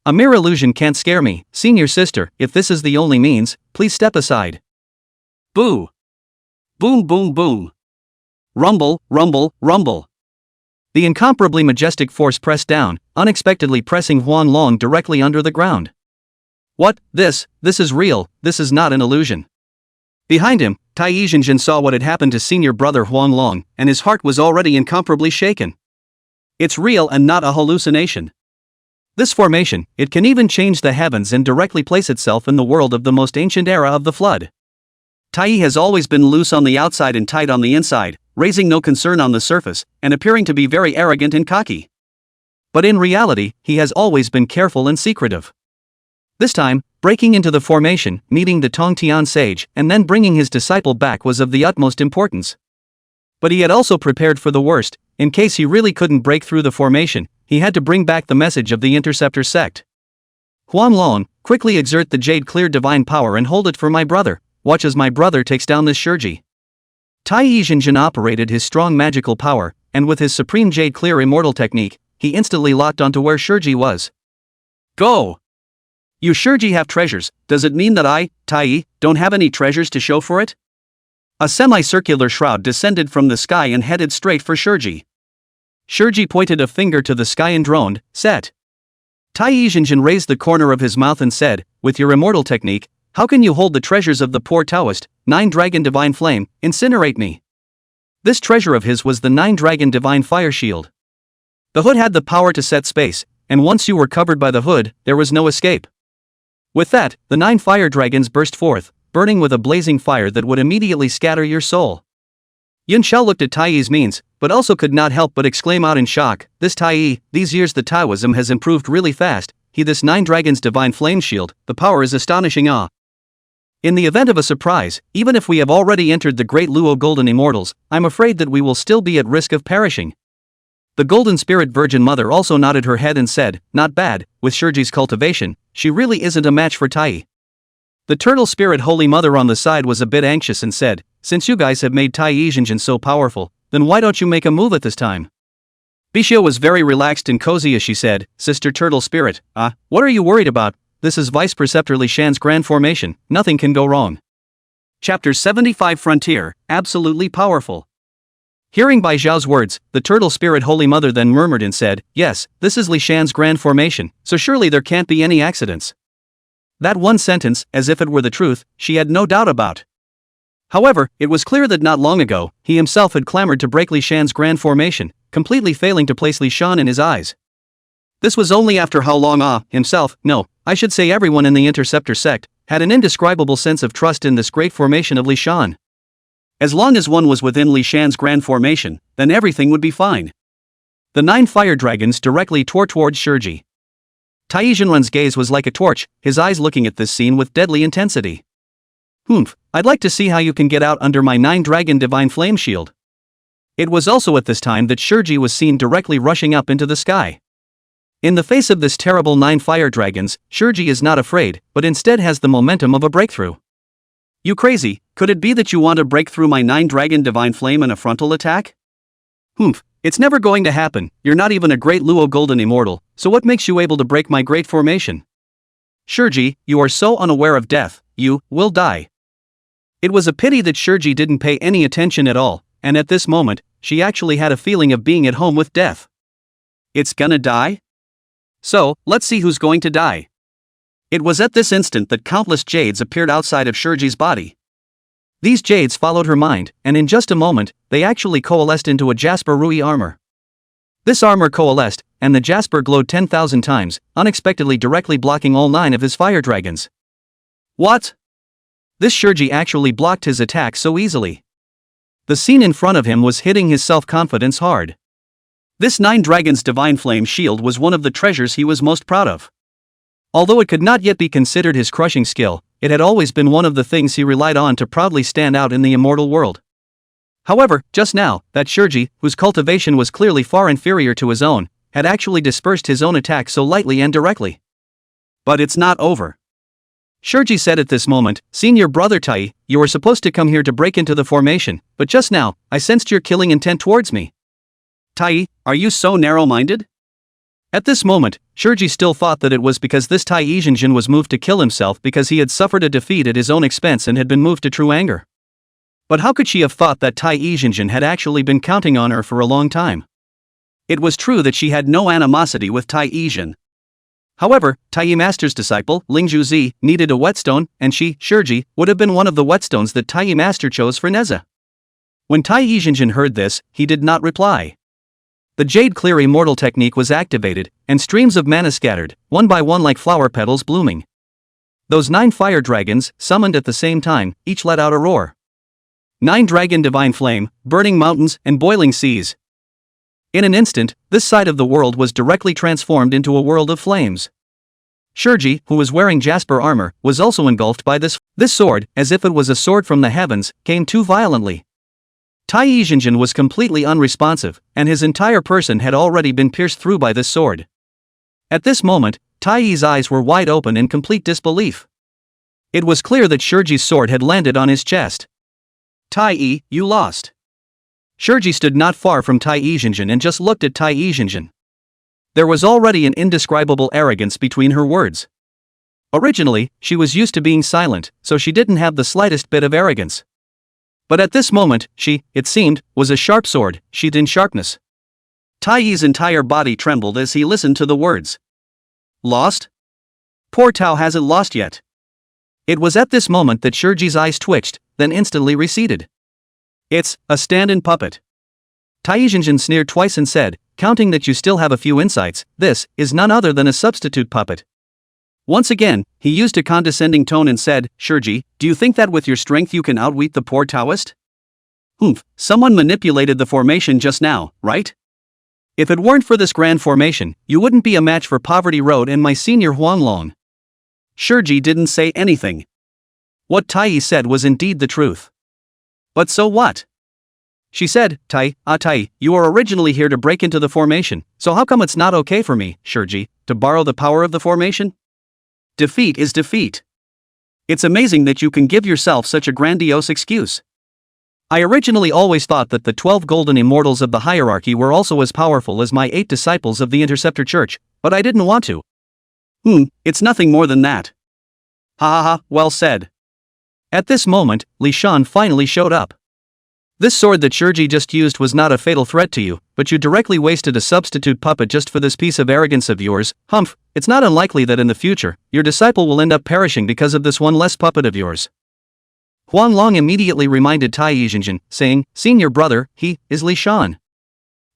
A mere illusion can't scare me, senior sister, if this is the only means, please step aside. Boo! Boom boom boom! Rumble, rumble, rumble! The incomparably majestic force pressed down, unexpectedly pressing Huanglong directly under the ground. What, this is real, this is not an illusion. Behind him, Tai Yizhenjin saw what had happened to senior brother Huanglong, and his heart was already incomparably shaken. It's real and not a hallucination. This formation, it can even change the heavens and directly place itself in the world of the most ancient era of the flood. Tai Yi has always been loose on the outside and tight on the inside, raising no concern on the surface, and appearing to be very arrogant and cocky. But in reality, he has always been careful and secretive. This time, breaking into the formation, meeting the Tongtian sage, and then bringing his disciple back was of the utmost importance. But he had also prepared for the worst. In case he really couldn't break through the formation, he had to bring back the message of the Interceptor sect. Huanglong, quickly exert the Jade Clear divine power and hold it for my brother. Watch as my brother takes down this Shurji. Tai Yizhenjin operated his strong magical power, and with his supreme Jade Clear immortal technique, he instantly locked onto where Shurji was. Go! You Shurji have treasures, does it mean that I, Tai Yi, don't have any treasures to show for it? A semicircular shroud descended from the sky and headed straight for Shurji. Shurji pointed a finger to the sky and droned, set. Tai Yizhenjin raised the corner of his mouth and said, with your immortal technique, how can you hold the treasures of the poor Taoist, 9-dragon divine flame, incinerate me? This treasure of his was the 9-dragon divine fire shield. The hood had the power to set space, and once you were covered by the hood, there was no escape. With that, the 9 fire dragons burst forth, burning with a blazing fire that would immediately scatter your soul. Yun Xiao looked at Tai Yi's means, but also could not help but exclaim out in shock, this Tai Yi, these years the Taoism has improved really fast, this 9 dragons divine flame shield, the power is astonishing. In the event of a surprise, even if we have already entered the great Luo Golden Immortals, I'm afraid that we will still be at risk of perishing. The Golden Spirit Virgin Mother also nodded her head and said, not bad, with Shurji's cultivation, she really isn't a match for Tai Yi. The Turtle Spirit Holy Mother on the side was a bit anxious and said, since you guys have made Tai Yizhenjin so powerful, then why don't you make a move at this time? Bishio was very relaxed and cozy as she said, Sister Turtle Spirit, what are you worried about? This is Vice Preceptor Li Shan's grand formation, nothing can go wrong. Chapter 75 Frontier, absolutely powerful. Hearing Bai Zhao's words, the Turtle Spirit Holy Mother then murmured and said, yes, this is Li Shan's grand formation, so surely there can't be any accidents. That one sentence, as if it were the truth, she had no doubt about. However, it was clear that not long ago, he himself had clamored to break Li Shan's grand formation, completely failing to place Li Shan in his eyes. This was only after how long himself, no, I should say everyone in the Interceptor sect, had an indescribable sense of trust in this great formation of Li Shan. As long as one was within Li Shan's grand formation, then everything would be fine. The 9 fire dragons directly tore towards Shurji. Tai Yizhenjin's gaze was like a torch, his eyes looking at this scene with deadly intensity. I'd like to see how you can get out under my 9-dragon divine flame shield. It was also at this time that Shurji was seen directly rushing up into the sky. In the face of this terrible 9 fire dragons, Shurji is not afraid, but instead has the momentum of a breakthrough. You crazy, could it be that you want to break through my 9-dragon divine flame in a frontal attack? It's never going to happen, you're not even a great Luo Golden Immortal, so what makes you able to break my great formation? Shurji, you are so unaware of death, you will die. It was a pity that Shurji didn't pay any attention at all, and at this moment, she actually had a feeling of being at home with death. It's gonna die? So, let's see who's going to die. It was at this instant that countless jades appeared outside of Shurji's body. These jades followed her mind, and in just a moment, they actually coalesced into a Jasper Rui armor. This armor coalesced, and the Jasper glowed 10,000 times, unexpectedly directly blocking all 9 of his fire dragons. What? This Shurji actually blocked his attack so easily. The scene in front of him was hitting his self-confidence hard. This 9 dragons divine flame shield was one of the treasures he was most proud of. Although it could not yet be considered his crushing skill, it had always been one of the things he relied on to proudly stand out in the immortal world. However, just now, that Shurji, whose cultivation was clearly far inferior to his own, had actually dispersed his own attack so lightly and directly. But it's not over. Shurji said at this moment, Senior Brother Tai, you were supposed to come here to break into the formation, but just now, I sensed your killing intent towards me. Tai, are you so narrow-minded? At this moment, Shurji still thought that it was because this Tai Yizhenjin was moved to kill himself because he had suffered a defeat at his own expense and had been moved to true anger. But how could she have thought that Tai Yizhenjin had actually been counting on her for a long time? It was true that she had no animosity with Tai Yizhen. However, Tai Yi Master's disciple, Ling Zhuzi, needed a whetstone, and she, Shurji, would have been one of the whetstones that Tai Yi Master chose for Nezha. When Tai Yizhenjin heard this, he did not reply. The Jade Clear Immortal technique was activated, and streams of mana scattered, one by one like flower petals blooming. Those 9 fire dragons, summoned at the same time, each let out a roar. 9 dragon divine flame, burning mountains and boiling seas. In an instant, this side of the world was directly transformed into a world of flames. Shurji, who was wearing jasper armor, was also engulfed by this sword, as if it was a sword from the heavens, came too violently. Tai Yizhenjin was completely unresponsive, and his entire person had already been pierced through by this sword. At this moment, Tai Yi's eyes were wide open in complete disbelief. It was clear that Shurji's sword had landed on his chest. Tai Yi, you lost. Shurji stood not far from Tai Yizhenjin and just looked at Tai Yizhenjin. There was already an indescribable arrogance between her words. Originally, she was used to being silent, so she didn't have the slightest bit of arrogance. But at this moment, she, it seemed, was a sharp sword, sheathed in sharpness. Tai Yi's entire body trembled as he listened to the words. Lost? Poor Tao hasn't lost yet. It was at this moment that Shurji's eyes twitched, then instantly receded. It's a stand-in puppet. Tai Yizhenjin sneered twice and said, counting that you still have a few insights, this is none other than a substitute puppet. Once again, he used a condescending tone and said, Shurji, do you think that with your strength you can outwit the poor Taoist? Someone manipulated the formation just now, right? If it weren't for this grand formation, you wouldn't be a match for Poverty Road and my senior Huanglong. Shurji didn't say anything. What Tai Yi said was indeed the truth. But so what? She said, Tai, you are originally here to break into the formation, so how come it's not okay for me, Shurji, to borrow the power of the formation? Defeat is defeat. It's amazing that you can give yourself such a grandiose excuse. I originally always thought that the 12 golden immortals of the hierarchy were also as powerful as my 8 disciples of the Interceptor Church, but I didn't want to. It's nothing more than that. Well said. At this moment, Li Shan finally showed up. This sword that Shurji just used was not a fatal threat to you, but you directly wasted a substitute puppet just for this piece of arrogance of yours. It's not unlikely that in the future, your disciple will end up perishing because of this one less puppet of yours. Huanglong immediately reminded Tai Yizhenjin, saying, Senior brother, he is Li Shan.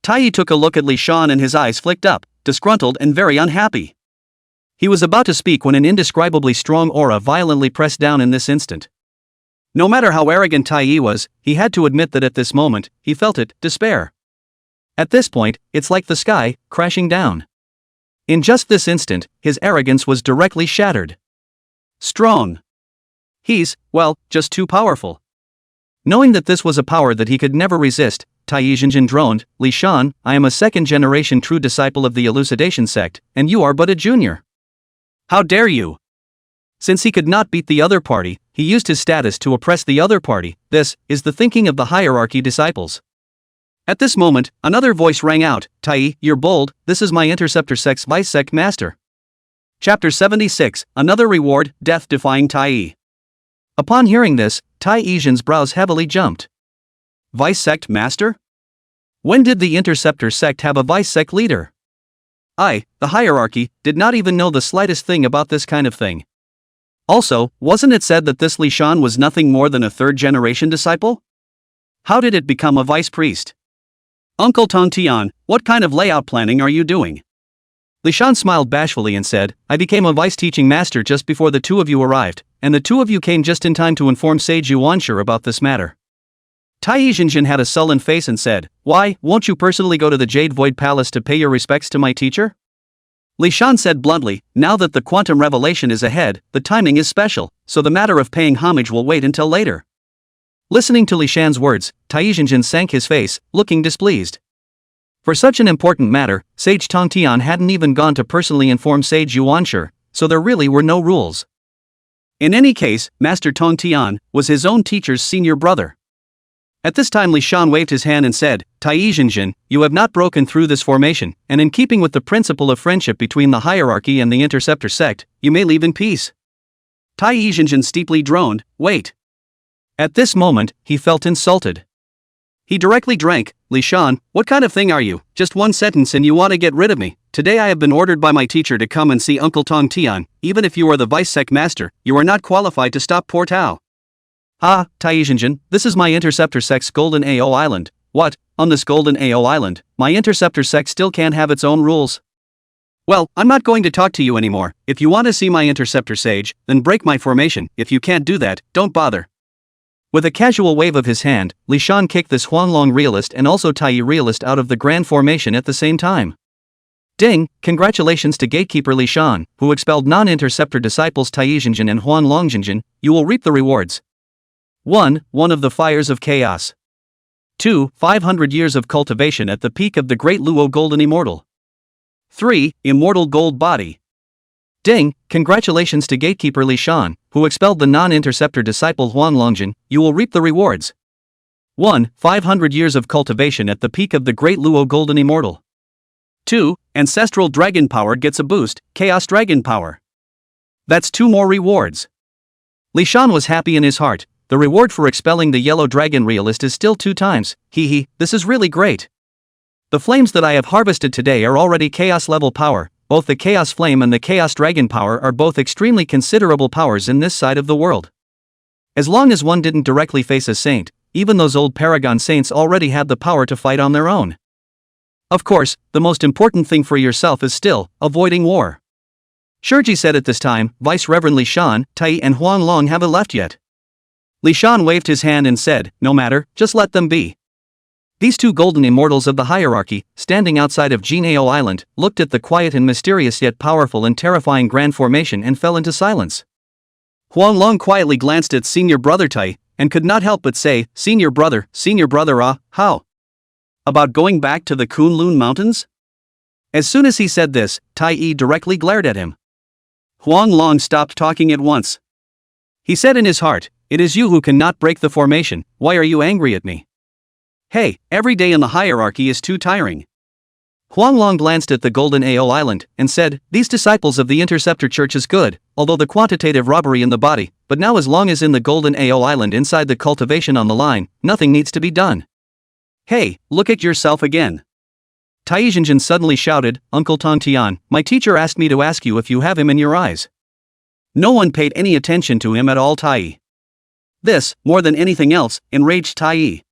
Tai Yi took a look at Li Shan and his eyes flicked up, disgruntled and very unhappy. He was about to speak when an indescribably strong aura violently pressed down in this instant. No matter how arrogant Tai Yi was, he had to admit that at this moment, he felt it, despair. At this point, it's like the sky, crashing down. In just this instant, his arrogance was directly shattered. Strong. He's, just too powerful. Knowing that this was a power that he could never resist, Tai Yizhenjin droned, Li Shan, I am a second-generation true disciple of the Elucidation sect, and you are but a junior. How dare you? Since he could not beat the other party, he used his status to oppress the other party. This is the thinking of the hierarchy disciples. At this moment, another voice rang out, Tai Yi, you're bold, this is my Interceptor sect's vice sect master. Chapter 76, Another Reward, Death-Defying Tai Yi. Upon hearing this, Tai Yizhen's brows heavily jumped. Vice sect master? When did the Interceptor sect have a vice sect leader? The hierarchy, did not even know the slightest thing about this kind of thing. Also, wasn't it said that this Li Shan was nothing more than a third-generation disciple? How did it become a vice priest? Uncle Tong Tian, what kind of layout planning are you doing? Li Shan smiled bashfully and said, I became a vice teaching master just before the two of you arrived, and the two of you came just in time to inform Sage Yuan about this matter. Tai Yizhenjin had a sullen face and said, Why, won't you personally go to the Jade Void Palace to pay your respects to my teacher? Li Shan said bluntly, now that the quantum revelation is ahead, the timing is special, so the matter of paying homage will wait until later. Listening to Li Shan's words, Tai Yizhenjin sank his face, looking displeased. For such an important matter, Sage Tong Tian hadn't even gone to personally inform Sage Yuan, so there really were no rules. In any case, Master Tong Tian was his own teacher's senior brother. At this time Li Shan waved his hand and said, Tai Zhenjin, you have not broken through this formation, and in keeping with the principle of friendship between the hierarchy and the interceptor sect, you may leave in peace. Tai Zhenjin steeply droned, wait. At this moment, he felt insulted. He directly drank, Li Shan, what kind of thing are you? Just one sentence and you want to get rid of me. Today I have been ordered by my teacher to come and see Uncle Tong Tian. Even if you are the vice sect master, you are not qualified to stop poor Tao. Ah, Tai Zhenjin, this is my interceptor sect's golden AO island. What, on this golden AO island, my interceptor sect still can't have its own rules? Well, I'm not going to talk to you anymore. If you want to see my interceptor sage, then break my formation. If you can't do that, don't bother. With a casual wave of his hand, Li Shan kicked this Huanglong realist and also Tai realist out of the grand formation at the same time. Ding, congratulations to gatekeeper Li Shan, who expelled non-interceptor disciples Tai Zhenjin and Huanglong Zhenjin. You will reap the rewards. 1. One of the fires of chaos. 2. 500 years of cultivation at the peak of the great Luo golden immortal. 3. Immortal gold body. Ding, congratulations to gatekeeper Li Shan, who expelled the non-interceptor disciple Huanglong Zhenjin. You will reap the rewards. 1. 500 years of cultivation at the peak of the great Luo golden immortal. 2. Ancestral dragon power gets a boost, chaos dragon power. That's 2 more rewards. Li Shan was happy in his heart. The reward for expelling the yellow dragon realist is still 2 times. This is really great. The flames that I have harvested today are already chaos level power. Both the chaos flame and the chaos dragon power are both extremely considerable powers in this side of the world. As long as one didn't directly face a saint, even those old paragon saints already had the power to fight on their own. Of course, the most important thing for yourself is still avoiding war. Shurji said at this time, Vice Reverend Li Shan, Tai and Huanglong haven't left yet. Li Shan waved his hand and said, no matter, just let them be. These 2 golden immortals of the hierarchy, standing outside of Jinao Island, looked at the quiet and mysterious yet powerful and terrifying grand formation and fell into silence. Huanglong quietly glanced at senior brother Tai, and could not help but say, senior brother, how? About going back to the Kunlun Mountains? As soon as he said this, Tai directly glared at him. Huanglong stopped talking at once. He said in his heart, it is you who cannot break the formation, why are you angry at me? Hey, every day in the hierarchy is too tiring. Huanglong glanced at the golden AO island, and said, these disciples of the interceptor church is good, although the quantitative robbery in the body, but now as long as in the golden AO island inside the cultivation on the line, nothing needs to be done. Hey, look at yourself again. Tai Zhenjin suddenly shouted, Uncle Tong Tian, my teacher asked me to ask you if you have him in your eyes. No one paid any attention to him at all. Tai. This, more than anything else, enraged Tai.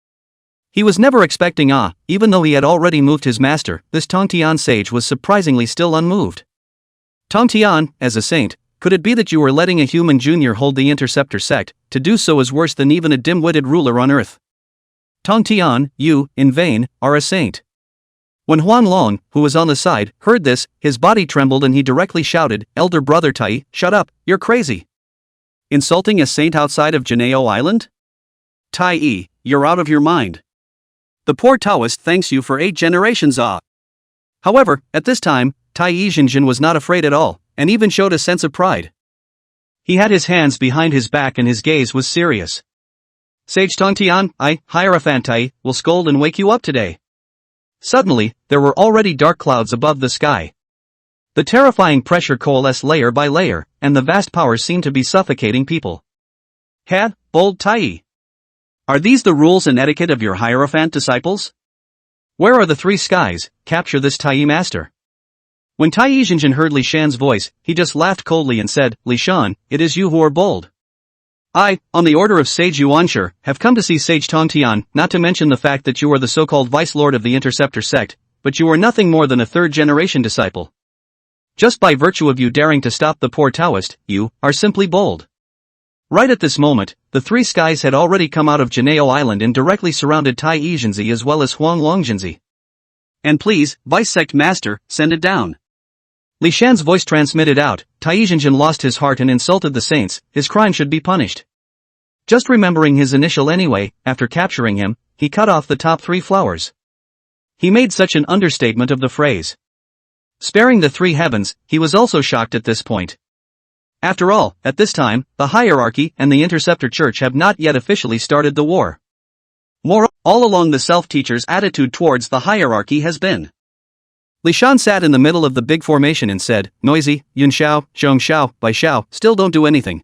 He was never expecting even though he had already moved his master, this Tong Tian sage was surprisingly still unmoved. Tong Tian, as a saint, could it be that you were letting a human junior hold the interceptor sect? To do so is worse than even a dim-witted ruler on earth. Tong Tian, you, in vain, are a saint. When Huanglong, who was on the side, heard this, his body trembled and he directly shouted, elder brother Tai, shut up, you're crazy. Insulting a saint outside of Jinao Island? Tai, you're out of your mind. The poor Taoist thanks you for 8 generations. However, at this time, Tai Zhenjin was not afraid at all, and even showed a sense of pride. He had his hands behind his back and his gaze was serious. Sage Tong Tian, I, Hierophant Tai, will scold and wake you up today. Suddenly, there were already dark clouds above the sky. The terrifying pressure coalesced layer by layer, and the vast power seemed to be suffocating people. Bold Tai. Are these the rules and etiquette of your Hierophant disciples? Where are the 3 skies? Capture this Tai master. When Tai Zhenjin heard Li Shan's voice, he just laughed coldly and said, Li Shan, it is you who are bold. I, on the order of Sage Yuan, have come to see Sage Tong Tian, not to mention the fact that you are the so-called Vice Lord of the Interceptor sect, but you are nothing more than a 3rd-generation disciple. Just by virtue of you daring to stop the poor Taoist, you are simply bold. Right at this moment, the 3 skies had already come out of Jinao Island and directly surrounded Tai Zhenzi as well as Huanglong Zhenzi. And please, Vice Sect Master, send it down. Li Shan's voice transmitted out, Tai Zhenjin lost his heart and insulted the saints, his crime should be punished. Just remembering his initial anyway, after capturing him, he cut off the top 3 flowers. He made such an understatement of the phrase. Sparing the 3 heavens, he was also shocked at this point. After all, at this time, the hierarchy and the interceptor church have not yet officially started the war. Moreover, All along the self-teacher's attitude towards the hierarchy has been. Li Shan sat in the middle of the big formation and said, noisy, Yun Xiao, Zhong Xiao, Bai Xiao, still don't do anything.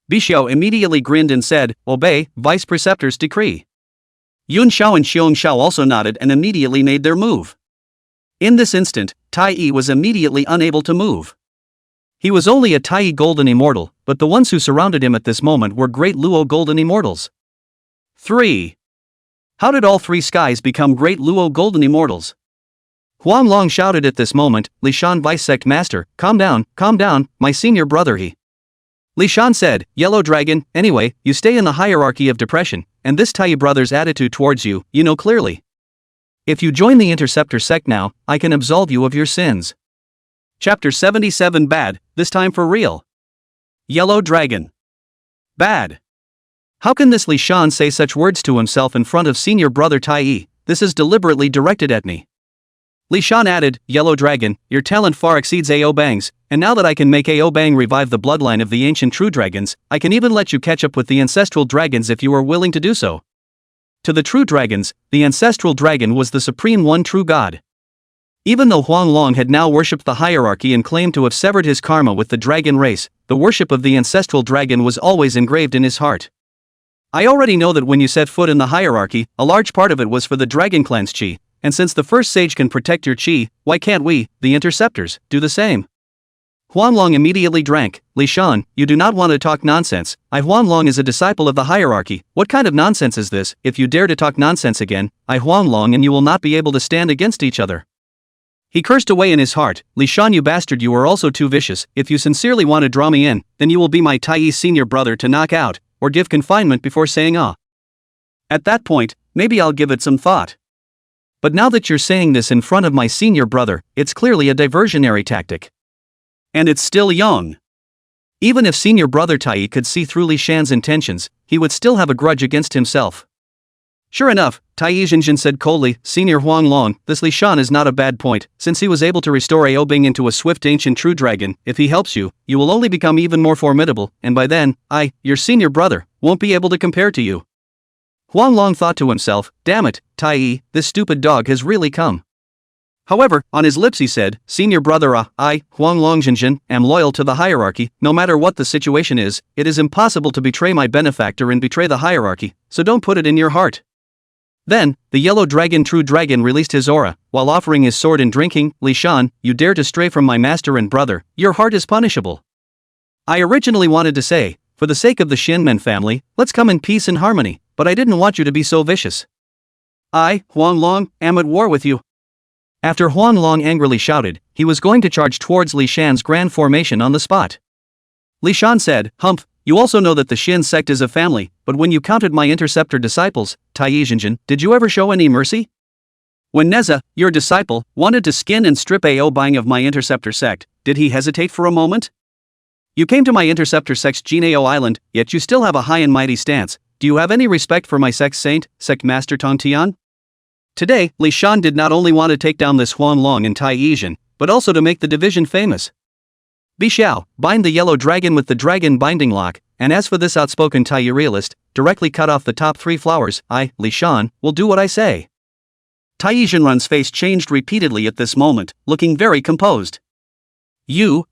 Bi Xiao immediately grinned and said, obey, Vice Preceptor's decree. Yun Xiao and Xiong Xiao also nodded and immediately made their move. In this instant, Tai Yi was immediately unable to move. He was only a Tai Yi Golden Immortal, but the ones who surrounded him at this moment were Great Luo Golden Immortals. 3. How did all three skies become Great Luo Golden Immortals? Huang Long shouted at this moment, Li Shan Vice Sect Master, calm down, my senior brother he. Li Shan said, Yellow Dragon, anyway, you stay in the hierarchy of depression, and this Tai Yi brother's attitude towards you, you know clearly. If you join the Interceptor sect now, I can absolve you of your sins. Chapter 77 Bad, this time for real. Yellow Dragon. Bad. How can this Li Shan say such words to himself in front of senior brother Tai Yi? This is deliberately directed at me. Li Shan added, Yellow Dragon, your talent far exceeds Ao Bang's, and now that I can make Ao Bang revive the bloodline of the ancient true dragons, I can even let you catch up with the ancestral dragons if you are willing to do so. To the true dragons, the ancestral dragon was the supreme one true god. Even though Huang Long had now worshipped the hierarchy and claimed to have severed his karma with the dragon race, the worship of the ancestral dragon was always engraved in his heart. I already know that when you set foot in the hierarchy, a large part of it was for the dragon clan's chi, and since the first sage can protect your chi, why can't we, the interceptors, do the same? Huang Long immediately drank. Li Shan, you do not want to talk nonsense. Huang Long is a disciple of the hierarchy. What kind of nonsense is this? If you dare to talk nonsense again, Huang Long and you will not be able to stand against each other. He cursed away in his heart, Li Shan, you bastard, you are also too vicious. If you sincerely want to draw me in, then you will be my Tai Yi senior brother to knock out, or give confinement before saying ah. At that point, maybe I'll give it some thought. But now that you're saying this in front of my senior brother, it's clearly a diversionary tactic. And it's still young. Even if senior brother Tai Yi could see through Li Shan's intentions, he would still have a grudge against himself. Sure enough, Tai Yi Jinjin said coldly, Senior Huang Long, this Li Shan is not a bad point, since he was able to restore Ao Bing into a swift ancient true dragon. If he helps you, you will only become even more formidable, and by then, I, your senior brother, won't be able to compare to you. Huang Long thought to himself, damn it, Tai Yi, this stupid dog has really come. However, on his lips he said, Senior brother, I, Huang Long Jinjin, am loyal to the hierarchy. No matter what the situation is, it is impossible to betray my benefactor and betray the hierarchy, so don't put it in your heart. Then, the yellow dragon true dragon released his aura, while offering his sword and drinking, Li Shan, you dare to stray from my master and brother, your heart is punishable. I originally wanted to say, for the sake of the Shinmen family, let's come in peace and harmony, but I didn't want you to be so vicious. I, Huang Long, am at war with you. After Huang Long angrily shouted, he was going to charge towards Li Shan's grand formation on the spot. Li Shan said, Humph, you also know that the Xin sect is a family, but when you counted my interceptor disciples, Tai Yi Jinjin, did you ever show any mercy? When Nezha, your disciple, wanted to skin and strip Ao Bang of my interceptor sect, did he hesitate for a moment? You came to my interceptor sect's Jinao Island, yet you still have a high and mighty stance. Do you have any respect for my sect's saint, sect master Tong Tian? Today, Li Shan did not only want to take down this Huang Long and Tai Yi Jin, but also to make the division famous. Bi Xiao, bind the yellow dragon with the dragon binding lock, and as for this outspoken Tai Yi realist, directly cut off the top 3 flowers. I, Li Shan, will do what I say. Tai Yi Jinrun's face changed repeatedly at this moment, looking very composed. You.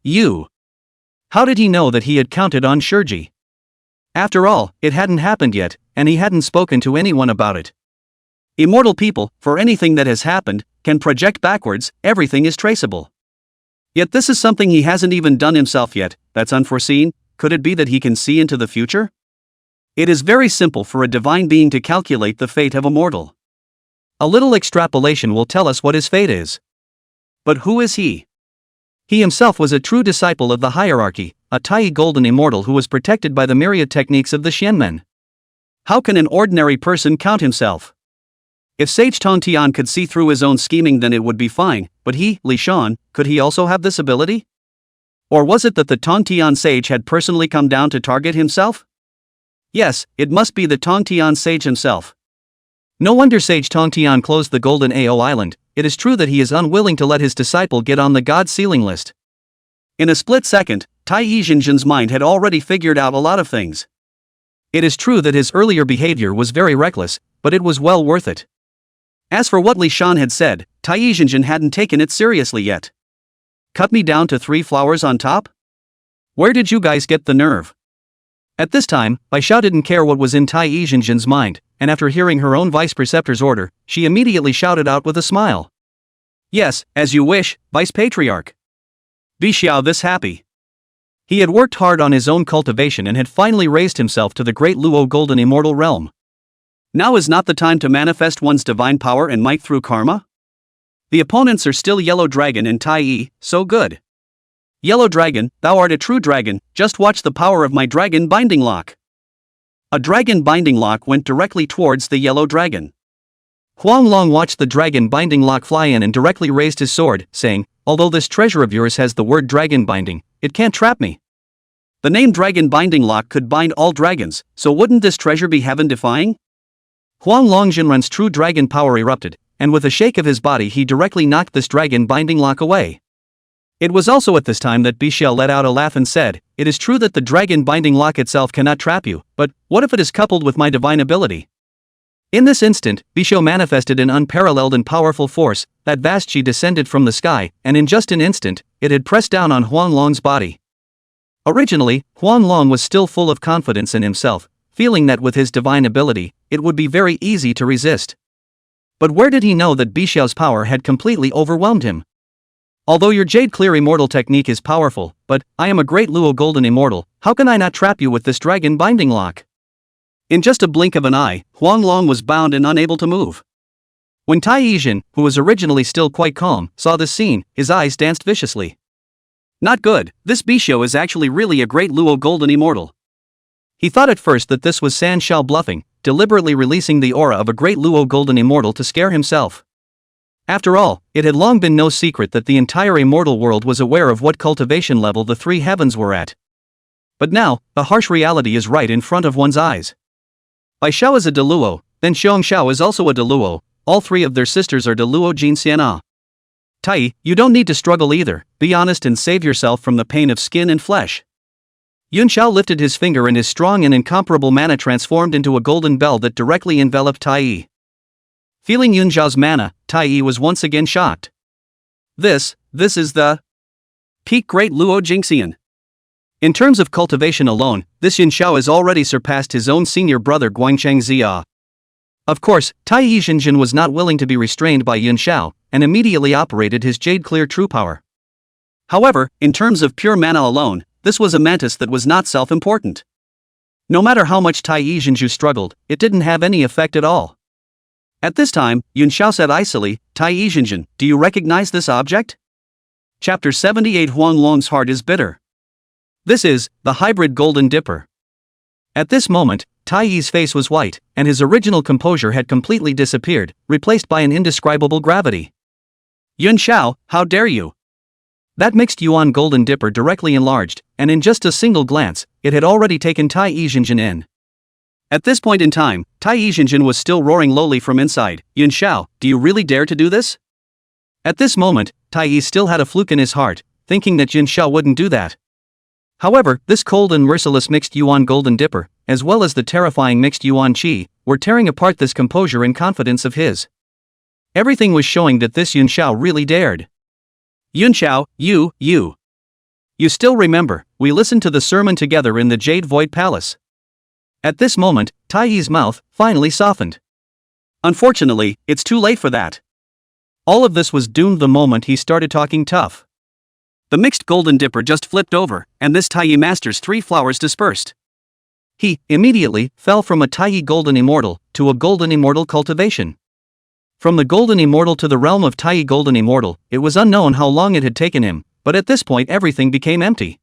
How did he know that he had counted on Shurji? After all, it hadn't happened yet, and he hadn't spoken to anyone about it. Immortal people, for anything that has happened, can project backwards, everything is traceable. Yet this is something he hasn't even done himself yet, that's unforeseen. Could it be that he can see into the future? It is very simple for a divine being to calculate the fate of a mortal. A little extrapolation will tell us what his fate is. But who is he? He himself was a true disciple of the hierarchy, a Tai Yi Golden Immortal who was protected by the myriad techniques of the Xianmen. How can an ordinary person count himself? If Sage Tong Tian could see through his own scheming, then it would be fine, but he, Li Shan, could he also have this ability? Or was it that the Tong Tian sage had personally come down to target himself? Yes, it must be the Tong Tian sage himself. No wonder Sage Tong Tian closed the Golden Ao Island. It is true that he is unwilling to let his disciple get on the god ceiling list. In a split second, Tai Yi Jinjin's mind had already figured out a lot of things. It is true that his earlier behavior was very reckless, but it was well worth it. As for what Li Shan had said, Tai Yizhenjin hadn't taken it seriously yet. Cut me down to 3 flowers on top? Where did you guys get the nerve? At this time, Bai Xiao didn't care what was in Tai Yizhenjin's mind, and after hearing her own vice preceptor's order, she immediately shouted out with a smile. Yes, as you wish, Vice Patriarch. Bi Xiao this happy. He had worked hard on his own cultivation and had finally raised himself to the great Luo Golden Immortal realm. Now is not the time to manifest one's divine power and might through karma? The opponents are still Yellow Dragon and Tai Yi, so good. Yellow Dragon, thou art a true dragon, just watch the power of my dragon binding lock. A dragon binding lock went directly towards the Yellow Dragon. Huang Long watched the dragon binding lock fly in and directly raised his sword, saying, although this treasure of yours has the word dragon binding, it can't trap me. The name dragon binding lock could bind all dragons, so wouldn't this treasure be heaven defying? Huang Long Jinren's true dragon power erupted, and with a shake of his body he directly knocked this dragon binding lock away. It was also at this time that Bi Xiao let out a laugh and said, it is true that the dragon binding lock itself cannot trap you, but what if it is coupled with my divine ability? In this instant, Bi Xiao manifested an unparalleled and powerful force, that vast chi descended from the sky, and in just an instant, it had pressed down on Huang Long's body. Originally, Huang Long was still full of confidence in himself, feeling that with his divine ability, it would be very easy to resist. But where did he know that Bi Xiao's power had completely overwhelmed him? Although your Jade Clear Immortal technique is powerful, but I am a great Luo Golden Immortal, how can I not trap you with this dragon binding lock? In just a blink of an eye, Huang Long was bound and unable to move. When Tai Yizhen, who was originally still quite calm, saw this scene, his eyes danced viciously. Not good, this Bi Xiao is actually really a great Luo Golden Immortal. He thought at first that this was San Shao bluffing, deliberately releasing the aura of a great Luo Golden Immortal to scare himself. After all, it had long been no secret that the entire immortal world was aware of what cultivation level the 3 heavens were at. But now, the harsh reality is right in front of one's eyes. Bai Xiao is a Deluo, then Xiong Xiao is also a Deluo, all 3 of their sisters are Deluo Jin Xiana. Tai, you don't need to struggle either, be honest and save yourself from the pain of skin and flesh. Yun Xiao lifted his finger and his strong and incomparable mana transformed into a golden bell that directly enveloped Tai Yi. Feeling Yun Xiao's mana, Tai Yi was once again shocked. This is the peak great Luo Jingxian. In terms of cultivation alone, this Yun Xiao has already surpassed his own senior brother Guangcheng Zia. Of course, Tai Yizhenjin was not willing to be restrained by Yun Xiao, and immediately operated his Jade Clear True Power. However, in terms of pure mana alone, this was a mantis that was not self-important. No matter how much Tai Yizhenju struggled, it didn't have any effect at all. At this time, Yun Xiao said icily, Tai Yizhenjin, do you recognize this object? Chapter 78 Huang Long's heart is bitter. This is, the hybrid golden dipper. At this moment, Tai Yi's face was white, and his original composure had completely disappeared, replaced by an indescribable gravity. Yun Xiao, how dare you? That mixed Yuan golden dipper directly enlarged, and in just a single glance, it had already taken Tai Yizhenjin in. At this point in time, Tai Yizhenjin was still roaring lowly from inside, Yun Xiao, do you really dare to do this? At this moment, Tai Yi still had a fluke in his heart, thinking that Yun Xiao wouldn't do that. However, this cold and merciless mixed Yuan golden dipper, as well as the terrifying mixed Yuan Qi, were tearing apart this composure and confidence of his. Everything was showing that this Yun Xiao really dared. Yun Xiao, you still remember, we listened to the sermon together in the Jade Void Palace. At this moment, Tai Yi's mouth finally softened. Unfortunately, it's too late for that. All of this was doomed the moment he started talking tough. The mixed golden dipper just flipped over, and this Tai Yi master's 3 flowers dispersed. He, immediately, fell from a Tai Yi golden immortal, to a golden immortal cultivation. From the golden immortal to the realm of Tai Yi golden immortal, it was unknown how long it had taken him, but at this point everything became empty.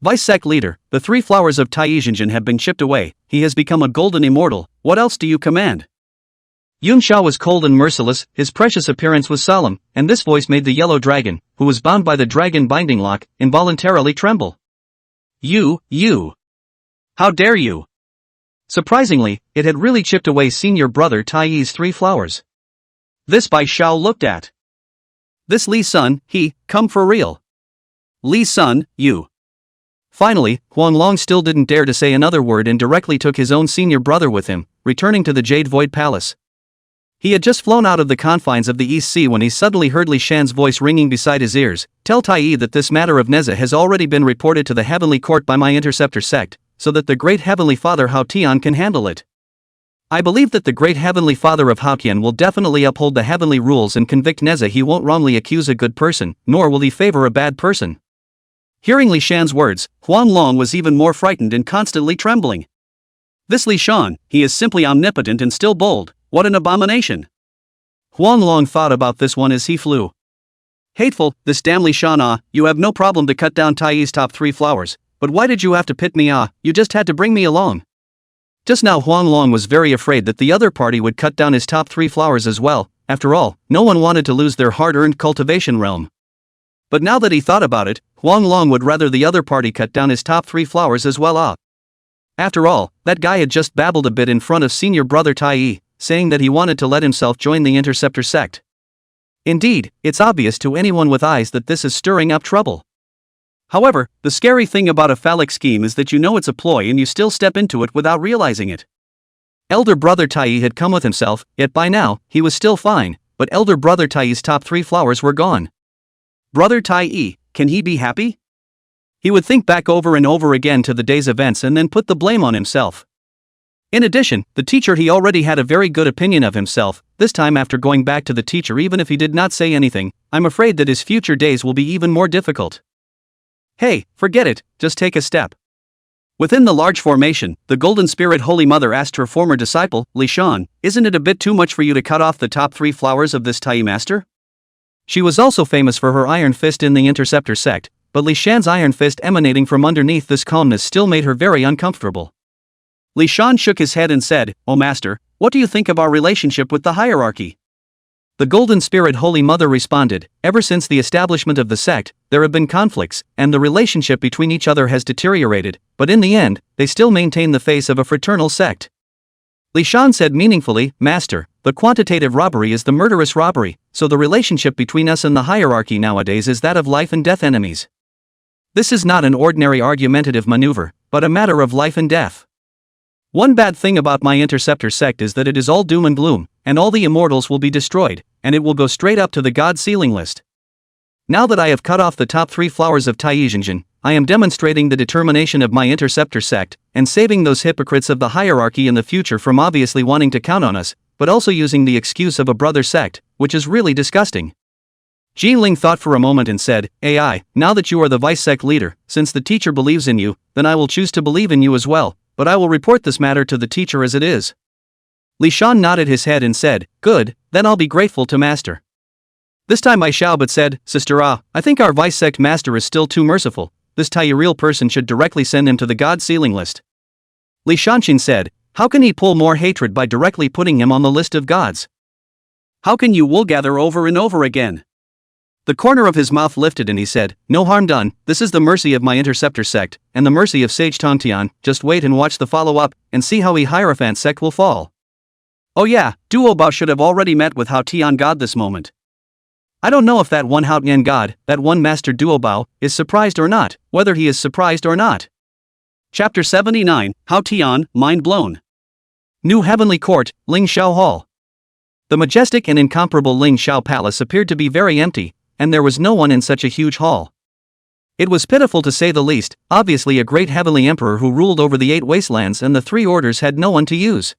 Vice Sec Leader, the 3 flowers of Tai Yizhenjin have been chipped away, he has become a golden immortal, what else do you command? Yun Xiao was cold and merciless, his precious appearance was solemn, and this voice made the yellow dragon, who was bound by the dragon binding lock, involuntarily tremble. You! How dare you! Surprisingly, it had really chipped away senior brother Tai Yi's 3 flowers. This Bai Xiao looked at. This Li Sun, come for real. Li Sun, you. Finally, Huanglong still didn't dare to say another word and directly took his own senior brother with him, returning to the Jade Void Palace. He had just flown out of the confines of the East Sea when he suddenly heard Li Shan's voice ringing beside his ears. Tell Tai that this matter of Nezha has already been reported to the Heavenly Court by my interceptor sect, so that the Great Heavenly Father Hao Tian can handle it. I believe that the Great Heavenly Father of Hao Tian will definitely uphold the heavenly rules and convict Nezha. He won't wrongly accuse a good person, nor will he favor a bad person. Hearing Li Shan's words, Huanglong was even more frightened and constantly trembling. This Li Shan, he is simply omnipotent and still bold. What an abomination! Huanglong thought about this one as he flew. Hateful, this damn Li Shan. You have no problem to cut down Tai's top 3 flowers, but why did you have to pit me? You just had to bring me along. Just now Huanglong was very afraid that the other party would cut down his top 3 flowers as well. After all, no one wanted to lose their hard-earned cultivation realm. But now that he thought about it, Huanglong would rather the other party cut down his top 3 flowers as well. After all, that guy had just babbled a bit in front of senior brother Tai, saying that he wanted to let himself join the interceptor sect. Indeed, it's obvious to anyone with eyes that this is stirring up trouble. However, the scary thing about a phallic scheme is that you know it's a ploy and you still step into it without realizing it. Elder brother Tai had come with himself, yet by now, he was still fine, but elder brother Tai's top 3 flowers were gone. Brother Tai, can he be happy? He would think back over and over again to the day's events and then put the blame on himself. In addition, the teacher, he already had a very good opinion of himself. This time, after going back to the teacher, even if he did not say anything, I'm afraid that his future days will be even more difficult. Hey, forget it, just take a step. Within the large formation, the Golden Spirit Holy Mother asked her former disciple, Li Shan, isn't it a bit too much for you to cut off the top 3 flowers of this Tai master? She was also famous for her iron fist in the interceptor sect, but Li Shan's iron fist emanating from underneath this calmness still made her very uncomfortable. Li Shan shook his head and said, "Oh master, what do you think of our relationship with the hierarchy?" The Golden Spirit Holy Mother responded, ever since the establishment of the sect, there have been conflicts, and the relationship between each other has deteriorated, but in the end, they still maintain the face of a fraternal sect. Li Shan said meaningfully, Master, the quantitative robbery is the murderous robbery, so the relationship between us and the hierarchy nowadays is that of life and death enemies. This is not an ordinary argumentative maneuver, but a matter of life and death. One bad thing about my interceptor sect is that it is all doom and gloom, and all the immortals will be destroyed, and it will go straight up to the god ceiling list. Now that I have cut off the top 3 flowers of Tai Jingjin, I am demonstrating the determination of my interceptor sect, and saving those hypocrites of the hierarchy in the future from obviously wanting to count on us, but also using the excuse of a brother sect, which is really disgusting. Ling thought for a moment and said, AI, now that you are the vice sect leader, since the teacher believes in you, then I will choose to believe in you as well, but I will report this matter to the teacher as it is. Li Shan nodded his head and said, Good, then I'll be grateful to master. This time I Xiao but said, Sister I think our vice sect master is still too merciful, this Tai real person should directly send him to the god ceiling list. Li Shanshin said, how can he pull more hatred by directly putting him on the list of gods? How can you wool gather over and over again? The corner of his mouth lifted and he said, No harm done, this is the mercy of my interceptor sect, and the mercy of Sage Tongtian, just wait and watch the follow-up, and see how Hierophant sect will fall. Oh yeah, Duo Bao should have already met with Hao Tian God this moment. I don't know if that one Hao Tian God, that one Master Duo Bao, is surprised or not, whether he is surprised or not. Chapter 79, Hao Tian, Mind Blown. New Heavenly Court, Ling Shao Hall. The majestic and incomparable Ling Shao Palace appeared to be very empty, and there was no one in such a huge hall. It was pitiful to say the least. Obviously a great heavenly emperor who ruled over the 8 wastelands and the 3 orders had no one to use.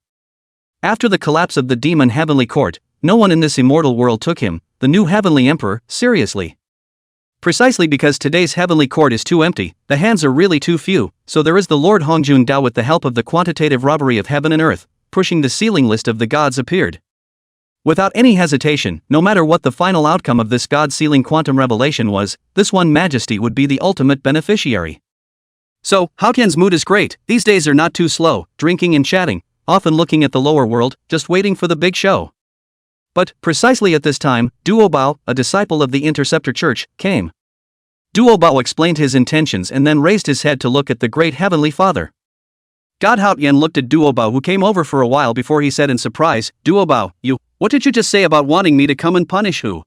After the collapse of the demon heavenly court, no one in this immortal world took him, the new heavenly emperor, seriously. Precisely because today's heavenly court is too empty, the hands are really too few, so there is the Lord Hongjun Dao with the help of the quantitative robbery of heaven and earth, pushing the ceiling list of the gods appeared. Without any hesitation, no matter what the final outcome of this god-sealing quantum revelation was, this one majesty would be the ultimate beneficiary. So, Hao Tian's mood is great. These days are not too slow, drinking and chatting, often looking at the lower world, just waiting for the big show. But, precisely at this time, Duo Bao, a disciple of the Interceptor Church, came. Duo Bao explained his intentions and then raised his head to look at the great Heavenly Father. God Hao Tian looked at Duo Bao, who came over for a while before he said in surprise, Duo Bao, what did you just say about wanting me to come and punish who?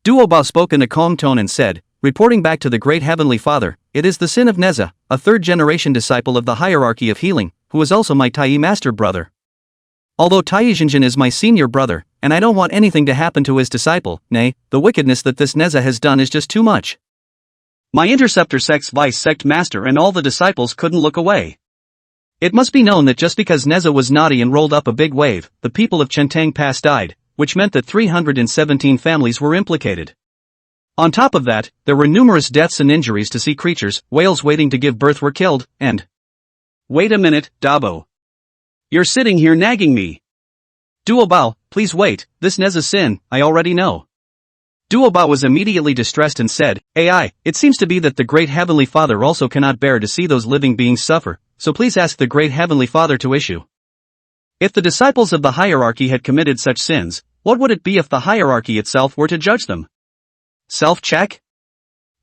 Duo Bao spoke in a calm tone and said, reporting back to the Great Heavenly Father, it is the sin of Nezha, a third-generation disciple of the hierarchy of healing, who is also my Tai master brother. Although Tai Zhenjin is my senior brother, and I don't want anything to happen to his disciple, nay, the wickedness that this Nezha has done is just too much. My interceptor sect's vice sect master and all the disciples couldn't look away. It must be known that just because Nezha was naughty and rolled up a big wave, the people of Chentang Pass died, which meant that 317 families were implicated. On top of that, there were numerous deaths and injuries to sea creatures, whales waiting to give birth were killed, and… Wait a minute, Dabo. You're sitting here nagging me. Duobao, please wait, this Nezha sin, I already know. Duobao was immediately distressed and said, AI, it seems to be that the Great Heavenly Father also cannot bear to see those living beings suffer, so please ask the Great Heavenly Father to issue. If the disciples of the hierarchy had committed such sins, what would it be if the hierarchy itself were to judge them? Self-check?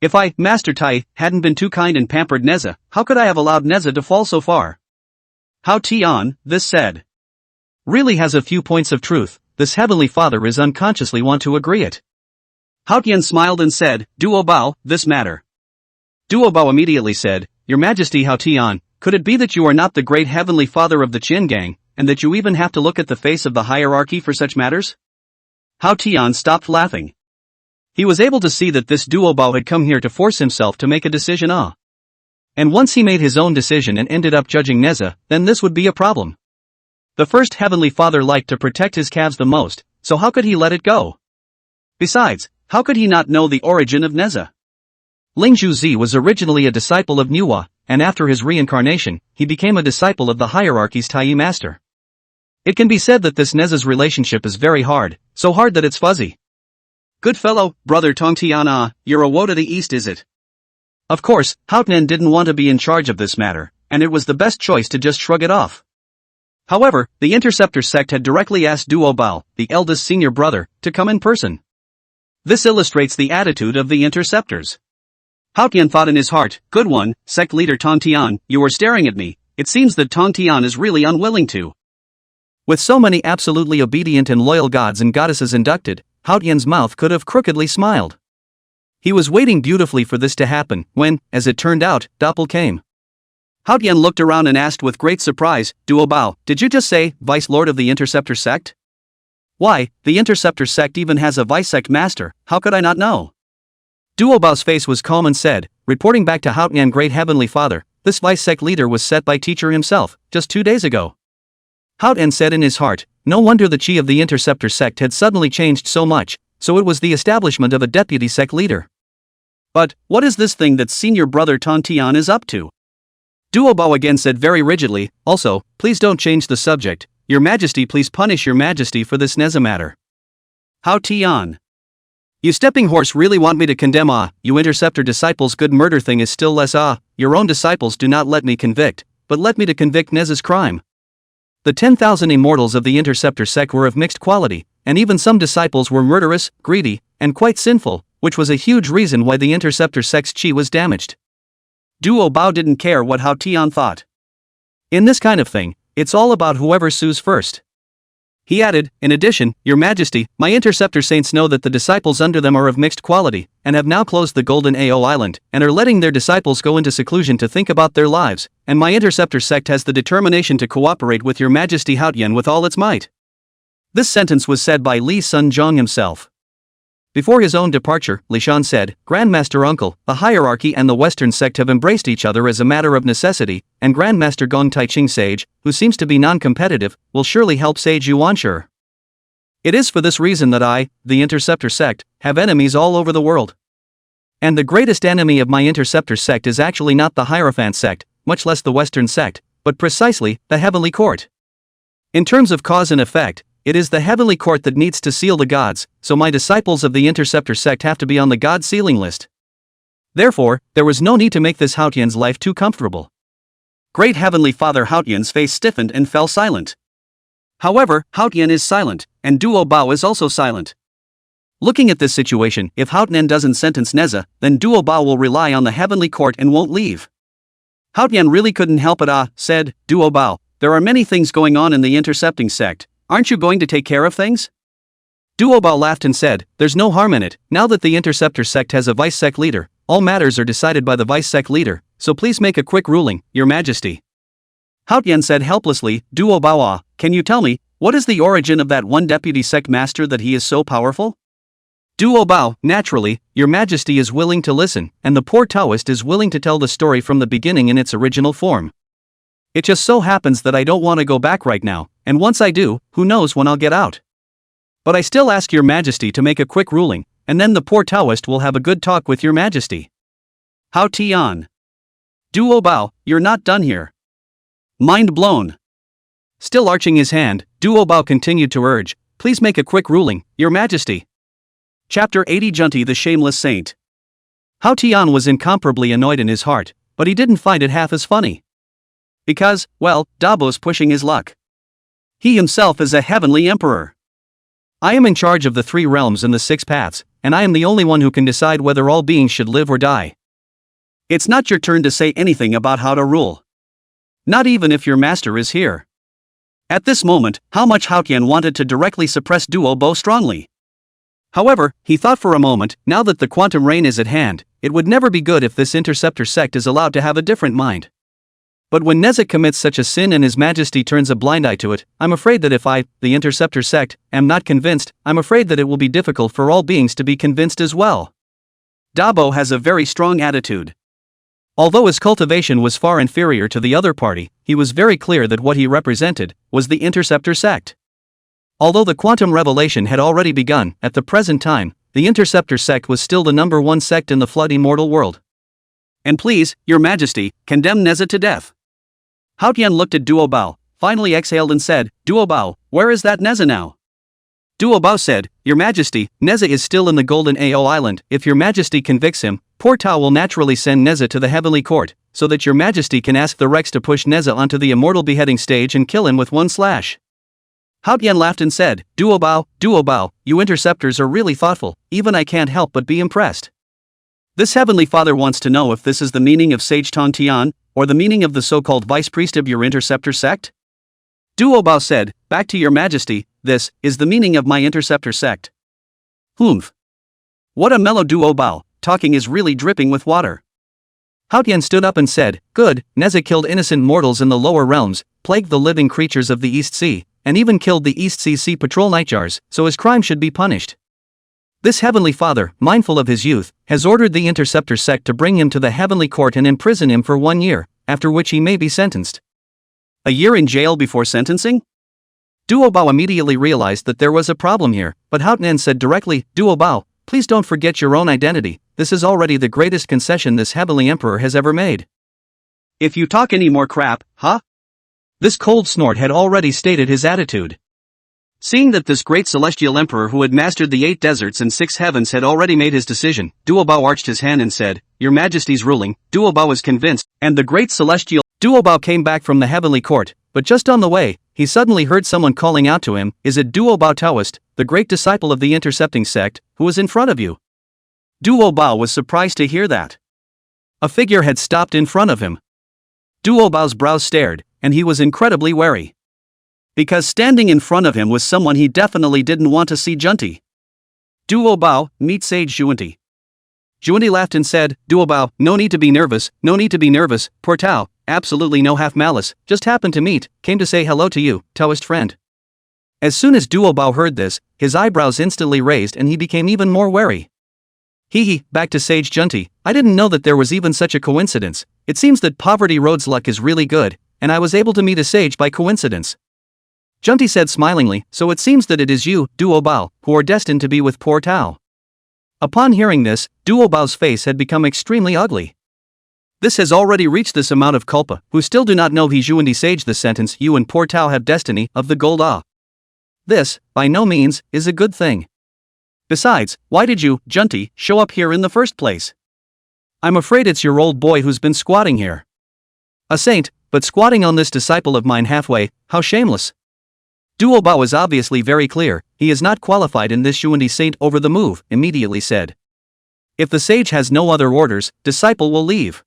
If I, Master Tai, hadn't been too kind and pampered Nezha, how could I have allowed Nezha to fall so far? How Tian, this said, really has a few points of truth, this Heavenly Father is unconsciously want to agree it. Hao Tian smiled and said, Duobao, this matter. Duobao immediately said, Your Majesty Hao Tian, could it be that you are not the Great Heavenly Father of the Qin gang, and that you even have to look at the face of the hierarchy for such matters? Hao Tian stopped laughing. He was able to see that this Duobao had come here to force himself to make a decision. And once he made his own decision and ended up judging Nezha, then this would be a problem. The first Heavenly Father liked to protect his calves the most, so how could he let it go? Besides, how could he not know the origin of Nezha? Ling Zhuzi was originally a disciple of Nuwa, and after his reincarnation, he became a disciple of the hierarchy's Tai master. It can be said that this Nezha's relationship is very hard, so hard that it's fuzzy. Good fellow, brother Tong Tiana, you're a woe to the east, is it? Of course, Haotian didn't want to be in charge of this matter, and it was the best choice to just shrug it off. However, the Interceptor sect had directly asked Duobao, the eldest senior brother, to come in person. This illustrates the attitude of the Interceptors. Haotian thought in his heart, good one, sect leader Tong Tian, you are staring at me, it seems that Tong Tian is really unwilling to. With so many absolutely obedient and loyal gods and goddesses inducted, Haotian's mouth could have crookedly smiled. He was waiting beautifully for this to happen, when, as it turned out, Doppel came. Haotian looked around and asked with great surprise, Duobao, did you just say, Vice Lord of the Interceptor sect? Why, the Interceptor sect even has a Vice sect master, how could I not know? Duobao's face was calm and said, reporting back to Haotian Great Heavenly Father, this Vice sect leader was set by teacher himself, just 2 days ago. Haotian said in his heart, no wonder the chi of the Interceptor sect had suddenly changed so much, so it was the establishment of a deputy sect leader. But, what is this thing that senior brother Tong Tian is up to? Duobao again said very rigidly, also, please don't change the subject, Your Majesty please punish Your Majesty for this Nezha matter. Hao Tian. You stepping horse really want me to condemn you Interceptor disciples good murder thing is still less your own disciples do not let me convict, but let me to convict Nezha's crime. The 10,000 immortals of the Interceptor sect were of mixed quality, and even some disciples were murderous, greedy, and quite sinful, which was a huge reason why the Interceptor sect's chi was damaged. Duobao didn't care what Hao Tian thought. In this kind of thing, it's all about whoever sues first. He added, in addition, Your Majesty, my Interceptor saints know that the disciples under them are of mixed quality, and have now closed the Golden Ao Island, and are letting their disciples go into seclusion to think about their lives, and my Interceptor sect has the determination to cooperate with Your Majesty Haotian with all its might. This sentence was said by Li Sun Zhong himself. Before his own departure, Li Shan said, Grandmaster Uncle, the hierarchy and the Western sect have embraced each other as a matter of necessity, and Grandmaster Gong Taiching Sage, who seems to be non-competitive, will surely help Sage Yuan sure. It is for this reason that I, the Interceptor sect, have enemies all over the world. And the greatest enemy of my Interceptor sect is actually not the Hierophant sect, much less the Western sect, but precisely, the Heavenly Court. In terms of cause and effect, it is the Heavenly Court that needs to seal the gods, so my disciples of the Interceptor sect have to be on the god sealing list. Therefore, there was no need to make this Haotian's life too comfortable. Great Heavenly Father Haotian's face stiffened and fell silent. However, Haotian is silent, and Duobao is also silent. Looking at this situation, if Haotian doesn't sentence Nezha, then Duobao will rely on the Heavenly Court and won't leave. Haotian really couldn't help it said, Duobao, there are many things going on in the Intercepting sect. Aren't you going to take care of things? Duo Bao laughed and said, "There's no harm in it, now that the Interceptor sect has a vice sect leader, all matters are decided by the vice sect leader, so please make a quick ruling, your majesty." Hao Tian said helplessly, "Duo Bao, can you tell me, what is the origin of that one deputy sect master that he is so powerful?" Duo Bao, naturally, your majesty is willing to listen, and the poor Taoist is willing to tell the story from the beginning in its original form. It just so happens that I don't want to go back right now, and once I do, who knows when I'll get out. But I still ask your majesty to make a quick ruling, and then the poor Taoist will have a good talk with your majesty. Hao Tian. Duo Bao, you're not done here. Mind blown. Still arching his hand, Duo Bao continued to urge, "Please make a quick ruling, your majesty." Chapter 80 Junti the Shameless Saint. Hao Tian was incomparably annoyed in his heart, but he didn't find it half as funny. Because, well, Dabo's pushing his luck. He himself is a heavenly emperor. I am in charge of the 3 realms and the 6 paths, and I am the only one who can decide whether all beings should live or die. It's not your turn to say anything about how to rule. Not even if your master is here. At this moment, how much Hao Tian wanted to directly suppress Duo Bao strongly. However, he thought for a moment, now that the quantum reign is at hand, it would never be good if this Interceptor sect is allowed to have a different mind. But when Nezha commits such a sin and His Majesty turns a blind eye to it, I'm afraid that if I, the Interceptor sect, am not convinced, I'm afraid that it will be difficult for all beings to be convinced as well. Dabo has a very strong attitude. Although his cultivation was far inferior to the other party, he was very clear that what he represented was the Interceptor sect. Although the quantum revelation had already begun, at the present time, the Interceptor sect was still the #1 sect in the flood immortal world. And please, your majesty, condemn Nezha to death. Hao Tian looked at Duo Bao, finally exhaled and said, "Duo Bao, where is that Nezha now?" Duo Bao said, "Your majesty, Nezha is still in the Golden Ao Island. If your majesty convicts him, poor Tao will naturally send Nezha to the heavenly court, so that your majesty can ask the Rex to push Nezha onto the immortal beheading stage and kill him with one slash." Hao Tian laughed and said, Duo Bao, you interceptors are really thoughtful, even I can't help but be impressed. This heavenly father wants to know if this is the meaning of Sage Tong Tian, or the meaning of the so-called vice priest of your Interceptor sect? Duo Bao said, "Back to your majesty, this is the meaning of my Interceptor sect." Humph. What a mellow Duo Bao, talking is really dripping with water. Hao Tian stood up and said, "Good, Nezha killed innocent mortals in the lower realms, plagued the living creatures of the East Sea, and even killed the East Sea Patrol nightjars, so his crime should be punished. This heavenly father, mindful of his youth, has ordered the Interceptor sect to bring him to the heavenly court and imprison him for 1 year, after which he may be sentenced." A year in jail before sentencing? Duo Bao immediately realized that there was a problem here, but Hao Tian said directly, "Duo Bao, please don't forget your own identity, this is already the greatest concession this heavenly emperor has ever made. If you talk any more crap, huh?" This cold snort had already stated his attitude. Seeing that this great celestial emperor who had mastered the 8 deserts and 6 heavens had already made his decision, Duo Bao arched his hand and said, "Your majesty's ruling." Duo Bao is convinced, and the great celestial Duo Bao came back from the heavenly court, but just on the way, he suddenly heard someone calling out to him, "Is it Duo Bao Taoist, the great disciple of the Intercepting sect, who is in front of you?" Duo Bao was surprised to hear that. A figure had stopped in front of him. Duo Bao's brows stared, and he was incredibly wary. Because standing in front of him was someone he definitely didn't want to see. Junti. "Duo Bao, meet Sage Junti." Junti laughed and said, "Duo Bao, no need to be nervous, poor Tao, absolutely no half malice, just happened to meet, came to say hello to you, Taoist friend." As soon as Duo Bao heard this, his eyebrows instantly raised and he became even more wary. Back to Sage Junti, I didn't know that there was even such a coincidence. It seems that Poverty Road's luck is really good, and I was able to meet a sage by coincidence. Junti said smilingly, "So it seems that it is you, Duo Bao, who are destined to be with poor Tao." Upon hearing this, Duo Bao's face had become extremely ugly. This has already reached this amount of culpa, who still do not know he Junti sage the sentence, "You and poor Tao have destiny," of the gold ah. This, by no means, is a good thing. Besides, why did you, Junti, show up here in the first place? I'm afraid it's your old boy who's been squatting here. A saint, but squatting on this disciple of mine halfway, how shameless. Duo Bao is obviously very clear, he is not qualified in this Yuan saint over the move, immediately said. If the sage has no other orders, disciple will leave.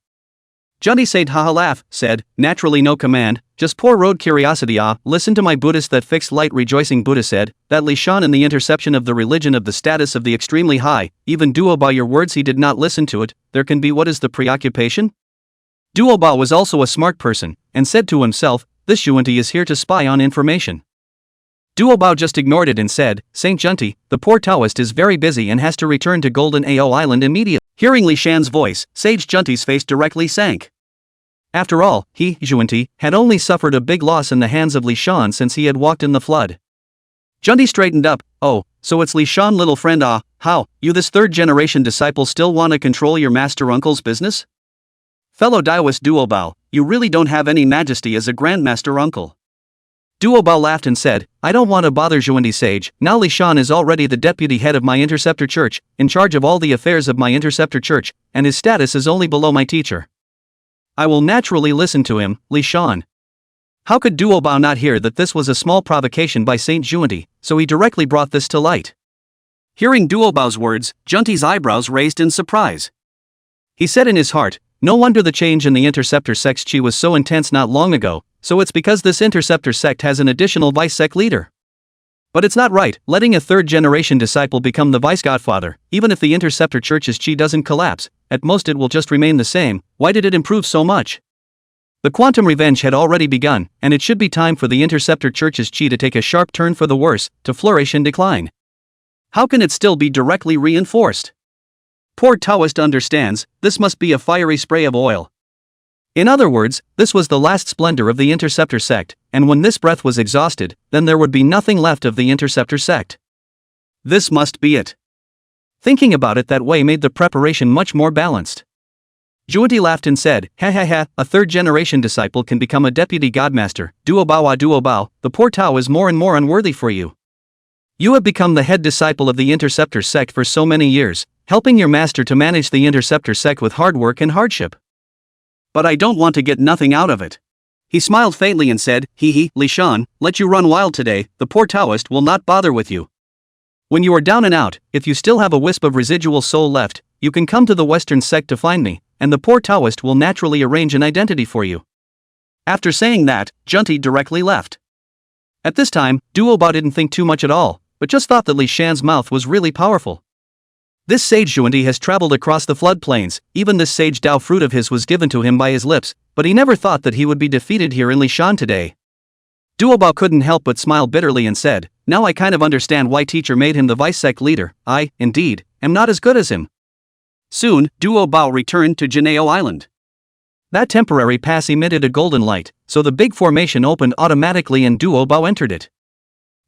Junti said haha laugh, said, naturally no command, just poor road curiosity listen to my Buddhist that fixed light rejoicing Buddha said, that Li Shan in the interception of the religion of the status of the extremely high, even Duo by your words he did not listen to it, there can be what is the preoccupation? Duo Bao was also a smart person, and said to himself, this Yuanti is here to spy on information. Duo Bao just ignored it and said, Saint Junti, the poor Taoist is very busy and has to return to Golden Ao Island immediately. Hearing Li Shan's voice, Sage Junti's face directly sank. After all, he, Junti, had only suffered a big loss in the hands of Li Shan since he had walked in the flood. Junti straightened up, oh, so it's Li Shan little friend how, you this third-generation disciple still want to control your master uncle's business? Fellow Taoist Duo Bao, you really don't have any majesty as a grandmaster uncle. Duo Bao laughed and said, I don't want to bother Junti Sage, now Li Shan is already the deputy head of my interceptor church, in charge of all the affairs of my interceptor church, and his status is only below my teacher. I will naturally listen to him, Li Shan. How could Duo Bao not hear that this was a small provocation by Saint Junti, so he directly brought this to light. Hearing Duo Bao's words, Junti's eyebrows raised in surprise. He said in his heart, no wonder the change in the interceptor sect's chi was so intense not long ago, so it's because this interceptor sect has an additional vice sect leader. But it's not right, letting a third-generation disciple become the vice-godfather, even if the interceptor church's chi doesn't collapse, at most it will just remain the same. Why did it improve so much? The quantum revenge had already begun, and it should be time for the interceptor church's chi to take a sharp turn for the worse, to flourish and decline. How can it still be directly reinforced? Poor Taoist understands, this must be a fiery spray of oil. In other words, this was the last splendor of the interceptor sect, and when this breath was exhausted, then there would be nothing left of the interceptor sect. This must be it. Thinking about it that way made the preparation much more balanced. Junti laughed and said, ha ha ha, a third-generation disciple can become a deputy godmaster, Duo Bao, the poor Tao is more and more unworthy for you. You have become the head disciple of the interceptor sect for so many years, helping your master to manage the interceptor sect with hard work and hardship. But I don't want to get nothing out of it. He smiled faintly and said, Li Shan, let you run wild today, the poor Taoist will not bother with you. When you are down and out, if you still have a wisp of residual soul left, you can come to the Western sect to find me, and the poor Taoist will naturally arrange an identity for you. After saying that, Junti directly left. At this time, Duo Bao didn't think too much at all, but just thought that Li Shan's mouth was really powerful. This sage Junti has traveled across the floodplains, even this sage Dao fruit of his was given to him by his lips, but he never thought that he would be defeated here in Li Shan today. Duo Bao couldn't help but smile bitterly and said, now I kind of understand why teacher made him the vice sect leader, I, indeed, am not as good as him. Soon, Duo Bao returned to Janeo Island. That temporary pass emitted a golden light, so the big formation opened automatically and Duo Bao entered it.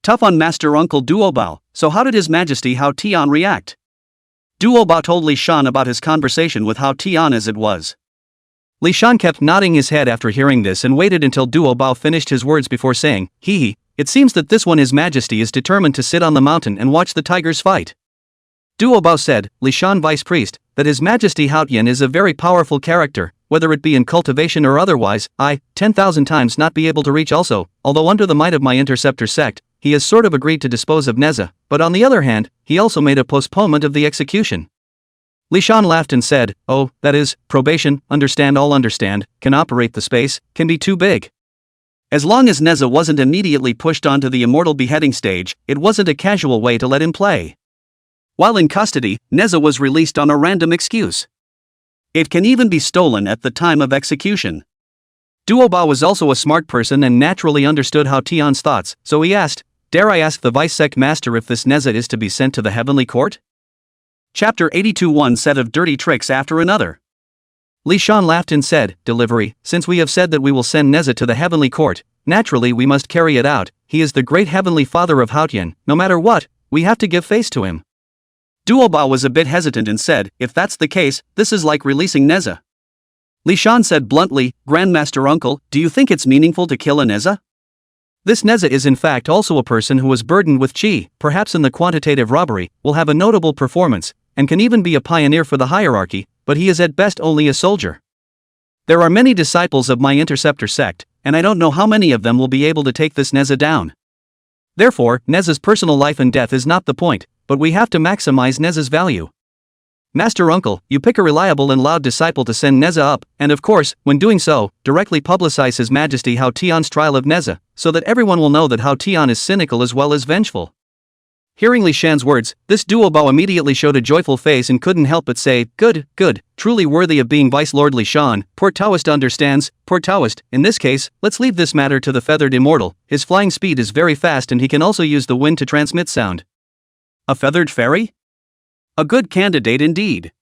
Tough on Master Uncle Duo Bao, so how did His Majesty Hao Tian react? Duo Bao told Li Shan about his conversation with Hao Tian as it was. Li Shan kept nodding his head after hearing this and waited until Duo Bao finished his words before saying, it seems that this one His Majesty is determined to sit on the mountain and watch the tigers fight. Duo Bao said, Li Shan Vice Priest, that His Majesty Hao Tian is a very powerful character, whether it be in cultivation or otherwise, 10,000 times not be able to reach also, although under the might of my interceptor sect, he has sort of agreed to dispose of Nezha, but on the other hand, he also made a postponement of the execution. Li Shan laughed and said, oh, that is, probation, understand, can operate the space, can be too big. As long as Nezha wasn't immediately pushed onto the immortal beheading stage, it wasn't a casual way to let him play. While in custody, Nezha was released on a random excuse. It can even be stolen at the time of execution. Duo Bao was also a smart person and naturally understood Hao Tian's thoughts, so he asked, dare I ask the vice sect master if this Nezha is to be sent to the heavenly court? Chapter 82 One set of dirty tricks after another. Li Shan laughed and said, delivery, since we have said that we will send Nezha to the heavenly court, naturally we must carry it out, he is the great heavenly father of Hao Tian, no matter what, we have to give face to him. Duo Bao was a bit hesitant and said, if that's the case, this is like releasing Nezha. Li Shan said bluntly, Grandmaster Uncle, do you think it's meaningful to kill a Nezha? This Nezha is in fact also a person who was burdened with chi, perhaps in the quantitative robbery, will have a notable performance, and can even be a pioneer for the hierarchy, but he is at best only a soldier. There are many disciples of my interceptor sect, and I don't know how many of them will be able to take this Nezha down. Therefore, Nezha's personal life and death is not the point, but we have to maximize Nezha's value. Master Uncle, you pick a reliable and loud disciple to send Nezha up, and of course, when doing so, directly publicize His Majesty Hao Tian's trial of Nezha, so that everyone will know that Hao Tian is cynical as well as vengeful. Hearing Li Shan's words, this duo-bao immediately showed a joyful face and couldn't help but say, good, truly worthy of being Vice Lord Li Shan. Poor Taoist understands, poor Taoist. In this case, let's leave this matter to the feathered immortal. His flying speed is very fast and he can also use the wind to transmit sound. A feathered fairy? A good candidate indeed.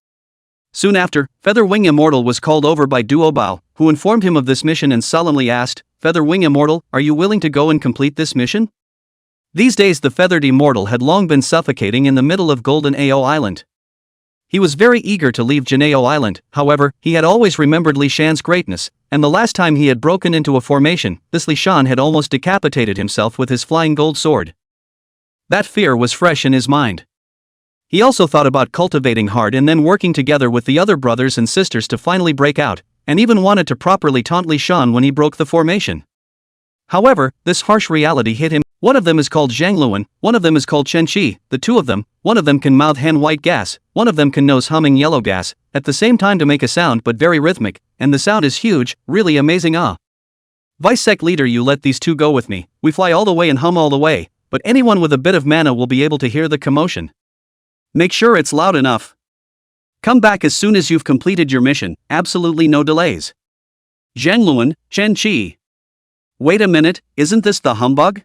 Soon after, Feather Wing Immortal was called over by Duo-bao, who informed him of this mission and solemnly asked, Feather Wing Immortal, are you willing to go and complete this mission? These days the feathered immortal had long been suffocating in the middle of Golden Ao Island. He was very eager to leave Jinao Island, however, he had always remembered Li Shan's greatness, and the last time he had broken into a formation, this Li Shan had almost decapitated himself with his flying gold sword. That fear was fresh in his mind. He also thought about cultivating hard and then working together with the other brothers and sisters to finally break out, and even wanted to properly taunt Li Shan when he broke the formation. However, this harsh reality hit him. One of them is called Zhang Luan, one of them is called Chen Qi, the two of them, one of them can mouth hen white gas, one of them can nose humming yellow gas, at the same time to make a sound but very rhythmic, and the sound is huge, really amazing. Vice Sect Leader, you let these two go with me, we fly all the way and hum all the way, but anyone with a bit of mana will be able to hear the commotion. Make sure it's loud enough. Come back as soon as you've completed your mission, absolutely no delays. Zhang Luan, Chen Qi. Wait a minute, isn't this the humbug?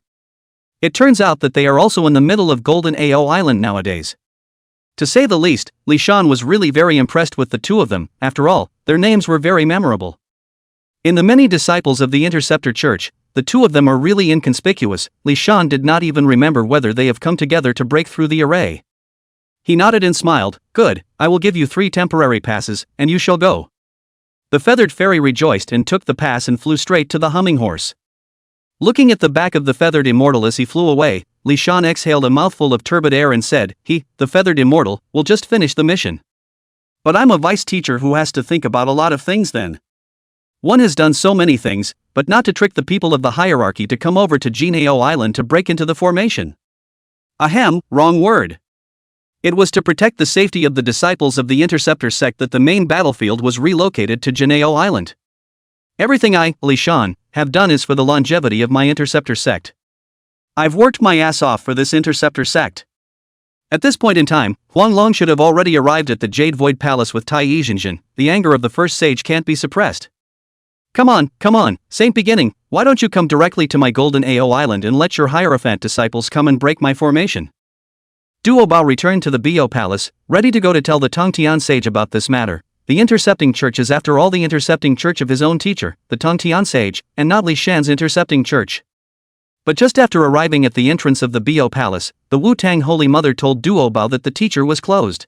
It turns out that they are also in the middle of Golden Ao Island nowadays. To say the least, Li Shan was really very impressed with the two of them. After all, their names were very memorable. In the many disciples of the Interceptor Church, the two of them are really inconspicuous. Li Shan did not even remember whether they have come together to break through the array. He nodded and smiled, good, I will give you 3 temporary passes, and you shall go. The feathered fairy rejoiced and took the pass and flew straight to the humming horse. Looking at the back of the feathered immortal as he flew away, Li Shan exhaled a mouthful of turbid air and said, the feathered immortal, will just finish the mission. But I'm a vice teacher who has to think about a lot of things then. One has done so many things, but not to trick the people of the hierarchy to come over to Jinao Island to break into the formation. Ahem, wrong word. It was to protect the safety of the disciples of the Interceptor sect that the main battlefield was relocated to Jinao Island. Everything I, Li Shan, have done is for the longevity of my Interceptor sect. I've worked my ass off for this Interceptor sect. At this point in time, Huang Long should have already arrived at the Jade Void Palace with Tai Yizhenjin. The anger of the first sage can't be suppressed. Come on, Saint Beginning, why don't you come directly to my Golden Ao Island and let your Hierophant disciples come and break my formation? Duo-bao returned to the Bo Palace, ready to go to tell the Tongtian sage about this matter. The Intercepting Church is after all the Intercepting Church of his own teacher, the Tongtian sage, and not Li Shan's Intercepting Church. But just after arriving at the entrance of the Bo Palace, the Wu-Tang Holy Mother told Duo-bao that the teacher was closed.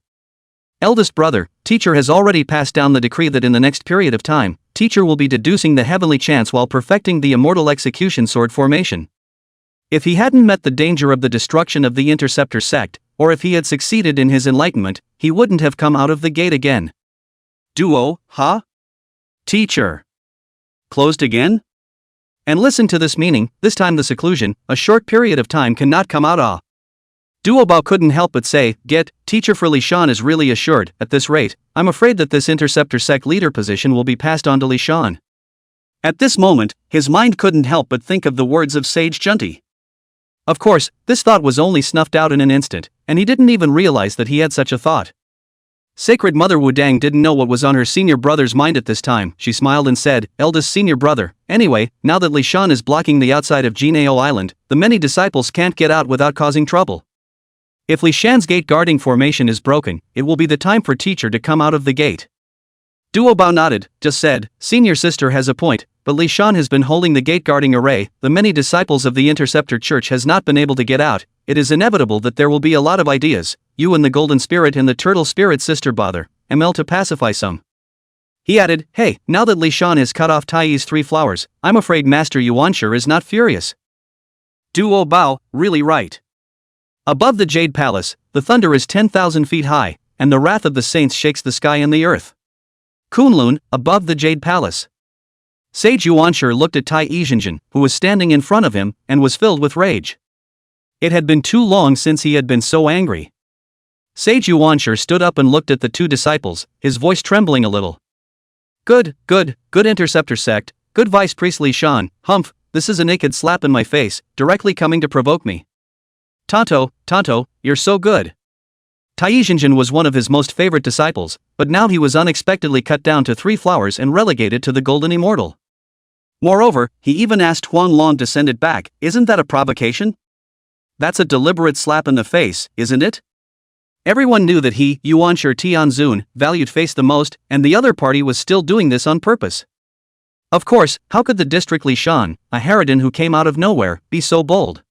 Eldest brother, teacher has already passed down the decree that in the next period of time, teacher will be deducing the heavenly chants while perfecting the immortal execution sword formation. If he hadn't met the danger of the destruction of the Interceptor sect, or if he had succeeded in his enlightenment, he wouldn't have come out of the gate again. Duo, huh? Teacher. Closed again? And listen to this meaning, this time the seclusion, a short period of time cannot come out. Duo-bao couldn't help but say, teacher for Li Shan is really assured. At this rate, I'm afraid that this Interceptor sect leader position will be passed on to Li Shan. At this moment, his mind couldn't help but think of the words of Sage Junti. Of course, this thought was only snuffed out in an instant, and he didn't even realize that he had such a thought. Sacred Mother Wudang didn't know what was on her senior brother's mind at this time. She smiled and said, eldest senior brother, anyway, now that Li Shan is blocking the outside of Jinao Island, the many disciples can't get out without causing trouble. If Li Shan's gate guarding formation is broken, it will be the time for teacher to come out of the gate. Duo-bao nodded, just said, senior sister has a point, but Li Shan has been holding the gate guarding array, the many disciples of the Interceptor Church has not been able to get out, it is inevitable that there will be a lot of ideas, you and the Golden Spirit and the Turtle Spirit sister bother, ML to pacify some. He added, hey, now that Li Shan has cut off Taiyi's 3 flowers, I'm afraid Master Yuan sure is not furious. Duo-bao, really right. Above the Jade Palace, the thunder is 10,000 feet high, and the wrath of the saints shakes the sky and the earth. Kunlun, above the Jade Palace. Sage Yuanshi looked at Tai Yizhenjin, who was standing in front of him, and was filled with rage. It had been too long since he had been so angry. Sage Yuan stood up and looked at the two disciples, his voice trembling a little. Good interceptor sect, good vice priestly Shan, humph, this is a naked slap in my face, directly coming to provoke me. Tonto, you're so good. Tai Xinjin was one of his most favorite disciples, but now he was unexpectedly cut down to 3 flowers and relegated to the Golden Immortal. Moreover, he even asked Huang Long to send it back. Isn't that a provocation? That's a deliberate slap in the face, isn't it? Everyone knew that he, Yuan Tianzun, valued face the most, and the other party was still doing this on purpose. Of course, how could the district Li Shan, a harridan who came out of nowhere, be so bold?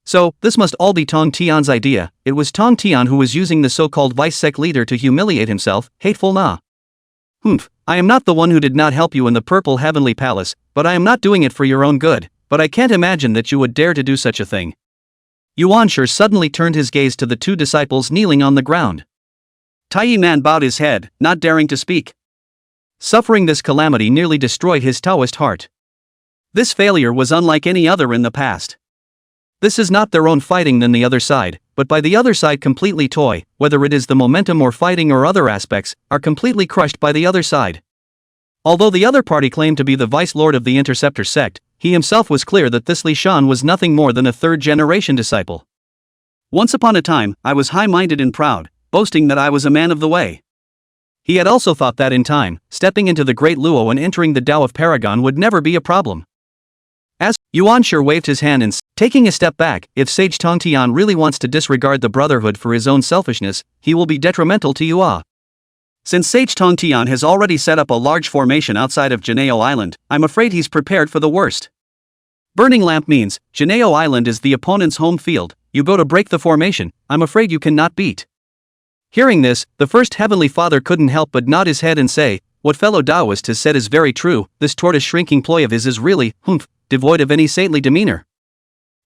So, this must all be Tong Tian's idea. It was Tong Tian who was using the so-called vice-sect leader to humiliate himself, hateful na. Humph, I am not the one who did not help you in the purple heavenly palace, but I am not doing it for your own good, but I can't imagine that you would dare to do such a thing. Yuan suddenly turned his gaze to the two disciples kneeling on the ground. Tai Man bowed his head, not daring to speak. Suffering this calamity nearly destroyed his Taoist heart. This failure was unlike any other in the past. This is not their own fighting than the other side, but by the other side completely toy, whether it is the momentum or fighting or other aspects, are completely crushed by the other side. Although the other party claimed to be the vice lord of the interceptor sect, he himself was clear that this Li Shan was nothing more than a third-generation disciple. Once upon a time, I was high-minded and proud, boasting that I was a man of the way. He had also thought that in time, stepping into the Great Luo and entering the Tao of Paragon would never be a problem. As Yuan waved his hand and taking a step back, if Sage Tongtian really wants to disregard the Brotherhood for his own selfishness, he will be detrimental to Yua. Since Sage Tongtian has already set up a large formation outside of Janeo Island, I'm afraid he's prepared for the worst. Burning Lamp means, Janeo Island is the opponent's home field, you go to break the formation, I'm afraid you cannot beat. Hearing this, the first Heavenly Father couldn't help but nod his head and say, what fellow Taoist has said is very true, this tortoise shrinking ploy of his is really, devoid of any saintly demeanor.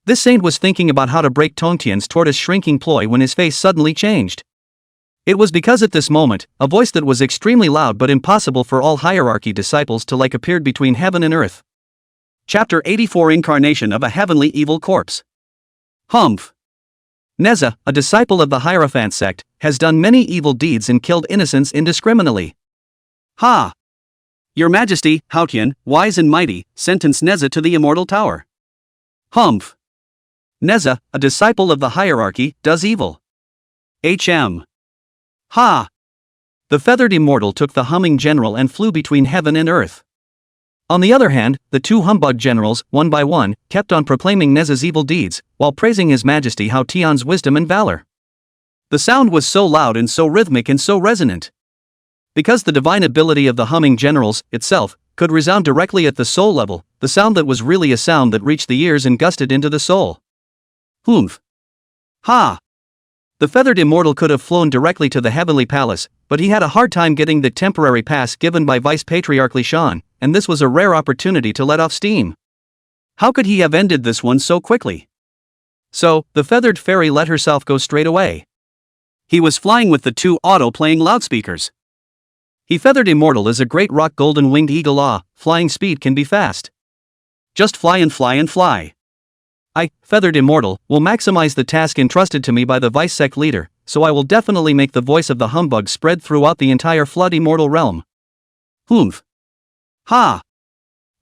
This saint was thinking about how to break Tongtian's tortoise shrinking ploy when his face suddenly changed. It was because at this moment, a voice that was extremely loud but impossible for all hierarchy disciples to like appeared between heaven and earth. Chapter 84 Incarnation of a Heavenly Evil Corpse. Humph. Nezha, a disciple of the Hierophant sect, has done many evil deeds and killed innocents indiscriminately. Ha! Your Majesty, Haotian, wise and mighty, sentence Nezha to the Immortal Tower. Humph. Nezha, a disciple of the hierarchy, does evil. Hm. Ha! The feathered immortal took the humming general and flew between heaven and earth. On the other hand, the two humbug generals, one by one, kept on proclaiming Nezha's evil deeds, while praising His Majesty Hao Tian's wisdom and valor. The sound was so loud and so rhythmic and so resonant. Because the divine ability of the humming generals, itself, could resound directly at the soul level, the sound that was really a sound that reached the ears and gusted into the soul. Humph. Ha! The feathered immortal could have flown directly to the heavenly palace, but he had a hard time getting the temporary pass given by Vice Patriarch Li Shan, and this was a rare opportunity to let off steam. How could he have ended this one so quickly? So, the feathered fairy let herself go straight away. He was flying with the two auto-playing loudspeakers. He feathered immortal is a great rock golden winged eagle. Flying speed can be fast. Just fly and fly and fly. I, feathered immortal, will maximize the task entrusted to me by the vice sect leader, so I will definitely make the voice of the humbug spread throughout the entire flood immortal realm. Humph. Ha!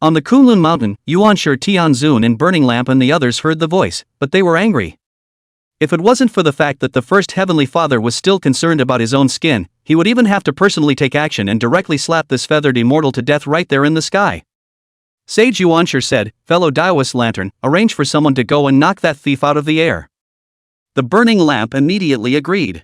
On the Kunlun mountain, Yuan Tianzun and Burning Lamp and the others heard the voice, but they were angry. If it wasn't for the fact that the first Heavenly Father was still concerned about his own skin, he would even have to personally take action and directly slap this feathered immortal to death right there in the sky. Sage Yuan said, fellow Taoist lantern, arrange for someone to go and knock that thief out of the air. The Burning Lamp immediately agreed.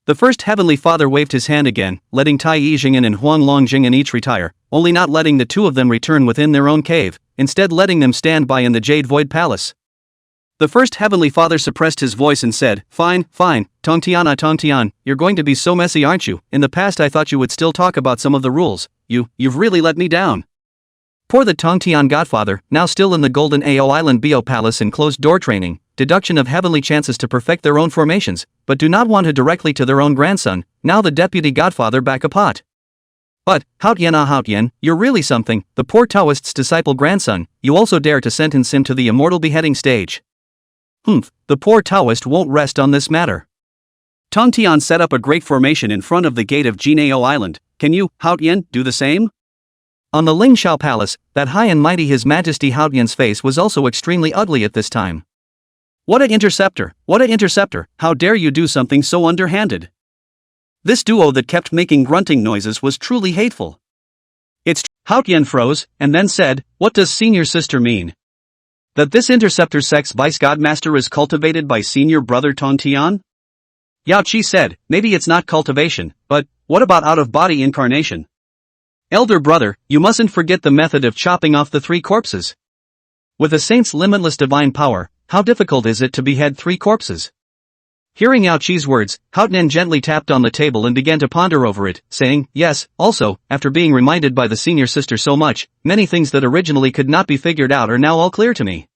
The first Heavenly Father waved his hand again, letting Tai Yijingen and Huang Longjingen each retire, only not letting the two of them return within their own cave, instead letting them stand by in the Jade Void Palace. The first Heavenly Father suppressed his voice and said, fine, Tongtian, you're going to be so messy aren't you? In the past I thought you would still talk about some of the rules, you've really let me down. Poor the Tongtian Godfather, now still in the Golden Ao Island Bo Palace in closed door training, deduction of heavenly chances to perfect their own formations, but do not want to directly to their own grandson, now the Deputy Godfather back a pot. But, Haotian, you're really something, the poor Taoist's disciple grandson, you also dare to sentence him to the immortal beheading stage. The poor Taoist won't rest on this matter. Tong Tian set up a great formation in front of the gate of Jinao Island. Can you, Haotian, do the same? On the Ling Shao Palace, that high and mighty His Majesty Haotian's face was also extremely ugly at this time. What a interceptor, how dare you do something so underhanded? This duo that kept making grunting noises was truly hateful. Haotian froze, and then said, what does senior sister mean? That this interceptor sex vice godmaster is cultivated by senior brother Tong Tian? Yao Qi said, maybe it's not cultivation, but, what about out-of-body incarnation? Elder brother, you mustn't forget the method of chopping off the 3 corpses. With a saint's limitless divine power, how difficult is it to behead 3 corpses? Hearing Yao Qi's words, Haotian gently tapped on the table and began to ponder over it, saying, yes, also, after being reminded by the senior sister so much, many things that originally could not be figured out are now all clear to me.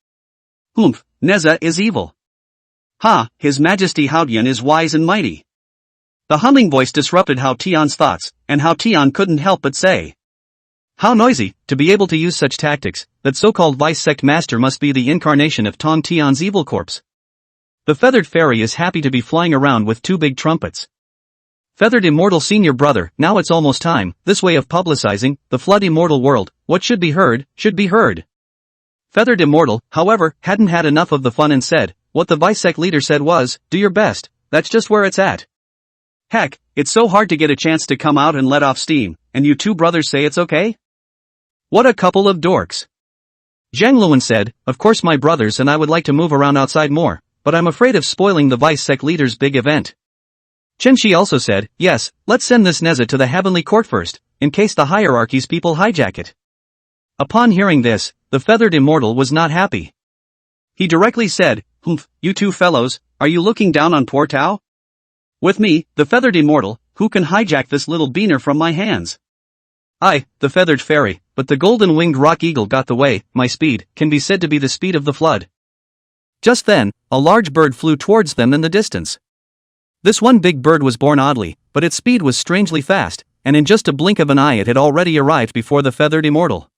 Nezha is evil. His Majesty Haotian is wise and mighty. The humming voice disrupted Hao Tian's thoughts, and Hao Tian couldn't help but say, how noisy, to be able to use such tactics, that so-called vice sect master must be the incarnation of Tong Tian's evil corpse. The feathered fairy is happy to be flying around with 2 big trumpets. Feathered immortal senior brother, now it's almost time, this way of publicizing, the flood immortal world, what should be heard, should be heard. Feathered immortal, however, hadn't had enough of the fun and said, what the vice sect leader said was, do your best, that's just where it's at. Heck, it's so hard to get a chance to come out and let off steam, and you 2 brothers say it's okay? What a couple of dorks. Zhang Luan said, of course my brothers and I would like to move around outside more, but I'm afraid of spoiling the vice sect leader's big event. Chen Shi also said, yes, let's send this Nezha to the heavenly court first, in case the hierarchy's people hijack it. Upon hearing this, the feathered immortal was not happy. He directly said, you 2 fellows, are you looking down on poor Tao? With me, the feathered immortal, who can hijack this little beaner from my hands? I, the feathered fairy, but the golden-winged rock eagle got the way, my speed, can be said to be the speed of the flood. Just then, a large bird flew towards them in the distance. This one big bird was born oddly, but its speed was strangely fast, and in just a blink of an eye it had already arrived before the feathered immortal.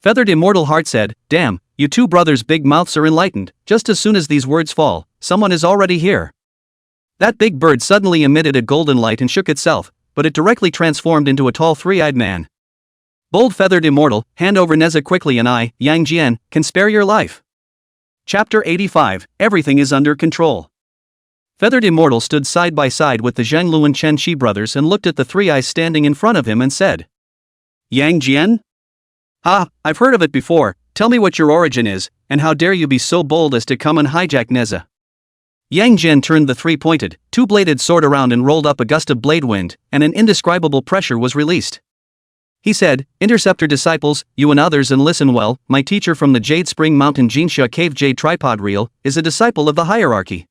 Feathered immortal heart said, damn, you 2 brothers' big mouths are enlightened, just as soon as these words fall, someone is already here. That big bird suddenly emitted a golden light and shook itself, but it directly transformed into a tall 3-eyed man. Bold feathered immortal, hand over Nezha quickly and I, Yang Jian, can spare your life. Chapter 85, Everything is under control. Feathered immortal stood side by side with the Zhang Luan Chen Shi brothers and looked at the 3 eyes standing in front of him and said, Yang Jian? I've heard of it before, tell me what your origin is, and how dare you be so bold as to come and hijack Nezha. Yang Jian turned the 3-pointed, 2-bladed sword around and rolled up a gust of blade wind, and an indescribable pressure was released. He said, Interceptor disciples, you and others and listen well, my teacher from the Jade Spring Mountain Jinsha Cave Jade Tripod Reel, is a disciple of the hierarchy.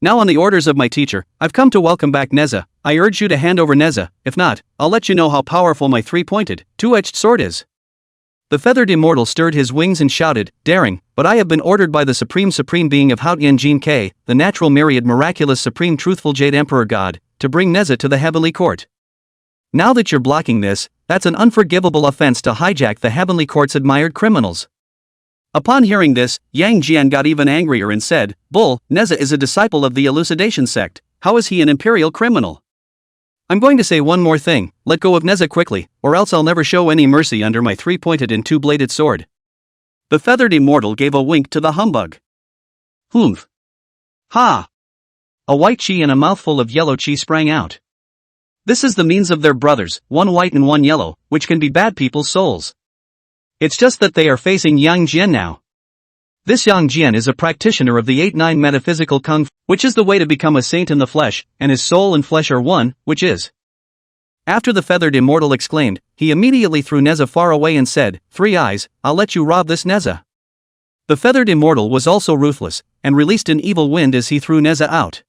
Now on the orders of my teacher, I've come to welcome back Nezha. I urge you to hand over Nezha, if not, I'll let you know how powerful my 3-pointed, 2-edged sword is. The feathered immortal stirred his wings and shouted, daring, but I have been ordered by the supreme being of Haotian Jin K, the natural myriad miraculous supreme truthful Jade Emperor God, to bring Nezha to the heavenly court. Now that you're blocking this, that's an unforgivable offense to hijack the heavenly court's admired criminals. Upon hearing this, Yang Jian got even angrier and said, Bull, Nezha is a disciple of the elucidation sect, how is he an imperial criminal? I'm going to say one more thing, let go of Nezha quickly, or else I'll never show any mercy under my 3-pointed and 2-bladed sword. The feathered immortal gave a wink to the humbug. Ha! A white chi and a mouthful of yellow chi sprang out. This is the means of their brothers, one white and one yellow, which can be bad people's souls. It's just that they are facing Yang Jian now. This Yang Jian is a practitioner of the 8-9 metaphysical kung fu, which is the way to become a saint in the flesh, and his soul and flesh are one, which is. After the feathered immortal exclaimed, he immediately threw Nezha far away and said, 3 eyes, I'll let you rob this Nezha. The feathered immortal was also ruthless, and released an evil wind as he threw Nezha out.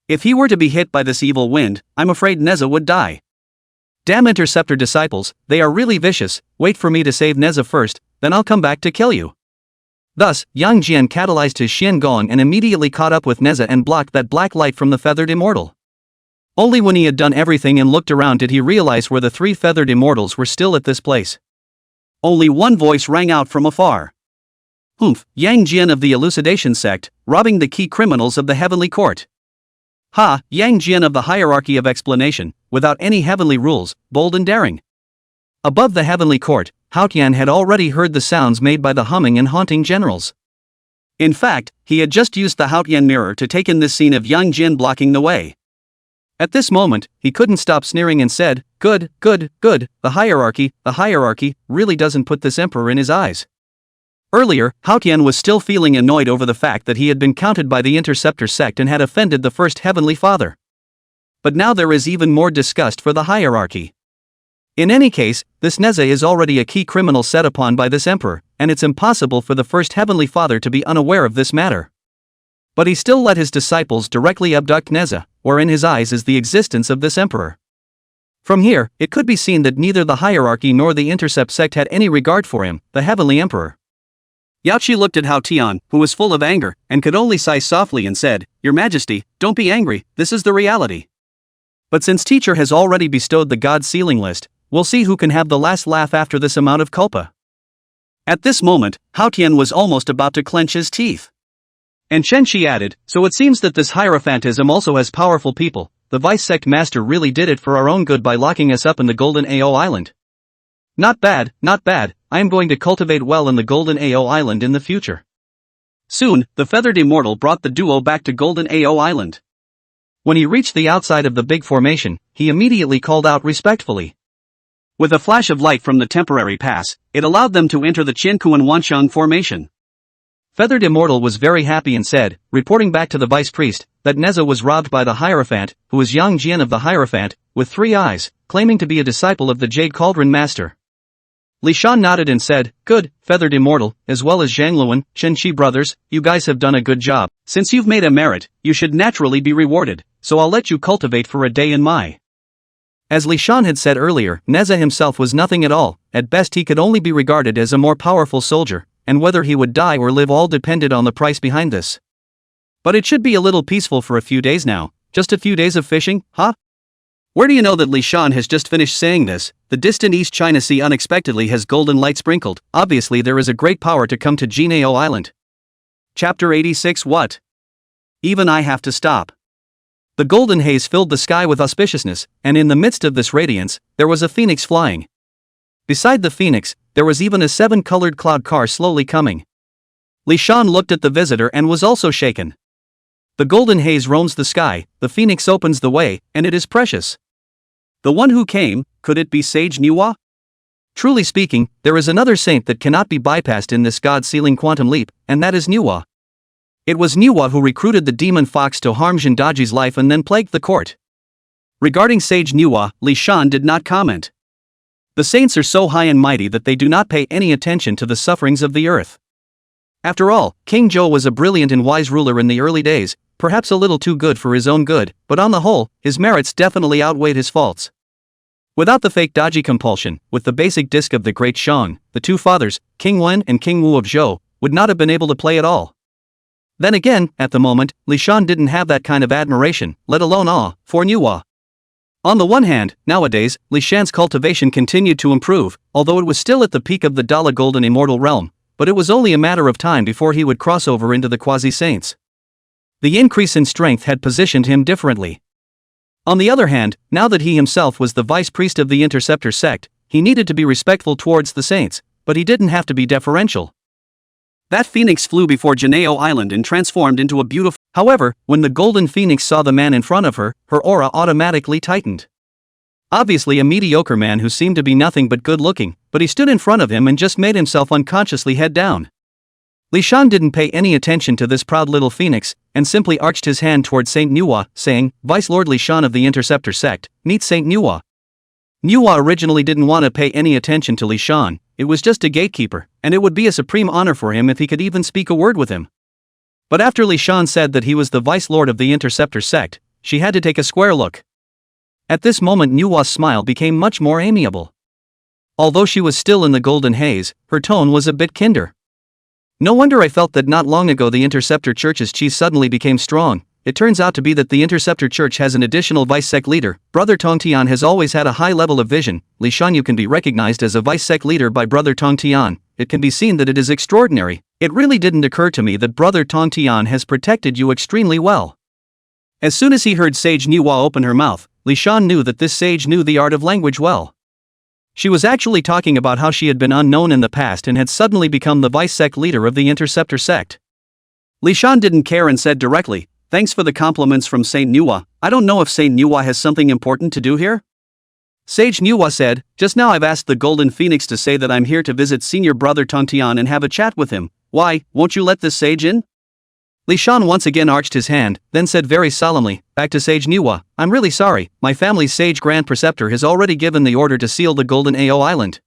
If he were to be hit by this evil wind, I'm afraid Nezha would die. Damn Interceptor disciples, they are really vicious, wait for me to save Nezha first, then I'll come back to kill you. Thus, Yang Jian catalyzed his Xian Gong and immediately caught up with Nezha and blocked that black light from the feathered immortal. Only when he had done everything and looked around did he realize where the 3 feathered immortals were still at this place. Only one voice rang out from afar. Yang Jian of the elucidation sect, robbing the key criminals of the heavenly court. Ha, Yang Jian of the hierarchy of explanation, without any heavenly rules, bold and daring. Above the heavenly court, Haotian had already heard the sounds made by the humming and haunting generals. In fact, he had just used the Haotian mirror to take in this scene of Yang Jian blocking the way. At this moment, he couldn't stop sneering and said, "Good, good, good, the hierarchy really doesn't put this emperor in his eyes." Earlier, Haotian was still feeling annoyed over the fact that he had been counted by the Interceptor sect and had offended the first Heavenly Father. But now there is even more disgust for the hierarchy. In any case, this Nezha is already a key criminal set upon by this emperor, and it's impossible for the first Heavenly Father to be unaware of this matter. But he still let his disciples directly abduct Nezha, where in his eyes is the existence of this emperor. From here, it could be seen that neither the hierarchy nor the Intercept sect had any regard for him, the heavenly emperor. Yaoqi looked at Hao Tian, who was full of anger, and could only sigh softly and said, "Your Majesty, don't be angry, this is the reality. But since teacher has already bestowed the god sealing list, we'll see who can have the last laugh after this amount of culpa." At this moment, Hao Tian was almost about to clench his teeth. And Chen Shi added, "So it seems that this hierophantism also has powerful people. The vice sect master really did it for our own good by locking us up in the Golden Ao Island. Not bad, not bad. I am going to cultivate well in the Golden Ao Island in the future." Soon, the feathered immortal brought the duo back to Golden Ao Island. When he reached the outside of the big formation, he immediately called out respectfully. With a flash of light from the temporary pass, it allowed them to enter the Qian Wanxiang formation. Feathered Immortal was very happy and said, reporting back to the vice priest, that Nezha was robbed by the Hierophant, who was Yang Jian of the Hierophant, with 3 eyes, claiming to be a disciple of the Jade Cauldron Master. Li Shan nodded and said, "Good, Feathered Immortal, as well as Zhang Luan, Chen Shi brothers, you guys have done a good job. Since you've made a merit, you should naturally be rewarded, so I'll let you cultivate for a day in my." As Li Shan had said earlier, Nezha himself was nothing at all. At best he could only be regarded as a more powerful soldier, and whether he would die or live all depended on the price behind this. But it should be a little peaceful for a few days now. Just a few days of fishing, huh? Where do you know that Li Shan has just finished saying this? The distant East China Sea unexpectedly has golden light sprinkled. Obviously there is a great power to come to Jinao Island. Chapter 86. What? Even I have to stop. The golden haze filled the sky with auspiciousness, and in the midst of this radiance, there was a phoenix flying. Beside the phoenix, there was even a 7-colored cloud car slowly coming. Li Shan looked at the visitor and was also shaken. The golden haze roams the sky, the phoenix opens the way, and it is precious. The one who came, could it be Sage Niwa? Truly speaking, there is another saint that cannot be bypassed in this god-sealing quantum leap, and that is Niwa. It was Niwa who recruited the demon fox to harm Jindaji's life and then plagued the court. Regarding Sage Niwa, Li Shan did not comment. The saints are so high and mighty that they do not pay any attention to the sufferings of the earth. After all, King Zhou was a brilliant and wise ruler in the early days, perhaps a little too good for his own good, but on the whole, his merits definitely outweighed his faults. Without the fake Daji compulsion, with the basic disc of the Great Shang, the 2 fathers, King Wen and King Wu of Zhou, would not have been able to play at all. Then again, at the moment, Li Shan didn't have that kind of admiration, let alone awe, for Niwa. On the one hand, nowadays, Li Shan's cultivation continued to improve, although it was still at the peak of the Dala Golden Immortal realm, but it was only a matter of time before he would cross over into the quasi-saints. The increase in strength had positioned him differently. On the other hand, now that he himself was the vice priest of the Interceptor sect, he needed to be respectful towards the saints, but he didn't have to be deferential. That phoenix flew before Jinao Island and transformed into a beautiful. However, when the golden phoenix saw the man in front of her, her aura automatically tightened. Obviously a mediocre man who seemed to be nothing but good-looking, but he stood in front of him and just made himself unconsciously head down. Li Shan didn't pay any attention to this proud little phoenix, and simply arched his hand towards Saint Niwa, saying, "Vice Lord Li Shan of the Interceptor sect, meet Saint Niwa." Niwa originally didn't want to pay any attention to Li Shan, it was just a gatekeeper, and it would be a supreme honor for him if he could even speak a word with him. But after Li Shan said that he was the Vice Lord of the Interceptor sect, she had to take a square look. At this moment Niwa's smile became much more amiable. Although she was still in the golden haze, her tone was a bit kinder. "No wonder I felt that not long ago the Interceptor Church's chi suddenly became strong. It turns out to be that the Interceptor Church has an additional vice-sect leader. Brother Tongtian has always had a high level of vision. Li Shan, you can be recognized as a vice-sect leader by Brother Tongtian. It can be seen that it is extraordinary. It really didn't occur to me that Brother Tongtian has protected you extremely well." As soon as he heard Sage Niwa open her mouth, Li Shan knew that this sage knew the art of language well. She was actually talking about how she had been unknown in the past and had suddenly become the vice sect leader of the Interceptor sect. Li Shan didn't care and said directly, "Thanks for the compliments from Saint Niwa. I don't know if Saint Niwa has something important to do here?" Sage Niwa said, "Just now I've asked the Golden Phoenix to say that I'm here to visit senior brother Tongtian and have a chat with him. Why, won't you let this sage in?" Li Shan once again arched his hand, then said very solemnly, back to Sage Niwa, "I'm really sorry, my family's Sage Grand Preceptor has already given the order to seal the Golden Ao Island."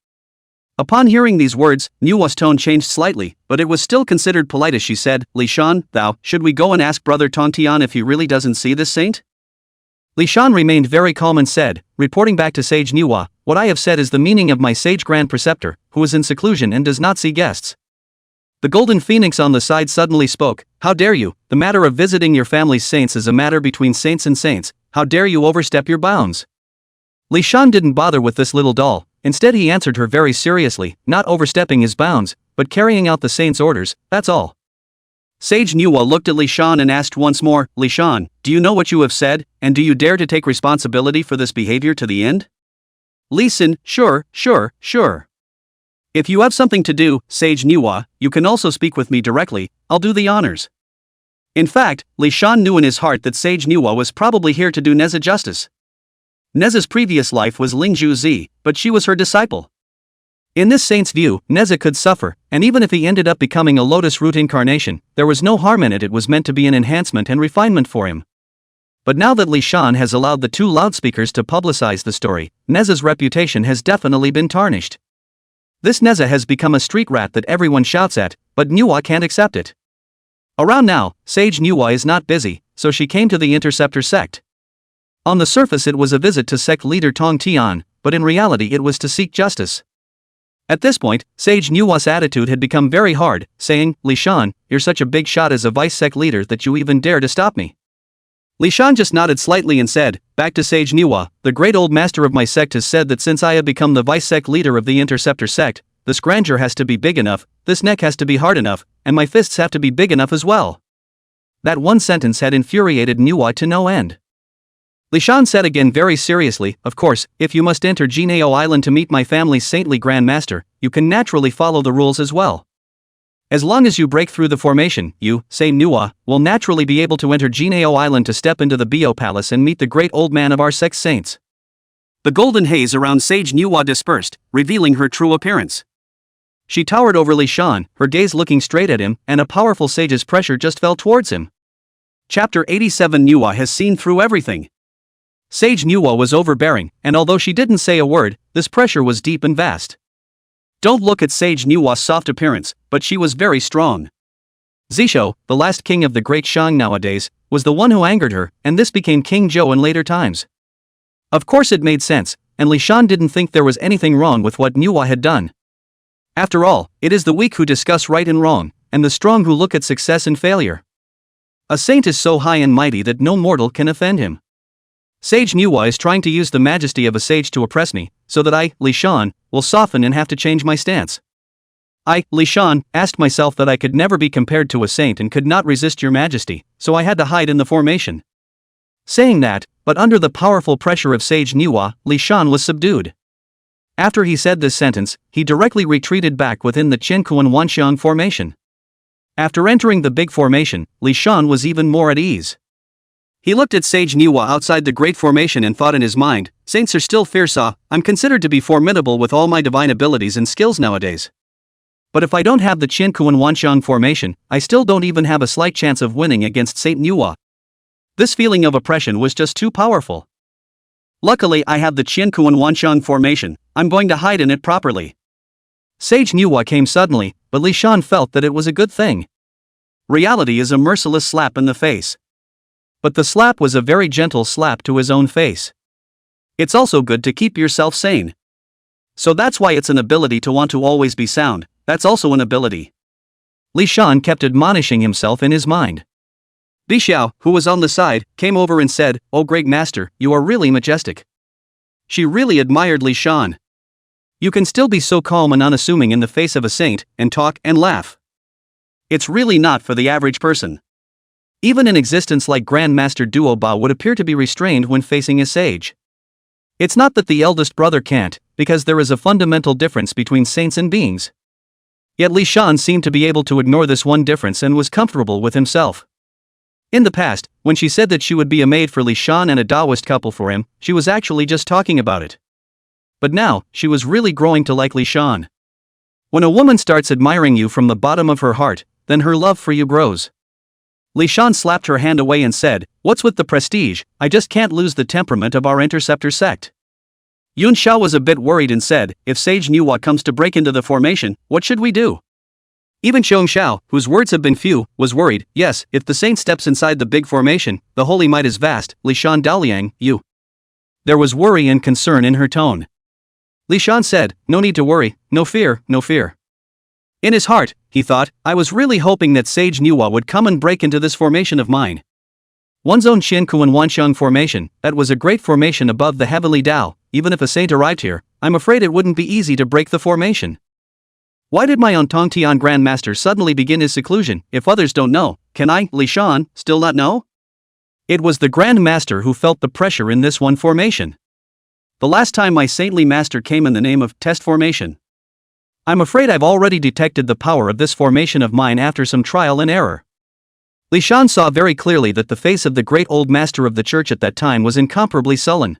Upon hearing these words, Niwa's tone changed slightly, but it was still considered polite as she said, "Li Shan, should we go and ask Brother Tongtian if he really doesn't see this saint?" Li Shan remained very calm and said, reporting back to Sage Niwa, "What I have said is the meaning of my Sage Grand Preceptor, who is in seclusion and does not see guests." The Golden Phoenix on the side suddenly spoke, "How dare you? The matter of visiting your family's saints is a matter between saints and saints. How dare you overstep your bounds?" Li Shan didn't bother with this little doll. Instead he answered her very seriously, not overstepping his bounds, but carrying out the saint's orders, that's all. Sage Niwa looked at Li Shan and asked once more, "Li Shan, do you know what you have said, and do you dare to take responsibility for this behavior to the end?" Li Sin, sure. If you have something to do, Sage Niwa, you can also speak with me directly, I'll do the honors. In fact, Li Shan knew in his heart that Sage Niwa was probably here to do Nezha justice. Nezha's previous life was Ling Zi, but she was her disciple. In this saint's view, Nezha could suffer, and even if he ended up becoming a lotus root incarnation, there was no harm in it. It was meant to be an enhancement and refinement for him. But now that Li Shan has allowed the two loudspeakers to publicize the story, Nezha's reputation has definitely been tarnished. This Nezha has become a street rat that everyone shouts at, but Niwa can't accept it. Around now, Sage Niwa is not busy, so she came to the Interceptor sect. On the surface it was a visit to sect leader Tong Tian, but in reality it was to seek justice. At this point, Sage Niwa's attitude had become very hard, saying, "Li Shan, you're such a big shot as a vice sect leader that you even dare to stop me." Li Shan just nodded slightly and said, back to Sage Niwa, "The great old master of my sect has said that since I have become the vice sect leader of the Interceptor sect, this grandeur has to be big enough, this neck has to be hard enough, and my fists have to be big enough as well." That one sentence had infuriated Niwa to no end. Li Shan said again very seriously, "Of course, if you must enter Jinao Island to meet my family's saintly Grand Master, you can naturally follow the rules as well. As long as you break through the formation, you, Saint Niwa, will naturally be able to enter Jinao Island to step into the Bio Palace and meet the great old man of our sect's saints." The golden haze around Sage Niwa dispersed, revealing her true appearance. She towered over Li Shan, her gaze looking straight at him, and a powerful sage's pressure just fell towards him. Chapter 87. Niwa has seen through everything. Sage Niwa was overbearing, and although she didn't say a word, this pressure was deep and vast. Don't look at Sage Niwa's soft appearance, but she was very strong. Zishou, the last king of the Great Shang nowadays, was the one who angered her, and this became King Zhou in later times. Of course it made sense, and Li Shan didn't think there was anything wrong with what Niwa had done. After all, it is the weak who discuss right and wrong, and the strong who look at success and failure. A saint is so high and mighty that no mortal can offend him. Sage Niwa is trying to use the majesty of a sage to oppress me, so that I, Li Shan, will soften and have to change my stance. I, Li Shan, asked myself that I could never be compared to a saint and could not resist your majesty, so I had to hide in the formation. Saying that, but under the powerful pressure of Sage Niwa, Li Shan was subdued. After he said this sentence, he directly retreated back within the Qian Wanxiang formation. After entering the big formation, Li Shan was even more at ease. He looked at Sage Niwa outside the great formation and thought in his mind, "Saints are still fierce. I'm considered to be formidable with all my divine abilities and skills nowadays. But if I don't have the Qian Wanxiang formation, I still don't even have a slight chance of winning against Saint Niwa." This feeling of oppression was just too powerful. Luckily I have the Qian Wanxiang formation, I'm going to hide in it properly. Sage Niwa came suddenly, but Li Shan felt that it was a good thing. Reality is a merciless slap in the face. But the slap was a very gentle slap to his own face. It's also good to keep yourself sane. So that's why it's an ability to want to always be sound, that's also an ability. Li Shan kept admonishing himself in his mind. Bishao, who was on the side, came over and said, "Oh great master, you are really majestic." She really admired Li Shan. You can still be so calm and unassuming in the face of a saint, and talk and laugh. It's really not for the average person. Even an existence like Grandmaster Duo Ba would appear to be restrained when facing a sage. It's not that the eldest brother can't, because there is a fundamental difference between saints and beings. Yet Li Shan seemed to be able to ignore this one difference and was comfortable with himself. In the past, when she said that she would be a maid for Li Shan and a Taoist couple for him, she was actually just talking about it. But now, she was really growing to like Li Shan. When a woman starts admiring you from the bottom of her heart, then her love for you grows. Li Shan slapped her hand away and said, "What's with the prestige? I just can't lose the temperament of our interceptor sect." Yuan Shao was a bit worried and said, "If Sage Nuwa comes to break into the formation, what should we do?" Even Xiong Shao, whose words have been few, was worried. "Yes, if the saint steps inside the big formation, the holy might is vast. Li Shan Daoliang, you." There was worry and concern in her tone. Li Shan said, "No need to worry, no fear, no fear." In his heart, he thought, "I was really hoping that Sage Nuwa would come and break into this formation of mine. One's own Qian Kuan Wanxiang formation, that was a great formation above the heavenly Tao. Even if a saint arrived here, I'm afraid it wouldn't be easy to break the formation. Why did my own Tongtian Grandmaster suddenly begin his seclusion? If others don't know, can I, Li Shan, still not know?" It was the Grandmaster who felt the pressure in this one formation. "The last time my saintly master came in the name of test formation. I'm afraid I've already detected the power of this formation of mine after some trial and error." Li Shan saw very clearly that the face of the great old master of the church at that time was incomparably sullen.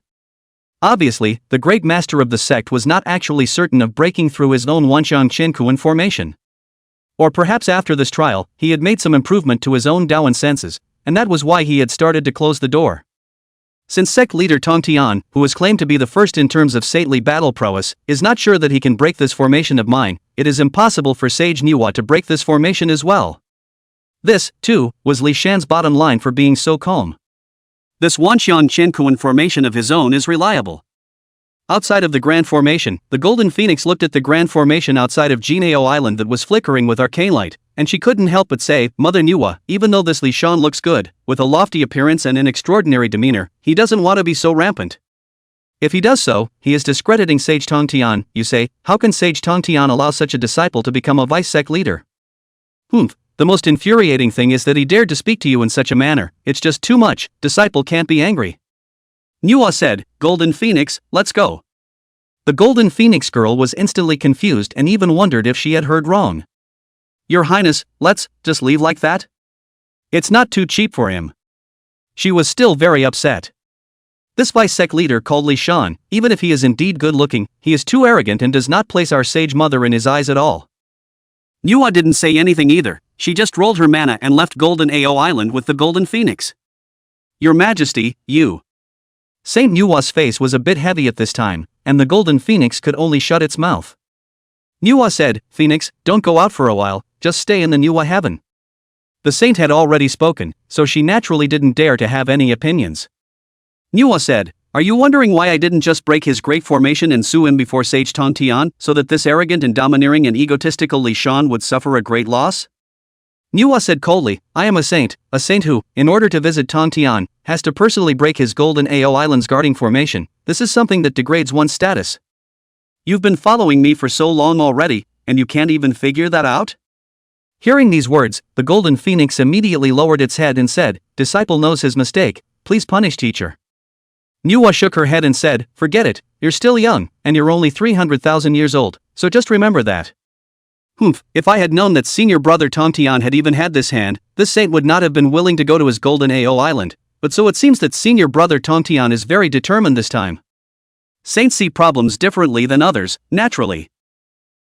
Obviously, the great master of the sect was not actually certain of breaking through his own Wanxiang Qinkuan formation. Or perhaps after this trial, he had made some improvement to his own Daoan senses, and that was why he had started to close the door. Since sect leader Tongtian, who is claimed to be the first in terms of saintly battle prowess, is not sure that he can break this formation of mine, it is impossible for Sage Nuwa to break this formation as well. This, too, was Li Shan's bottom line for being so calm. This Wanxiang Qinkuan formation of his own is reliable. Outside of the Grand Formation, the Golden Phoenix looked at the Grand Formation outside of Jinao Island that was flickering with arcane light, and she couldn't help but say, "Mother Nuwa, even though this Li Shan looks good, with a lofty appearance and an extraordinary demeanor, he doesn't want to be so rampant. If he does so, he is discrediting Sage Tongtian. You say, how can Sage Tongtian allow such a disciple to become a vice-sect leader? The most infuriating thing is that he dared to speak to you in such a manner. It's just too much, disciple can't be angry." Nuwa said, "Golden Phoenix, let's go." The Golden Phoenix girl was instantly confused and even wondered if she had heard wrong. "Your Highness, let's just leave like that? It's not too cheap for him." She was still very upset. This vice-sect leader called Li Shan, even if he is indeed good-looking, he is too arrogant and does not place our sage mother in his eyes at all. Nuwa didn't say anything either. She just rolled her mana and left Golden Ao Island with the Golden Phoenix. "Your Majesty, you." Saint Nuwa's face was a bit heavy at this time, and the Golden Phoenix could only shut its mouth. Nuwa said, "Phoenix, don't go out for a while, just stay in the Nuwa heaven." The saint had already spoken, so she naturally didn't dare to have any opinions. Nuwa said, "Are you wondering why I didn't just break his great formation and sue him before Sage Tongtian, so that this arrogant and domineering and egotistical Li Shan would suffer a great loss?" Nuwa said coldly, "I am a saint who, in order to visit Tongtian, has to personally break his Golden Ao Island's guarding formation. This is something that degrades one's status. You've been following me for so long already, and you can't even figure that out?" Hearing these words, the Golden Phoenix immediately lowered its head and said, "Disciple knows his mistake, please punish teacher." Nuwa shook her head and said, "Forget it, you're still young, and you're only 300,000 years old, so just remember that." If I had known that senior brother Tongtian had even had this hand, this saint would not have been willing to go to his Golden Ao Island, but so it seems that senior brother Tongtian is very determined this time. Saints see problems differently than others, naturally.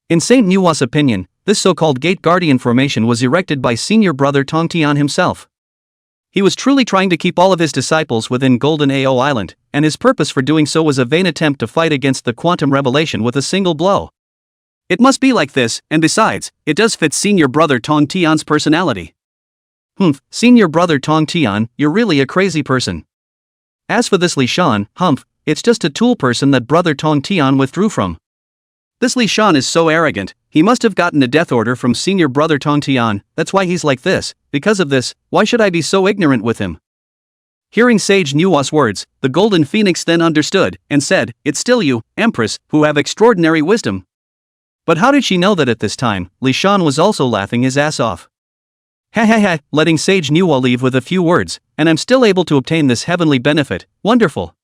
In Saint Nuwa's opinion, this so-called gate guardian formation was erected by senior brother Tongtian himself. He was truly trying to keep all of his disciples within Golden Ao Island, and his purpose for doing so was a vain attempt to fight against the quantum revelation with a single blow. It must be like this, and besides, it does fit senior brother Tongtian's personality. Senior brother Tongtian, you're really a crazy person. As for this Li Shan, it's just a tool person that brother Tongtian withdrew from. This Li Shan is so arrogant, he must have gotten a death order from senior brother Tongtian, that's why he's like this. Because of this, why should I be so ignorant with him?" Hearing Sage Nuwa's words, the Golden Phoenix then understood, and said, "It's still you, Empress, who have extraordinary wisdom." But how did she know that at this time, Li Shan was also laughing his ass off? Ha ha ha, letting Sage Nuwa leave with a few words, and I'm still able to obtain this heavenly benefit, wonderful.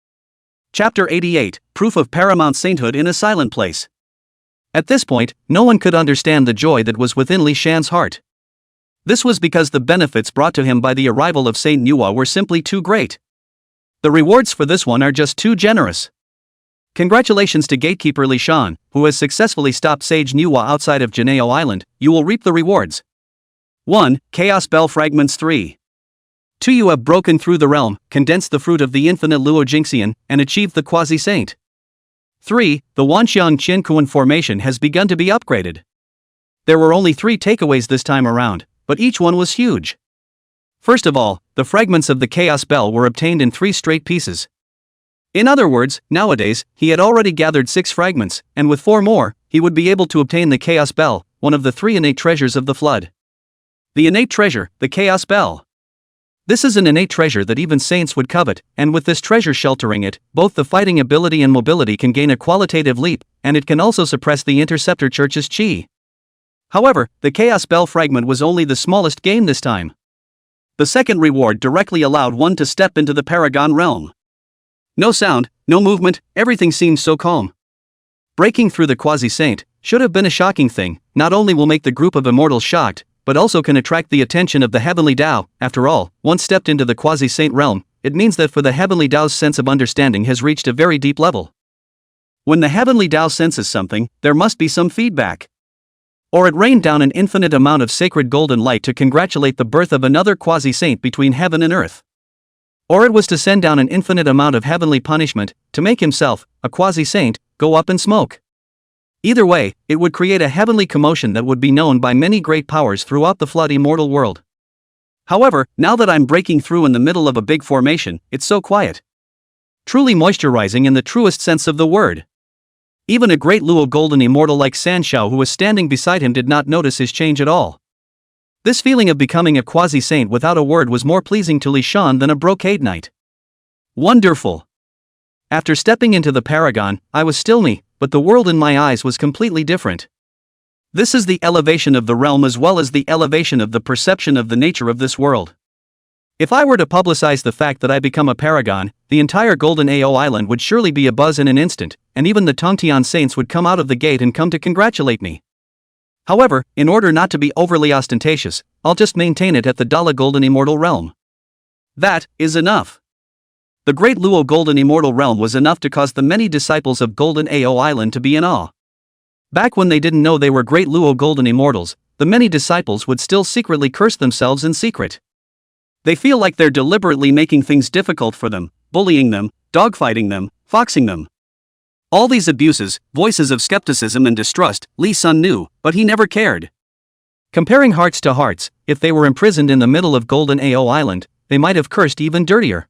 Chapter 88, Proof of Paramount Sainthood in a Silent Place. At this point, no one could understand the joy that was within Li Shan's heart. This was because the benefits brought to him by the arrival of Saint Nuwa were simply too great. The rewards for this one are just too generous. Congratulations to Gatekeeper Li Shan, who has successfully stopped Sage Nuwa outside of Jineo Island. You will reap the rewards. 1. Chaos Bell Fragments 3. 2. You have broken through the realm, condensed the fruit of the infinite Luo Jingxian, and achieved the Quasi-Saint. 3. The Wanxiang Qiankuan formation has begun to be upgraded. There were only 3 takeaways this time around, but each one was huge. First of all, the fragments of the Chaos Bell were obtained in 3 straight pieces. In other words, nowadays, he had already gathered 6 fragments, and with 4 more, he would be able to obtain the Chaos Bell, one of the 3 innate treasures of the Flood. The innate treasure, the Chaos Bell. This is an innate treasure that even saints would covet, and with this treasure sheltering it, both the fighting ability and mobility can gain a qualitative leap, and it can also suppress the Interceptor Church's chi. However, the Chaos Bell fragment was only the smallest gain this time. The second reward directly allowed one to step into the Paragon realm. No sound, no movement, everything seemed so calm. Breaking through the Quasi-Saint should have been a shocking thing. Not only will make the group of immortals shocked, but also can attract the attention of the Heavenly Tao. After all, once stepped into the Quasi-Saint realm, it means that for the Heavenly Tao's sense of understanding has reached a very deep level. When the Heavenly Tao senses something, there must be some feedback. Or it rained down an infinite amount of sacred golden light to congratulate the birth of another Quasi-Saint between heaven and earth. Or it was to send down an infinite amount of heavenly punishment, to make himself, a Quasi-Saint, go up in smoke. Either way, it would create a heavenly commotion that would be known by many great powers throughout the Flood immortal world. However, now that I'm breaking through in the middle of a big formation, it's so quiet. Truly moisturizing in the truest sense of the word. Even a great Luo golden immortal like San Shao who was standing beside him did not notice his change at all. This feeling of becoming a quasi-saint without a word was more pleasing to Li Shan than a brocade knight. Wonderful! After stepping into the Paragon, I was still me, but the world in my eyes was completely different. This is the elevation of the realm as well as the elevation of the perception of the nature of this world. If I were to publicize the fact that I become a paragon, the entire Golden AO Island would surely be abuzz in an instant, and even the Tongtian saints would come out of the gate and come to congratulate me. However, in order not to be overly ostentatious, I'll just maintain it at the Dala Golden Immortal Realm. That is enough. The great Luo Golden Immortal Realm was enough to cause the many disciples of Golden AO Island to be in awe. Back when they didn't know they were great Luo Golden Immortals, the many disciples would still secretly curse themselves in secret. They feel like they're deliberately making things difficult for them, bullying them, dogfighting them, foxing them. All these abuses, voices of skepticism and distrust, Li Sun knew, but he never cared. Comparing hearts to hearts, if they were imprisoned in the middle of Golden AO Island, they might have cursed even dirtier.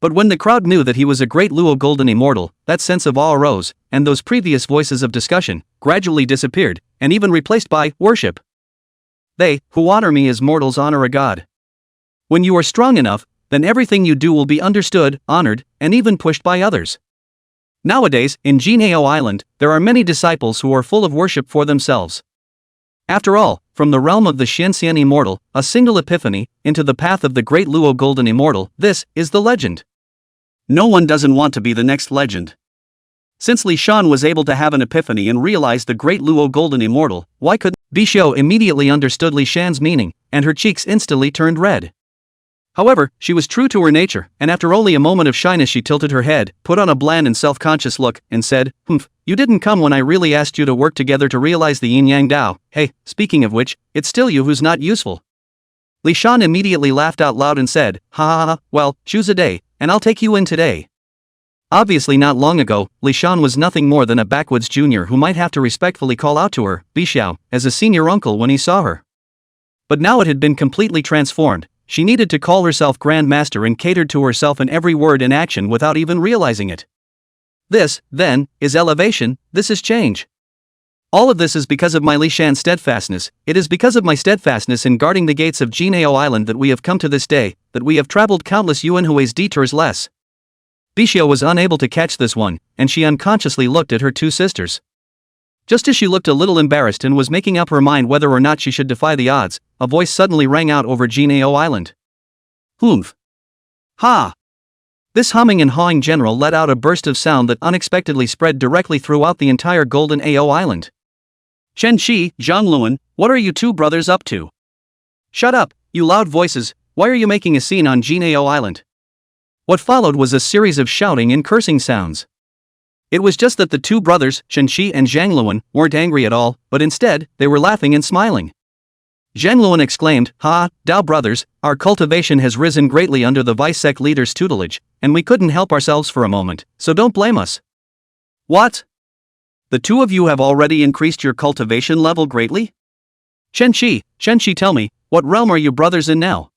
But when the crowd knew that he was a great Luo Golden Immortal, that sense of awe arose, and those previous voices of discussion gradually disappeared, and even replaced by worship. They, who honor me as mortals honor a god. When you are strong enough, then everything you do will be understood, honored, and even pushed by others. Nowadays, in Jineo Island, there are many disciples who are full of worship for themselves. After all, from the realm of the Xianxian Immortal, a single epiphany, into the path of the great Luo Golden Immortal, this is the legend. No one doesn't want to be the next legend. Since Li Shan was able to have an epiphany and realize the great Luo Golden Immortal, why couldn't Bishou immediately understood Li Shan's meaning, and her cheeks instantly turned red. However, she was true to her nature, and after only a moment of shyness she tilted her head, put on a bland and self-conscious look, and said, you didn't come when I really asked you to work together to realize the yin-yang Dao. Hey, speaking of which, it's still you who's not useful. Li Shan immediately laughed out loud and said, ha, well, choose a day, and I'll take you in today. Obviously not long ago, Li Shan was nothing more than a backwoods junior who might have to respectfully call out to her, Bishou, as a senior uncle when he saw her. But now it had been completely transformed. She needed to call herself Grand Master and catered to herself in every word and action without even realizing it. This, then, is elevation, this is change. All of this is because of my Li Shan steadfastness. It is because of my steadfastness in guarding the gates of Jineo Island that we have come to this day, that we have traveled countless Yuan Hui's detours less. Bishou was unable to catch this one, and she unconsciously looked at her two sisters. Just as she looked a little embarrassed and was making up her mind whether or not she should defy the odds, a voice suddenly rang out over Jinao Island. Humph. Ha! This humming and hawing general let out a burst of sound that unexpectedly spread directly throughout the entire Golden Ao Island. Chen Shi, Zhang Luan, what are you two brothers up to? Shut up, you loud voices, why are you making a scene on Jinao Island? What followed was a series of shouting and cursing sounds. It was just that the two brothers, Chen Shi and Zhang Luan, weren't angry at all, but instead, they were laughing and smiling. Zhang Luan exclaimed, "Ha, Dao brothers, our cultivation has risen greatly under the vice sect leader's tutelage, and we couldn't help ourselves for a moment, so don't blame us." What? The two of you have already increased your cultivation level greatly? Chen Shi, tell me, what realm are you brothers in now?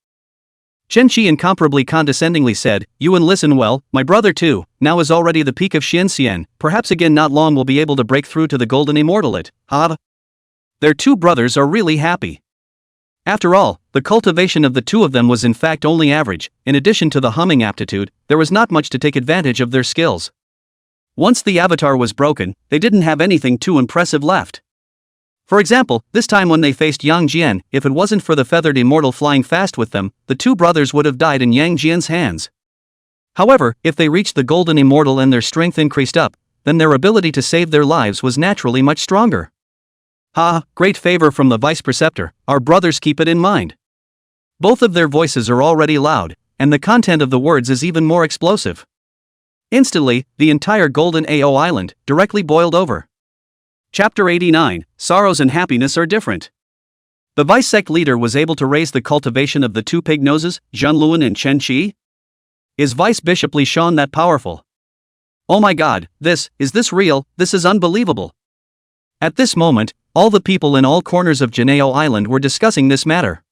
Chen Shi incomparably condescendingly said, Yuan, listen well, my brother too, now is already the peak of Xian, perhaps again not long will be able to break through to the golden immortalate, ha. Their two brothers are really happy. After all, the cultivation of the two of them was in fact only average. In addition to the humming aptitude, there was not much to take advantage of their skills. Once the avatar was broken, they didn't have anything too impressive left. For example, this time when they faced Yang Jian, if it wasn't for the feathered immortal flying fast with them, the two brothers would have died in Yang Jian's hands. However, if they reached the golden immortal and their strength increased up, then their ability to save their lives was naturally much stronger. Ha, great favor from the vice preceptor, our brothers keep it in mind. Both of their voices are already loud, and the content of the words is even more explosive. Instantly, the entire Golden Ao Island directly boiled over. Chapter 89, Sorrows and Happiness Are Different. The vice sect leader was able to raise the cultivation of the two pig noses, Zhang Luan and Chen Shi? Is Vice Bishop Li Shan that powerful? Oh my god, is this real? This is unbelievable. At this moment, all the people in all corners of Jinao Island were discussing this matter.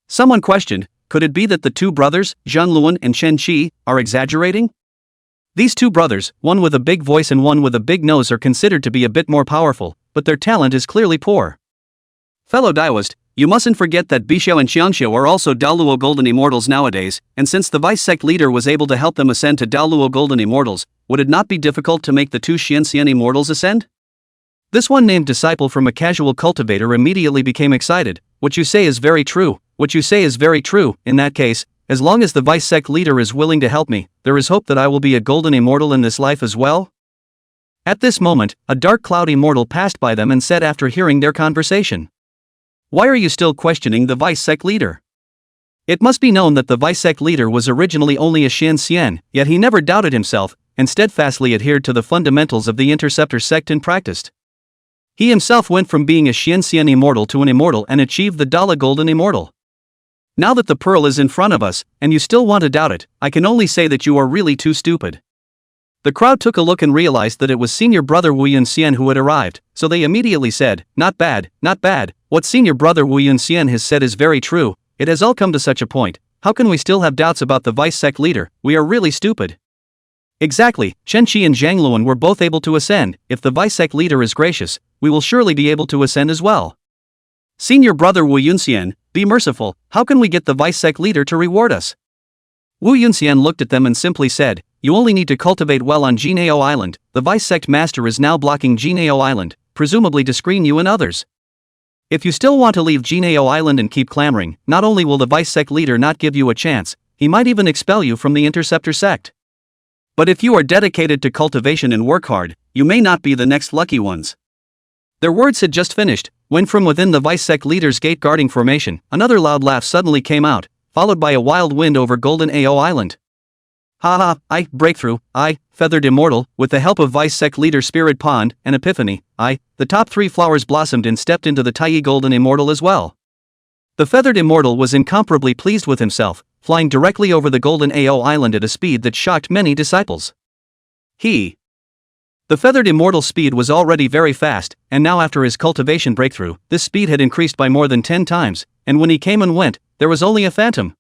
Someone questioned, could it be that the two brothers, Zhang Luan and Chen Shi, are exaggerating? These two brothers, one with a big voice and one with a big nose, are considered to be a bit more powerful, but their talent is clearly poor. Fellow Daoist, you mustn't forget that Bishou and Xiangxiu are also Daoluo Golden Immortals nowadays, and since the vice sect leader was able to help them ascend to Daoluo Golden Immortals, would it not be difficult to make the two Xian Immortals ascend? This one named disciple from a casual cultivator immediately became excited. What you say is very true, in that case, as long as the vice sect leader is willing to help me, there is hope that I will be a golden immortal in this life as well? At this moment, a dark cloud immortal passed by them and said after hearing their conversation, why are you still questioning the vice sect leader? It must be known that the vice sect leader was originally only a Xian, yet he never doubted himself, and steadfastly adhered to the fundamentals of the interceptor sect and practiced. He himself went from being a Xian immortal to an immortal and achieved the Dala Golden Immortal. Now that the pearl is in front of us, and you still want to doubt it, I can only say that you are really too stupid. The crowd took a look and realized that it was senior brother Wu Yunxian who had arrived, so they immediately said, not bad, what senior brother Wu Yunxian has said is very true, it has all come to such a point, how can we still have doubts about the vice sect leader, we are really stupid. Exactly, Chen Shi and Zhang Luan were both able to ascend, if the vice sect leader is gracious, we will surely be able to ascend as well. Senior brother Wu Yunxian, be merciful, how can we get the vice sect leader to reward us? Wu Yunxian looked at them and simply said, you only need to cultivate well on Jinao Island, the vice sect master is now blocking Jinao Island, presumably to screen you and others. If you still want to leave Jinao Island and keep clamoring, not only will the vice sect leader not give you a chance, he might even expel you from the interceptor sect. But if you are dedicated to cultivation and work hard, you may not be the next lucky ones. Their words had just finished, when from within the vice sect leader's gate guarding formation, another loud laugh suddenly came out, followed by a wild wind over Golden Ao Island. Ha ha, breakthrough, feathered immortal, with the help of vice sect leader Spirit Pond and Epiphany, the top three flowers blossomed and stepped into the Taiyi Golden Immortal as well. The feathered immortal was incomparably pleased with himself, flying directly over the Golden Ao Island at a speed that shocked many disciples. The feathered immortal's speed was already very fast, and now after his cultivation breakthrough, this speed had increased by more than 10 times, and when he came and went, there was only a phantom.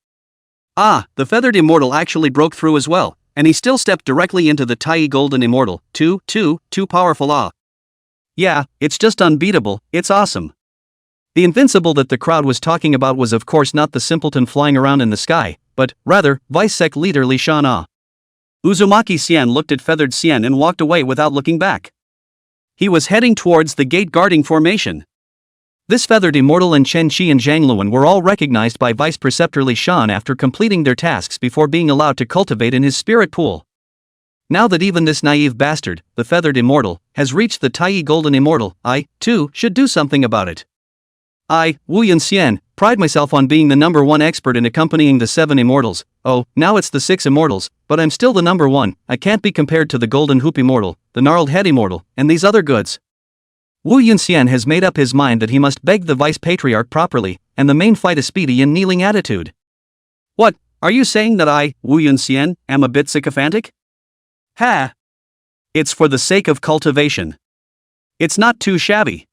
The feathered immortal actually broke through as well, and he still stepped directly into the Taiyi Golden Immortal, too powerful. Yeah, it's just unbeatable, it's awesome. The invincible that the crowd was talking about was of course not the simpleton flying around in the sky, but, rather, vice sect leader Li Shan. Uzumaki Xian looked at feathered Xian and walked away without looking back. He was heading towards the gate guarding formation. This feathered immortal and Chen Qi and Zhang Luan were all recognized by Vice Preceptor Li Shan after completing their tasks before being allowed to cultivate in his spirit pool. Now that even this naive bastard, the feathered immortal, has reached the Tai Golden Immortal, I, too, should do something about it. I, Wu Yunxian, pride myself on being the #1 expert in accompanying the 7 immortals. Oh, now it's the 6 immortals, but I'm still the #1. I can't be compared to the Golden Hoop Immortal, the Gnarled Head Immortal, and these other goods. Wu Yunxian has made up his mind that he must beg the Vice Patriarch properly, and the main fight a speedy and kneeling attitude. What, are you saying that I, Wu Yunxian, am a bit sycophantic? Ha! It's for the sake of cultivation. It's not too shabby.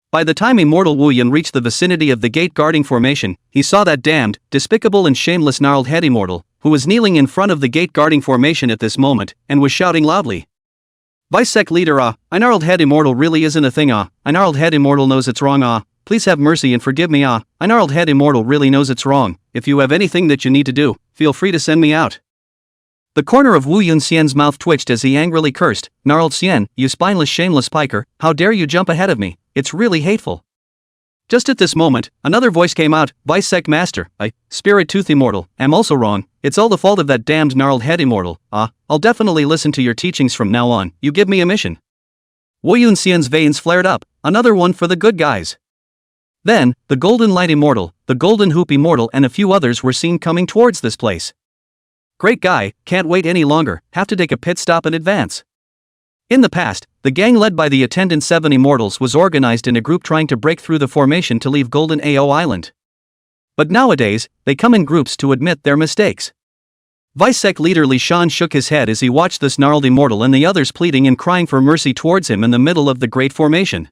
By the time Immortal Wu Yun reached the vicinity of the gate guarding formation, he saw that damned, despicable and shameless gnarled head immortal, who was kneeling in front of the gate guarding formation at this moment, and was shouting loudly. Vice Sec Leader I gnarled head immortal really isn't a thing I gnarled head immortal knows it's wrong please have mercy and forgive me I gnarled head immortal really knows it's wrong. If you have anything that you need to do, feel free to send me out. The corner of Wu Yunxian's mouth twitched as he angrily cursed, Gnarled Xian, you spineless shameless piker, how dare you jump ahead of me, it's really hateful. Just at this moment, another voice came out, Vice Sec Master, I, Spirit Tooth Immortal, am also wrong, it's all the fault of that damned gnarled head immortal, I'll definitely listen to your teachings from now on, you give me a mission. Wu Yunxian's veins flared up, another one for the good guys. Then, the Golden Light Immortal, the Golden Hoop Immortal and a few others were seen coming towards this place. Great guy, can't wait any longer, have to take a pit stop in advance. In the past, the gang led by the attendant 7 immortals was organized in a group trying to break through the formation to leave Golden AO Island. But nowadays, they come in groups to admit their mistakes. Vice Sec Leader Li Shan shook his head as he watched this gnarled immortal and the others pleading and crying for mercy towards him in the middle of the great formation.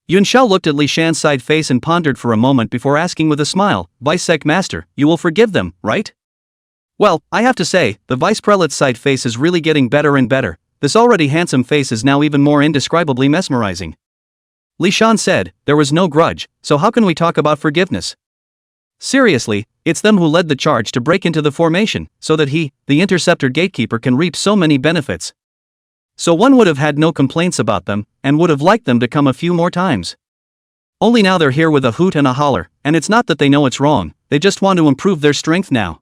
Yun Shao looked at Li Shan's side face and pondered for a moment before asking with a smile, Vice Sec Master, you will forgive them, right? Well, I have to say, the Vice Prelate's side face is really getting better and better. This already handsome face is now even more indescribably mesmerizing. Li Shan said, there was no grudge, so how can we talk about forgiveness? Seriously, it's them who led the charge to break into the formation, so that he, the interceptor gatekeeper, can reap so many benefits. So one would have had no complaints about them, and would have liked them to come a few more times. Only now they're here with a hoot and a holler, and it's not that they know it's wrong, they just want to improve their strength now.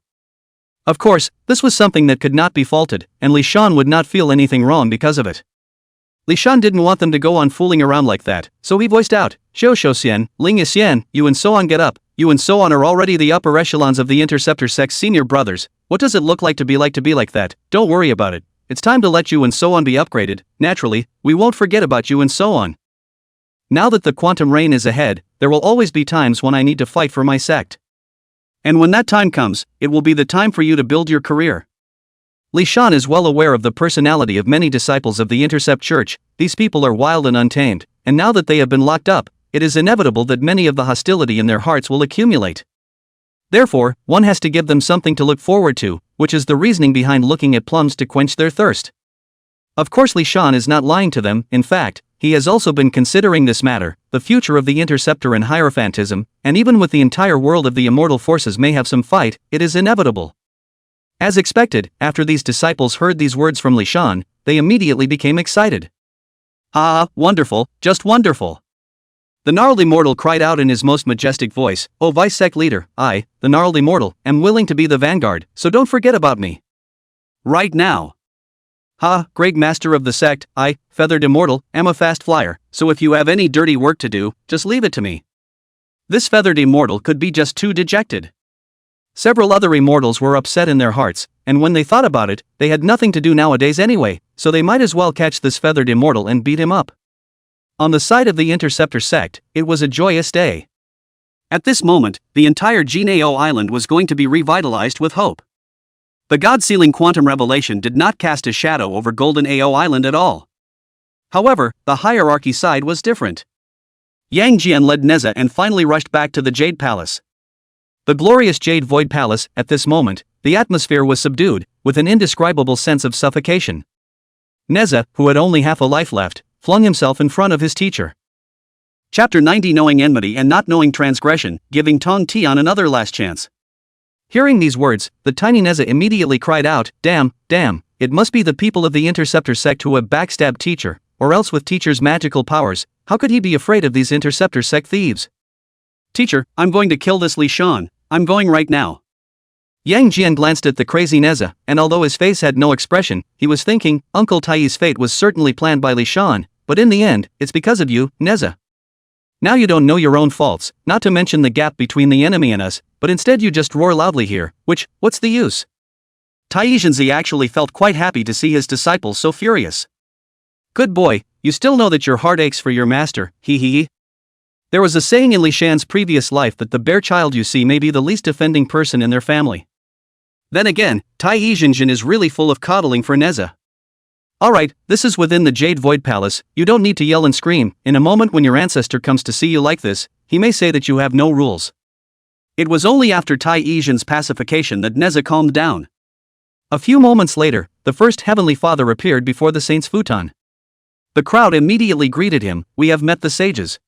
Of course, this was something that could not be faulted, and Li Shan would not feel anything wrong because of it. Li Shan didn't want them to go on fooling around like that, so he voiced out, Qiu Shou Xian, Ling Xian, you and so on get up, you and so on are already the upper echelons of the Interceptor Sect's senior brothers, what does it look like to be like that, don't worry about it, it's time to let you and so on be upgraded, naturally, we won't forget about you and so on. Now that the quantum reign is ahead, there will always be times when I need to fight for my sect. And when that time comes, it will be the time for you to build your career. Li Shan is well aware of the personality of many disciples of the Intercept Church, these people are wild and untamed, and now that they have been locked up, it is inevitable that many of the hostility in their hearts will accumulate. Therefore, one has to give them something to look forward to, which is the reasoning behind looking at plums to quench their thirst. Of course Li Shan is not lying to them, in fact, he has also been considering this matter, the future of the Interceptor and Hierophantism, and even with the entire world of the immortal forces may have some fight, it is inevitable. As expected, after these disciples heard these words from Li Shan, they immediately became excited. Wonderful, just wonderful. The gnarled immortal cried out in his most majestic voice, O Vice Sec Leader, I, the gnarled immortal, am willing to be the vanguard, so don't forget about me. Right now. Great master of the sect, I, feathered immortal, am a fast flyer, so if you have any dirty work to do, just leave it to me. This feathered immortal could be just too dejected. Several other immortals were upset in their hearts, and when they thought about it, they had nothing to do nowadays anyway, so they might as well catch this feathered immortal and beat him up. On the side of the Interceptor sect, it was a joyous day. At this moment, the entire Jinao Island was going to be revitalized with hope. The God-sealing quantum revelation did not cast a shadow over Golden AO Island at all. However, the hierarchy side was different. Yang Jian led Nezha and finally rushed back to the Jade Palace. The glorious Jade Void Palace, at this moment, the atmosphere was subdued, with an indescribable sense of suffocation. Nezha, who had only half a life left, flung himself in front of his teacher. Chapter 90 Knowing Enmity and Not Knowing Transgression, Giving Tong Tian Another Last Chance. Hearing these words, the tiny Nezha immediately cried out, Damn, it must be the people of the Interceptor sect who have backstabbed teacher, or else with teacher's magical powers, how could he be afraid of these interceptor sect thieves? Teacher, I'm going to kill this Li Shan, I'm going right now. Yang Jian glanced at the crazy Nezha, and although his face had no expression, he was thinking, Uncle Tai's fate was certainly planned by Li Shan, but in the end, it's because of you, Nezha. Now you don't know your own faults, not to mention the gap between the enemy and us, but instead you just roar loudly here, what's the use? Tai Zhenzi actually felt quite happy to see his disciples so furious. Good boy, you still know that your heart aches for your master, hee hee. There was a saying in Li Shan's previous life that the bare child you see may be the least offending person in their family. Then again, Tai Zhenzi is really full of coddling for Nezha. Alright, this is within the Jade Void Palace, you don't need to yell and scream. In a moment when your ancestor comes to see you like this, he may say that you have no rules. It was only after Tai Zhenzi's pacification that Nezha calmed down. A few moments later, the first Heavenly Father appeared before the saint's futon. The crowd immediately greeted him, we have met the sages.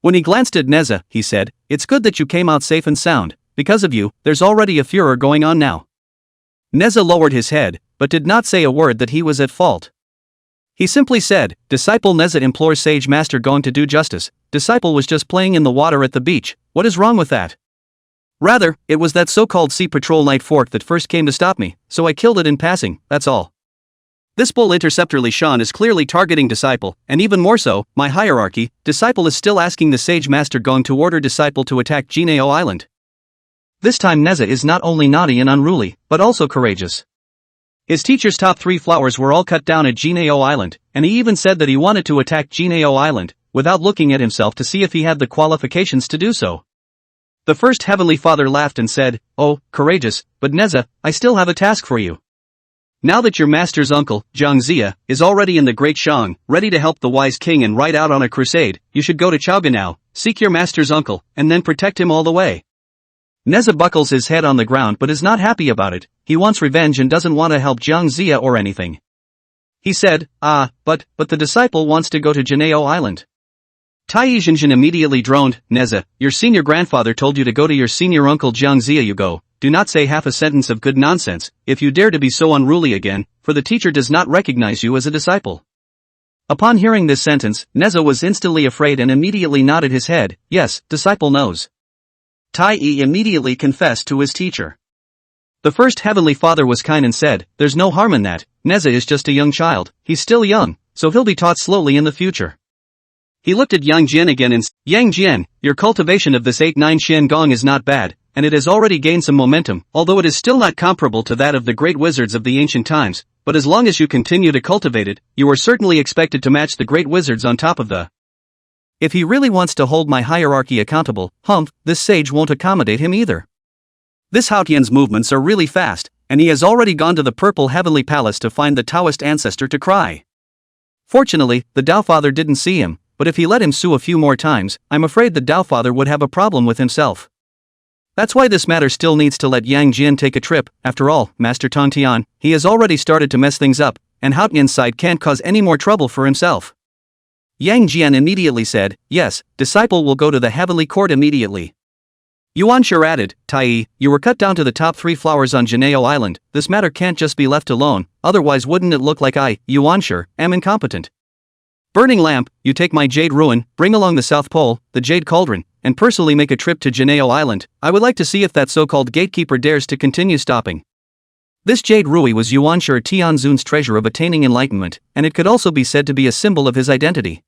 When he glanced at Nezha, he said, it's good that you came out safe and sound, because of you, there's already a furor going on now. Nezha lowered his head, but did not say a word that he was at fault. He simply said, Disciple Nezha implores Sage Master going to do justice, Disciple was just playing in the water at the beach, what is wrong with that? Rather, it was that so-called Sea Patrol Night Fork that first came to stop me, so I killed it in passing, that's all. This bull interceptor Li Shan is clearly targeting Disciple, and even more so, my hierarchy. Disciple is still asking the Sage Master going to order Disciple to attack Jinao Island. This time Nezha is not only naughty and unruly, but also courageous. His teacher's top 3 flowers were all cut down at Jinao Island, and he even said that he wanted to attack Jinao Island, without looking at himself to see if he had the qualifications to do so. The first Heavenly Father laughed and said, oh, courageous, but Nezha, I still have a task for you. Now that your master's uncle, Zhang Zia, is already in the Great Shang, ready to help the wise king and ride out on a crusade, you should go to Chaoganao, seek your master's uncle, and then protect him all the way. Nezha buckles his head on the ground but is not happy about it, he wants revenge and doesn't want to help Zhang Zia or anything. He said, but the disciple wants to go to Jinao Island. Tai Zhenzi immediately droned, Nezha, your senior grandfather told you to go to your senior uncle Zhang Zia you go. Do not say half a sentence of good nonsense, if you dare to be so unruly again, for the teacher does not recognize you as a disciple. Upon hearing this sentence, Nezha was instantly afraid and immediately nodded his head, yes, disciple knows. Tai immediately confessed to his teacher. The first Heavenly Father was kind and said, there's no harm in that, Nezha is just a young child, he's still young, so he'll be taught slowly in the future. He looked at Yang Jian again and said, Yang Jian, your cultivation of this 8-9 Xian Gong is not bad, and it has already gained some momentum, although it is still not comparable to that of the great wizards of the ancient times, but as long as you continue to cultivate it, you are certainly expected to match the great wizards on top of the. If he really wants to hold my hierarchy accountable, this sage won't accommodate him either. This Haotian's movements are really fast, and he has already gone to the Purple Heavenly Palace to find the Taoist ancestor to cry. Fortunately, the Tao Father didn't see him, but if he let him sue a few more times, I'm afraid the Tao Father would have a problem with himself. That's why this matter still needs to let Yang Jian take a trip. After all, Master Tong Tian, he has already started to mess things up, and Haotian's side can't cause any more trouble for himself. Yang Jian immediately said, yes, disciple will go to the heavenly court immediately. Yuan sure added, Tai, you were cut down to the top 3 flowers on Jinao Island, this matter can't just be left alone, otherwise wouldn't it look like I, Yuan sure, am incompetent. Burning Lamp, you take my Jade Ruin, bring along the South Pole, the Jade Cauldron, and personally make a trip to Jinao Island. I would like to see if that so-called gatekeeper dares to continue stopping. This Jade Rui was Yuanshi Tianzun's treasure of attaining enlightenment, and it could also be said to be a symbol of his identity.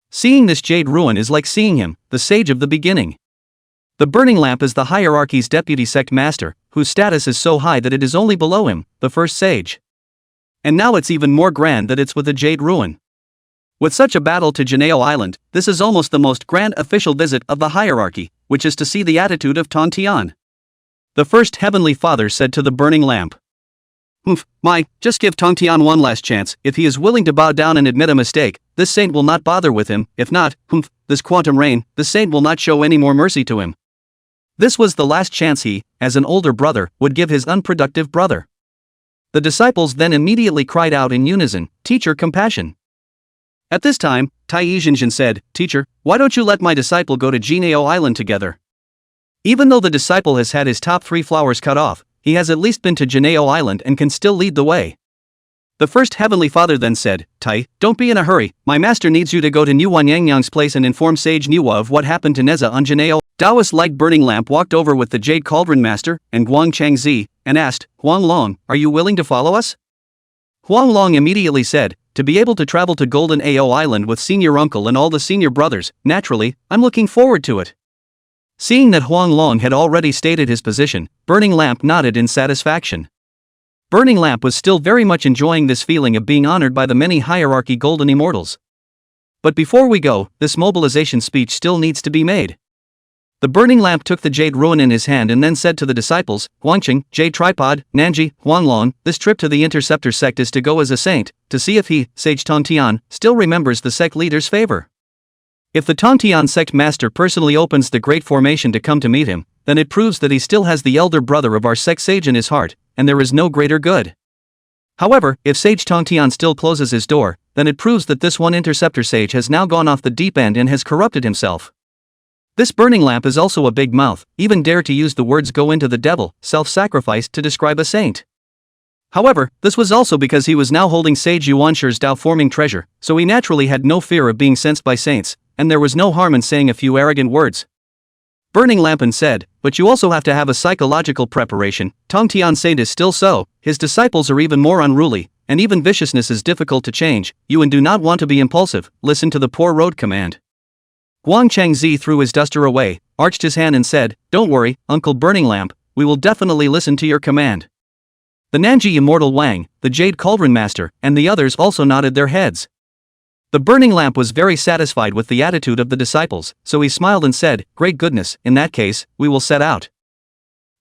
Seeing this Jade Ruin is like seeing him, the sage of the beginning. The Burning Lamp is the hierarchy's deputy sect master, whose status is so high that it is only below him, the first sage. And now it's even more grand that it's with the Jade Ruin. With such a battle to Jinao Island, this is almost the most grand official visit of the hierarchy, which is to see the attitude of Tong Tian. The first Heavenly Father said to the Burning Lamp. Just give Tong Tian one last chance. If he is willing to bow down and admit a mistake, this saint will not bother with him. If not, this quantum rain, the saint will not show any more mercy to him. This was the last chance he, as an older brother, would give his unproductive brother. The disciples then immediately cried out in unison, Teacher, compassion. At this time, Tai Zhenzi said, Teacher, why don't you let my disciple go to Jinao Island together? Even though the disciple has had his top 3 flowers cut off, he has at least been to Jinao Island and can still lead the way. The first heavenly father then said, Tai, don't be in a hurry, my master needs you to go to Yuan Yangyang's place and inform Sage Niwa of what happened to Nezha on Janeo. Taoist light burning lamp walked over with the Jade Cauldron Master and Guang Changzi and asked, Huang Long, are you willing to follow us? Huang Long immediately said, to be able to travel to Golden Ao Island with senior uncle and all the senior brothers, naturally, I'm looking forward to it. Seeing that Huang Long had already stated his position, Burning Lamp nodded in satisfaction. Burning Lamp was still very much enjoying this feeling of being honored by the many hierarchy golden immortals. But before we go, this mobilization speech still needs to be made. The Burning Lamp took the Jade Ruin in his hand and then said to the disciples, Guangqing, Jade Tripod, Nanji, Huanglong, this trip to the Interceptor sect is to go as a saint, to see if he, Sage Tongtian, still remembers the sect leader's favor. If the Tongtian sect master personally opens the great formation to come to meet him, then it proves that he still has the elder brother of our sect sage in his heart, and there is no greater good. However, if Sage Tongtian still closes his door, then it proves that this one Interceptor sage has now gone off the deep end and has corrupted himself. This Burning Lamp is also a big mouth, even dare to use the words go into the devil, self-sacrifice to describe a saint. However, this was also because he was now holding Sage Yuanshi's Tao-forming treasure, so he naturally had no fear of being sensed by saints, and there was no harm in saying a few arrogant words. Burning Lamp said, but you also have to have a psychological preparation, Tongtian saint is still so, his disciples are even more unruly, and even viciousness is difficult to change, you and do not want to be impulsive, listen to the poor road command. Guang Changzi threw his duster away, arched his hand and said, don't worry, Uncle Burning Lamp, we will definitely listen to your command. The Nanji Immortal Wang, the Jade Cauldron Master, and the others also nodded their heads. The Burning Lamp was very satisfied with the attitude of the disciples, so he smiled and said, great goodness, in that case, we will set out.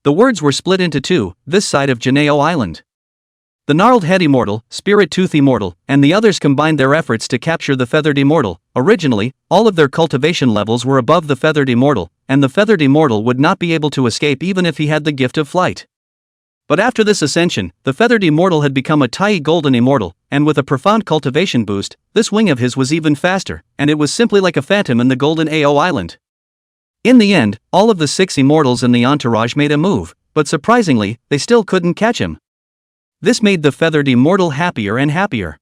The words were split into two, this side of Janeo Island. The Gnarled Head Immortal, Spirit Tooth Immortal, and the others combined their efforts to capture the Feathered Immortal. Originally, all of their cultivation levels were above the Feathered Immortal, and the Feathered Immortal would not be able to escape even if he had the gift of flight. But after this ascension, the Feathered Immortal had become a Tai Golden Immortal, and with a profound cultivation boost, this wing of his was even faster, and it was simply like a phantom in the Golden Ao Island. In the end, all of the 6 immortals in the entourage made a move, but surprisingly, they still couldn't catch him. This made the Feathered Immortal happier and happier.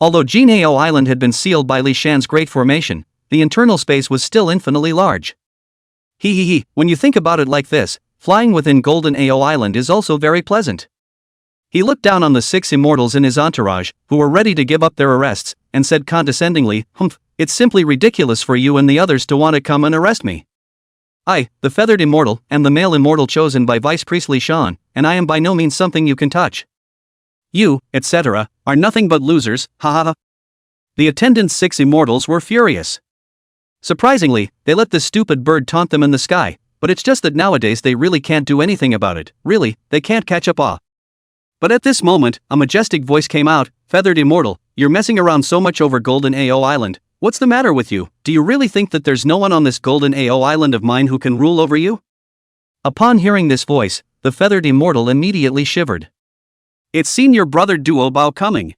Although Jinao Island had been sealed by Li Shan's great formation, the internal space was still infinitely large. When you think about it like this, flying within Golden Ao Island is also very pleasant. He looked down on the 6 immortals in his entourage, who were ready to give up their arrests, and said condescendingly, it's simply ridiculous for you and the others to want to come and arrest me. I, the Feathered Immortal, am the male immortal chosen by Vice Priest Li Shan, and I am by no means something you can touch. You, etc., are nothing but losers, The attendant 6 immortals were furious. Surprisingly, they let this stupid bird taunt them in the sky, but it's just that nowadays they really can't do anything about it, really, they can't catch up. But at this moment, a majestic voice came out, Feathered Immortal, you're messing around so much over Golden Ao Island, what's the matter with you? Do you really think that there's no one on this Golden Ao Island of mine who can rule over you? Upon hearing this voice, the Feathered Immortal immediately shivered. It's senior brother Duo Bao coming.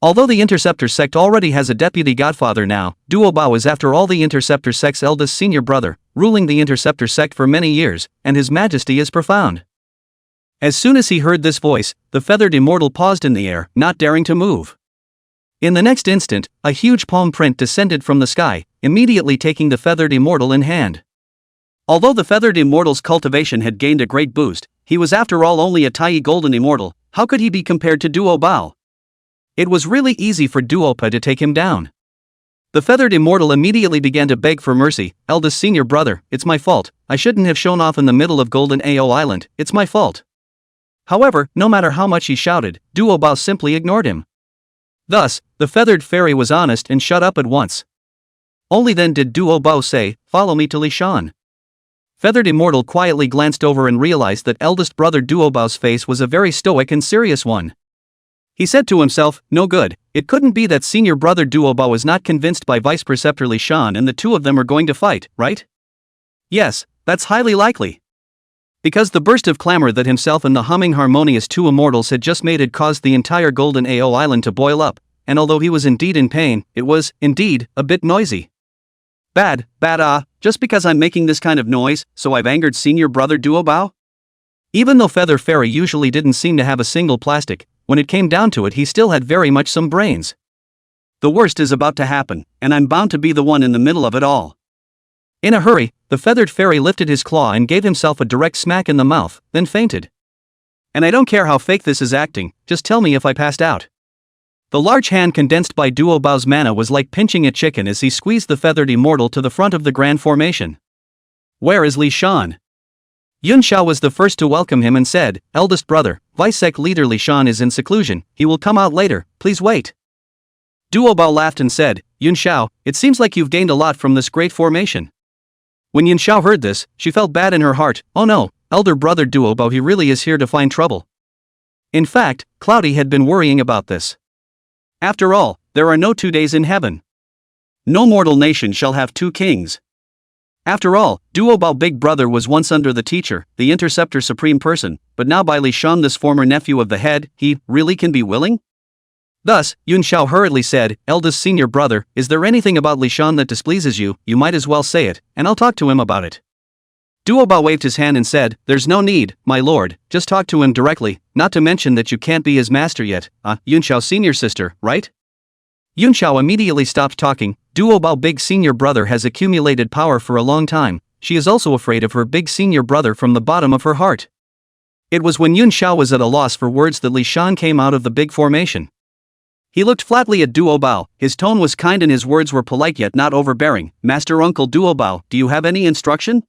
Although the Interceptor sect already has a deputy godfather now, Duo Bao is after all the Interceptor sect's eldest senior brother, ruling the Interceptor sect for many years, and his majesty is profound. As soon as he heard this voice, the Feathered Immortal paused in the air, not daring to move. In the next instant, a huge palm print descended from the sky, immediately taking the Feathered Immortal in hand. Although the Feathered Immortal's cultivation had gained a great boost, he was after all only a Tai Golden Immortal. How could he be compared to Duo Bao? It was really easy for Duopa to take him down. The Feathered Immortal immediately began to beg for mercy, eldest senior brother, it's my fault, I shouldn't have shown off in the middle of Golden Ao Island, it's my fault. However, no matter how much he shouted, Duo Bao simply ignored him. Thus, the Feathered Fairy was honest and shut up at once. Only then did Duo Bao say, follow me to Li Shan. Feathered Immortal quietly glanced over and realized that eldest brother Duo Bao's face was a very stoic and serious one. He said to himself, no good, it couldn't be that senior brother Duo Bao is not convinced by Vice Preceptor Li Shan and the two of them are going to fight, right? Yes, that's highly likely. Because the burst of clamor that himself and the humming harmonious 2 immortals had just made had caused the entire Golden Ao Island to boil up, and although he was indeed in pain, it was, indeed, a bit noisy. Bad, just because I'm making this kind of noise, so I've angered senior brother Duo Bao? Even though Feather Fairy usually didn't seem to have a single plastic, when it came down to it he still had very much some brains. The worst is about to happen, and I'm bound to be the one in the middle of it all. In a hurry, the feathered fairy lifted his claw and gave himself a direct smack in the mouth, then fainted. And I don't care how fake this is acting, just tell me if I passed out. The large hand condensed by Duo Bao's mana was like pinching a chicken as he squeezed the feathered immortal to the front of the grand formation. Where is Li Shan? Yuan Shao was the first to welcome him and said, eldest brother, vice-sec leader Li Shan is in seclusion, he will come out later, please wait. Duo Bao laughed and said, Yuan Shao, it seems like you've gained a lot from this great formation. When Yuan Shao heard this, she felt bad in her heart, oh no, elder brother Duo Bao he really is here to find trouble. In fact, Cloudy had been worrying about this. After all, there are no 2 days in heaven. No mortal nation shall have 2 kings. After all, Duo Bao big brother was once under the teacher, the interceptor supreme person, but now by Li Shan this former nephew of the head, he really can be willing? Thus, Yuan Shao hurriedly said, eldest senior brother, is there anything about Li Shan that displeases you might as well say it, and I'll talk to him about it. Duo Bao waved his hand and said, there's no need, my lord, just talk to him directly, not to mention that you can't be his master yet, Yuan Shao senior sister, right? Yuan Shao immediately stopped talking. Duo Bao big senior brother has accumulated power for a long time, she is also afraid of her big senior brother from the bottom of her heart. It was when Yuan Shao was at a loss for words that Li Shan came out of the big formation. He looked flatly at Duo Bao, his tone was kind and his words were polite yet not overbearing, Master Uncle Duo Bao, do you have any instruction?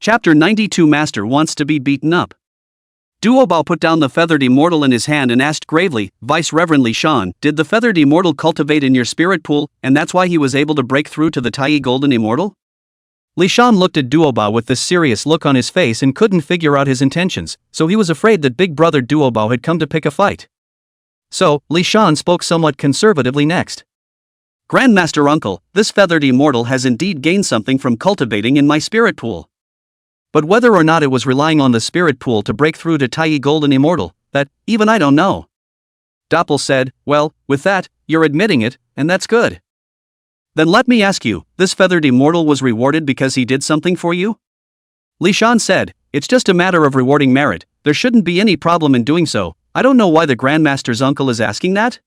Chapter 92 Master wants to be beaten up. Duo Bao put down the feathered immortal in his hand and asked gravely, Vice Reverend Li Shan, did the feathered immortal cultivate in your spirit pool, and that's why he was able to break through to the Tai Golden Immortal? Li Shan looked at Duo Bao with this serious look on his face and couldn't figure out his intentions, so he was afraid that big brother Duo Bao had come to pick a fight. So, Li Shan spoke somewhat conservatively next. Grandmaster Uncle, this feathered immortal has indeed gained something from cultivating in my spirit pool. But whether or not it was relying on the spirit pool to break through to Tai Golden Immortal, that, even I don't know. Doppel said, well, with that, you're admitting it, and that's good. Then let me ask you, this feathered immortal was rewarded because he did something for you? Li Shan said, it's just a matter of rewarding merit, there shouldn't be any problem in doing so, I don't know why the Grandmaster's uncle is asking that?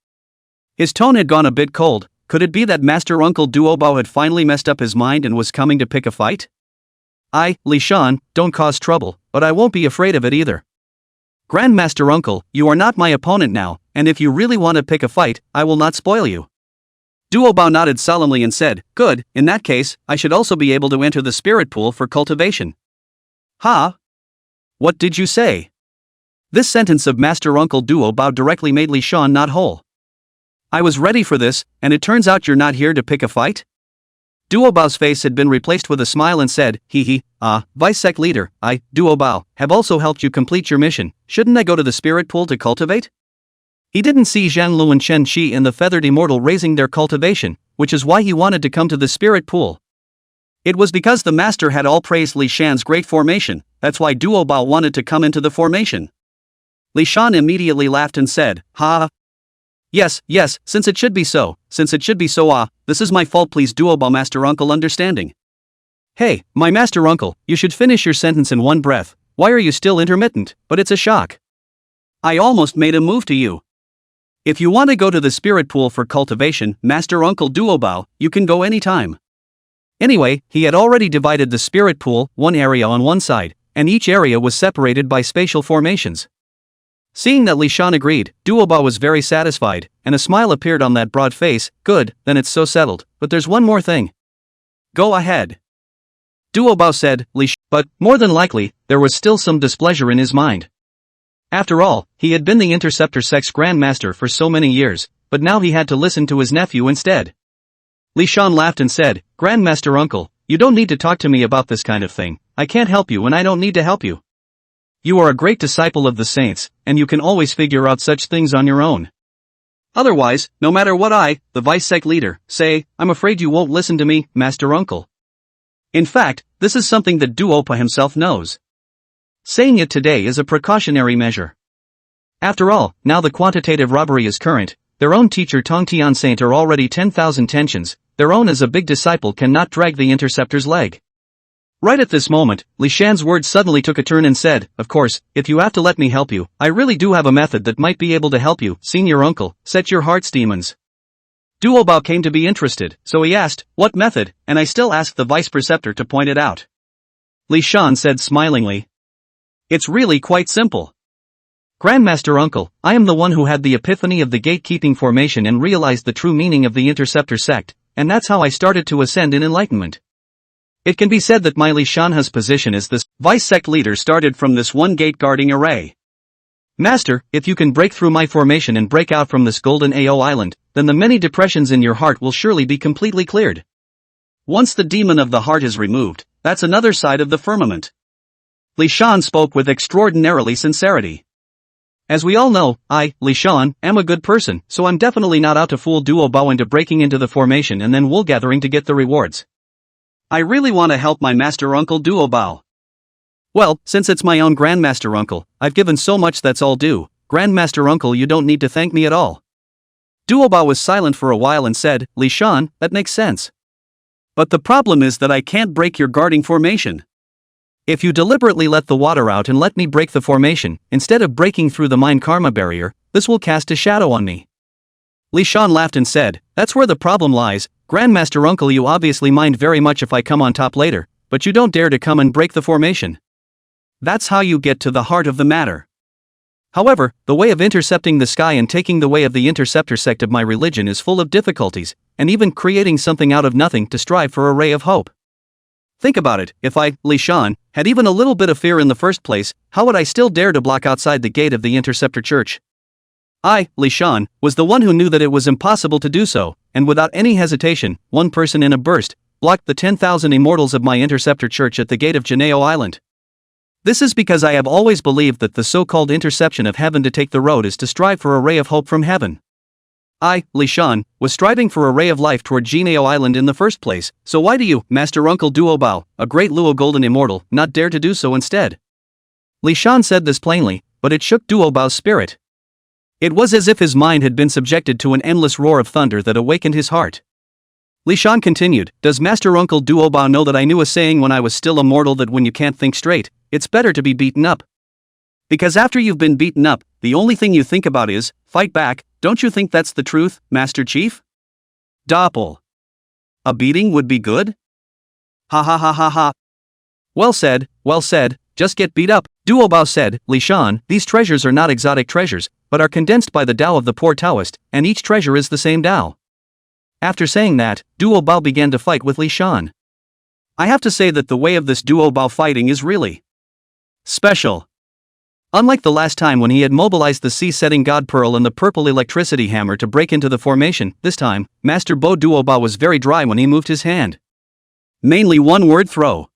His tone had gone a bit cold, could it be that Master Uncle Duo Bao had finally messed up his mind and was coming to pick a fight? Li Shan, don't cause trouble, but I won't be afraid of it either. Grandmaster Uncle, you are not my opponent now, and if you really want to pick a fight, I will not spoil you. Duo Bao nodded solemnly and said, good, in that case, I should also be able to enter the spirit pool for cultivation. Ha? What did you say? This sentence of Master Uncle Duo Bao directly made Li Shan not whole. I was ready for this, and it turns out you're not here to pick a fight? Duo Bao's face had been replaced with a smile and said, Vice-Sec leader, I, Duo Bao, have also helped you complete your mission, shouldn't I go to the spirit pool to cultivate? He didn't see Zhang Lu and Chen Qi and the feathered immortal raising their cultivation, which is why he wanted to come to the spirit pool. It was because the master had all praised Li Shan's great formation, that's why Duo Bao wanted to come into the formation. Li Shan immediately laughed and said, ha. Yes, since it should be so, this is my fault, please Duo Bao Master Uncle understanding. Hey, my Master Uncle, you should finish your sentence in one breath, why are you still intermittent, but it's a shock. I almost made a move to you. If you want to go to the spirit pool for cultivation, Master Uncle Duo Bao, you can go anytime. Anyway, he had already divided the spirit pool, one area on one side, and each area was separated by spatial formations. Seeing that Li Shan agreed, Duo Bao was very satisfied, and a smile appeared on that broad face, good, then it's so settled, but there's one more thing. Go ahead. Duo Bao said, but, more than likely, there was still some displeasure in his mind. After all, he had been the Interceptor Sect's Grandmaster for so many years, but now he had to listen to his nephew instead. Li Shan laughed and said, Grandmaster Uncle, you don't need to talk to me about this kind of thing, I can't help you and I don't need to help you. You are a great disciple of the saints, and you can always figure out such things on your own. Otherwise, no matter what I, the Vice-Sec leader, say, I'm afraid you won't listen to me, Master Uncle. In fact, this is something that Duo Bao himself knows. Saying it today is a precautionary measure. After all, now the quantitative robbery is current, their own teacher Tong Tian Saint are already 10,000 tensions, their own as a big disciple cannot drag the Interceptor's leg. Right at this moment, Li Shan's words suddenly took a turn and said, "Of course, if you have to let me help you, I really do have a method that might be able to help you, senior uncle, set your heart's demons." Duobao came to be interested, so he asked, "What method?" and I still asked the vice preceptor to point it out. Li Shan said smilingly, "It's really quite simple. Grandmaster Uncle, I am the one who had the epiphany of the gatekeeping formation and realized the true meaning of the interceptor sect, and that's how I started to ascend in enlightenment. It can be said that my Li Shanha's position as this vice sect leader started from this one gate guarding array. Master, if you can break through my formation and break out from this golden AO island, then the many depressions in your heart will surely be completely cleared. Once the demon of the heart is removed, that's another side of the firmament." Li Shan spoke with extraordinarily sincerity. As we all know, I, Li Shan, am a good person, so I'm definitely not out to fool Duobao into breaking into the formation and then wool gathering to get the rewards. I really want to help my master uncle Duobao. Well, since it's my own grandmaster uncle, I've given so much that's all due. Grandmaster uncle, you don't need to thank me at all. Duobao was silent for a while and said, "Li Shan, that makes sense. But the problem is that I can't break your guarding formation. If you deliberately let the water out and let me break the formation, instead of breaking through the mind karma barrier, this will cast a shadow on me." Li Shan laughed and said, "That's where the problem lies. Grandmaster uncle, you obviously mind very much if I come on top later, but you don't dare to come and break the formation. That's how you get to the heart of the matter. However, the way of intercepting the sky and taking the way of the interceptor sect of my religion is full of difficulties, and even creating something out of nothing to strive for a ray of hope. Think about it, if I, Li Shan, had even a little bit of fear in the first place, how would I still dare to block outside the gate of the interceptor church? I, Li Shan, was the one who knew that it was impossible to do so, and without any hesitation, one person in a burst, blocked the 10,000 immortals of my interceptor church at the gate of Janeo Island. This is because I have always believed that the so-called interception of heaven to take the road is to strive for a ray of hope from heaven. I, Li Shan, was striving for a ray of life toward Janeo Island in the first place, so why do you, Master Uncle Duobao, a great Luo Golden Immortal, not dare to do so instead?" Li Shan said this plainly, but it shook Duobao's spirit. It was as if his mind had been subjected to an endless roar of thunder that awakened his heart. Li Shan continued, "Does Master Uncle Duobao know that I knew a saying when I was still a mortal that when you can't think straight, it's better to be beaten up? Because after you've been beaten up, the only thing you think about is, fight back. Don't you think that's the truth, Master Chief?" Doppel. A beating would be good? Ha ha ha ha ha. Well said, just get beat up. Duobao said, "Li Shan, these treasures are not exotic treasures, but are condensed by the Tao of the poor Taoist, and each treasure is the same Tao." After saying that, Duobao began to fight with Li Shan. I have to say that the way of this Duobao fighting is really special. Unlike the last time when he had mobilized the sea-setting god pearl and the purple electricity hammer to break into the formation, this time, Master Bo Duobao was very dry when he moved his hand. Mainly one-word throw.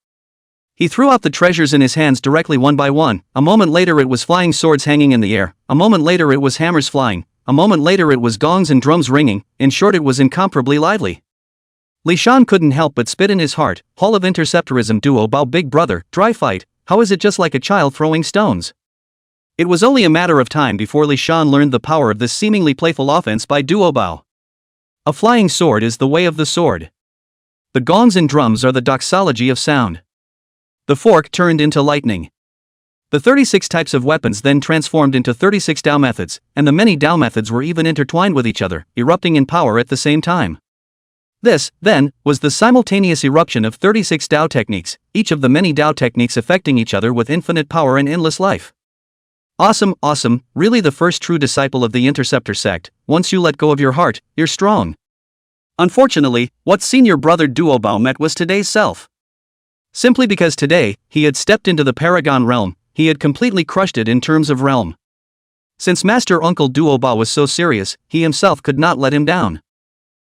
He threw out the treasures in his hands directly one by one. A moment later it was flying swords hanging in the air, a moment later it was hammers flying, a moment later it was gongs and drums ringing, in short it was incomparably lively. Li Shan couldn't help but spit in his heart. Hall of Interceptorism Duobao, big brother, dry fight, how is it just like a child throwing stones? It was only a matter of time before Li Shan learned the power of this seemingly playful offense by Duobao. A flying sword is the way of the sword. The gongs and drums are the doxology of sound. The fork turned into lightning. The 36 types of weapons then transformed into 36 Dao methods, and the many Dao methods were even intertwined with each other, erupting in power at the same time. This, then, was the simultaneous eruption of 36 Dao techniques, each of the many Dao techniques affecting each other with infinite power and endless life. Awesome, really the first true disciple of the Interceptor sect. Once you let go of your heart, you're strong. Unfortunately, what senior brother Duobao met was today's self. Simply because today, he had stepped into the Paragon realm, he had completely crushed it in terms of realm. Since Master Uncle Duobao was so serious, he himself could not let him down.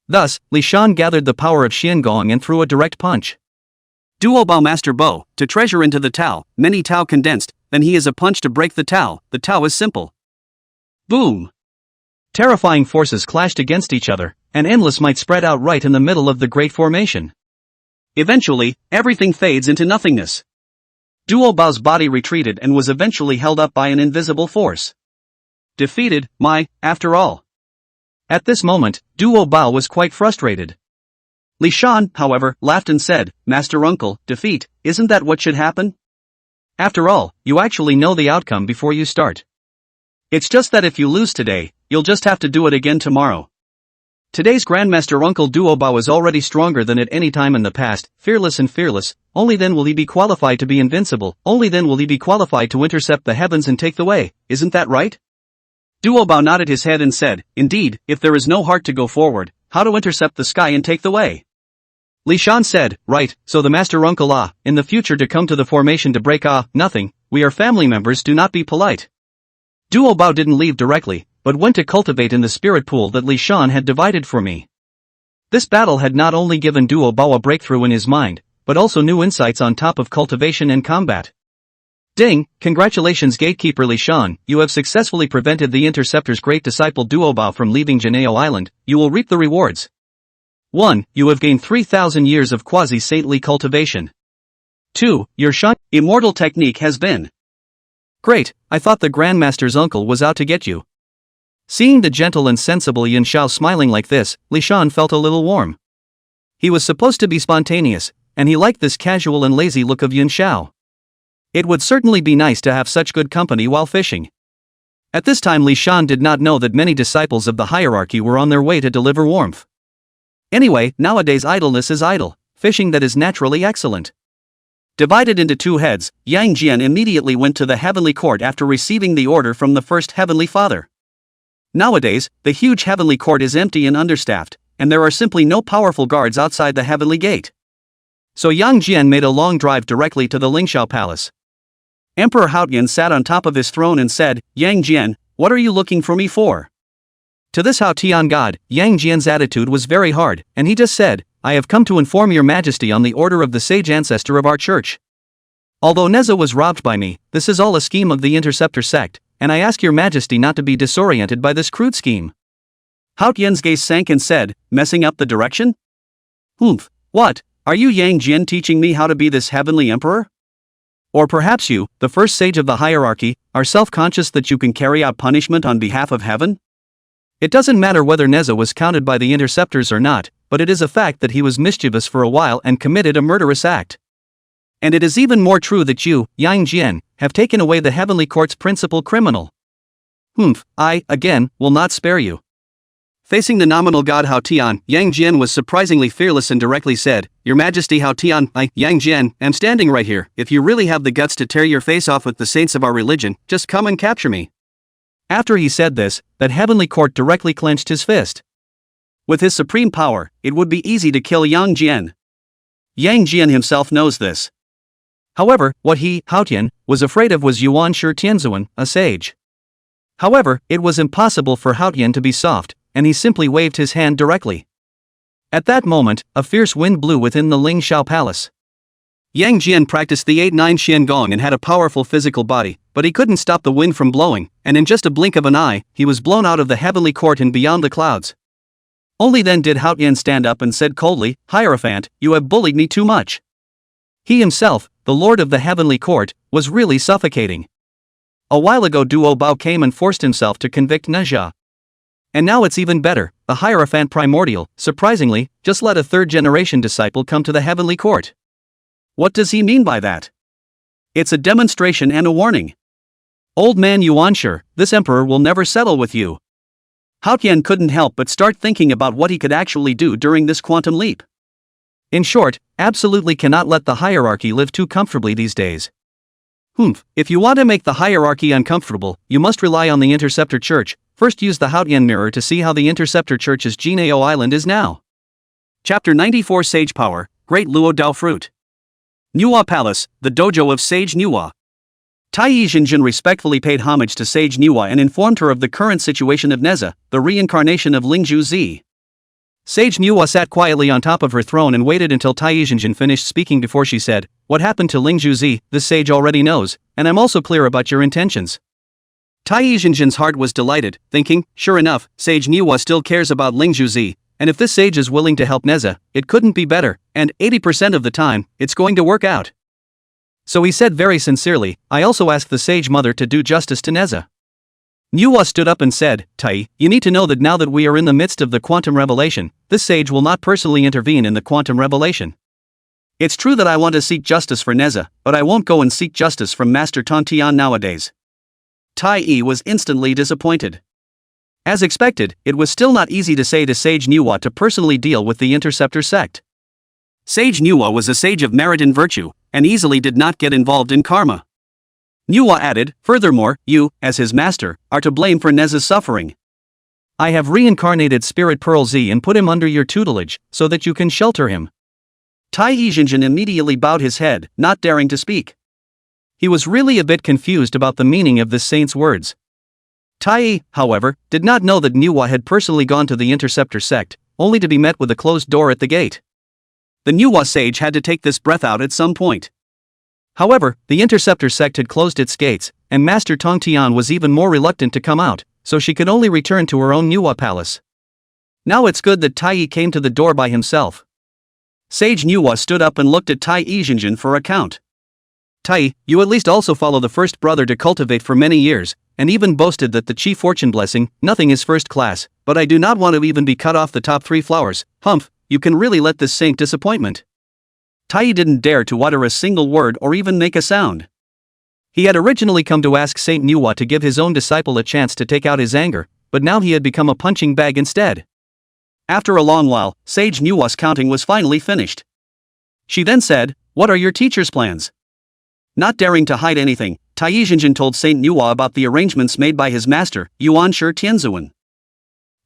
Thus, Li Shan gathered the power of Xiangong and threw a direct punch. Duobao Master Bo, to treasure into the Tao, many Tao condensed, then he is a punch to break the Tao is simple. Boom! Terrifying forces clashed against each other, and endless might spread out right in the middle of the great formation. Eventually, everything fades into nothingness. Duobao's body retreated and was eventually held up by an invisible force. Defeated, after all. At this moment, Duobao was quite frustrated. Li Shan, however, laughed and said, Master Uncle, defeat, isn't that what should happen? After all, you actually know the outcome before you start. It's just that if you lose today, you'll just have to do it again tomorrow. Today's Grandmaster Uncle Duo Bao is already stronger than at any time in the past, fearless and fearless, only then will he be qualified to be invincible, only then will he be qualified to intercept the heavens and take the way, isn't that right? Duo Bao nodded his head and said, indeed, if there is no heart to go forward, how to intercept the sky and take the way? Li Shan said, right, so the Master Uncle in the future to come to the formation to break nothing, we are family members, do not be polite. Duo Bao didn't leave directly, but went to cultivate in the spirit pool that Li Shan had divided for me. This battle had not only given Duo Bao a breakthrough in his mind, but also new insights on top of cultivation and combat. Ding, congratulations Gatekeeper Li Shan, you have successfully prevented the Interceptor's great disciple Duo Bao from leaving Jineo Island, you will reap the rewards. 1. You have gained 3,000 years of quasi-saintly cultivation. 2. Your Immortal technique has been. Great, I thought the Grandmaster's uncle was out to get you. Seeing the gentle and sensible Yuan Shao smiling like this, Li Shan felt a little warm. He was supposed to be spontaneous, and he liked this casual and lazy look of Yuan Shao. It would certainly be nice to have such good company while fishing. At this time Li Shan did not know that many disciples of the hierarchy were on their way to deliver warmth. Anyway, nowadays idleness is idle, fishing that is naturally excellent. Divided into two heads, Yang Jian immediately went to the heavenly court after receiving the order from the first heavenly father. Nowadays, the huge heavenly court is empty and understaffed, and there are simply no powerful guards outside the heavenly gate. So Yang Jian made a long drive directly to the Lingshao palace. Emperor Haotian sat on top of his throne and said, Yang Jian, what are you looking for me for? To this Haotian god, Yang Jian's attitude was very hard, and he just said, I have come to inform your majesty on the order of the sage ancestor of our church. Although Nezha was robbed by me, this is all a scheme of the Interceptor sect, and I ask your majesty not to be disoriented by this crude scheme. Haotian's gaze sank and said, messing up the direction? What, are you Yang Jian teaching me how to be this heavenly emperor? Or perhaps you, the first sage of the hierarchy, are self-conscious that you can carry out punishment on behalf of heaven? It doesn't matter whether Nezha was counted by the Interceptors or not, but it is a fact that he was mischievous for a while and committed a murderous act. And it is even more true that you, Yang Jian, have taken away the heavenly court's principal criminal. I, again, will not spare you. Facing the nominal god Haotian, Yang Jian was surprisingly fearless and directly said, Your Majesty Haotian, I, Yang Jian, am standing right here. If you really have the guts to tear your face off with the saints of our religion, just come and capture me. After he said this, that heavenly court directly clenched his fist. With his supreme power, it would be easy to kill Yang Jian. Yang Jian himself knows this. However, what he, Haotian, was afraid of was Yuan Shi Tianzuan, a sage. However, it was impossible for Haotian to be soft, and he simply waved his hand directly. At that moment, a fierce wind blew within the Ling Shao palace. Yang Jian practiced the 8-9 Xian Gong and had a powerful physical body, but he couldn't stop the wind from blowing, and in just a blink of an eye, he was blown out of the heavenly court and beyond the clouds. Only then did Haotian stand up and said coldly, Hierophant, you have bullied me too much. He himself, the lord of the heavenly court, was really suffocating. A while ago Duo Bao came and forced himself to convict Nezha. And now it's even better, the Hierophant Primordial, surprisingly, just let a third-generation disciple come to the heavenly court. What does he mean by that? It's a demonstration and a warning. Old man Yuan Shi, this emperor will never settle with you. Haotian couldn't help but start thinking about what he could actually do during this quantum leap. In short, absolutely cannot let the hierarchy live too comfortably these days. If you want to make the hierarchy uncomfortable, you must rely on the Interceptor Church. First use the Haotian mirror to see how the Interceptor Church's Jineo Island is now. Chapter 94 Sage Power, Great Luo Dao Fruit. Nuwa Palace, the dojo of Sage Nuwa. Taiyi Xinjin respectfully paid homage to Sage Nuwa and informed her of the current situation of Nezha, the reincarnation of Ling Zi. Sage Nuwa sat quietly on top of her throne and waited until Taiyi Xinjin finished speaking before she said, What happened to Ling Zi, this sage already knows, and I'm also clear about your intentions. Taiyi Xinjin's heart was delighted, thinking, sure enough, Sage Nuwa still cares about Ling Zi, and if this sage is willing to help Nezha, it couldn't be better, and 80% of the time, it's going to work out. So he said very sincerely, I also ask the sage mother to do justice to Nezha. Nuwa stood up and said, Tai, you need to know that now that we are in the midst of the quantum revelation, this sage will not personally intervene in the quantum revelation. It's true that I want to seek justice for Nezha, but I won't go and seek justice from Master Tong Tian nowadays. Tai Yi was instantly disappointed. As expected, it was still not easy to say to Sage Nuwa to personally deal with the Interceptor sect. Sage Nuwa was a sage of merit and virtue, and easily did not get involved in karma. Nuwa added, furthermore, you, as his master, are to blame for Nezha's suffering. I have reincarnated Spirit Pearl Z and put him under your tutelage, so that you can shelter him. Tai Yizhenjin immediately bowed his head, not daring to speak. He was really a bit confused about the meaning of this saint's words. Tai, however, did not know that Nuwa had personally gone to the Interceptor sect, only to be met with a closed door at the gate. The Nuwa sage had to take this breath out at some point. However, the Interceptor sect had closed its gates, and Master Tong Tian was even more reluctant to come out, so she could only return to her own Nuwa palace. Now it's good that Tai Yi came to the door by himself. Sage Nuwa stood up and looked at Tai Yizhenjin for a count. Tai, you at least also follow the first brother to cultivate for many years, and even boasted that the Chi fortune blessing, nothing is first class, but I do not want to even be cut off the top 3 flowers. Humph, you can really let this saint disappointment. Tai didn't dare to utter a single word or even make a sound. He had originally come to ask Saint Nuwa to give his own disciple a chance to take out his anger, but now he had become a punching bag instead. After a long while, Sage Nuwa's counting was finally finished. She then said, what are your teacher's plans? Not daring to hide anything, Tai Yizhenjin told Saint Nuwa about the arrangements made by his master, Yuan Shi Tianzuan.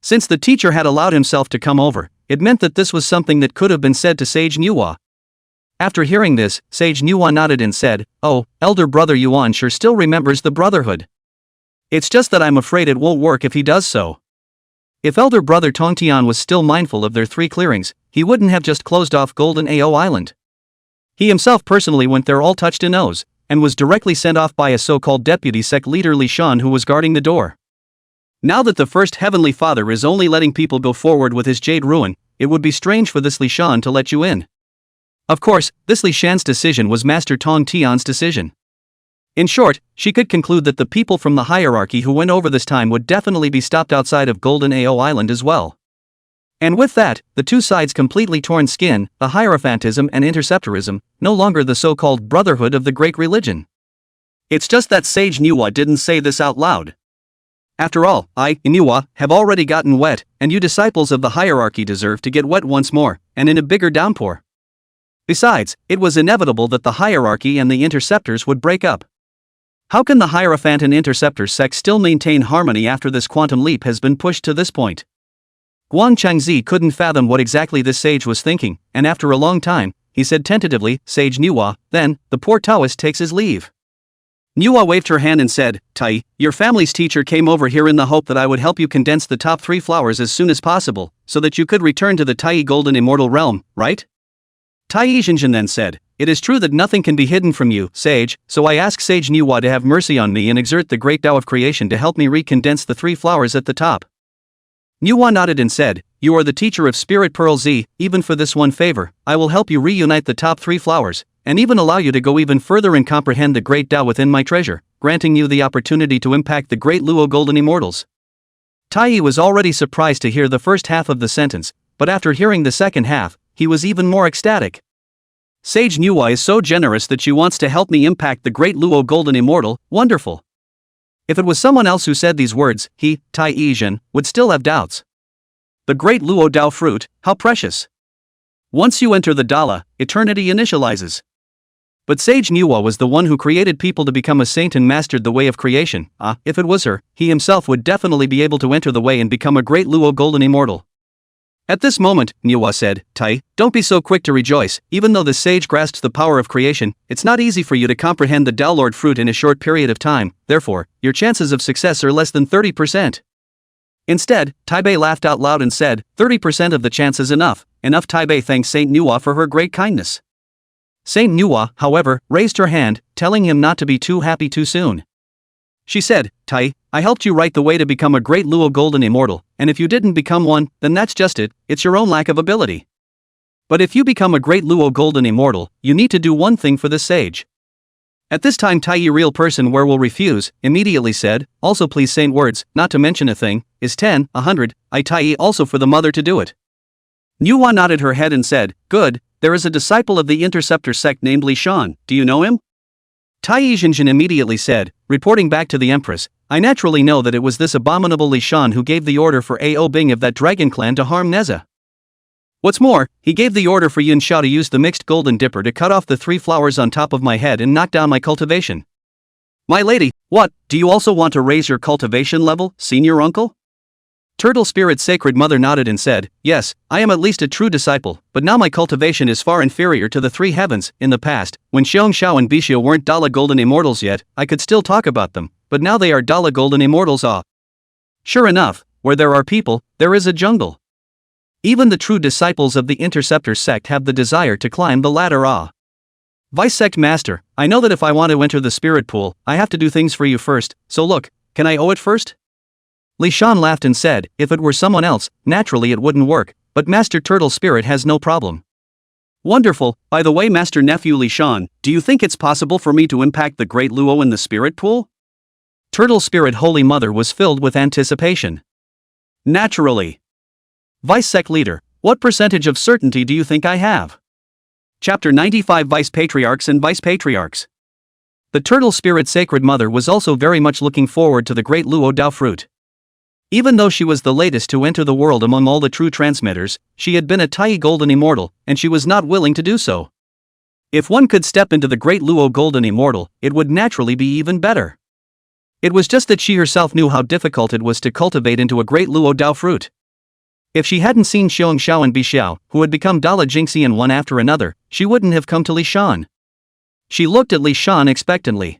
Since the teacher had allowed himself to come over, it meant that this was something that could have been said to Sage Nuwa. After hearing this, Sage Nuwa nodded and said, oh, elder brother Yuan sure still remembers the brotherhood. It's just that I'm afraid it won't work if he does so. If elder brother Tongtian was still mindful of their 3 clearings, he wouldn't have just closed off Golden Ao Island. He himself personally went there all touched a nose, and was directly sent off by a so-called deputy sect leader Li Shan who was guarding the door. Now that the first Heavenly Father is only letting people go forward with his Jade Ruin, it would be strange for this Li Shan to let you in. Of course, this Li Shan's decision was Master Tong Tian's decision. In short, she could conclude that the people from the hierarchy who went over this time would definitely be stopped outside of Golden Ao Island as well. And with that, the 2 sides completely torn skin, the Hierophantism and Interceptorism, no longer the so-called Brotherhood of the Great Religion. It's just that Sage Nuwa didn't say this out loud. After all, I, Nuwa, have already gotten wet, and you disciples of the hierarchy deserve to get wet once more, and in a bigger downpour. Besides, it was inevitable that the hierarchy and the interceptors would break up. How can the Hierophant and Interceptor sects still maintain harmony after this quantum leap has been pushed to this point? Guan Changzi couldn't fathom what exactly this sage was thinking, and after a long time, he said tentatively, Sage Nuwa, then, the poor Taoist takes his leave. Nuwa waved her hand and said, Tai, your family's teacher came over here in the hope that I would help you condense the top 3 flowers as soon as possible, so that you could return to the Tai Golden Immortal realm, right? Tai Yizhenjin then said, it is true that nothing can be hidden from you, Sage, so I ask Sage Nuwa to have mercy on me and exert the great Tao of creation to help me recondense the 3 flowers at the top. Nuwa nodded and said, you are the teacher of Spirit Pearl Z, even for this one favor, I will help you reunite the top 3 flowers, and even allow you to go even further and comprehend the great Tao within my treasure, granting you the opportunity to impact the great Luo Golden Immortals. Tai Yi was already surprised to hear the first half of the sentence, but after hearing the second half, he was even more ecstatic. Sage Nuwa is so generous that she wants to help me impact the great Luo Golden Immortal, wonderful. If it was someone else who said these words, he, Tai Yizhen, would still have doubts. The great Luo Dao fruit, how precious. Once you enter the Dala, eternity initializes. But Sage Nuwa was the one who created people to become a saint and mastered the way of creation. If it was her, he himself would definitely be able to enter the way and become a great Luo Golden Immortal. At this moment, Nuwa said, Tai, don't be so quick to rejoice, even though the sage grasps the power of creation, it's not easy for you to comprehend the Tao Lord fruit in a short period of time, therefore, your chances of success are less than 30%. Instead, Taibei laughed out loud and said, 30% of the chance is enough. Taibei thanked Saint Nuwa for her great kindness. Saint Nuwa, however, raised her hand, telling him not to be too happy too soon. She said, Tai, I helped you write the way to become a great Luo Golden Immortal, and if you didn't become one, then that's just it, it's your own lack of ability. But if you become a great Luo Golden Immortal, you need to do one thing for this sage. At this time Tai real person where will refuse, immediately said, also please saint words, not to mention a thing, is 10, 100, I Tai also for the mother to do it. Yuan nodded her head and said, good, there is a disciple of the interceptor sect named Li Shan, do you know him? Tai Zhenjin immediately said, reporting back to the empress, I naturally know that it was this abominable Li Shan who gave the order for Ao Bing of that dragon clan to harm Nezha. What's more, he gave the order for Yuan Shao to use the mixed golden dipper to cut off the 3 flowers on top of my head and knock down my cultivation. My lady, what, do you also want to raise your cultivation level, senior uncle? Turtle Spirit Sacred Mother nodded and said, yes, I am at least a true disciple, but now my cultivation is far inferior to the 3 heavens. In the past, when Xiong Shao and Bishio weren't Dala Golden Immortals yet, I could still talk about them, but now they are Dala Golden Immortals. Sure enough, where there are people, there is a jungle. Even the true disciples of the Interceptor sect have the desire to climb the ladder. Vice Sect Master, I know that if I want to enter the spirit pool, I have to do things for you first, so look, can I owe it first? Li Shan laughed and said, if it were someone else, naturally it wouldn't work, but Master Turtle Spirit has no problem. Wonderful, by the way Master Nephew Li Shan, do you think it's possible for me to impact the Great Luo in the spirit pool? Turtle Spirit Holy Mother was filled with anticipation. Naturally. Vice Sect Leader, what percentage of certainty do you think I have? Chapter 95 Vice Patriarchs and Vice Patriarchs. The Turtle Spirit Sacred Mother was also very much looking forward to the Great Luo Dao fruit. Even though she was the latest to enter the world among all the true transmitters, she had been a Tai Golden Immortal, and she was not willing to do so. If one could step into the Great Luo Golden Immortal, it would naturally be even better. It was just that she herself knew how difficult it was to cultivate into a Great Luo Dao fruit. If she hadn't seen Xiong Shao and Bixiao, who had become Dala Jingxian one after another, she wouldn't have come to Li Shan. She looked at Li Shan expectantly.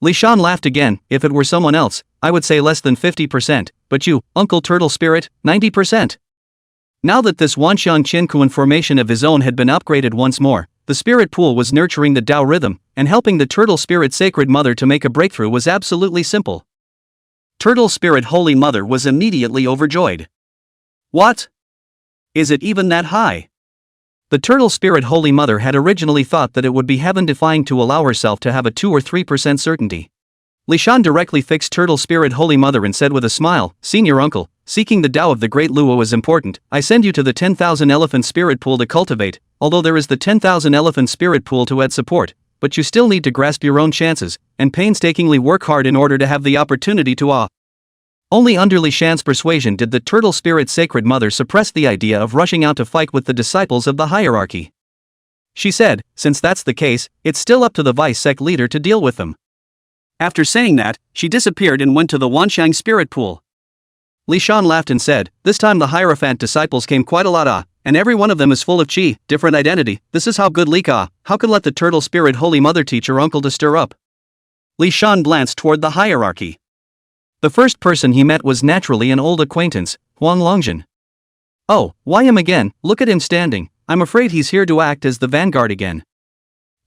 Li Shan laughed again, if it were someone else, I would say less than 50%, but you, Uncle Turtle Spirit, 90%. Now that this Wanxiang Qinkuan formation of his own had been upgraded once more, the spirit pool was nurturing the Dao rhythm, and helping the Turtle Spirit Sacred Mother to make a breakthrough was absolutely simple. Turtle Spirit Holy Mother was immediately overjoyed. What? Is it even that high? The Turtle Spirit Holy Mother had originally thought that it would be heaven-defying to allow herself to have a 2 or 3% certainty. Li Shan directly fixed Turtle Spirit Holy Mother and said with a smile, Senior Uncle, seeking the Dao of the Great Luo is important, I send you to the 10,000 Elephant Spirit Pool to cultivate, although there is the 10,000 Elephant Spirit Pool to add support, but you still need to grasp your own chances, and painstakingly work hard in order to have the opportunity to Only under Li Shan's persuasion did the Turtle Spirit Sacred Mother suppress the idea of rushing out to fight with the disciples of the hierarchy. She said, since that's the case, it's still up to the Vice Sect Leader to deal with them. After saying that, she disappeared and went to the Wanxiang Spirit Pool. Li Shan laughed and said, this time the Hierophant disciples came quite a lot and every one of them is full of qi, different identity, this is how good Li Ka, how could let the Turtle Spirit Holy Mother teach her uncle to stir up? Li Shan glanced toward the hierarchy. The first person he met was naturally an old acquaintance, Huang Longjin. Oh, why him again, look at him standing, I'm afraid he's here to act as the vanguard again.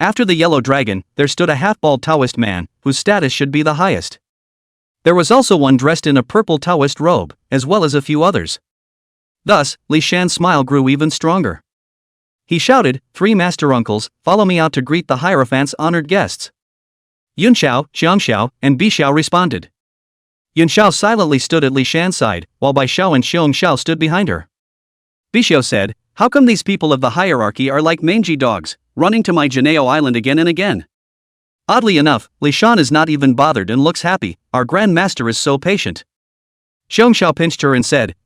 After the yellow dragon, there stood a half-bald Taoist man, whose status should be the highest. There was also one dressed in a purple Taoist robe, as well as a few others. Thus, Li Shan's smile grew even stronger. He shouted, 3 master uncles, follow me out to greet the Hierophant's honored guests. Yuan Shao, Xiang Shao, and Bixiao responded. Yuan Shao silently stood at Li Shan's side, while Bixiao and Xiong Shao stood behind her. Bixiao said, how come these people of the hierarchy are like mangy dogs, running to my Janeo Island again and again? Oddly enough, Li Shan is not even bothered and looks happy, our Grand Master is so patient. Xiong Shao pinched her and said,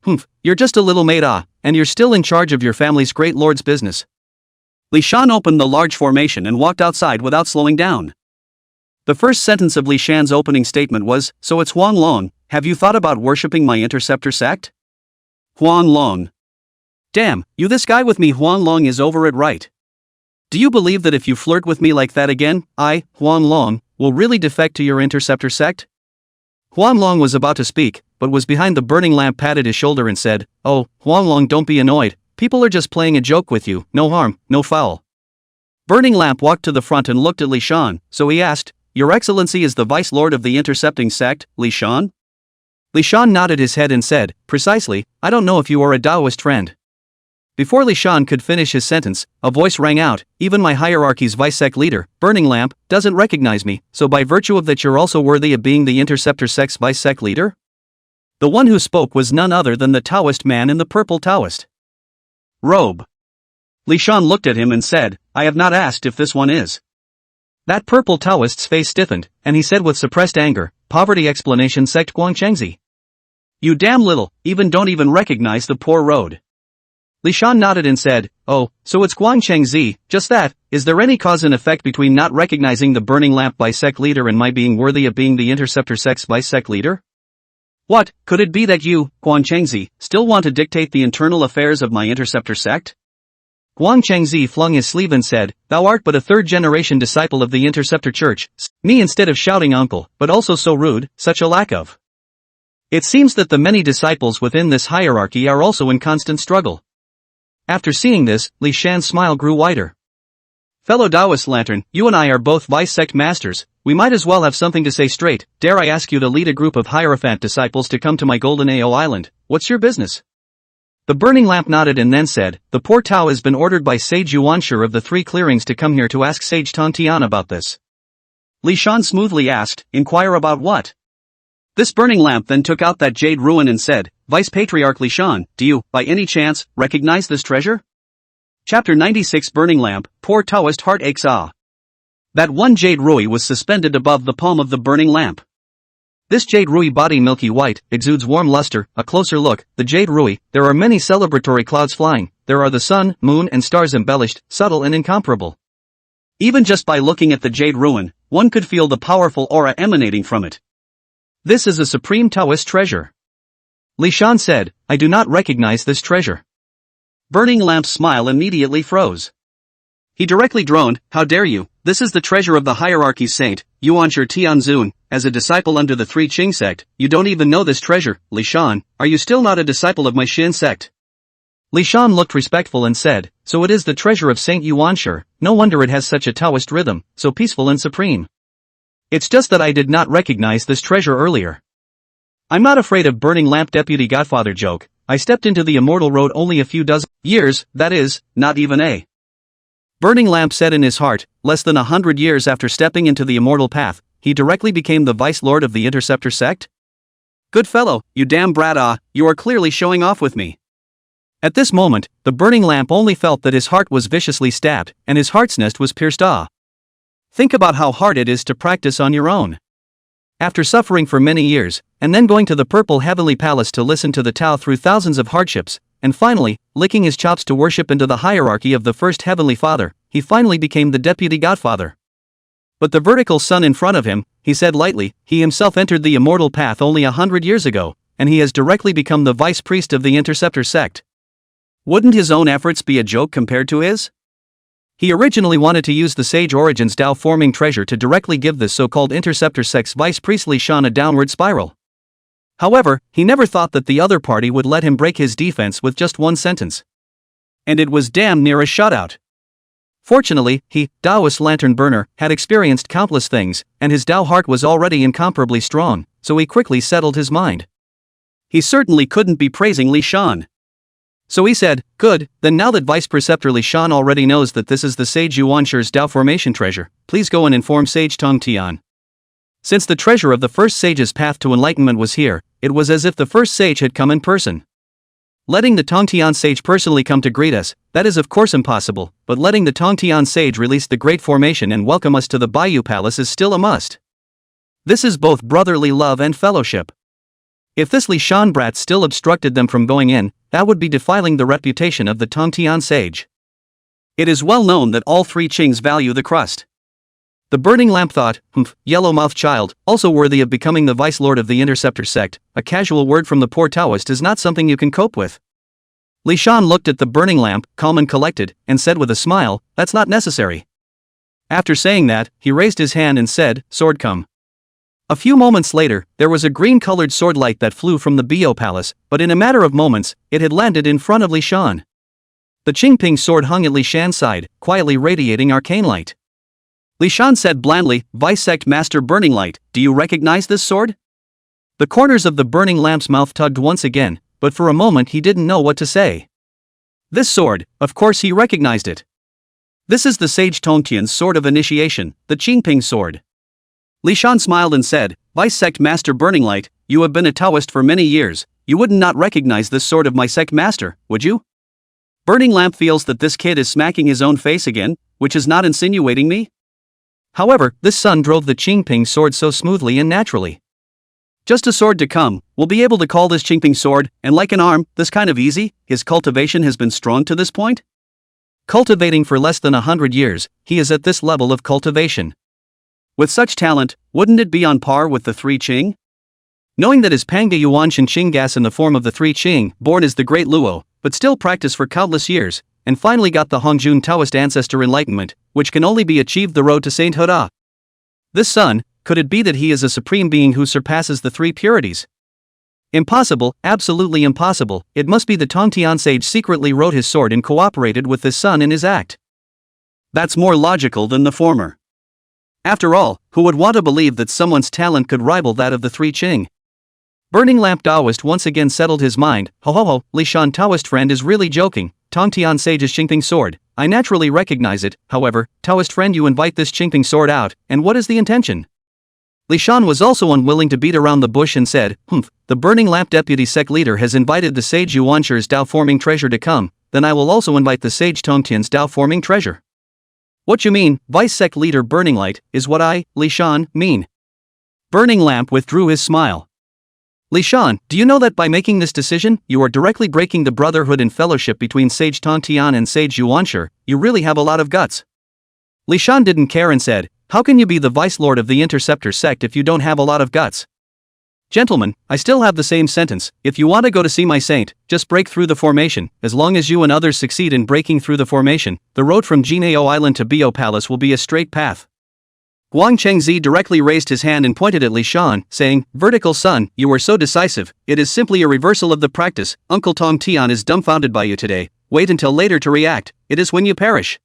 you're just a little maid and you're still in charge of your family's great lord's business. Li Shan opened the large formation and walked outside without slowing down. The first sentence of Li Shan's opening statement was, so it's Huang Long, have you thought about worshipping my interceptor sect? Huang Long. Damn, you this guy with me Huang Long is over it right. Do you believe that if you flirt with me like that again, I, Huang Long, will really defect to your interceptor sect? Huang Long was about to speak, but was behind the burning lamp patted his shoulder and said, oh, Huang Long don't be annoyed, people are just playing a joke with you, no harm, no foul. Burning lamp walked to the front and looked at Li Shan, so he asked, Your Excellency is the Vice Lord of the intercepting sect, Li Shan? Li Shan nodded his head and said, precisely, I don't know if you are a Taoist friend. Before Li Shan could finish his sentence, a voice rang out, even my hierarchy's vice-sect leader, Burning Lamp, doesn't recognize me, so by virtue of that you're also worthy of being the interceptor sect's vice-sect leader? The one who spoke was none other than the Taoist man in the purple Taoist robe. Li Shan looked at him and said, I have not asked if this one is. That purple Taoist's face stiffened, and he said with suppressed anger, poverty explanation sect Guangchengzi. You damn little, don't even recognize the poor road. Li Shan nodded and said, oh, so it's Guangchengzi, just that, is there any cause and effect between not recognizing the Burning Lamp vice-sect leader and my being worthy of being the interceptor sect's vice-sect leader? What, could it be that you, Guangchengzi, still want to dictate the internal affairs of my interceptor sect? Guangchengzi flung his sleeve and said, thou art but a third-generation disciple of the interceptor church, me instead of shouting uncle, but also so rude, such a lack of. It seems that the many disciples within this hierarchy are also in constant struggle. After seeing this, Li Shan's smile grew wider. Fellow Taoist Lantern, you and I are both vice-sect masters, we might as well have something to say straight. Dare I ask you to lead a group of Hierophant disciples to come to my Golden Ao Island, what's your business? The Burning Lamp nodded and then said, the poor Tao has been ordered by Sage Yuan of the Three Clearings to come here to ask Sage Tong Tian about this. Li Shan smoothly asked, inquire about what? This Burning Lamp then took out that jade ruin and said, Vice Patriarch Li Shan, do you, by any chance, recognize this treasure? Chapter 96 Burning Lamp, Poor Taoist Heart Aches Ah. That one jade rui was suspended above the palm of the Burning Lamp. This jade rui body milky white, exudes warm luster. A closer look, the jade rui, there are many celebratory clouds flying, there are the sun, moon and stars embellished, subtle and incomparable. Even just by looking at the jade ruin, one could feel the powerful aura emanating from it. This is a supreme Taoist treasure. Li Shan said, I do not recognize this treasure. Burning Lamp's smile immediately froze. He directly droned, how dare you, this is the treasure of the hierarchy's saint, Yuan Tianzun, as a disciple under the Three Qing sect, you don't even know this treasure, Li Shan, are you still not a disciple of my Xin sect? Li Shan looked respectful and said, so it is the treasure of Saint Yuan, no wonder it has such a Taoist rhythm, so peaceful and supreme. It's just that I did not recognize this treasure earlier. I'm not afraid of Burning Lamp Deputy Godfather joke, I stepped into the Immortal road only a few dozen years, that is, not even a. Burning Lamp said in his heart, less than 100 years after stepping into the Immortal path, he directly became the Vice Lord of the Interceptor sect? Good fellow, you damn brat you are clearly showing off with me. At this moment, the Burning Lamp only felt that his heart was viciously stabbed, and his heart's nest was pierced. Think about how hard it is to practice on your own. After suffering for many years, and then going to the Purple Heavenly Palace to listen to the Tao through thousands of hardships, and finally, licking his chops to worship into the hierarchy of the First Heavenly Father, he finally became the Deputy Godfather. But the vertical sun in front of him, he said lightly, he himself entered the Immortal path only 100 years ago, and he has directly become the Vice Priest of the Interceptor sect. Wouldn't his own efforts be a joke compared to his? He originally wanted to use the Sage Origins Tao forming treasure to directly give this so-called Interceptor sect's Vice Priest Li Shan a downward spiral. However, he never thought that the other party would let him break his defense with just one sentence. And it was damn near a shutout. Fortunately, he, Taoist Lantern Burner, had experienced countless things, and his Tao heart was already incomparably strong, so he quickly settled his mind. He certainly couldn't be praising Li Shan. So he said, good, then now that Vice Preceptor Li Shan already knows that this is the Sage Yuan's Tao formation treasure, please go and inform Sage Tong Tian. Since the treasure of the first sage's path to enlightenment was here, it was as if the first sage had come in person. Letting the Tong Tian sage personally come to greet us, that is of course impossible, but letting the Tong Tian sage release the great formation and welcome us to the Bayou Palace is still a must. This is both brotherly love and fellowship. If this Li Shan brat still obstructed them from going in, that would be defiling the reputation of the Tong Tian sage. It is well known that all three Qings value the crust. The Burning Lamp thought, yellow-mouthed child, also worthy of becoming the Vice Lord of the Interceptor sect, a casual word from the poor Taoist is not something you can cope with. Li Shan looked at the Burning Lamp, calm and collected, and said with a smile, that's not necessary. After saying that, he raised his hand and said, sword come. A few moments later, there was a green-colored sword light that flew from the Bio Palace, but in a matter of moments, it had landed in front of Li Shan. The Qingping sword hung at Li Shan's side, quietly radiating arcane light. Li Shan said blandly, Vice Sect Master Burning Light, do you recognize this sword? The corners of the Burning Lamp's mouth tugged once again, but for a moment he didn't know what to say. This sword, of course he recognized it. This is the sage Tongtian's sword of initiation, the Qingping sword. Li Shan smiled and said, Vice Sect Master Burning Light, you have been a Taoist for many years, you wouldn't not recognize this sword of my sect master, would you? Burning Lamp feels that this kid is smacking his own face again, which is not insinuating me. However, this son drove the Qingping sword so smoothly and naturally. Just a sword to come, we'll be able to call this Qingping sword, and like an arm, this kind of easy, his cultivation has been strong to this point? Cultivating for less than 100 years, he is at this level of cultivation. With such talent, wouldn't it be on par with the three Qing? Knowing that his Panga Yuan Shen Qing gas in the form of the three Qing, born as the Great Luo, but still practiced for countless years, and finally got the Hongjun Taoist ancestor enlightenment, which can only be achieved the road to sainthood. This son, could it be that he is a supreme being who surpasses the three purities? Impossible, absolutely impossible. It must be the Tongtian sage secretly wrote his sword and cooperated with this son in his act. That's more logical than the former. After all, who would want to believe that someone's talent could rival that of the three Qing? Burning Lamp Taoist once again settled his mind. Ho ho ho, Li Shan Taoist friend is really joking. Tongtian sage's Qingping sword. I naturally recognize it. However, Taoist friend, you invite this Qingping sword out, and what is the intention? Li Shan was also unwilling to beat around the bush and said, the Burning Lamp deputy sect leader has invited the sage Yuanshi's Dao-forming treasure to come, then I will also invite the sage Tongtian's Dao-forming treasure. What you mean, vice sect leader Burning Light, is what I, Li Shan, mean. Burning Lamp withdrew his smile. Li Shan, do you know that by making this decision, you are directly breaking the brotherhood and fellowship between sage Tongtian and sage Yuanshi? You really have a lot of guts. Li Shan didn't care and said, how can you be the vice lord of the interceptor sect if you don't have a lot of guts? Gentlemen, I still have the same sentence. If you want to go to see my saint, just break through the formation. As long as you and others succeed in breaking through the formation, the road from Jinao Island to Bio Palace will be a straight path. Guang Chengzi directly raised his hand and pointed at Li Shan, saying, Vertical son, you were so decisive, it is simply a reversal of the practice. Uncle Tongtian is dumbfounded by you today. Wait until later to react, it is when you perish.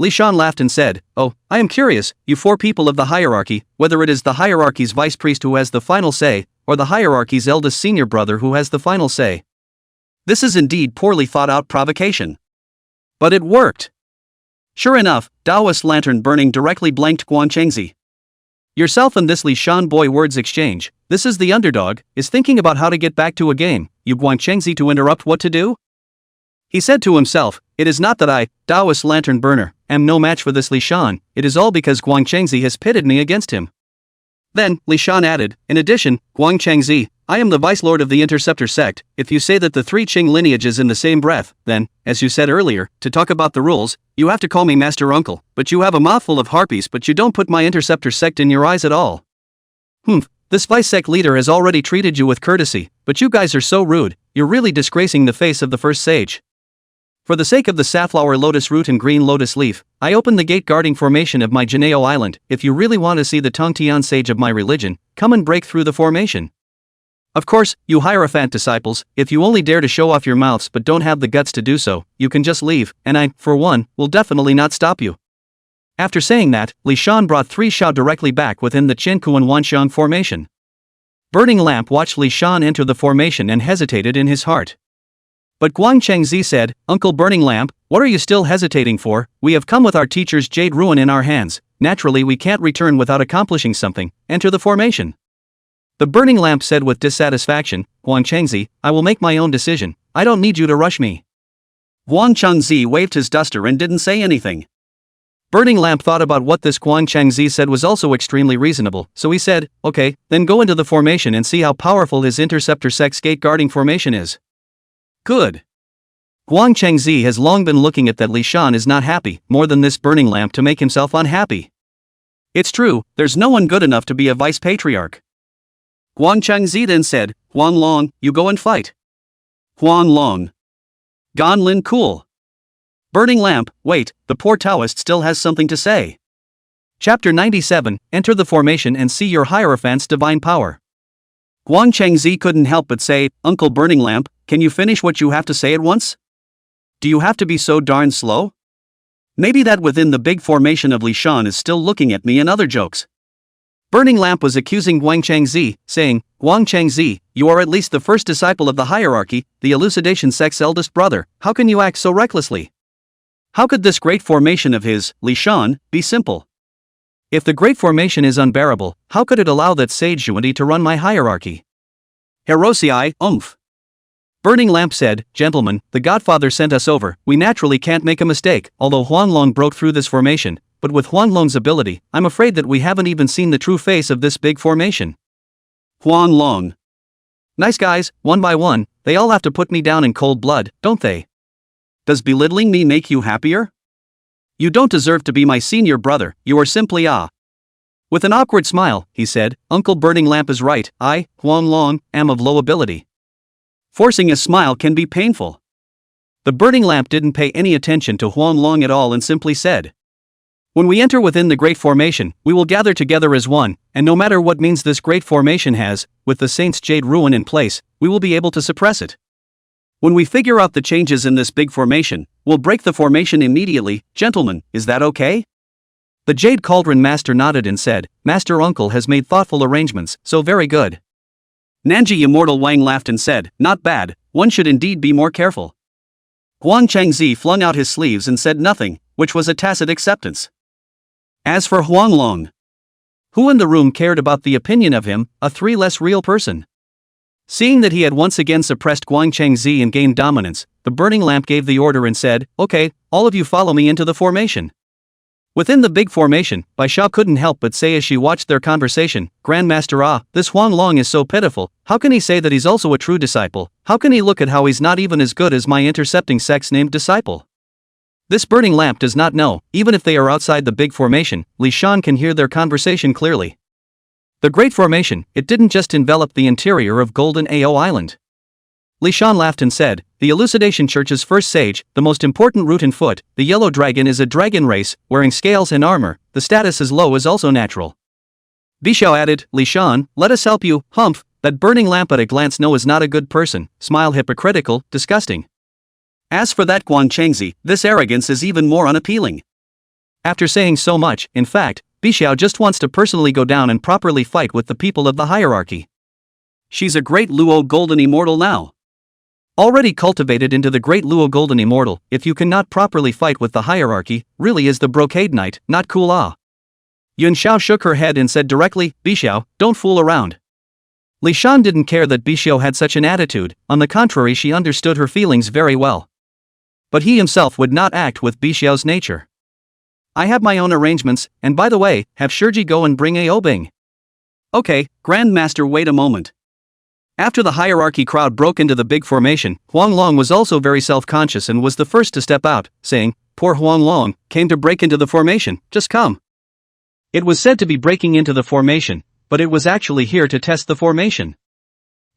Li Shan laughed and said, oh, I am curious, you four people of the hierarchy, whether it is the hierarchy's vice priest who has the final say, or the hierarchy's eldest senior brother who has the final say. This is indeed poorly thought out provocation. But it worked. Sure enough, Taoist lantern burning directly blanked Guang Chengzi. Yourself and this Li Shan boy words exchange, this is the underdog, is thinking about how to get back to a game, you Guang Chengzi to interrupt what to do? He said to himself, it is not that I, Taoist lantern burner, am no match for this Li Shan, it is all because Guang Chengzi has pitted me against him. Then, Li Shan added, in addition, Guang Chengzi, I am the vice lord of the interceptor sect. If you say that the three Qing lineages in the same breath, then, as you said earlier, to talk about the rules, you have to call me master uncle, but you have a mouthful of harpies but you don't put my interceptor sect in your eyes at all. This vice sect leader has already treated you with courtesy, but you guys are so rude, you're really disgracing the face of the first sage. For the sake of the safflower lotus root and green lotus leaf, I open the gate guarding formation of my Jinao Island. If you really want to see the Tongtian sage of my religion, come and break through the formation. Of course, you Hierophant disciples, if you only dare to show off your mouths but don't have the guts to do so, you can just leave, and I, for one, will definitely not stop you. After saying that, Li Shan brought three Shao directly back within the Qinkuan Wanxiang formation. Burning Lamp watched Li Shan enter the formation and hesitated in his heart. But Guang Chengzi said, Uncle Burning Lamp, what are you still hesitating for? We have come with our teacher's jade ruin in our hands. Naturally we can't return without accomplishing something. Enter the formation. The Burning Lamp said with dissatisfaction, Guang Chengzi, I will make my own decision. I don't need you to rush me. Guang Chengzi waved his duster and didn't say anything. Burning Lamp thought about what this Guang Chengzi said was also extremely reasonable, so he said, okay, then go into the formation and see how powerful his interceptor sect's gate guarding formation is. Good. Guang Chengzi has long been looking at that Li Shan is not happy, more than this Burning Lamp to make himself unhappy. It's true, there's no one good enough to be a vice patriarch. Guang Chengzi then said, Huang Long, you go and fight. Huang Long. Gan Lin cool. Burning Lamp, wait, the poor Taoist still has something to say. Chapter 97, Enter the formation and see your Hierophant's divine power. Guang Chengzi couldn't help but say, Uncle Burning Lamp, can you finish what you have to say at once? Do you have to be so darn slow? Maybe that within the big formation of Li Shan is still looking at me and other jokes. Burning Lamp was accusing Guang Chengzi, saying, Huang Changzi, you are at least the first disciple of the hierarchy, the elucidation sect's eldest brother, how can you act so recklessly? How could this great formation of his, Li Shan, be simple? If the great formation is unbearable, how could it allow that sage Yuan to run my hierarchy? Hirosei, Burning Lamp said, Gentlemen, the Godfather sent us over, we naturally can't make a mistake, although Huanglong broke through this formation, but with Huanglong's ability, I'm afraid that we haven't even seen the true face of this big formation. Huanglong. Nice guys, one by one, they all have to put me down in cold blood, don't they? Does belittling me make you happier? You don't deserve to be my senior brother, you are simply With an awkward smile, he said, Uncle Burning Lamp is right, I, Huanglong, am of low ability. Forcing a smile can be painful. The Burning Lamp didn't pay any attention to Huanglong at all and simply said, When we enter within the Great Formation, we will gather together as one, and no matter what means this Great Formation has, with the Saint's Jade Ruin in place, we will be able to suppress it. When we figure out the changes in this big formation, we'll break the formation immediately, gentlemen, is that okay? The Jade Cauldron Master nodded and said, Master Uncle has made thoughtful arrangements, so very good. Nanji Immortal Wang laughed and said, Not bad, one should indeed be more careful. Huang Changzi flung out his sleeves and said nothing, which was a tacit acceptance. As for Huanglong, who in the room cared about the opinion of him, a three less real person? Seeing that he had once again suppressed Huang Changzi and gained dominance, the Burning Lamp gave the order and said, Okay, all of you follow me into the formation. Within the big formation, Bai Shao couldn't help but say as she watched their conversation, Grandmaster this Huanglong is so pitiful, how can he say that he's also a true disciple, how can he look at how he's not even as good as my intercepting sect's named disciple? This Burning Lamp does not know, even if they are outside the big formation, Li Shan can hear their conversation clearly. The Great Formation, it didn't just envelop the interior of Golden Ao Island. Li Shan laughed and said, The Elucidation Church's first sage, the most important root and foot, the Yellow Dragon is a dragon race, wearing scales and armor, the status as low is also natural. Bishao added, Li Shan, let us help you, humph, that Burning Lamp at a glance no is not a good person, smile hypocritical, disgusting. As for that Guan Chengzi, this arrogance is even more unappealing. After saying so much, in fact, Bishao just wants to personally go down and properly fight with the people of the hierarchy. She's a great Luo Golden Immortal now. Already cultivated into the great Luo Golden Immortal, if you cannot properly fight with the hierarchy, really is the Brocade Knight, not cool Yuan Shao shook her head and said directly, Bishao, don't fool around. Li Shan didn't care that Bishao had such an attitude, on the contrary she understood her feelings very well. But he himself would not act with Bishao's nature. I have my own arrangements, and by the way, have Shurji go and bring Aobing. Okay, Grandmaster wait a moment. After the hierarchy crowd broke into the big formation, Huanglong was also very self-conscious and was the first to step out, saying, Poor Huanglong, came to break into the formation, just come. It was said to be breaking into the formation, but it was actually here to test the formation.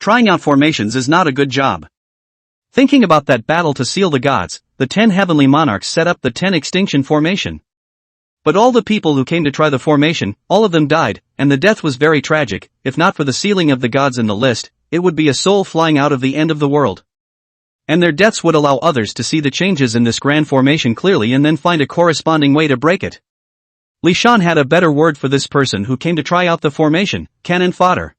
Trying out formations is not a good job. Thinking about that battle to seal the gods, the 10 heavenly monarchs set up the 10 extinction formation. But all the people who came to try the formation, all of them died, and the death was very tragic. If not for the sealing of the gods in the list, it would be a soul flying out of the end of the world. And their deaths would allow others to see the changes in this grand formation clearly and then find a corresponding way to break it. Li Shan had a better word for this person who came to try out the formation, cannon fodder.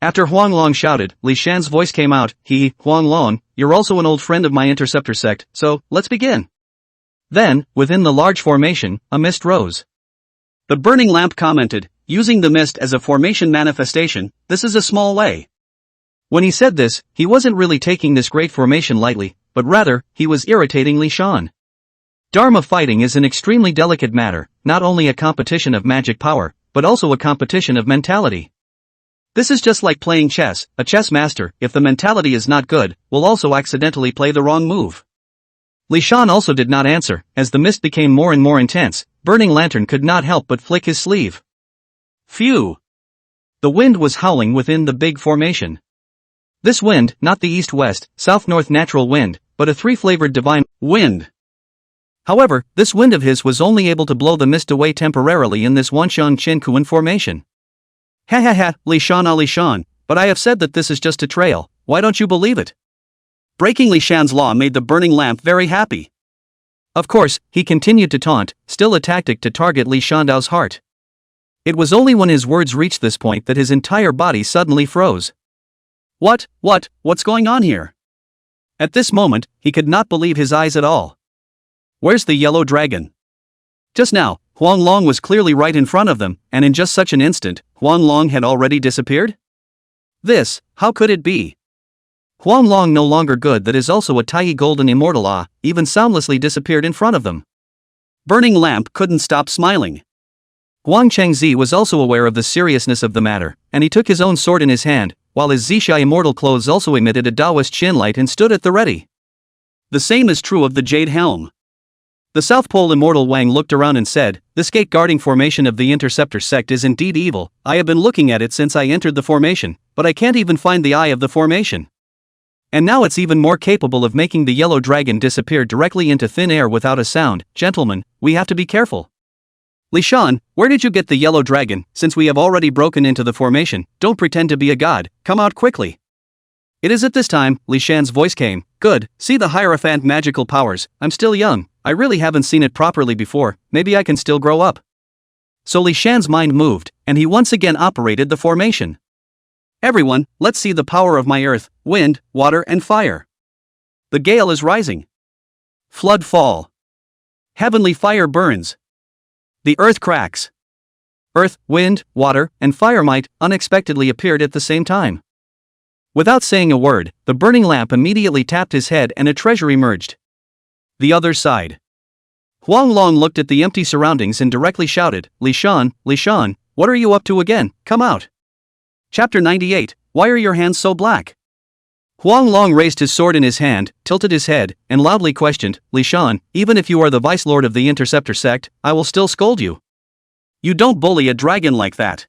After Huanglong shouted, Li Shan's voice came out, Huanglong, you're also an old friend of my interceptor sect, so, let's begin. Then, within the large formation, a mist rose. The Burning Lamp commented, using the mist as a formation manifestation, this is a small way. When he said this, he wasn't really taking this great formation lightly, but rather, he was irritating Li Shan. Dharma fighting is an extremely delicate matter, not only a competition of magic power, but also a competition of mentality. This is just like playing chess. A chess master, if the mentality is not good, will also accidentally play the wrong move. Li Shan also did not answer. As the mist became more and more intense, Burning Lantern could not help but flick his sleeve. Phew! The wind was howling within the big formation. This wind, not the east-west, south-north natural wind, but a three-flavored divine wind. However, this wind of his was only able to blow the mist away temporarily in this Wanshan Chinkuan formation. Ha ha ha, Li Shan, but I have said that this is just a trail, why don't you believe it? Breaking Li Shan's law made the Burning Lamp very happy. Of course, he continued to taunt, still a tactic to target Li Shandao's heart. It was only when his words reached this point that his entire body suddenly froze. What's going on here? At this moment, he could not believe his eyes at all. Where's the yellow dragon? Just now, Huanglong was clearly right in front of them, and in just such an instant, Huanglong had already disappeared? How could it be? Huanglong no longer good that is also a tiny golden immortal even soundlessly disappeared in front of them. Burning Lamp couldn't stop smiling. Huang Chengzi was also aware of the seriousness of the matter, and he took his own sword in his hand, while his Zixia immortal clothes also emitted a Taoist chin light and stood at the ready. The same is true of the Jade Helm. The South Pole immortal Wang looked around and said, "This gate-guarding formation of the Interceptor sect is indeed evil. I have been looking at it since I entered the formation, but I can't even find the eye of the formation. And now it's even more capable of making the yellow dragon disappear directly into thin air without a sound. Gentlemen, we have to be careful." Li Shan, where did you get the yellow dragon? Since we have already broken into the formation, don't pretend to be a god, come out quickly. It is at this time, Li Shan's voice came. Good, see the Hierophant magical powers, I'm still young, I really haven't seen it properly before, maybe I can still grow up. So Li Shan's mind moved, and he once again operated the formation. Everyone, let's see the power of my earth, wind, water and fire. The gale is rising. Flood fall. Heavenly fire burns. The earth cracks. Earth, wind, water, and fire might unexpectedly appeared at the same time. Without saying a word, the burning lamp immediately tapped his head and a treasure emerged. The other side. Huanglong looked at the empty surroundings and directly shouted, Li Shan, what are you up to again? Come out. Chapter 98, Why are your hands so black? Huanglong raised his sword in his hand, tilted his head, and loudly questioned, Li Shan, even if you are the vice lord of the Interceptor sect, I will still scold you. You don't bully a dragon like that.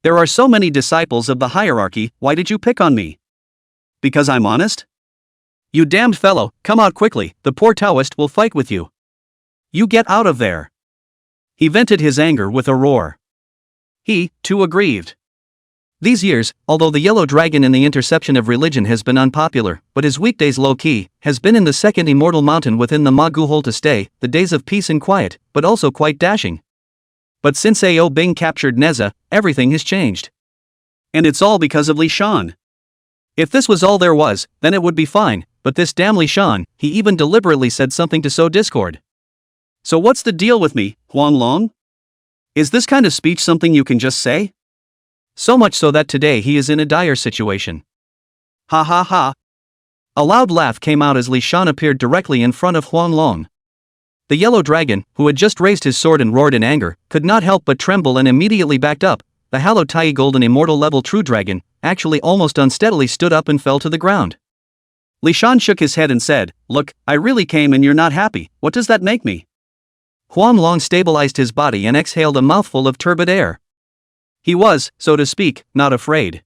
There are so many disciples of the hierarchy, why did you pick on me? Because I'm honest? You damned fellow, come out quickly, the poor Taoist will fight with you. You get out of there. He vented his anger with a roar. He, too, aggrieved. These years, although the yellow dragon in the interception of religion has been unpopular, but his weekdays low-key, has been in the second immortal mountain within the Ma Gu hole to stay, the days of peace and quiet, but also quite dashing. But since Ao Bing captured Nezha, everything has changed. And it's all because of Li Shan. If this was all there was, then it would be fine, but this damn Li Shan, he even deliberately said something to sow discord. So what's the deal with me, Huanglong? Is this kind of speech something you can just say? So much so that today he is in a dire situation. Ha ha ha. A loud laugh came out as Li Shan appeared directly in front of Huanglong. The yellow dragon, who had just raised his sword and roared in anger, could not help but tremble and immediately backed up. The hallowed Tai golden immortal level true dragon, actually almost unsteadily stood up and fell to the ground. Li Shan shook his head and said, Look, I really came and you're not happy, what does that make me? Huanglong stabilized his body and exhaled a mouthful of turbid air. He was, so to speak, not afraid.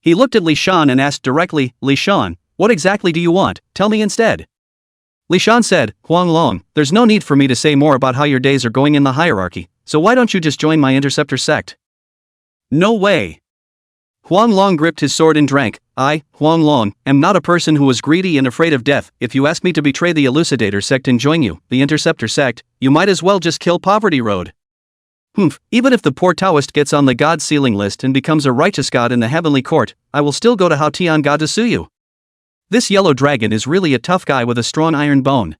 He looked at Li Shan and asked directly, Li Shan, what exactly do you want, tell me instead. Li Shan said, Huanglong, there's no need for me to say more about how your days are going in the hierarchy, so why don't you just join my Interceptor sect? No way. Huanglong gripped his sword and drank. I, Huanglong, am not a person who is greedy and afraid of death. If you ask me to betray the Elucidator sect and join you, the Interceptor sect, you might as well just kill Poverty Road. Even if the poor Taoist gets on the God sealing list and becomes a righteous god in the heavenly court, I will still go to Hao Tian God to sue you. This yellow dragon is really a tough guy with a strong iron bone.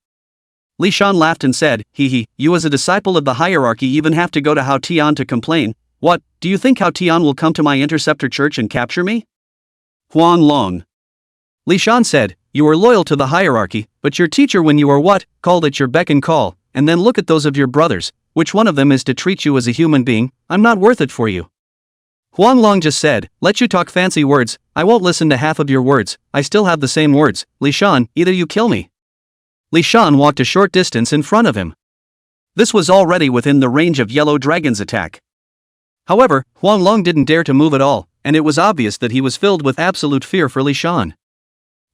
Li Shan laughed and said, you as a disciple of the hierarchy even have to go to Hao Tian to complain. What, do you think Hao Tian will come to my Interceptor church and capture me? Huanglong. Li Shan said, you are loyal to the hierarchy, but your teacher when you are called at your beck and call, and then look at those of your brothers, which one of them is to treat you as a human being? I'm not worth it for you. Huanglong just said, let you talk fancy words, I won't listen to half of your words, I still have the same words, Li Shan, either you kill me. Li Shan walked a short distance in front of him. This was already within the range of Yellow Dragon's attack. However, Huanglong didn't dare to move at all, and it was obvious that he was filled with absolute fear for Li Shan.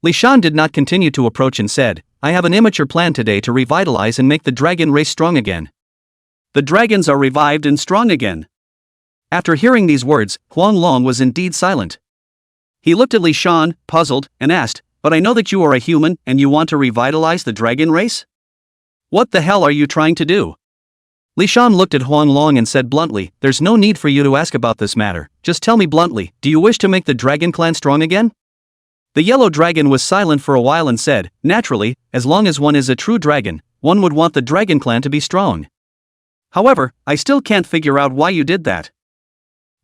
Li Shan did not continue to approach and said, I have an immature plan today to revitalize and make the dragon race strong again. The dragons are revived and strong again. After hearing these words, Huanglong was indeed silent. He looked at Li Shan, puzzled, and asked, but I know that you are a human and you want to revitalize the dragon race? What the hell are you trying to do? Li Shan looked at Huang Long and said bluntly, there's no need for you to ask about this matter, just tell me bluntly, do you wish to make the dragon clan strong again? The yellow dragon was silent for a while and said, naturally, as long as one is a true dragon, one would want the dragon clan to be strong. However, I still can't figure out why you did that.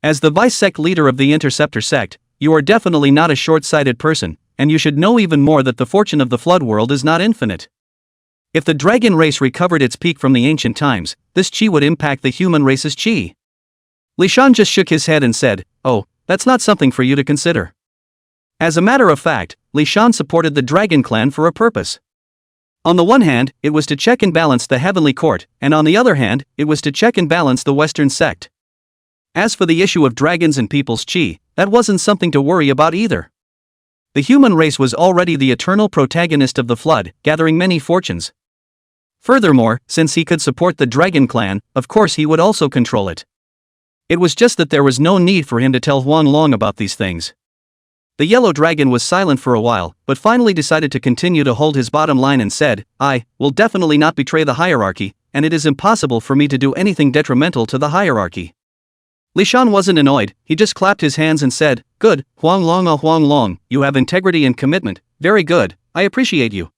As the vice-sect leader of the Interceptor sect, you are definitely not a short-sighted person, and you should know even more that the fortune of the flood world is not infinite. If the dragon race recovered its peak from the ancient times, this qi would impact the human race's qi. Li Shan just shook his head and said, oh, that's not something for you to consider. As a matter of fact, Li Shan supported the dragon clan for a purpose. On the one hand, it was to check and balance the heavenly court, and on the other hand, it was to check and balance the western sect. As for the issue of dragons and people's qi, that wasn't something to worry about either. The human race was already the eternal protagonist of the flood, gathering many fortunes. Furthermore, since he could support the dragon clan, of course he would also control it. It was just that there was no need for him to tell Huang Long about these things. The yellow dragon was silent for a while, but finally decided to continue to hold his bottom line and said, I will definitely not betray the hierarchy, and it is impossible for me to do anything detrimental to the hierarchy. Li Shan wasn't annoyed, he just clapped his hands and said, good, Huang Long, you have integrity and commitment, very good, I appreciate you.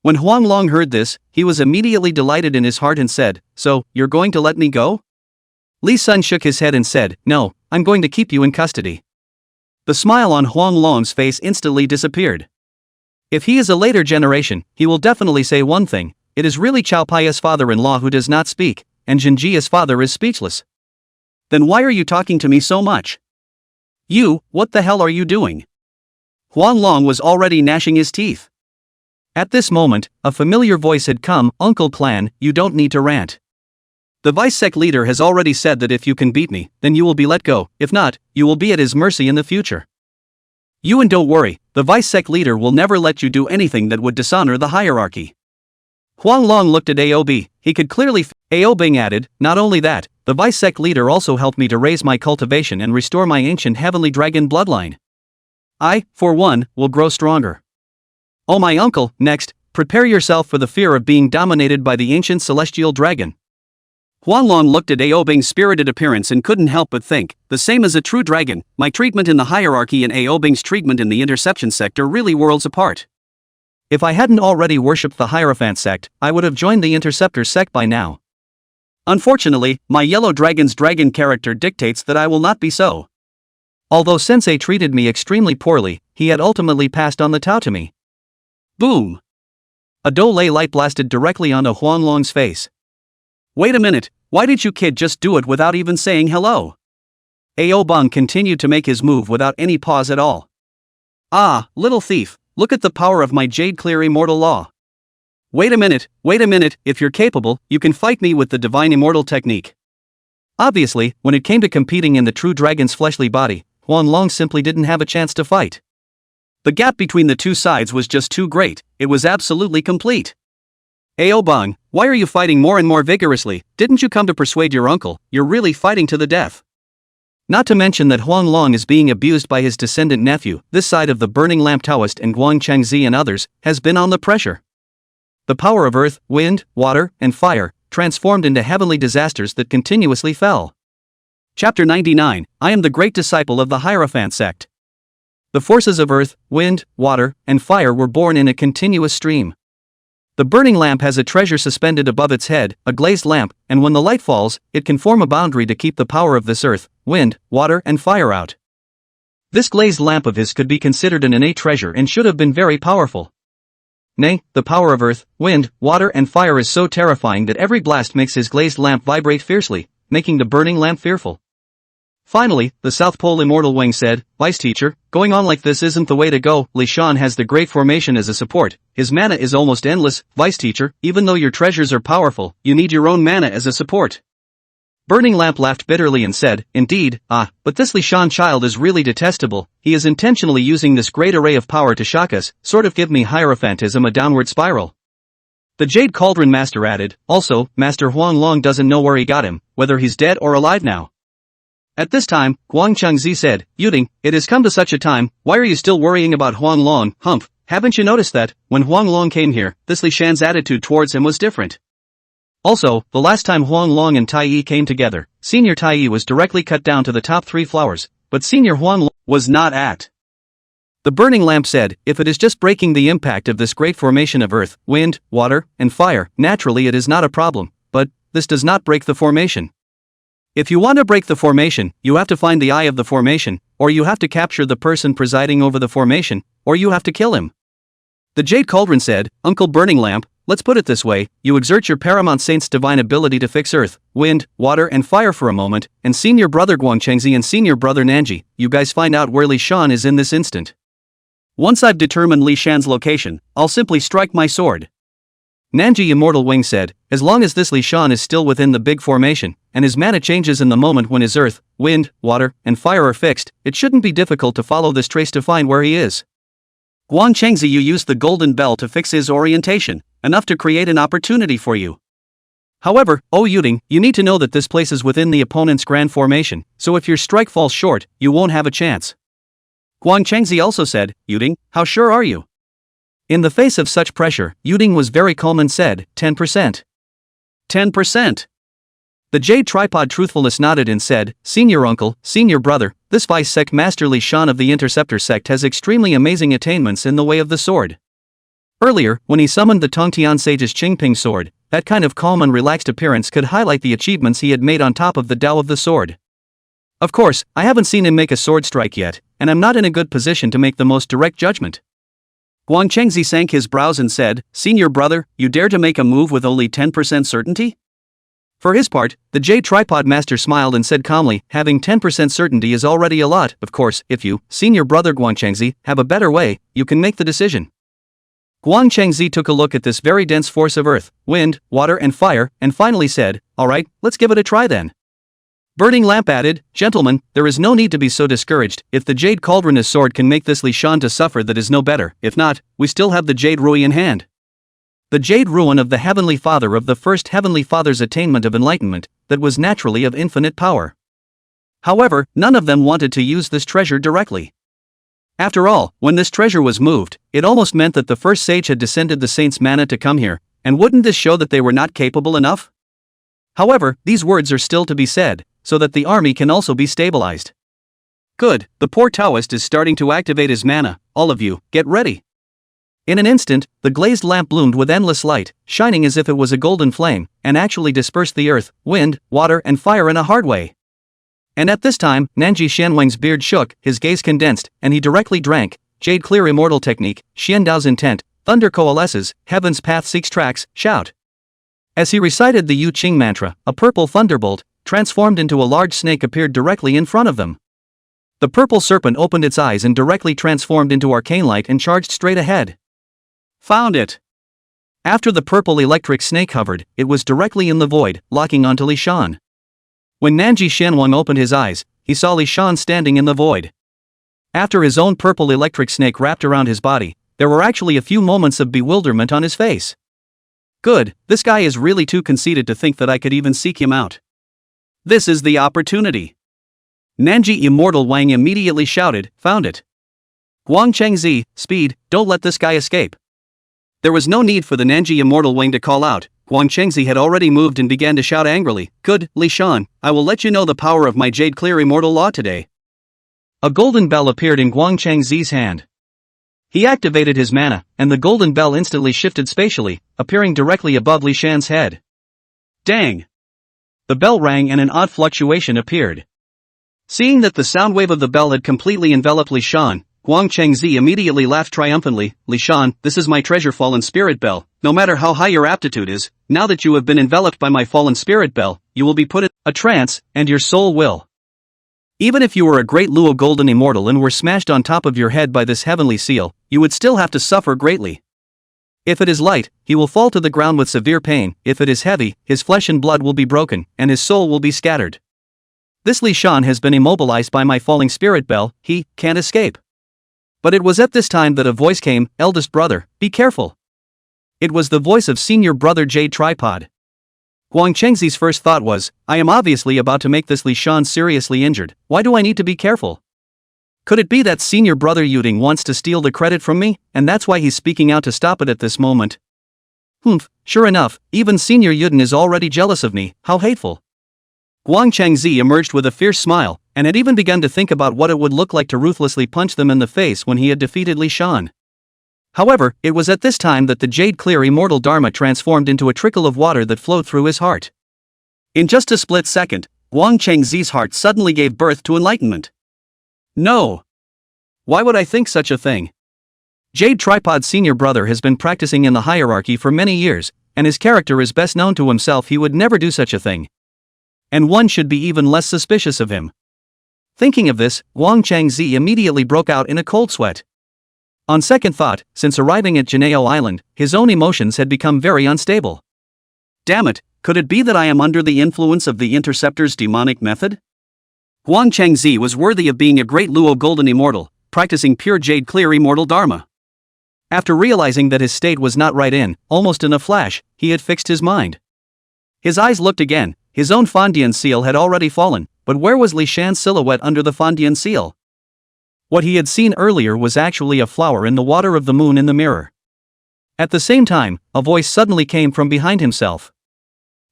When Huang Long heard this, he was immediately delighted in his heart and said, so, you're going to let me go? Li Sun shook his head and said, no, I'm going to keep you in custody. The smile on Huang Long's face instantly disappeared. If he is a later generation, he will definitely say one thing, it is really Chao Pai's father-in-law who does not speak, and Jinjia's father is speechless. Then why are you talking to me so much? You, what the hell are you doing? Huang Long was already gnashing his teeth. At this moment, a familiar voice had come, Uncle Clan, you don't need to rant. The vice-sect leader has already said that if you can beat me, then you will be let go, if not, you will be at his mercy in the future. Yuan, don't worry, the vice-sect leader will never let you do anything that would dishonor the hierarchy. Huang Long looked at Aob, he could clearly Aobing added, not only that, the vice-sect leader also helped me to raise my cultivation and restore my ancient heavenly dragon bloodline. I, for one, will grow stronger. Oh my uncle, next, prepare yourself for the fear of being dominated by the ancient celestial dragon. Huang Long looked at Aobing's spirited appearance and couldn't help but think, the same as a true dragon, my treatment in the hierarchy and Aobing's treatment in the interception sector really worlds apart. If I hadn't already worshipped the Hierophant sect, I would have joined the Interceptor sect by now. Unfortunately, my yellow dragon's dragon character dictates that I will not be so. Although Sensei treated me extremely poorly, he had ultimately passed on the Tao to me. Boom! A Dole light blasted directly onto Huang Long's face. Wait a minute, why did you kid just do it without even saying hello? Aobang continued to make his move without any pause at all. Ah, little thief, look at the power of my Jade Clear Immortal Law. Wait a minute, if you're capable, you can fight me with the Divine Immortal technique. Obviously, when it came to competing in the true dragon's fleshly body, Huang Long simply didn't have a chance to fight. The gap between the two sides was just too great, it was absolutely complete. Aobang, why are you fighting more and more vigorously? Didn't you come to persuade your uncle? You're really fighting to the death. Not to mention that Huang Long is being abused by his descendant nephew, this side of the Burning Lamp Taoist and Guang Chengzi and others, has been on the pressure. The power of earth, wind, water, and fire, transformed into heavenly disasters that continuously fell. Chapter 99, I am the great disciple of the Hierophant sect. The forces of earth, wind, water, and fire were born in a continuous stream. The burning lamp has a treasure suspended above its head, a glazed lamp, and when the light falls, it can form a boundary to keep the power of this earth, wind, water, and fire out. This glazed lamp of his could be considered an innate treasure and should have been very powerful. Nay, the power of earth, wind, water, and fire is so terrifying that every blast makes his glazed lamp vibrate fiercely, making the burning lamp fearful. Finally, the South Pole Immortal Wing said, Vice Teacher, going on like this isn't the way to go. Li Shan has the Great Formation as a support, his mana is almost endless. Vice Teacher, even though your treasures are powerful, you need your own mana as a support. Burning Lamp laughed bitterly and said, Indeed, but this Li Shan child is really detestable, he is intentionally using this great array of power to shock us, sort of give me Hierophantism a downward spiral. The Jade Cauldron Master added, also, Master Huang Long doesn't know where he got him, whether he's dead or alive now. At this time, Guang Chengzi said, Yuding, it has come to such a time, why are you still worrying about Huang Long? Humph, haven't you noticed that, when Huang Long came here, this Li Shan's attitude towards him was different? Also, the last time Huang Long and Tai Yi came together, Senior Tai Yi was directly cut down to the top 3 flowers, but Senior Huang Long was not at. The burning lamp said, if it is just breaking the impact of this great formation of earth, wind, water, and fire, naturally it is not a problem, but this does not break the formation. If you want to break the formation, you have to find the eye of the formation, or you have to capture the person presiding over the formation, or you have to kill him. The Jade Cauldron said, Uncle Burning Lamp, let's put it this way, you exert your Paramount Saint's divine ability to fix earth, wind, water and fire for a moment, and Senior Brother Guangchengzi and Senior Brother Nanji, you guys find out where Li Shan is in this instant. Once I've determined Li Shan's location, I'll simply strike my sword. Nanji Immortal Wing said, as long as this Li Shan is still within the big formation, and his mana changes in the moment when his earth, wind, water, and fire are fixed, it shouldn't be difficult to follow this trace to find where he is. Guangchengzi, you used the golden bell to fix his orientation, enough to create an opportunity for you. However, Oh Yuding, you need to know that this place is within the opponent's grand formation, so if your strike falls short, you won't have a chance. Guangchengzi also said, Yuding, how sure are you? In the face of such pressure, Yuding was very calm and said, 10%. 10%. The Jade Tripod Truthfulness nodded and said, Senior Uncle, Senior Brother, this Vice Sect Master Li Shan of the Interceptor Sect has extremely amazing attainments in the way of the sword. Earlier, when he summoned the Tongtian Sage's Qingping sword, that kind of calm and relaxed appearance could highlight the achievements he had made on top of the Tao of the sword. Of course, I haven't seen him make a sword strike yet, and I'm not in a good position to make the most direct judgment. Guangchengzi sank his brows and said, Senior Brother, you dare to make a move with only 10% certainty? For his part, the Jade Tripod Master smiled and said calmly, having 10% certainty is already a lot. Of course, if you, Senior Brother Guangchengzi, have a better way, you can make the decision. Guangchengzi took a look at this very dense force of earth, wind, water and fire, and finally said, alright, let's give it a try then. Burning Lamp added, Gentlemen, there is no need to be so discouraged. If the Jade Cauldron's sword can make this Li Shan to suffer, that is no better. If not, we still have the Jade Rui in hand. The Jade Ruin of the Heavenly Father of the first Heavenly Father's attainment of enlightenment, that was naturally of infinite power. However, none of them wanted to use this treasure directly. After all, when this treasure was moved, it almost meant that the first sage had descended the saint's mana to come here, and wouldn't this show that they were not capable enough? However, these words are still to be said, so that the army can also be stabilized. Good, the poor Taoist is starting to activate his mana, all of you, get ready. In an instant, the glazed lamp bloomed with endless light, shining as if it was a golden flame, and actually dispersed the earth, wind, water and fire in a hard way. And at this time, Nanji Xianwang's beard shook, his gaze condensed, and he directly drank, Jade Clear Immortal Technique, Xian Dao's Intent, Thunder Coalesces, Heaven's Path Seeks Tracks, Shout. As he recited the Yu Qing mantra, a purple thunderbolt, transformed into a large snake, appeared directly in front of them. The purple serpent opened its eyes and directly transformed into arcane light and charged straight ahead. Found it. After the purple electric snake hovered, it was directly in the void, locking onto Li Shan. When Nanji Xianwang opened his eyes, he saw Li Shan standing in the void. After his own purple electric snake wrapped around his body, there were actually a few moments of bewilderment on his face. Good, this guy is really too conceited to think that I could even seek him out. This is the opportunity. Nanji Immortal Wang immediately shouted, found it. Guangchengzi, speed, don't let this guy escape. There was no need for the Nanji Immortal Wang to call out. Guangchengzi had already moved and began to shout angrily, good, Li Shan, I will let you know the power of my Jade Clear Immortal Law today. A golden bell appeared in Guangchengzi's hand. He activated his mana, and the golden bell instantly shifted spatially, appearing directly above Li Shan's head. Dang! The bell rang and an odd fluctuation appeared. Seeing that the sound wave of the bell had completely enveloped Li Shan, Guangchengzi immediately laughed triumphantly, Li Shan, this is my treasure fallen spirit bell. No matter how high your aptitude is, now that you have been enveloped by my fallen spirit bell, you will be put in a trance, and your soul will. Even if you were a great Luo Golden Immortal and were smashed on top of your head by this heavenly seal, you would still have to suffer greatly. If it is light, he will fall to the ground with severe pain. If it is heavy, his flesh and blood will be broken, and his soul will be scattered. This Li Shan has been immobilized by my falling spirit bell, he can't escape. But it was at this time that a voice came, eldest brother, be careful. It was the voice of Senior Brother Jade Tripod. Guangchengzi's first thought was, I am obviously about to make this Li Shan seriously injured, why do I need to be careful? Could it be that Senior Brother Yuding wants to steal the credit from me, and that's why he's speaking out to stop it at this moment? Humph, sure enough, even Senior Yuden is already jealous of me, how hateful. Guang Changzi emerged with a fierce smile, and had even begun to think about what it would look like to ruthlessly punch them in the face when he had defeated Li Shan. However, it was at this time that the jade-clear immortal Dharma transformed into a trickle of water that flowed through his heart. In just a split second, Guang Changzi's heart suddenly gave birth to enlightenment. No! Why would I think such a thing? Jade Tripod's senior brother has been practicing in the hierarchy for many years, and his character is best known to himself. He would never do such a thing. And one should be even less suspicious of him. Thinking of this, Guang Changzi immediately broke out in a cold sweat. On second thought, since arriving at Jineo Island, his own emotions had become very unstable. Damn it, could it be that I am under the influence of the Interceptor's demonic method? Guang Changzi was worthy of being a great Luo Golden Immortal, practicing pure jade clear immortal Dharma. After realizing that his state was not right almost in a flash, he had fixed his mind. His eyes looked again, his own Fondian seal had already fallen, but where was Li Shan's silhouette under the Fondian seal? What he had seen earlier was actually a flower in the water of the moon in the mirror. At the same time, a voice suddenly came from behind himself.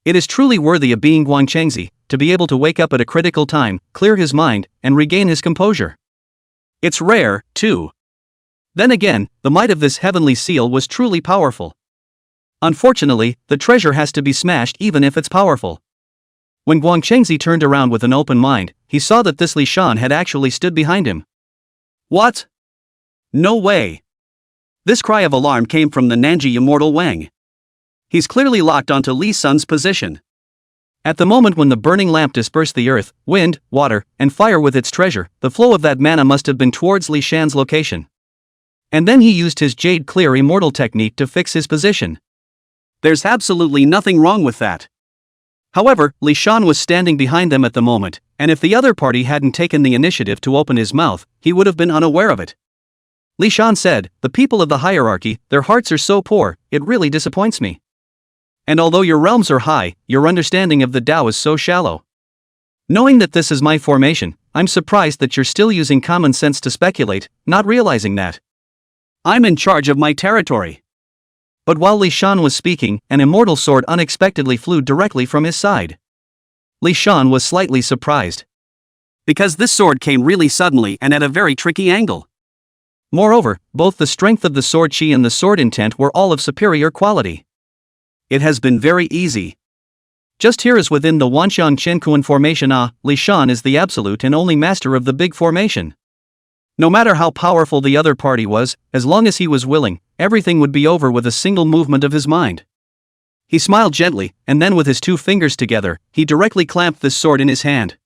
It is truly worthy of being Guang Changzi, to be able to wake up at a critical time, clear his mind, and regain his composure. It's rare, too. Then again, the might of this heavenly seal was truly powerful. Unfortunately, the treasure has to be smashed even if it's powerful. When Guang Changzi turned around with an open mind, he saw that this Li Shan had actually stood behind him. What? No way. This cry of alarm came from the Nanji immortal Wang. He's clearly locked onto Li Sun's position. At the moment when the burning lamp dispersed the earth, wind, water, and fire with its treasure, the flow of that mana must have been towards Li Shan's location. And then he used his jade clear immortal technique to fix his position. There's absolutely nothing wrong with that. However, Li Shan was standing behind them at the moment, and if the other party hadn't taken the initiative to open his mouth, he would have been unaware of it. Li Shan said, "The people of the hierarchy, their hearts are so poor, it really disappoints me. And although your realms are high, your understanding of the Tao is so shallow. Knowing that this is my formation, I'm surprised that you're still using common sense to speculate, not realizing that I'm in charge of my territory." But while Li Shan was speaking, an immortal sword unexpectedly flew directly from his side. Li Shan was slightly surprised. Because this sword came really suddenly and at a very tricky angle. Moreover, both the strength of the sword chi and the sword intent were all of superior quality. It has been very easy. Just here as within the Wanxiang Chenkuan formation, Li Shan is the absolute and only master of the big formation. No matter how powerful the other party was, as long as he was willing, everything would be over with a single movement of his mind. He smiled gently, and then with his two fingers together, he directly clamped this sword in his hand.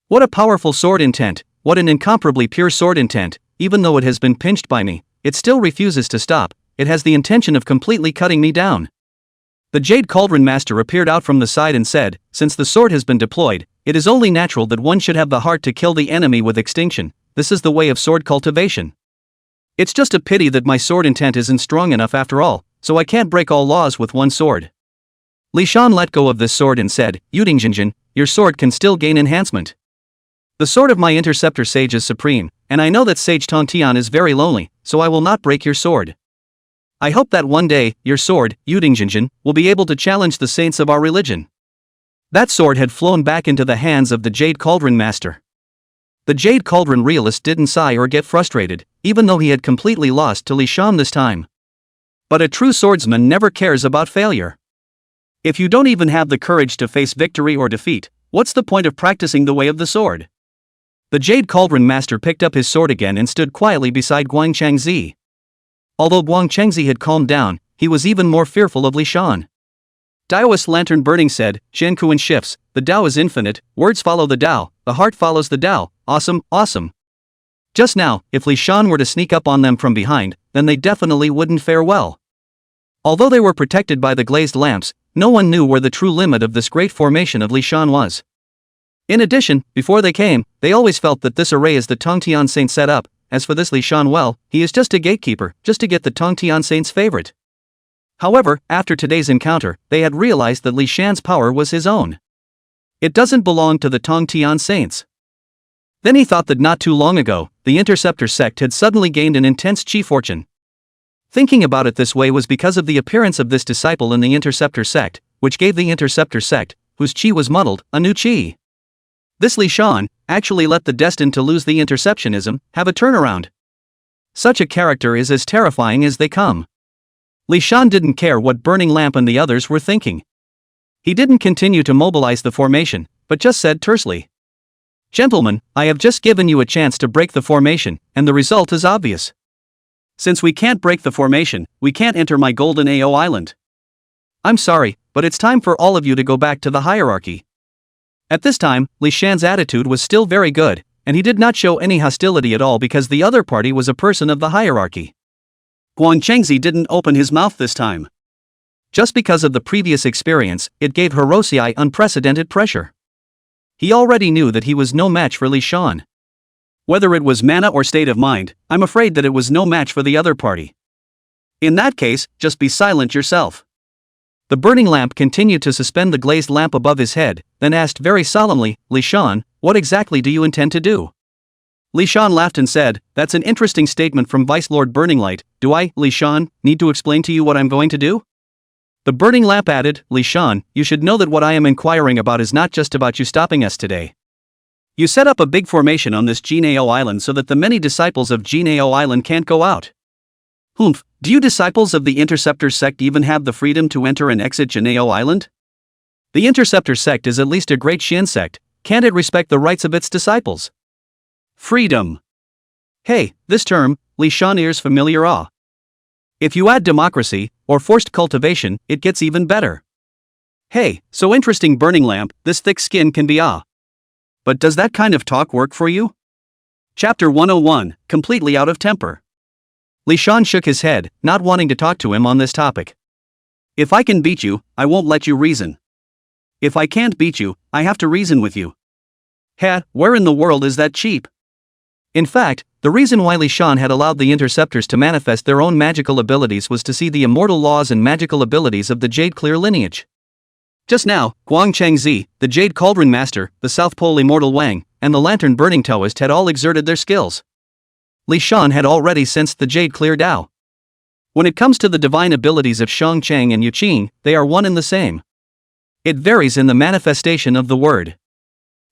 What a powerful sword intent, what an incomparably pure sword intent. Even though it has been pinched by me, it still refuses to stop. It has the intention of completely cutting me down. The Jade Cauldron Master appeared out from the side and said, "Since the sword has been deployed, it is only natural that one should have the heart to kill the enemy with extinction. This is the way of sword cultivation. It's just a pity that my sword intent isn't strong enough after all, so I can't break all laws with one sword." Li Shan let go of this sword and said, "Yudingjinjin, your sword can still gain enhancement. The sword of my interceptor sage is supreme, and I know that Sage Tongtian is very lonely, so I will not break your sword. I hope that one day, your sword, Yudingjinjin, will be able to challenge the saints of our religion." That sword had flown back into the hands of the Jade Cauldron Master. The Jade Cauldron realist didn't sigh or get frustrated, even though he had completely lost to Li Shan this time. But a true swordsman never cares about failure. If you don't even have the courage to face victory or defeat, what's the point of practicing the way of the sword? The Jade Cauldron Master picked up his sword again and stood quietly beside Guang Changzi. Although Guang Changzi had calmed down, he was even more fearful of Li Shan. Taoist Lantern Burning said, "Shenkuan shifts, the Tao is infinite, words follow the Tao, the heart follows the Tao, awesome, awesome." Just now, if Li Shan were to sneak up on them from behind, then they definitely wouldn't fare well. Although they were protected by the glazed lamps, no one knew where the true limit of this great formation of Li Shan was. In addition, before they came, they always felt that this array is the Tongtian Saint set up. As for this Li Shan, well, he is just a gatekeeper, just to get the Tongtian Saint's favorite. However, after today's encounter, they had realized that Li Shan's power was his own. It doesn't belong to the Tongtian Saints. Then he thought that not too long ago, the Interceptor sect had suddenly gained an intense chi fortune. Thinking about it this way was because of the appearance of this disciple in the Interceptor sect, which gave the Interceptor sect, whose chi was muddled, a new chi. This Li Shan actually let the destined to lose the interceptionism have a turnaround. Such a character is as terrifying as they come. Li Shan didn't care what Burning Lamp and the others were thinking. He didn't continue to mobilize the formation, but just said tersely, "Gentlemen, I have just given you a chance to break the formation, and the result is obvious. Since we can't break the formation, we can't enter my golden AO island. I'm sorry, but it's time for all of you to go back to the hierarchy." At this time, Li Shan's attitude was still very good, and he did not show any hostility at all because the other party was a person of the hierarchy. Guan Chengzi didn't open his mouth this time. Just because of the previous experience, it gave Hirosei unprecedented pressure. He already knew that he was no match for Li Shan. Whether it was mana or state of mind, I'm afraid that it was no match for the other party. In that case, just be silent yourself. The burning lamp continued to suspend the glazed lamp above his head, then asked very solemnly, "Li Shan, what exactly do you intend to do?" Li Shan laughed and said, "That's an interesting statement from Vice Lord Burning Light. Do I, Li Shan, need to explain to you what I'm going to do?" The burning lamp added, "Li Shan, you should know that what I am inquiring about is not just about you stopping us today. You set up a big formation on this Jinao Island so that the many disciples of Jinao Island can't go out. Humph, do you disciples of the Interceptor sect even have the freedom to enter and exit Jinao Island? The Interceptor sect is at least a great Xian sect, can't it respect the rights of its disciples? Freedom. Hey, this term, Li Shan ears familiar ah. If you add democracy, or forced cultivation, it gets even better. Hey, so interesting burning lamp, this thick skin can be ah. But does that kind of talk work for you? Chapter 101, completely out of temper. Li Shan shook his head, not wanting to talk to him on this topic. If I can beat you, I won't let you reason. If I can't beat you, I have to reason with you. Heh, where in the world is that cheap? In fact, the reason why Li Shan had allowed the Interceptors to manifest their own magical abilities was to see the immortal laws and magical abilities of the Jade Clear lineage. Just now, Guang Chengzi, the Jade Cauldron Master, the South Pole Immortal Wang, and the Lantern Burning Taoist had all exerted their skills. Li Shan had already sensed the Jade Clear Dao. When it comes to the divine abilities of Shang Cheng and Yu Qing, they are one and the same. It varies in the manifestation of the word.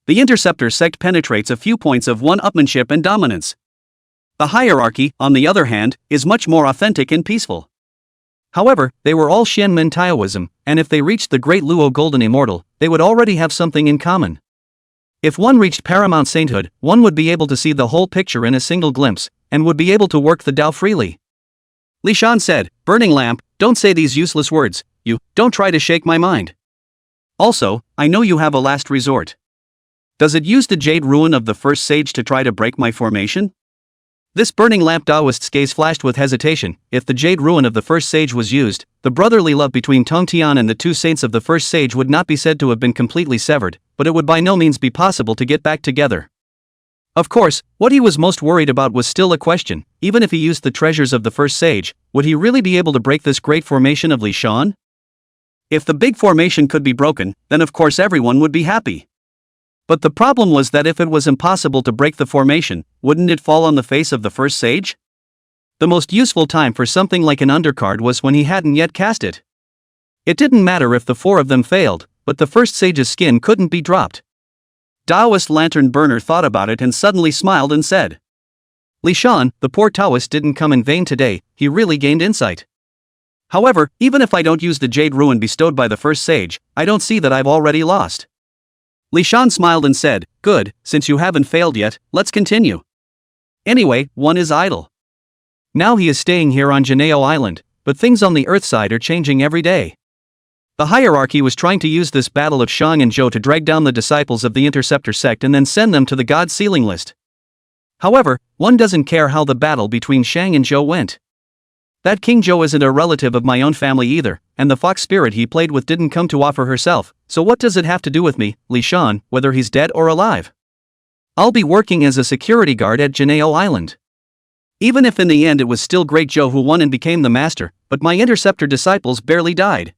The Interceptor sect penetrates a few points of one-upmanship and dominance. The hierarchy, on the other hand, is much more authentic and peaceful. However, they were all Xianmen Taoism, and if they reached the Great Luo Golden Immortal, they would already have something in common. If one reached paramount sainthood, one would be able to see the whole picture in a single glimpse, and would be able to work the Tao freely. Li Shan said, "Burning lamp, don't say these useless words, you, don't try to shake my mind. Also, I know you have a last resort. Does it use the jade ruin of the first sage to try to break my formation?" This burning lamp Taoist's gaze flashed with hesitation. If the jade ruin of the first sage was used, the brotherly love between Tong Tian and the two saints of the first sage would not be said to have been completely severed, but it would by no means be possible to get back together. Of course, what he was most worried about was still a question. Even if he used the treasures of the first sage, would he really be able to break this great formation of Li Shan? If the big formation could be broken, then of course everyone would be happy. But the problem was that if it was impossible to break the formation, wouldn't it fall on the face of the first sage? The most useful time for something like an undercard was when he hadn't yet cast it. It didn't matter if the four of them failed, but the first sage's skin couldn't be dropped. Taoist Lantern Burner thought about it and suddenly smiled and said, "Li Shan, the poor Taoist didn't come in vain today, he really gained insight. However, even if I don't use the jade ruin bestowed by the first sage, I don't see that I've already lost." Li Shan smiled and said, "Good, since you haven't failed yet, let's continue. Anyway, one is idle. Now he is staying here on Jinao Island, but things on the Earth side are changing every day. The hierarchy was trying to use this battle of Shang and Zhou to drag down the disciples of the Interceptor sect and then send them to the God Sealing List. However, one doesn't care how the battle between Shang and Zhou went. That King Zhou isn't a relative of my own family either, and the fox spirit he played with didn't come to offer herself, so what does it have to do with me, Li Shan, whether he's dead or alive? I'll be working as a security guard at Jinao Island. Even if in the end it was still Great Zhou who won and became the master, but my Interceptor disciples barely died.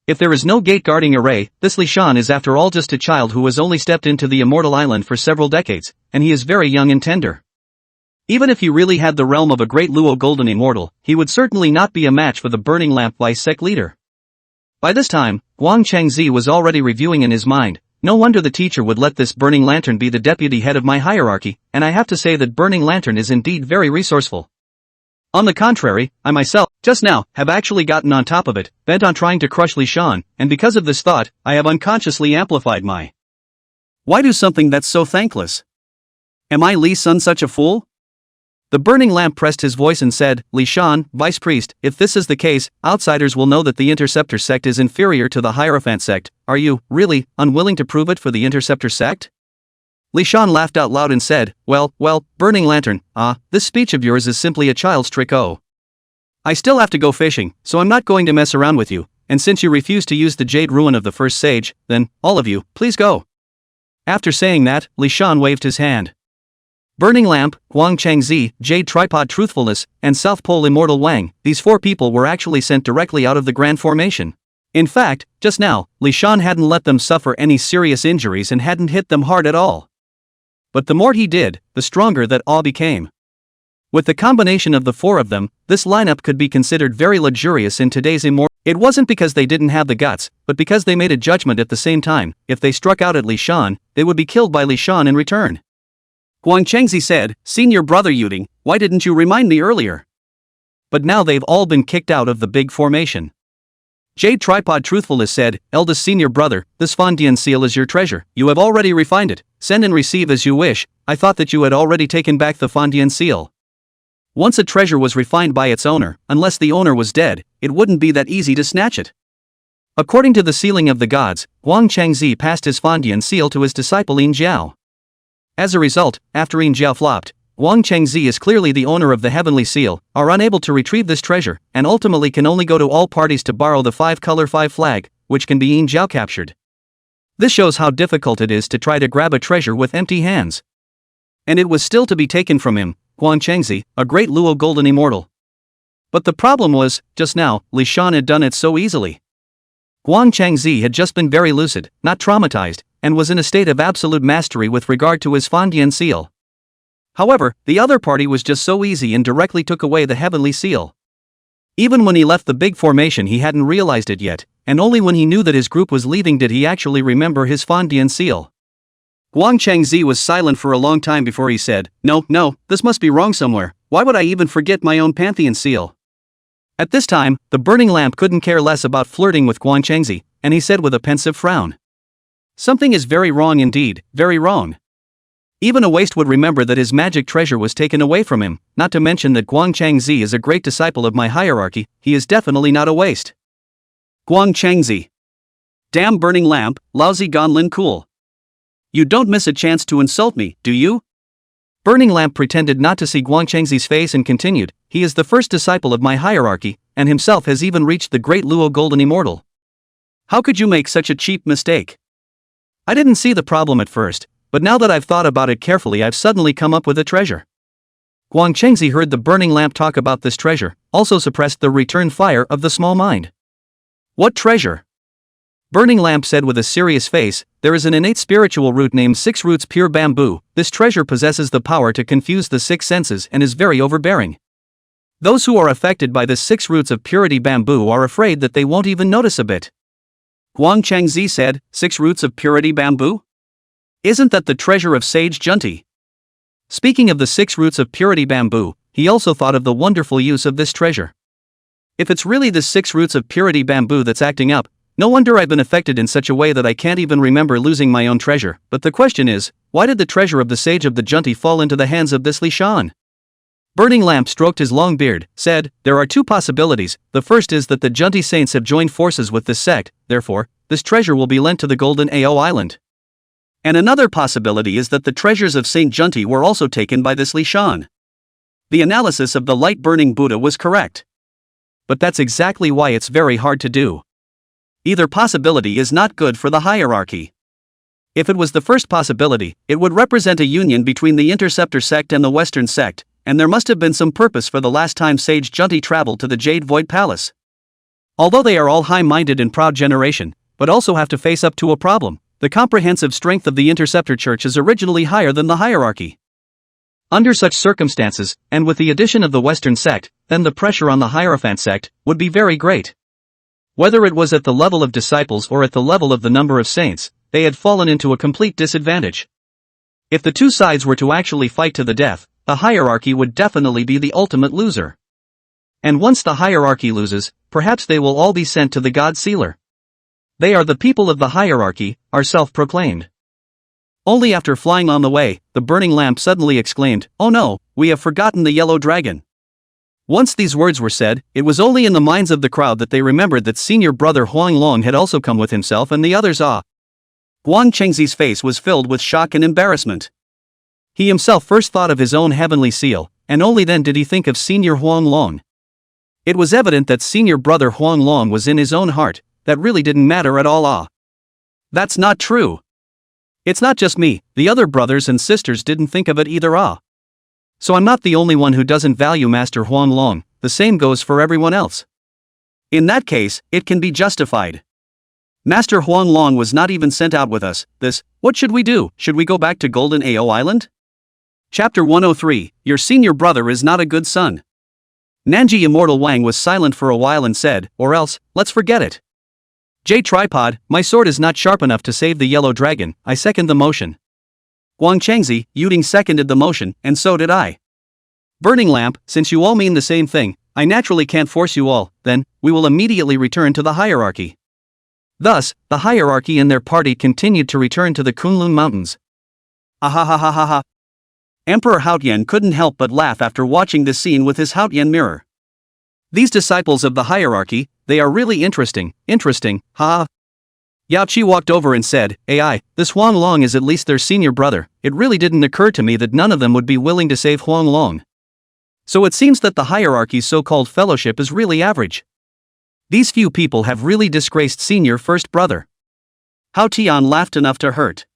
If there is no gate-guarding array, this Li Shan is after all just a child who has only stepped into the Immortal Island for several decades, and he is very young and tender. Even if he really had the realm of a great Luo golden immortal, he would certainly not be a match for the burning lamp vice sect leader. By this time, Guang Changzi was already reviewing in his mind, no wonder the teacher would let this burning lantern be the deputy head of my hierarchy, and I have to say that burning lantern is indeed very resourceful. On the contrary, I myself, just now, have actually gotten on top of it, bent on trying to crush Li Shan, and because of this thought, I have unconsciously amplified my. Why do something that's so thankless? Am I Li Sun such a fool? The burning lamp pressed his voice and said, Li Shan, vice priest, if this is the case, outsiders will know that the Interceptor sect is inferior to the Hierophant sect. Are you, really, unwilling to prove it for the Interceptor sect? Li Shan laughed out loud and said, well, burning lantern, this speech of yours is simply a child's trick. Oh. I still have to go fishing, so I'm not going to mess around with you, and since you refuse to use the jade ruin of the first sage, then, all of you, please go. After saying that, Li Shan waved his hand. Burning Lamp, Guang Changzi, Jade Tripod Truthfulness, and South Pole Immortal Wang, these 4 people were actually sent directly out of the Grand Formation. In fact, just now, Li Shan hadn't let them suffer any serious injuries and hadn't hit them hard at all. But the more he did, the stronger that awe became. With the combination of the 4 of them, this lineup could be considered very luxurious in today's Immortal. It wasn't because they didn't have the guts, but because they made a judgment at the same time. If they struck out at Li Shan, they would be killed by Li Shan in return. Guang Chengzi said, Senior brother Yuding, why didn't you remind me earlier? But now they've all been kicked out of the big formation. Jade Tripod Truthfulness said, Eldest senior brother, this Fondian seal is your treasure. You have already refined it. Send and receive as you wish. I thought that you had already taken back the Fondian seal. Once a treasure was refined by its owner, unless the owner was dead, it wouldn't be that easy to snatch it. According to the sealing of the gods, Guang Chengzi passed his Fondian seal to his disciple Yin Jiao. As a result, after Yin Jiao flopped, Guang Chengzi is clearly the owner of the heavenly seal, are unable to retrieve this treasure, and ultimately can only go to all parties to borrow the 5-color 5 flag, which can be Yin Jiao captured. This shows how difficult it is to try to grab a treasure with empty hands. And it was still to be taken from him, Guang Chengzi, a great Luo golden immortal. But the problem was, just now, Li Shan had done it so easily. Guang Chengzi had just been very lucid, not traumatized, and was in a state of absolute mastery with regard to his Fondian seal. However, the other party was just so easy and directly took away the heavenly seal. Even when he left the big formation he hadn't realized it yet, and only when he knew that his group was leaving did he actually remember his Fondian seal. Guang Chengzi was silent for a long time before he said, No, this must be wrong somewhere. Why would I even forget my own Pantheon seal? At this time, the burning lamp couldn't care less about flirting with Guang Chengzi, and he said with a pensive frown. Something is very wrong indeed, very wrong. Even a waste would remember that his magic treasure was taken away from him, not to mention that Guang Chengzi is a great disciple of my hierarchy. He is definitely not a waste. Guang Chengzi. Damn burning lamp, lousy Gonlin cool. You don't miss a chance to insult me, do you? Burning lamp pretended not to see Guang Chengzi's face and continued, he is the first disciple of my hierarchy, and himself has even reached the great Luo golden immortal. How could you make such a cheap mistake? I didn't see the problem at first, but now that I've thought about it carefully I've suddenly come up with a treasure. Guang Chengzi heard the burning lamp talk about this treasure, also suppressed the return fire of the small mind. What treasure? Burning lamp said with a serious face, there is an innate spiritual root named 6 roots pure bamboo. This treasure possesses the power to confuse the 6 senses and is very overbearing. Those who are affected by the 6 roots of purity bamboo are afraid that they won't even notice a bit. Guang Chengzi said, 6 roots of purity bamboo? Isn't that the treasure of Sage Junti? Speaking of the 6 roots of purity bamboo, he also thought of the wonderful use of this treasure. If it's really the 6 roots of purity bamboo that's acting up, no wonder I've been affected in such a way that I can't even remember losing my own treasure. But the question is, why did the treasure of the Sage of the Junti fall into the hands of this Li Shan? Burning Lamp stroked his long beard, said, there are 2 possibilities. The first is that the Junti saints have joined forces with this sect, therefore, this treasure will be lent to the Golden Ao Island. And another possibility is that the treasures of Saint Junti were also taken by this Li Shan. The analysis of the light-burning Buddha was correct. But that's exactly why it's very hard to do. Either possibility is not good for the hierarchy. If it was the first possibility, it would represent a union between the Interceptor sect and the Western sect, and there must have been some purpose for the last time Sage Junti traveled to the Jade Void Palace. Although they are all high-minded and proud generation, but also have to face up to a problem, the comprehensive strength of the Interceptor Church is originally higher than the hierarchy. Under such circumstances, and with the addition of the Western sect, then the pressure on the Hierophant sect would be very great. Whether it was at the level of disciples or at the level of the number of saints, they had fallen into a complete disadvantage. If the two sides were to actually fight to the death, the hierarchy would definitely be the ultimate loser. And once the hierarchy loses, perhaps they will all be sent to the God Sealer. They are the people of the hierarchy, are self-proclaimed. Only after flying on the way, the burning lamp suddenly exclaimed, "Oh no, we have forgotten the yellow dragon." Once these words were said, it was only in the minds of the crowd that they remembered that senior brother Huang Long had also come with himself and the others. Guang Chengxi's face was filled with shock and embarrassment. He himself first thought of his own heavenly seal, and only then did he think of senior Huang Long. It was evident that senior brother Huang Long was in his own heart, that really didn't matter at all. That's not true. It's not just me, the other brothers and sisters didn't think of it either. So I'm not the only one who doesn't value Master Huang Long, the same goes for everyone else. In that case, it can be justified. Master Huang Long was not even sent out with us, what should we do? Should we go back to Golden Ao Island? Chapter 103, Your senior brother is not a good son. Nanji Immortal Wang was silent for a while and said, or else, let's forget it. J tripod, my sword is not sharp enough to save the yellow dragon, I second the motion. Guang Chengxi, Yuding seconded the motion, and so did I. Burning lamp, since you all mean the same thing, I naturally can't force you all, then, we will immediately return to the hierarchy. Thus, the hierarchy and their party continued to return to the Kunlun Mountains. Ahahahaha. Emperor Haotian couldn't help but laugh after watching this scene with his Haotian mirror. These disciples of the hierarchy, they are really interesting, haha. Yao Qi walked over and said, "AI, this Huang Long is at least their senior brother, it really didn't occur to me that none of them would be willing to save Huang Long. So it seems that the hierarchy's so-called fellowship is really average. These few people have really disgraced senior first brother." Hao Tian laughed enough to hurt.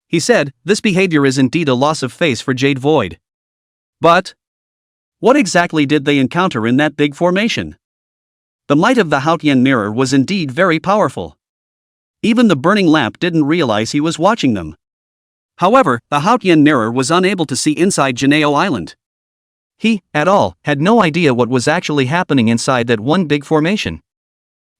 He said, "This behavior is indeed a loss of face for Jade Void. But what exactly did they encounter in that big formation?" The might of the Haotian mirror was indeed very powerful. Even the burning lamp didn't realize he was watching them. However, the Haotian mirror was unable to see inside Janeo Island. He, at all, had no idea what was actually happening inside that one big formation.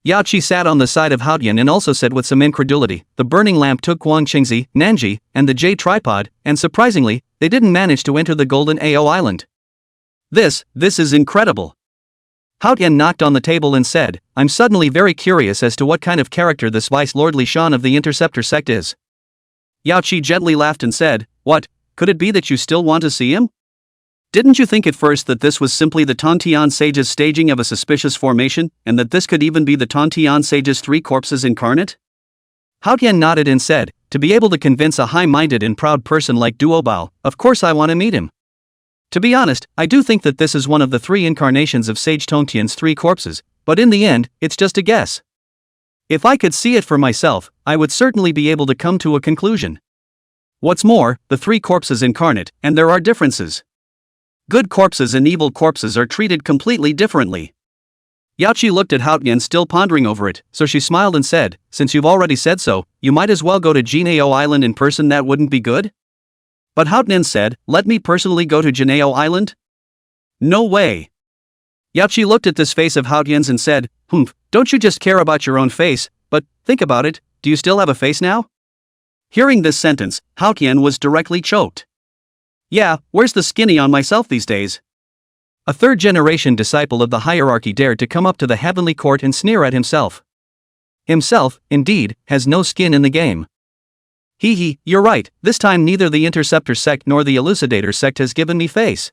Yao Qi sat on the side of Haotian and also said with some incredulity, the burning lamp took Guang Chengxi, Nanji, and the J tripod, and surprisingly, they didn't manage to enter the Golden Ao Island. This is incredible. Haotian knocked on the table and said, I'm suddenly very curious as to what kind of character this Vice Lord Li Shan of the Interceptor sect is. Yao Qi gently laughed and said, what, could it be that you still want to see him? Didn't you think at first that this was simply the Tontian sage's staging of a suspicious formation, and that this could even be the Tontian sage's 3 corpses incarnate? Haotian nodded and said, to be able to convince a high-minded and proud person like Duobao, of course I want to meet him. To be honest, I do think that this is one of the 3 incarnations of Sage Tontian's 3 corpses, but in the end, it's just a guess. If I could see it for myself, I would certainly be able to come to a conclusion. What's more, the 3 corpses incarnate, and there are differences. Good corpses and evil corpses are treated completely differently. Yao Qi looked at Haotian still pondering over it, so she smiled and said, since you've already said so, you might as well go to Jinao Island in person, that wouldn't be good? But Haotian said, let me personally go to Jinao Island? No way. Yao Qi looked at this face of Haotian's and said, don't you just care about your own face, but, think about it, do you still have a face now? Hearing this sentence, Haotian was directly choked. Yeah, where's the skinny on myself these days? A 3rd-generation disciple of the hierarchy dared to come up to the heavenly court and sneer at himself. Himself, indeed, has no skin in the game. You're right, this time neither the Interceptor sect nor the Elucidator sect has given me face.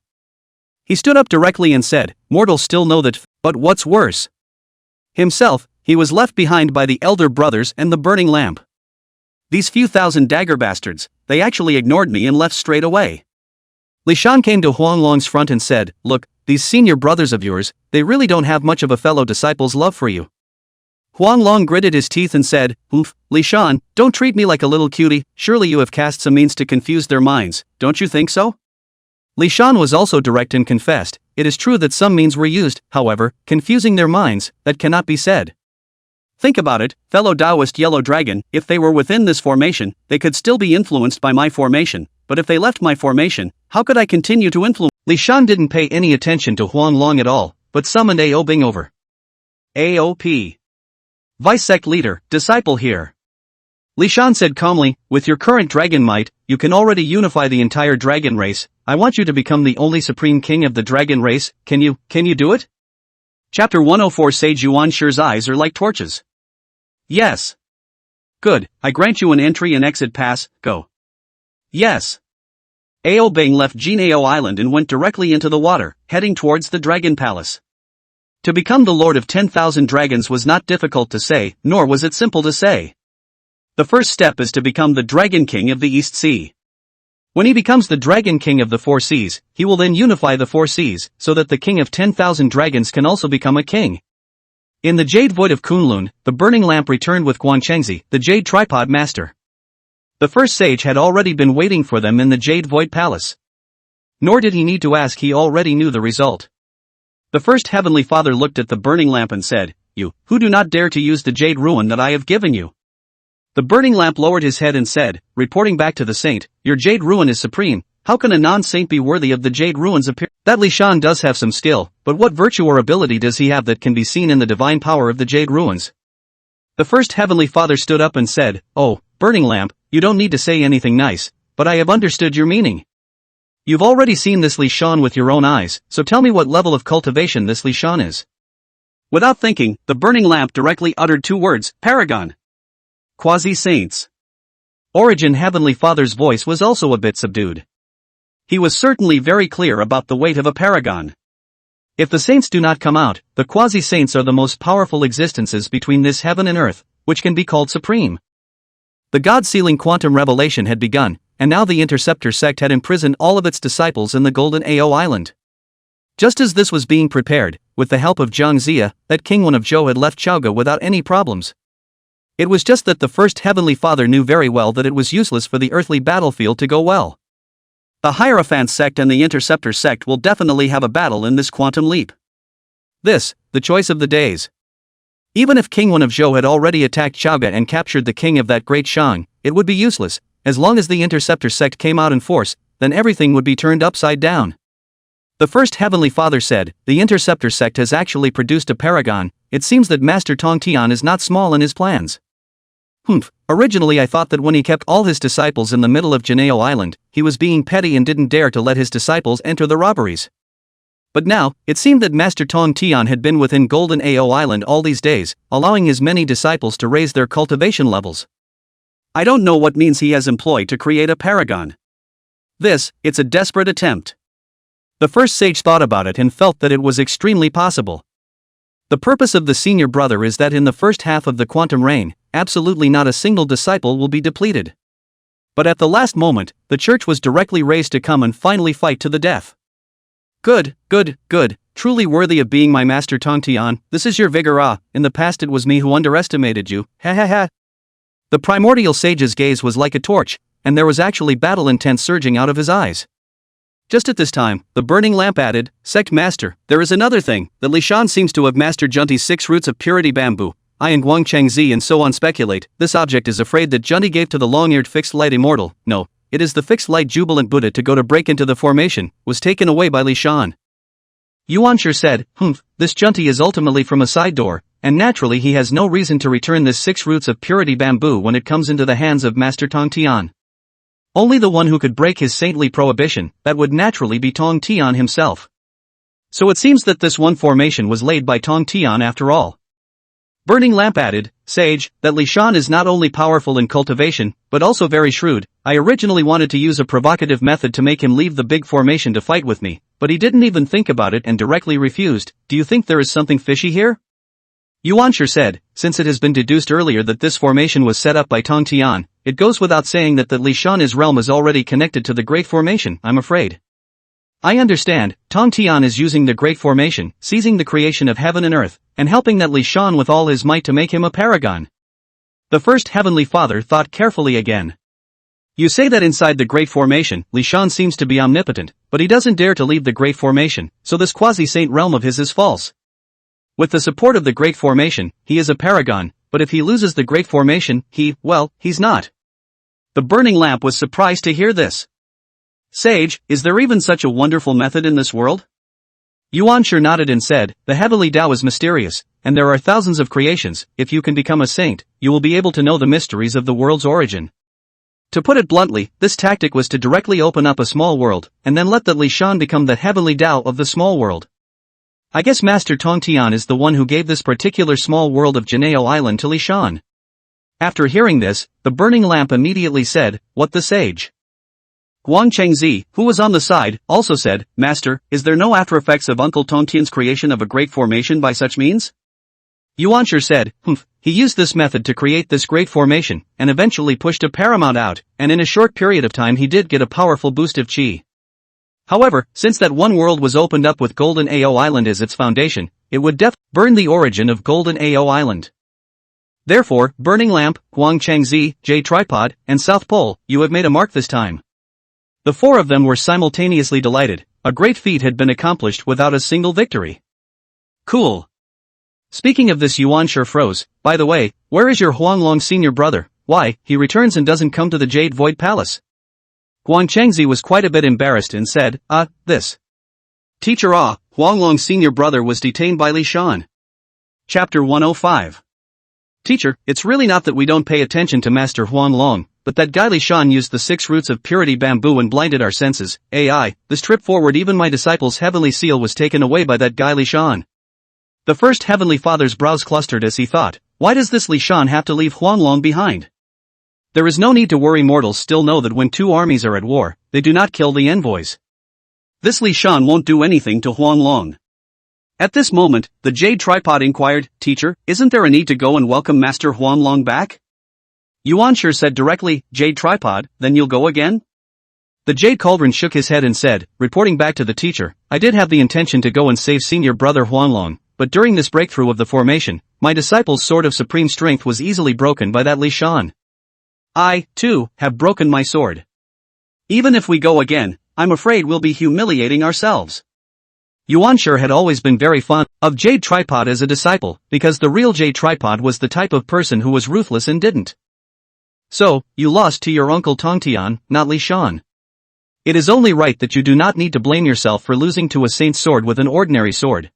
He stood up directly and said, mortals still know that, but what's worse? Himself, he was left behind by the elder brothers and the burning lamp. These few thousand dagger bastards, they actually ignored me and left straight away. Li Shan came to Huang Long's front and said, look, these senior brothers of yours, they really don't have much of a fellow disciple's love for you. Huang Long gritted his teeth and said, Li Shan, don't treat me like a little cutie, surely you have cast some means to confuse their minds, don't you think so? Li Shan was also direct and confessed, it is true that some means were used, however, confusing their minds, that cannot be said. Think about it, fellow Taoist Yellow Dragon, if they were within this formation, they could still be influenced by my formation, but if they left my formation, how could I continue to influence? Li Shan didn't pay any attention to Huang Long at all, but summoned Ao Bing over. AOP. Vice Sect Leader, disciple here. Li Shan said calmly, with your current dragon might, you can already unify the entire dragon race. I want you to become the only supreme king of the dragon race. Can you do it? Chapter 104 Sage Yuan Shi's eyes are like torches. Yes. Good, I grant you an entry and exit pass, go. Yes. Ao Bing left Jinao Island and went directly into the water, heading towards the Dragon Palace. To become the Lord of 10,000 Dragons was not difficult to say, nor was it simple to say. The first step is to become the Dragon King of the East Sea. When he becomes the Dragon King of the Four Seas, he will then unify the Four Seas, so that the King of 10,000 Dragons can also become a king. In the Jade Void of Kunlun, the burning lamp returned with Guanchengzi, the Jade Tripod Master. The first sage had already been waiting for them in the Jade Void Palace. Nor did he need to ask, he already knew the result. The first Heavenly Father looked at the burning lamp and said, "You, who do not dare to use the Jade Ruin that I have given you." The burning lamp lowered his head and said, reporting back to the saint, "Your Jade Ruin is supreme, how can a non-saint be worthy of the Jade Ruin's appearance?" That Li Shan does have some skill, but what virtue or ability does he have that can be seen in the divine power of the Jade Ruins? The first Heavenly Father stood up and said, "Oh, burning lamp, you don't need to say anything nice, but I have understood your meaning. You've already seen this Li Shan with your own eyes, so tell me what level of cultivation this Li Shan is." Without thinking, the burning lamp directly uttered two words, "Paragon." Quasi-saints. Origin Heavenly Father's voice was also a bit subdued. He was certainly very clear about the weight of a paragon. If the saints do not come out, the quasi-saints are the most powerful existences between this heaven and earth, which can be called supreme. The God-sealing quantum revelation had begun, and now the Interceptor sect had imprisoned all of its disciples in the Golden Ao Island. Just as this was being prepared, with the help of Zhang Zia, that King Wen of Zhou had left Chaoga without any problems. It was just that the first Heavenly Father knew very well that it was useless for the earthly battlefield to go well. The Hierophant sect and the Interceptor sect will definitely have a battle in this quantum leap. This, the choice of the days. Even if King Wen of Zhou had already attacked Chaoga and captured the king of that great Shang, it would be useless. As long as the Interceptor sect came out in force, then everything would be turned upside down. The first Heavenly Father said, the Interceptor sect has actually produced a paragon. It seems that Master Tong Tian is not small in his plans. Originally I thought that when he kept all his disciples in the middle of Jinao Island, he was being petty and didn't dare to let his disciples enter the robberies. But now, it seemed that Master Tong Tian had been within Golden Ao Island all these days, allowing his many disciples to raise their cultivation levels. I don't know what means he has employed to create a paragon. It's a desperate attempt. The first sage thought about it and felt that it was extremely possible. The purpose of the senior brother is that in the first half of the quantum reign, absolutely not a single disciple will be depleted. But at the last moment, the church was directly raised to come and finally fight to the death. Good, truly worthy of being my master Tong Tian, this is your vigor. In the past it was me who underestimated you, ha ha ha. The primordial sage's gaze was like a torch, and there was actually battle intent surging out of his eyes. Just at this time, the burning lamp added, Sect Master, there is another thing, that Li Shan seems to have mastered Junti's 6 roots of purity bamboo. I and Guangchengzi and so on speculate, this object is afraid that Junti gave to the long-eared fixed light immortal, no, it is the fixed light jubilant Buddha to go to break into the formation, was taken away by Li Shan. Yuan Shi said, this Junti is ultimately from a side door, and naturally he has no reason to return this 6 roots of purity bamboo when it comes into the hands of Master Tong Tian. Only the one who could break his saintly prohibition, that would naturally be Tong Tian himself. So it seems that this one formation was laid by Tong Tian after all. Burning Lamp added, Sage, that Li Shan is not only powerful in cultivation, but also very shrewd. I originally wanted to use a provocative method to make him leave the big formation to fight with me, but he didn't even think about it and directly refused. Do you think there is something fishy here? Yuan Shi said, since it has been deduced earlier that this formation was set up by Tong Tian, it goes without saying that Li Shan's realm is already connected to the Great Formation, I'm afraid. I understand, Tong Tian is using the Great Formation, seizing the creation of heaven and earth, and helping that Li Shan with all his might to make him a paragon. The first Heavenly Father thought carefully again. You say that inside the Great Formation, Li Shan seems to be omnipotent, but he doesn't dare to leave the Great Formation, so this quasi-saint realm of his is false. With the support of the Great Formation, he is a paragon, but if he loses the Great Formation, he's not. The Burning Lamp was surprised to hear this. Sage, is there even such a wonderful method in this world? Yuan sure nodded and said, the heavenly Tao is mysterious, and there are thousands of creations. If you can become a saint, you will be able to know the mysteries of the world's origin. To put it bluntly, this tactic was to directly open up a small world, and then let the Li Shan become the heavenly Tao of the small world. I guess Master Tong Tian is the one who gave this particular small world of Jinao Island to Li Shan. After hearing this, the burning lamp immediately said, what the sage? Guang Chengzi, who was on the side, also said, Master, is there no after effects of Uncle Tongtian's creation of a great formation by such means? Yuanshi said, he used this method to create this great formation, and eventually pushed a paramount out, and in a short period of time he did get a powerful boost of chi. However, since that one world was opened up with Golden Ao Island as its foundation, it would burn the origin of Golden Ao Island. Therefore, Burning Lamp, Guang Chengzi, J Tripod, and South Pole, you have made a mark this time. The four of them were simultaneously delighted. A great feat had been accomplished without a single victory. Cool. Speaking of this, Yuan sure froze. By the way, where is your Huanglong senior brother? Why, he returns and doesn't come to the Jade Void Palace. Guang Chengzi was quite a bit embarrassed and said, this. Teacher Huanglong's senior brother was detained by Li Shan. Chapter 105. Teacher, it's really not that we don't pay attention to Master Huanglong, but that guy Li Shan used the 6 roots of purity bamboo and blinded our senses. This trip forward even my disciple's heavenly seal was taken away by that guy Li Shan. The first heavenly father's brows clustered as he thought, why does this Li Shan have to leave Huanglong behind? There is no need to worry, mortals still know that when two armies are at war, they do not kill the envoys. This Li Shan won't do anything to Huanglong. At this moment, the Jade Tripod inquired, Teacher, isn't there a need to go and welcome Master Huanglong back? Yuan sure said directly, Jade Tripod, then you'll go again? The Jade Cauldron shook his head and said, reporting back to the teacher, I did have the intention to go and save senior brother Huanglong, but during this breakthrough of the formation, my disciple's sword of supreme strength was easily broken by that Li Shan. I, too, have broken my sword. Even if we go again, I'm afraid we'll be humiliating ourselves. Yuan sure had always been very fond of Jade Tripod as a disciple, because the real Jade Tripod was the type of person who was ruthless and didn't. So, you lost to your uncle Tongtian, not Li Shan. It is only right that you do not need to blame yourself for losing to a saint's sword with an ordinary sword.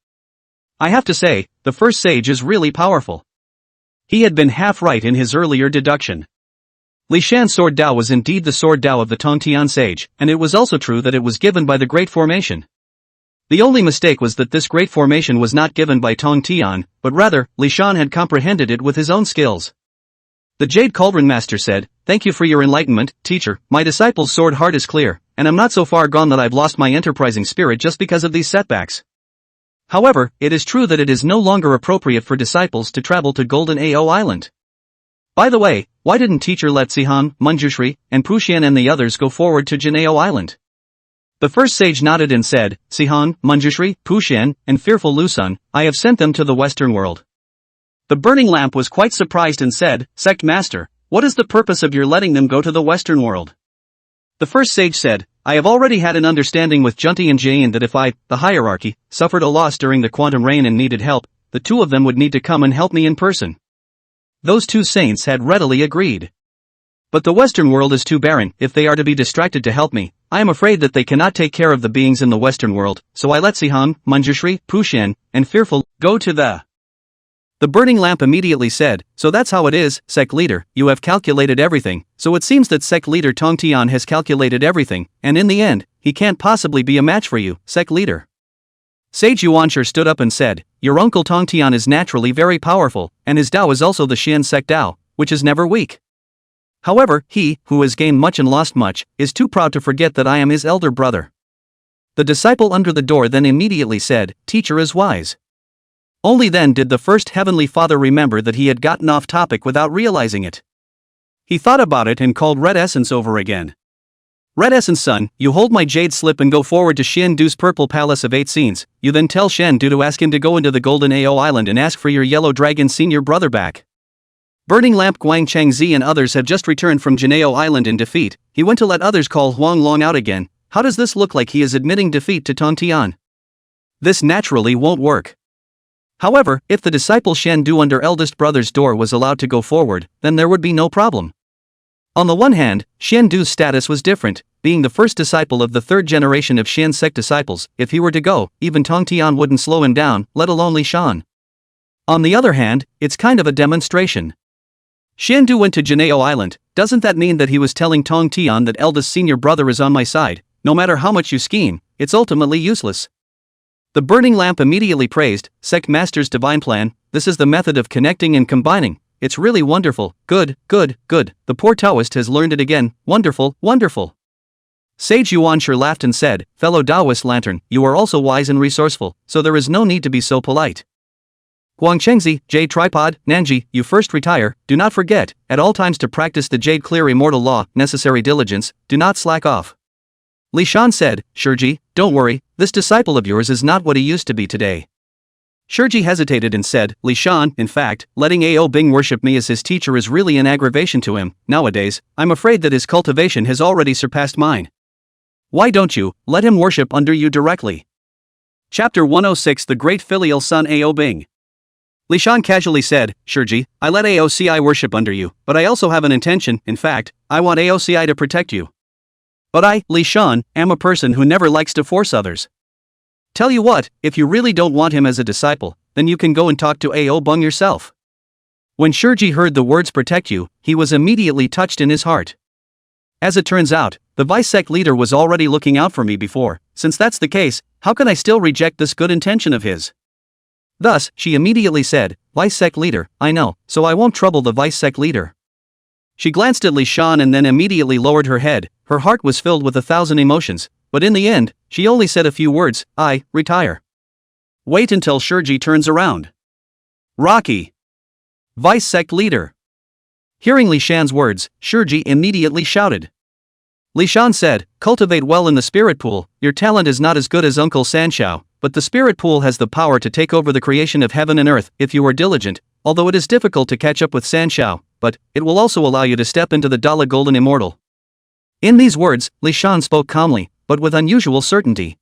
I have to say, the first sage is really powerful. He had been half right in his earlier deduction. Li Shan's sword Dao was indeed the sword Dao of the Tongtian sage, and it was also true that it was given by the Great Formation. The only mistake was that this Great Formation was not given by Tongtian, but rather, Li Shan had comprehended it with his own skills. The Jade Cauldron Master said, Thank you for your enlightenment, teacher, my disciple's sword heart is clear, and I'm not so far gone that I've lost my enterprising spirit just because of these setbacks. However, it is true that it is no longer appropriate for disciples to travel to Golden Ao Island. By the way, why didn't teacher let Sihan, Manjushri, and Puxian and the others go forward to Jinao Island? The first sage nodded and said, Sihan, Manjushri, Puxian, and fearful Lusun, I have sent them to the Western world. The burning lamp was quite surprised and said, Sect Master, what is the purpose of your letting them go to the Western world? The first sage said, I have already had an understanding with Junti and Jain that if I, the hierarchy, suffered a loss during the quantum rain and needed help, the two of them would need to come and help me in person. Those two saints had readily agreed. But the Western world is too barren. If they are to be distracted to help me, I am afraid that they cannot take care of the beings in the Western world, so I let Sihan, Manjushri, Puxian, and Fearful go to the burning lamp immediately said, So that's how it is, Sect Leader, you have calculated everything, so it seems that Sect Leader Tongtian has calculated everything, and in the end, he can't possibly be a match for you, Sect Leader. Sage Yuanshi stood up and said, Your uncle Tongtian is naturally very powerful, and his Dao is also the Xian Sect Dao, which is never weak. However, he, who has gained much and lost much, is too proud to forget that I am his elder brother. The disciple under the door then immediately said, Teacher is wise. Only then did the first heavenly father remember that he had gotten off topic without realizing it. He thought about it and called Red Essence over again. Red Essence son, you hold my jade slip and go forward to Xian Du's purple palace of 8 scenes, you then tell Shen Du to ask him to go into the Golden Ao Island and ask for your yellow dragon senior brother back. Burning Lamp Guang Chengzi and others have just returned from Jinao Island in defeat. He went to let others call Huanglong out again. How does this look like he is admitting defeat to Tongtian? This naturally won't work. However, if the disciple Shen Du under eldest brother's door was allowed to go forward, then there would be no problem. On the one hand, Xian Du's status was different, being the first disciple of the third generation of Xian sect disciples. If he were to go, even Tong Tian wouldn't slow him down, let alone Li Shan. On the other hand, it's kind of a demonstration. Xian Du went to Janeo Island. Doesn't that mean that he was telling Tong Tian that eldest senior brother is on my side? No matter how much you scheme, it's ultimately useless. The burning lamp immediately praised, Sect Master's divine plan. This is the method of connecting and combining. It's really wonderful. Good, good, good. The poor Taoist has learned it again. Wonderful, wonderful. Sage Yuan sure laughed and said, fellow Taoist lantern, you are also wise and resourceful, so there is no need to be so polite. Guangchengzi, Jade Tripod, Nanji, you first retire. Do not forget, at all times to practice the Jade Clear Immortal Law, necessary diligence, do not slack off. Li Shan said, Shiji, don't worry, this disciple of yours is not what he used to be today. Shiji hesitated and said, Li Shan, in fact, letting Ao Bing worship me as his teacher is really an aggravation to him. Nowadays, I'm afraid that his cultivation has already surpassed mine. Why don't you let him worship under you directly? Chapter 106 The Great Filial Son Ao Bing. Li Shan casually said, Shiji, I let AOCI worship under you, but I also have an intention. In fact, I want AOCI to protect you. But I, Li Shan, am a person who never likes to force others. Tell you what, if you really don't want him as a disciple, then you can go and talk to Ao Bung yourself. When Shiji heard the words protect you, he was immediately touched in his heart. As it turns out, the vice sect leader was already looking out for me before. Since that's the case, how can I still reject this good intention of his? Thus, she immediately said, Vice sect leader, I know, so I won't trouble the vice sect leader. She glanced at Li Shan and then immediately lowered her head. Her heart was filled with 1,000 emotions, but in the end, she only said a few words, I retire. Wait until Shiji turns around. Rocky. Vice sect leader. Hearing Li Shan's words, Shiji immediately shouted. Li Shan said, cultivate well in the spirit pool. Your talent is not as good as Uncle Sanshao, but the spirit pool has the power to take over the creation of heaven and earth if you are diligent, although it is difficult to catch up with Sanshao, but it will also allow you to step into the Dala Golden Immortal. In these words, Li Shan spoke calmly, but with unusual certainty.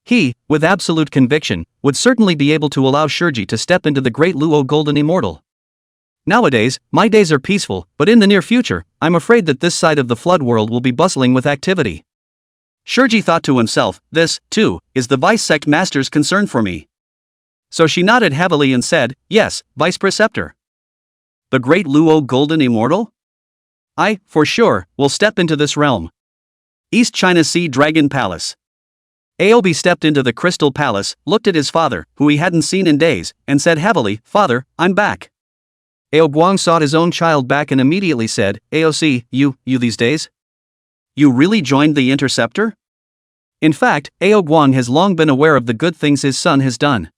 He, with absolute conviction, would certainly be able to allow Shiji to step into the great Luo Golden Immortal. Nowadays, my days are peaceful, but in the near future, I'm afraid that this side of the flood world will be bustling with activity. Shiji thought to himself, this, too, is the vice sect master's concern for me. So she nodded heavily and said, yes, vice preceptor. The great Luo Golden Immortal? I, for sure, will step into this realm. East China Sea Dragon Palace. Aobi stepped into the Crystal Palace, looked at his father, who he hadn't seen in days, and said heavily, Father, I'm back. Ao Guang sought his own child back and immediately said, AOC, you these days? You really joined the Interceptor? In fact, Ao Guang has long been aware of the good things his son has done.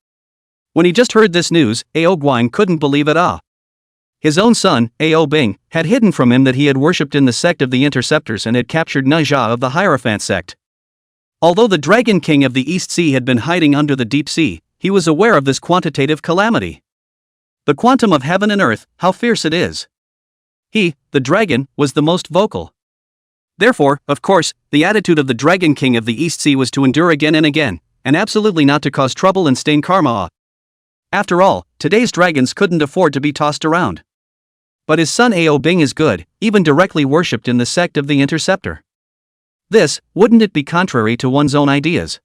When he just heard this news, Ao Guang couldn't believe it. His own son, Ao Bing, had hidden from him that he had worshipped in the sect of the Interceptors and had captured Nezha of the Hierophant sect. Although the Dragon King of the East Sea had been hiding under the deep sea, he was aware of this quantitative calamity. The quantum of heaven and earth, how fierce it is. He, the dragon, was the most vocal. Therefore, of course, the attitude of the Dragon King of the East Sea was to endure again and again, and absolutely not to cause trouble and stain karma. After all, today's dragons couldn't afford to be tossed around. But his son Ao Bing is good, even directly worshipped in the sect of the Interceptor. This, wouldn't it be contrary to one's own ideas?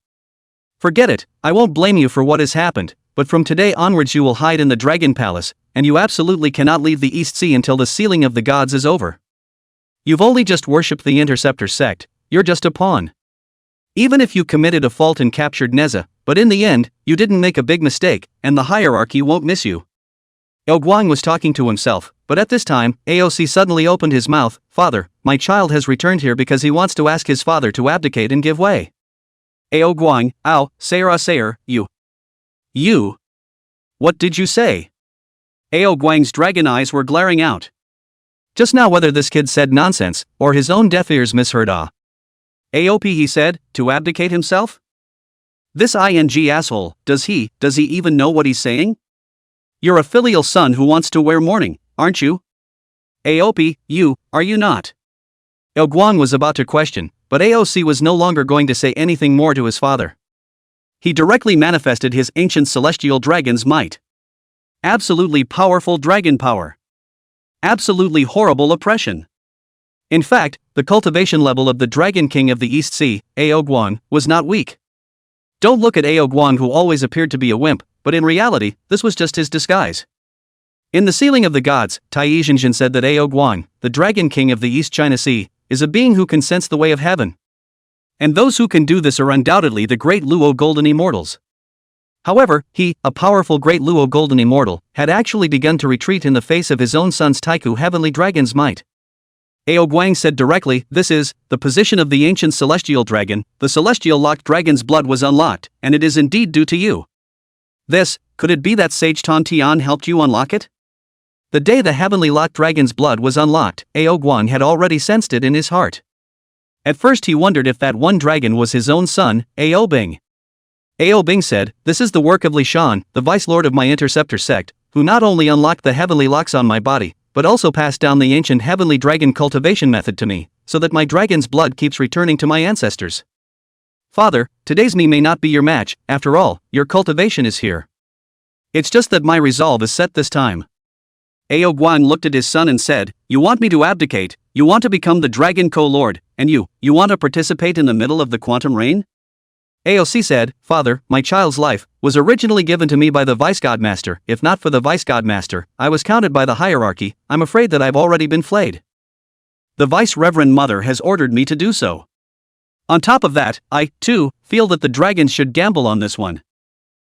Forget it, I won't blame you for what has happened, but from today onwards you will hide in the Dragon Palace, and you absolutely cannot leave the East Sea until the sealing of the gods is over. You've only just worshipped the Interceptor sect, you're just a pawn. Even if you committed a fault and captured Nezha, but in the end, you didn't make a big mistake, and the hierarchy won't miss you. Ao Guang was talking to himself, but at this time, AOC suddenly opened his mouth, Father, my child has returned here because he wants to ask his father to abdicate and give way. Ao Guang, Ao, Sayer, you. You? What did you say? Ao Guang's dragon eyes were glaring out. Just now whether this kid said nonsense, or his own deaf ears misheard. AOP he said, to abdicate himself? This ing asshole, does he even know what he's saying? You're a filial son who wants to wear mourning, aren't you? AOP, are you not? Ao Guang was about to question, but AOC was no longer going to say anything more to his father. He directly manifested his ancient celestial dragon's might. Absolutely powerful dragon power. Absolutely horrible oppression. In fact, the cultivation level of the Dragon King of the East Sea, Ao Guan, was not weak. Don't look at Ao Guan, who always appeared to be a wimp, but in reality, this was just his disguise. In the Ceiling of the Gods, Tai Zhenjin said that Ao Guan, the Dragon King of the East China Sea, is a being who can sense the way of heaven. And those who can do this are undoubtedly the great Luo Golden Immortals. However, he, a powerful great Luo Golden Immortal, had actually begun to retreat in the face of his own son's Taiku Heavenly Dragon's might. Ao Guang said directly, "This is the position of the ancient celestial dragon. The celestial locked dragon's blood was unlocked, and it is indeed due to you." This, could it be that Sage Tan Tian helped you unlock it? The day the heavenly locked dragon's blood was unlocked, Ao Guang had already sensed it in his heart. At first he wondered if that one dragon was his own son, Ao Bing. Ao Bing said, "This is the work of Li Shan, the vice lord of my interceptor sect, who not only unlocked the heavenly locks on my body, but also passed down the ancient heavenly dragon cultivation method to me, so that my dragon's blood keeps returning to my ancestors. Father, today's me may not be your match, after all, your cultivation is here. It's just that my resolve is set this time." Ao Guan looked at his son and said, "You want me to abdicate, you want to become the dragon co-lord, and you want to participate in the middle of the quantum reign?" AOC said, "Father, my child's life was originally given to me by the Vice God Master. If not for the Vice God Master, I was counted by the hierarchy. I'm afraid that I've already been flayed. The Vice Reverend Mother has ordered me to do so. On top of that, I, too, feel that the dragons should gamble on this one."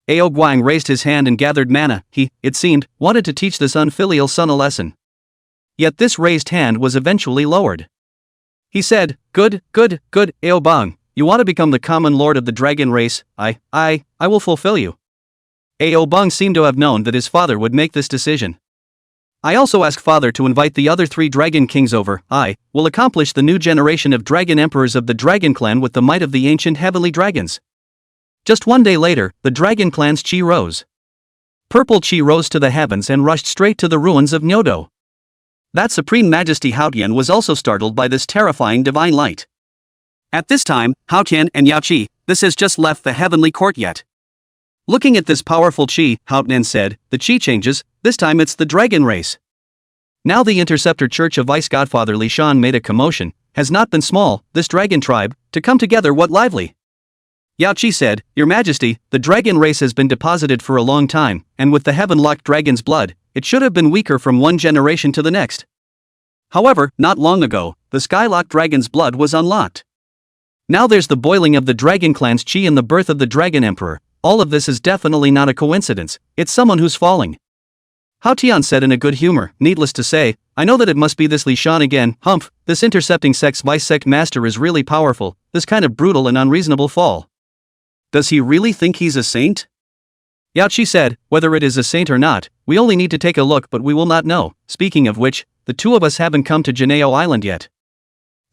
Ao Guang raised his hand and gathered mana. He, it seemed, wanted to teach this unfilial son a lesson. Yet this raised hand was eventually lowered. He said, Good, Ao Bang. You want to become the common lord of the dragon race? I will fulfill you." Ao Bang seemed to have known that his father would make this decision. "I also ask father to invite the other 3 dragon kings over. I will accomplish the new generation of dragon emperors of the dragon clan with the might of the ancient heavenly dragons." Just one day later, the dragon clan's chi rose. Purple chi rose to the heavens and rushed straight to the ruins of Nyodo. That supreme majesty Haotian was also startled by this terrifying divine light. At this time, Haotian and Yao Qi, this has just left the heavenly court yet. Looking at this powerful Qi, Haotian said, "The Qi changes, this time it's the dragon race." Now the Interceptor Church of Vice Godfather Li Shan made a commotion. "Has not been small, this dragon tribe, to come together what lively." Yao Qi said, "Your Majesty, the dragon race has been deposited for a long time, and with the heaven-locked dragon's blood, it should have been weaker from one generation to the next. However, not long ago, the sky-locked dragon's blood was unlocked. Now there's the boiling of the dragon clan's chi and the birth of the dragon emperor. All of this is definitely not a coincidence, it's someone who's falling." Hao Tian said in a good humor, "Needless to say, I know that it must be this Li Shan again. Humph, this intercepting sect's vice sect master is really powerful, this kind of brutal and unreasonable fall. Does he really think he's a saint?" Yao Qi said, "Whether it is a saint or not, we only need to take a look, but we will not know. Speaking of which, the 2 of us haven't come to Janeo Island yet."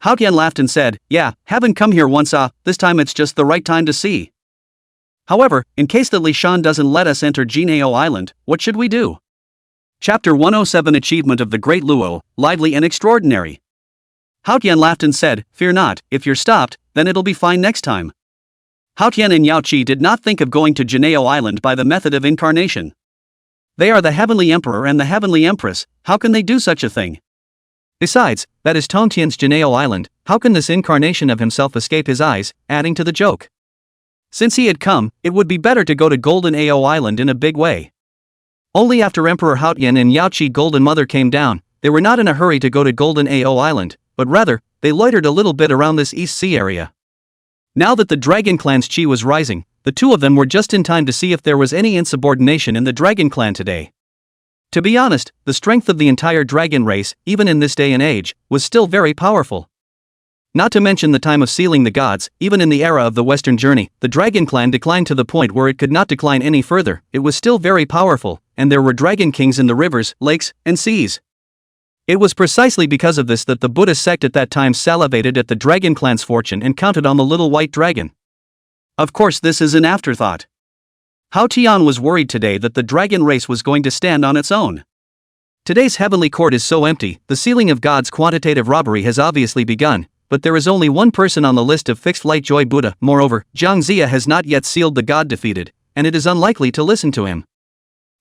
Hao Tian laughed and said, "Yeah, haven't come here once, this time it's just the right time to see. However, in case the Li Shan doesn't let us enter Jineo Island, what should we do?" Chapter 107 Achievement of the Great Luo, Lively and Extraordinary. Hao Tian laughed and said, "Fear not, if you're stopped, then it'll be fine next time." Hao Tian and Yao Qi did not think of going to Janeo Island by the method of incarnation. They are the Heavenly Emperor and the Heavenly Empress, how can they do such a thing? Besides, that is Tong Tian's Janeo Island, how can this incarnation of himself escape his eyes, adding to the joke? Since he had come, it would be better to go to Golden Ao Island in a big way. Only after Emperor Haotian and Yao Qi Golden Mother came down, they were not in a hurry to go to Golden Ao Island, but rather, they loitered a little bit around this East Sea area. Now that the Dragon Clan's chi was rising, the 2 of them were just in time to see if there was any insubordination in the Dragon Clan today. To be honest, the strength of the entire dragon race, even in this day and age, was still very powerful. Not to mention the time of sealing the gods, even in the era of the Western journey, the dragon clan declined to the point where it could not decline any further. It was still very powerful, and there were dragon kings in the rivers, lakes, and seas. It was precisely because of this that the Buddhist sect at that time salivated at the dragon clan's fortune and counted on the little white dragon. Of course, this is an afterthought. Hao Tian was worried today that the dragon race was going to stand on its own. Today's heavenly court is so empty, the sealing of God's quantitative robbery has obviously begun, but there is only one person on the list of fixed light joy Buddha. Moreover, Zhang Zia has not yet sealed the God defeated, and it is unlikely to listen to him.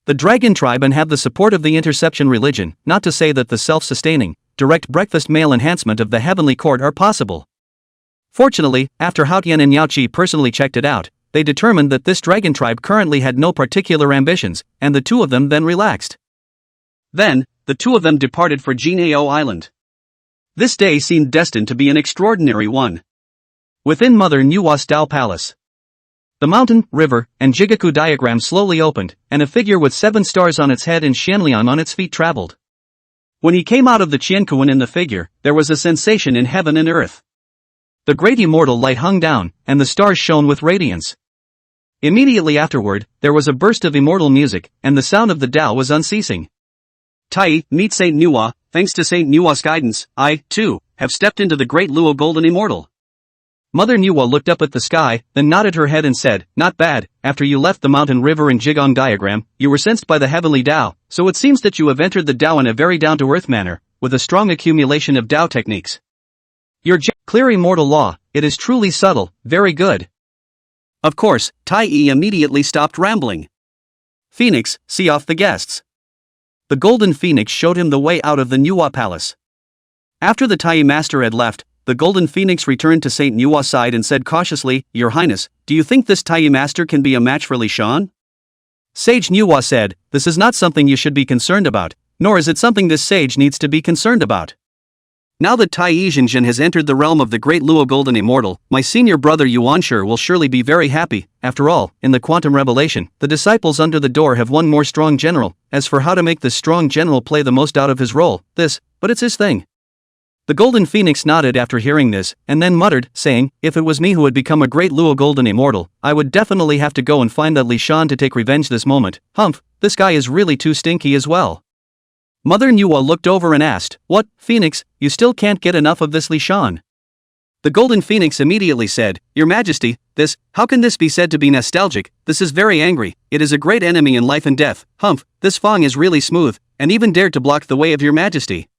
The dragon tribe and have the support of the interception religion, not to say that the self-sustaining, direct breakfast male enhancement of the heavenly court are possible. Fortunately, after Hao Tian and Yao Qi personally checked it out, they determined that this dragon tribe currently had no particular ambitions, and the two of them then relaxed. Then, the two of them departed for Jinao Island. This day seemed destined to be an extraordinary one. Within Mother Nuwa's Dao Palace, the mountain, river, and Jigaku diagram slowly opened, and a figure with 7 stars on its head and Xianlian on its feet traveled. When he came out of the Qiankuan in the figure, there was a sensation in heaven and earth. The great immortal light hung down, and the stars shone with radiance. Immediately afterward, there was a burst of immortal music, and the sound of the Tao was unceasing. Tai, meet Saint Nuwa. Thanks to Saint Nuwa's guidance, I, too, have stepped into the great Luo Golden Immortal. Mother Nuwa looked up at the sky, then nodded her head and said, not bad, after you left the mountain river and Jigong diagram, you were sensed by the heavenly Tao, so it seems that you have entered the Tao in a very down-to-earth manner, with a strong accumulation of Tao techniques. Your clear immortal law, it is truly subtle, very good. Of course, Tai Yi immediately stopped rambling. Phoenix, see off the guests. The golden phoenix showed him the way out of the Nuwa palace. After the Tai master had left, the golden phoenix returned to Saint Nuwa's side and said cautiously, Your Highness, do you think this Tai master can be a match for Li Shan? Sage Nuwa said, this is not something you should be concerned about, nor is it something this sage needs to be concerned about. Now that Tai Zhenjin has entered the realm of the great Luo Golden Immortal, my senior brother Yuan will surely be very happy. After all, in the quantum revelation, the disciples under the door have one more strong general. As for how to make this strong general play the most out of his role, but it's his thing. The golden phoenix nodded after hearing this, and then muttered, saying, if it was me who had become a great Luo Golden Immortal, I would definitely have to go and find that Li Shan to take revenge this moment. Humph, this guy is really too stinky as well. Mother Nuwa looked over and asked, what, Phoenix, you still can't get enough of this Li Shan? The golden phoenix immediately said, Your Majesty, how can this be said to be nostalgic? This is very angry, it is a great enemy in life and death. Humph, this Fang is really smooth, and even dared to block the way of your Majesty.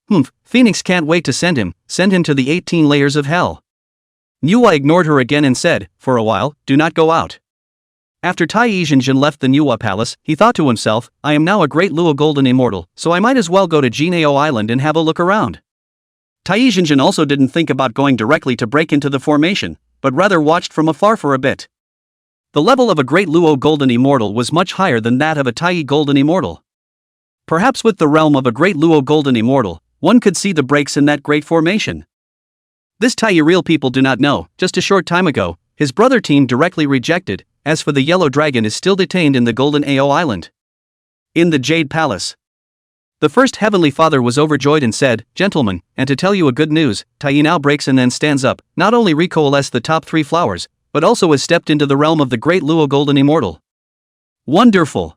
Humph, Phoenix can't wait to send him to the 18 layers of hell. Nuwa ignored her again and said, for a while, do not go out. After Tai Zhenjin left the Nuwa palace, he thought to himself, I am now a great Luo Golden Immortal, so I might as well go to Jinao Island and have a look around. Tai Zhenjin also didn't think about going directly to break into the formation, but rather watched from afar for a bit. The level of a great Luo Golden Immortal was much higher than that of a Tai Golden Immortal. Perhaps with the realm of a great Luo Golden Immortal, one could see the breaks in that great formation. This Tai real people do not know, just a short time ago, his brother team directly rejected. As for the yellow dragon is still detained in the Golden Ao Island. In the Jade Palace. The first Heavenly Father was overjoyed and said, Gentlemen, and to tell you a good news, Tai now breaks and then stands up, not only recoalesced the top 3 flowers, but also has stepped into the realm of the great Luo Golden Immortal. Wonderful!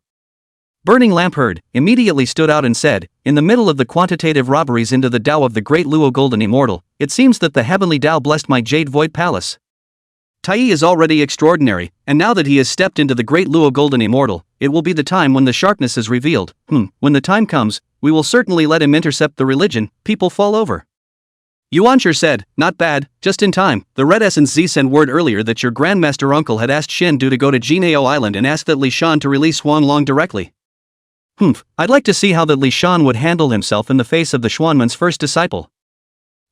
Burning Lamp Herd immediately stood out and said, in the middle of the quantitative robberies into the Tao of the great Luo Golden Immortal, it seems that the Heavenly Tao blessed my Jade Void Palace. Tai is already extraordinary, and now that he has stepped into the great Luo Golden Immortal, it will be the time when the sharpness is revealed. When the time comes, we will certainly let him intercept the religion people fall over. Yuan said, not bad, just in time. The Red Essence Z sent word earlier that your Grandmaster uncle had asked Shen Du to go to Jinao Island and asked that Li Shan to release Huang Long directly. I'd like to see how that Li Shan would handle himself in the face of the Xuanman's first disciple.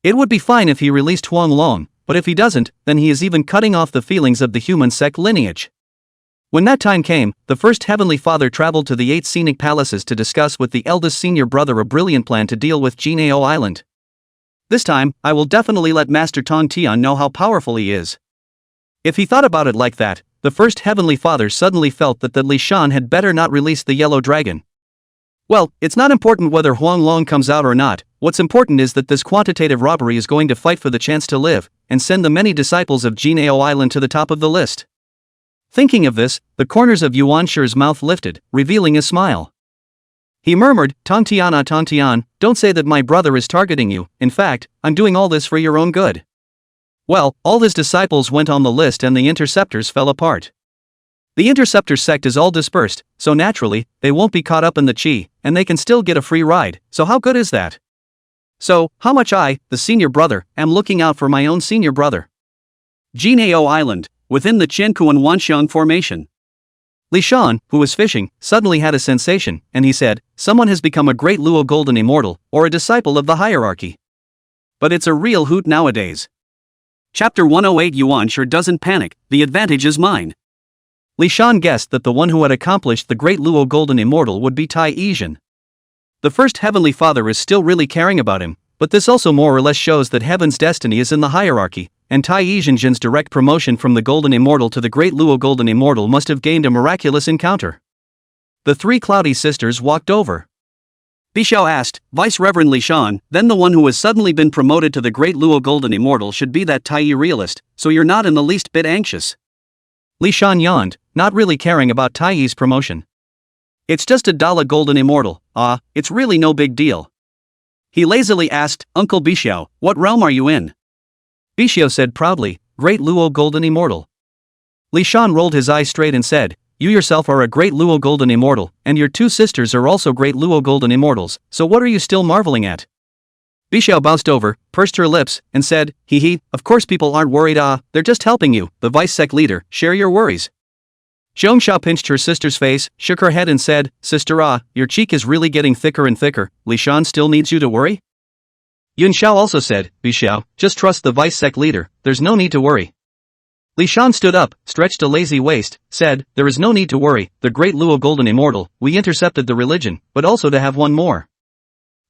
It would be fine if he released Huang Long, but if he doesn't, then he is even cutting off the feelings of the human sect lineage. When that time came, the first Heavenly Father traveled to the 8 scenic palaces to discuss with the eldest senior brother a brilliant plan to deal with Jinao Island. This time, I will definitely let Master Tong Tian know how powerful he is. If he thought about it like that, the first Heavenly Father suddenly felt that Li Shan had better not release the yellow dragon. Well, it's not important whether Huang Long comes out or not, what's important is that this quantitative robbery is going to fight for the chance to live, and send the many disciples of Jinao Island to the top of the list. Thinking of this, the corners of Yuan Shi's mouth lifted, revealing a smile. He murmured, Tong Tian, don't say that my brother is targeting you, in fact, I'm doing all this for your own good. Well, all his disciples went on the list and the interceptors fell apart. The interceptor sect is all dispersed, so naturally, they won't be caught up in the Qi, and they can still get a free ride, so how good is that? So, how much I, the senior brother, am looking out for my own senior brother. Jinao Island, within the Qiankuan Wanxiang formation. Li Shan, who was fishing, suddenly had a sensation, and he said, someone has become a great Luo golden immortal, or a disciple of the hierarchy. But it's a real hoot nowadays. Chapter 108 Yuan sure doesn't panic, the advantage is mine. Li Shan guessed that the one who had accomplished the great Luo golden immortal would be Tai Yizhen. The first heavenly father is still really caring about him, but this also more or less shows that heaven's destiny is in the hierarchy, and Tai Yizhen's direct promotion from the golden immortal to the great Luo golden immortal must have gained a miraculous encounter. The three cloudy sisters walked over. Bishao asked, Vice Reverend Li Shan, then the one who has suddenly been promoted to the great Luo golden immortal should be that Tai Yi realist, so you're not in the least bit anxious. Li Shan yawned, not really caring about Tai Yi's promotion. It's just a Dala golden immortal, it's really no big deal. He lazily asked, Uncle Bishao, what realm are you in? Bishao said proudly, Great Luo golden immortal. Li Shan rolled his eyes straight and said, you yourself are a great Luo golden immortal, and your two sisters are also great Luo golden immortals, so what are you still marveling at? Bishao bounced over, pursed her lips, and said, hee, of course people aren't worried, they're just helping you, the vice sect leader, share your worries. Xiongxiao pinched her sister's face, shook her head and said, Sister, your cheek is really getting thicker and thicker, Li Shan still needs you to worry? Yun Xiao also said, Bishao, just trust the vice sect leader, there's no need to worry. Li Shan stood up, stretched a lazy waist, said, there is no need to worry, the great Luo golden immortal, we intercepted the religion, but also to have one more.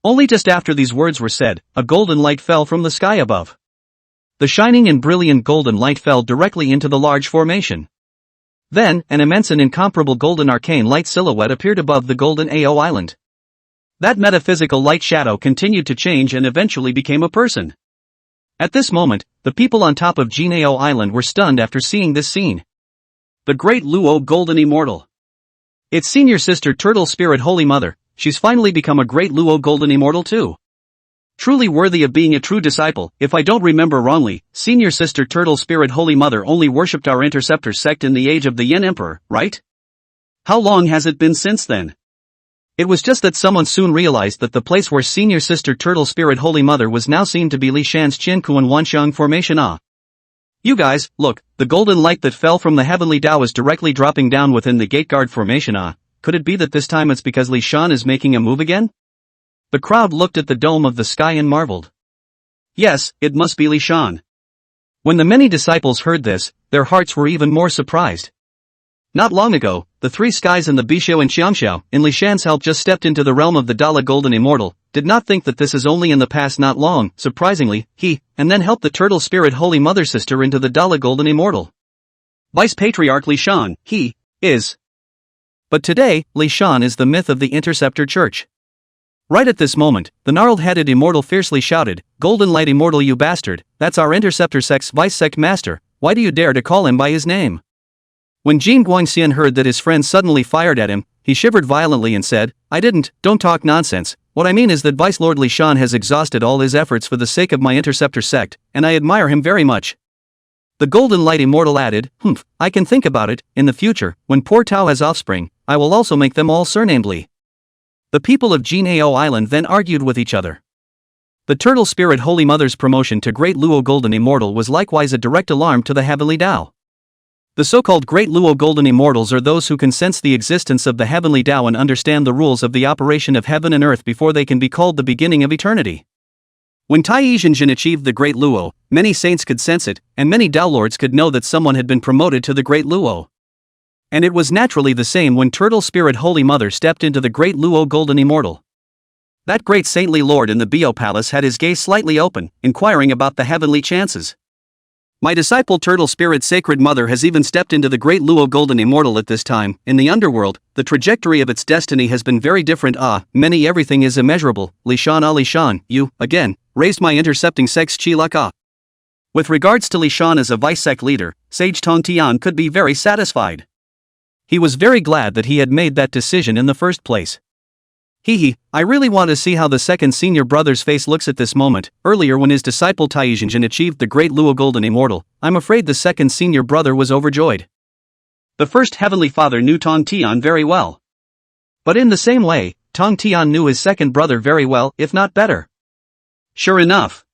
Only just after these words were said, a golden light fell from the sky above. The shining and brilliant golden light fell directly into the large formation. Then, an immense and incomparable golden arcane light silhouette appeared above the golden Ao island. That metaphysical light shadow continued to change and eventually became a person. At this moment, the people on top of Jinao Island were stunned after seeing this scene. The great Luo golden immortal. Its senior sister Turtle Spirit Holy Mother, she's finally become a great Luo golden immortal too. Truly worthy of being a true disciple, if I don't remember wrongly, senior sister Turtle Spirit Holy Mother only worshipped our interceptor sect in the age of the Yin Emperor, right? How long has it been since then? It was just that someone soon realized that the place where senior sister Turtle Spirit Holy Mother was now seen to be Li Shan's Qiankuan Wanxiang formation. You guys, look, the golden light that fell from the heavenly Tao is directly dropping down within the gateguard formation. Could it be that this time it's because Li Shan is making a move again? The crowd looked at the dome of the sky and marveled. Yes, it must be Li Shan. When the many disciples heard this, their hearts were even more surprised. Not long ago, the three skies and the Bishao and Xiangxiao, in Li Shan's help just stepped into the realm of the Dala golden immortal, did not think that this is only in the past not long, surprisingly, and then helped the Turtle Spirit Holy Mother Sister into the Dala golden immortal. Vice Patriarch Li Shan, is. But today, Li Shan is the myth of the Interceptor Church. Right at this moment, the gnarled-headed immortal fiercely shouted, Golden Light Immortal you bastard, that's our Interceptor sect's vice sect master, why do you dare to call him by his name? When Ting Guang Xian heard that his friend suddenly fired at him, he shivered violently and said, don't talk nonsense, what I mean is that Vice Lord Li Shan has exhausted all his efforts for the sake of my Interceptor sect, and I admire him very much. The Golden Light Immortal added, I can think about it, in the future, when poor Tao has offspring, I will also make them all surnamed Li. The people of Jinao Island then argued with each other. The Turtle Spirit Holy Mother's promotion to Great Luo Golden Immortal was likewise a direct alarm to the Heavenly Tao. The so-called Great Luo Golden Immortals are those who can sense the existence of the Heavenly Tao and understand the rules of the operation of heaven and earth before they can be called the beginning of eternity. When Tai Yizhen achieved the Great Luo, many saints could sense it, and many Tao Lords could know that someone had been promoted to the Great Luo. And it was naturally the same when Turtle Spirit Holy Mother stepped into the Great Luo Golden Immortal. That great saintly lord in the Bio Palace had his gaze slightly open, inquiring about the heavenly chances. My disciple Turtle Spirit Sacred Mother has even stepped into the Great Luo Golden Immortal at this time. In the underworld, the trajectory of its destiny has been very different. Many everything is immeasurable. Li Shan, you, again, raised my intercepting sex chi luck. With regards to Li Shan as a vice sect leader, Sage Tong Tian could be very satisfied. He was very glad that he had made that decision in the first place. I really want to see how the second senior brother's face looks at this moment. Earlier when his disciple Tai Yizhen achieved the Great Luo Golden Immortal, I'm afraid the second senior brother was overjoyed. The first Heavenly Father knew Tong Tian very well. But in the same way, Tong Tian knew his second brother very well, if not better. Sure enough.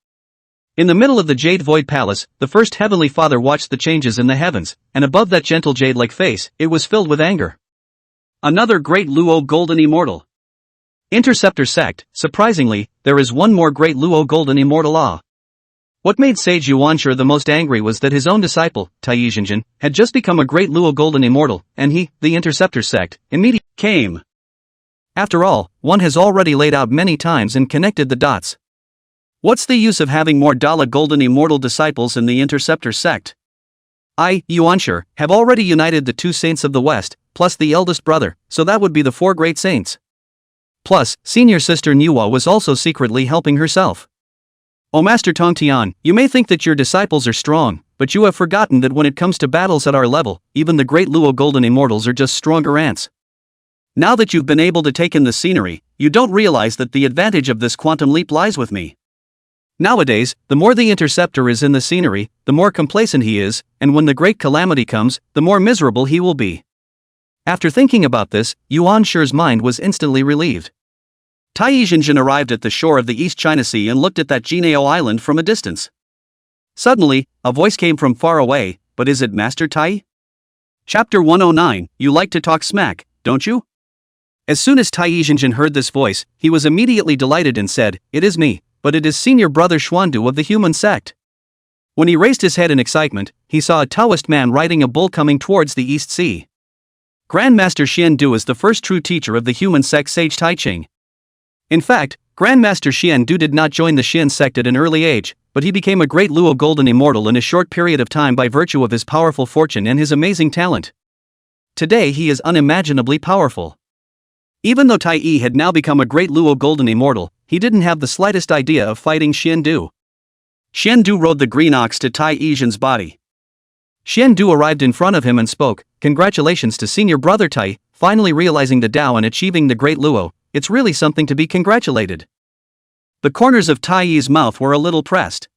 In the middle of the Jade Void Palace, the first Heavenly Father watched the changes in the heavens, and above that gentle jade-like face, it was filled with anger. Another great Luo Golden Immortal. Interceptor sect. Surprisingly, there is one more great Luo Golden Immortal. What made Sage Yuan the most angry was that his own disciple, Tai Yizhenjin, had just become a great Luo Golden Immortal, and he, the Interceptor sect, immediately came. After all, one has already laid out many times and connected the dots. What's the use of having more Dala Golden Immortal disciples in the Interceptor sect? I, Yuan, have already united the two saints of the West, plus the eldest brother, so that would be the four great saints. Plus, senior sister Nuwa was also secretly helping herself. Oh Master Tongtian, you may think that your disciples are strong, but you have forgotten that when it comes to battles at our level, even the great Luo Golden Immortals are just stronger ants. Now that you've been able to take in the scenery, you don't realize that the advantage of this quantum leap lies with me. Nowadays, the more the Interceptor is in the scenery, the more complacent he is, and when the great calamity comes, the more miserable he will be. After thinking about this, Yuan Shi's mind was instantly relieved. Tai Yizhenjin arrived at the shore of the East China Sea and looked at that Jinao island from a distance. Suddenly, a voice came from far away, but is it Master Tai? Chapter 109, you like to talk smack, don't you? As soon as Tai Yizhenjin heard this voice, he was immediately delighted and said, it is me, but it is senior brother Xuandu of the human sect. When he raised his head in excitement, he saw a Taoist man riding a bull coming towards the East Sea. Grandmaster Xiandu is the first true teacher of the human sect Sage Taiching. In fact, Grandmaster Xiandu did not join the Xian sect at an early age, but he became a great Luo Golden Immortal in a short period of time by virtue of his powerful fortune and his amazing talent. Today he is unimaginably powerful. Even though Tai Yi had now become a great Luo Golden Immortal, he didn't have the slightest idea of fighting Xiandu. Xiandu rode the green ox to Tai Yizhen's body. Xiandu arrived in front of him and spoke, congratulations to senior brother Tai, finally realizing the Tao and achieving the great Luo. It's really something to be congratulated. The corners of Tai Yi's mouth were a little pressed.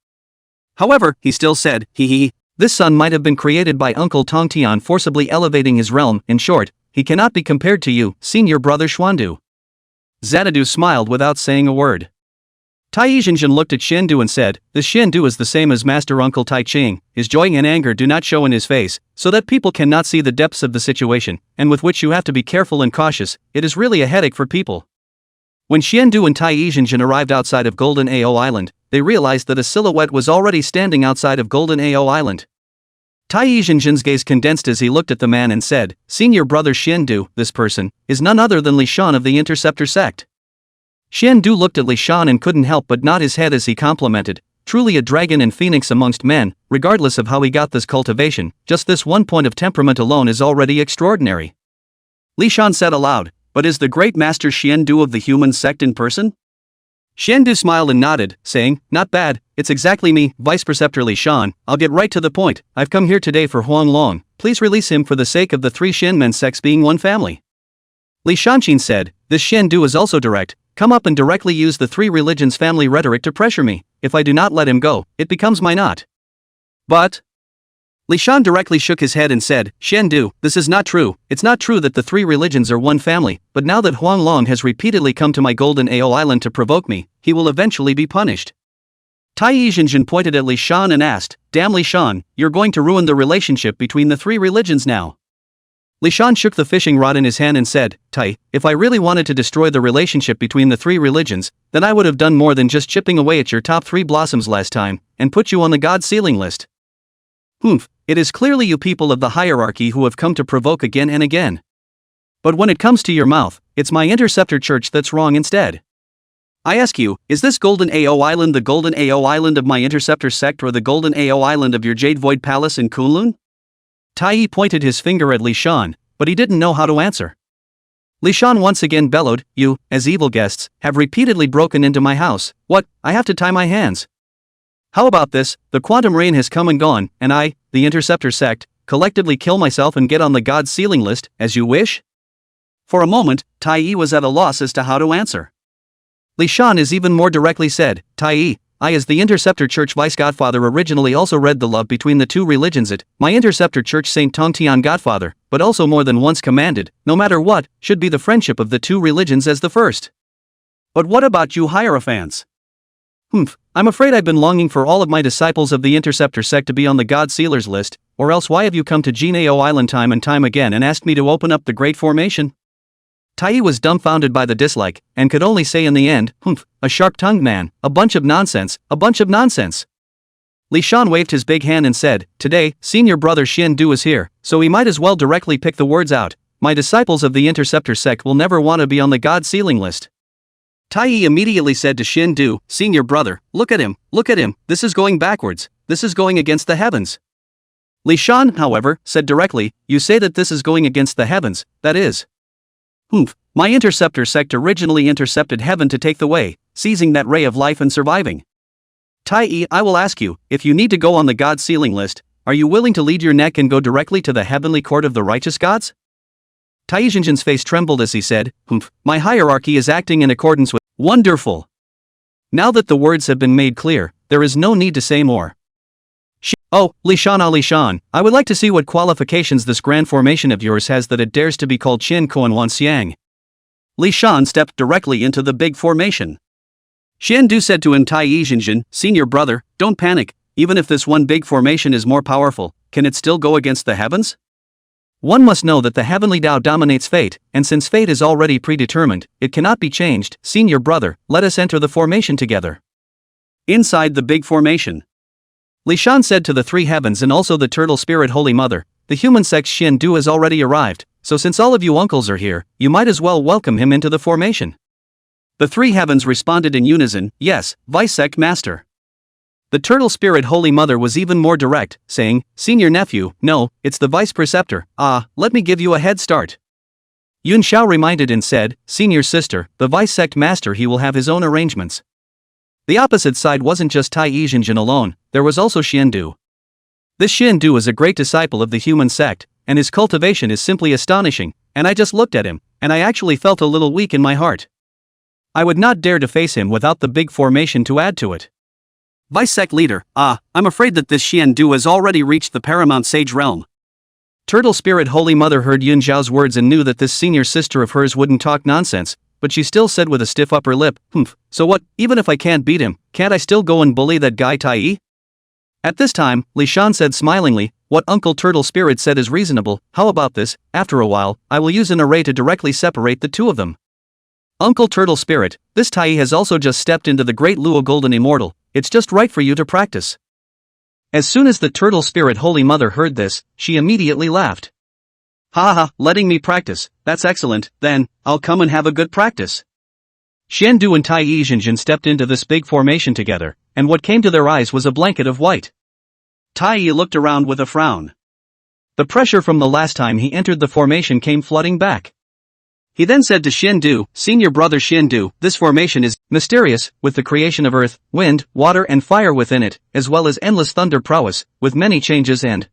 However, he still said, hee, this son might have been created by Uncle Tongtian forcibly elevating his realm. In short, he cannot be compared to you, senior brother Xuandu. Xanadu smiled without saying a word. Tai Yizhenjin looked at Xiandu and said, this Xiandu is the same as Master Uncle Tai Ching, his joy and anger do not show in his face, so that people cannot see the depths of the situation, and with which you have to be careful and cautious, it is really a headache for people. When Xiandu and Tai Yizhenjin arrived outside of Golden Ao Island, they realized that a silhouette was already standing outside of Golden Ao Island. Tai Yizhenjin's gaze condensed as he looked at the man and said, senior brother Xiandu, this person, is none other than Li Shan of the Interceptor sect. Xiandu looked at Li Shan and couldn't help but nod his head as he complimented, truly a dragon and phoenix amongst men, regardless of how he got this cultivation, just this one point of temperament alone is already extraordinary. Li Shan said aloud, but is the great master Xiandu of the human sect in person? Xiandu smiled and nodded, saying, not bad, it's exactly me, Vice Preceptor Li Shan, I'll get right to the point, I've come here today for Huang Long, please release him for the sake of the three Xianmen sects being one family. Li Shanqin said, this Xiandu is also direct, come up and directly use the three religions family rhetoric to pressure me, if I do not let him go, it becomes my knot. But Li Shan directly shook his head and said, Xiandu, this is not true, it's not true that the three religions are one family, but now that Huang Long has repeatedly come to my Golden Ao Island to provoke me, he will eventually be punished. Tai Yizhenjin pointed at Li Shan and asked, damn Li Shan, you're going to ruin the relationship between the three religions now. Li Shan shook the fishing rod in his hand and said, Tai, if I really wanted to destroy the relationship between the three religions, then I would have done more than just chipping away at your top three blossoms last time, and put you on the God ceiling list. Humph, it is clearly you people of the hierarchy who have come to provoke again and again. But when it comes to your mouth, it's my Interceptor Church that's wrong instead. I ask you, is this Golden Ao Island the Golden Ao Island of my Interceptor sect or the Golden Ao Island of your Jade Void Palace in Kunlun? Tai Yi pointed his finger at Li Shan, but he didn't know how to answer. Li Shan once again bellowed, you, as evil guests, have repeatedly broken into my house, what, I have to tie my hands. How about this, the quantum rain has come and gone, and I, the Interceptor sect, collectively kill myself and get on the God ceiling list, as you wish? For a moment, Tai Yi was at a loss as to how to answer. Li Shan is even more directly said, Tai Yi, I as the Interceptor Church Vice Godfather originally also read the love between the two religions at my Interceptor Church Saint Tongtian Godfather, but also more than once commanded, no matter what, should be the friendship of the two religions as the first. But what about you Hierophants? Humph, I'm afraid I've been longing for all of my disciples of the Interceptor sect to be on the God Sealers list, or else why have you come to Jinao Island time and time again and asked me to open up the Great Formation? Tai was dumbfounded by the dislike, and could only say in the end, humph, a sharp-tongued man, a bunch of nonsense, a bunch of nonsense. Li Shan waved his big hand and said, today, senior brother Xian Du is here, so he might as well directly pick the words out. My disciples of the Interceptor sect will never want to be on the God Sealing list. Tai immediately said to Xian Du, senior brother, look at him, this is going backwards, this is going against the heavens. Li Shan, however, said directly, you say that this is going against the heavens, that is. Humph, my Interceptor sect originally intercepted heaven to take the way, seizing that ray of life and surviving. Tai, I will ask you, if you need to go on the God Sealing list, are you willing to lead your neck and go directly to the heavenly court of the righteous gods? Tai Jinjin's face trembled as he said, humph, my hierarchy is acting in accordance with. Wonderful! Now that the words have been made clear, there is no need to say more. Oh, Li Shan, I would like to see what qualifications this grand formation of yours has that it dares to be called Qin Guang Xian. Li Shan stepped directly into the big formation. Xian Du said to him, Tai Jinjin, senior brother, don't panic, even if this one big formation is more powerful, can it still go against the heavens? One must know that the heavenly Tao dominates fate, and since fate is already predetermined, it cannot be changed. Senior brother, let us enter the formation together. Inside the big formation, Li Shan said to the three heavens and also the turtle spirit Holy Mother, the human sex Xian Du has already arrived, so since all of you uncles are here, you might as well welcome him into the formation. The three heavens responded in unison, yes, Vice Sect Master. The turtle spirit Holy Mother was even more direct, saying, senior nephew, no, it's the Vice Preceptor, let me give you a head start. Yuan Xiao reminded and said, senior sister, the Vice Sect Master he will have his own arrangements. The opposite side wasn't just Tai Jinjin alone, there was also Xian Du. This Xian Du is a great disciple of the human sect, and his cultivation is simply astonishing, and I just looked at him, and I actually felt a little weak in my heart. I would not dare to face him without the big formation to add to it. Vice Sect Leader, I'm afraid that this Xian Du has already reached the Paramount Sage realm. Turtle Spirit Holy Mother heard Yuan Xiao's words and knew that this senior sister of hers wouldn't talk nonsense, but she still said with a stiff upper lip, humph, so what, even if I can't beat him, can't I still go and bully that guy Tai? At this time, Li Shan said smilingly, what Uncle Turtle Spirit said is reasonable, how about this, after a while, I will use an array to directly separate the two of them. Uncle Turtle Spirit, this Tai has also just stepped into the Great Luo Golden Immortal, it's just right for you to practice. As soon as the Turtle Spirit Holy Mother heard this, she immediately laughed. Ha, letting me practice, that's excellent, then, I'll come and have a good practice. Xian Du and Tai Jinjin stepped into this big formation together, and what came to their eyes was a blanket of white. Tai looked around with a frown. The pressure from the last time he entered the formation came flooding back. He then said to Xian Du, senior brother Xian Du, this formation is mysterious, with the creation of earth, wind, water and fire within it, as well as endless thunder prowess, with many changes and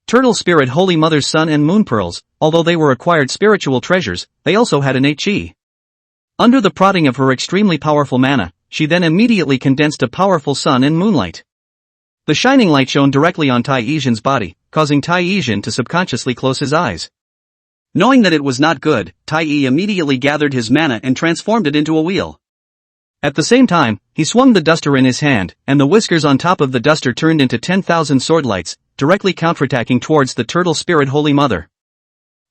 Turtle Spirit Holy Mother's Sun and Moon Pearls, although they were acquired spiritual treasures, they also had innate chi. Under the prodding of her extremely powerful mana, she then immediately condensed a powerful sun and moonlight. The shining light shone directly on Tai Jin's body, causing Tai Jin to subconsciously close his eyes. Knowing that it was not good, Tai immediately gathered his mana and transformed it into a wheel. At the same time, he swung the duster in his hand, and the whiskers on top of the duster turned into 10,000 sword lights, directly counterattacking towards the Turtle Spirit Holy Mother.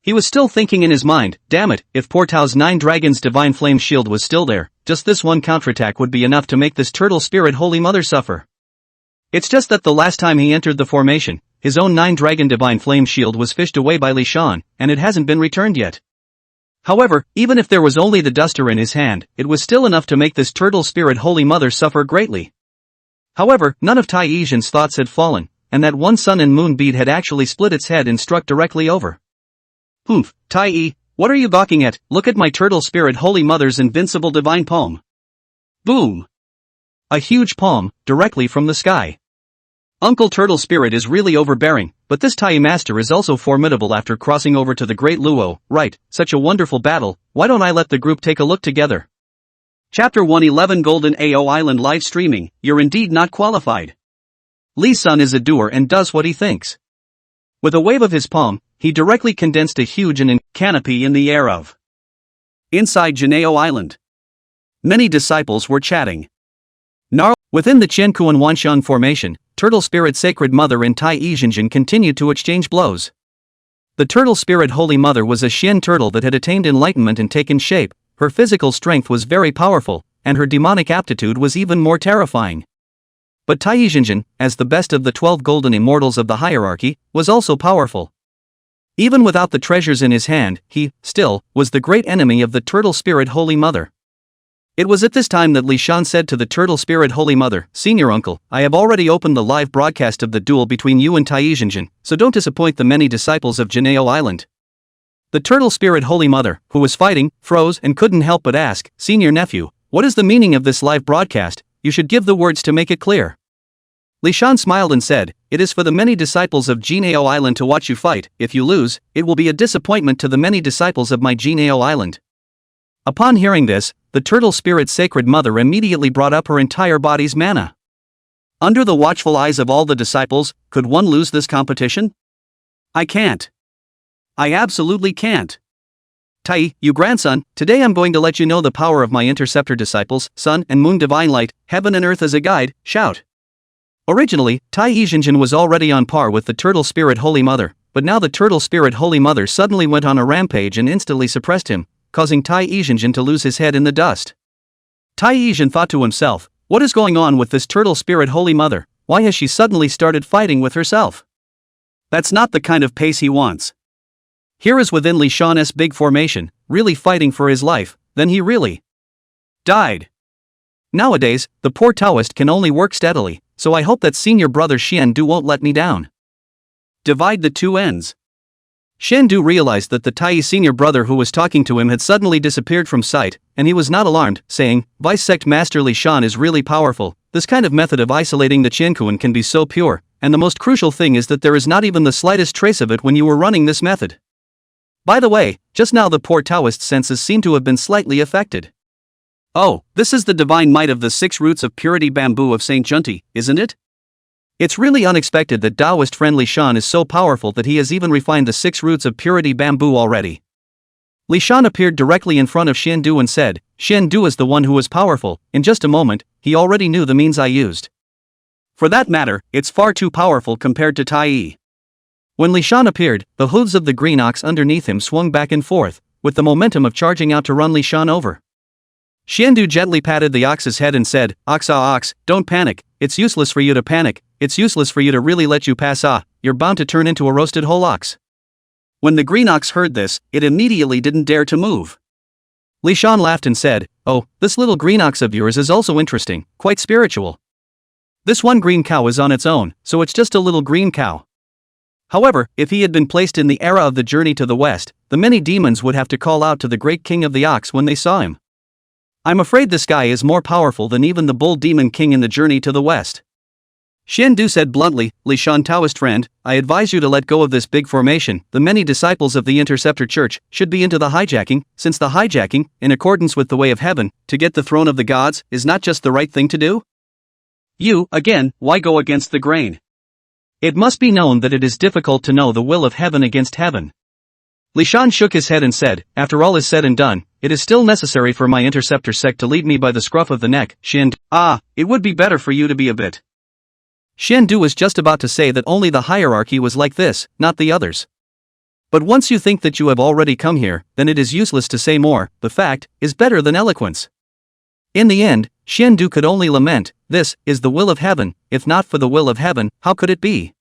He was still thinking in his mind, damn it, if poor Tao's 9 Dragons Divine Flame Shield was still there, just this one counterattack would be enough to make this Turtle Spirit Holy Mother suffer. It's just that the last time he entered the formation, his own 9 Dragon Divine Flame Shield was fished away by Li Shan, and it hasn't been returned yet. However, even if there was only the duster in his hand, it was still enough to make this Turtle Spirit Holy Mother suffer greatly. However, none of Tai Jin's thoughts had fallen, and that one sun and moon bead had actually split its head and struck directly over. Humph, Tai, what are you gawking at? Look at my Turtle Spirit Holy Mother's invincible divine palm. Boom! A huge palm, directly from the sky. Uncle Turtle Spirit is really overbearing, but this Tai Master is also formidable after crossing over to the Great Luo, right, such a wonderful battle, why don't I let the group take a look together? Chapter 111 Golden Ao Island Live Streaming, you're indeed not qualified. Li Sun is a doer and does what he thinks. With a wave of his palm, he directly condensed a huge and canopy in the air of. Inside Jinao Island. Many disciples were chatting. Within the Ting Guang Xian formation, Turtle Spirit Sacred Mother and Tai Yizhenjin continued to exchange blows. The Turtle Spirit Holy Mother was a Xian turtle that had attained enlightenment and taken shape. Her physical strength was very powerful, and her demonic aptitude was even more terrifying. But Tai Yizhenjin, as the best of the 12 golden immortals of the hierarchy, was also powerful. Even without the treasures in his hand, he, still, was the great enemy of the Turtle Spirit Holy Mother. It was at this time that Li Shan said to the Turtle Spirit Holy Mother, "Senior Uncle, I have already opened the live broadcast of the duel between you and Tai Yizhenjin, so don't disappoint the many disciples of Jineo Island." The Turtle Spirit Holy Mother, who was fighting, froze and couldn't help but ask, "Senior Nephew, what is the meaning of this live broadcast? You should give the words to make it clear." Li Shan smiled and said, "It is for the many disciples of Jineo Island to watch you fight. If you lose, it will be a disappointment to the many disciples of my Jineo Island." Upon hearing this, the Turtle Spirit Sacred Mother immediately brought up her entire body's mana. Under the watchful eyes of all the disciples, could one lose this competition? I can't. I absolutely can't. Tai, you grandson, today I'm going to let you know the power of my interceptor disciples, sun and moon divine light, heaven and earth as a guide, shout. Originally, Tai Yizhenjin was already on par with the Turtle Spirit Holy Mother, but now the Turtle Spirit Holy Mother suddenly went on a rampage and instantly suppressed him, causing Tai Yizhenjin to lose his head in the dust. Tai Yizhen thought to himself, what is going on with this Turtle Spirit Holy Mother? Why has she suddenly started fighting with herself? That's not the kind of pace he wants. Here is within Li Shan's big formation, really fighting for his life, then he really died. Nowadays, the poor Taoist can only work steadily, so I hope that senior brother Xian Du won't let me down. Divide the two ends. Xian Du realized that the Tai senior brother who was talking to him had suddenly disappeared from sight, and he was not alarmed, saying, Vice Sect Master Li Shan is really powerful. This kind of method of isolating the Qiankuan can be so pure, and the most crucial thing is that there is not even the slightest trace of it when you were running this method. By the way, just now the poor Taoist's senses seem to have been slightly affected. Oh, this is the divine might of the 6 roots of purity bamboo of Saint Junti, isn't it? It's really unexpected that Taoist friend Li Shan is so powerful that he has even refined the 6 roots of purity bamboo already. Li Shan appeared directly in front of Xian Du and said, Xian Du is the one who is powerful. In just a moment, he already knew the means I used. For that matter, it's far too powerful compared to Tai Yi. When Li Shan appeared, the hooves of the green ox underneath him swung back and forth, with the momentum of charging out to run Li Shan over. Xian Du gently patted the ox's head and said, Ox, don't panic, it's useless for you to panic, it's useless for you to really let you pass, you're bound to turn into a roasted whole ox. When the green ox heard this, it immediately didn't dare to move. Li Shan laughed and said, Oh, this little green ox of yours is also interesting, quite spiritual. This one green cow is on its own, so it's just a little green cow. However, if he had been placed in the era of the journey to the west, the many demons would have to call out to the great king of the ox when they saw him. I'm afraid this guy is more powerful than even the bull demon king in the journey to the west. Xian Du said bluntly, Li Shan Taoist friend, I advise you to let go of this big formation. The many disciples of the Interceptor Church should be into the hijacking, since the hijacking, in accordance with the way of heaven, to get the throne of the gods, is not just the right thing to do? You, again, why go against the grain? It must be known that it is difficult to know the will of heaven against heaven. Li Shan shook his head and said, After all is said and done, it is still necessary for my interceptor sect to lead me by the scruff of the neck, Xian Du. It would be better for you to be a bit. Xian Du was just about to say that only the hierarchy was like this, not the others. But once you think that you have already come here, then it is useless to say more, the fact is better than eloquence. In the end, Xian Du could only lament, this is the will of heaven, if not for the will of heaven, how could it be?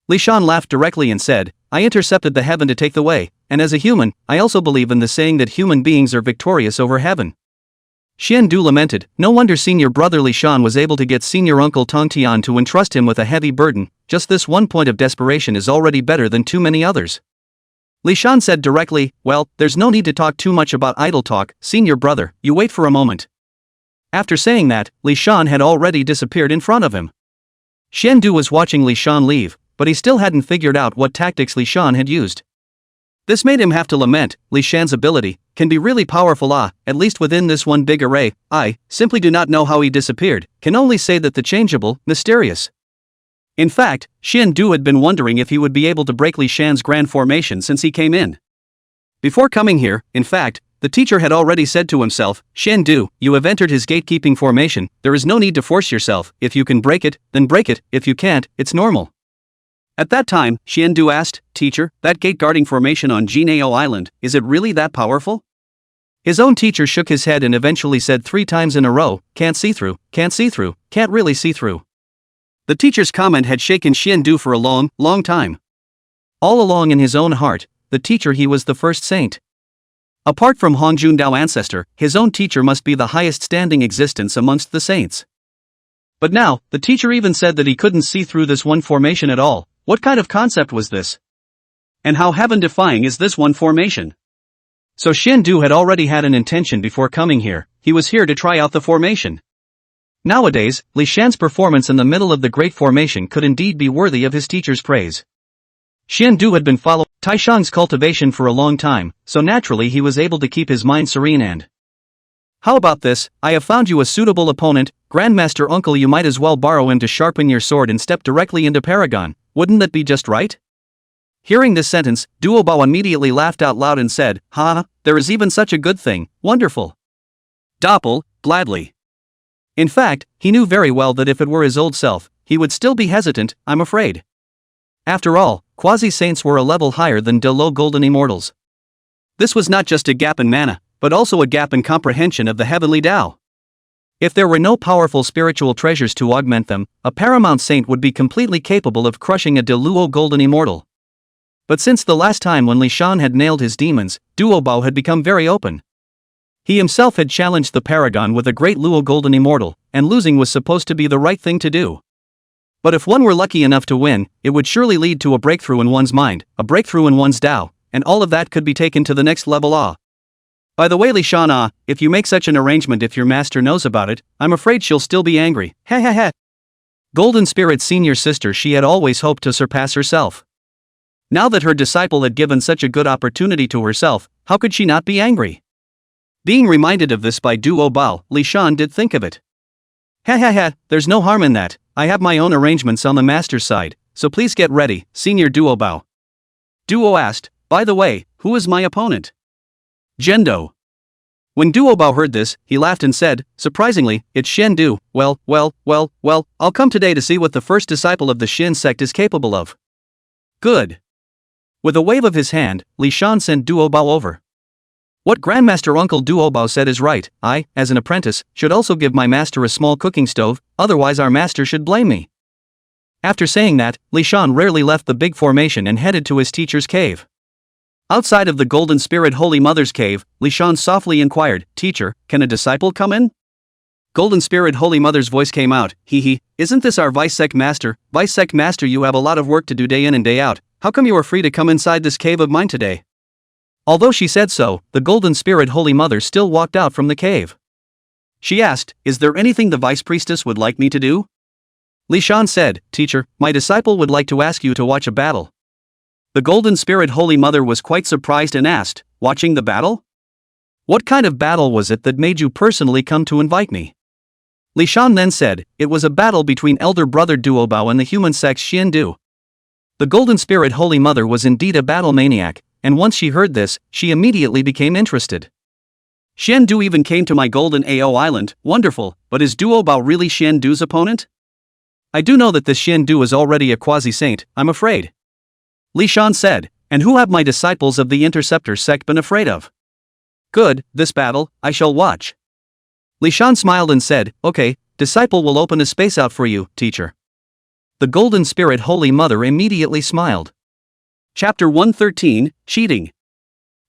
Li Shan laughed directly and said, I intercepted the heaven to take the way, and as a human, I also believe in the saying that human beings are victorious over heaven. Xian Du lamented, no wonder senior brother Li Shan was able to get senior uncle Tong Tian to entrust him with a heavy burden, just this one point of desperation is already better than too many others. Li Shan said directly, well, there's no need to talk too much about idle talk, senior brother, you wait for a moment. After saying that, Li Shan had already disappeared in front of him. Xian Du was watching Li Shan leave, but he still hadn't figured out what tactics Li Shan had used. This made him have to lament, Li Shan's ability can be really powerful, at least within this one big array. I simply do not know how he disappeared, can only say that the changeable, mysterious. In fact, Xian Du had been wondering if he would be able to break Li Shan's grand formation since he came in. Before coming here, in fact, the teacher had already said to himself, Xian Du, you have entered his gatekeeping formation, there is no need to force yourself, if you can break it, then break it, if you can't, it's normal. At that time, Xian Du asked, Teacher, that gate guarding formation on Jinao Island, is it really that powerful? His own teacher shook his head and eventually said 3 times in a row, can't see through, can't really see through. The teacher's comment had shaken Xian Du for a long, long time. All along in his own heart, the teacher he was the first saint. Apart from Hongjun Dao ancestor, his own teacher must be the highest standing existence amongst the saints. But now, the teacher even said that he couldn't see through this one formation at all. What kind of concept was this? And how heaven-defying is this one formation? So Xian Du had already had an intention before coming here, he was here to try out the formation. Nowadays, Li Shan's performance in the middle of the great formation could indeed be worthy of his teacher's praise. Xian Du had been following Taishang's cultivation for a long time, so naturally he was able to keep his mind serene and... How about this, I have found you a suitable opponent, Grandmaster Uncle, you might as well borrow him to sharpen your sword and step directly into Paragon, wouldn't that be just right? Hearing this sentence, Duo Bao immediately laughed out loud and said, Ha, there is even such a good thing, wonderful. Doppel, gladly. In fact, he knew very well that if it were his old self, he would still be hesitant, I'm afraid. After all, quasi-saints were a level higher than de low golden immortals. This was not just a gap in mana, but also a gap in comprehension of the heavenly Tao. If there were no powerful spiritual treasures to augment them, a paramount saint would be completely capable of crushing a de luo golden immortal. But since the last time when Li Shan had nailed his demons, Duo Bao had become very open. He himself had challenged the Paragon with a great luo golden immortal, and losing was supposed to be the right thing to do. But if one were lucky enough to win, it would surely lead to a breakthrough in one's mind, a breakthrough in one's Tao, and all of that could be taken to the next level. By the way, Li Shan, if you make such an arrangement, if your master knows about it, I'm afraid she'll still be angry. Ha. Golden Spirit's senior sister, she had always hoped to surpass herself. Now that her disciple had given such a good opportunity to herself, how could she not be angry? Being reminded of this by Duo Bao, Li Shan did think of it. Ha, there's no harm in that, I have my own arrangements on the master's side, so please get ready, Senior Duo Bao. Duo asked, by the way, who is my opponent? Zhendo. When Duo Bao heard this, he laughed and said, surprisingly, it's Xian Du. Well, I'll come today to see what the first disciple of the Xin sect is capable of. Good. With a wave of his hand, Li Shan sent Duo Bao over. What Grandmaster Uncle Duo Bao said is right, I, as an apprentice, should also give my master a small cooking stove, otherwise our master should blame me. After saying that, Li Shan rarely left the big formation and headed to his teacher's cave. Outside of the Golden Spirit Holy Mother's cave, Li Shan softly inquired, Teacher, can a disciple come in? Golden Spirit Holy Mother's voice came out, isn't this our Vice Sect Master? Vice Sect Master, you have a lot of work to do day in and day out, how come you are free to come inside this cave of mine today? Although she said so, the Golden Spirit Holy Mother still walked out from the cave. She asked, is there anything the Vice Priestess would like me to do? Li Shan said, Teacher, my disciple would like to ask you to watch a battle. The Golden Spirit Holy Mother was quite surprised and asked, watching the battle? What kind of battle was it that made you personally come to invite me? Li Shan then said, it was a battle between elder brother Duo Bao and the human sex Xian Du. The Golden Spirit Holy Mother was indeed a battle maniac, and once she heard this, she immediately became interested. Xian Du even came to my Golden Ao Island, wonderful, but is Duo Bao really Xian Du's opponent? I do know that this Xian Du is already a quasi-saint, I'm afraid. Li Shan said, and who have my disciples of the Interceptor sect been afraid of? Good, this battle, I shall watch. Li Shan smiled and said, okay, disciple will open a space out for you, teacher. The Golden Spirit Holy Mother immediately smiled. Chapter 113, Cheating.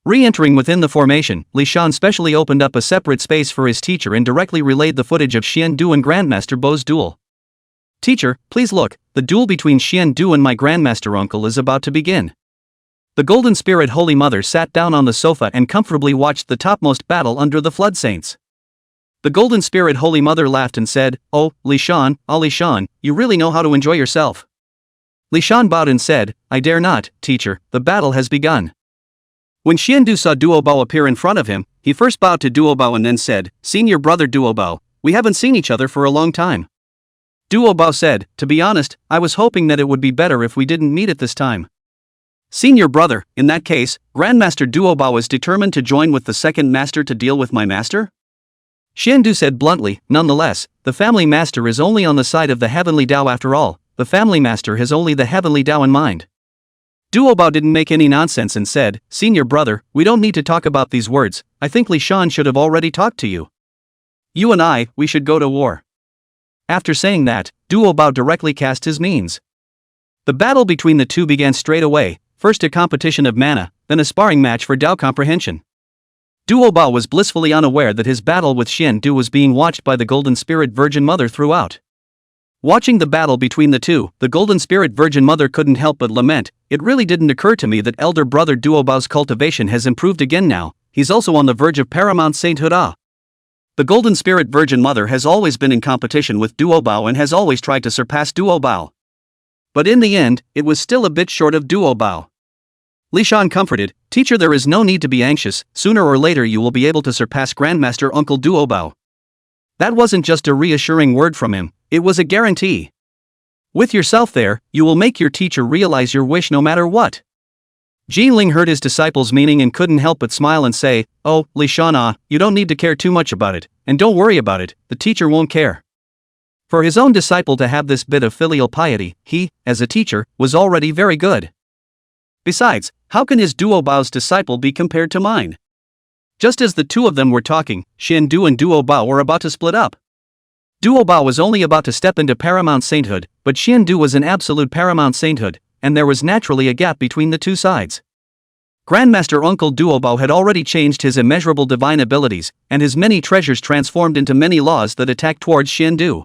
Re-entering within the formation, Li Shan specially opened up a separate space for his teacher and directly relayed the footage of Xian Du and Grandmaster Bo's duel. Teacher, please look, the duel between Xian Du and my Grandmaster Uncle is about to begin. The Golden Spirit Holy Mother sat down on the sofa and comfortably watched the topmost battle under the Flood Saints. The Golden Spirit Holy Mother laughed and said, oh, Li Shan, Li Shan, you really know how to enjoy yourself. Li Shan bowed and said, I dare not, teacher, the battle has begun. When Xian Du saw Duo Bao appear in front of him, he first bowed to Duo Bao and then said, Senior brother Duo Bao, we haven't seen each other for a long time. Duo Bao said, to be honest, I was hoping that it would be better if we didn't meet at this time. Senior brother, in that case, Grandmaster Duobao is determined to join with the second master to deal with my master? Xiandu said bluntly. Nonetheless, the family master is only on the side of the heavenly Tao after all. The family master has only the heavenly Tao in mind. Duobao didn't make any nonsense and said, Senior brother, we don't need to talk about these words. I think Li Shan should have already talked to you. You and I, we should go to war. After saying that, Duobao directly cast his means. The battle between the two began straight away. First a competition of mana, then a sparring match for Tao comprehension. Duobao was blissfully unaware that his battle with Xiandu was being watched by the Golden Spirit Virgin Mother throughout. Watching the battle between the two, the Golden Spirit Virgin Mother couldn't help but lament, it really didn't occur to me that elder brother Duobao's cultivation has improved again now, he's also on the verge of paramount sainthood. The Golden Spirit Virgin Mother has always been in competition with Duobao and has always tried to surpass Duobao. But in the end, it was still a bit short of Duobao. Li Shan comforted, Teacher, there is no need to be anxious, sooner or later you will be able to surpass Grandmaster Uncle Duobao. That wasn't just a reassuring word from him, it was a guarantee. With yourself there, you will make your teacher realize your wish no matter what. Ling heard his disciple's meaning and couldn't help but smile and say, Oh, Li Shan, you don't need to care too much about it, and don't worry about it, the teacher won't care. For his own disciple to have this bit of filial piety, he, as a teacher, was already very good. Besides, how can his Duobao's disciple be compared to mine? Just as the two of them were talking, Xiandu and Duobao were about to split up. Duobao was only about to step into paramount sainthood, but Xiandu was in absolute paramount sainthood, and there was naturally a gap between the two sides. Grandmaster Uncle Duobao had already changed his immeasurable divine abilities, and his many treasures transformed into many laws that attacked towards Xiandu.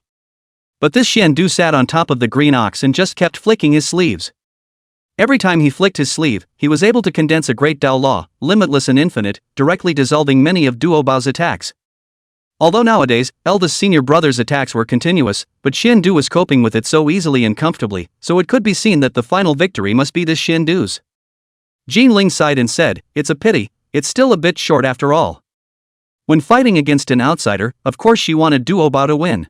But this Xiandu sat on top of the green ox and just kept flicking his sleeves. Every time he flicked his sleeve, he was able to condense a great Tao law, limitless and infinite, directly dissolving many of Duobao's attacks. Although nowadays, eldest senior brother's attacks were continuous, but Xiandu was coping with it so easily and comfortably, so it could be seen that the final victory must be this Xiandu's. Ling sighed and said, It's a pity, it's still a bit short after all. When fighting against an outsider, of course she wanted Duobao to win.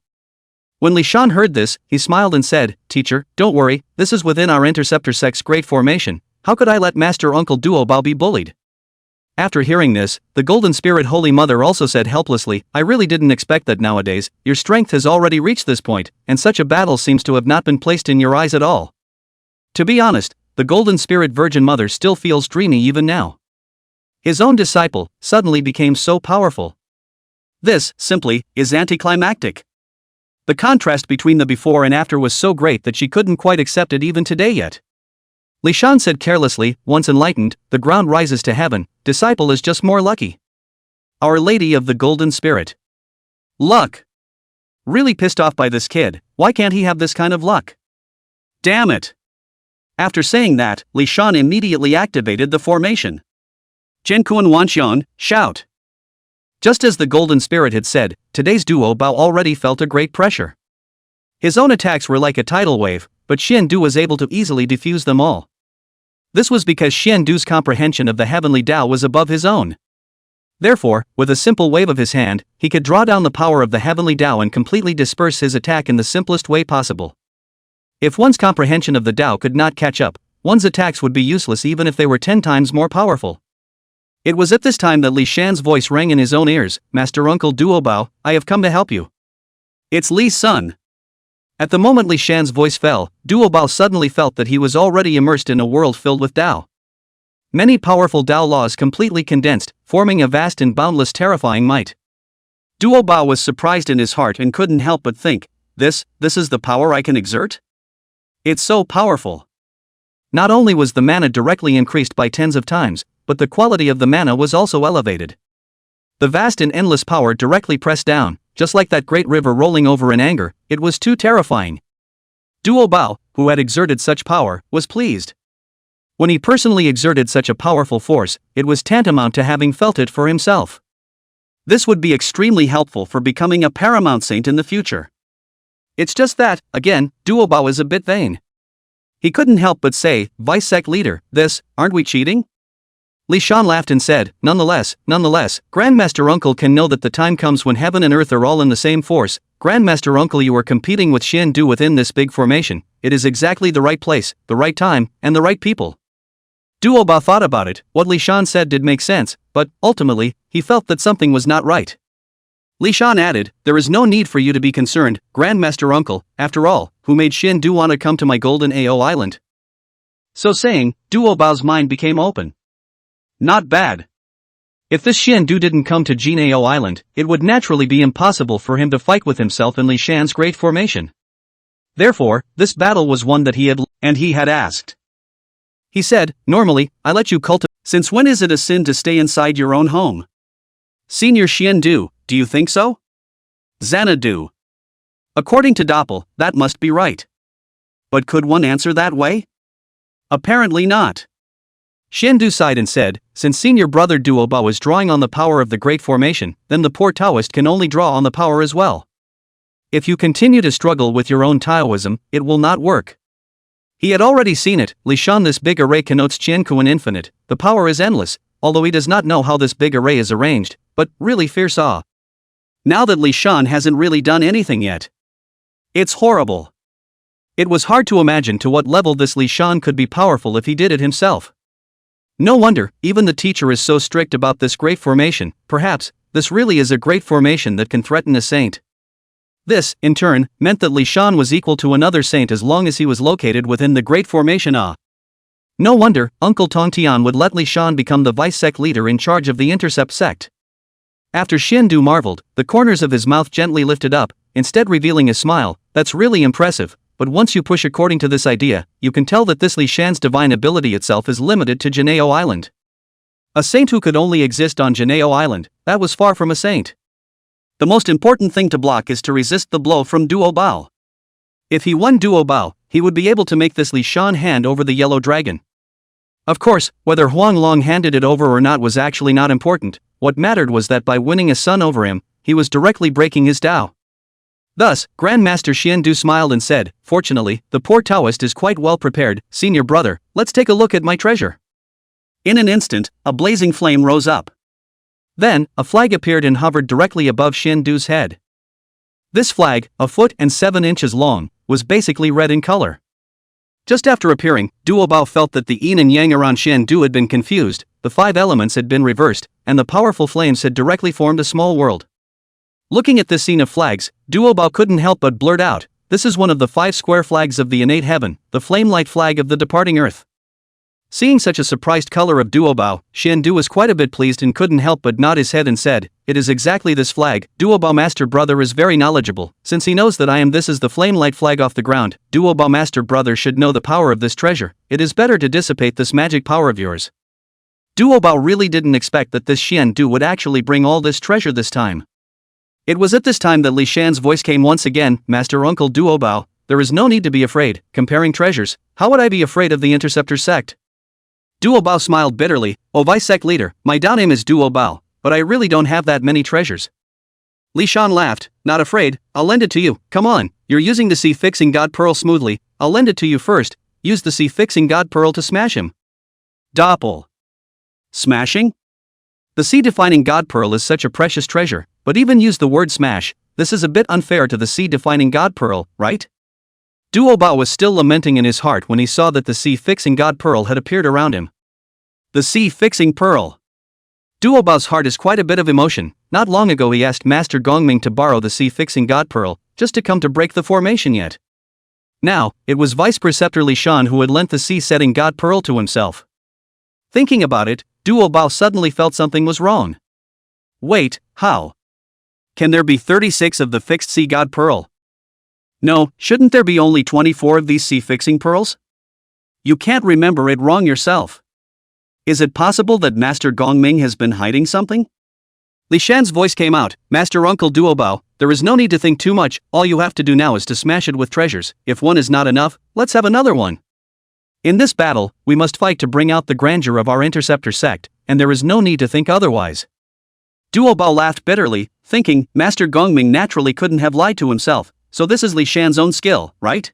When Li Shan heard this, he smiled and said, Teacher, don't worry, this is within our interceptor sect's great formation, how could I let Master Uncle Duobao be bullied? After hearing this, the Golden Spirit Holy Mother also said helplessly, I really didn't expect that nowadays, your strength has already reached this point, and such a battle seems to have not been placed in your eyes at all. To be honest, the Golden Spirit Virgin Mother still feels dreamy even now. His own disciple suddenly became so powerful. This, simply, is anticlimactic. The contrast between the before and after was so great that she couldn't quite accept it even today yet. Li Shan said carelessly, Once enlightened, the ground rises to heaven, disciple is just more lucky. Our Lady of the Golden Spirit. Luck. Really pissed off by this kid, why can't he have this kind of luck? Damn it. After saying that, Li Shan immediately activated the formation. Ting Guang Xian, shout. Just as the Golden Spirit had said, today's Duobao already felt a great pressure. His own attacks were like a tidal wave, but Xiandu was able to easily defuse them all. This was because Xiandu's comprehension of the heavenly Tao was above his own. Therefore, with a simple wave of his hand, he could draw down the power of the heavenly Tao and completely disperse his attack in the simplest way possible. If one's comprehension of the Tao could not catch up, one's attacks would be useless even if they were 10 times more powerful. It was at this time that Li Shan's voice rang in his own ears, Master Uncle Duobao, I have come to help you. It's Li's son. At the moment Li Shan's voice fell, Duobao suddenly felt that he was already immersed in a world filled with Tao. Many powerful Tao laws completely condensed, forming a vast and boundless terrifying might. Duobao was surprised in his heart and couldn't help but think, this is the power I can exert? It's so powerful. Not only was the mana directly increased by tens of times, but the quality of the mana was also elevated. The vast and endless power directly pressed down, just like that great river rolling over in anger, it was too terrifying. Duobao, who had exerted such power, was pleased. When he personally exerted such a powerful force, it was tantamount to having felt it for himself. This would be extremely helpful for becoming a paramount saint in the future. It's just that, again, Duobao is a bit vain. He couldn't help but say, Vice Sect Leader, aren't we cheating? Li Shan laughed and said, Nonetheless, Grandmaster Uncle can know that the time comes when heaven and earth are all in the same force. Grandmaster Uncle, you are competing with Xiandu within this big formation. It is exactly the right place, the right time, and the right people. Duo Bao thought about it. What Li Shan said did make sense, but, ultimately, he felt that something was not right. Li Shan added, "There is no need for you to be concerned, Grandmaster Uncle, after all, who made Xin Du want to come to my golden AO island?" So saying, Duo Bao's mind became open. Not bad. If this Xin Du didn't come to Jin AO island, it would naturally be impossible for him to fight with himself in Li Shan's great formation. Therefore, this battle was one that he had asked. He said, "Normally, I let you cultivate. Since when is it a sin to stay inside your own home? Senior Xian Du, do you think so?" Xanadu. According to Doppel, that must be right. But could one answer that way? Apparently not. Xian Du sighed and said, "Since senior brother Duo Bao is drawing on the power of the Great Formation, then the poor Taoist can only draw on the power as well. If you continue to struggle with your own Taoism, it will not work." He had already seen it. Li Shan, this big array connotes Qian infinite, the power is endless, although he does not know how this big array is arranged, but really fierce awe. Now that Li Shan hasn't really done anything yet. It's horrible. It was hard to imagine to what level this Li Shan could be powerful if he did it himself. No wonder, even the teacher is so strict about this great formation. Perhaps, this really is a great formation that can threaten a saint. This, in turn, meant that Li Shan was equal to another saint as long as he was located within the great formation. No wonder, Uncle Tong Tian would let Li Shan become the vice-sect leader in charge of the intercept sect. After Xian Du marveled, the corners of his mouth gently lifted up, instead revealing a smile. "That's really impressive. But once you push according to this idea, you can tell that this Li Shan's divine ability itself is limited to Janeo Island. A saint who could only exist on Janeo Island, that was far from a saint. The most important thing to block is to resist the blow from Duo Bao. If he won Duo Bao, he would be able to make this Li Shan hand over the yellow dragon. Of course, whether Huang Long handed it over or not was actually not important. What mattered was that by winning a son over him, he was directly breaking his Tao. Thus, Grandmaster Xian Du smiled and said, "Fortunately, the poor Taoist is quite well prepared. Senior brother, let's take a look at my treasure." In an instant, a blazing flame rose up. Then, a flag appeared and hovered directly above Xian Du's head. This flag, 1.7 feet long, was basically red in color. Just after appearing, Duo Bao felt that the yin and yang around Xian Du had been confused, the 5 elements had been reversed, and the powerful flames had directly formed a small world. Looking at this scene of flags, Duo Bao couldn't help but blurt out, "This is one of the 5 square flags of the innate heaven, the flame-light flag of the departing earth." Seeing such a surprised color of Duo Bao, Xian Du was quite a bit pleased and couldn't help but nod his head and said, "It is exactly this flag. Duo Bao Master Brother is very knowledgeable, since he knows that I am. This is the flame-light flag off the ground. Duo Bao Master Brother should know the power of this treasure. It is better to dissipate this magic power of yours." Duo Bao really didn't expect that this Xian Du would actually bring all this treasure this time. It was at this time that Li Shan's voice came once again, "Master Uncle Duo Bao, there is no need to be afraid. Comparing treasures, how would I be afraid of the Interceptor sect?" Duo Bao smiled bitterly, "Oh vice-sect leader, my Dao name is Duo Bao, but I really don't have that many treasures." Li Shan laughed, "Not afraid, I'll lend it to you. Come on, you're using the sea-fixing God Pearl smoothly, I'll lend it to you first. Use the sea-fixing God Pearl to smash him." Doppel. Smashing? The sea-defining God Pearl is such a precious treasure, but even use the word smash, this is a bit unfair to the sea-defining God Pearl, right? Duo Bao was still lamenting in his heart when he saw that the sea-fixing God Pearl had appeared around him. The sea-fixing pearl. Duo Bao's heart is quite a bit of emotion. Not long ago he asked Master Gongming to borrow the sea-fixing God Pearl, just to come to break the formation yet. Now, it was Vice Preceptor Li Shan who had lent the sea-setting God Pearl to himself. Thinking about it, Duo Bao suddenly felt something was wrong. Wait, how? Can there be 36 of the fixed sea God Pearl? No, shouldn't there be only 24 of these sea-fixing pearls? You can't remember it wrong yourself. Is it possible that Master Gongming has been hiding something? Li Shan's voice came out, "Master Uncle Duo Bao, there is no need to think too much, all you have to do now is to smash it with treasures. If one is not enough, let's have another one. In this battle, we must fight to bring out the grandeur of our interceptor sect, and there is no need to think otherwise." Duo Bao laughed bitterly, thinking, Master Gongming naturally couldn't have lied to himself, so this is Li Shan's own skill, right?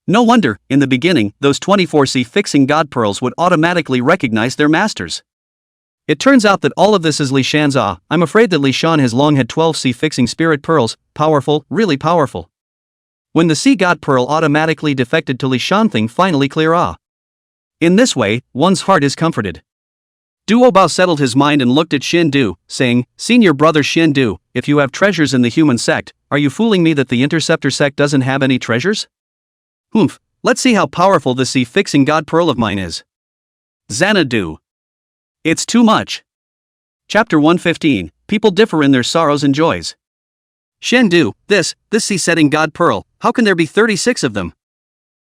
No wonder, in the beginning, those 24 sea-fixing God Pearls would automatically recognize their masters. It turns out that all of this is Li Shan's I'm afraid that Li Shan has long had 12 sea-fixing spirit pearls, powerful, really powerful. When the sea God Pearl automatically defected to Li Shan, thing finally clear In this way, one's heart is comforted. Duo Bao settled his mind and looked at Xin Du, saying, "Senior brother Xin Du, if you have treasures in the human sect, are you fooling me that the interceptor sect doesn't have any treasures? Humph, let's see how powerful this fixing god pearl of mine is." Xanadu. It's too much. Chapter 115, People differ in their sorrows and joys. Xin Du, this sea-setting god pearl, how can there be 36 of them?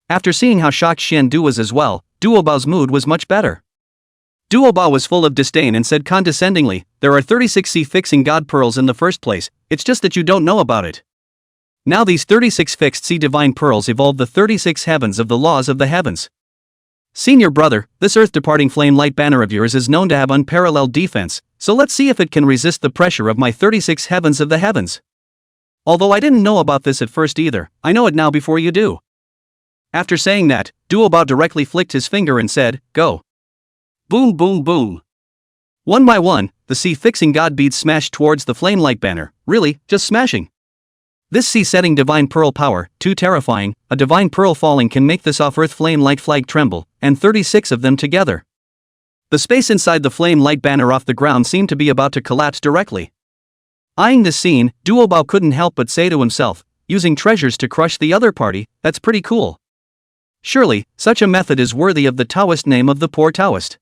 After seeing how shocked Xin Du was as well, Duo Bao's mood was much better. Duo Bao was full of disdain and said condescendingly, "There are 36 sea-fixing god pearls in the first place, it's just that you don't know about it. Now these 36 fixed sea divine pearls evolve the 36 heavens of the laws of the heavens. Senior brother, this earth-departing flame light banner of yours is known to have unparalleled defense, so let's see if it can resist the pressure of my 36 heavens of the heavens. Although I didn't know about this at first either, I know it now before you do." After saying that, Duo Bao directly flicked his finger and said, "Go." Boom boom boom. One by one, the sea-fixing god beads smashed towards the flame light banner, really, just smashing. This sea-setting divine pearl power, too terrifying, a divine pearl falling can make this off-earth flame light flag tremble, and 36 of them together. The space inside the flame light banner off the ground seemed to be about to collapse directly. Eyeing this scene, Duo Bao couldn't help but say to himself, using treasures to crush the other party, that's pretty cool. Surely, such a method is worthy of the Taoist name of the poor Taoist.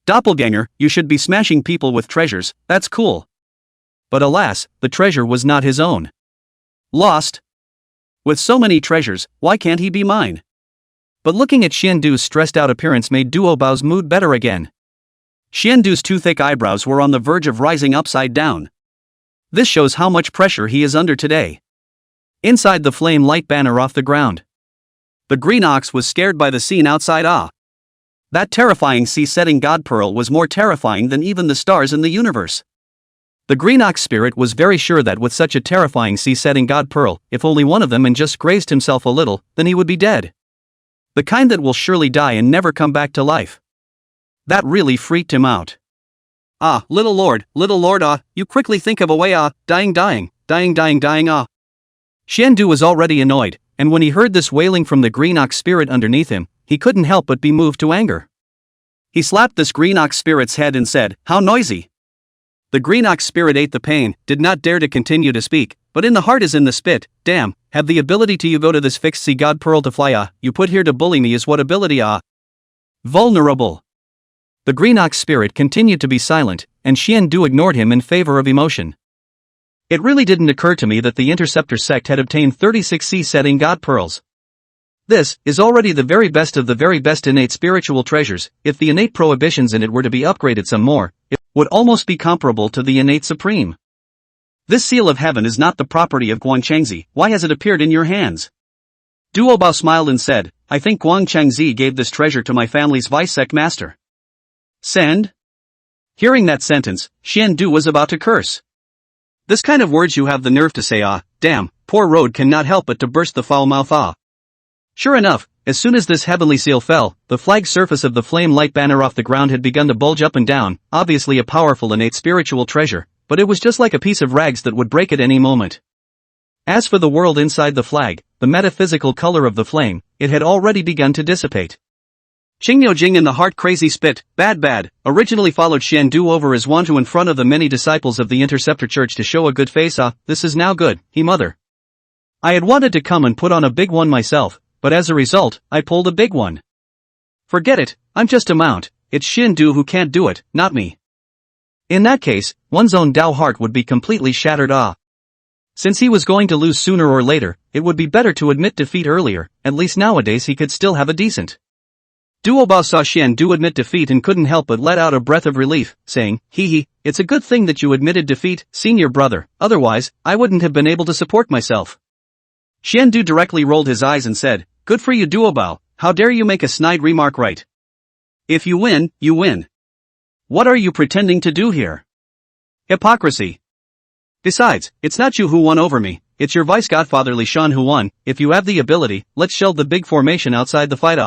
Doppelganger, you should be smashing people with treasures, that's cool. But alas, the treasure was not his own. Lost? With so many treasures, why can't he be mine? But looking at Xin Du's stressed out appearance made Duo Bao's mood better again. Xin Du's too thick eyebrows were on the verge of rising upside down. This shows how much pressure he is under today. Inside the flame light banner off the ground, the green ox was scared by the scene outside. That terrifying sea-setting god pearl was more terrifying than even the stars in the universe. The green ox spirit was very sure that with such a terrifying sea-setting god pearl, if only one of them and just grazed himself a little, then he would be dead. The kind that will surely die and never come back to life. That really freaked him out. Little lord, you quickly think of a way, dying. Xian Du was already annoyed, and when he heard this wailing from the green ox spirit underneath him, he couldn't help but be moved to anger. He slapped this green ox spirit's head and said, "How noisy." The green ox spirit ate the pain, did not dare to continue to speak, but in the heart is in the spit, damn, have the ability to you go to this fixed sea god pearl to fly, you put here to bully me is what ability, vulnerable. The green ox spirit continued to be silent, and Xian Du ignored him in favor of emotion. It really didn't occur to me that the interceptor sect had obtained 36 sea-setting god pearls. This is already the very best of the very best innate spiritual treasures. If the innate prohibitions in it were to be upgraded some more, it would almost be comparable to the innate supreme. This seal of heaven is not the property of Guangchengzi, why has it appeared in your hands? Duo Bao smiled and said, "I think Guangchengzi gave this treasure to my family's vice-sect master." Send? Hearing that sentence, Xian Du was about to curse. This kind of words you have the nerve to say, damn, poor road cannot help but to burst the foul mouth. Sure enough, as soon as this heavenly seal fell, the flag surface of the flame light banner off the ground had begun to bulge up and down, obviously a powerful innate spiritual treasure, but it was just like a piece of rags that would break at any moment. As for the world inside the flag, the metaphysical color of the flame, it had already begun to dissipate. Qingyo Jing in the heart crazy spit, bad, originally followed Xian Du over as Wantu in front of the many disciples of the Interceptor Church to show a good face. This is now good, he mother. I had wanted to come and put on a big one myself, but as a result, I pulled a big one. Forget it, I'm just a mount, it's Xian Du who can't do it, not me. In that case, one's own Dao heart would be completely shattered. Since he was going to lose sooner or later, it would be better to admit defeat earlier, at least nowadays he could still have a decent. Duo Bao saw Xian Du admit defeat and couldn't help but let out a breath of relief, saying, hee, it's a good thing that you admitted defeat, senior brother, otherwise, I wouldn't have been able to support myself. Xian Du directly rolled his eyes and said, good for you Duo Bao, how dare you make a snide remark right? If you win, you win. What are you pretending to do here? Hypocrisy. Besides, it's not you who won over me, it's your vice-godfather Li Shan who won. If you have the ability, let's shell the big formation outside the fight.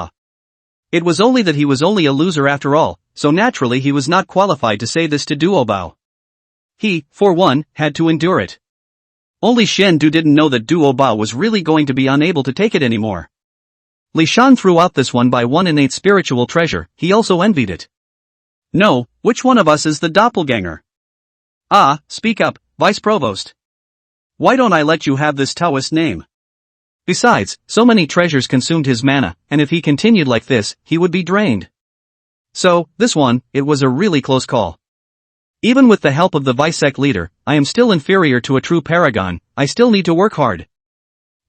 It was only that he was only a loser after all, so naturally he was not qualified to say this to Duo Bao. He, for one, had to endure it. Only Xian Du didn't know that Duo Bao was really going to be unable to take it anymore. Li Shan threw out this one by one innate spiritual treasure, he also envied it. No, which one of us is the doppelganger? Ah, speak up, Vice Provost. Why don't I let you have this Taoist name? Besides, so many treasures consumed his mana, and if he continued like this, he would be drained. So, this one, it was a really close call. Even with the help of the vice-sect leader, I am still inferior to a true paragon, I still need to work hard.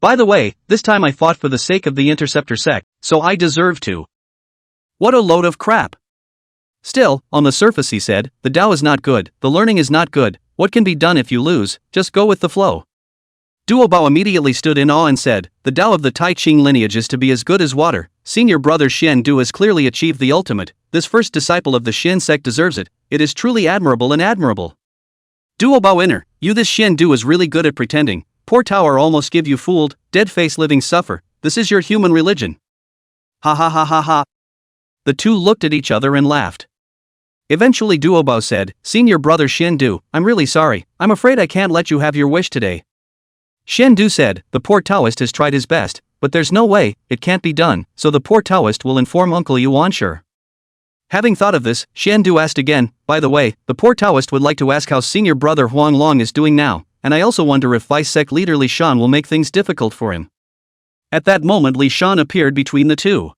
By the way, this time I fought for the sake of the interceptor sect, so I deserve to. What a load of crap. Still, on the surface he said, the Tao is not good, the learning is not good, what can be done if you lose, just go with the flow. Duo Bao immediately stood in awe and said, the Tao of the Tai Ching lineage is to be as good as water, senior brother Xian Du has clearly achieved the ultimate, this first disciple of the Xin sect deserves it, it is truly admirable and admirable. Duo Bao inner, you this Xian Du is really good at pretending, poor Tower almost give you fooled, dead face living suffer, this is your human religion. Ha ha ha ha ha. The two looked at each other and laughed. Eventually Duo Bao said, senior brother Xian Du, I'm really sorry, I'm afraid I can't let you have your wish today. Xian Du said, the poor Taoist has tried his best, but there's no way, it can't be done, so the poor Taoist will inform Uncle Yuan sure. Having thought of this, Xian Du asked again, by the way, the poor Taoist would like to ask how senior brother Huang Long is doing now, and I also wonder if vice-sect leader Li Shan will make things difficult for him. At that moment Li Shan appeared between the two.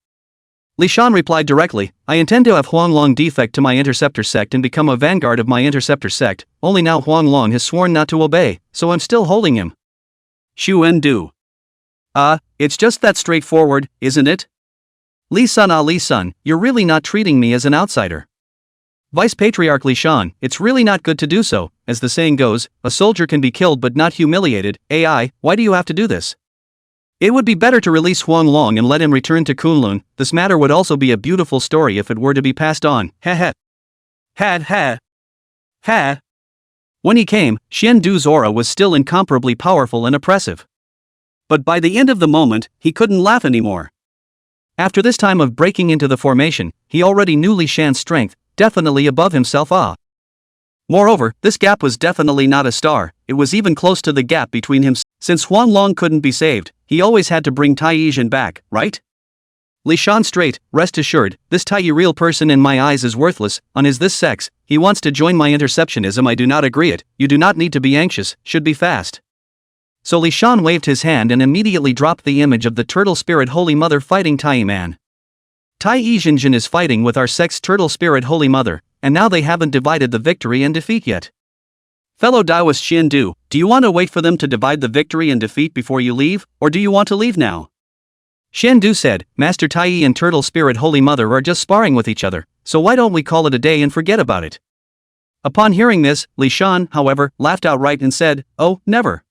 Li Shan replied directly, I intend to have Huang Long defect to my interceptor sect and become a vanguard of my interceptor sect, only now Huang Long has sworn not to obey, so I'm still holding him. Xuan Du. It's just that straightforward, isn't it? Li Sun, you're really not treating me as an outsider. Vice Patriarch Li Shan, it's really not good to do so, as the saying goes, a soldier can be killed but not humiliated, AI, why do you have to do this? It would be better to release Huang Long and let him return to Kunlun, this matter would also be a beautiful story if it were to be passed on, heh. Ha. When he came, Xian Du's aura was still incomparably powerful and oppressive. But by the end of the moment, he couldn't laugh anymore. After this time of breaking into the formation, he already knew Li Shan's strength, definitely above himself. Moreover, this gap was definitely not a star, it was even close to the gap between him. Since Huang Long couldn't be saved, he always had to bring Tai Yizhen back, right? Li Shan straight, rest assured, this Tai Yi real person in my eyes is worthless, on his this sex, he wants to join my interceptionism I do not agree it, you do not need to be anxious, should be fast. So Li Shan waved his hand and immediately dropped the image of the turtle spirit Holy Mother fighting Tai Yi Man. Tai Yizhen is fighting with our sect's turtle spirit Holy Mother, and now they haven't divided the victory and defeat yet. Fellow Taoist Xian Du, do you want to wait for them to divide the victory and defeat before you leave, or do you want to leave now? Xian Du said, Master Tai Yi and Turtle Spirit Holy Mother are just sparring with each other, so why don't we call it a day and forget about it? Upon hearing this, Li Shan, however, laughed outright and said, oh, never.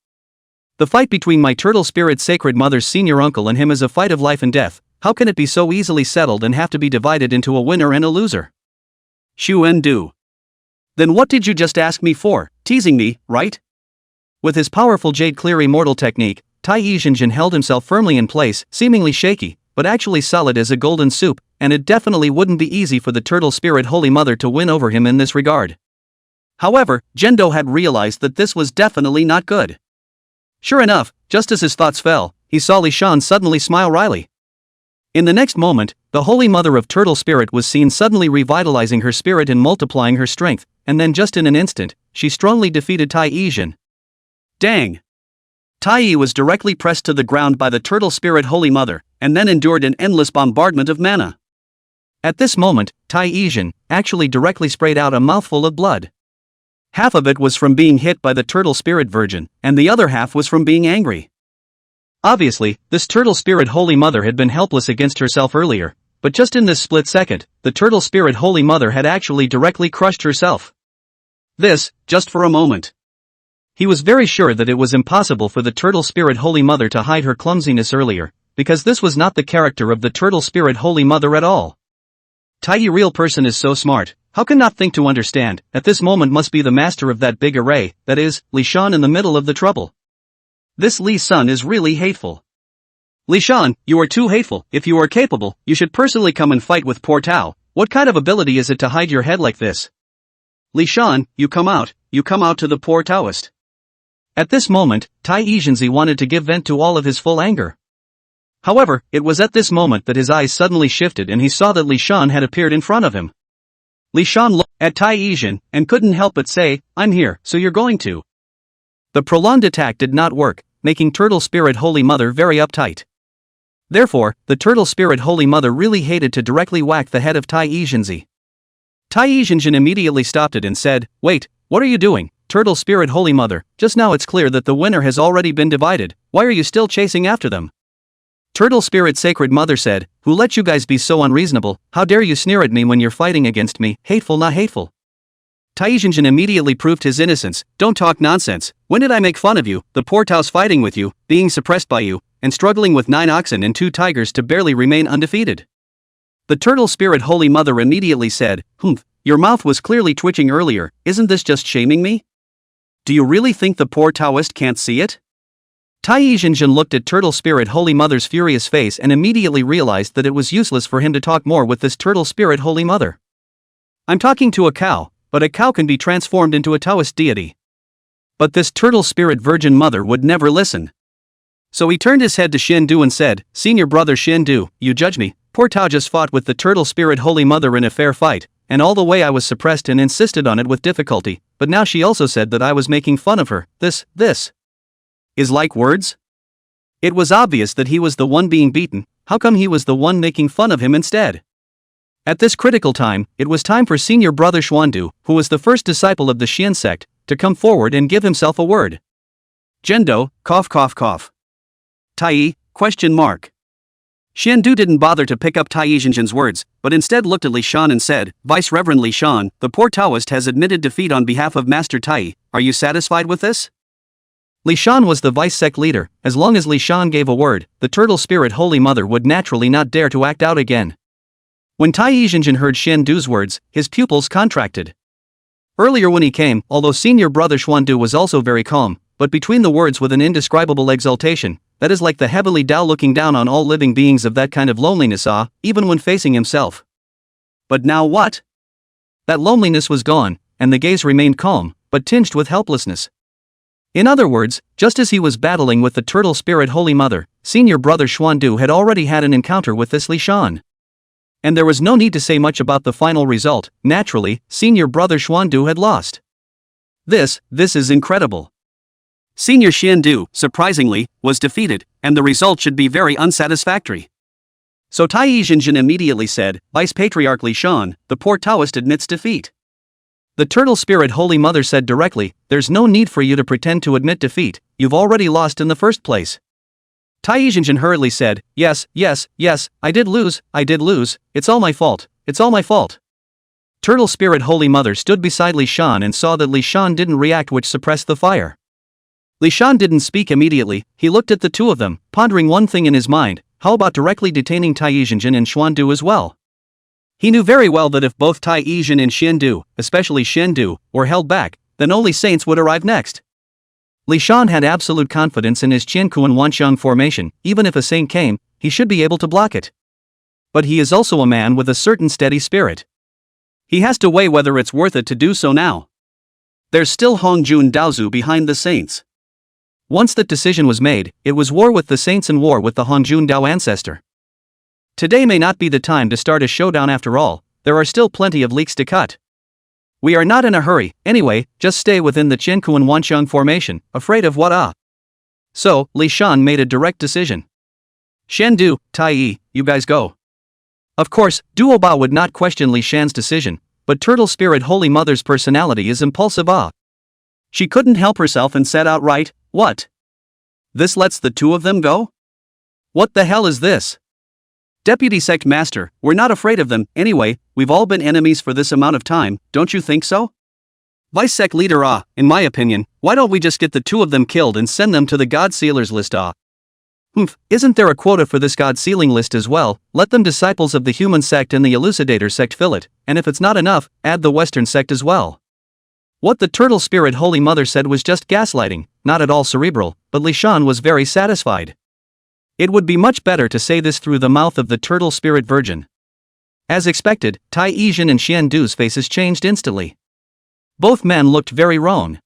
The fight between my Turtle Spirit Sacred Mother's senior uncle and him is a fight of life and death, how can it be so easily settled and have to be divided into a winner and a loser? Xuan Du. Then what did you just ask me for, teasing me, right? With his powerful Jade Clear Immortal technique, Tai Yizhen held himself firmly in place, seemingly shaky, but actually solid as a golden soup, and it definitely wouldn't be easy for the Turtle Spirit Holy Mother to win over him in this regard. However, Zhendo had realized that this was definitely not good. Sure enough, just as his thoughts fell, he saw Li Shan suddenly smile wryly. In the next moment, the Holy Mother of Turtle Spirit was seen suddenly revitalizing her spirit and multiplying her strength, and then just in an instant, she strongly defeated Tai Yizhen. Dang! Tai Yi was directly pressed to the ground by the Turtle Spirit Holy Mother, and then endured an endless bombardment of mana. At this moment, Tai Yizhen actually directly sprayed out a mouthful of blood. Half of it was from being hit by the Turtle Spirit Virgin, and the other half was from being angry. Obviously, this Turtle Spirit Holy Mother had been helpless against herself earlier, but just in this split second, the Turtle Spirit Holy Mother had actually directly crushed herself. This, just for a moment. He was very sure that it was impossible for the Turtle Spirit Holy Mother to hide her clumsiness earlier, because this was not the character of the Turtle Spirit Holy Mother at all. Tai Yi real person is so smart, how can not think to understand, at this moment must be the master of that big array, that is, Li Shan in the middle of the trouble. This Li Sun is really hateful. Li Shan, you are too hateful, if you are capable, you should personally come and fight with poor Tao, what kind of ability is it to hide your head like this? Li Shan, you come out to the poor Taoist. At this moment, Tai Yizhen wanted to give vent to all of his full anger. However, it was at this moment that his eyes suddenly shifted and he saw that Li Shan had appeared in front of him. Li Shan looked at Tai Yizhen and couldn't help but say, "I'm here, so you're going to." The prolonged attack did not work, making Turtle Spirit Holy Mother very uptight. Therefore, the Turtle Spirit Holy Mother really hated to directly whack the head of Tai Yizhenzi. Tai Yizhen immediately stopped it and said, "Wait, what are you doing, Turtle Spirit Holy Mother? Just now it's clear that the winner has already been divided, why are you still chasing after them?" Turtle Spirit Sacred Mother said, "Who let you guys be so unreasonable? How dare you sneer at me when you're fighting against me, hateful not hateful." Tai Yizhen immediately proved his innocence. "Don't talk nonsense, when did I make fun of you? The poor Tao's fighting with you, being suppressed by you, and struggling with 9 oxen and 2 tigers to barely remain undefeated." The Turtle Spirit Holy Mother immediately said, "Humph, your mouth was clearly twitching earlier, isn't this just shaming me? Do you really think the poor Taoist can't see it?" Tai Yizhen looked at Turtle Spirit Holy Mother's furious face and immediately realized that it was useless for him to talk more with this Turtle Spirit Holy Mother. "I'm talking to a cow, but a cow can be transformed into a Taoist deity." But this Turtle Spirit Virgin Mother would never listen. So he turned his head to Shen Du and said, "Senior brother Shen Du, you judge me. Poor Tao just fought with the Turtle Spirit Holy Mother in a fair fight, and all the way I was suppressed and insisted on it with difficulty, but now she also said that I was making fun of her. This is like words?" It was obvious that he was the one being beaten, how come he was the one making fun of him instead? At this critical time, it was time for senior brother Xuandu, who was the first disciple of the Xian sect, to come forward and give himself a word. "Zhendo, cough cough cough. Tai, question mark." Xuandu didn't bother to pick up Tai Yizhen's words, but instead looked at Li Shan and said, "Vice Reverend Li Shan, the poor Taoist has admitted defeat on behalf of Master Tai, are you satisfied with this?" Li Shan was the vice sect leader. As long as Li Shan gave a word, the Turtle Spirit Holy Mother would naturally not dare to act out again. When Tai Yizhen heard Shen Du's words, his pupils contracted. Earlier when he came, although senior brother Xuandu was also very calm, but between the words with an indescribable exultation, that is like the heavenly Tao looking down on all living beings of that kind of loneliness, even when facing himself. But now what? That loneliness was gone, and the gaze remained calm, but tinged with helplessness. In other words, just as he was battling with the Turtle Spirit Holy Mother, senior brother Xuandu had already had an encounter with this Li Shan. And there was no need to say much about the final result. Naturally, senior brother Xuandu had lost. This is incredible. Senior Xuandu, surprisingly, was defeated, and the result should be very unsatisfactory. So Tai Yizhen immediately said, "Vice Patriarch Li Shan, the poor Taoist admits defeat." The Turtle Spirit Holy Mother said directly, "There's no need for you to pretend to admit defeat, you've already lost in the first place." Tai Yizhen hurriedly said, yes, I did lose, it's all my fault. Turtle Spirit Holy Mother stood beside Li Shan and saw that Li Shan didn't react, which suppressed the fire. Li Shan didn't speak immediately, he looked at the two of them, pondering one thing in his mind, how about directly detaining Tai Yizhen and Xuandu as well? He knew very well that if both Tai Yizhen and Xuandu, especially Xuandu, were held back, then only saints would arrive next. Li Shan had absolute confidence in his Qian Wanxiang formation, even if a saint came, he should be able to block it. But he is also a man with a certain steady spirit. He has to weigh whether it's worth it to do so now. There's still Hongjun Daozu behind the saints. Once that decision was made, it was war with the saints and war with the Hongjun Dao ancestor. Today may not be the time to start a showdown after all, there are still plenty of leaks to cut. We are not in a hurry, anyway, just stay within the Qian Wanxiang formation, afraid of what? So, Li Shan made a direct decision. "Xuandu, Tai, you guys go." Of course, Duo Ba would not question Li Shan's decision, but Turtle Spirit Holy Mother's personality is impulsive. She couldn't help herself and said outright, "What? This lets the two of them go? What the hell is this? Deputy Sect Master, we're not afraid of them, anyway, we've all been enemies for this amount of time, don't you think so? Vice Sect Leader, in my opinion, why don't we just get the two of them killed and send them to the God Sealers list, Isn't there a quota for this God Sealing list as well? Let them disciples of the Human Sect and the Elucidator Sect fill it, and if it's not enough, add the Western Sect as well." What the Turtle Spirit Holy Mother said was just gaslighting, not at all cerebral, but Li Shan was very satisfied. It would be much better to say this through the mouth of the Turtle Spirit Virgin. As expected, Tai Yizhen and Xuandu's faces changed instantly. Both men looked very wrong.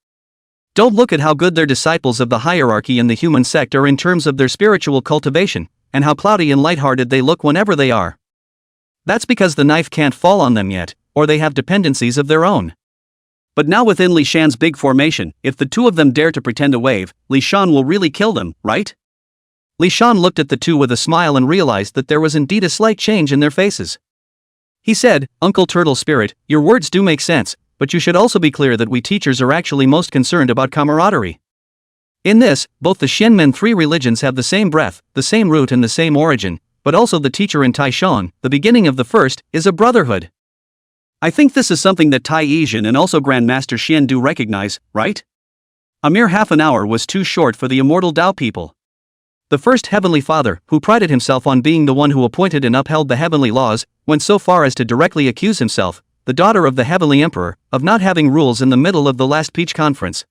Don't look at how good their disciples of the hierarchy in the Human Sect are in terms of their spiritual cultivation, and how cloudy and lighthearted they look whenever they are. That's because the knife can't fall on them yet, or they have dependencies of their own. But now within Li Shan's big formation, if the two of them dare to pretend a wave, Li Shan will really kill them, right? Li Shan looked at the two with a smile and realized that there was indeed a slight change in their faces. He said, "Uncle Turtle Spirit, your words do make sense, but you should also be clear that we teachers are actually most concerned about camaraderie. In this, both the Xianmen three religions have the same breath, the same root and the same origin, but also the teacher in Taishan, the beginning of the first, is a brotherhood. I think this is something that Tai Yizhen and also Grandmaster Xian do recognize, right? A mere half an hour was too short for the immortal Dao people. The first Heavenly Father, who prided himself on being the one who appointed and upheld the heavenly laws, went so far as to directly accuse himself, the daughter of the Heavenly Emperor, of not having rules in the middle of the last Peach Conference.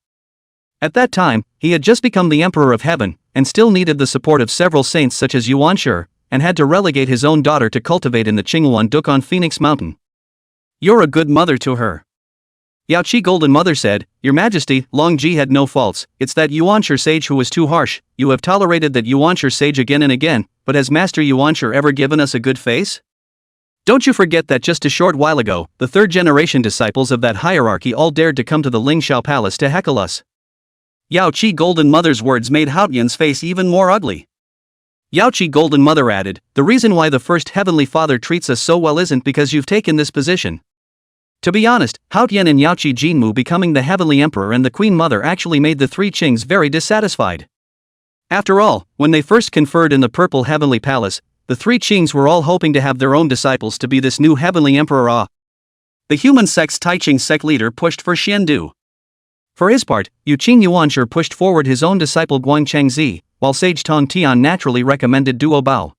At that time, he had just become the Emperor of Heaven, and still needed the support of several saints such as Yuan, and had to relegate his own daughter to cultivate in the Qinghuan Duk on Phoenix Mountain. You're a good mother to her. Yaoqi Golden Mother said, Your Majesty, Long Ji had no faults, it's that Yuan sage who was too harsh. You have tolerated that Yuan sage again and again, but has Master Yuan ever given us a good face? Don't you forget that just a short while ago, the third-generation disciples of that hierarchy all dared to come to the Ling Shao Palace to heckle us. Yaoqi Golden Mother's words made Haotian's face even more ugly. Yaoqi Golden Mother added, The reason why the first Heavenly Father treats us so well isn't because you've taken this position. To be honest, Haotian and Yaoqi Jinmu becoming the Heavenly Emperor and the Queen Mother actually made the three Qings very dissatisfied. After all, when they first conferred in the Purple Heavenly Palace, the three Qings were all hoping to have their own disciples to be this new Heavenly Emperor. The human sect's Taiqing sect leader pushed for Xiandu. For his part, Yuqing Yuanshi pushed forward his own disciple Guang Chengzi, while Sage Tong Tian naturally recommended Duo Bao.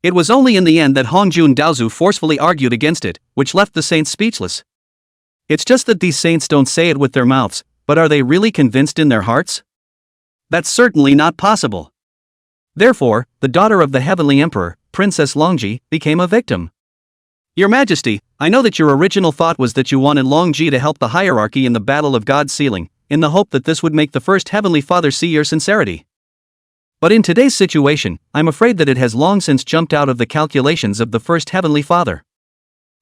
It was only in the end that Hongjun Daozu forcefully argued against it, which left the saints speechless. It's just that these saints don't say it with their mouths, but are they really convinced in their hearts? That's certainly not possible. Therefore, the daughter of the Heavenly Emperor, Princess Longji, became a victim. Your Majesty, I know that your original thought was that you wanted Longji to help the hierarchy in the Battle of God's Ceiling, in the hope that this would make the first Heavenly Father see your sincerity. But in today's situation, I'm afraid that it has long since jumped out of the calculations of the first Heavenly Father.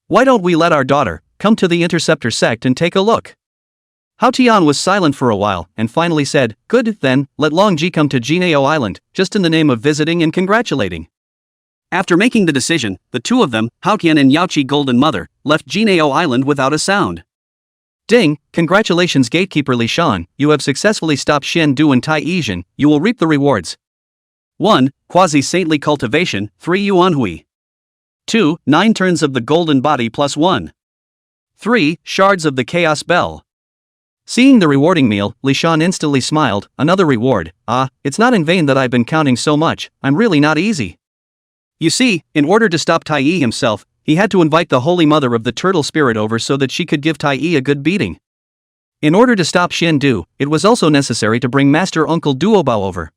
Why don't we let our daughter come to the Interceptor sect and take a look? Hao Tian was silent for a while and finally said, Good, then, let Longji come to Jinao Island, just in the name of visiting and congratulating. After making the decision, the two of them, Hao Tian and Yaoqi Golden Mother, left Jinao Island without a sound. Ding, congratulations Gatekeeper Li Shan, you have successfully stopped Xian Du and Tai Yizhen, you will reap the rewards. 1. Quasi-saintly cultivation, 3 Yuan Hui. 2. 9 turns of the golden body plus 1. 3. Shards of the chaos bell. Seeing the rewarding meal, Li Shan instantly smiled, another reward, it's not in vain that I've been counting so much, I'm really not easy. You see, in order to stop Tai Yi himself, he had to invite the Holy Mother of the Turtle Spirit over so that she could give Tai Yi a good beating. In order to stop Xian Du, it was also necessary to bring Master Uncle Duobao over.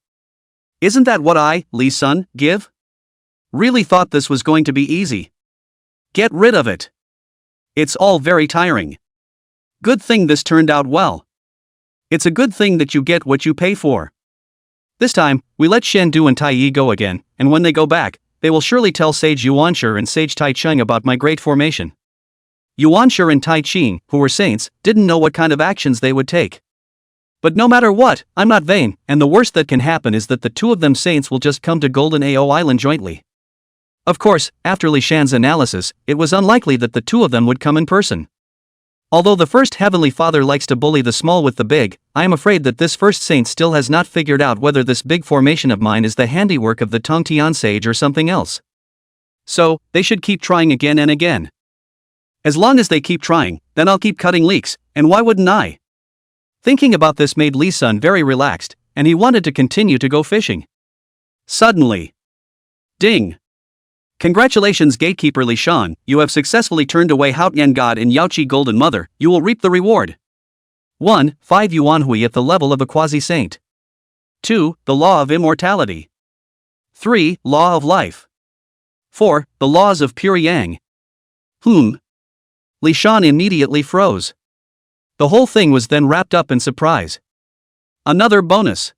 Isn't that what I, Li Sun, give? Really thought this was going to be easy. Get rid of it. It's all very tiring. Good thing this turned out well. It's a good thing that you get what you pay for. This time, we let Xian Du and Tai Yi go again, and when they go back, they will surely tell Sage Yuanshi and Sage Tai Cheng about my great formation. Yuanshi and Tai Ching, who were saints, didn't know what kind of actions they would take. But no matter what, I'm not vain, and the worst that can happen is that the two of them saints will just come to Golden Ao Island jointly. Of course, after Li Shan's analysis, it was unlikely that the two of them would come in person. Although the first Heavenly Father likes to bully the small with the big, I am afraid that this first saint still has not figured out whether this big formation of mine is the handiwork of the Tongtian sage or something else. So, they should keep trying again and again. As long as they keep trying, then I'll keep cutting leaks, and why wouldn't I? Thinking about this made Li Sun very relaxed, and he wanted to continue to go fishing. Suddenly. Ding! Congratulations Gatekeeper Li Shan, you have successfully turned away Haotian God and Yaoqi Golden Mother, you will reap the reward. 1. 5 Yuan Hui at the level of a quasi-saint. 2. The Law of Immortality. 3. Law of Life. 4. The Laws of Pure Yang. Li Shan immediately froze. The whole thing was then wrapped up in surprise. Another bonus.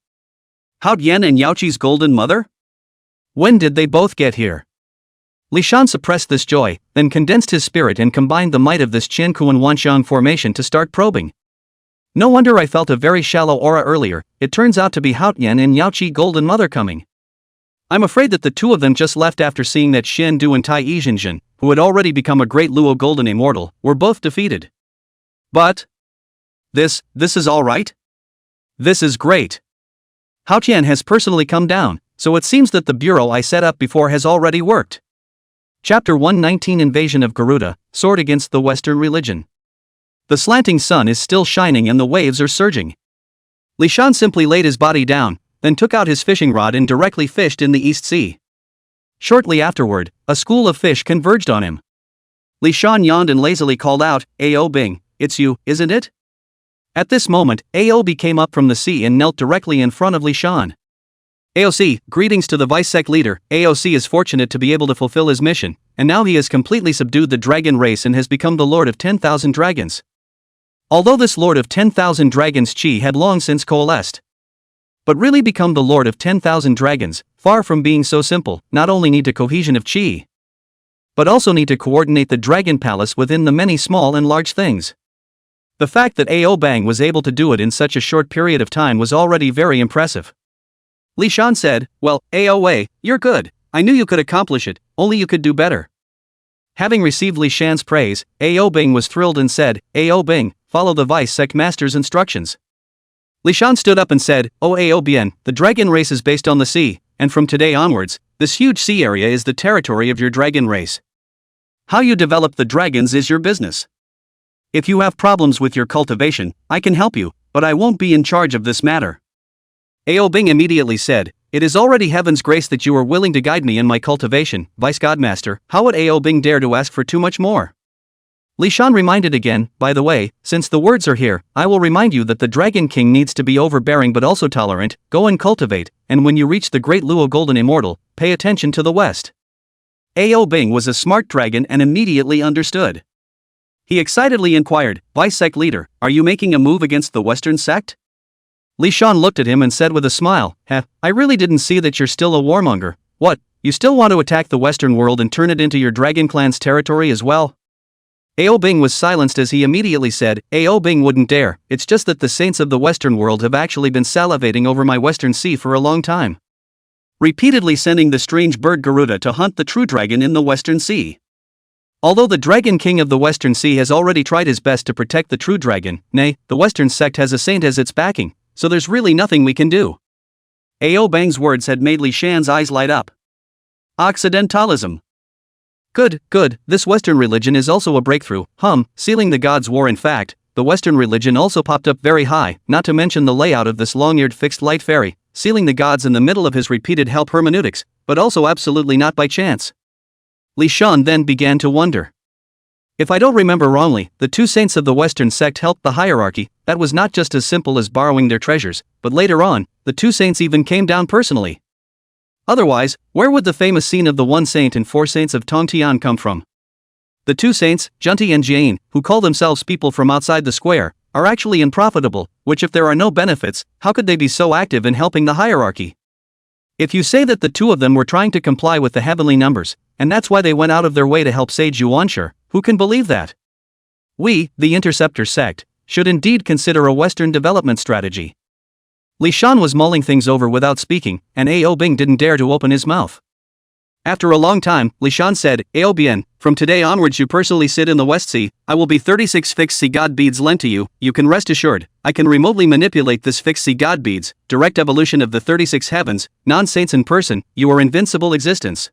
Hao Tian and Yaoqi's Golden Mother? When did they both get here? Li Shan suppressed this joy, then condensed his spirit and combined the might of this Qian Qian formation to start probing. No wonder I felt a very shallow aura earlier. It turns out to be Haotian and Yaoqi Golden Mother coming. I'm afraid that the two of them just left after seeing that Xian Du and Tai Yizhenjin, who had already become a great Luo Golden Immortal, were both defeated. But this is alright? This is great. Haotian has personally come down, so it seems that the bureau I set up before has already worked. Chapter 119 Invasion of Garuda, Sword Against the Western Religion. The slanting sun is still shining and the waves are surging. Li Shan simply laid his body down, then took out his fishing rod and directly fished in the East Sea. Shortly afterward, a school of fish converged on him. Li Shan yawned and lazily called out, "Ao Bing, it's you, isn't it?" At this moment, Aob came up from the sea and knelt directly in front of Li Shan. AOC, greetings to the vice sect leader. AOC is fortunate to be able to fulfill his mission, and now he has completely subdued the dragon race and has become the Lord of 10,000 Dragons. Although this Lord of 10,000 Dragons Qi had long since coalesced. But really become the Lord of 10,000 Dragons, far from being so simple, not only need to cohesion of Qi, but also need to coordinate the Dragon Palace within the many small and large things. The fact that Ao Bang was able to do it in such a short period of time was already very impressive. Li Shan said, "Well, Ao Wei, you're good. I knew you could accomplish it, only you could do better." Having received Li Shan's praise, Ao Bing was thrilled and said, "Ao Bing, follow the vice sect master's instructions." Li Shan stood up and said, "Oh Ao Bien, the dragon race is based on the sea, and from today onwards, this huge sea area is the territory of your dragon race. How you develop the dragons is your business. If you have problems with your cultivation, I can help you, but I won't be in charge of this matter." Ao Bing immediately said, "It is already heaven's grace that you are willing to guide me in my cultivation, Vice Godmaster. How would Ao Bing dare to ask for too much more?" Li Shan reminded again, "By the way, since the words are here, I will remind you that the Dragon King needs to be overbearing but also tolerant. Go and cultivate, and when you reach the Great Luo Golden Immortal, pay attention to the west." Ao Bing was a smart dragon and immediately understood. He excitedly inquired, "Vice sect leader, are you making a move against the Western sect?" Li Shan looked at him and said with a smile, I really didn't see that you're still a warmonger. What, you still want to attack the Western world and turn it into your dragon clan's territory as well?" Ao Bing was silenced as he immediately said, "Ao Bing wouldn't dare, it's just that the saints of the Western world have actually been salivating over my Western Sea for a long time. Repeatedly sending the strange bird Garuda to hunt the true dragon in the Western Sea. Although the Dragon King of the Western Sea has already tried his best to protect the true dragon, nay, the Western sect has a saint as its backing, so there's really nothing we can do." Ao Bang's words had made Li Shan's eyes light up. Occidentalism. Good, this Western religion is also a breakthrough, sealing the gods' war. In fact, the Western religion also popped up very high, not to mention the layout of this long-eared fixed light fairy, sealing the gods in the middle of his repeated help hermeneutics, but also absolutely not by chance. Li Shan then began to wonder. If I don't remember wrongly, the two saints of the Western sect helped the hierarchy. That was not just as simple as borrowing their treasures, but later on, the two saints even came down personally. Otherwise, where would the famous scene of the one saint and four saints of Tongtian come from? The two saints, Junti and Jian, who call themselves people from outside the square, are actually unprofitable, which if there are no benefits, how could they be so active in helping the hierarchy? If you say that the two of them were trying to comply with the heavenly numbers, and that's why they went out of their way to help Sage Yuanshi, who can believe that? We, the Interceptor sect, should indeed consider a Western development strategy. Li Shan was mulling things over without speaking, and Ao Bing didn't dare to open his mouth. After a long time, Li Shan said, "Ao Bien, from today onwards you personally sit in the West Sea. I will be 36 fixed sea god beads lent to you. You can rest assured, I can remotely manipulate this fixed sea god beads, direct evolution of the 36 heavens, non-saints in person, you are invincible existence.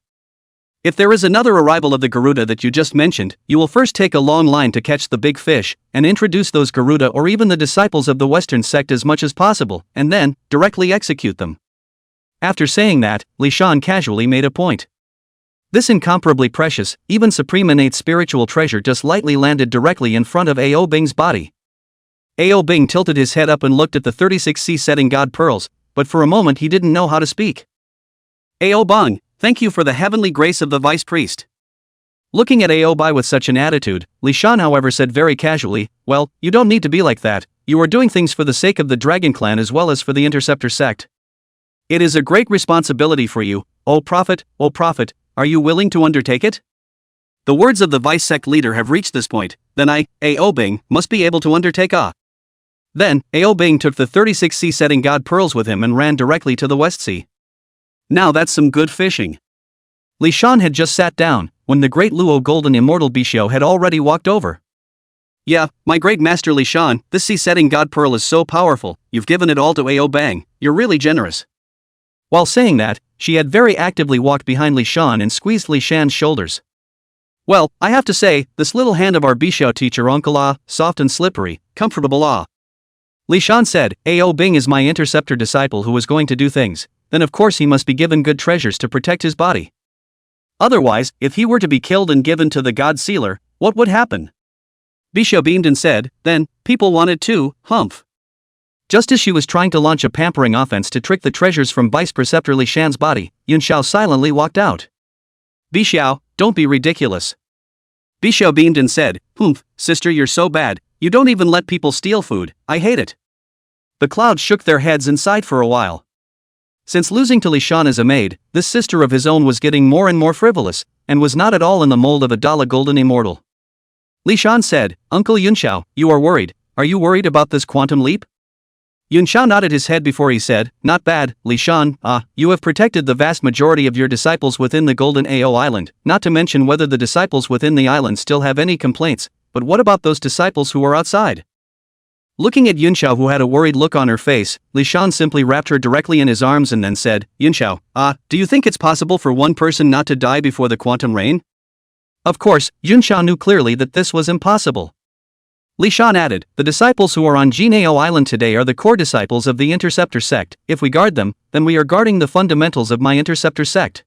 If there is another arrival of the Garuda that you just mentioned, you will first take a long line to catch the big fish, and introduce those Garuda or even the disciples of the Western sect as much as possible, and then, directly execute them." After saying that, Li Shan casually made a point. This incomparably precious, even supreme innate spiritual treasure just lightly landed directly in front of Ao Bing's body. Ao Bing tilted his head up and looked at the 36 sea-setting god pearls, but for a moment he didn't know how to speak. "Ao Bang, thank you for the heavenly grace of the vice priest." Looking at Ao Bai with such an attitude, Li Shan however said very casually, "Well, you don't need to be like that, you are doing things for the sake of the Dragon Clan as well as for the Interceptor sect. It is a great responsibility for you, O prophet, are you willing to undertake it? The words of the vice sect leader have reached this point, then I, A.O. Bing, must be able to undertake a. Then, A.O. Bing took the 36 sea-setting god pearls with him and ran directly to the West Sea. Now that's some good fishing. Li Shan had just sat down, when the great Luo golden immortal Bishio had already walked over. Yeah, my great master Li Shan, this sea-setting god pearl is so powerful, you've given it all to A.O. Bang, you're really generous. While saying that, she had very actively walked behind Li Shan and squeezed Li Shan's shoulders. Well, I have to say, this little hand of our Bishio teacher uncle soft and slippery, comfortable Li Shan said, A.O. Bing is my interceptor disciple who is going to do things, then of course he must be given good treasures to protect his body. Otherwise, if he were to be killed and given to the god sealer, what would happen? Bishio beamed and said, then, people wanted to, humph. Just as she was trying to launch a pampering offense to trick the treasures from Vice Preceptor Li Shan's body, Yun Xiao silently walked out. Bishio, don't be ridiculous. Bishio beamed and said, humph, sister, you're so bad, you don't even let people steal food, I hate it. The clouds shook their heads and sighed for a while. Since losing to Li Shan as a maid, this sister of his own was getting more and more frivolous, and was not at all in the mold of a Dala golden immortal. Li Shan said, Uncle Yun Xiao, you are worried, are you worried about this quantum leap? Yun Xiao nodded his head before he said, not bad, Li Shan, you have protected the vast majority of your disciples within the Golden Ao Island, not to mention whether the disciples within the island still have any complaints, but what about those disciples who are outside? Looking at Yun Xiao who had a worried look on her face, Li Shan simply wrapped her directly in his arms and then said, Yun Xiao, do you think it's possible for one person not to die before the quantum rain? Of course, Yun Xiao knew clearly that this was impossible. Li Shan added, the disciples who are on Jinao Island today are the core disciples of the Interceptor sect. If we guard them, then we are guarding the fundamentals of my Interceptor sect.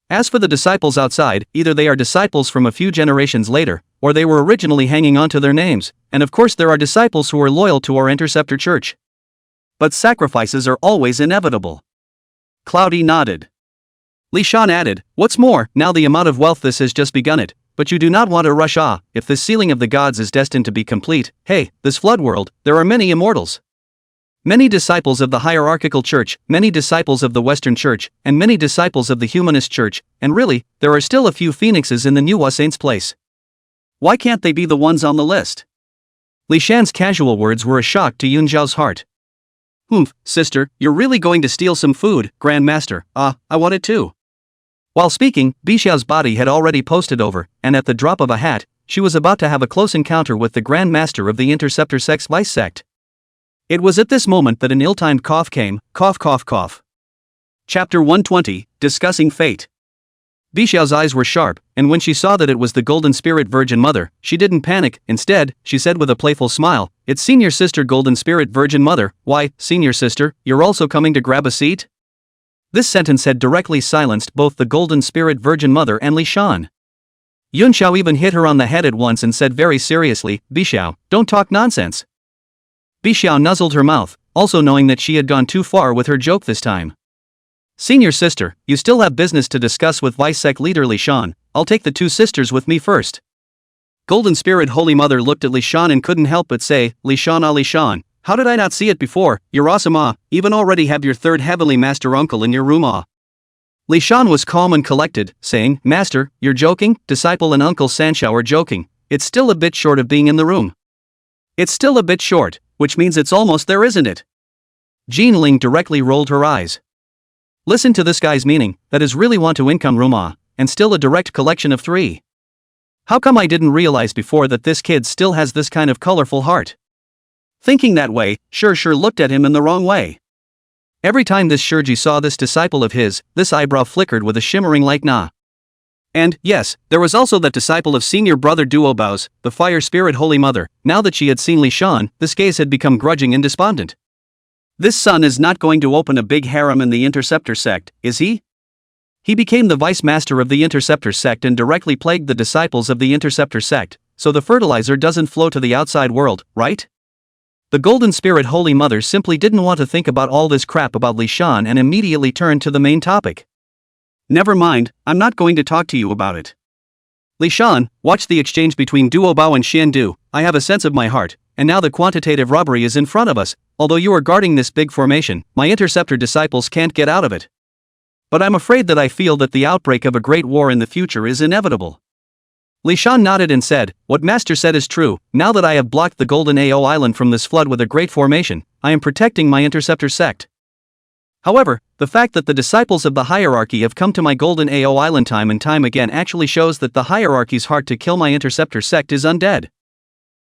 As for the disciples outside, either they are disciples from a few generations later, or they were originally hanging on to their names, and of course there are disciples who are loyal to our Interceptor church. But sacrifices are always inevitable. Cloudy nodded. Li Shan added, what's more, now the amount of wealth this has just begun it, but you do not want to rush if this sealing of the gods is destined to be complete, hey, this flood world, there are many immortals. Many disciples of the hierarchical church, many disciples of the Western church, and many disciples of the humanist church, and really, there are still a few phoenixes in the Nuwa Saints' place. Why can't they be the ones on the list? Li Shan's casual words were a shock to Yun Xiao's heart. Sister, you're really going to steal some food, Grand Master, I want it too. While speaking, Bixiao's body had already posted over, and at the drop of a hat, she was about to have a close encounter with the Grand Master of the Interceptor Sect's Vice Sect. It was at this moment that an ill-timed cough came, cough. Chapter 120, Discussing Fate. Bixiao's eyes were sharp, and when she saw that it was the Golden Spirit Virgin Mother, she didn't panic. Instead, she said with a playful smile, it's Senior Sister Golden Spirit Virgin Mother. Why, Senior Sister, you're also coming to grab a seat? This sentence had directly silenced both the Golden Spirit Virgin Mother and Li Shan. Yun Xiao even hit her on the head at once and said very seriously, Bixiao, don't talk nonsense. Bixiao nuzzled her mouth, also knowing that she had gone too far with her joke this time. Senior Sister, you still have business to discuss with Vice Sect leader Li Shan, I'll take the two sisters with me first. Golden Spirit Holy Mother looked at Li Shan and couldn't help but say, Li Shan, how did I not see it before? You're awesome even already have your third heavenly master uncle in your room Li Shan was calm and collected, saying, Master, you're joking? Disciple and Uncle Sanshao are joking, it's still a bit short of being in the room. It's still a bit short, which means it's almost there, isn't it? Ling directly rolled her eyes. Listen to this guy's meaning, that is really want to income room and still a direct collection of 3. How come I didn't realize before that this kid still has this kind of colorful heart? Thinking that way, sure looked at him in the wrong way. Every time this Shurji saw this disciple of his, this eyebrow flickered with a shimmering like nah. And, yes, there was also that disciple of senior brother Duobao's, the Fire Spirit Holy Mother. Now that she had seen Li Shan, this gaze had become grudging and despondent. This son is not going to open a big harem in the Interceptor sect, is he? He became the vice master of the Interceptor sect and directly plagued the disciples of the Interceptor sect, so the fertilizer doesn't flow to the outside world, right? The Golden Spirit Holy Mother simply didn't want to think about all this crap about Li Shan and immediately turned to the main topic. Never mind, I'm not going to talk to you about it. Li Shan, watch the exchange between Duo Bao and Xian Du. I have a sense of my heart, and now the quantitative robbery is in front of us. Although you are guarding this big formation, my Interceptor disciples can't get out of it. but I'm afraid that I feel that the outbreak of a great war in the future is inevitable. Li Shan nodded and said, what Master said is true. Now that I have blocked the Golden Ao Island from this flood with a great formation, I am protecting my interceptor sect. However, the fact that the disciples of the hierarchy have come to my Golden Ao Island time and time again actually shows that the hierarchy's heart to kill my interceptor sect is undead.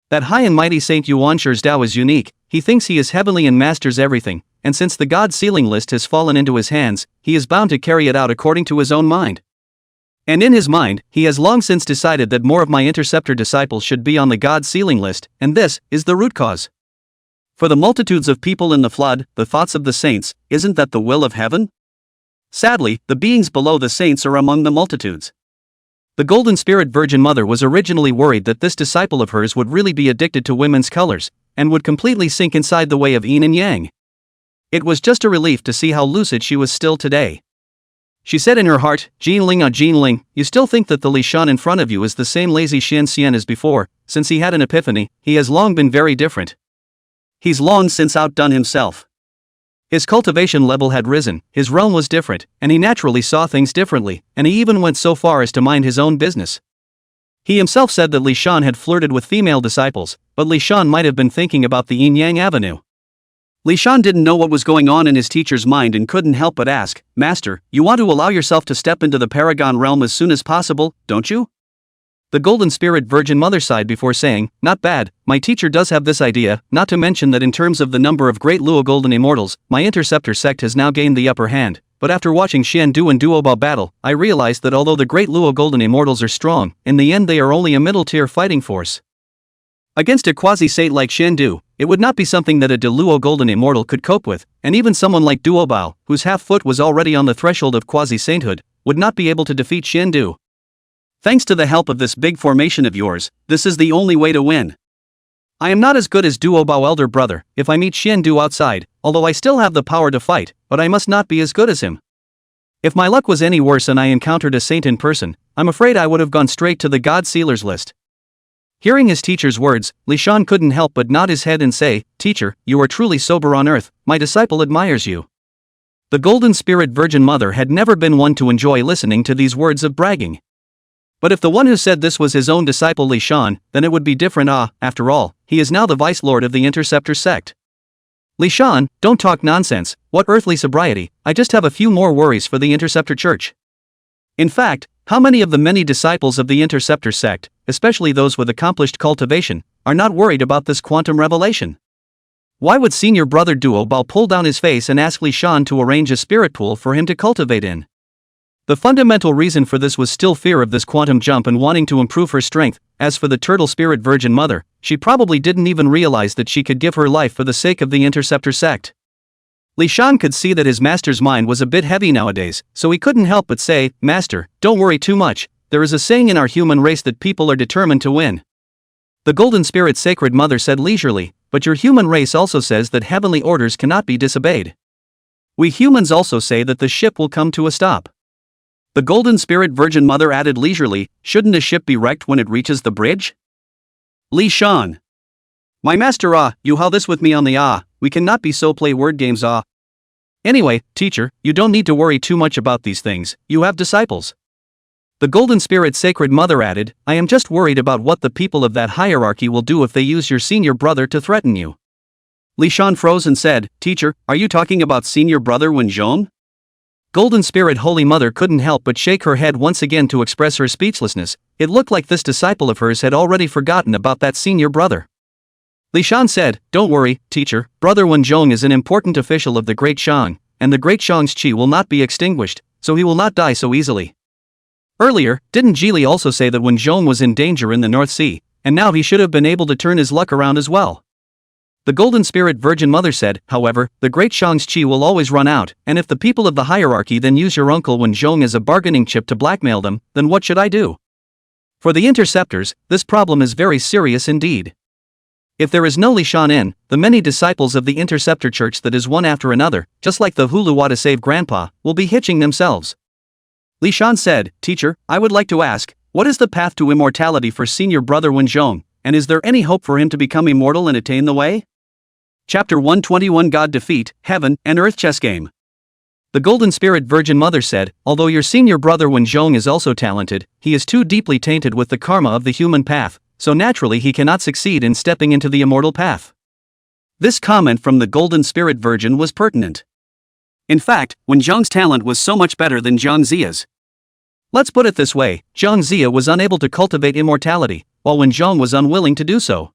That high and mighty Saint Yuan's Tao is unique. He thinks he is heavenly and masters everything, and since the God sealing list has fallen into his hands, he is bound to carry it out according to his own mind. And in his mind, he has long since decided that more of my interceptor disciples should be on the God sealing list, and this is the root cause. For the multitudes of people in the flood, the thoughts of the saints, isn't that the will of heaven? Sadly, the beings below the saints are among the multitudes. The Golden Spirit Virgin Mother was originally worried that this disciple of hers would really be addicted to women's colors, and would completely sink inside the way of yin and yang. It was just a relief to see how lucid she was still today. She said in her heart, Ling, you still think that the Li Shan in front of you is the same lazy Xian as before. Since he had an epiphany, he has long been very different. He's long since outdone himself. His cultivation level had risen, his realm was different, and he naturally saw things differently, and he even went so far as to mind his own business. He himself said that Li Shan had flirted with female disciples, but Li Shan might have been thinking about the yin-yang avenue. Li Shan didn't know what was going on in his teacher's mind and couldn't help but ask, Master, you want to allow yourself to step into the Paragon realm as soon as possible, don't you? The Golden Spirit Virgin Mother sighed before saying, not bad, my teacher does have this idea, not to mention that in terms of the number of great Luo Golden Immortals, my interceptor sect has now gained the upper hand, but after watching Xian Du and Duobao battle, I realized that although the great Luo Golden Immortals are strong, in the end they are only a middle-tier fighting force. Against a quasi-saint like Xian Du, it would not be something that a de Luo Golden Immortal could cope with, and even someone like Duobao, whose half-foot was already on the threshold of quasi-sainthood, would not be able to defeat Xian Du. Thanks to the help of this big formation of yours, this is the only way to win. I am not as good as Duobao elder brother, if I meet Xian Du outside, although I still have the power to fight, but I must not be as good as him. If my luck was any worse and I encountered a saint in person, I'm afraid I would have gone straight to the God Sealers list. Hearing his teacher's words, Li Shan couldn't help but nod his head and say, Teacher, you are truly sober on earth, my disciple admires you. The Golden Spirit Virgin Mother had never been one to enjoy listening to these words of bragging. But if the one who said this was his own disciple Li Shan, then it would be different. After all, he is now the Vice Lord of the Interceptor sect. Li Shan, don't talk nonsense, what earthly sobriety, I just have a few more worries for the Interceptor Church. In fact, how many of the many disciples of the Interceptor sect, especially those with accomplished cultivation, are not worried about this quantum revelation? Why would senior brother Duobao pull down his face and ask Li Shan to arrange a spirit pool for him to cultivate in? The fundamental reason for this was still fear of this quantum jump and wanting to improve her strength. As for the Turtle Spirit Virgin Mother, she probably didn't even realize that she could give her life for the sake of the Interceptor sect. Li Shan could see that his master's mind was a bit heavy nowadays, so he couldn't help but say, Master, don't worry too much, there is a saying in our human race that people are determined to win. The Golden Spirit Sacred Mother said leisurely, but your human race also says that heavenly orders cannot be disobeyed. We humans also say that the ship will come to a stop. The Golden Spirit Virgin Mother added leisurely, shouldn't a ship be wrecked when it reaches the bridge? Li Shan. My master you how this with me on the we cannot be so play word games Anyway, teacher, you don't need to worry too much about these things, you have disciples. The Golden Spirit Sacred Mother added, I am just worried about what the people of that hierarchy will do if they use your senior brother to threaten you. Li Shan froze and said, Teacher, are you talking about senior brother Wen Zhong? Golden Spirit Holy Mother couldn't help but shake her head once again to express her speechlessness. It looked like this disciple of hers had already forgotten about that senior brother. Li Shan said, Don't worry, teacher, brother Wen Zhong is an important official of the Great Shang, and the Great Shang's qi will not be extinguished, so he will not die so easily. Earlier, didn't Jili also say that Wen Zhong was in danger in the North Sea, and now he should have been able to turn his luck around as well? The Golden Spirit Virgin Mother said, however, the Great Shang's qi will always run out, and if the people of the hierarchy then use your uncle Wen Zhong as a bargaining chip to blackmail them, then what should I do? For the interceptors, this problem is very serious indeed. If there is no Li Shan in, the many disciples of the Interceptor Church that is one after another, just like the Huluwa to save Grandpa, will be hitching themselves. Li Shan said, Teacher, I would like to ask, what is the path to immortality for senior brother Wen Zhong, and is there any hope for him to become immortal and attain the way? Chapter 121 God Defeat, Heaven and Earth Chess Game. The Golden Spirit Virgin Mother said, although your senior brother Wen Zhong is also talented, he is too deeply tainted with the karma of the human path, so naturally he cannot succeed in stepping into the immortal path. This comment from the Golden Spirit Virgin was pertinent. In fact, Wen Zhong's talent was so much better than Zhang Ziya's. Let's put it this way, Zhang Ziya was unable to cultivate immortality, while Wen Zhong was unwilling to do so.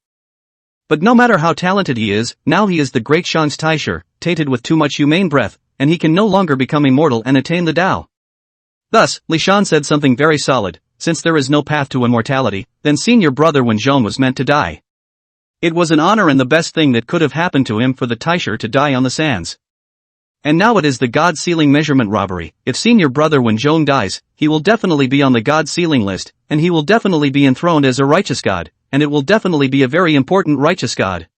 But no matter how talented he is, now he is the great Shang's Taisher, tainted with too much humane breath, and he can no longer become immortal and attain the Tao. Thus, Li Shan said something very solid, since there is no path to immortality, then senior brother Wen Zhong was meant to die. It was an honor and the best thing that could have happened to him for the Taisher to die on the sands. And now it is the God Sealing measurement robbery. If senior brother Wen Zhong dies, he will definitely be on the God Sealing list, and he will definitely be enthroned as a righteous God, and it will definitely be a very important righteous God.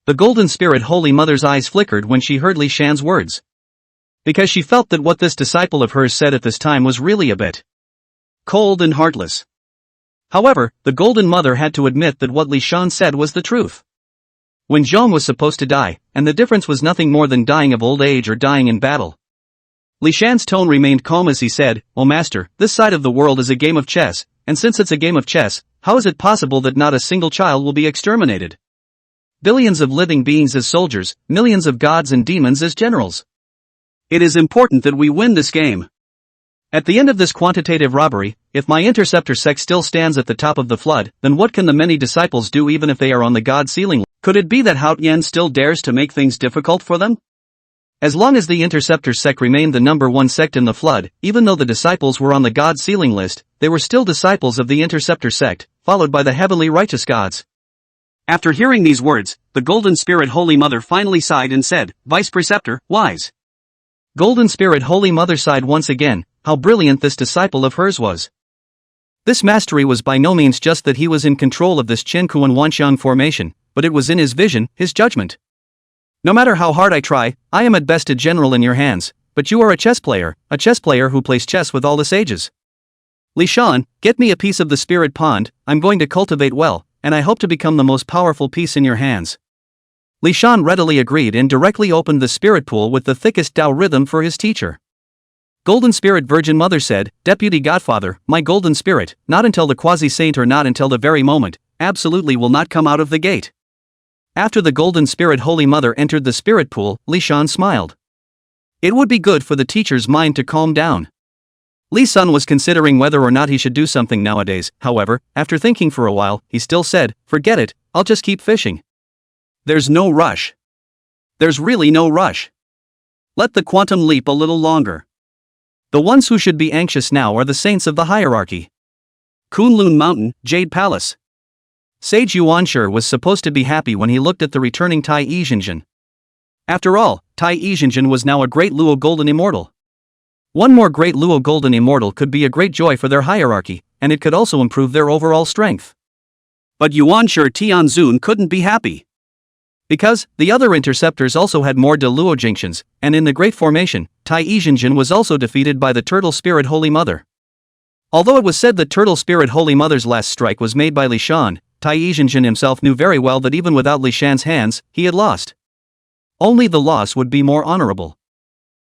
The Golden Spirit Holy Mother's eyes flickered when she heard Li Shan's words. Because she felt that what this disciple of hers said at this time was really a bit cold and heartless. However, the Golden Mother had to admit that what Li Shan said was the truth. Wen Zhong was supposed to die, and the difference was nothing more than dying of old age or dying in battle. Li Shan's tone remained calm as he said, "Oh master, this side of the world is a game of chess, and since it's a game of chess, how is it possible that not a single child will be exterminated? Billions of living beings as soldiers, millions of gods and demons as generals. It is important that we win this game. At the end of this quantitative robbery, if my interceptor sect still stands at the top of the flood, then what can the many disciples do even if they are on the God Sealing? Could it be that Hao Tian still dares to make things difficult for them? As long as the interceptor sect remained the number one sect in the flood, even though the disciples were on the God Sealing list, they were still disciples of the interceptor sect, followed by the heavenly righteous gods." After hearing these words, the Golden Spirit Holy Mother finally sighed and said, "Vice Preceptor, wise." Golden Spirit Holy Mother sighed once again. How brilliant this disciple of hers was. This mastery was by no means just that he was in control of this Qian Kuan Wanxiang formation, but it was in his vision, his judgment. No matter how hard I try, I am at best a general in your hands, but you are a chess player who plays chess with all the sages. Li Shan, get me a piece of the spirit pond, I'm going to cultivate well, and I hope to become the most powerful piece in your hands. Li Shan readily agreed and directly opened the spirit pool with the thickest Tao rhythm for his teacher. Golden Spirit Virgin Mother said, "Deputy Godfather, my Golden Spirit, not until the quasi-saint or not until the very moment, absolutely will not come out of the gate." After the Golden Spirit Holy Mother entered the spirit pool, Li Shan smiled. It would be good for the teacher's mind to calm down. Li Sun was considering whether or not he should do something nowadays, however, after thinking for a while, he still said, "Forget it, I'll just keep fishing. There's no rush. There's really no rush. Let the quantum leap a little longer." The ones who should be anxious now are the saints of the hierarchy. Kunlun Mountain, Jade Palace. Sage Yuan Shi was supposed to be happy when he looked at the returning Tai Yizhenjin. After all, Tai Yizhenjin was now a great Luo Golden Immortal. One more great Luo Golden Immortal could be a great joy for their hierarchy, and it could also improve their overall strength. But Yuan Shi Tianzun couldn't be happy. Because, the other interceptors also had more de Luo Jingshians, and in the Great Formation, Tai Yizhenjin was also defeated by the Turtle Spirit Holy Mother. Although it was said that Turtle Spirit Holy Mother's last strike was made by Li Shan, Tai Yizhenjin himself knew very well that even without Li Shan's hands, he had lost. Only the loss would be more honorable.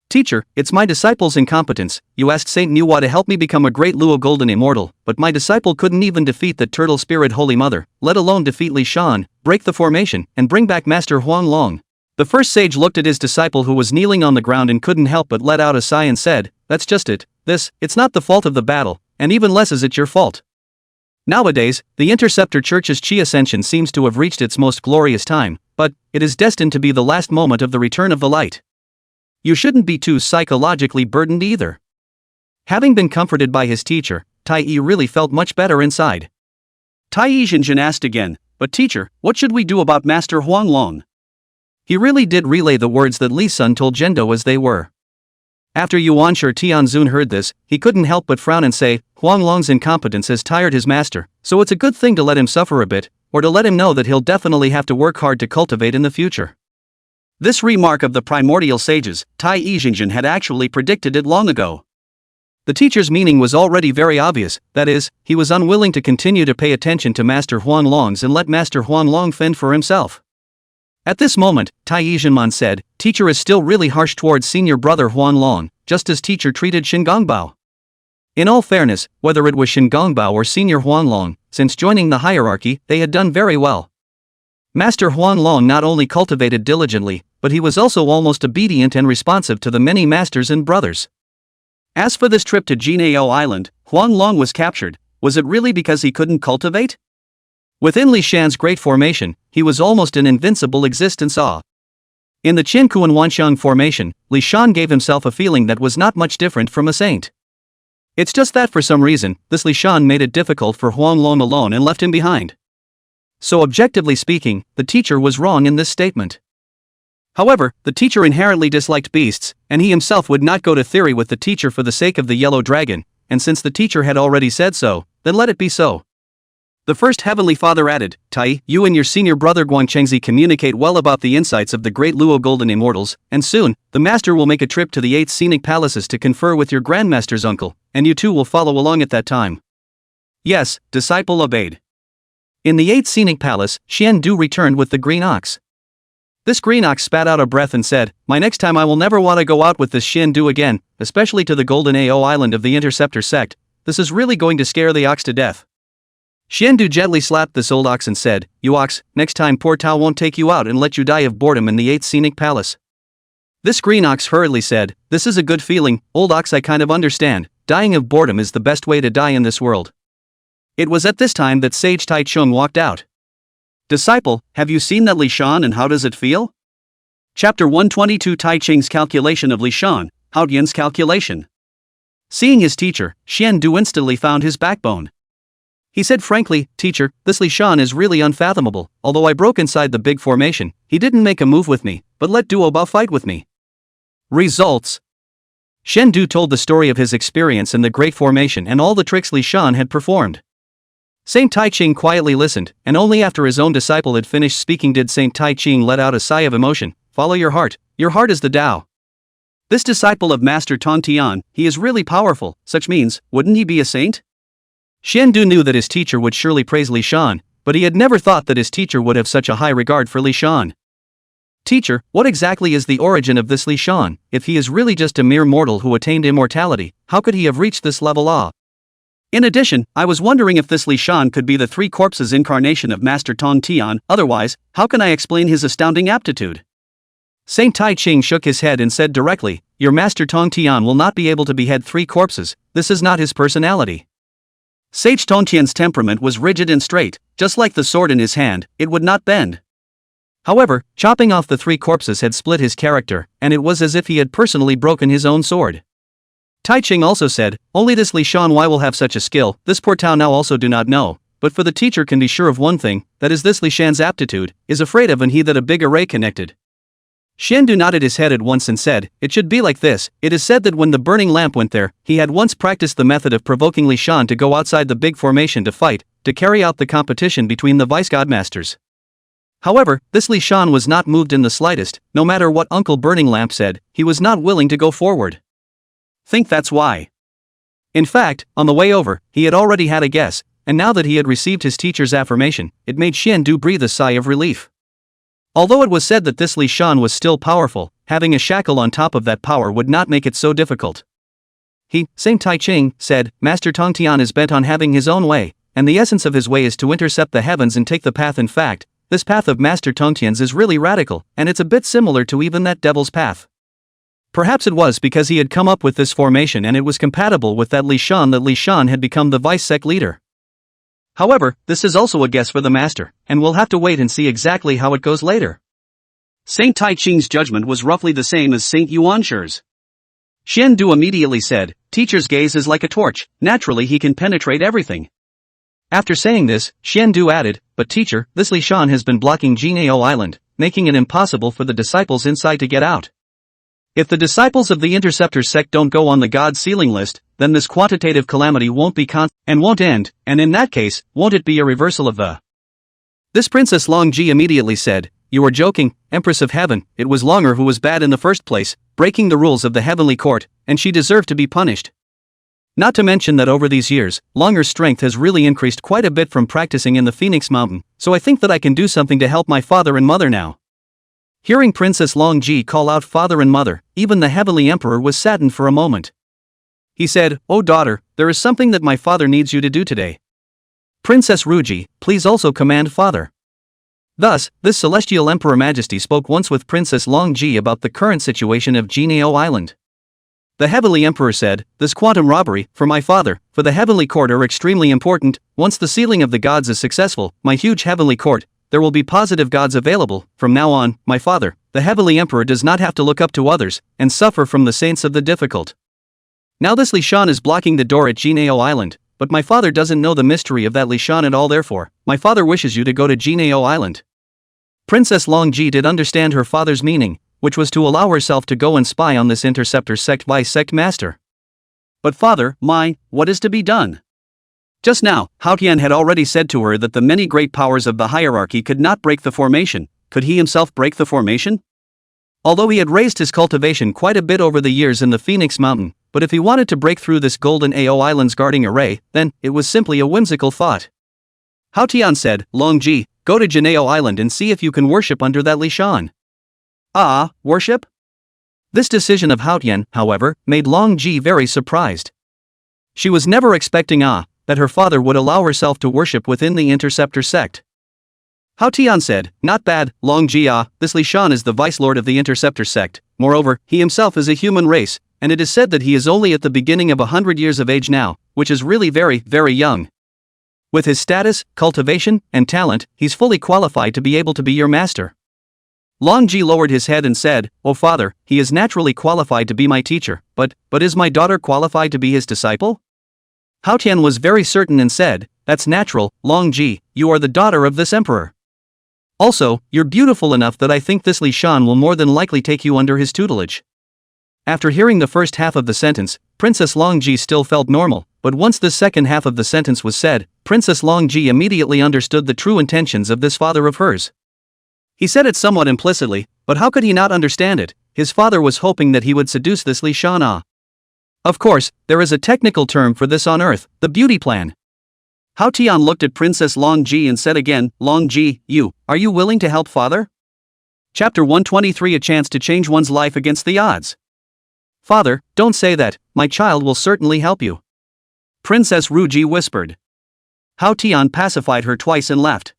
"Teacher, it's my disciple's incompetence. You asked Saint Nuwa to help me become a great Luo Golden Immortal, but my disciple couldn't even defeat the Turtle Spirit Holy Mother, let alone defeat Li Shan, break the formation, and bring back Master Huang Long." The first sage looked at his disciple who was kneeling on the ground and couldn't help but let out a sigh and said, "That's just it. It's not the fault of the battle, and even less is it your fault." Nowadays, the Interceptor Church's Qi Ascension seems to have reached its most glorious time, but it is destined to be the last moment of the return of the light. You shouldn't be too psychologically burdened either. Having been comforted by his teacher, Tai Yi really felt much better inside. Tai Yizhenjin asked again, "But teacher, what should we do about Master Huang Long?" He really did relay the words that Li Sun told Zhendo as they were. After Yuan Shi Tianzun heard this, he couldn't help but frown and say, "Huang Long's incompetence has tired his master, so it's a good thing to let him suffer a bit, or to let him know that he'll definitely have to work hard to cultivate in the future." This remark of the primordial sages, Tai Yizhenjin had actually predicted it long ago. The teacher's meaning was already very obvious, that is, he was unwilling to continue to pay attention to Master Huang Long's and let Master Huang Long fend for himself. At this moment, Tai Yizhenman said, teacher is still really harsh towards senior brother Huan Long, just as teacher treated Shingongbao. In all fairness, whether it was Shingongbao or senior Huan Long, since joining the hierarchy, they had done very well. Master Huan Long not only cultivated diligently, but he was also almost obedient and responsive to the many masters and brothers. As for this trip to Jinao Island, Huan Long was captured. Was it really because he couldn't cultivate? Within Li Shan's great formation, he was almost an invincible existence. In the Qinkuan Wanxiang formation, Li Shan gave himself a feeling that was not much different from a saint. It's just that for some reason, this Li Shan made it difficult for Huan Long alone and left him behind. So objectively speaking, the teacher was wrong in this statement. However, the teacher inherently disliked beasts, and he himself would not go to theory with the teacher for the sake of the yellow dragon, and since the teacher had already said so, then let it be so. The first Heavenly Father added, Tai, you and your senior brother Guangchengzi communicate well about the insights of the great Luo Golden Immortals, and soon, the master will make a trip to the 8 scenic palaces to confer with your grandmaster's uncle, and you two will follow along at that time. Yes, disciple obeyed. In the 8th scenic palace, Xian Du returned with the green ox. This green ox spat out a breath and said, my next time I will never want to go out with this Xian Du again, especially to the Golden Ao Island of the Interceptor sect. This is really going to scare the ox to death. Xian Du gently slapped this old ox and said, you ox, next time poor Tao won't take you out and let you die of boredom in the 8th scenic palace. This green ox hurriedly said, this is a good feeling, old ox, I kind of understand, dying of boredom is the best way to die in this world. It was at this time that Sage Tai Chung walked out. Disciple, have you seen that Li Shan and how does it feel? Chapter 122 Tai Ching's calculation of Li Shan, Hao Dian's calculation. Seeing his teacher, Xian Du instantly found his backbone. He said frankly, teacher, this Li Shan is really unfathomable, although I broke inside the big formation, he didn't make a move with me, but let Duoba fight with me. Results. Xian Du told the story of his experience in the Great Formation and all the tricks Li Shan had performed. Saint Tai Ching quietly listened, and only after his own disciple had finished speaking did Saint Tai Ching let out a sigh of emotion. Follow your heart is the Tao. This disciple of Master Tong Tian, he is really powerful, such means, wouldn't he be a saint? Xian Du knew that his teacher would surely praise Li Shan, but he had never thought that his teacher would have such a high regard for Li Shan. Teacher, what exactly is the origin of this Li Shan? If he is really just a mere mortal who attained immortality, how could he have reached this level? In addition, I was wondering if this Li Shan could be the 3 corpses incarnation of Master Tong Tian, otherwise, how can I explain his astounding aptitude? Saint Tai Ching shook his head and said directly, your Master Tong Tian will not be able to behead 3 corpses, this is not his personality. Sage Tong Tian's temperament was rigid and straight, just like the sword in his hand, it would not bend. However, chopping off the 3 corpses had split his character, and it was as if he had personally broken his own sword. Tai Ching also said, only this Li Shan why will have such a skill, this poor Tao now also do not know, but for the teacher can be sure of one thing, that is this Li Shan's aptitude, is afraid of and he that a big array connected. Xian Du nodded his head at once and said, it should be like this, it is said that when the burning lamp went there, he had once practiced the method of provoking Li Shan to go outside the big formation to fight, to carry out the competition between the vice godmasters. However, this Li Shan was not moved in the slightest, no matter what Uncle Burning Lamp said, he was not willing to go forward. Think that's why. In fact, on the way over, he had already had a guess, and now that he had received his teacher's affirmation, it made Xian Du breathe a sigh of relief. Although it was said that this Li Shan was still powerful, having a shackle on top of that power would not make it so difficult. He, Saint Tai Ching, said, Master Tong Tian is bent on having his own way, and the essence of his way is to intercept the heavens and take the path. In fact, this path of Master Tong Tian's is really radical, and it's a bit similar to even that devil's path. Perhaps it was because he had come up with this formation and it was compatible with that Li Shan had become the vice sect leader. However, this is also a guess for the master, and we'll have to wait and see exactly how it goes later. Saint Tai Ching's judgment was roughly the same as Saint Yuan Shi's. Xian Du immediately said, teacher's gaze is like a torch, naturally he can penetrate everything. After saying this, Xian Du added, but teacher, this Li Shan has been blocking Jinao Island, making it impossible for the disciples inside to get out. If the disciples of the Interceptor sect don't go on the God sealing list, then this quantitative calamity won't be and won't end, and in that case, won't it be a reversal of the... This Princess Long Ji immediately said, you are joking, Empress of Heaven, it was Longer who was bad in the first place, breaking the rules of the heavenly court, and she deserved to be punished. Not to mention that over these years, Longer's strength has really increased quite a bit from practicing in the Phoenix Mountain, so I think that I can do something to help my father and mother now. Hearing Princess Long Ji call out father and mother, even the Heavenly Emperor was saddened for a moment. He said, "Oh daughter, there is something that my father needs you to do today. Princess Ruji, please also command father." Thus, this celestial Emperor Majesty spoke once with Princess Long Ji about the current situation of Jinao Island. The Heavenly Emperor said, "This quantum robbery, for my father, for the Heavenly Court are extremely important. Once the sealing of the gods is successful, my huge Heavenly Court, there will be positive gods available. From now on, my father, the Heavenly Emperor does not have to look up to others, and suffer from the saints of the difficult. Now this Li Shan is blocking the door at Jinao Island, but my father doesn't know the mystery of that Li Shan at all, therefore, my father wishes you to go to Jinao Island." Princess Long Ji did understand her father's meaning, which was to allow herself to go and spy on this interceptor sect by sect master. "But father, what is to be done?" Just now, Hao Tian had already said to her that the many great powers of the hierarchy could not break the formation. Could he himself break the formation? Although he had raised his cultivation quite a bit over the years in the Phoenix Mountain, but if he wanted to break through this golden AO Island's guarding array, then it was simply a whimsical thought. Hao Tian said, "Long Ji, go to Jinao Island and see if you can worship under that Li Shan." Ah, worship? This decision of Hao Tian, however, made Long Ji very surprised. She was never expecting that her father would allow herself to worship within the interceptor sect. Hao Tian said, "Not bad, Long Ji. This Li Shan is the vice lord of the interceptor sect. Moreover, he himself is a human race, and it is said that he is only at the beginning of 100 years of age now, which is really very, very young. With his status, cultivation, and talent, he's fully qualified to be able to be your master." Long Ji lowered his head and said, "Oh father, he is naturally qualified to be my teacher, but is my daughter qualified to be his disciple?" Hao Tian was very certain and said, "That's natural, Long Ji, you are the daughter of this emperor. Also, you're beautiful enough that I think this Li Shan will more than likely take you under his tutelage." After hearing the first half of the sentence, Princess Long Ji still felt normal, but once the second half of the sentence was said, Princess Long Ji immediately understood the true intentions of this father of hers. He said it somewhat implicitly, but how could he not understand it? His father was hoping that he would seduce this Li Shan. Of course, there is a technical term for this on Earth, the beauty plan. Hao Tian looked at Princess Long Ji and said again, "Long Ji, are you willing to help father?" Chapter 123, A chance to change one's life against the odds. "Father, don't say that, my child will certainly help you," Princess Ruji whispered. Hao Tian pacified her twice and left.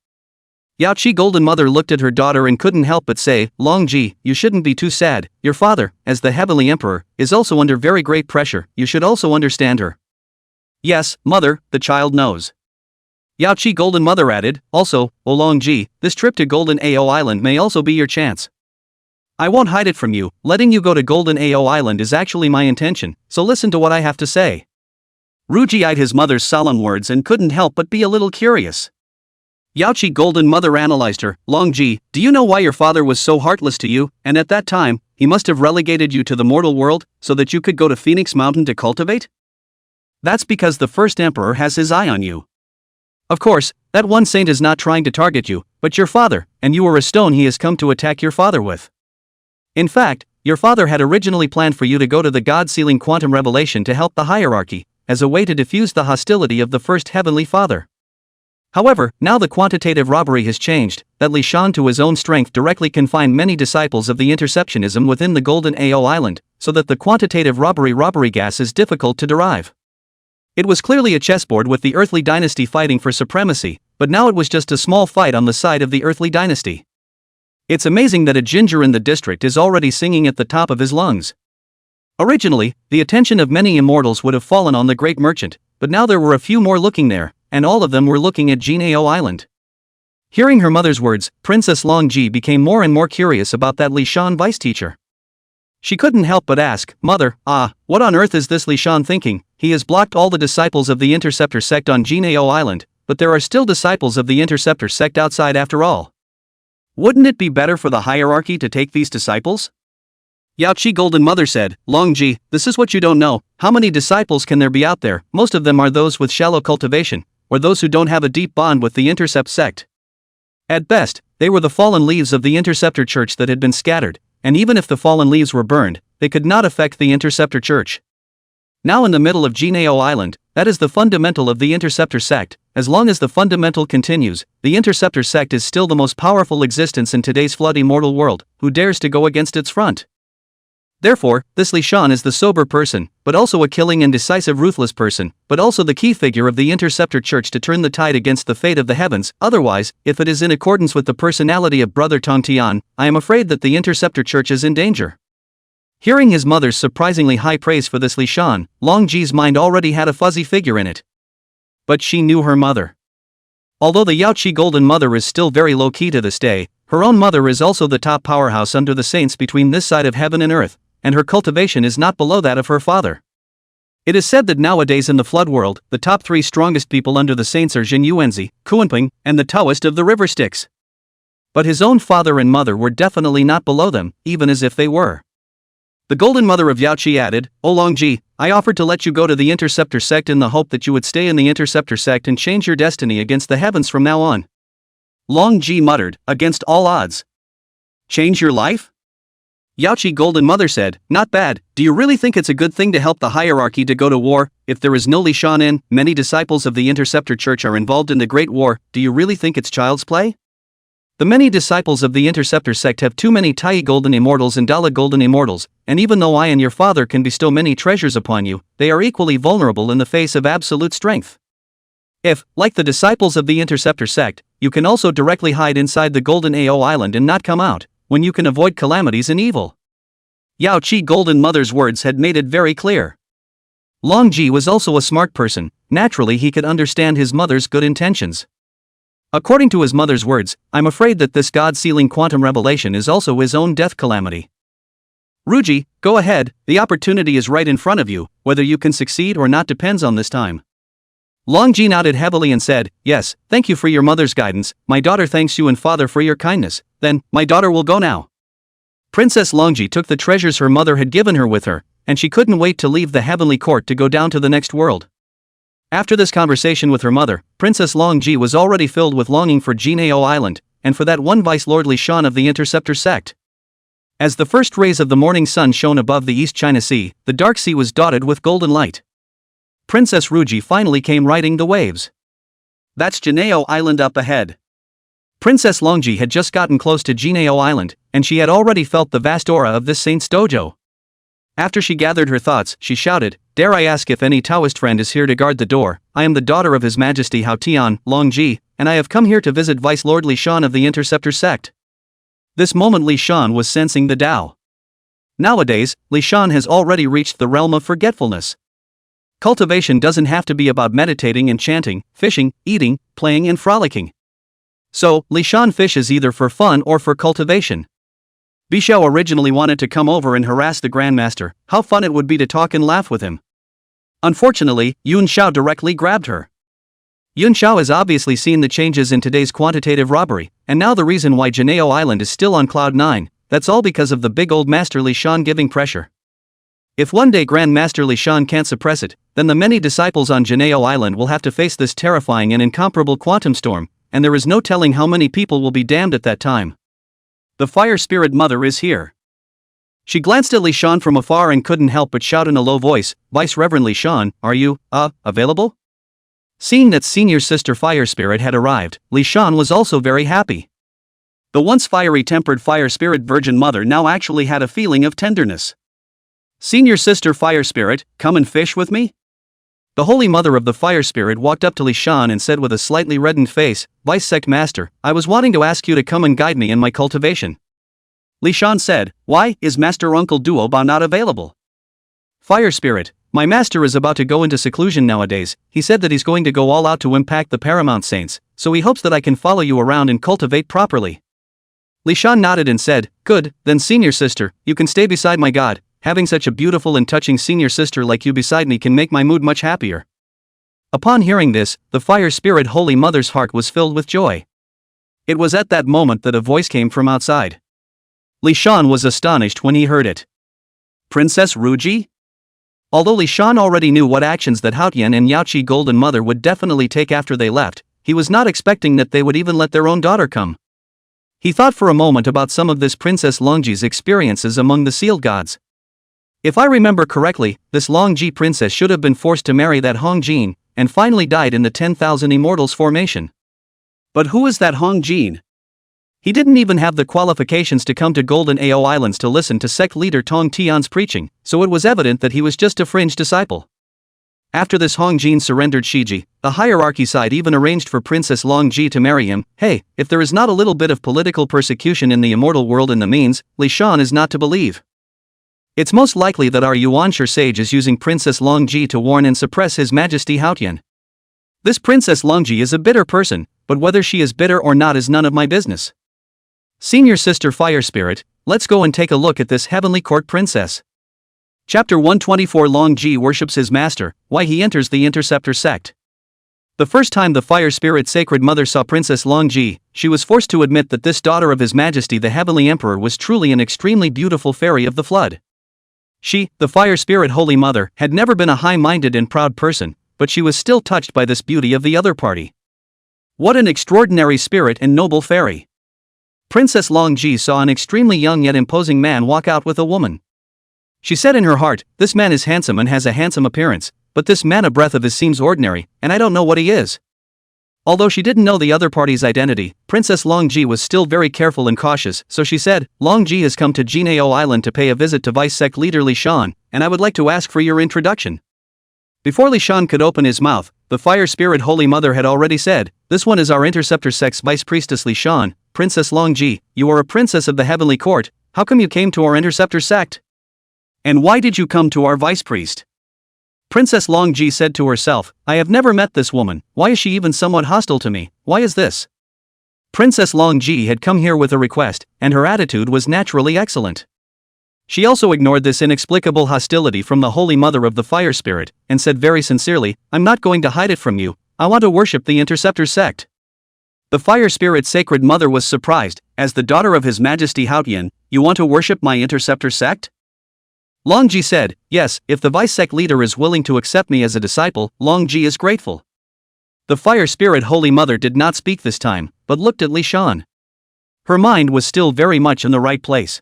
Yao Qi Golden Mother looked at her daughter and couldn't help but say, "Long Ji, you shouldn't be too sad. Your father, as the Heavenly Emperor, is also under very great pressure. You should also understand her." "Yes, mother, the child knows." Yao Qi Golden Mother added, "Also, O Long Ji, this trip to Golden Ao Island may also be your chance. I won't hide it from you, letting you go to Golden Ao Island is actually my intention, so listen to what I have to say." Ruji eyed his mother's solemn words and couldn't help but be a little curious. Yao Qi Golden Mother analyzed her. "Long Ji, do you know why your father was so heartless to you, and at that time, he must have relegated you to the mortal world, so that you could go to Phoenix Mountain to cultivate? That's because the first emperor has his eye on you. Of course, that one saint is not trying to target you, but your father, and you are a stone he has come to attack your father with. In fact, your father had originally planned for you to go to the God-sealing quantum revelation to help the hierarchy, as a way to diffuse the hostility of the first Heavenly Father. However, now the quantitative robbery has changed, that Li Shan to his own strength directly confined many disciples of the interceptionism within the Golden Ao Island, so that the quantitative robbery gas is difficult to derive. It was clearly a chessboard with the earthly dynasty fighting for supremacy, but now it was just a small fight on the side of the earthly dynasty. It's amazing that a ginger in the district is already singing at the top of his lungs. Originally, the attention of many immortals would have fallen on the great merchant, but now there were a few more looking there, and all of them were looking at Jinao Island. Hearing her mother's words, Princess Long Ji became more and more curious about that Li Shan vice teacher. She couldn't help but ask, "Mother, what on earth is this Li Shan thinking? He has blocked all the disciples of the Interceptor sect on Jinao Island, but there are still disciples of the Interceptor sect outside after all. Wouldn't it be better for the hierarchy to take these disciples?" Yao Qi Golden Mother said, "Long Ji, this is what you don't know. How many disciples can there be out there? Most of them are those with shallow cultivation, or those who don't have a deep bond with the Intercept sect. At best, they were the fallen leaves of the Interceptor church that had been scattered, and even if the fallen leaves were burned, they could not affect the Interceptor church. Now in the middle of Jinao Island, That is the fundamental of the Interceptor sect. As long as the fundamental continues, the Interceptor sect is still the most powerful existence in today's flood immortal world. Who dares to go against its front? Therefore, this Li Shan is the sober person, but also a killing and decisive ruthless person, but also the key figure of the Interceptor Church to turn the tide against the fate of the heavens. Otherwise, if it is in accordance with the personality of Brother Tong Tian, I am afraid that the Interceptor Church is in danger. Hearing his mother's surprisingly high praise for this Li Shan, Long Ji's mind already had a fuzzy figure in it. But she knew her mother. Although the Yaoqi Golden Mother is still very low-key to this day, her own mother is also the top powerhouse under the saints between this side of heaven and earth, and her cultivation is not below that of her father. It is said that nowadays in the flood world, the top 3 strongest people under the saints are Jin Yuanzi, Kuanping, and the Taoist of the River Styx. But his own father and mother were definitely not below them, even as if they were. The Golden Mother of Yaoqi added, "O Longji, I offered to let you go to the Interceptor sect in the hope that you would stay in the Interceptor sect and change your destiny against the heavens from now on." Longji muttered, "Against all odds. Change your life?" Yaoqi Golden Mother said, "Not bad. Do you really think it's a good thing to help the hierarchy to go to war? If there is no Li Shan in, many disciples of the Interceptor Church are involved in the Great War, do you really think it's child's play? The many disciples of the Interceptor sect have too many Tai Golden Immortals and Dala Golden Immortals, and even though I and your father can bestow many treasures upon you, they are equally vulnerable in the face of absolute strength. If, like the disciples of the Interceptor sect, you can also directly hide inside the Golden Ao Island and not come out, when you can avoid calamities and evil." Yaoqi Golden Mother's words had made it very clear. Longji was also a smart person. Naturally he could understand his mother's good intentions. According to his mother's words, I'm afraid that this God-sealing quantum revelation is also his own death calamity. Ruji, go ahead, the opportunity is right in front of you, whether you can succeed or not depends on this time. Longji nodded heavily and said, "Yes, thank you for your mother's guidance, my daughter thanks you and father for your kindness, then, my daughter will go now." Princess Longji took the treasures her mother had given her with her, and she couldn't wait to leave the heavenly court to go down to the next world. After this conversation with her mother, Princess Longji was already filled with longing for Jinao Island, and for that one Vice Lord Li Shan of the Interceptor sect. As the first rays of the morning sun shone above the East China Sea, the dark sea was dotted with golden light. Princess Ruji finally came riding the waves. That's Jinao Island up ahead. Princess Longji had just gotten close to Jinao Island, and she had already felt the vast aura of this saint's dojo. After she gathered her thoughts, she shouted, "Dare I ask if any Taoist friend is here to guard the door? I am the daughter of His Majesty Hao Tian, Longji, and I have come here to visit Vice Lord Li Shan of the Interceptor sect." This moment Li Shan was sensing the Tao. Nowadays, Li Shan has already reached the realm of forgetfulness. Cultivation doesn't have to be about meditating and chanting, fishing, eating, playing and frolicking. So, Li Shan fishes either for fun or for cultivation. Bishao originally wanted to come over and harass the Grandmaster. How fun it would be to talk and laugh with him. Unfortunately, Yun Shao directly grabbed her. Yun Shao has obviously seen the changes in today's quantitative robbery, and now the reason why Jinao Island is still on cloud 9, that's all because of the big old Master Li Shan giving pressure. If one day Grandmaster Li Shan can't suppress it, then the many disciples on Jinao Island will have to face this terrifying and incomparable quantum storm, and there is no telling how many people will be damned at that time. The Fire Spirit Mother is here. She glanced at Li Shan from afar and couldn't help but shout in a low voice, "Vice Reverend Li Shan, are you, available?" Seeing that Senior Sister Fire Spirit had arrived, Li Shan was also very happy. The once fiery-tempered Fire Spirit Virgin Mother now actually had a feeling of tenderness. "Senior Sister Fire Spirit, come and fish with me?" The Holy Mother of the Fire Spirit walked up to Li Shan and said with a slightly reddened face, "Vice Sect Master, I was wanting to ask you to come and guide me in my cultivation." Li Shan said, "Why, is Master Uncle Duoba not available?" Fire Spirit, my master is about to go into seclusion nowadays. He said that he's going to go all out to impact the Paramount Saints, so he hopes that I can follow you around and cultivate properly. Li Shan nodded and said, "Good, then Senior Sister, you can stay beside my god. Having such a beautiful and touching senior sister like you beside me can make my mood much happier." Upon hearing this, the Fire Spirit Holy Mother's heart was filled with joy. It was at that moment that a voice came from outside. Li Shan was astonished when he heard it. "Princess Ruji?" Although Li Shan already knew what actions that Haotian and Yaoqi Golden Mother would definitely take after they left, he was not expecting that they would even let their own daughter come. He thought for a moment about some of this Princess Longji's experiences among the sealed gods. If I remember correctly, this Long Ji princess should have been forced to marry that Hong Jin, and finally died in the 10,000 Immortals formation. But who is that Hong Jin? He didn't even have the qualifications to come to Golden Ao Islands to listen to sect leader Tong Tian's preaching, so it was evident that he was just a fringe disciple. After this Hong Jin surrendered Shiji, the hierarchy side even arranged for Princess Long Ji to marry him. Hey, if there is not a little bit of political persecution in the immortal world in the means, Li Shan is not to believe. It's most likely that our Yuan sage is using Princess Long Ji to warn and suppress His Majesty Haotian. This Princess Long Ji is a bitter person, but whether she is bitter or not is none of my business. Senior Sister Fire Spirit, let's go and take a look at this heavenly court princess. Chapter 124 Long Ji worships his master, why he enters the Interceptor sect. The first time the Fire Spirit Sacred Mother saw Princess Long Ji, she was forced to admit that this daughter of His Majesty the Heavenly Emperor was truly an extremely beautiful fairy of the flood. She, the Fire Spirit Holy Mother, had never been a high-minded and proud person, but she was still touched by this beauty of the other party. What an extraordinary spirit and noble fairy! Princess Long Ji saw an extremely young yet imposing man walk out with a woman. She said in her heart, this man is handsome and has a handsome appearance, but this man a breath of his seems ordinary, and I don't know what he is. Although she didn't know the other party's identity, Princess Long Ji was still very careful and cautious, so she said, Long Ji has come to Jinao Island to pay a visit to Vice Sect leader Li Shan, and I would like to ask for your introduction. Before Li Shan could open his mouth, the Fire Spirit Holy Mother had already said, this one is our Interceptor Sect's Vice Priestess Li Shan. Princess Long Ji, you are a princess of the Heavenly Court, how come you came to our Interceptor sect? And why did you come to our vice priest? Princess Long Ji said to herself, I have never met this woman, why is she even somewhat hostile to me, why is this? Princess Long Ji had come here with a request, and her attitude was naturally excellent. She also ignored this inexplicable hostility from the Holy Mother of the Fire Spirit, and said very sincerely, I'm not going to hide it from you, I want to worship the Interceptor sect. The Fire Spirit Sacred Mother was surprised, as the daughter of His Majesty Haotian, you want to worship my Interceptor sect? Long Ji said, yes, if the Vice Sect leader is willing to accept me as a disciple, Long Ji is grateful. The Fire Spirit Holy Mother did not speak this time, but looked at Li Shan. Her mind was still very much in the right place.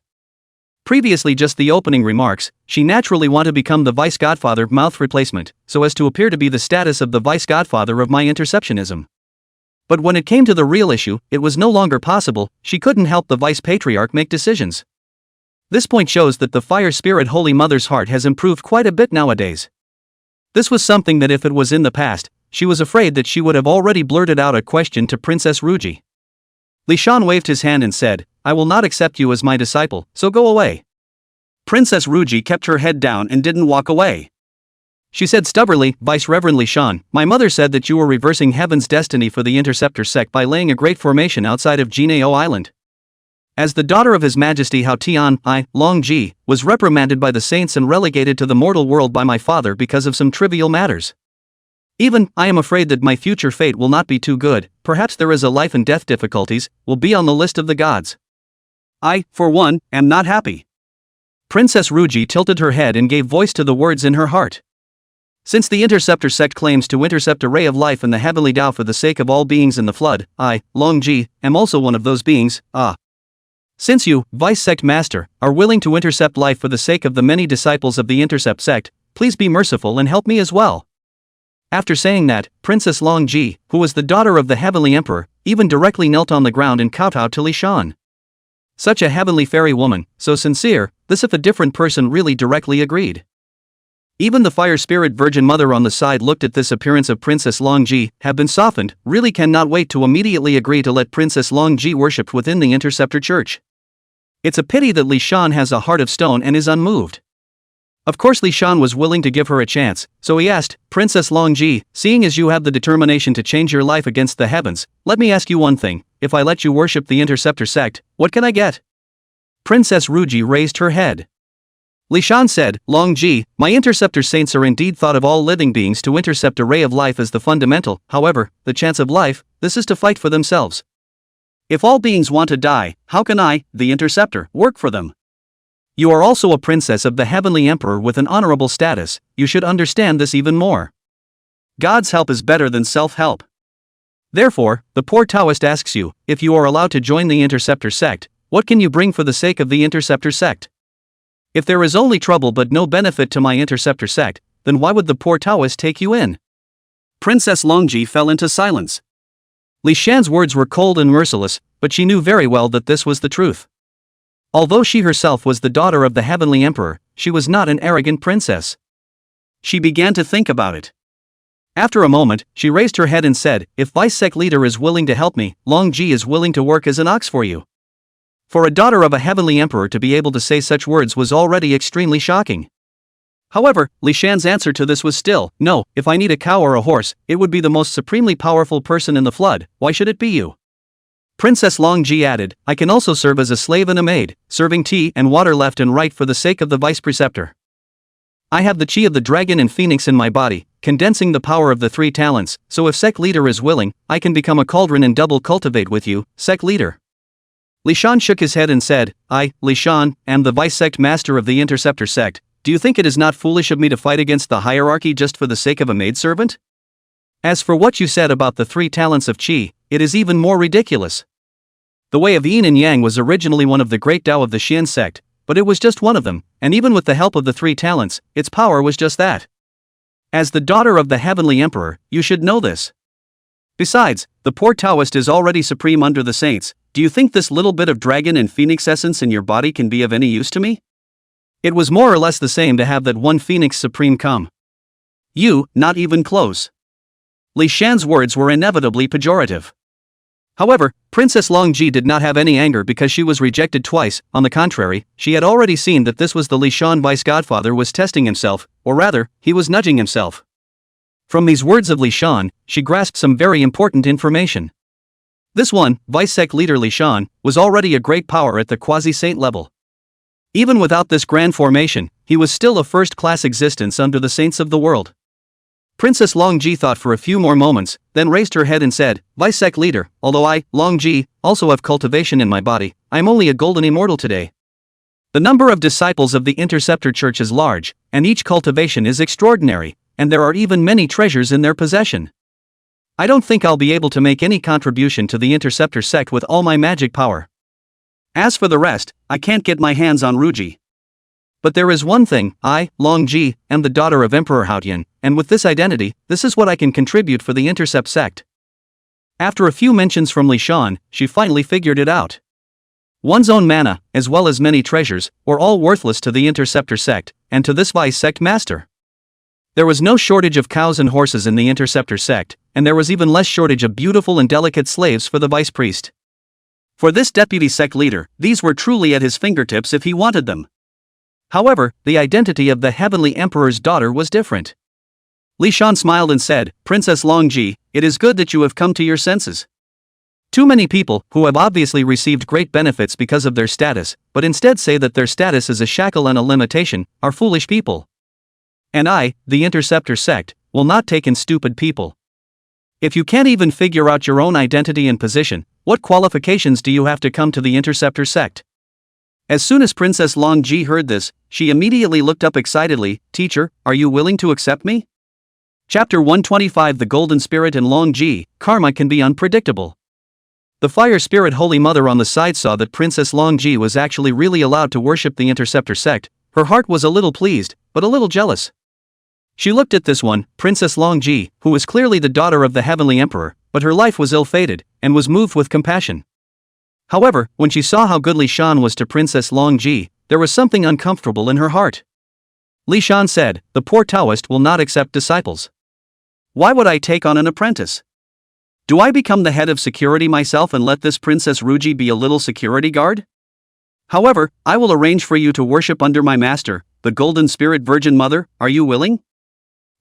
Previously just the opening remarks, she naturally wanted to become the Vice Godfather mouth replacement, so as to appear to be the status of the Vice Godfather of my interceptionism. But when it came to the real issue, it was no longer possible, she couldn't help the Vice Patriarch make decisions. This point shows that the Fire Spirit Holy Mother's heart has improved quite a bit nowadays. This was something that if it was in the past, she was afraid that she would have already blurted out a question to Princess Ruji. Li Shan waved his hand and said, I will not accept you as my disciple, so go away. Princess Ruji kept her head down and didn't walk away. She said stubbornly, Vice Reverend Li Shan, my mother said that you were reversing heaven's destiny for the Interceptor sect by laying a great formation outside of Jinao Island. As the daughter of His Majesty Haotian, I, Long Ji, was reprimanded by the saints and relegated to the mortal world by my father because of some trivial matters. Even, I am afraid that my future fate will not be too good, perhaps there is a life and death difficulties, will be on the list of the gods. I, for one, am not happy. Princess Ruji tilted her head and gave voice to the words in her heart. Since the Interceptor sect claims to intercept a ray of life in the heavenly Tao for the sake of all beings in the flood, I, Long Ji, am also one of those beings, Since you, Vice Sect Master, are willing to intercept life for the sake of the many disciples of the Intercept sect, please be merciful and help me as well. After saying that, Princess Long Ji, who was the daughter of the Heavenly Emperor, even directly knelt on the ground and kowtowed to Li Shan. Such a heavenly fairy woman, so sincere, this if a different person really directly agreed. Even the Fire Spirit Virgin Mother on the side looked at this appearance of Princess Long Ji, have been softened, really cannot wait to immediately agree to let Princess Long Ji worship within the Interceptor Church. It's a pity that Li Shan has a heart of stone and is unmoved. Of course Li Shan was willing to give her a chance, so he asked, Princess Long Ji, seeing as you have the determination to change your life against the heavens, let me ask you one thing, if I let you worship the Interceptor sect, what can I get? Princess Ruji raised her head. Li Shan said, Long Ji, my interceptor saints are indeed thought of all living beings to intercept a ray of life as the fundamental, however, the chance of life, this is to fight for themselves. If all beings want to die, how can I, the interceptor, work for them? You are also a princess of the Heavenly Emperor with an honorable status, you should understand this even more. God's help is better than self-help. Therefore, the poor Taoist asks you, if you are allowed to join the Interceptor sect, what can you bring for the sake of the Interceptor sect? If there is only trouble but no benefit to my interceptor sect, then why would the poor Taoist take you in? Princess Longji fell into silence. Li Shan's words were cold and merciless, but she knew very well that this was the truth. Although she herself was the daughter of the Heavenly Emperor, she was not an arrogant princess. She began to think about it. After a moment, she raised her head and said, "If Vice Sect leader is willing to help me, Long Ji is willing to work as an ox for you." For a daughter of a heavenly emperor to be able to say such words was already extremely shocking. However, Li Shan's answer to this was still, "No, if I need a cow or a horse, it would be the most supremely powerful person in the flood, why should it be you?" Princess Long Ji added, "I can also serve as a slave and a maid, serving tea and water left and right for the sake of the vice preceptor. I have the Qi of the dragon and phoenix in my body, condensing the power of the 3 talents, so if sect leader is willing, I can become a cauldron and double cultivate with you, sect leader." Li Shan shook his head and said, "I, Li Shan, am the vice sect master of the interceptor sect. Do you think it is not foolish of me to fight against the hierarchy just for the sake of a maidservant? As for what you said about the 3 talents of Qi, it is even more ridiculous. The way of yin and yang was originally one of the great Tao of the Xian sect, but it was just one of them, and even with the help of the 3 talents, its power was just that. As the daughter of the Heavenly Emperor, you should know this. Besides, the poor Taoist is already supreme under the saints. Do you think this little bit of dragon and phoenix essence in your body can be of any use to me? It was more or less the same to have that one phoenix supreme come. You, not even close." Li Shan's words were inevitably pejorative. However, Princess Longji did not have any anger because she was rejected twice. On the contrary, she had already seen that this was the Li Shan vice godfather was testing himself, or rather, he was nudging himself. From these words of Li Shan, she grasped some very important information. This one, vice sect leader Li Shan, was already a great power at the quasi-saint level. Even without this grand formation, he was still a first-class existence under the saints of the world. Princess Longji thought for a few more moments, then raised her head and said, "Vice sect leader, although I, Longji, also have cultivation in my body, I am only a golden immortal today. The number of disciples of the Interceptor Church is large, and each cultivation is extraordinary, and there are even many treasures in their possession. I don't think I'll be able to make any contribution to the Interceptor sect with all my magic power. As for the rest, I can't get my hands on Ruji. But there is one thing, I, Long Ji, am the daughter of Emperor Haotian, and with this identity, this is what I can contribute for the Intercept sect." After a few mentions from Li Shan, she finally figured it out. One's own mana, as well as many treasures, were all worthless to the Interceptor sect, and to this vice sect master. There was no shortage of cows and horses in the Interceptor sect, and there was even less shortage of beautiful and delicate slaves for the vice priest. For this deputy sect leader, these were truly at his fingertips if he wanted them. However, the identity of the Heavenly Emperor's daughter was different. Li Shan smiled and said, "Princess Longji, it is good that you have come to your senses. Too many people, who have obviously received great benefits because of their status, but instead say that their status is a shackle and a limitation, are foolish people. And I, the Interceptor sect, will not take in stupid people. If you can't even figure out your own identity and position, what qualifications do you have to come to the Interceptor sect?" As soon as Princess Long Ji heard this, she immediately looked up excitedly. "Teacher, are you willing to accept me?" Chapter 125 The Golden Spirit and Long Ji, Karma can be unpredictable. The Fire Spirit Holy Mother on the side saw that Princess Long Ji was actually really allowed to worship the Interceptor sect. Her heart was a little pleased, but a little jealous. She looked at this one, Princess Long Ji, who was clearly the daughter of the Heavenly Emperor, but her life was ill-fated, and was moved with compassion. However, when she saw how good Li Shan was to Princess Long Ji, there was something uncomfortable in her heart. Li Shan said, "The poor Taoist will not accept disciples. Why would I take on an apprentice? Do I become the head of security myself and let this Princess Ruji be a little security guard? However, I will arrange for you to worship under my master, the Golden Spirit Virgin Mother. Are you willing?"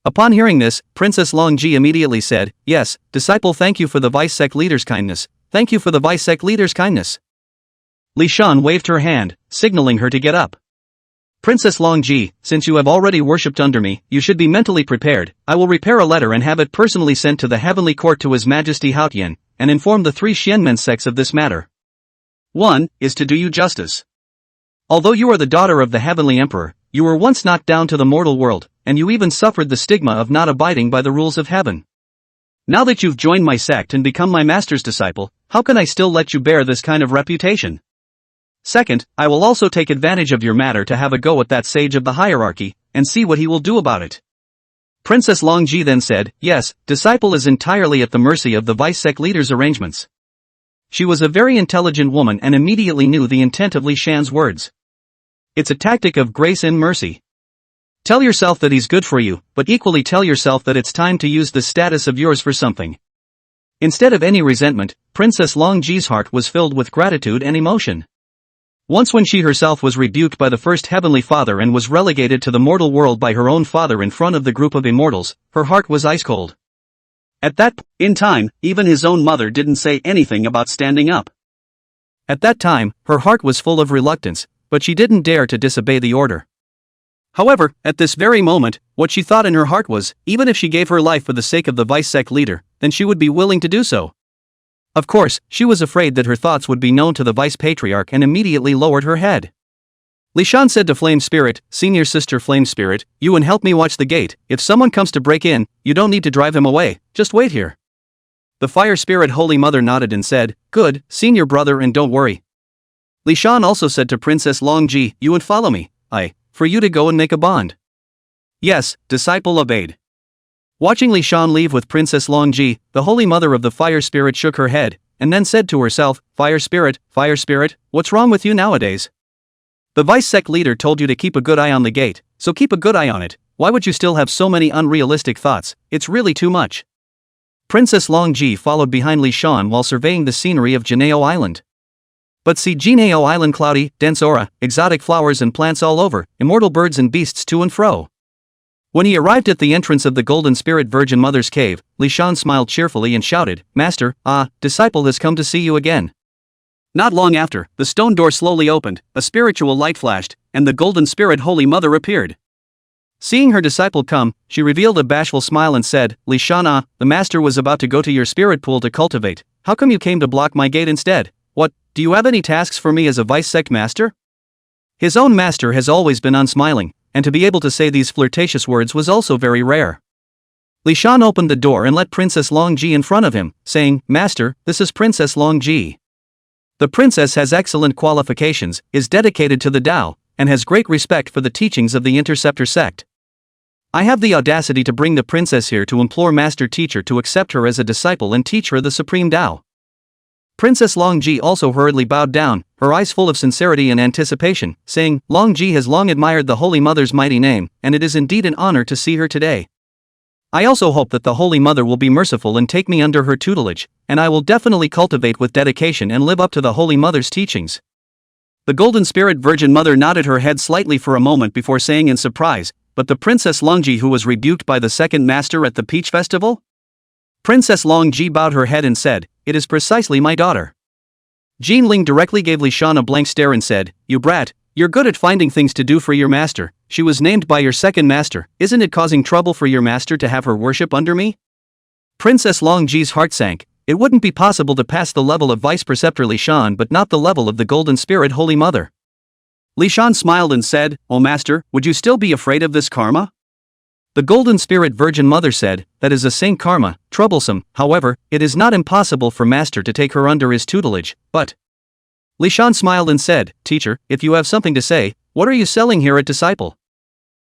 Upon hearing this, Princess Long Ji immediately said, "Yes, disciple, thank you for the vice sect leader's kindness. Thank you for the vice sect leader's kindness." Li Shan waved her hand, signaling her to get up. "Princess Long Ji, since you have already worshipped under me, you should be mentally prepared. I will prepare a letter and have it personally sent to the heavenly court to His Majesty Haotian, and inform the 3 Xianmen sects of this matter. 1. Is to do you justice. Although you are the daughter of the Heavenly Emperor, you were once knocked down to the mortal world, and you even suffered the stigma of not abiding by the rules of heaven. Now that you've joined my sect and become my master's disciple, how can I still let you bear this kind of reputation? Second, I will also take advantage of your matter to have a go at that sage of the hierarchy, and see what he will do about it. Princess Longji then said, yes, disciple is entirely at the mercy of the vice sect leader's arrangements. She was a very intelligent woman and immediately knew the intent of Li Shan's words. It's a tactic of grace and mercy. Tell yourself that he's good for you, but equally tell yourself that it's time to use this status of yours for something. Instead of any resentment, Princess Longji's heart was filled with gratitude and emotion. Once when she herself was rebuked by the first heavenly father and was relegated to the mortal world by her own father in front of the group of immortals, her heart was ice cold. At that point in time, even his own mother didn't say anything about standing up. At that time, her heart was full of reluctance, but she didn't dare to disobey the order. However, at this very moment, what she thought in her heart was, even if she gave her life for the sake of the vice sect leader, then she would be willing to do so. Of course, she was afraid that her thoughts would be known to the vice patriarch and immediately lowered her head. Li Shan said to Flame Spirit, Senior Sister Flame Spirit, Yuan, help me watch the gate. If someone comes to break in, you don't need to drive him away, just wait here. The Fire Spirit Holy Mother nodded and said, good, Senior Brother, and don't worry. Li Shan also said to Princess Longji, Yuan, follow me, for you to go and make a bond. Yes, disciple obeyed. Watching Li Shan leave with Princess Longji, the Holy Mother of the Fire Spirit shook her head, and then said to herself, Fire Spirit, what's wrong with you nowadays? The vice sect leader told you to keep a good eye on the gate, so keep a good eye on it. Why would you still have so many unrealistic thoughts? It's really too much. Princess Longji followed behind Li Shan while surveying the scenery of Jineo Island. But see Jineo Island, cloudy, dense aura, exotic flowers and plants all over, immortal birds and beasts to and fro. When he arrived at the entrance of the Golden Spirit Virgin Mother's cave, Li Shan smiled cheerfully and shouted, Master, disciple has come to see you again. Not long after, the stone door slowly opened, a spiritual light flashed, and the Golden Spirit Holy Mother appeared. Seeing her disciple come, she revealed a bashful smile and said, Li Shan, the master was about to go to your spirit pool to cultivate. How come you came to block my gate instead? What, do you have any tasks for me as a vice sect master? His own master has always been unsmiling, and to be able to say these flirtatious words was also very rare. Li Shan opened the door and let Princess Longji in front of him, saying, Master, this is Princess Longji. The princess has excellent qualifications, is dedicated to the Tao, and has great respect for the teachings of the Interceptor sect. I have the audacity to bring the princess here to implore Master Teacher to accept her as a disciple and teach her the Supreme Tao. Princess Longji also hurriedly bowed down, her eyes full of sincerity and anticipation, saying, Longji has long admired the Holy Mother's mighty name, and it is indeed an honor to see her today. I also hope that the Holy Mother will be merciful and take me under her tutelage, and I will definitely cultivate with dedication and live up to the Holy Mother's teachings. The Golden Spirit Virgin Mother nodded her head slightly for a moment before saying in surprise, but the Princess Longji who was rebuked by the second master at the Peach Festival? Princess Longji bowed her head and said, It is precisely my daughter. Ling directly gave Li Shan a blank stare and said, You brat, you're good at finding things to do for your master. She was named by your second master. Isn't it causing trouble for your master to have her worship under me? Princess Longji's heart sank. It wouldn't be possible to pass the level of Vice Preceptor Li Shan but not the level of the Golden Spirit Holy Mother. Li Shan smiled and said, O master, would you still be afraid of this karma? The Golden Spirit Virgin Mother said, That is a saint karma, troublesome. However, it is not impossible for master to take her under his tutelage, but... Li Shan smiled and said, Teacher, if you have something to say, what are you selling here at Disciple?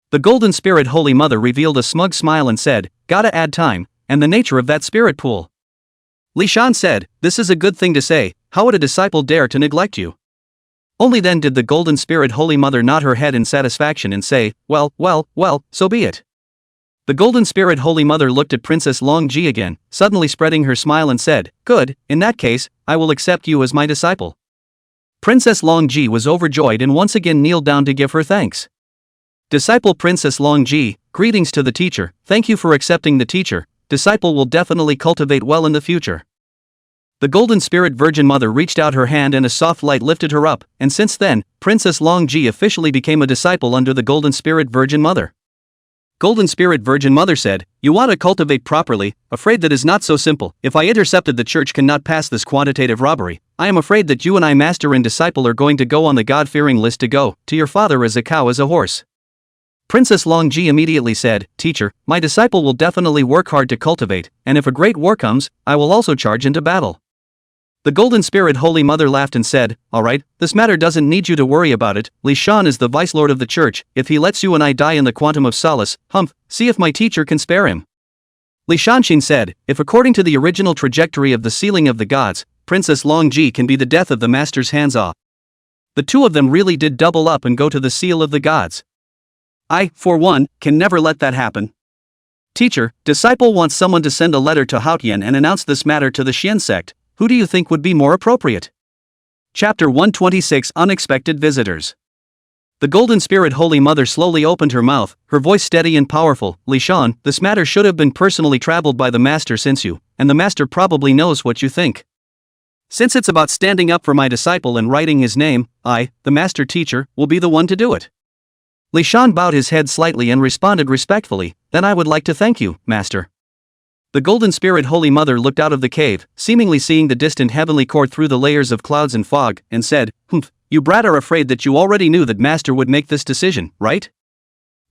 The Golden Spirit Holy Mother revealed a smug smile and said, Gotta add time, and the nature of that spirit pool. Li Shan said, This is a good thing to say. How would a disciple dare to neglect you? Only then did the Golden Spirit Holy Mother nod her head in satisfaction and say, Well, so be it. The Golden Spirit Holy Mother looked at Princess Longji again, suddenly spreading her smile and said, Good, in that case, I will accept you as my disciple. Princess Longji was overjoyed and once again kneeled down to give her thanks. Disciple Princess Longji, greetings to the teacher, thank you for accepting the teacher, disciple will definitely cultivate well in the future. The Golden Spirit Virgin Mother reached out her hand and a soft light lifted her up, and since then, Princess Longji officially became a disciple under the Golden Spirit Virgin Mother. Golden Spirit Virgin Mother said, You want to cultivate properly, afraid that is not so simple. If I intercepted the church cannot pass this quantitative robbery, I am afraid that you and I master and disciple are going to go on the God-fearing list to go to your father as a cow as a horse. Princess Longji immediately said, Teacher, my disciple will definitely work hard to cultivate, and if a great war comes, I will also charge into battle. The Golden Spirit Holy Mother laughed and said, "Alright, this matter doesn't need you to worry about it. Li Shan is the Vice Lord of the Church. If he lets you and I die in the Quantum of Solace, see if my teacher can spare him." Li Shanxin said, "If according to the original trajectory of the Sealing of the Gods, Princess Long Ji can be the death of the Master's hands-off. The two of them really did double up and go to the Seal of the Gods. I, for one, can never let that happen. Teacher, disciple wants someone to send a letter to Haotian and announce this matter to the Xian sect. Who do you think would be more appropriate?" Chapter 126 Unexpected Visitors. The Golden Spirit Holy Mother slowly opened her mouth, her voice steady and powerful. "Li Shan, this matter should have been personally traveled by the Master since you, and the Master probably knows what you think. Since it's about standing up for my disciple and writing his name, I, the Master Teacher, will be the one to do it." Li Shan bowed his head slightly and responded respectfully, "Then I would like to thank you, Master." The Golden Spirit Holy Mother looked out of the cave, seemingly seeing the distant heavenly court through the layers of clouds and fog, and said, "You brat are afraid that you already knew that Master would make this decision, right?"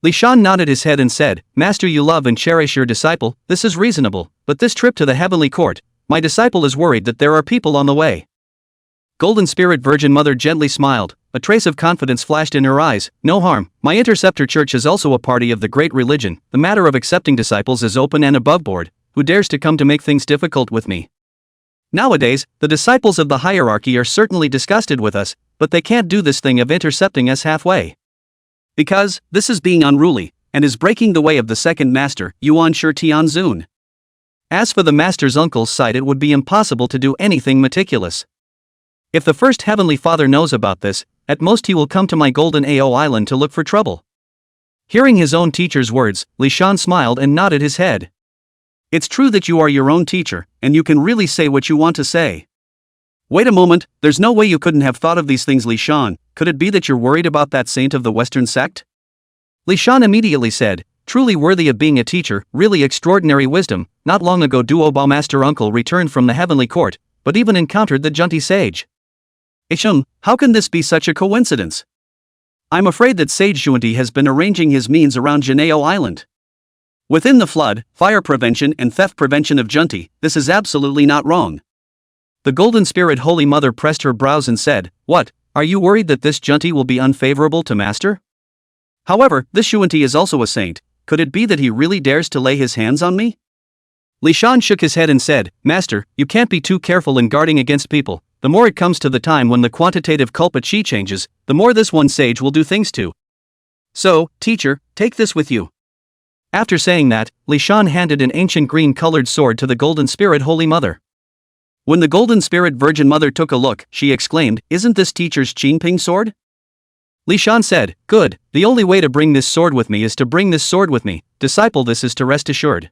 Li Shan nodded his head and said, "Master, you love and cherish your disciple, this is reasonable, but this trip to the heavenly court, my disciple is worried that there are people on the way." Golden Spirit Virgin Mother gently smiled, a trace of confidence flashed in her eyes. "No harm, my Interceptor Church is also a party of the great religion, the matter of accepting disciples is open and above board. Who dares to come to make things difficult with me? Nowadays, the disciples of the hierarchy are certainly disgusted with us, but they can't do this thing of intercepting us halfway. Because, this is being unruly, and is breaking the way of the second master, Yuan Shi Tianzun. As for the master's uncle's side, it would be impossible to do anything meticulous. If the first Heavenly Father knows about this, at most he will come to my Golden Ao Island to look for trouble." Hearing his own teacher's words, Li Shan smiled and nodded his head. "It's true that you are your own teacher, and you can really say what you want to say. Wait a moment, there's no way you couldn't have thought of these things, Li Shan. Could it be that you're worried about that saint of the Western sect?" Li Shan immediately said, "Truly worthy of being a teacher, really extraordinary wisdom. Not long ago Duo Master Uncle returned from the heavenly court, but even encountered the Junti sage. How can this be such a coincidence? I'm afraid that Sage Junti has been arranging his means around Janeo Island. Within the flood, fire prevention and theft prevention of Junti, this is absolutely not wrong." The Golden Spirit Holy Mother pressed her brows and said, "What, are you worried that this Junti will be unfavorable to Master? However, this Junti is also a saint, could it be that he really dares to lay his hands on me?" Li Shan shook his head and said, "Master, you can't be too careful in guarding against people. The more it comes to the time when the quantitative culpa chi changes, the more this one sage will do things to. So, teacher, take this with you." After saying that, Li Shan handed an ancient green-colored sword to the Golden Spirit Holy Mother. When the Golden Spirit Virgin Mother took a look, she exclaimed, "Isn't this teacher's Qingping sword?" Li Shan said, "Good, the only way to bring this sword with me is to bring this sword with me, disciple, this is to rest assured."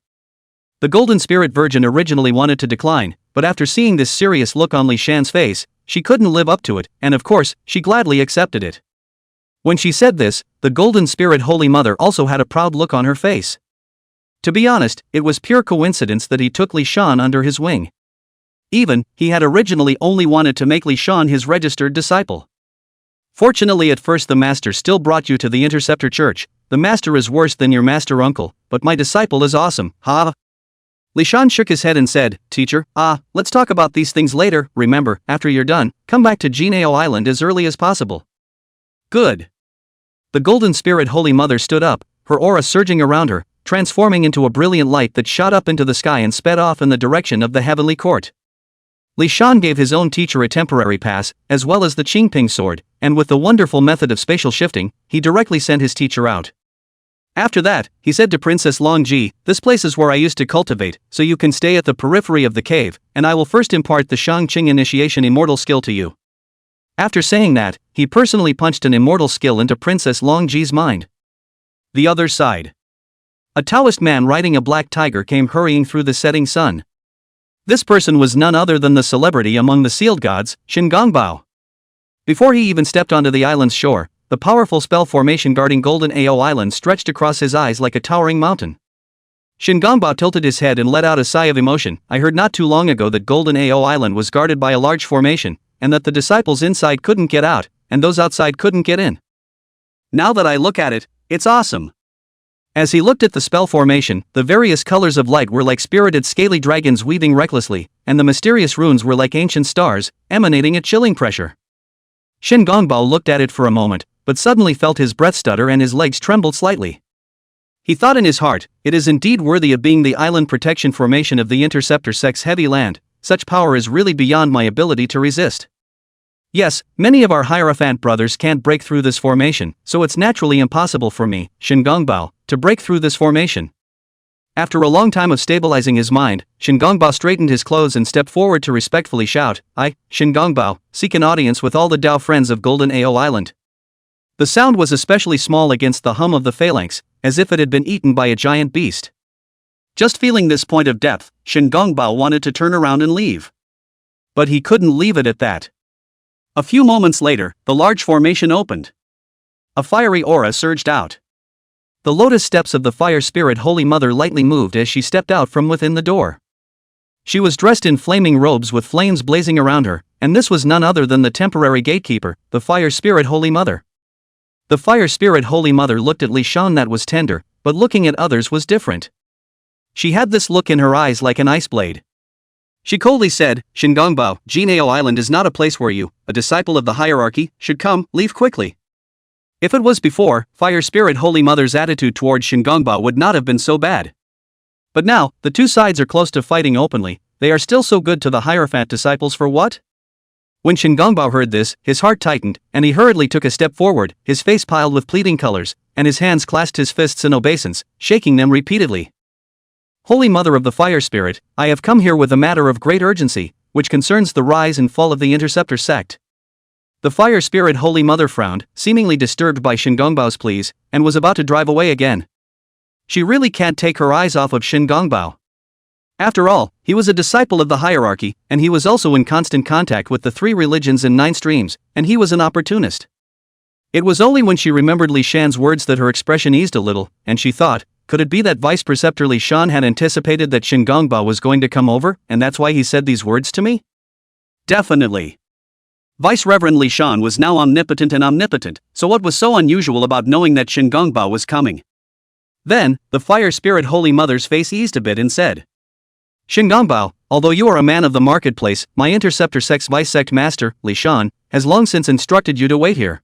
The Golden Spirit Virgin originally wanted to decline, but after seeing this serious look on Li Shan's face, she couldn't live up to it, and of course, she gladly accepted it. When she said this, the Golden Spirit Holy Mother also had a proud look on her face. To be honest, it was pure coincidence that he took Li Shan under his wing. He had originally only wanted to make Li Shan his registered disciple. Fortunately, at first the Master still brought you to the Interceptor Church. The Master is worse than your Master Uncle, but my disciple is awesome, ha! Li Shan shook his head and said, "Teacher, let's talk about these things later. Remember, after you're done, come back to Jinao Island as early as possible." "Good." The Golden Spirit Holy Mother stood up, her aura surging around her, transforming into a brilliant light that shot up into the sky and sped off in the direction of the heavenly court. Li Shan gave his own teacher a temporary pass, as well as the Qingping sword, and with the wonderful method of spatial shifting, he directly sent his teacher out. After that, he said to Princess Long Ji, "This place is where I used to cultivate, so you can stay at the periphery of the cave, and I will first impart the Shangqing initiation immortal skill to you." After saying that, he personally punched an immortal skill into Princess Long Ji's mind. The other side. A Taoist man riding a black tiger came hurrying through the setting sun. This person was none other than the celebrity among the sealed gods, Shen Gongbao. Before he even stepped onto the island's shore, the powerful spell formation guarding Golden Ao Island stretched across his eyes like a towering mountain. Shen Gongbao tilted his head and let out a sigh of emotion. "I heard not too long ago that Golden Ao Island was guarded by a large formation, and that the disciples inside couldn't get out, and those outside couldn't get in. Now that I look at it, it's awesome." As he looked at the spell formation, the various colors of light were like spirited scaly dragons weaving recklessly. and the mysterious runes were like ancient stars, emanating a chilling pressure. Shin Gongbao looked at it for a moment, but suddenly felt his breath stutter and his legs trembled slightly. He thought in his heart, it is indeed worthy of being the island protection formation of the Interceptor Sect's heavy land. Such power is really beyond my ability to resist. Yes, many of our Hierophant brothers can't break through this formation, so it's naturally impossible for me, Shin Gongbao, to break through this formation. After a long time of stabilizing his mind, Shin Gongbao straightened his clothes and stepped forward to respectfully shout, I, Shin Gongbao, seek an audience with all the Dao friends of Golden Ao Island. The sound was especially small against the hum of the phalanx, as if it had been eaten by a giant beast. Just feeling this point of depth, Shin Gongbao wanted to turn around and leave. But he couldn't leave it at that. A few moments later, the large formation opened. A fiery aura surged out. The lotus steps of the Fire Spirit Holy Mother lightly moved as she stepped out from within the door. She was dressed in flaming robes with flames blazing around her, and this was none other than the temporary gatekeeper, the Fire Spirit Holy Mother. The Fire Spirit Holy Mother looked at Li Shan that was tender, but looking at others was different. She had this look in her eyes like an ice blade. She coldly said, Shin Gongbao, Jinao Island is not a place where you, a disciple of the hierarchy, should come, leave quickly. If it was before, Fire Spirit Holy Mother's attitude toward Shin Gongbao would not have been so bad. But now, the two sides are close to fighting openly, they are still so good to the Hierophant disciples for what? When Shin Gongbao heard this, his heart tightened, and he hurriedly took a step forward, his face piled with pleading colors, and his hands clasped his fists in obeisance, shaking them repeatedly. Holy Mother of the Fire Spirit, I have come here with a matter of great urgency, which concerns the rise and fall of the Interceptor sect. The Fire Spirit Holy Mother frowned, seemingly disturbed by Shin Gongbao's pleas, and was about to drive away again. She really can't take her eyes off of Shin Gongbao. After all, he was a disciple of the hierarchy, and he was also in constant contact with the 3 religions and 9 streams, and he was an opportunist. It was only when she remembered Li Shan's words that her expression eased a little, and she thought, could it be that Vice Preceptor Li Shan had anticipated that Shin Gongbao was going to come over, and that's why he said these words to me? Definitely. Vice Reverend Li Shan was now omnipotent and omnipotent, so what was so unusual about knowing that Shin Gongbao was coming? Then, the Fire Spirit Holy Mother's face eased a bit and said, Shin Gongbao, although you are a man of the marketplace, my Interceptor Sect's Vice Sect Master, Li Shan, has long since instructed you to wait here.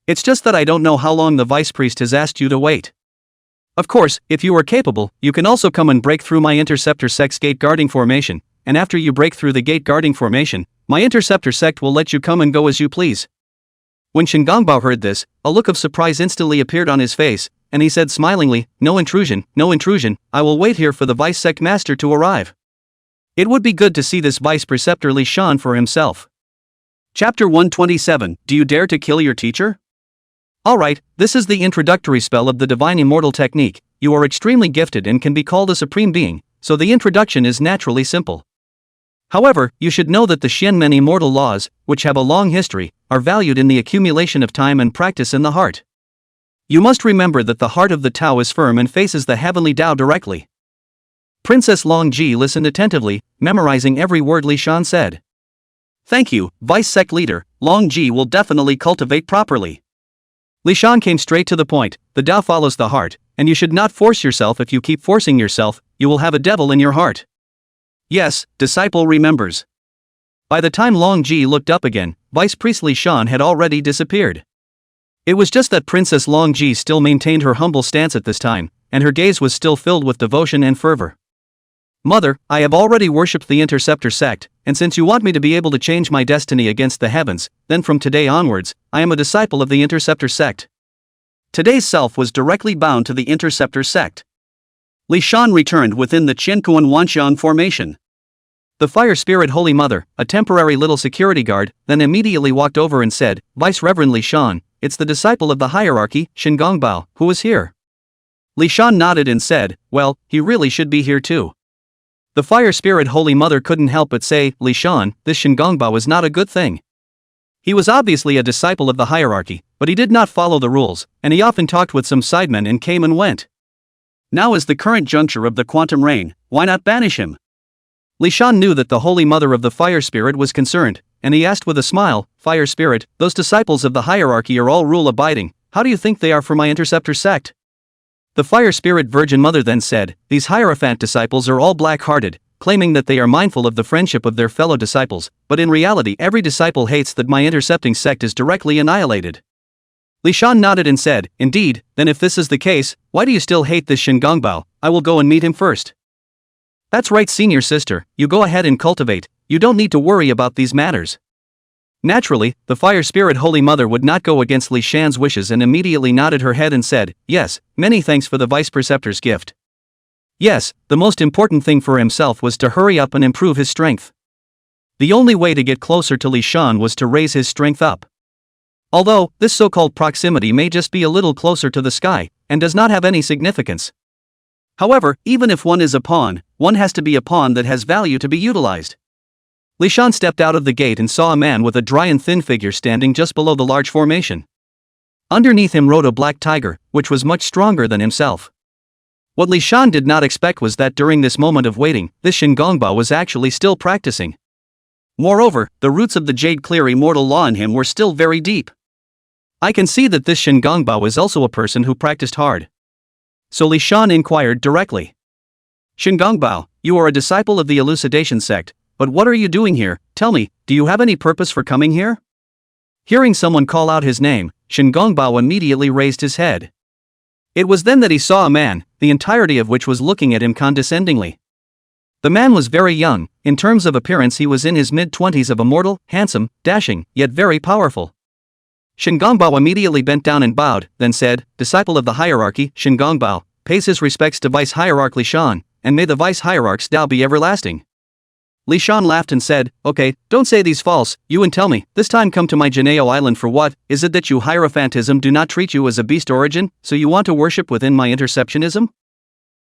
It's just that I don't know how long the Vice Priest has asked you to wait. Of course, if you are capable, you can also come and break through my Interceptor Sect's gate guarding formation, and after you break through the gate guarding formation, my Interceptor Sect will let you come and go as you please. When Shin Gongbao heard this, a look of surprise instantly appeared on his face, and he said smilingly, no intrusion, I will wait here for the Vice Sect Master to arrive. It would be good to see this Vice Preceptor Li Shan for himself. Chapter 127, Do you dare to kill your teacher? Alright, this is the introductory spell of the Divine Immortal technique. You are extremely gifted and can be called a supreme being, so the introduction is naturally simple. However, you should know that the Xianmen immortal laws, which have a long history, are valued in the accumulation of time and practice in the heart. You must remember that the heart of the Tao is firm and faces the heavenly Tao directly. Princess Long Ji listened attentively, memorizing every word Li Shan said. Thank you, Vice Sect Leader, Long Ji will definitely cultivate properly. Li Shan came straight to the point, the Tao follows the heart, and you should not force yourself. If you keep forcing yourself, you will have a devil in your heart. Yes, disciple remembers. By the time Long Ji looked up again, Vice Priest Li Shan had already disappeared. It was just that Princess Long Ji still maintained her humble stance at this time, and her gaze was still filled with devotion and fervor. Mother, I have already worshipped the Interceptor sect, and since you want me to be able to change my destiny against the heavens, then from today onwards, I am a disciple of the Interceptor sect. Today's self was directly bound to the Interceptor sect. Li Shan returned within the Ting Guang Xian formation. The Fire Spirit Holy Mother, a temporary little security guard, then immediately walked over and said, Vice Reverend Li Shan, it's the disciple of the hierarchy, Shin Gongbao, who is here. Li Shan nodded and said, well, he really should be here too. The Fire Spirit Holy Mother couldn't help but say, Li Shan, this Shin Gongbao is not a good thing. He was obviously a disciple of the hierarchy, but he did not follow the rules, and he often talked with some sidemen and came and went. Now is the current juncture of the quantum reign, why not banish him? Li Shan knew that the Holy Mother of the Fire Spirit was concerned, and he asked with a smile, Fire Spirit, those disciples of the hierarchy are all rule-abiding, how do you think they are for my Interceptor sect? The Fire Spirit Virgin Mother then said, these Hierophant disciples are all black-hearted, claiming that they are mindful of the friendship of their fellow disciples, but in reality every disciple hates that my intercepting sect is directly annihilated. Li Shan nodded and said, indeed, then if this is the case, why do you still hate this Shingongbao? I will go and meet him first. That's right, senior sister, you go ahead and cultivate, you don't need to worry about these matters. Naturally, the fire spirit Holy Mother would not go against Li Shan's wishes and immediately nodded her head and said, yes, many thanks for the vice preceptor's gift. Yes, the most important thing for himself was to hurry up and improve his strength. The only way to get closer to Li Shan was to raise his strength up. Although, this so-called proximity may just be a little closer to the sky, and does not have any significance. However, even if one is a pawn, one has to be a pawn that has value to be utilized. Li Shan stepped out of the gate and saw a man with a dry and thin figure standing just below the large formation. Underneath him rode a black tiger, which was much stronger than himself. What Li Shan did not expect was that during this moment of waiting, this Shingongbao was actually still practicing. Moreover, the roots of the jade clear immortal law in him were still very deep. I can see that this Shingongbao is also a person who practiced hard. So Li Shan inquired directly. Shingongbao, you are a disciple of the elucidation sect, but what are you doing here? Tell me, do you have any purpose for coming here? Hearing someone call out his name, Shingongbao immediately raised his head. It was then that he saw a man, the entirety of which was looking at him condescendingly. The man was very young, in terms of appearance he was in his mid-20s of immortal, handsome, dashing, yet very powerful. Shingongbao immediately bent down and bowed, then said, disciple of the hierarchy, Shingongbao, pays his respects to Vice Hierarch Li Shan, and may the Vice Hierarch's Tao be everlasting. Li Shan laughed and said, okay, don't say these false, you and tell me, this time come to my Janeo island for what? Is it that you Hierophantism do not treat you as a beast origin, so you want to worship within my interceptionism?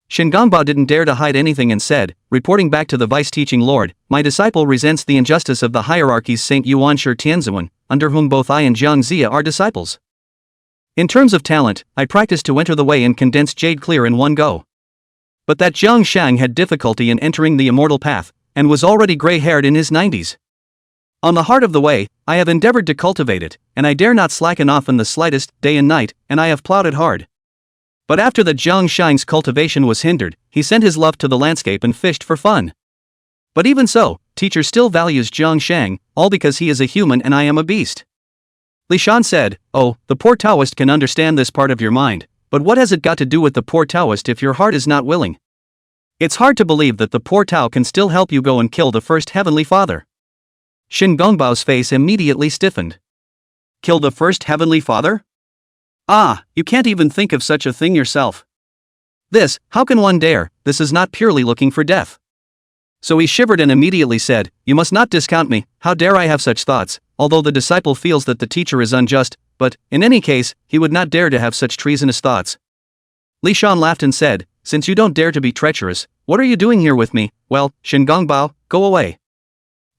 Shingongbao didn't dare to hide anything and said, reporting back to the vice-teaching lord, my disciple resents the injustice of the hierarchy's Saint Yuan Shi Tianziwen, under whom both I and Jiang Zia are disciples. In terms of talent, I practiced to enter the way and condense jade clear in one go. But that Jiang Shang had difficulty in entering the immortal path, and was already gray-haired in his 90s. On the heart of the way, I have endeavored to cultivate it, and I dare not slacken off in the slightest, day and night, and I have plowed it hard. But after that Jiang Shang's cultivation was hindered, he sent his love to the landscape and fished for fun. But even so, teacher still values Jiang Shang, all because he is a human and I am a beast. Li Shan said, oh, the poor Taoist can understand this part of your mind, but what has it got to do with the poor Taoist if your heart is not willing? It's hard to believe that the poor Tao can still help you go and kill the first heavenly father. Shingongbao's face immediately stiffened. Kill the first heavenly father? Ah, you can't even think of such a thing yourself. This, how can one dare? This is not purely looking for death. So he shivered and immediately said, you must not discount me, how dare I have such thoughts, although the disciple feels that the teacher is unjust, but, in any case, he would not dare to have such treasonous thoughts. Li Shan laughed and said, since you don't dare to be treacherous, what are you doing here with me? Well, Shingongbao, go away.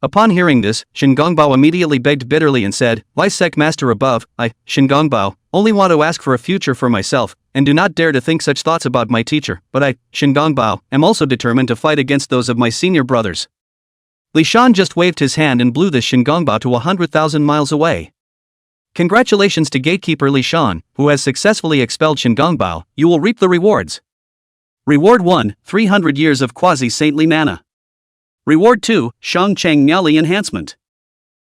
Upon hearing this, Shingongbao immediately begged bitterly and said, Vice Sec Master above, I, Shingongbao, only want to ask for a future for myself, and do not dare to think such thoughts about my teacher, but I, Shingongbao, am also determined to fight against those of my senior brothers. Li Shan just waved his hand and blew this Shingongbao to 100,000 miles away. Congratulations to gatekeeper Li Shan, who has successfully expelled Shingongbao, you will reap the rewards. Reward 1, 300 years of quasi-saintly mana. Reward 2, Shangcheng Miaoli enhancement.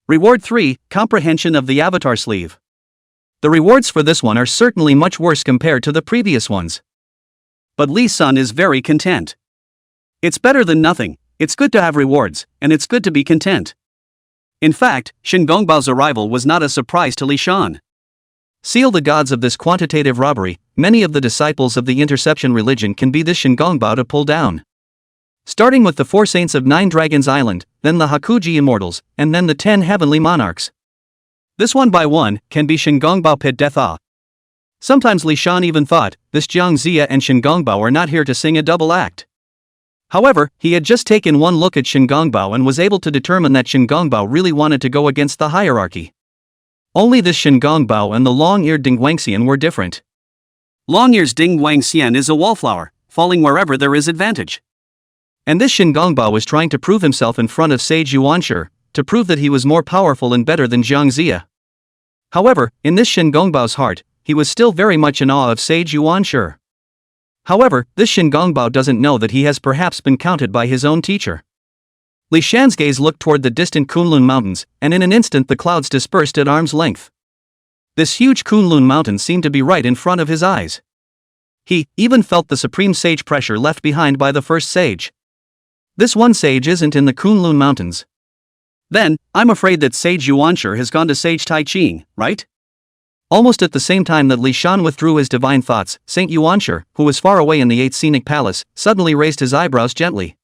Reward 3, comprehension of the avatar sleeve. The rewards for this one are certainly much worse compared to the previous ones. But Li Sun is very content. It's better than nothing, it's good to have rewards, and it's good to be content. In fact, Shingongbao's arrival was not a surprise to Li Shan. Seal the gods of this quantitative robbery, many of the disciples of the interception religion can be this Shingongbao to pull down. Starting with the 4 saints of 9 Dragons Island, then the Hakuji Immortals, and then the 10 heavenly monarchs. This one by one can be Shingongbao Pit Death Ah. Sometimes Li Shan even thought, this Jiang Zia and Shingongbao are not here to sing a double act. However, he had just taken one look at Shingongbao and was able to determine that Shingongbao really wanted to go against the hierarchy. Only this Shingongbao and the long-eared Ting Guang Xian were different. Long-eared Ting Guang Xian is a wallflower, falling wherever there is advantage. And this Shingongbao was trying to prove himself in front of Sage Yuan Shi, to prove that he was more powerful and better than Jiang Zia. However, in this Shingongbao's heart, he was still very much in awe of Sage Yuan Shi. However, this Shingongbao doesn't know that he has perhaps been counted by his own teacher. Li Shan's gaze looked toward the distant Kunlun Mountains, and in an instant the clouds dispersed at arm's length. This huge Kunlun mountain seemed to be right in front of his eyes. He even felt the supreme sage pressure left behind by the first sage. This one sage isn't in the Kunlun Mountains. Then, I'm afraid that Sage Yuanshi has gone to Sage Tai Ching, right? Almost at the same time that Li Shan withdrew his divine thoughts, Saint Yuanshi, who was far away in the 8th Scenic Palace, suddenly raised his eyebrows gently.